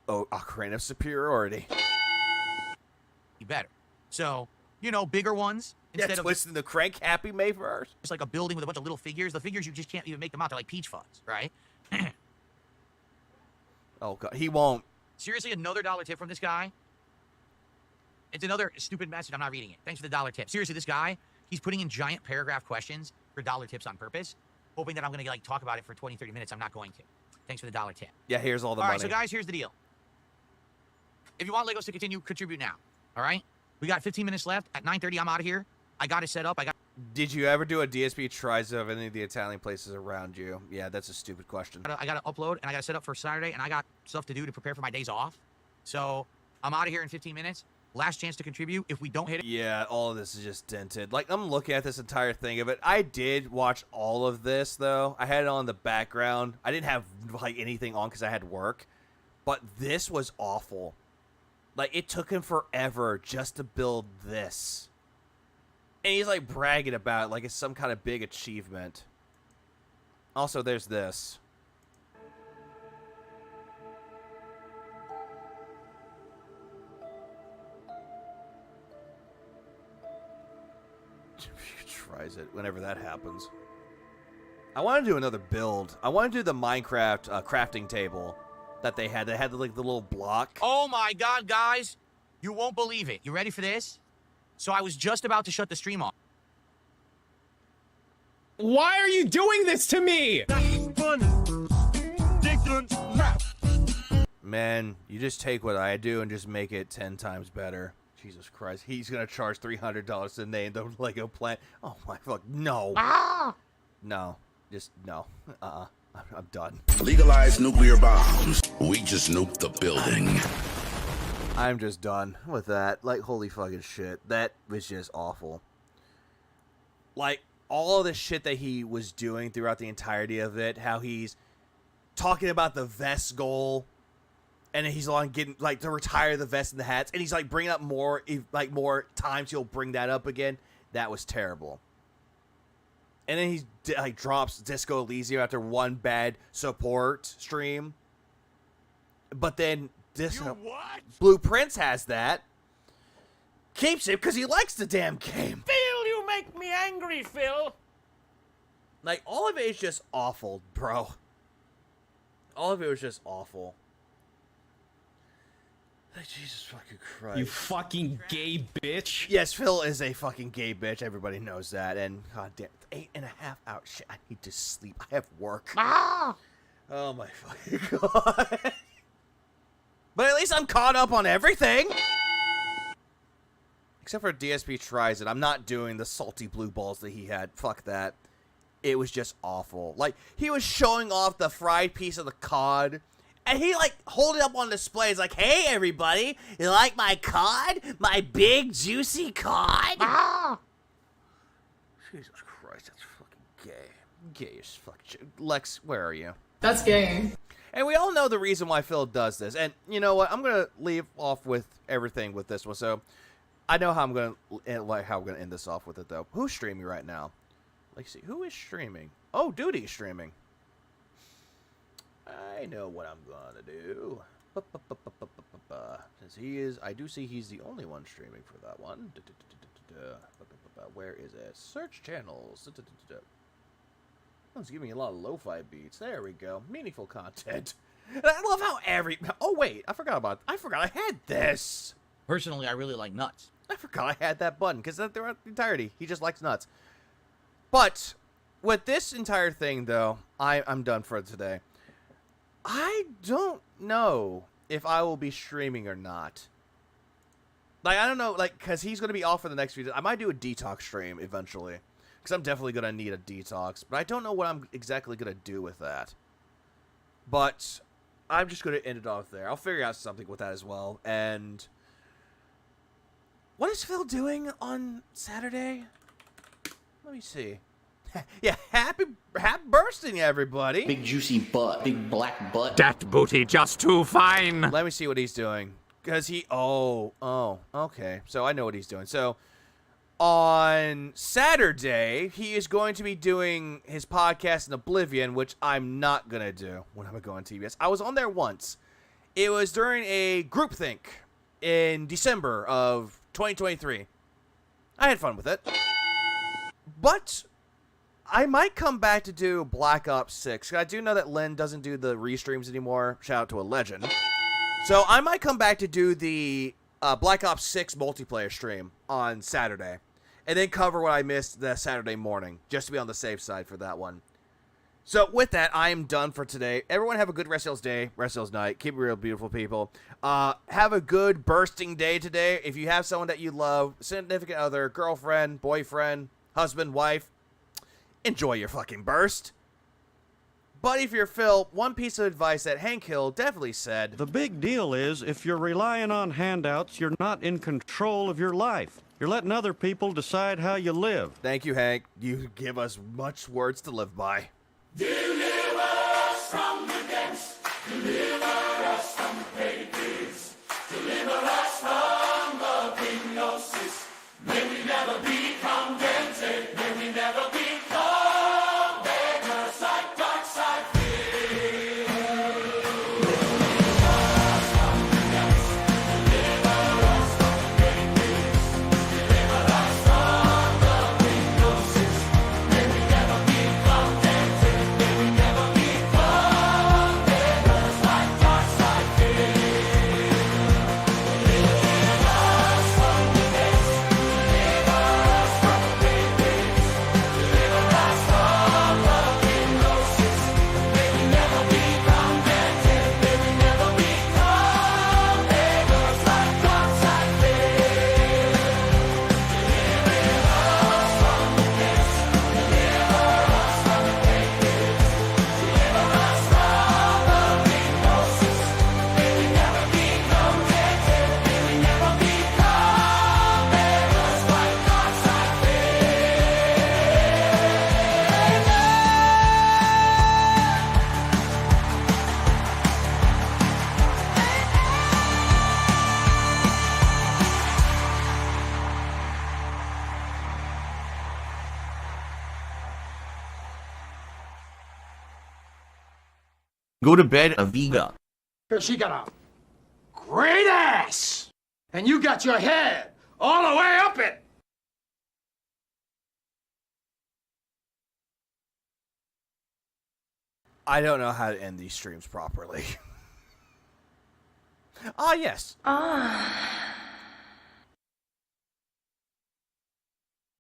Oh, Ocarina of Superiority. Better. So, you know, bigger ones. Instead of twisting the crank, Happy May 1st. It's like a building with a bunch of little figures. The figures, you just can't even make them out. They're like Peach Fuzz, right? Oh, God. He won't. Seriously, another dollar tip from this guy. It's another stupid message. I'm not reading it. Thanks for the dollar tip. Seriously, this guy, he's putting in giant paragraph questions for dollar tips on purpose. hoping that I'm gonna like talk about it for 20, 30 minutes. I'm not going to. Thanks for the $1 tip. Yeah, here's all the money. All right, so guys, here's the deal. If you want Legos to continue, contribute now. All right? We got 15 minutes left. At 9:30, I'm out of here. I got it set up. Did you ever do a DSP tries of any of the Italian places around you? Yeah, that's a stupid question. I got to upload, and I got to set up for Saturday, and I got stuff to do to prepare for my days off. So I'm out of here in 15 minutes. Last chance to contribute. If we don't hit it. Yeah, all of this is just dented. Like, I'm looking at this entire thing of it. I did watch all of this, though. I had it on in the background. I didn't have, like, anything on because I had work. But this was awful. Like, it took him forever just to build this. And he's, like, bragging about it like it's some kind of big achievement. Also, there's this. Tries it whenever that happens. I want to do another build. I want to do the Minecraft crafting table that they had. They had like the little block. Oh my God, guys. You won't believe it. You ready for this? So I was just about to shut the stream off. Why are you doing this to me? Man, you just take what I do and just make it 10 times better. Jesus Christ. He's going to charge $300 to name the Lego plant. Oh my fuck. No. No. Just no. I'm done. Legalize nuclear bombs. We just nuked the building. I'm just done with that. Like, holy fucking shit. That was just awful. Like, all of the shit that he was doing throughout the entirety of it, how he's talking about the vest goal, and he's on getting, like, to retire the vest and the hats, and he's, like, bringing up more times he'll bring that up again. That was terrible. And then he, like, drops Disco Elysium after one bad support stream. But then Blueprints has that. Keeps it because he likes the damn game. Phil, you make me angry, Phil. Like, all of it is just awful, bro. All of it was just awful. Like, Jesus fucking Christ. You fucking gay bitch. Yes, Phil is a fucking gay bitch. Everybody knows that. And, god damn, 8.5 hours. Shit, I need to sleep. I have work. Oh, my fucking God. But at least I'm caught up on everything. Except for DSP tries it. I'm not doing the salty blue balls that he had. Fuck that. It was just awful. Like, he was showing off the fried piece of the cod. And he, like, hold it up on display. He's like, hey, everybody. You like my cod? My big, juicy cod? Jesus Christ, that's fucking gay. Gay as fuck. Lex, where are you? That's gay. And we all know the reason why Phil does this. And you know what? I'm going to leave off with everything with this one. So I know how I'm going to end this off with it, though. Who's streaming right now? Let's see. Who is streaming? Oh, Duty's streaming. I know what I'm going to do. Since he is, I do see he's the only one streaming for that one. Where is it? Search channels. Oh, it's giving me a lot of lo-fi beats. There we go. Meaningful content. And I love how oh wait, I forgot I had this. Personally, I really like nuts. I forgot I had that button because throughout the entirety, he just likes nuts. But with this entire thing, though, I'm done for today. I don't know if I will be streaming or not. Like, I don't know, like, because he's going to be off for the next few days. I might do a detox stream eventually. Because I'm definitely going to need a detox. But I don't know what I'm exactly going to do with that. But I'm just going to end it off there. I'll figure out something with that as well. And what is Phil doing on Saturday? Let me see. Yeah, happy bursting, everybody. Big juicy butt. Big black butt. That booty just too fine. Let me see what he's doing. Because okay. So I know what he's doing. So on Saturday, he is going to be doing his podcast in Oblivion, which I'm not going to do when I'm going to TBS. I was on there once. It was during a groupthink in December of 2023. I had fun with it. But I might come back to do Black Ops 6. I do know that Lynn doesn't do the restreams anymore. Shout out to a legend. So I might come back to do the Black Ops 6 multiplayer stream on Saturday. And then cover what I missed that Saturday morning. Just to be on the safe side for that one. So with that, I am done for today. Everyone have a good rest of day, rest of night. Keep it real, beautiful people. Have a good bursting day today. If you have someone that you love, significant other, girlfriend, boyfriend, husband, wife, enjoy your fucking burst. But if you're Phil, one piece of advice that Hank Hill definitely said. The big deal is if you're relying on handouts, you're not in control of your life. You're letting other people decide how you live. Thank you, Hank. You give us much words to live by. Deliver us from the depths, deliver us from the pages, deliver us from the hypnosis. May we never be contented, may we never become beggars like dark side fear. Deliver us from the depths, deliver us from the pages, deliver us from the hypnosis. May we never be contented. Go to bed, Aviga. She got a great ass, and you got your head all the way up it. I don't know how to end these streams properly. Ah, yes. Ah.